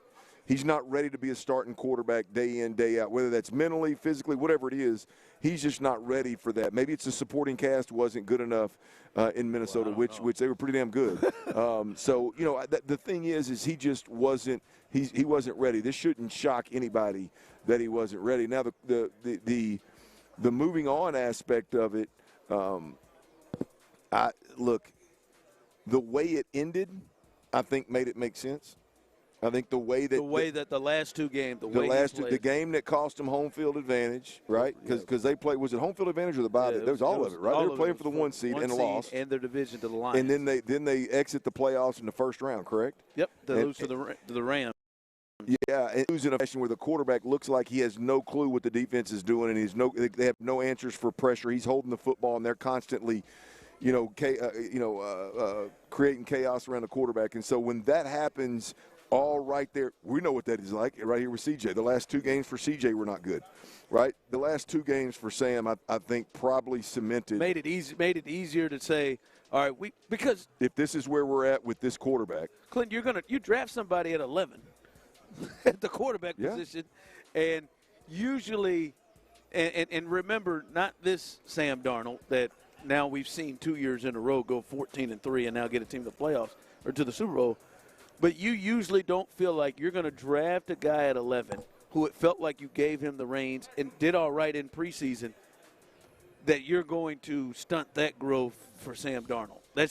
He's not ready to be a starting quarterback day in, day out, whether that's mentally, physically, whatever it is. He's just not ready for that. Maybe it's the supporting cast wasn't good enough in Minnesota, which they were pretty damn good. So, the thing is he just wasn't he wasn't ready. This shouldn't shock anybody that he wasn't ready. Now, the moving on aspect of it, look, the way it ended, I think made it make sense. I think the way that the last two games, the game that cost them home field advantage, right? Because they played, was it home field advantage or the bye? There was all of it, right? They were playing for the one seed and lost, and their division to the Lions. And then they exit the playoffs in the first round, correct? Yep, they lose to the Rams. Yeah, and lose in a fashion where the quarterback looks like he has no clue what the defense is doing, and they have no answers for pressure. He's holding the football, and they're constantly, creating chaos around the quarterback. And so when that happens. All right there. We know what that is like right here with CJ. The last two games for CJ were not good, right? The last two games for Sam, I think, probably cemented. Made it easier to say, all right, because if this is where we're at with this quarterback. Clint, you draft somebody at 11 at the quarterback position, and usually, and remember, not this Sam Darnold that now we've seen 2 years in a row go 14-3 and now get a team to the playoffs or to the Super Bowl. But you usually don't feel like you're going to draft a guy at 11 who it felt like you gave him the reins and did all right in preseason, that you're going to stunt that growth for Sam Darnold. That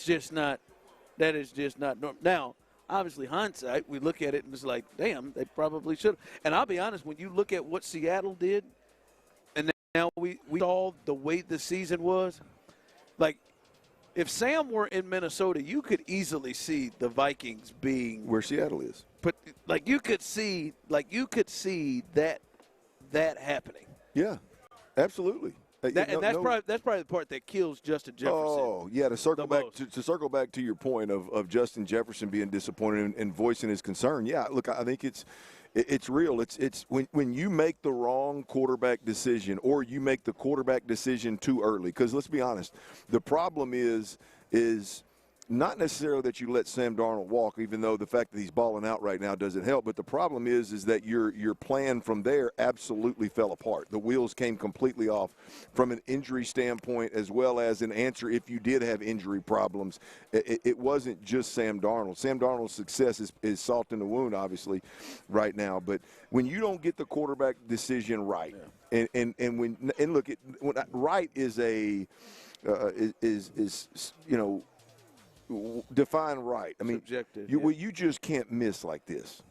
is just not normal. Now, obviously, hindsight, we look at it and it's like, damn, they probably should have. And I'll be honest, when you look at what Seattle did, and now we saw the way the season was, like, if Sam were in Minnesota, you could easily see the Vikings being where Seattle is. But you could see that happening. Yeah, absolutely. That's probably the part that kills Justin Jefferson. Oh yeah, to circle back to your point of Justin Jefferson being disappointed and voicing his concern. Yeah, look, I think it's real. It's when you make the wrong quarterback decision or you make the quarterback decision too early. Because let's be honest, the problem is not necessarily that you let Sam Darnold walk, even though the fact that he's balling out right now doesn't help. But the problem is that your plan from there absolutely fell apart. The wheels came completely off from an injury standpoint, as well as an answer if you did have injury problems. It wasn't just Sam Darnold. Sam Darnold's success is salt in the wound, obviously, right now. But when you don't get the quarterback decision right, and look, right is define right. I mean, subjective. You just can't miss like this.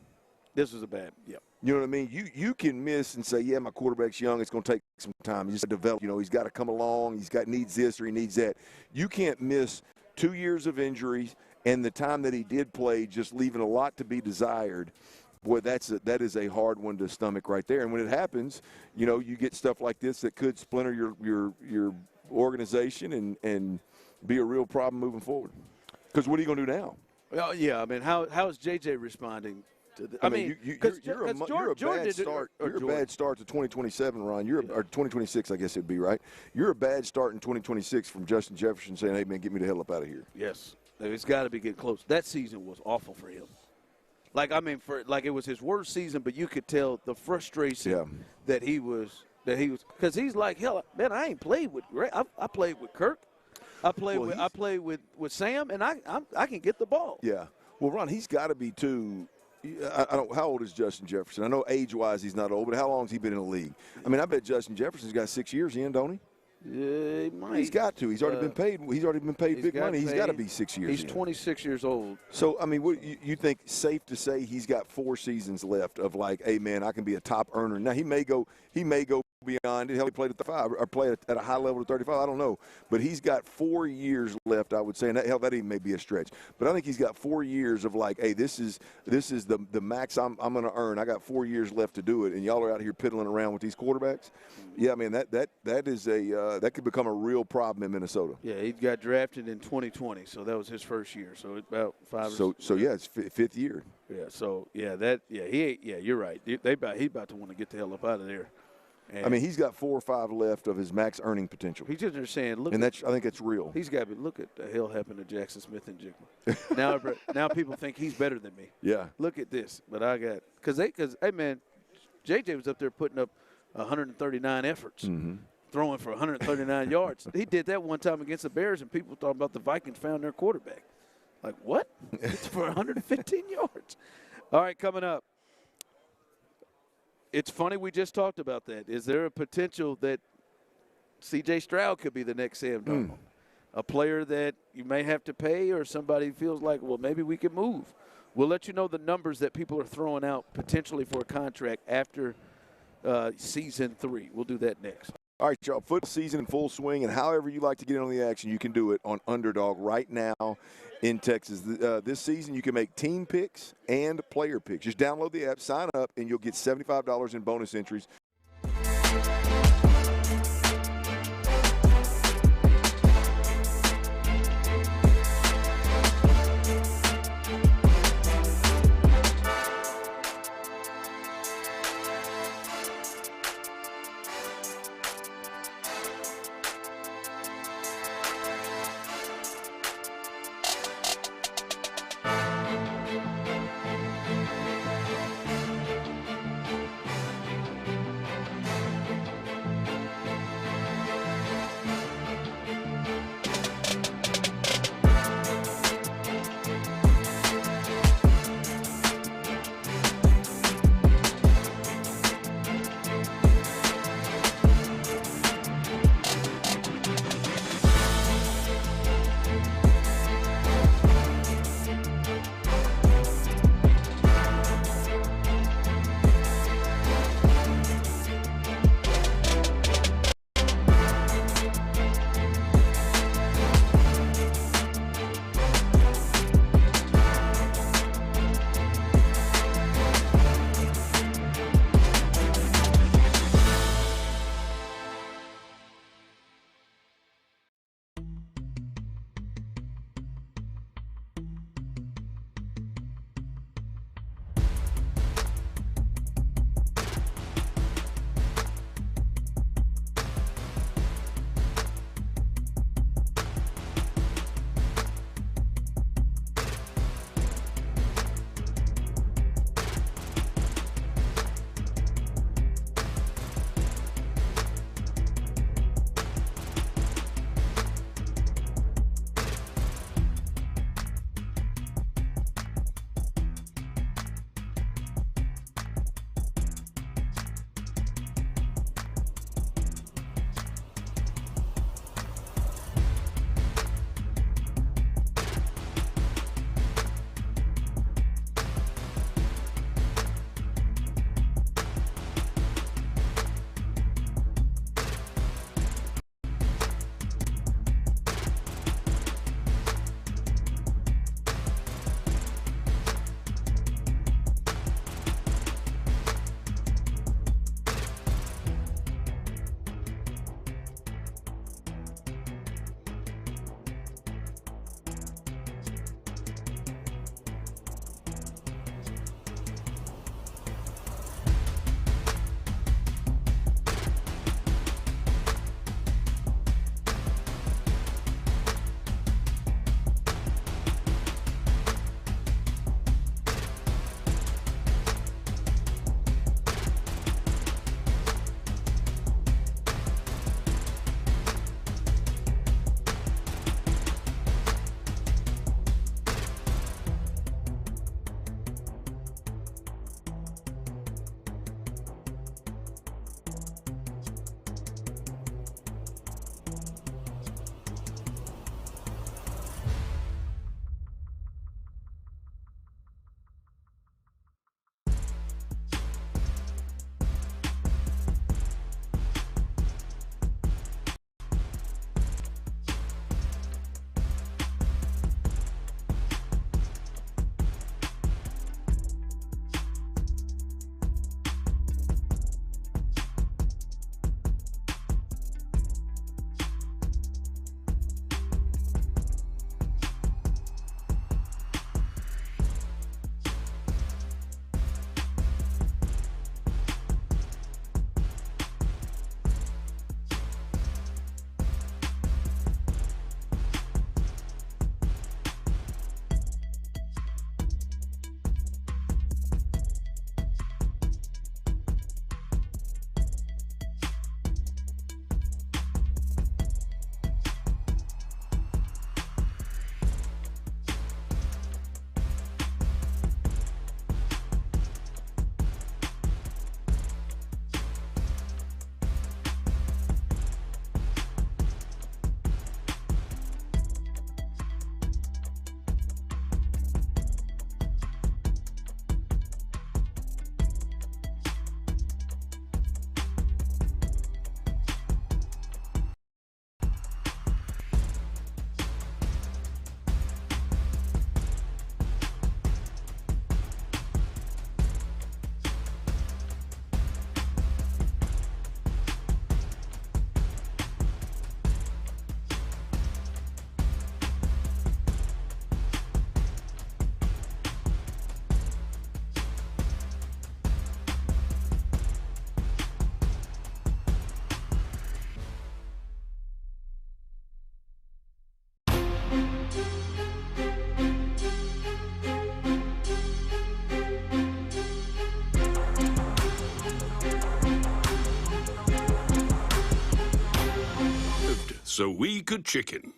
This was a bad. Yep. You know what I mean? You can miss and say, yeah, my quarterback's young. It's going to take some time. He's just develop. He's got to come along. Needs this or he needs that. You can't miss 2 years of injuries and the time that he did play, just leaving a lot to be desired. Boy, that is a hard one to stomach right there. And when it happens, you get stuff like this that could splinter your organization and be a real problem moving forward. Because what are you going to do now? Well, yeah. I mean, how is JJ responding? I mean, you're a bad start. You're a bad start to 2027, Ron. Or 2026, I guess it'd be, right? You're a bad start in 2026 from Justin Jefferson saying, "Hey, man, get me the hell up out of here." Yes, it's got to be getting close. That season was awful for him. It was his worst season, but you could tell the frustration that he was because he's like, hell, man, I ain't played with Greg. I played with Kirk. I played with Sam, and I can get the ball. Yeah. Well, Ron, he's got to be too. I don't. How old is Justin Jefferson? I know age-wise he's not old, but how long has he been in the league? I mean, I bet Justin Jefferson's got 6 years in, don't he? Yeah, he might. He's got to. He's already been paid. He's already been paid big money. He's got to be 6 years. He's 26 years old. So, I mean, what you think safe to say he's got 4 seasons left of like, hey, man, I can be a top earner. Now he may go beyond it. Hell, he played at the 5 or played at a high level at 35. I don't know, but he's got 4 years left. I would say, and that even may be a stretch. But I think he's got 4 years of like, hey, this is the max I'm going to earn. I got 4 years left to do it, and y'all are out here piddling around with these quarterbacks. Yeah, I mean that is that could become a real problem in Minnesota. Yeah, he got drafted in 2020, so that was his first year. So it's about 5 or 6. So yeah, it's 5th year. Yeah. So yeah, you're right. He's about to want to get the hell up out of there. And I mean, he's got 4 or 5 left of his max earning potential. He's just saying, look. And I think that's real. He's got to look at the hell happened to Jackson Smith and Jigma. now people think he's better than me. Yeah. Look at this. But I got because hey man, JJ was up there putting up 139 efforts, throwing for 139 yards. He did that one time against the Bears, and people talking about the Vikings found their quarterback. Like what? It's for 115 yards. All right, coming up. It's funny we just talked about that. Is there a potential that C.J. Stroud could be the next Sam Darnold? A player that you may have to pay or somebody feels like, well, maybe we can move. We'll let you know the numbers that people are throwing out potentially for a contract after season 3. We'll do that next. All right, y'all, football season in full swing, and however you like to get in on the action, you can do it on Underdog right now in Texas. This season, you can make team picks and player picks. Just download the app, sign up, and you'll get $75 in bonus entries. so we could chicken.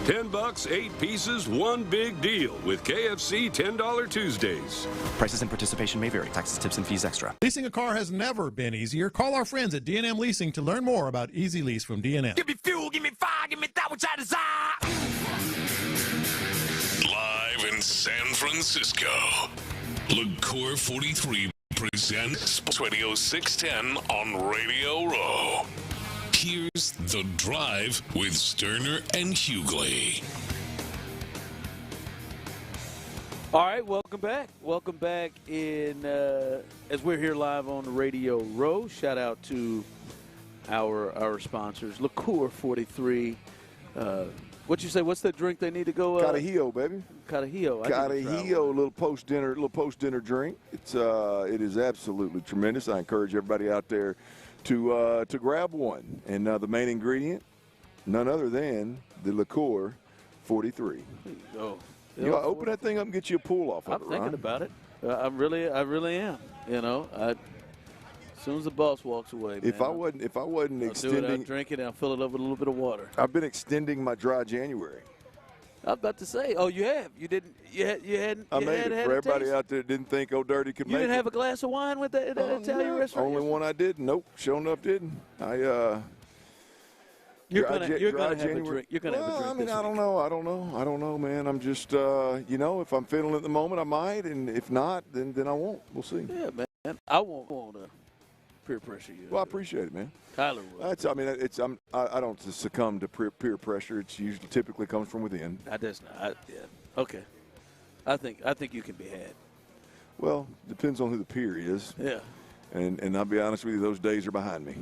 $10, 8 pieces, one big deal with KFC $10 Tuesdays. Prices and participation may vary. Taxes, tips, and fees extra. Leasing a car has never been easier. Call our friends at D&M Leasing to learn more about Easy Lease from D&M. Give me fuel, give me fire, give me that which I desire. Live in San Francisco, LaCour 43 presents Sports Radio 610 on Radio Row. Here's The Drive with Stoerner and Hughley. All right, welcome back. Welcome back in as we're here live on Radio Row. Shout out to our sponsors, LaCour 43. What you say? What's that drink they need to go? Carajillo, baby. Carajillo. Carajillo, a little post dinner drink. It is absolutely tremendous. I encourage everybody out there to grab one. And the main ingredient, none other than the LaCour 43. Oh, you know, open that thing up and get you a pull off of it, I'm thinking Ron. about it. I really am. You know, as soon as the boss walks away, If I wasn't I'll extending, I'll drink it and I'll fill it up with a little bit of water. I've been extending my dry January. I was about to say, oh, you have. You didn't. You hadn't. I made it for everybody taste. out there that didn't think Old Dirty could You make it. didn't have a glass of wine with that Italian restaurant? Only one I did. Nope, sure enough didn't. You're gonna have a drink. You're gonna have a drink. I mean, this I don't know, man. I'm just, if I'm feeling it at the moment, I might, and if not, then I won't. We'll see. Yeah, man. I won't want to peer pressure you. Well, I appreciate it, man. Tyler will. I don't succumb to peer pressure. It's usually typically comes from within. Okay. I think you can be had. Well, depends on who the peer is. Yeah. And I'll be honest with you, those days are behind me.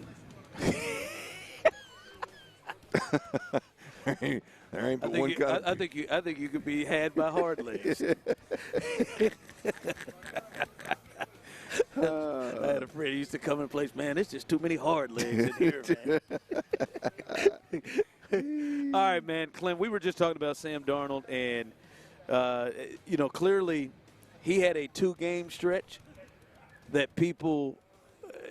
There ain't but one kind of. I think you could be had by hard legs. I had a friend who used to come in place, man, it's just too many hard legs in here, man. All right, man, Clem, we were just talking about Sam Darnold, and, clearly he had a 2-game stretch that people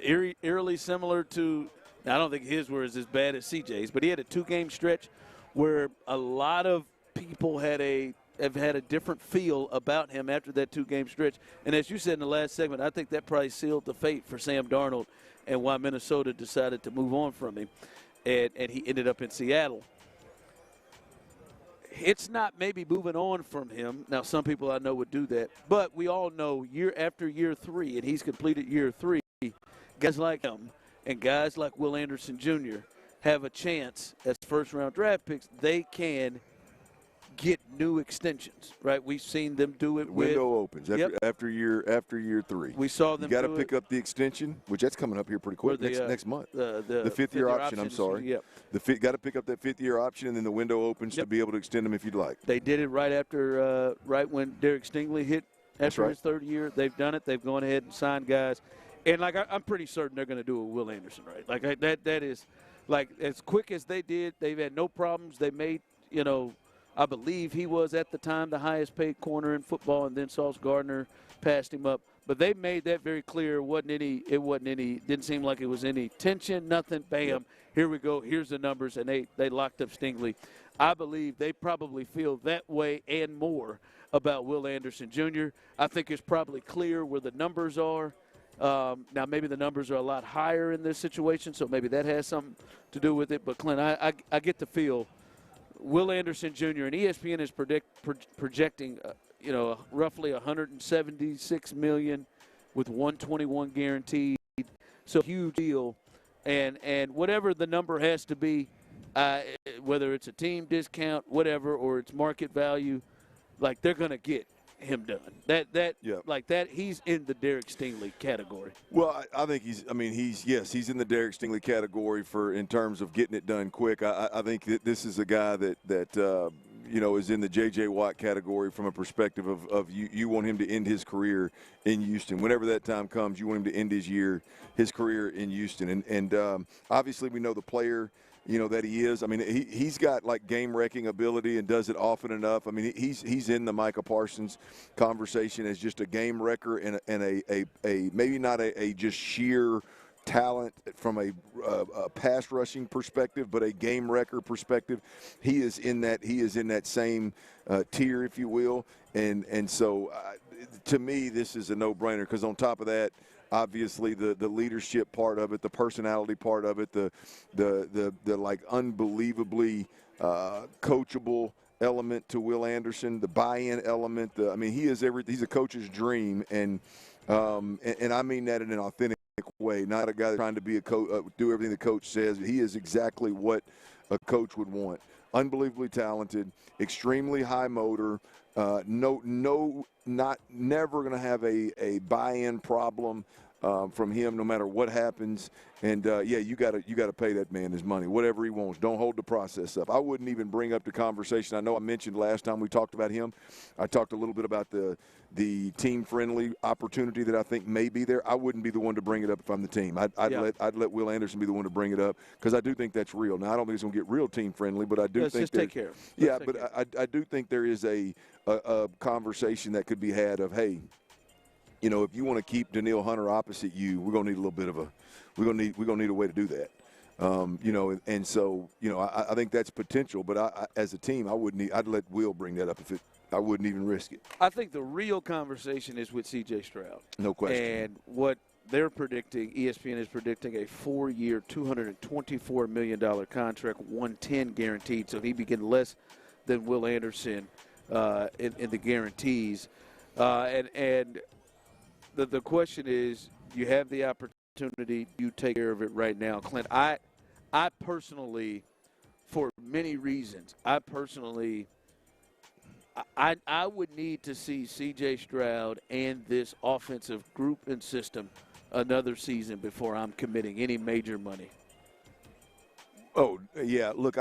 eerily similar to – I don't think his was as bad as CJ's, but he had a 2-game stretch where a lot of people have had a different feel about him after that 2-game stretch. And as you said in the last segment, I think that probably sealed the fate for Sam Darnold and why Minnesota decided to move on from him. And he ended up in Seattle. It's not maybe moving on from him. Now, some people I know would do that. But we all know year after year 3, and he's completed year 3, guys like him and guys like Will Anderson Jr. have a chance as first-round draft picks. They can get new extensions, right? We've seen them do it. Window opens after year 3. We saw them. You got to pick up the extension, which that's coming up here pretty quick next month. The fifth-year option. I'm sorry. Yep. Got to pick up that 5th-year option, and then the window opens to be able to extend them if you'd like. They did it right after, right when Derek Stingley hit after his 3rd year. They've done it. They've gone ahead and signed guys, and I'm pretty certain they're going to do it with Will Anderson, right? Like that is, like as quick as they did. They've had no problems. They made, I believe he was at the time the highest paid corner in football, and then Sauce Gardner passed him up. But they made that very clear. Didn't seem like it was any tension, nothing. Bam, yep. Here we go. Here's the numbers, and they locked up Stingley. I believe they probably feel that way and more about Will Anderson Jr. I think it's probably clear where the numbers are. Now, maybe the numbers are a lot higher in this situation, so maybe that has something to do with it. But, Clint, I get the feel Will Anderson Jr. and ESPN is projecting, roughly $176 million with $121 guaranteed. So huge deal, and whatever the number has to be, whether it's a team discount, whatever, or it's market value, like they're going to get him done. He's in the Derek Stingley category. Well, I think he's in the Derek Stingley category in terms of getting it done quick. I think that this is a guy that is in the J.J. Watt category from a perspective of you want him to end his career in Houston. Whenever that time comes, you want him to end his career in Houston. And obviously we know the player that he is. I mean, he's got like game-wrecking ability and does it often enough. I mean, he's in the Micah Parsons conversation as just a game wrecker and a maybe not a just sheer talent from a pass rushing perspective, but a game wrecker perspective. He is in that same tier, if you will. And so to me, this is a no-brainer because on top of that, obviously the leadership part of it, the personality part of it, the like unbelievably coachable element to Will Anderson, the buy-in element. He is everything. He's a coach's dream, and I mean that in an authentic way, not a guy that's trying to be a coach, do everything the coach says. He is exactly what a coach would want. Unbelievably talented, extremely high motor. Never going to have a buy-in problem from him, no matter what happens. And you got to pay that man his money, whatever he wants. Don't hold the process up. I wouldn't even bring up the conversation. I know I mentioned last time we talked about him. I talked a little bit about the team-friendly opportunity that I think may be there. I wouldn't be the one to bring it up if I'm the team. I'd let Will Anderson be the one to bring it up because I do think that's real. Now I don't think it's going to get real team-friendly, but I do think just take care of it. Yeah, but I do think there is a conversation that could be had of, hey, if you want to keep Danielle Hunter opposite you, we're gonna need a little bit of we're gonna need a way to do that. And so I think that's potential. But as a team, I'd let Will bring that up I wouldn't even risk it. I think the real conversation is with C.J. Stroud. No question. And what they're predicting, ESPN is predicting a 4-year, $224 million contract, 110 guaranteed. So he'd be getting less than Will Anderson in the guarantees. And the question is, you have the opportunity, you take care of it right now. Clint, I personally, for many reasons, I would need to see C.J. Stroud and this offensive group and system another season before I'm committing any major money. Oh, yeah. Look,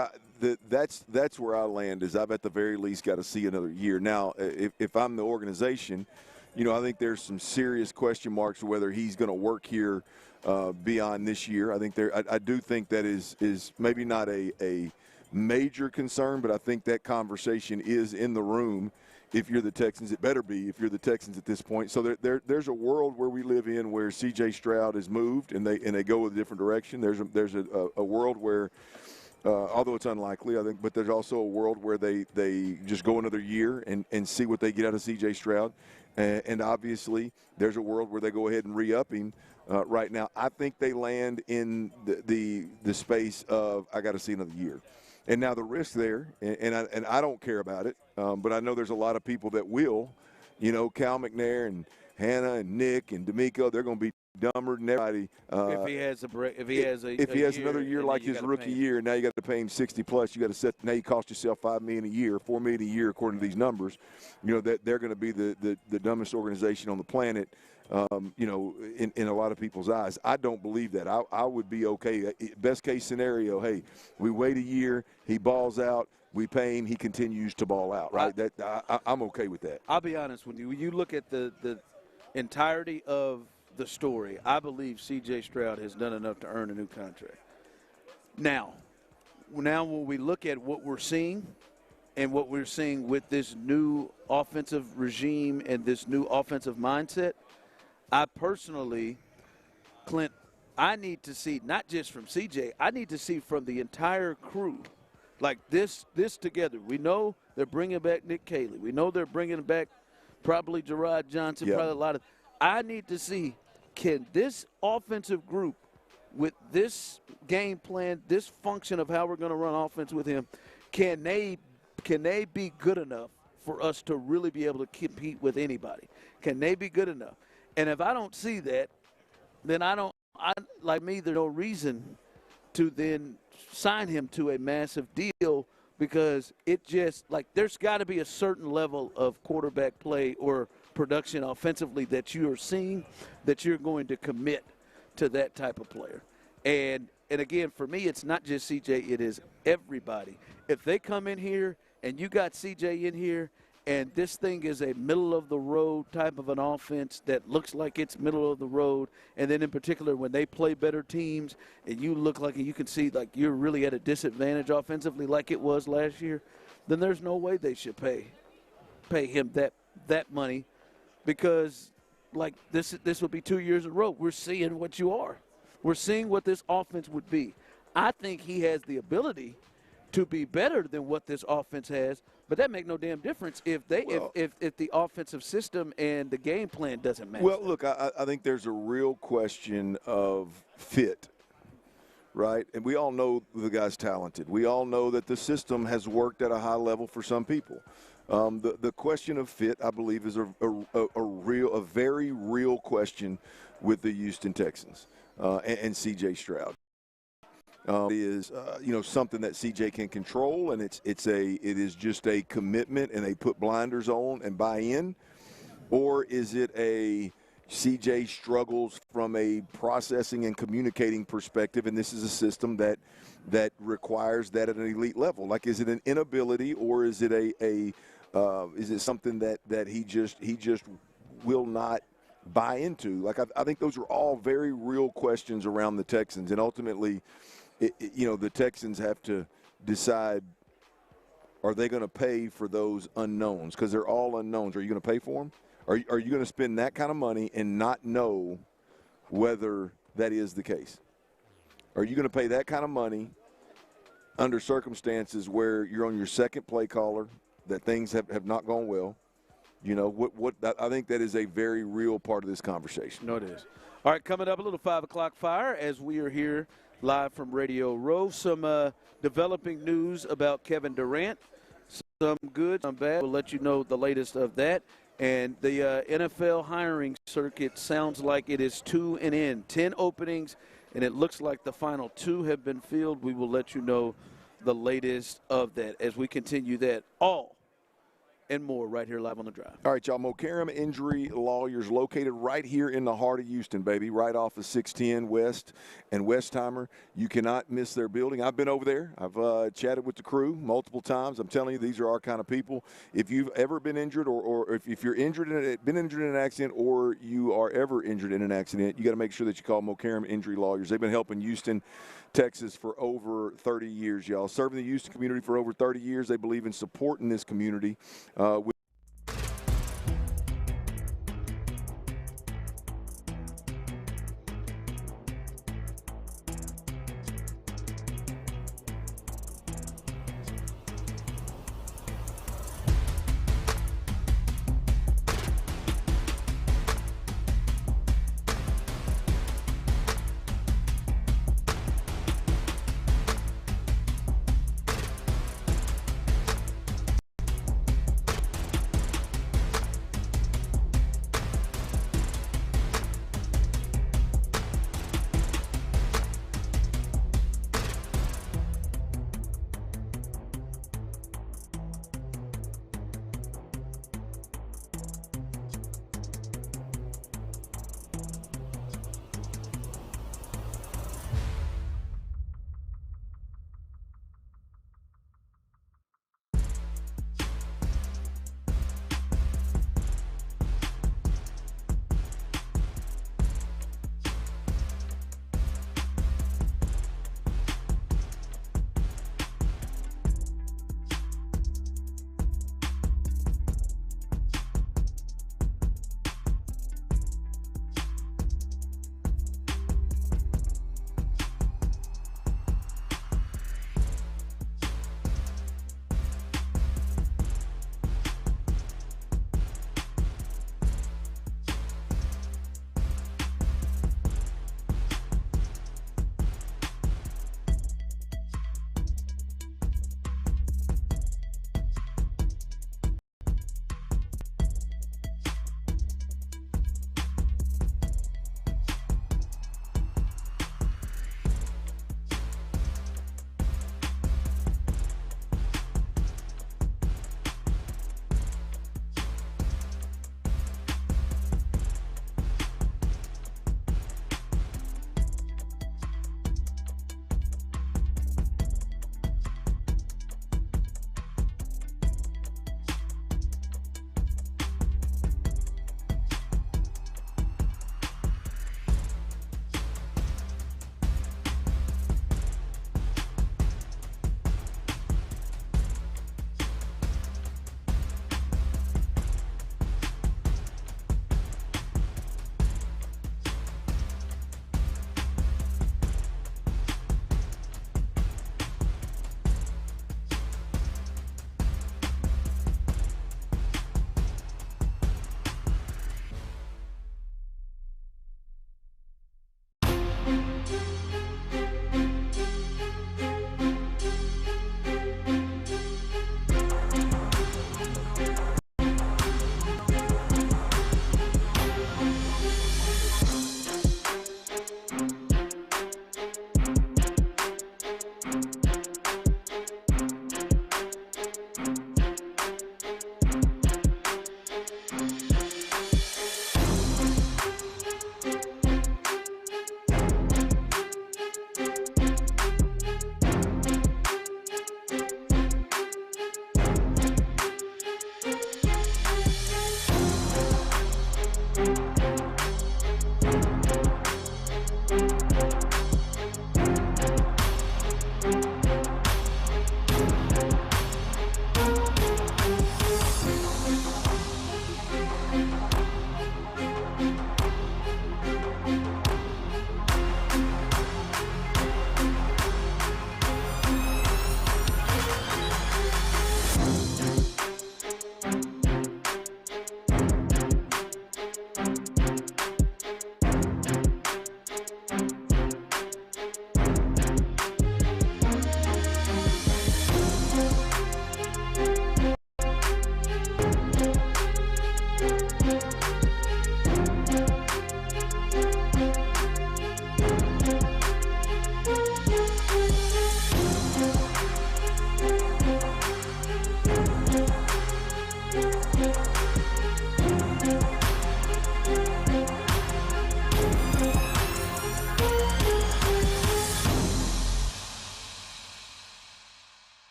that's where I land is I've at the very least got to see another year. Now, if I'm the organization, I think there's some serious question marks whether he's going to work here beyond this year. I think I do think that is maybe not a major concern, but I think that conversation is in the room if you're the Texans. It better be if you're the Texans at this point. So there's a world where we live in where C.J. Stroud is moved and they go a different direction. There's a world where, although it's unlikely, I think, but there's also a world where they just go another year and see what they get out of C.J. Stroud. And obviously, there's a world where they go ahead and re-up him. Right now, I think they land in the space of I got to see another year. And now the risk there, and I don't care about it, but I know there's a lot of people that will. Cal McNair and Hannah and Nick and D'Amico, they're going to be dumber than everybody. If he has a break, if he has another year like his rookie year, now you got to pay him $60+. You got to set. Now you cost yourself $5 million a year, $4 million a year, according to these numbers. That they're going to be the dumbest organization on the planet. In a lot of people's eyes. I don't believe that. I would be okay. Best case scenario, hey, we wait a year, he balls out, we pay him, he continues to ball out, right? I'm okay with that. I'll be honest with you. When you look at the entirety of the story, I believe C.J. Stroud has done enough to earn a new contract. Now when we look at what we're seeing and what we're seeing with this new offensive regime and this new offensive mindset, I personally, Clint, I need to see not just from CJ, I need to see from the entire crew, like this together. We know they're bringing back Nick Caley. We know they're bringing back probably Gerard Johnson, probably a lot of – I need to see, can this offensive group with this game plan, this function of how we're going to run offense with him, can they be good enough for us to really be able to compete with anybody? Can they be good enough? And if I don't see that, then there's no reason to then sign him to a massive deal because it just, there's got to be a certain level of quarterback play or production offensively that you are seeing that you're going to commit to that type of player. And again, for me, it's not just CJ, it is everybody. If they come in here and you got CJ in here and this thing is a middle-of-the-road type of an offense that looks like it's middle of the road, and then in particular when they play better teams and you look like you can see like you're really at a disadvantage offensively like it was last year, then there's no way they should pay him that money because, this would be 2 years in a row. We're seeing what you are. We're seeing what this offense would be. I think he has the ability to be better than what this offense has, but that make no damn difference if the offensive system and the game plan doesn't match. Well, look, I think there's a real question of fit, right? And we all know the guy's talented. We all know that the system has worked at a high level for some people. The question of fit, I believe, is a very real question with the Houston Texans and C.J. Stroud. Is something that CJ can control, and it is just a commitment, and they put blinders on and buy in, or is it a CJ struggles from a processing and communicating perspective, and this is a system that requires that at an elite level? Like, is it an inability, or is it is it something that he just will not buy into? Like, I think those are all very real questions around the Texans, and ultimately, the Texans have to decide, are they going to pay for those unknowns? Because they're all unknowns. Are you going to pay for them? Are you going to spend that kind of money and not know whether that is the case? Are you going to pay that kind of money under circumstances where you're on your second play caller, that things have not gone well? I think that is a very real part of this conversation. No, it is. All right, coming up a little 5 o'clock fire as we are here live from Radio Row. Some developing news about Kevin Durant. Some good, some bad. We'll let you know the latest of that. And the NFL hiring circuit sounds like it is to an end. 10 openings, and it looks like the final 2 have been filled. We will let you know the latest of that as we continue that all and more right here live on The Drive. All right, y'all. Mokaram Injury Lawyers, located right here in the heart of Houston, baby, right off of 610 West and Westheimer. You cannot miss their building. I've been over there. I've chatted with the crew multiple times. I'm telling you, these are our kind of people. If you've ever been injured, or if you're been injured in an accident, or you are ever injured in an accident, you got to make sure that you call Mokaram Injury Lawyers. They've been helping Houston, Texas for over 30 years, y'all. Serving the Houston community for over 30 years. They believe in supporting this community.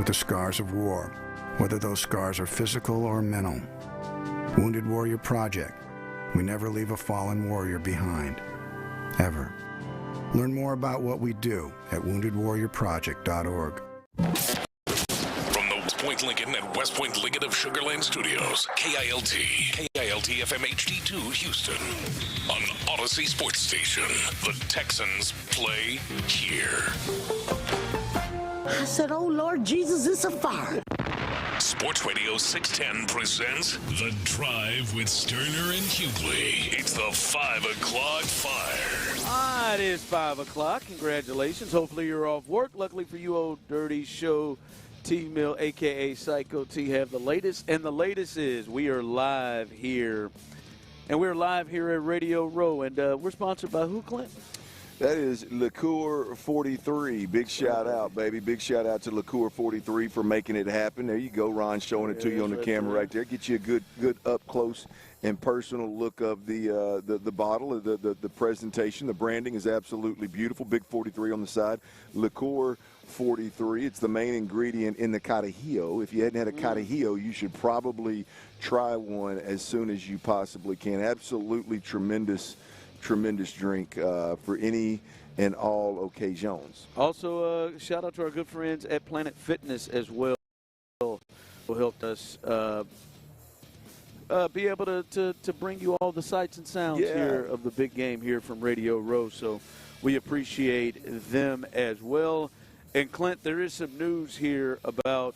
with the scars of war, whether those scars are physical or mental. Wounded Warrior Project. We never leave a fallen warrior behind. Ever. Learn more about what we do at woundedwarriorproject.org. From the West Point Lincoln and West Point Lincoln of Sugar Land Studios, KILT FM HD2 Houston. On Odyssey Sports Station, the Texans play here. I said, oh, Lord Jesus, it's a fire. Sports Radio 610 presents The Drive with Stoerner and Hughley. It's the 5 o'clock fire. It is 5 o'clock. Congratulations. Hopefully you're off work. Luckily for you, Old Dirty Show T-Mill, a.k.a. Psycho T, have the latest. And the latest is we are live here. And we're live here at Radio Row. And we're sponsored by who, Clint? That is Liqueur 43. Big shout out, baby. Big shout out to Liqueur 43 for making it happen. There you go, Ron, showing it to you on the camera right there. Get you a good up close and personal look of the bottle, the presentation. The branding is absolutely beautiful. Big 43 on the side. Liqueur 43. It's the main ingredient in the Carajillo. If you hadn't had a Carajillo, you should probably try one as soon as you possibly can. Absolutely tremendous drink for any and all occasions. Also, shout out to our good friends at Planet Fitness as well, who helped us be able to bring you all the sights and sounds here of the big game here from Radio Row. So we appreciate them as well. And Clint, there is some news here about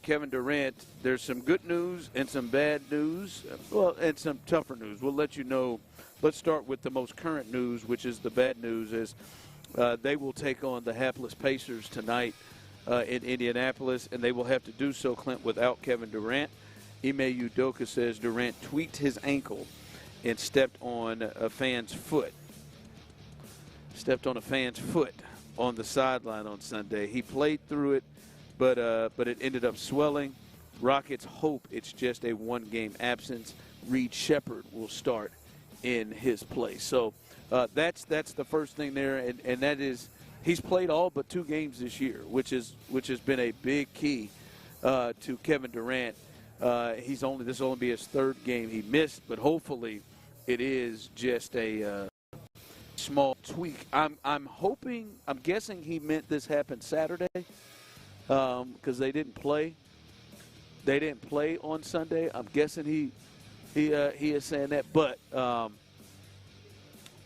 Kevin Durant. There's some good news and some bad news, well, and some tougher news. We'll let you know. Let's start with the most current news, which is the bad news, is they will take on the hapless Pacers tonight in Indianapolis, and they will have to do so, Clint, without Kevin Durant. Ime Udoka says Durant tweaked his ankle and stepped on a fan's foot. Stepped on a fan's foot on the sideline on Sunday. He played through it, but it ended up swelling. Rockets hope it's just a one-game absence. Reed Shepherd will start in his place. So that's the first thing there, and that is he's played all but 2 games this year, which has been a big key to Kevin Durant. This will only be his 3rd game he missed, but hopefully it is just a small tweak. I'm guessing he meant this happened Saturday because they didn't play. They didn't play on Sunday. I'm guessing he is saying that, but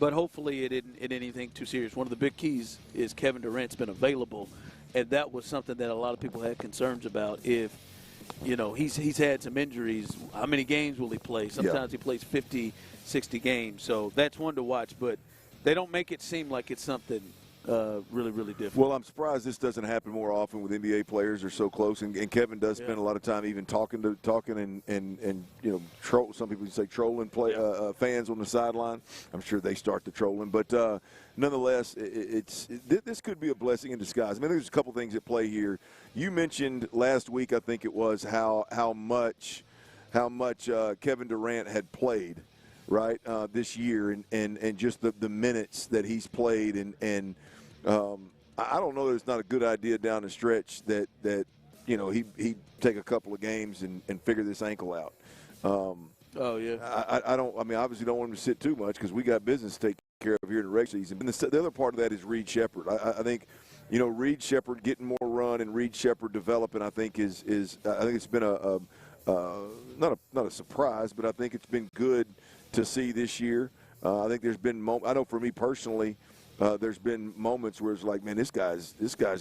hopefully it isn't anything too serious. One of the big keys is Kevin Durant's been available, and that was something that a lot of people had concerns about. If he's had some injuries, how many games will he play? Sometimes he plays 50, 60 games, so that's one to watch. But they don't make it seem like it's something really, really different. Well, I'm surprised this doesn't happen more often with NBA players. They're so close, and Kevin does spend a lot of time even talking and troll. Some people say trolling fans on the sideline. I'm sure they start the trolling, but nonetheless, this could be a blessing in disguise. I mean, there's a couple things at play here. You mentioned last week, I think it was, how much Kevin Durant had played. Right, this year, and just the minutes that he's played, and I don't know that it's not a good idea down the stretch that he take a couple of games and figure this ankle out. I obviously don't want him to sit too much because we got business to take care of here in the regular season. And the other part of that is Reed Shepherd. I think Reed Shepherd getting more run and Reed Shepherd developing. I think I think it's been not a surprise, but I think it's been good to see this year. I think there's been I know for me personally, there's been moments where it's like, man, this guy's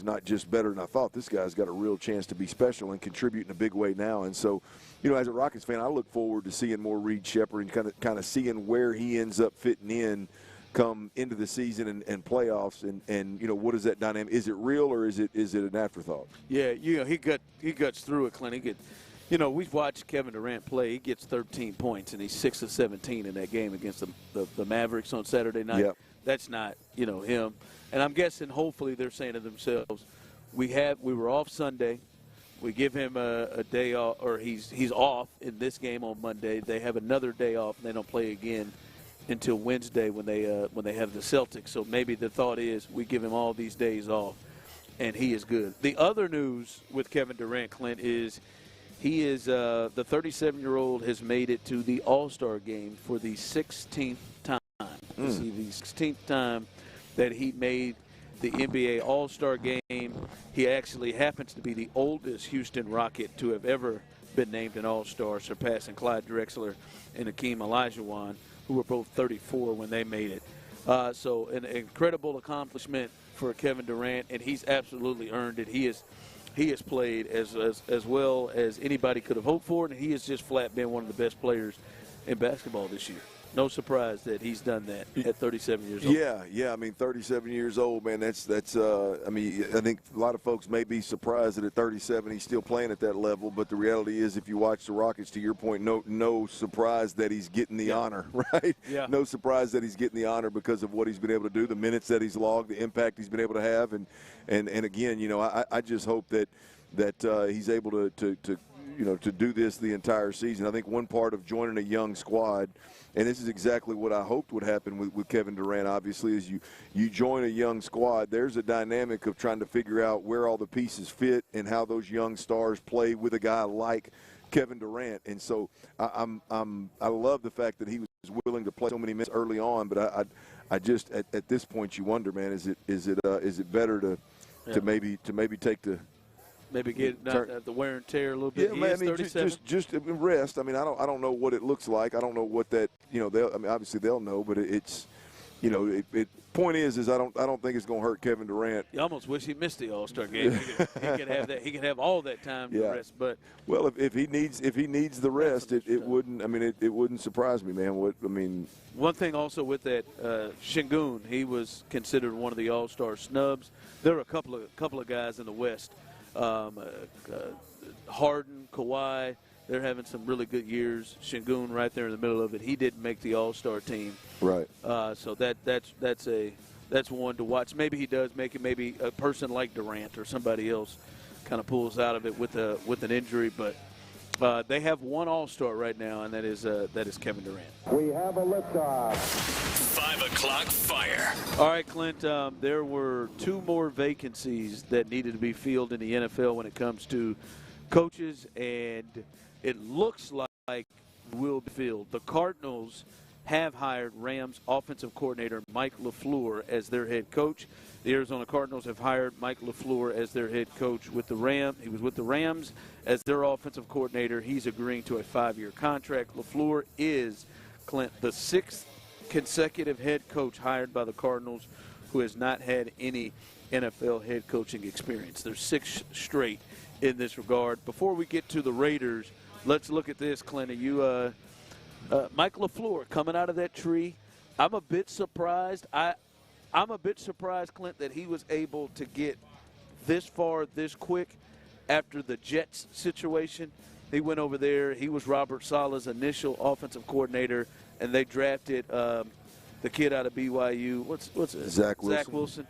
not just better than I thought. This guy's got a real chance to be special and contribute in a big way now. And so, as a Rockets fan, I look forward to seeing more Reed Shepherd and kind of seeing where he ends up fitting in come into the season and playoffs. And what is that dynamic? Is it real or is it an afterthought? Yeah, he guts through it, Clint. We've watched Kevin Durant play. He gets 13 points, and he's 6 of 17 in that game against the Mavericks on Saturday night. Yep. That's not, him. And I'm guessing hopefully they're saying to themselves, we were off Sunday. We give him a day off, or he's off in this game on Monday. They have another day off, and they don't play again until Wednesday when they have the Celtics. So maybe the thought is we give him all these days off. and he is good. The other news with Kevin Durant, Clint, is he is the 37-year-old has made it to the All-Star game for the 16th time. This is the 16th time that he made the NBA All-Star game. He actually happens to be the oldest Houston Rocket to have ever been named an All-Star, surpassing Clyde Drexler and Hakeem Olajuwon, who were both 34 when they made it. So an incredible accomplishment for Kevin Durant, and he's absolutely earned it. He has played as well as anybody could have hoped for, and he has just flat been one of the best players in basketball this year. No surprise that he's done that at 37 years old. Yeah. I mean, 37 years old, man. That's. I mean, I think a lot of folks may be surprised that at 37 he's still playing at that level. But the reality is, if you watch the Rockets, to your point, no surprise that he's getting the honor, right? Yeah. No surprise that he's getting the honor because of what he's been able to do, the minutes that he's logged, the impact he's been able to have, and again, you know, I just hope that he's able to do this the entire season. I think one part of joining a young squad, and this is exactly what I hoped would happen with Kevin Durant, obviously, is you join a young squad. There's a dynamic of trying to figure out where all the pieces fit and how those young stars play with a guy like Kevin Durant. And so I love the fact that he was willing to play so many minutes early on. But I just at this point you wonder, man, is it better to maybe take the maybe get the wear and tear a little bit. Yeah, man, I mean, just rest. I mean, I don't know what it looks like. I don't know what that, obviously they'll know, but it's, point is I don't think it's going to hurt Kevin Durant. You almost wish he missed the All-Star game. He could have that. He could have all that time to rest. But well, if he needs the rest, it wouldn't. I mean, it wouldn't surprise me, man. One thing also with that, Şengün, he was considered one of the All-Star snubs. There are a couple of guys in the West. Harden, Kawhi, they're having some really good years. Şengün right there in the middle of it. He didn't make the All-Star team. Right. So that's one to watch. Maybe he does make it. Maybe a person like Durant or somebody else kind of pulls out of it with an injury. But they have one All-Star right now, and that is Kevin Durant. We have a liftoff. 5 o'clock fire. All right, Clint, there were 2 more vacancies that needed to be filled in the NFL when it comes to coaches, and it looks like will be filled. The Cardinals have hired Rams offensive coordinator Mike LaFleur as their head coach. The Arizona Cardinals have hired Mike LaFleur as their head coach with the Rams. He was with the Rams as their offensive coordinator. He's agreeing to a 5-year contract. LaFleur is, Clint, the 6th consecutive head coach hired by the Cardinals who has not had any NFL head coaching experience. There's 6 straight in this regard. Before we get to the Raiders, let's look at this, Clint. Mike LaFleur coming out of that tree. I'm a bit surprised. I'm a bit surprised, Clint, that he was able to get this far this quick after the Jets situation. He went over there. He was Robert Saleh's initial offensive coordinator, and they drafted the kid out of BYU. What's it? Zach Wilson. Zach Wilson.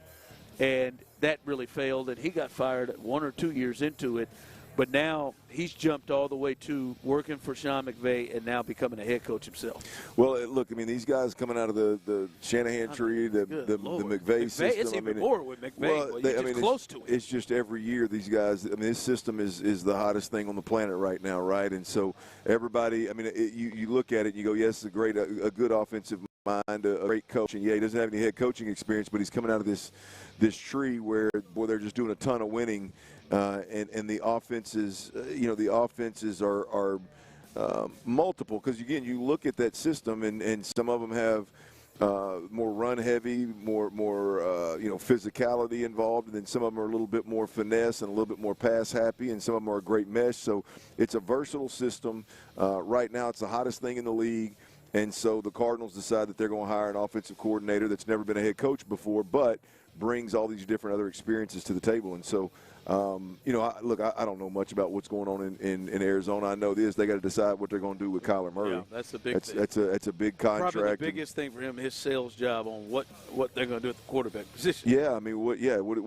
And that really failed, and he got fired 1 or 2 years into it. But now he's jumped all the way to working for Sean McVay and now becoming a head coach himself. Well, look, I mean, these guys coming out of the Shanahan tree, the McVay system. It's even more with McVay. Close to it. It's just every year these guys. I mean, this system is the hottest thing on the planet right now, right? And so everybody. I mean, you look at it, and you go, yes, a good offensive mind, a great coach, and he doesn't have any head coaching experience, but he's coming out of this tree where they're just doing a ton of winning. And the offenses, the offenses are multiple because, again, you look at that system and some of them have more run heavy, more physicality involved, and then some of them are a little bit more finesse and a little bit more pass happy, and some of them are a great mesh. So it's a versatile system. Right now it's the hottest thing in the league. And so the Cardinals decide that they're going to hire an offensive coordinator that's never been a head coach before, but brings all these different other experiences to the table. And so, I don't know much about what's going on in Arizona. I know this. They got to decide what they're going to do with Kyler Murray. Yeah, that's the big thing. That's a big contract. Probably the biggest thing for him, his sales job on what they're going to do at the quarterback position. Yeah, I mean, what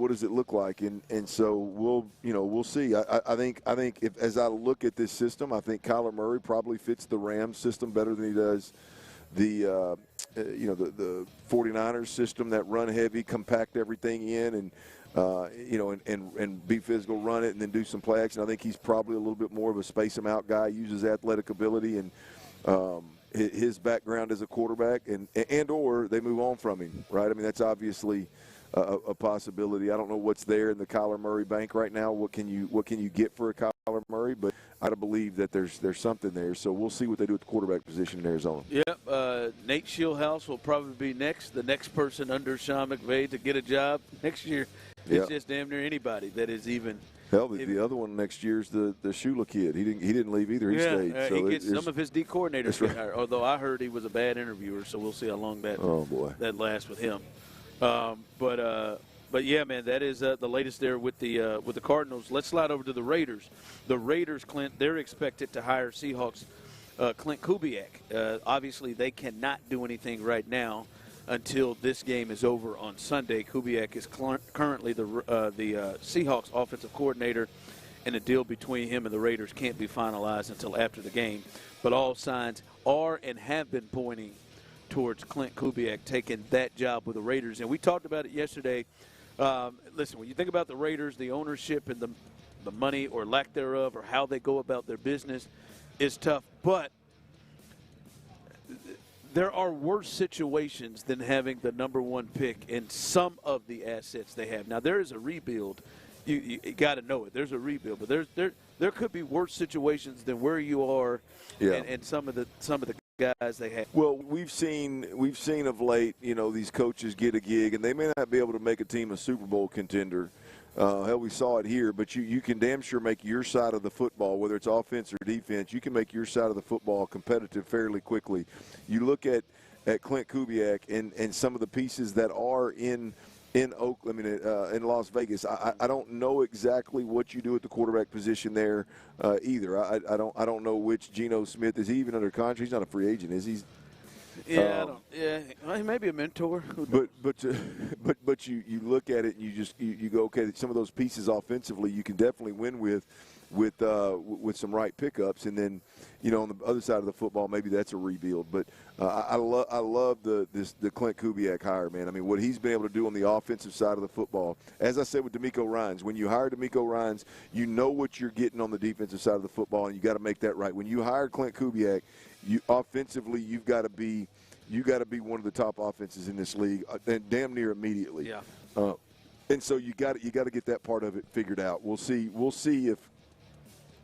does it look like? And so we'll see. I think if as I look at this system, I think Kyler Murray probably fits the Rams system better than he does the 49ers system, that run heavy, compact everything in, and and be physical, run it, and then do some play action. I think he's probably a little bit more of a space him out guy, uses athletic ability and his background as a quarterback, and or they move on from him, right? I mean, that's obviously a possibility. I don't know what's there in the Kyler Murray bank right now. What can you get for a Kyler Murray? But I believe that there's something there. So we'll see what they do at the quarterback position in Arizona. Yep. Nate Shieldhouse will probably be the next person under Sean McVay to get a job next year. It's just damn near anybody that is even. Hell, the other one next year is the Shula kid. He didn't leave either. He stayed. So he gets some of his D coordinators get hired. Although I heard he was a bad interviewer, so we'll see how long that lasts with him. But yeah, man, that is the latest there with the Cardinals. Let's slide over to the Raiders. The Raiders, Clint, they're expected to hire Seahawks Clint Kubiak. Obviously, they cannot do anything right now until this game is over on Sunday. Kubiak is currently the Seahawks offensive coordinator, and the deal between him and the Raiders can't be finalized until after the game. But all signs are and have been pointing towards Clint Kubiak taking that job with the Raiders. And we talked about it yesterday. Listen, when you think about the Raiders, the ownership and the money or lack thereof or how they go about their business is tough. But there are worse situations than having the number one pick and some of the assets they have. Now, there is a rebuild. You got to know it. There's a rebuild. But there could be worse situations than where you are and some of the guys they have. Well, we've seen of late, these coaches get a gig, and they may not be able to make a team a Super Bowl contender. Hell, we saw it here, but you can damn sure make your side of the football, whether it's offense or defense, you can make your side of the football competitive fairly quickly. You look at Clint Kubiak and some of the pieces that are in Oakland, in Las Vegas. I don't know exactly what you do at the quarterback position there either. I don't know which Geno Smith is. He even under contract? He's not a free agent, is he? Yeah, well, he may be a mentor. But you look at it and you go, okay, some of those pieces offensively you can definitely win with some right pickups, and then on the other side of the football maybe that's a rebuild. But I love the Clint Kubiak hire, man. I mean, what he's been able to do on the offensive side of the football. As I said with DeMeco Ryans, when you hire DeMeco Ryans, you know what you're getting on the defensive side of the football, and you got to make that right. When you hire Clint Kubiak, offensively you've got to be one of the top offenses in this league, and damn near immediately. Yeah. And so you got to get that part of it figured out. We'll see if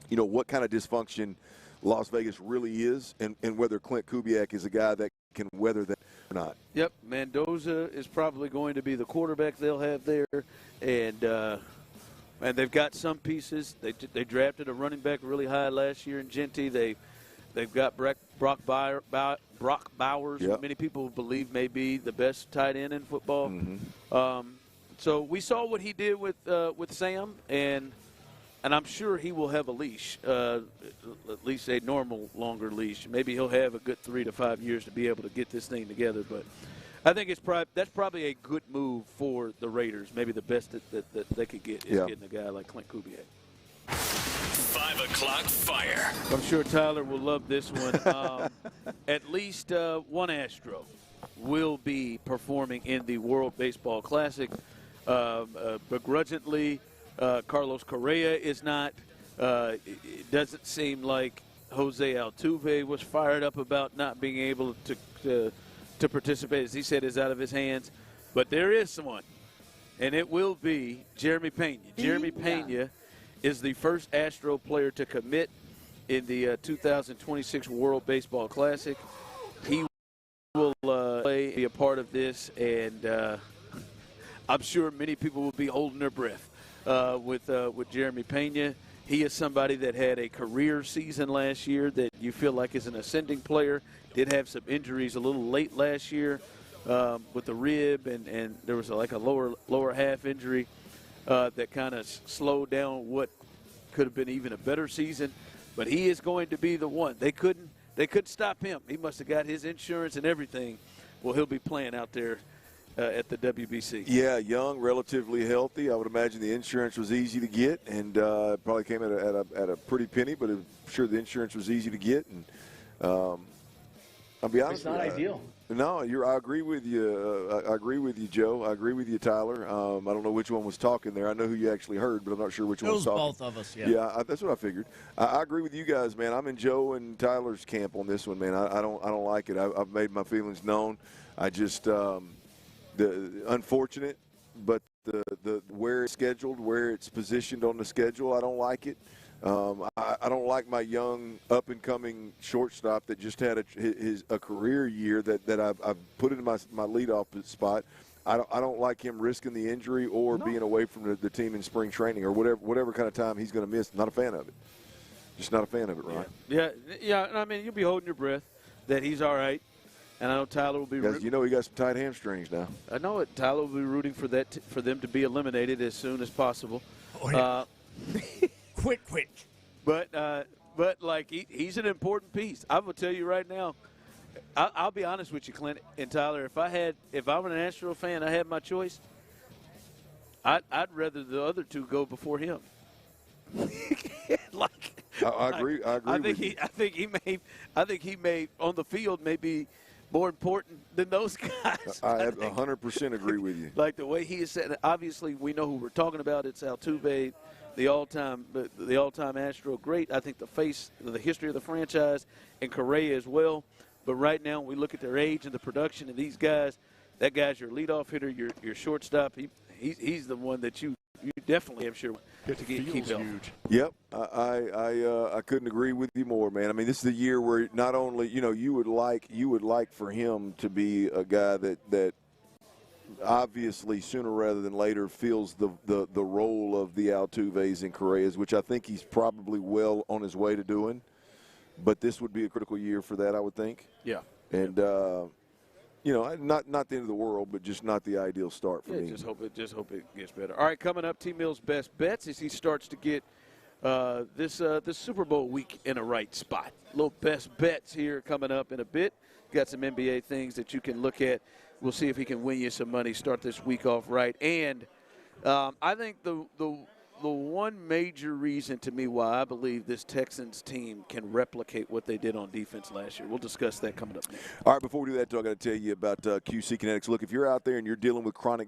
what kind of dysfunction Las Vegas really is, and whether Clint Kubiak is a guy that can weather that or not. Yep, Mendoza is probably going to be the quarterback they'll have there, and they've got some pieces. They drafted a running back really high last year in Genty. They've got Brock Bowers, who many people believe may be the best tight end in football. Mm-hmm. So we saw what he did with Sam, and I'm sure he will have a leash, at least a normal longer leash. Maybe he'll have a good 3 to 5 years to be able to get this thing together. But I think that's probably a good move for the Raiders. Maybe the best that they could get is getting a guy like Clint Kubiak. 5 o'clock fire. I'm sure Tyler will love this one. At least one Astro will be performing in the World Baseball Classic. Begrudgingly, Carlos Correa is not. It doesn't seem like Jose Altuve was fired up about not being able to participate. As he said, is out of his hands. But there is someone, and it will be Jeremy Pena. Jeremy Pena is the first Astro player to commit in the 2026 World Baseball Classic. He will be a part of this, and I'm sure many people will be holding their breath with Jeremy Pena. He is somebody that had a career season last year that you feel like is an ascending player. Did have some injuries a little late last year with the rib, and there was like a lower half injury that kind of slowed down what could have been even a better season. But he is going to be the one. They couldn't stop him. He must have got his insurance and everything. Well, he'll be playing out there at the WBC. Yeah, young, relatively healthy. I would imagine the insurance was easy to get, and probably came at a pretty penny, but I'm sure the insurance was easy to get. And I'll be honest, it's not ideal. No, I agree with you. I agree with you, Joe. I agree with you, Tyler. I don't know which one was talking there. I know who you actually heard, but I'm not sure which one was talking. Both of us, yeah. Yeah, that's what I figured. I agree with you guys, man. I'm in Joe and Tyler's camp on this one, man. I don't like it. I've made my feelings known. I just the unfortunate, but the where it's scheduled, where it's positioned on the schedule, I don't like it. I don't like my young up-and-coming shortstop that just had a career year that I've put in my leadoff spot. I don't like him risking the injury or being away from the team in spring training or whatever kind of time he's going to miss. Not a fan of it. Just not a fan of it, Ron. Yeah. I mean, you'll be holding your breath that he's all right. And I know Tyler will be rooting. You know he got some tight hamstrings now. I know it. Tyler will be rooting for that for them to be eliminated as soon as possible. Oh, yeah. Quick. But like he's an important piece. I will tell you right now. I'll be honest with you, Clint and Tyler. If I'm an Astro fan, I had my choice. I'd rather the other two go before him. I agree. I think he may on the field may be more important than those guys. I 100% agree with you. Like the way he is set. Obviously, we know who we're talking about. It's Altuve, the all-time Astro great. I think the history of the franchise, and Correa as well. But right now, when we look at their age and the production of these guys, that guy's your leadoff hitter, your shortstop. He's the one that you definitely have sure to keep huge. Yep, I couldn't agree with you more, man. I mean, this is the year where not only you would like for him to be a guy that obviously sooner rather than later feels the role of the Altuves and Correas, which I think he's probably well on his way to doing. But this would be a critical year for that, I would think. Yeah. And not the end of the world, but just not the ideal start for me. Just hope it gets better. All right, coming up, T. Mill's best bets as he starts to get this Super Bowl week in a right spot. Little best bets here coming up in a bit. Got some NBA things that you can look at. We'll see if he can win you some money. Start this week off right. And I think the one major reason to me why I believe this Texans team can replicate what they did on defense last year. We'll discuss that coming up next. All right, before we do that, I got to tell you about QC Kinetics. Look, if you're out there and you're dealing with chronic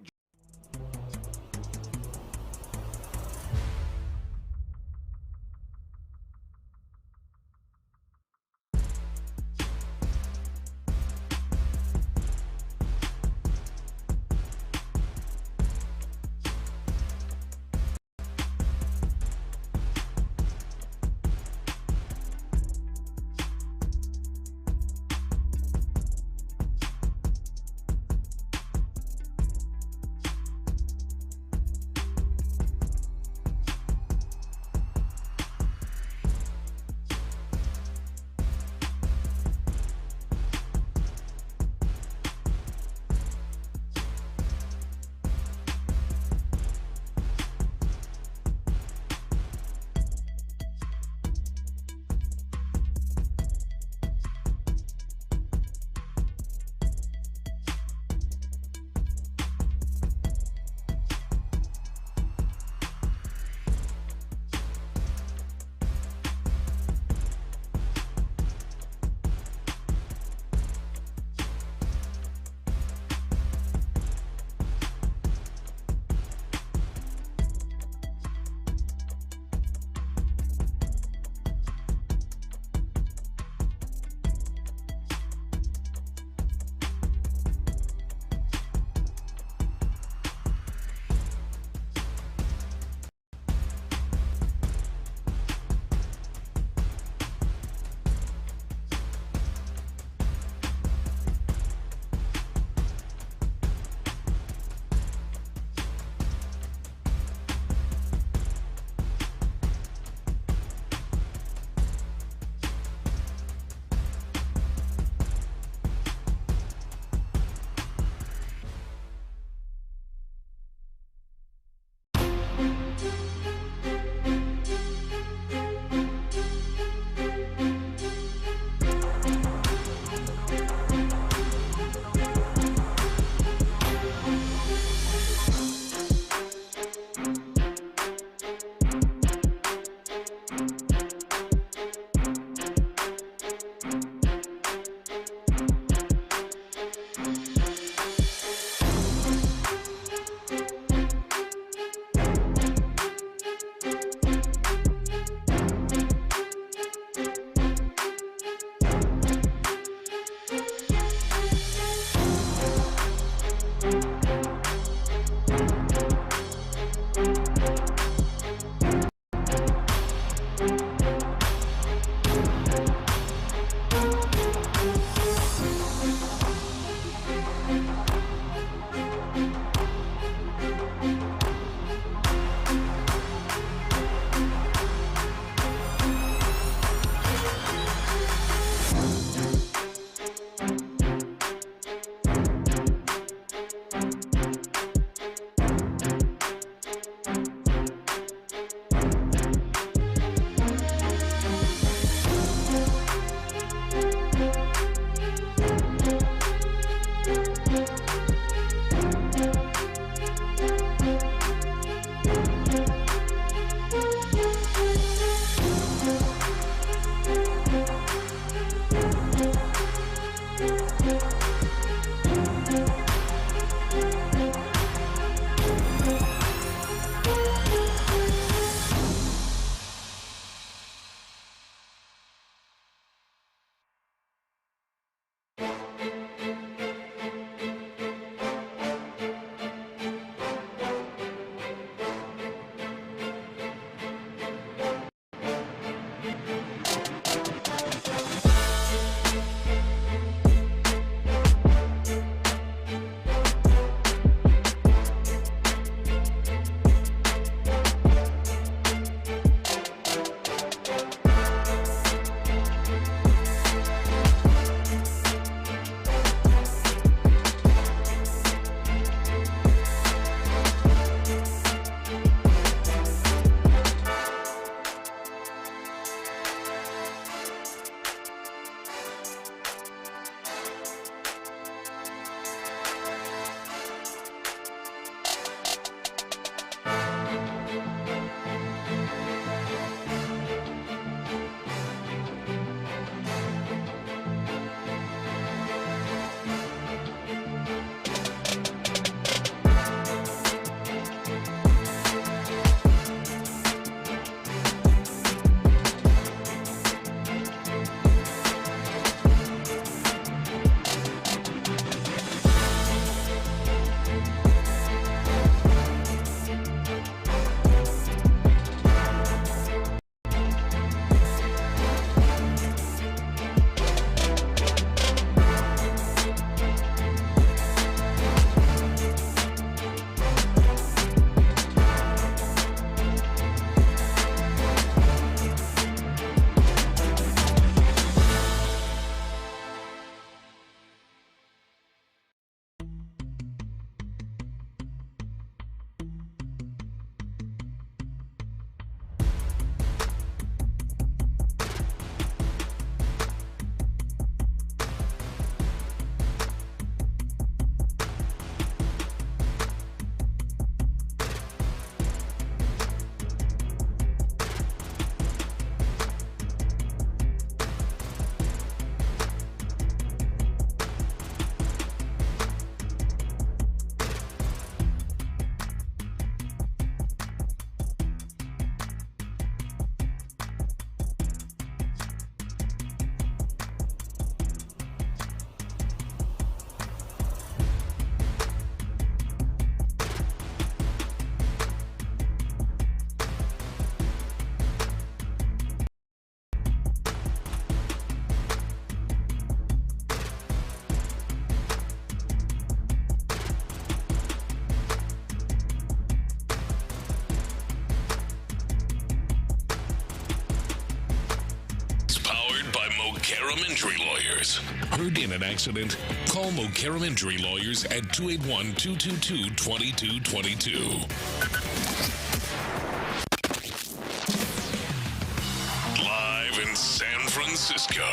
Mokaram Injury Lawyers. Heard in an accident? Call Mokaram Injury Lawyers at 281-222-2222. Live in San Francisco,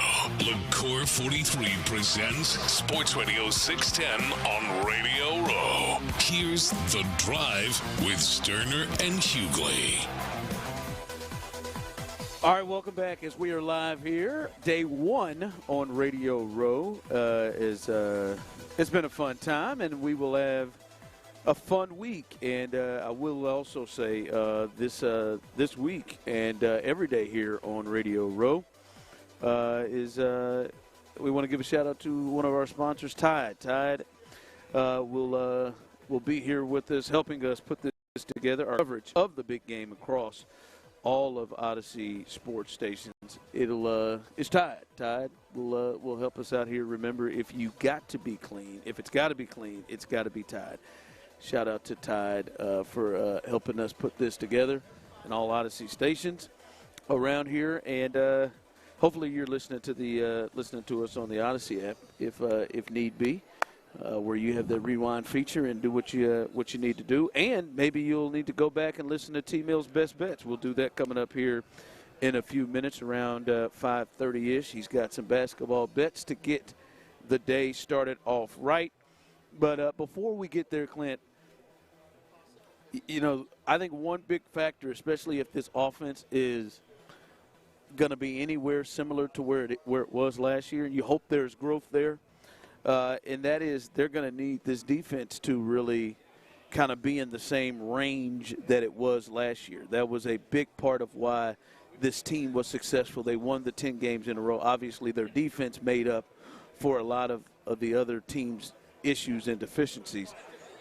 LaCour 43 presents Sports Radio 610 on Radio Row. Here's The Drive with Stoerner and Hughley. All right, welcome back as we are live here. Day one on Radio Row. It's been a fun time, and we will have a fun week. And I will also say this week and every day here on Radio Row we want to give a shout out to one of our sponsors, Tide. Tide will be here with us, helping us put this together. Our coverage of the big game across all of Odyssey sports stations. It's Tide. Tide will help us out here. Remember, if it's got to be clean, it's got to be Tide. Shout out to Tide for helping us put this together in all Odyssey stations around here, and hopefully you're listening to us on the Odyssey app if need be. Where you have the rewind feature and do what you need to do, and maybe you'll need to go back and listen to T Mill's Best Bets. We'll do that coming up here in a few minutes around 5:30ish. He's got some basketball bets to get the day started off right. But before we get there, Clint, I think one big factor, especially if this offense is going to be anywhere similar to where it was last year, and you hope there's growth there. And that is they're going to need this defense to really kind of be in the same range that it was last year. That was a big part of why this team was successful. They won the 10 games in a row. Obviously, their defense made up for a lot of the other teams' issues and deficiencies.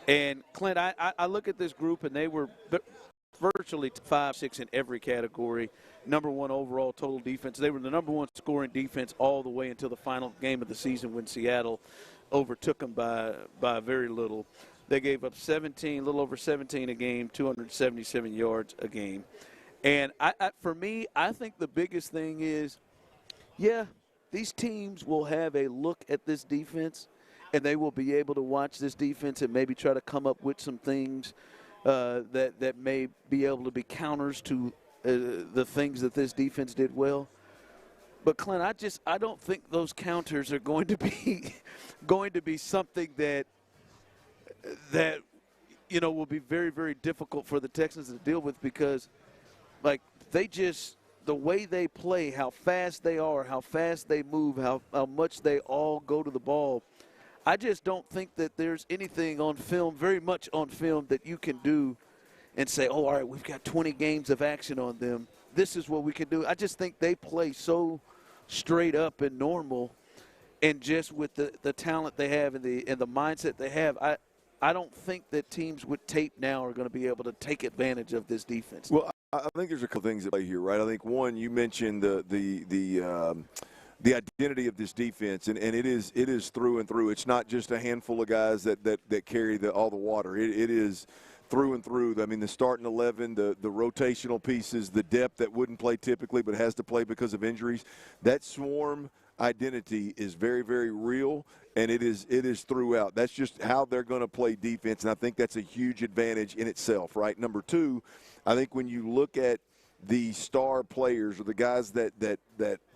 And, Clint, I look at this group, and they were virtually 5-6 in every category. Number one overall total defense. They were the number one scoring defense all the way until the final game of the season when Seattle overtook them by very little. They gave up a little over 17 a game, 277 yards a game. And for me, I think the biggest thing is, these teams will have a look at this defense, and they will be able to watch this defense and maybe try to come up with some things that may be able to be counters to the things that this defense did well. But Clint, I don't think those counters are going to be something that will be very, very difficult for the Texans to deal with, because the way they play, how fast they are, how fast they move, how much they all go to the ball. I just don't think that there's anything on film, very much on film, that you can do and say, all right, we've got 20 games of action on them. This is what we can do. I just think they play so straight up and normal, and just with the talent they have and the mindset they have, I don't think that teams with tape now are going to be able to take advantage of this defense. Well, I think there's a couple things at play here, right? I think, one, you mentioned the identity of this defense, and it is through and through. It's not just a handful of guys that carry all the water. It is through and through. I mean, the starting 11, the rotational pieces, the depth that wouldn't play typically but has to play because of injuries. That swarm identity is very, very real, and it is throughout. That's just how they're going to play defense, and I think that's a huge advantage in itself, right? Number two, I think when you look at the star players, or the guys that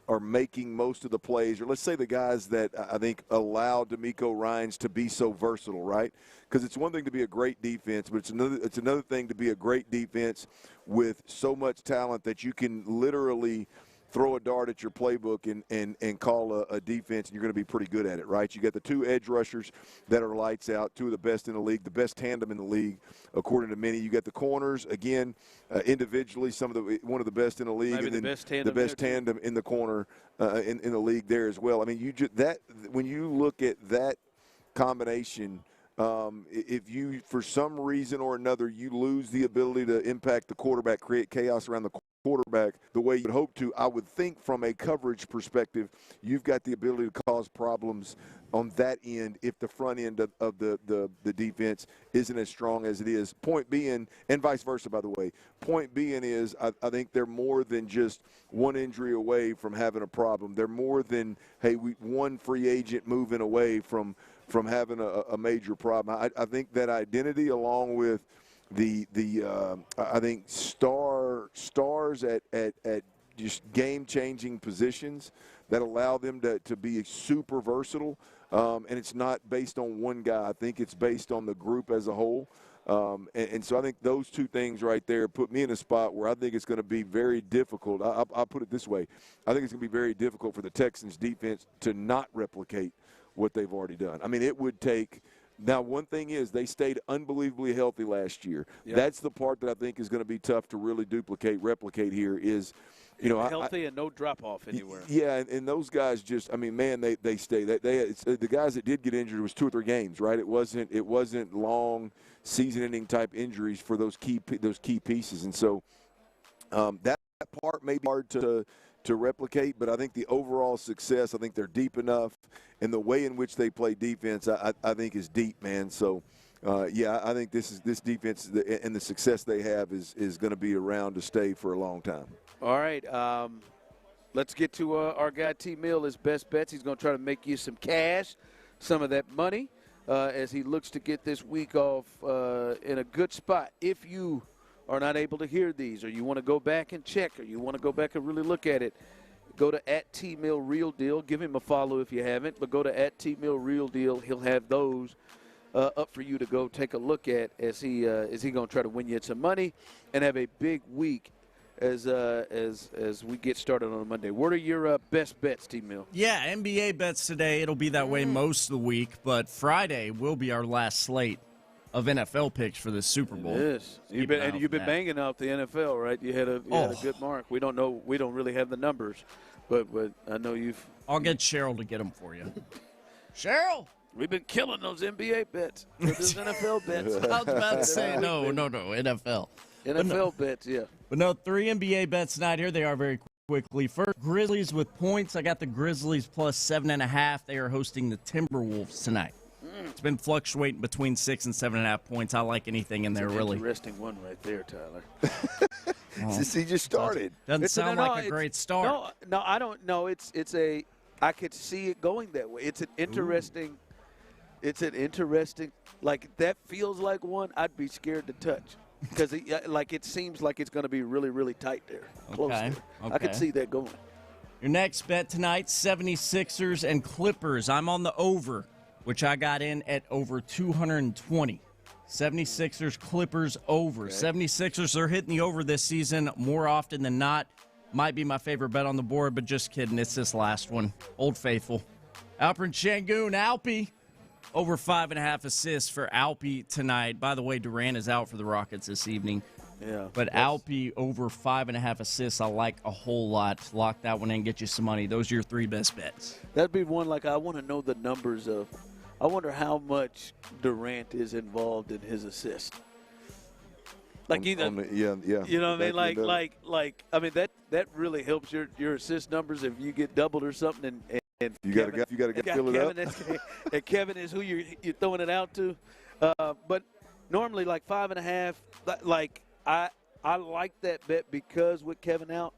are making most of the plays, or let's say the guys that I think allow DeMeco Ryans to be so versatile, right? Because it's one thing to be a great defense, but it's another thing to be a great defense with so much talent that you can literally throw a dart at your playbook and call a defense, and you're going to be pretty good at it, right? You got the two edge rushers that are lights out, two of the best in the league, the best tandem in the league, according to many. You got the corners, again, individually, one of the best in the league, maybe and then the best tandem in the corner in the league there as well. I mean, when you look at that combination If you, for some reason or another, you lose the ability to impact the quarterback, create chaos around the quarterback the way you'd hope to, I would think from a coverage perspective, you've got the ability to cause problems on that end if the front end of the defense isn't as strong as it is. Point being, and vice versa, by the way, point being is I think they're more than just one injury away from having a problem. They're more than, hey, one free agent moving away from having a major problem. I think that identity, along with I think stars at just game-changing positions that allow them to be super versatile, and it's not based on one guy. I think it's based on the group as a whole. And so I think those two things right there put me in a spot where I think it's going to be very difficult. I'll put it this way. I think it's going to be very difficult for the Texans defense to not replicate what they've already done. I mean, it would take – now, one thing is they stayed unbelievably healthy last year. Yep. That's the part that I think is going to be tough to really replicate here is, healthy and no drop-off anywhere. Yeah, and those guys just, I mean, man, they stay. The guys that did get injured was 2 or 3 games, right? It wasn't long season-ending type injuries for those key pieces. And so that part may be hard to replicate, but I think the overall success, I think they're deep enough, and the way in which they play defense, I think is deep, man. So, I think this defense and the success they have is going to be around to stay for a long time. All right, let's get to our guy T. Mill, his best bets. He's going to try to make you some cash, some of that money, as he looks to get this week off in a good spot. If you are not able to hear these, or you want to go back and check, or you want to go back and really look at it, go to @TMillRealDeal. Give him a follow if you haven't, but go to @TMillRealDeal. He'll have those up for you to go take a look at as he going to try to win you some money and have a big week as we get started on Monday. What are your best bets, T. Mill? Yeah, NBA bets today. It'll be that way most of the week, but Friday will be our last slate of NFL picks for the Super Bowl. Yes, you've been banging out the NFL, right? You had a good mark. We don't know. We don't really have the numbers, but I know you've. I'll get Cheryl to get them for you. Cheryl, we've been killing those NBA bets. Those NFL bets. I was about to say no, NFL. NFL bets, yeah. But no, 3 NBA bets tonight. Here they are very quickly. First, Grizzlies with points. I got the Grizzlies plus 7.5. They are hosting the Timberwolves tonight. It's been fluctuating between 6 and 7.5 points. I like anything in there, really. Interesting one right there, Tyler. He just started. Doesn't sound like a great start. No, I don't know. I could see it going that way. It's an interesting. Ooh. It's an interesting. Like that feels like one I'd be scared to touch because it seems like it's going to be really, really tight there. Close there. Okay. I could see that going. Your next bet tonight: 76ers and Clippers. I'm on the over, which I got in at over 220. 76ers, Clippers over. Okay. 76ers are hitting the over this season more often than not. Might be my favorite bet on the board, but just kidding. It's this last one. Old Faithful. Alperen Şengün, Alpy, over 5.5 assists for Alpy tonight. By the way, Durant is out for the Rockets this evening. Yeah. But Alpy over 5.5 assists, I like a whole lot. Lock that one in, get you some money. Those are your 3 best bets. That'd be one I want to know the numbers of. I wonder how much Durant is involved in his assist. Like yeah. You know what I mean? Like I mean that really helps your assist numbers if you get doubled or something. And you got to fill it up. And Kevin is who you're throwing it out to. But normally like 5.5. Like I like that bet because with Kevin out,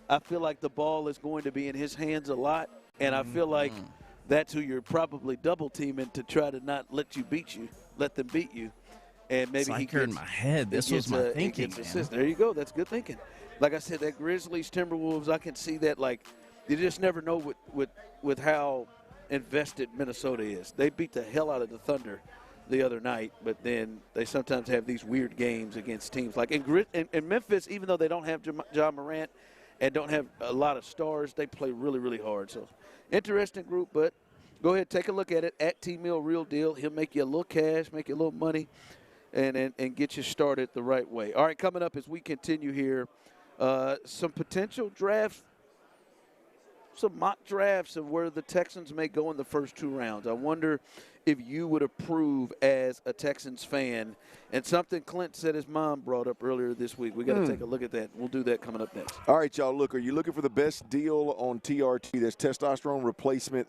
I feel like the ball is going to be in his hands a lot, and I feel like that's who you're probably double teaming to try to not let them beat you. And maybe it's like in my head. This was my thinking, man. There you go. That's good thinking. Like I said, that Grizzlies, Timberwolves, I can see that. Like, you just never know with how invested Minnesota is. They beat the hell out of the Thunder the other night, but then they sometimes have these weird games against teams. Like in Memphis, even though they don't have John Morant and don't have a lot of stars, they play really, really hard. So, interesting group, but go ahead, take a look at it. @TMillRealDeal. He'll make you a little cash, make you a little money, and get you started the right way. All right, coming up as we continue here, some potential draft some mock drafts of where the Texans may go in the first 2 rounds. I wonder if you would approve as a Texans fan. And something Clint said his mom brought up earlier this week. We got to take a look at that. We'll do that coming up next. All right, y'all, look, are you looking for the best deal on TRT? That's testosterone replacement.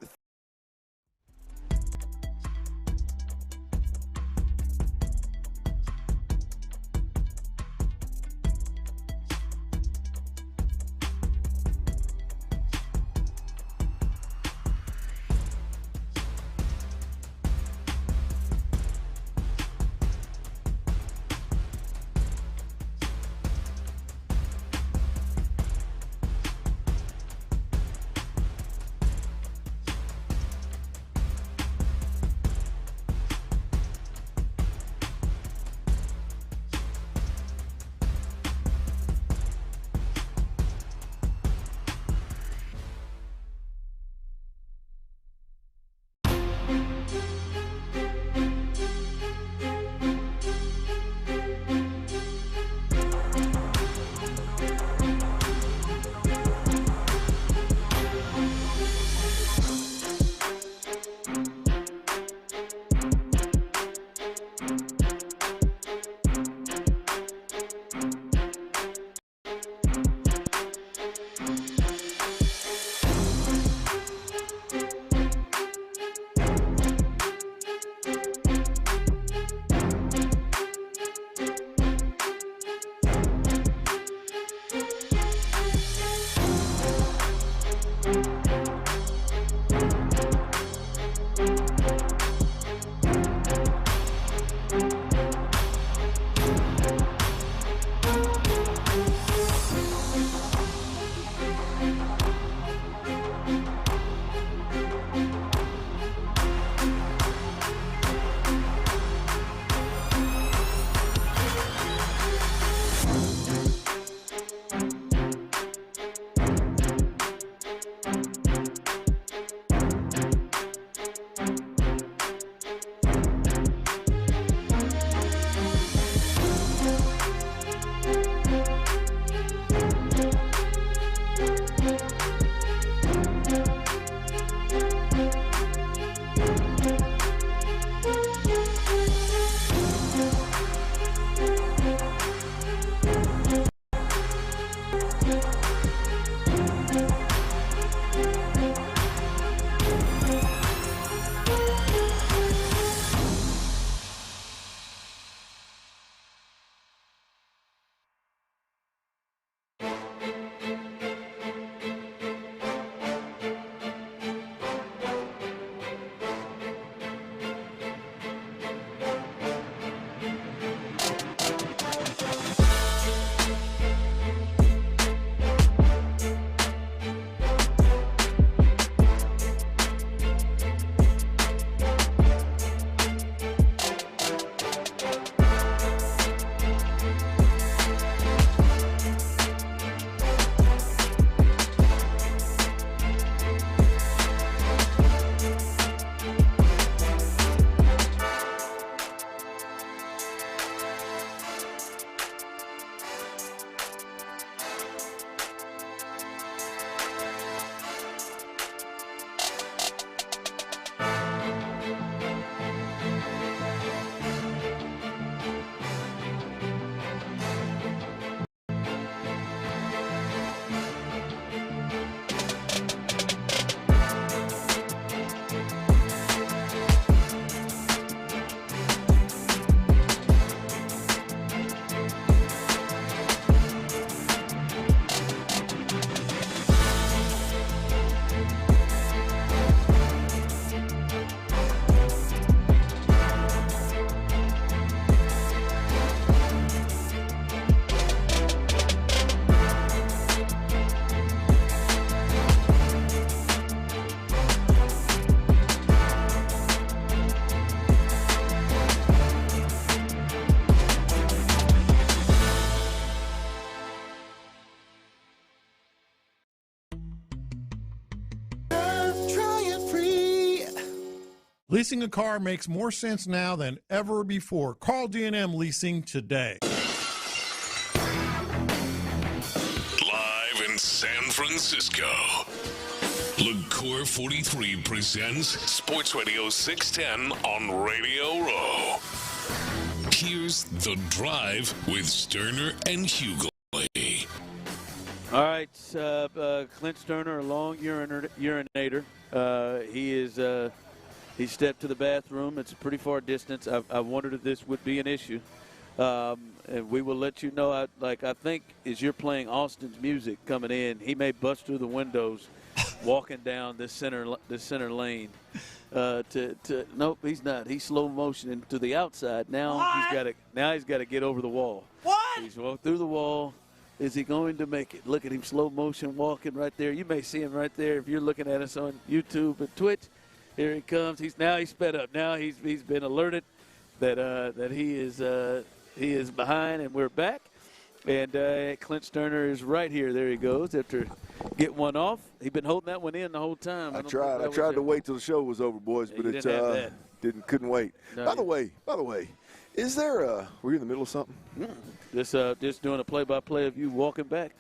Leasing a car makes more sense now than ever before. Call D&M Leasing today. Live in San Francisco, LaCour 43 presents Sports Radio 610 on Radio Row. Here's The Drive with Stoerner and Hughley. All right, Clint Stoerner, a long urinator. He stepped to the bathroom. It's a pretty far distance. I wondered if this would be an issue. And we will let you know. I think as you're playing Austin's music coming in, he may bust through the windows, walking down this center lane. Nope, he's not. He's slow motioning to the outside. Now he's got to get over the wall. What? He's walked through the wall. Is he going to make it? Look at him, slow motion walking right there. You may see him right there if you're looking at us on YouTube and Twitch. Here he comes. He's sped up. Now he's been alerted that he is behind, and we're back. And Clint Stoerner is right here. There he goes after get one off. He's been holding that one in the whole time. I tried to wait till the show was over, boys, but couldn't wait. No, By the way, is there were you in the middle of something? Just doing a play-by-play of you walking back.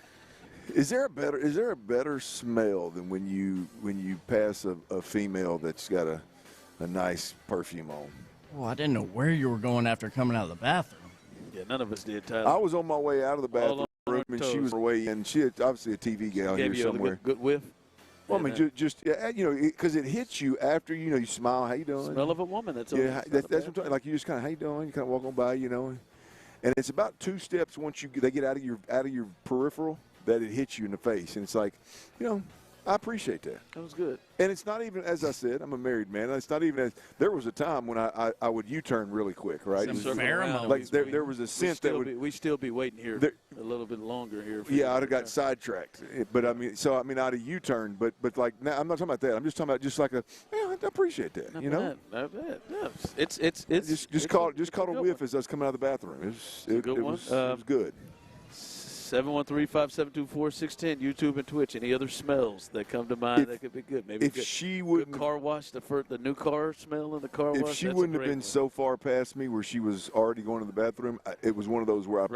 Is there a better smell than when you pass a female that's got a nice perfume on? Oh, I didn't know where you were going after coming out of the bathroom. Yeah, none of us did, Tyler. I was on my way out of the bathroom, and she was on her way in. She had obviously a TV gal here somewhere. Good whiff. Well, I mean, just because it hits you after you smile. How you doing? Smell of a woman. That's what I'm talking. Like you just kind of how you doing? You kind of walk on by, and it's about 2 steps once they get out of your peripheral that it hits you in the face, and it's like, I appreciate that. That was good. And it's not even, as I said, I'm a married man. It's not even there was a time when I would U-turn really quick, right? Like there was a scent we'd still be waiting here a little bit longer here. I'd have got sidetracked. But I'd have U-turned. But like now, I'm not talking about that. I'm just talking about just like I appreciate that. Not bad. It's just caught a whiff as I was coming out of the bathroom. It was good. 713-572-4610, YouTube and Twitch. Any other smells that come to mind that could be good? Maybe she wouldn't car wash, the new car smell in the car wash. If she wouldn't have been so far past me where she was already going to the bathroom, it was one of those where I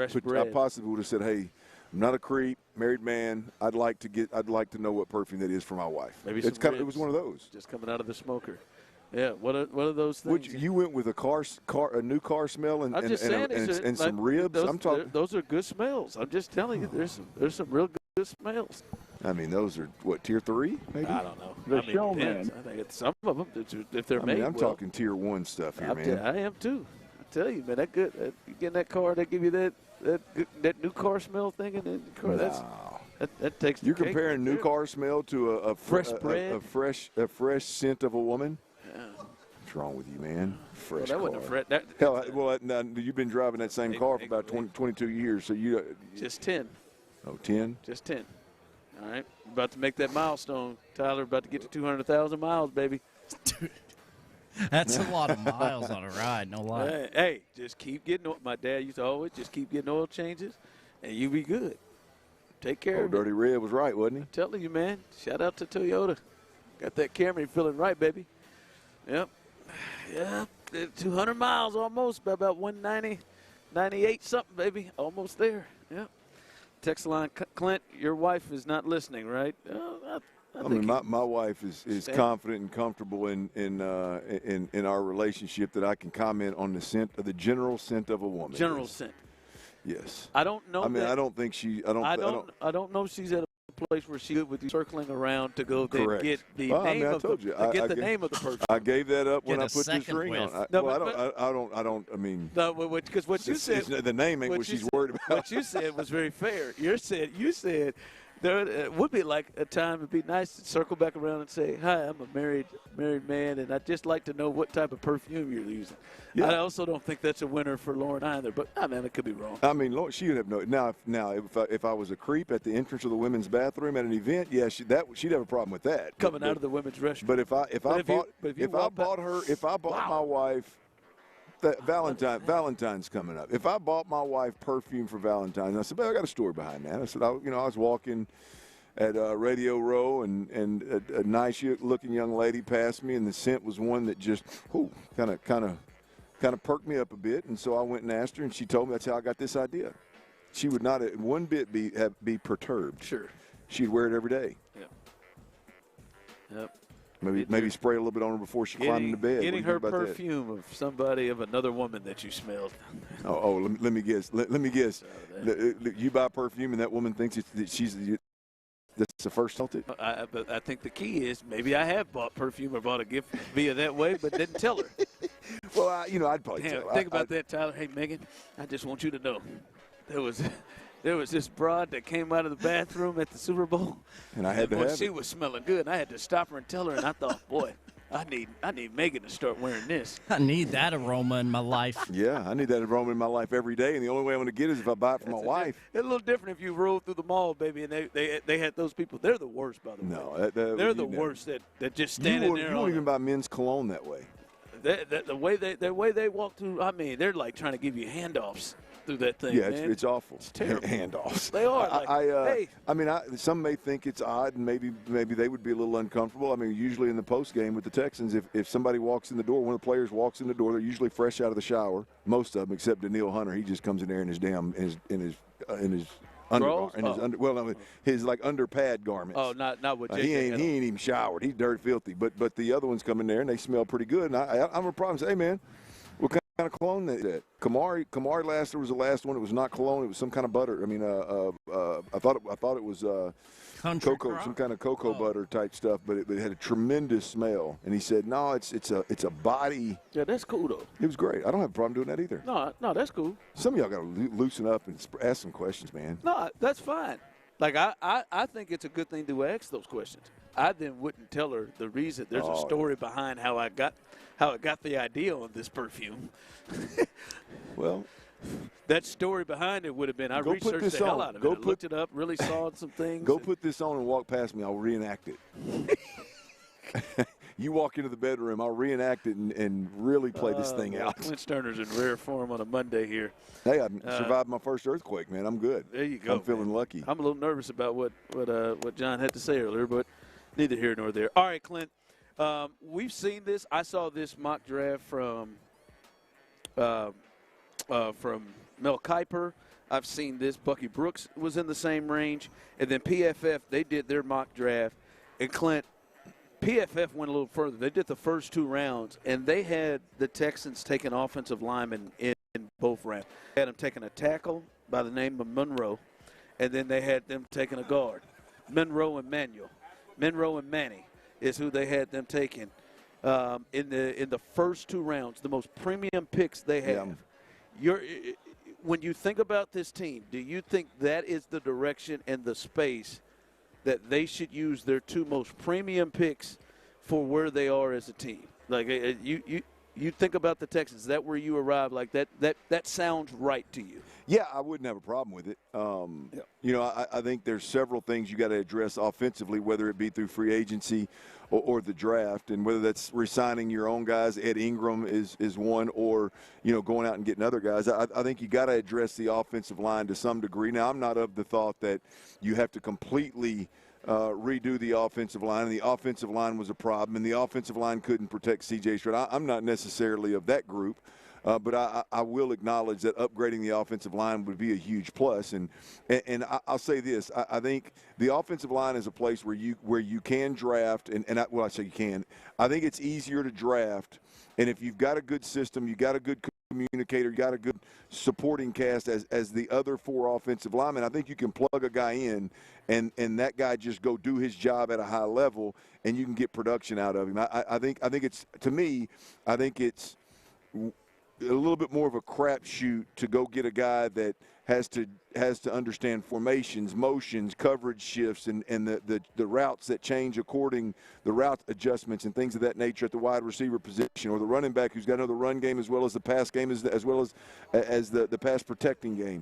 possibly would have said, "Hey, I'm not a creep, married man. I'd like to know what perfume that is for my wife." Maybe it was one of those. Just coming out of the smoker. Yeah, what are those things? You went with a new car smell and some ribs. I'm talking. Those are good smells. I'm just telling you, there's some real good smells. I mean, those are what, tier 3? Maybe? I don't know. The showman. I think it's some of them if they're made. I'm talking tier 1 stuff here, man. I am too. I tell you, man, that good. You get in that car, they give you that new car smell thing, and then the car. That takes. You're comparing new car smell to a fresh bread, a fresh scent of a woman. Yeah. What's wrong with you, man? Fresh car. Wasn't a you've been driving that same car for about 22 years, so you just 10. Oh, 10? Just 10. All right, about to make that milestone, Tyler. About to get to 200,000 miles, baby. Dude, that's a lot of miles on a ride. No lie. Hey, just keep getting. My dad used to always just keep getting oil changes, and you be good. Take care of it. Dirty Red was right, wasn't he? I'm telling you, man. Shout out to Toyota. Got that Camry feeling right, baby. Yep. Yeah, 200 miles almost, about 190, 98 something, baby. Almost there. Yep. Text line, Clint, your wife is not listening, right? I mean, my wife is confident and comfortable in our relationship that I can comment on the general scent of a woman. General scent. Yes. I don't know. I mean, I don't think she. I don't know if she's at a place where she's good with you circling around to go Correct. get the name of the name of the person. I gave that up when I put this ring on. I don't. I mean, because what you said, the name ain't what she's worried about. What you said was very fair. You said there would be like a time it'd be nice to circle back around and say, "Hi, I'm a married man, and I'd just like to know what type of perfume you're using." Yeah. I also don't think that's a winner for Lauren either, but I mean, it could be wrong. I mean, Lauren, she would have no. Now, if I was a creep at the entrance of the women's bathroom at an event, yeah, she'd have a problem with that. Coming out of the women's restroom. But if I bought my wife. Valentine's coming up. If I bought my wife perfume for Valentine's, I said, I got a story behind that. I said, I was walking at Radio Row, and a nice-looking young lady passed me, and the scent was one that just kind of perked me up a bit. And so I went and asked her, and she told me that's how I got this idea. She would not one bit be perturbed. Sure. She'd wear it every day. Yeah. Yep. Maybe spray a little bit on her before she climbed into bed. Getting her perfume of somebody, of another woman that you smelled. Let me guess. Let me guess. You buy perfume and that woman thinks that's the first salted? But I think the key is maybe I have bought perfume or bought a gift via that way, but didn't tell her. Well, I'd probably tell her. Think about that, Tyler. Hey, Megan, I just want you to know there was this broad that came out of the bathroom at the Super Bowl. And I had to have it. She was smelling good, and I had to stop her and tell her, and I thought, boy, I need Megan to start wearing this. I need that aroma in my life. Yeah, I need that aroma in my life every day, and the only way I'm going to get it is if I buy it for my wife. It's a little different if you roll through the mall, baby, and they had those people. They're the worst, by the way. No, they're the worst that just standing there. You won't even buy men's cologne that way. The way they walk through, I mean, they're like trying to give you handoffs through that thing. Yeah, man. it's awful. It's terrible. Handoffs. They are. Hey. I mean, some may think it's odd, and maybe they would be a little uncomfortable. I mean, usually in the post game with the Texans, if somebody walks in the door, one of the players walks in the door, they're usually fresh out of the shower. Most of them, except Daniil Hunter, he just comes in there in his his like under pad garments. Oh, not with JJ. He ain't even showered. He's dirt filthy. But the other ones come in there and they smell pretty good. And I'm a problem. Say, hey man, what kind of cologne that? Kamari was the last one. It was not cologne. It was some kind of butter. I mean, I thought it was cocoa, some kind of cocoa butter type stuff. But it had a tremendous smell. And he said, no, it's a body. Yeah, that's cool though. It was great. I don't have a problem doing that either. No, that's cool. Some of y'all got to loosen up and ask some questions, man. No, that's fine. Like I think it's a good thing to ask those questions. I then wouldn't tell her the reason. There's a story behind how I got the idea on this perfume. Well, that story behind it would have been I researched the hell out of it. I looked it up, really saw some things. Go put this on and walk past me. I'll reenact it. You walk into the bedroom, I'll reenact it and really play this thing out. Clint Stoerner's in rare form on a Monday here. Hey, I survived my first earthquake, man. I'm good. There you go. I'm feeling lucky. I'm a little nervous about what John had to say earlier, but neither here nor there. All right, Clint. We've seen this. I saw this mock draft from Mel Kiper. I've seen this. Bucky Brooks was in the same range. And then PFF, they did their mock draft. And Clint, PFF went a little further. They did the first two rounds, and they had the Texans taking offensive linemen in both rounds. They had them taking a tackle by the name of Monroe, and then they had them taking a guard. Monroe and Manny is who they had them taking in the first two rounds, the most premium picks they have. Yeah. When you think about this team, do you think that is the direction and the space that they should use their two most premium picks for where they are as a team? Like you think about the Texans, is that where you arrive? Like that sounds right to you? Yeah, I wouldn't have a problem with it. You know, I think there's several things you got to address offensively, whether it be through free agency or the draft, and whether that's re-signing your own guys. Ed Ingram is one, or, you know, going out and getting other guys. I think you got to address the offensive line to some degree. Now, I'm not of the thought that you have to completely redo the offensive line, and the offensive line was a problem, and the offensive line couldn't protect C.J. Stroud. I'm not necessarily of that group. But I will acknowledge that upgrading the offensive line would be a huge plus. And I'll say this: I think the offensive line is a place where you can draft. I say you can. I think it's easier to draft, and if you've got a good system, you got a good communicator, you got a good supporting cast as the other four offensive linemen. I think you can plug a guy in, and that guy just go do his job at a high level, and you can get production out of him. I think it's, to me, I think it's a little bit more of a crapshoot to go get a guy that has to understand formations, motions, coverage shifts, and the routes that change according, the route adjustments and things of that nature at the wide receiver position, or the running back who's got to know the run game as well as the pass game as well as the pass protecting game.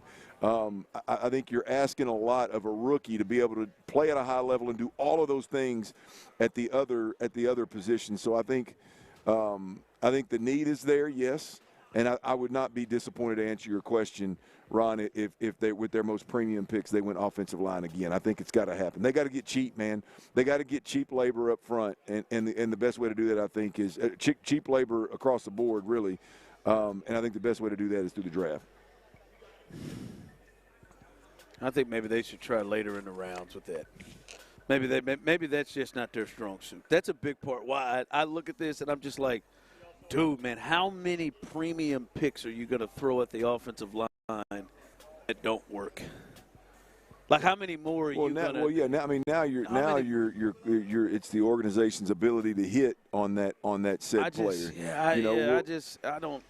I think you're asking a lot of a rookie to be able to play at a high level and do all of those things at the other positions. So I think the need is there, yes. And I would not be disappointed to answer your question, Ron, if they, with their most premium picks, they went offensive line again. I think it's got to happen. They got to get cheap, man. They got to get cheap labor up front, and the best way to do that, I think, is cheap labor across the board, really. And I think the best way to do that is through the draft. I think maybe they should try later in the rounds with that. Maybe that's just not their strong suit. That's a big part. Why I look at this and I'm just like, dude, man, how many premium picks are you going to throw at the offensive line that don't work? Like, how many more are you going to? Well, yeah. Now you're. It's the organization's ability to hit on that said player. I don't.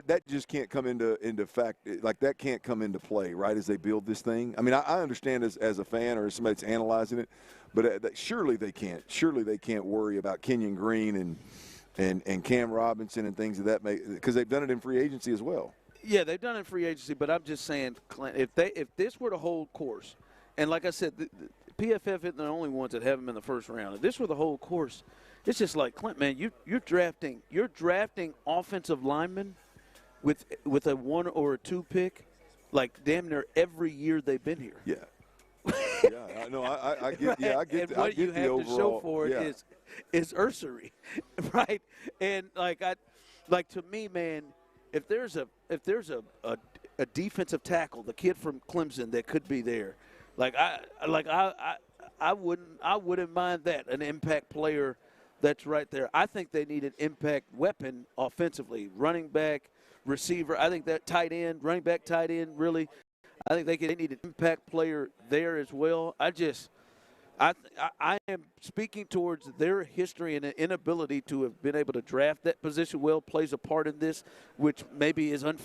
That just can't come into fact. Like, that can't come into play right as they build this thing. I mean, I understand as a fan or as somebody that's analyzing it, but surely they can't. Surely they can't worry about Kenyon Green and Cam Robinson and things of that, because they've done it in free agency as well. Yeah, they've done it in free agency, but I'm just saying, Clint, if this were to hold course, and like I said, the PFF isn't the only ones that have them in the first round. If this were the whole course, it's just like, Clint, man, you're drafting offensive linemen with a 1 or a 2 pick, like damn near every year they've been here. Yeah. Yeah, no, I get. Yeah, I get. And what you have to show for it is Ursery, right? And to me, man, if there's a defensive tackle, the kid from Clemson that could be there, I wouldn't mind that, an impact player that's right there. I think they need an impact weapon offensively, running back, receiver. I think that tight end, running back, tight end, really. I think they need an impact player there as well. I am speaking towards their history and inability to have been able to draft that position well plays a part in this, which maybe is unfair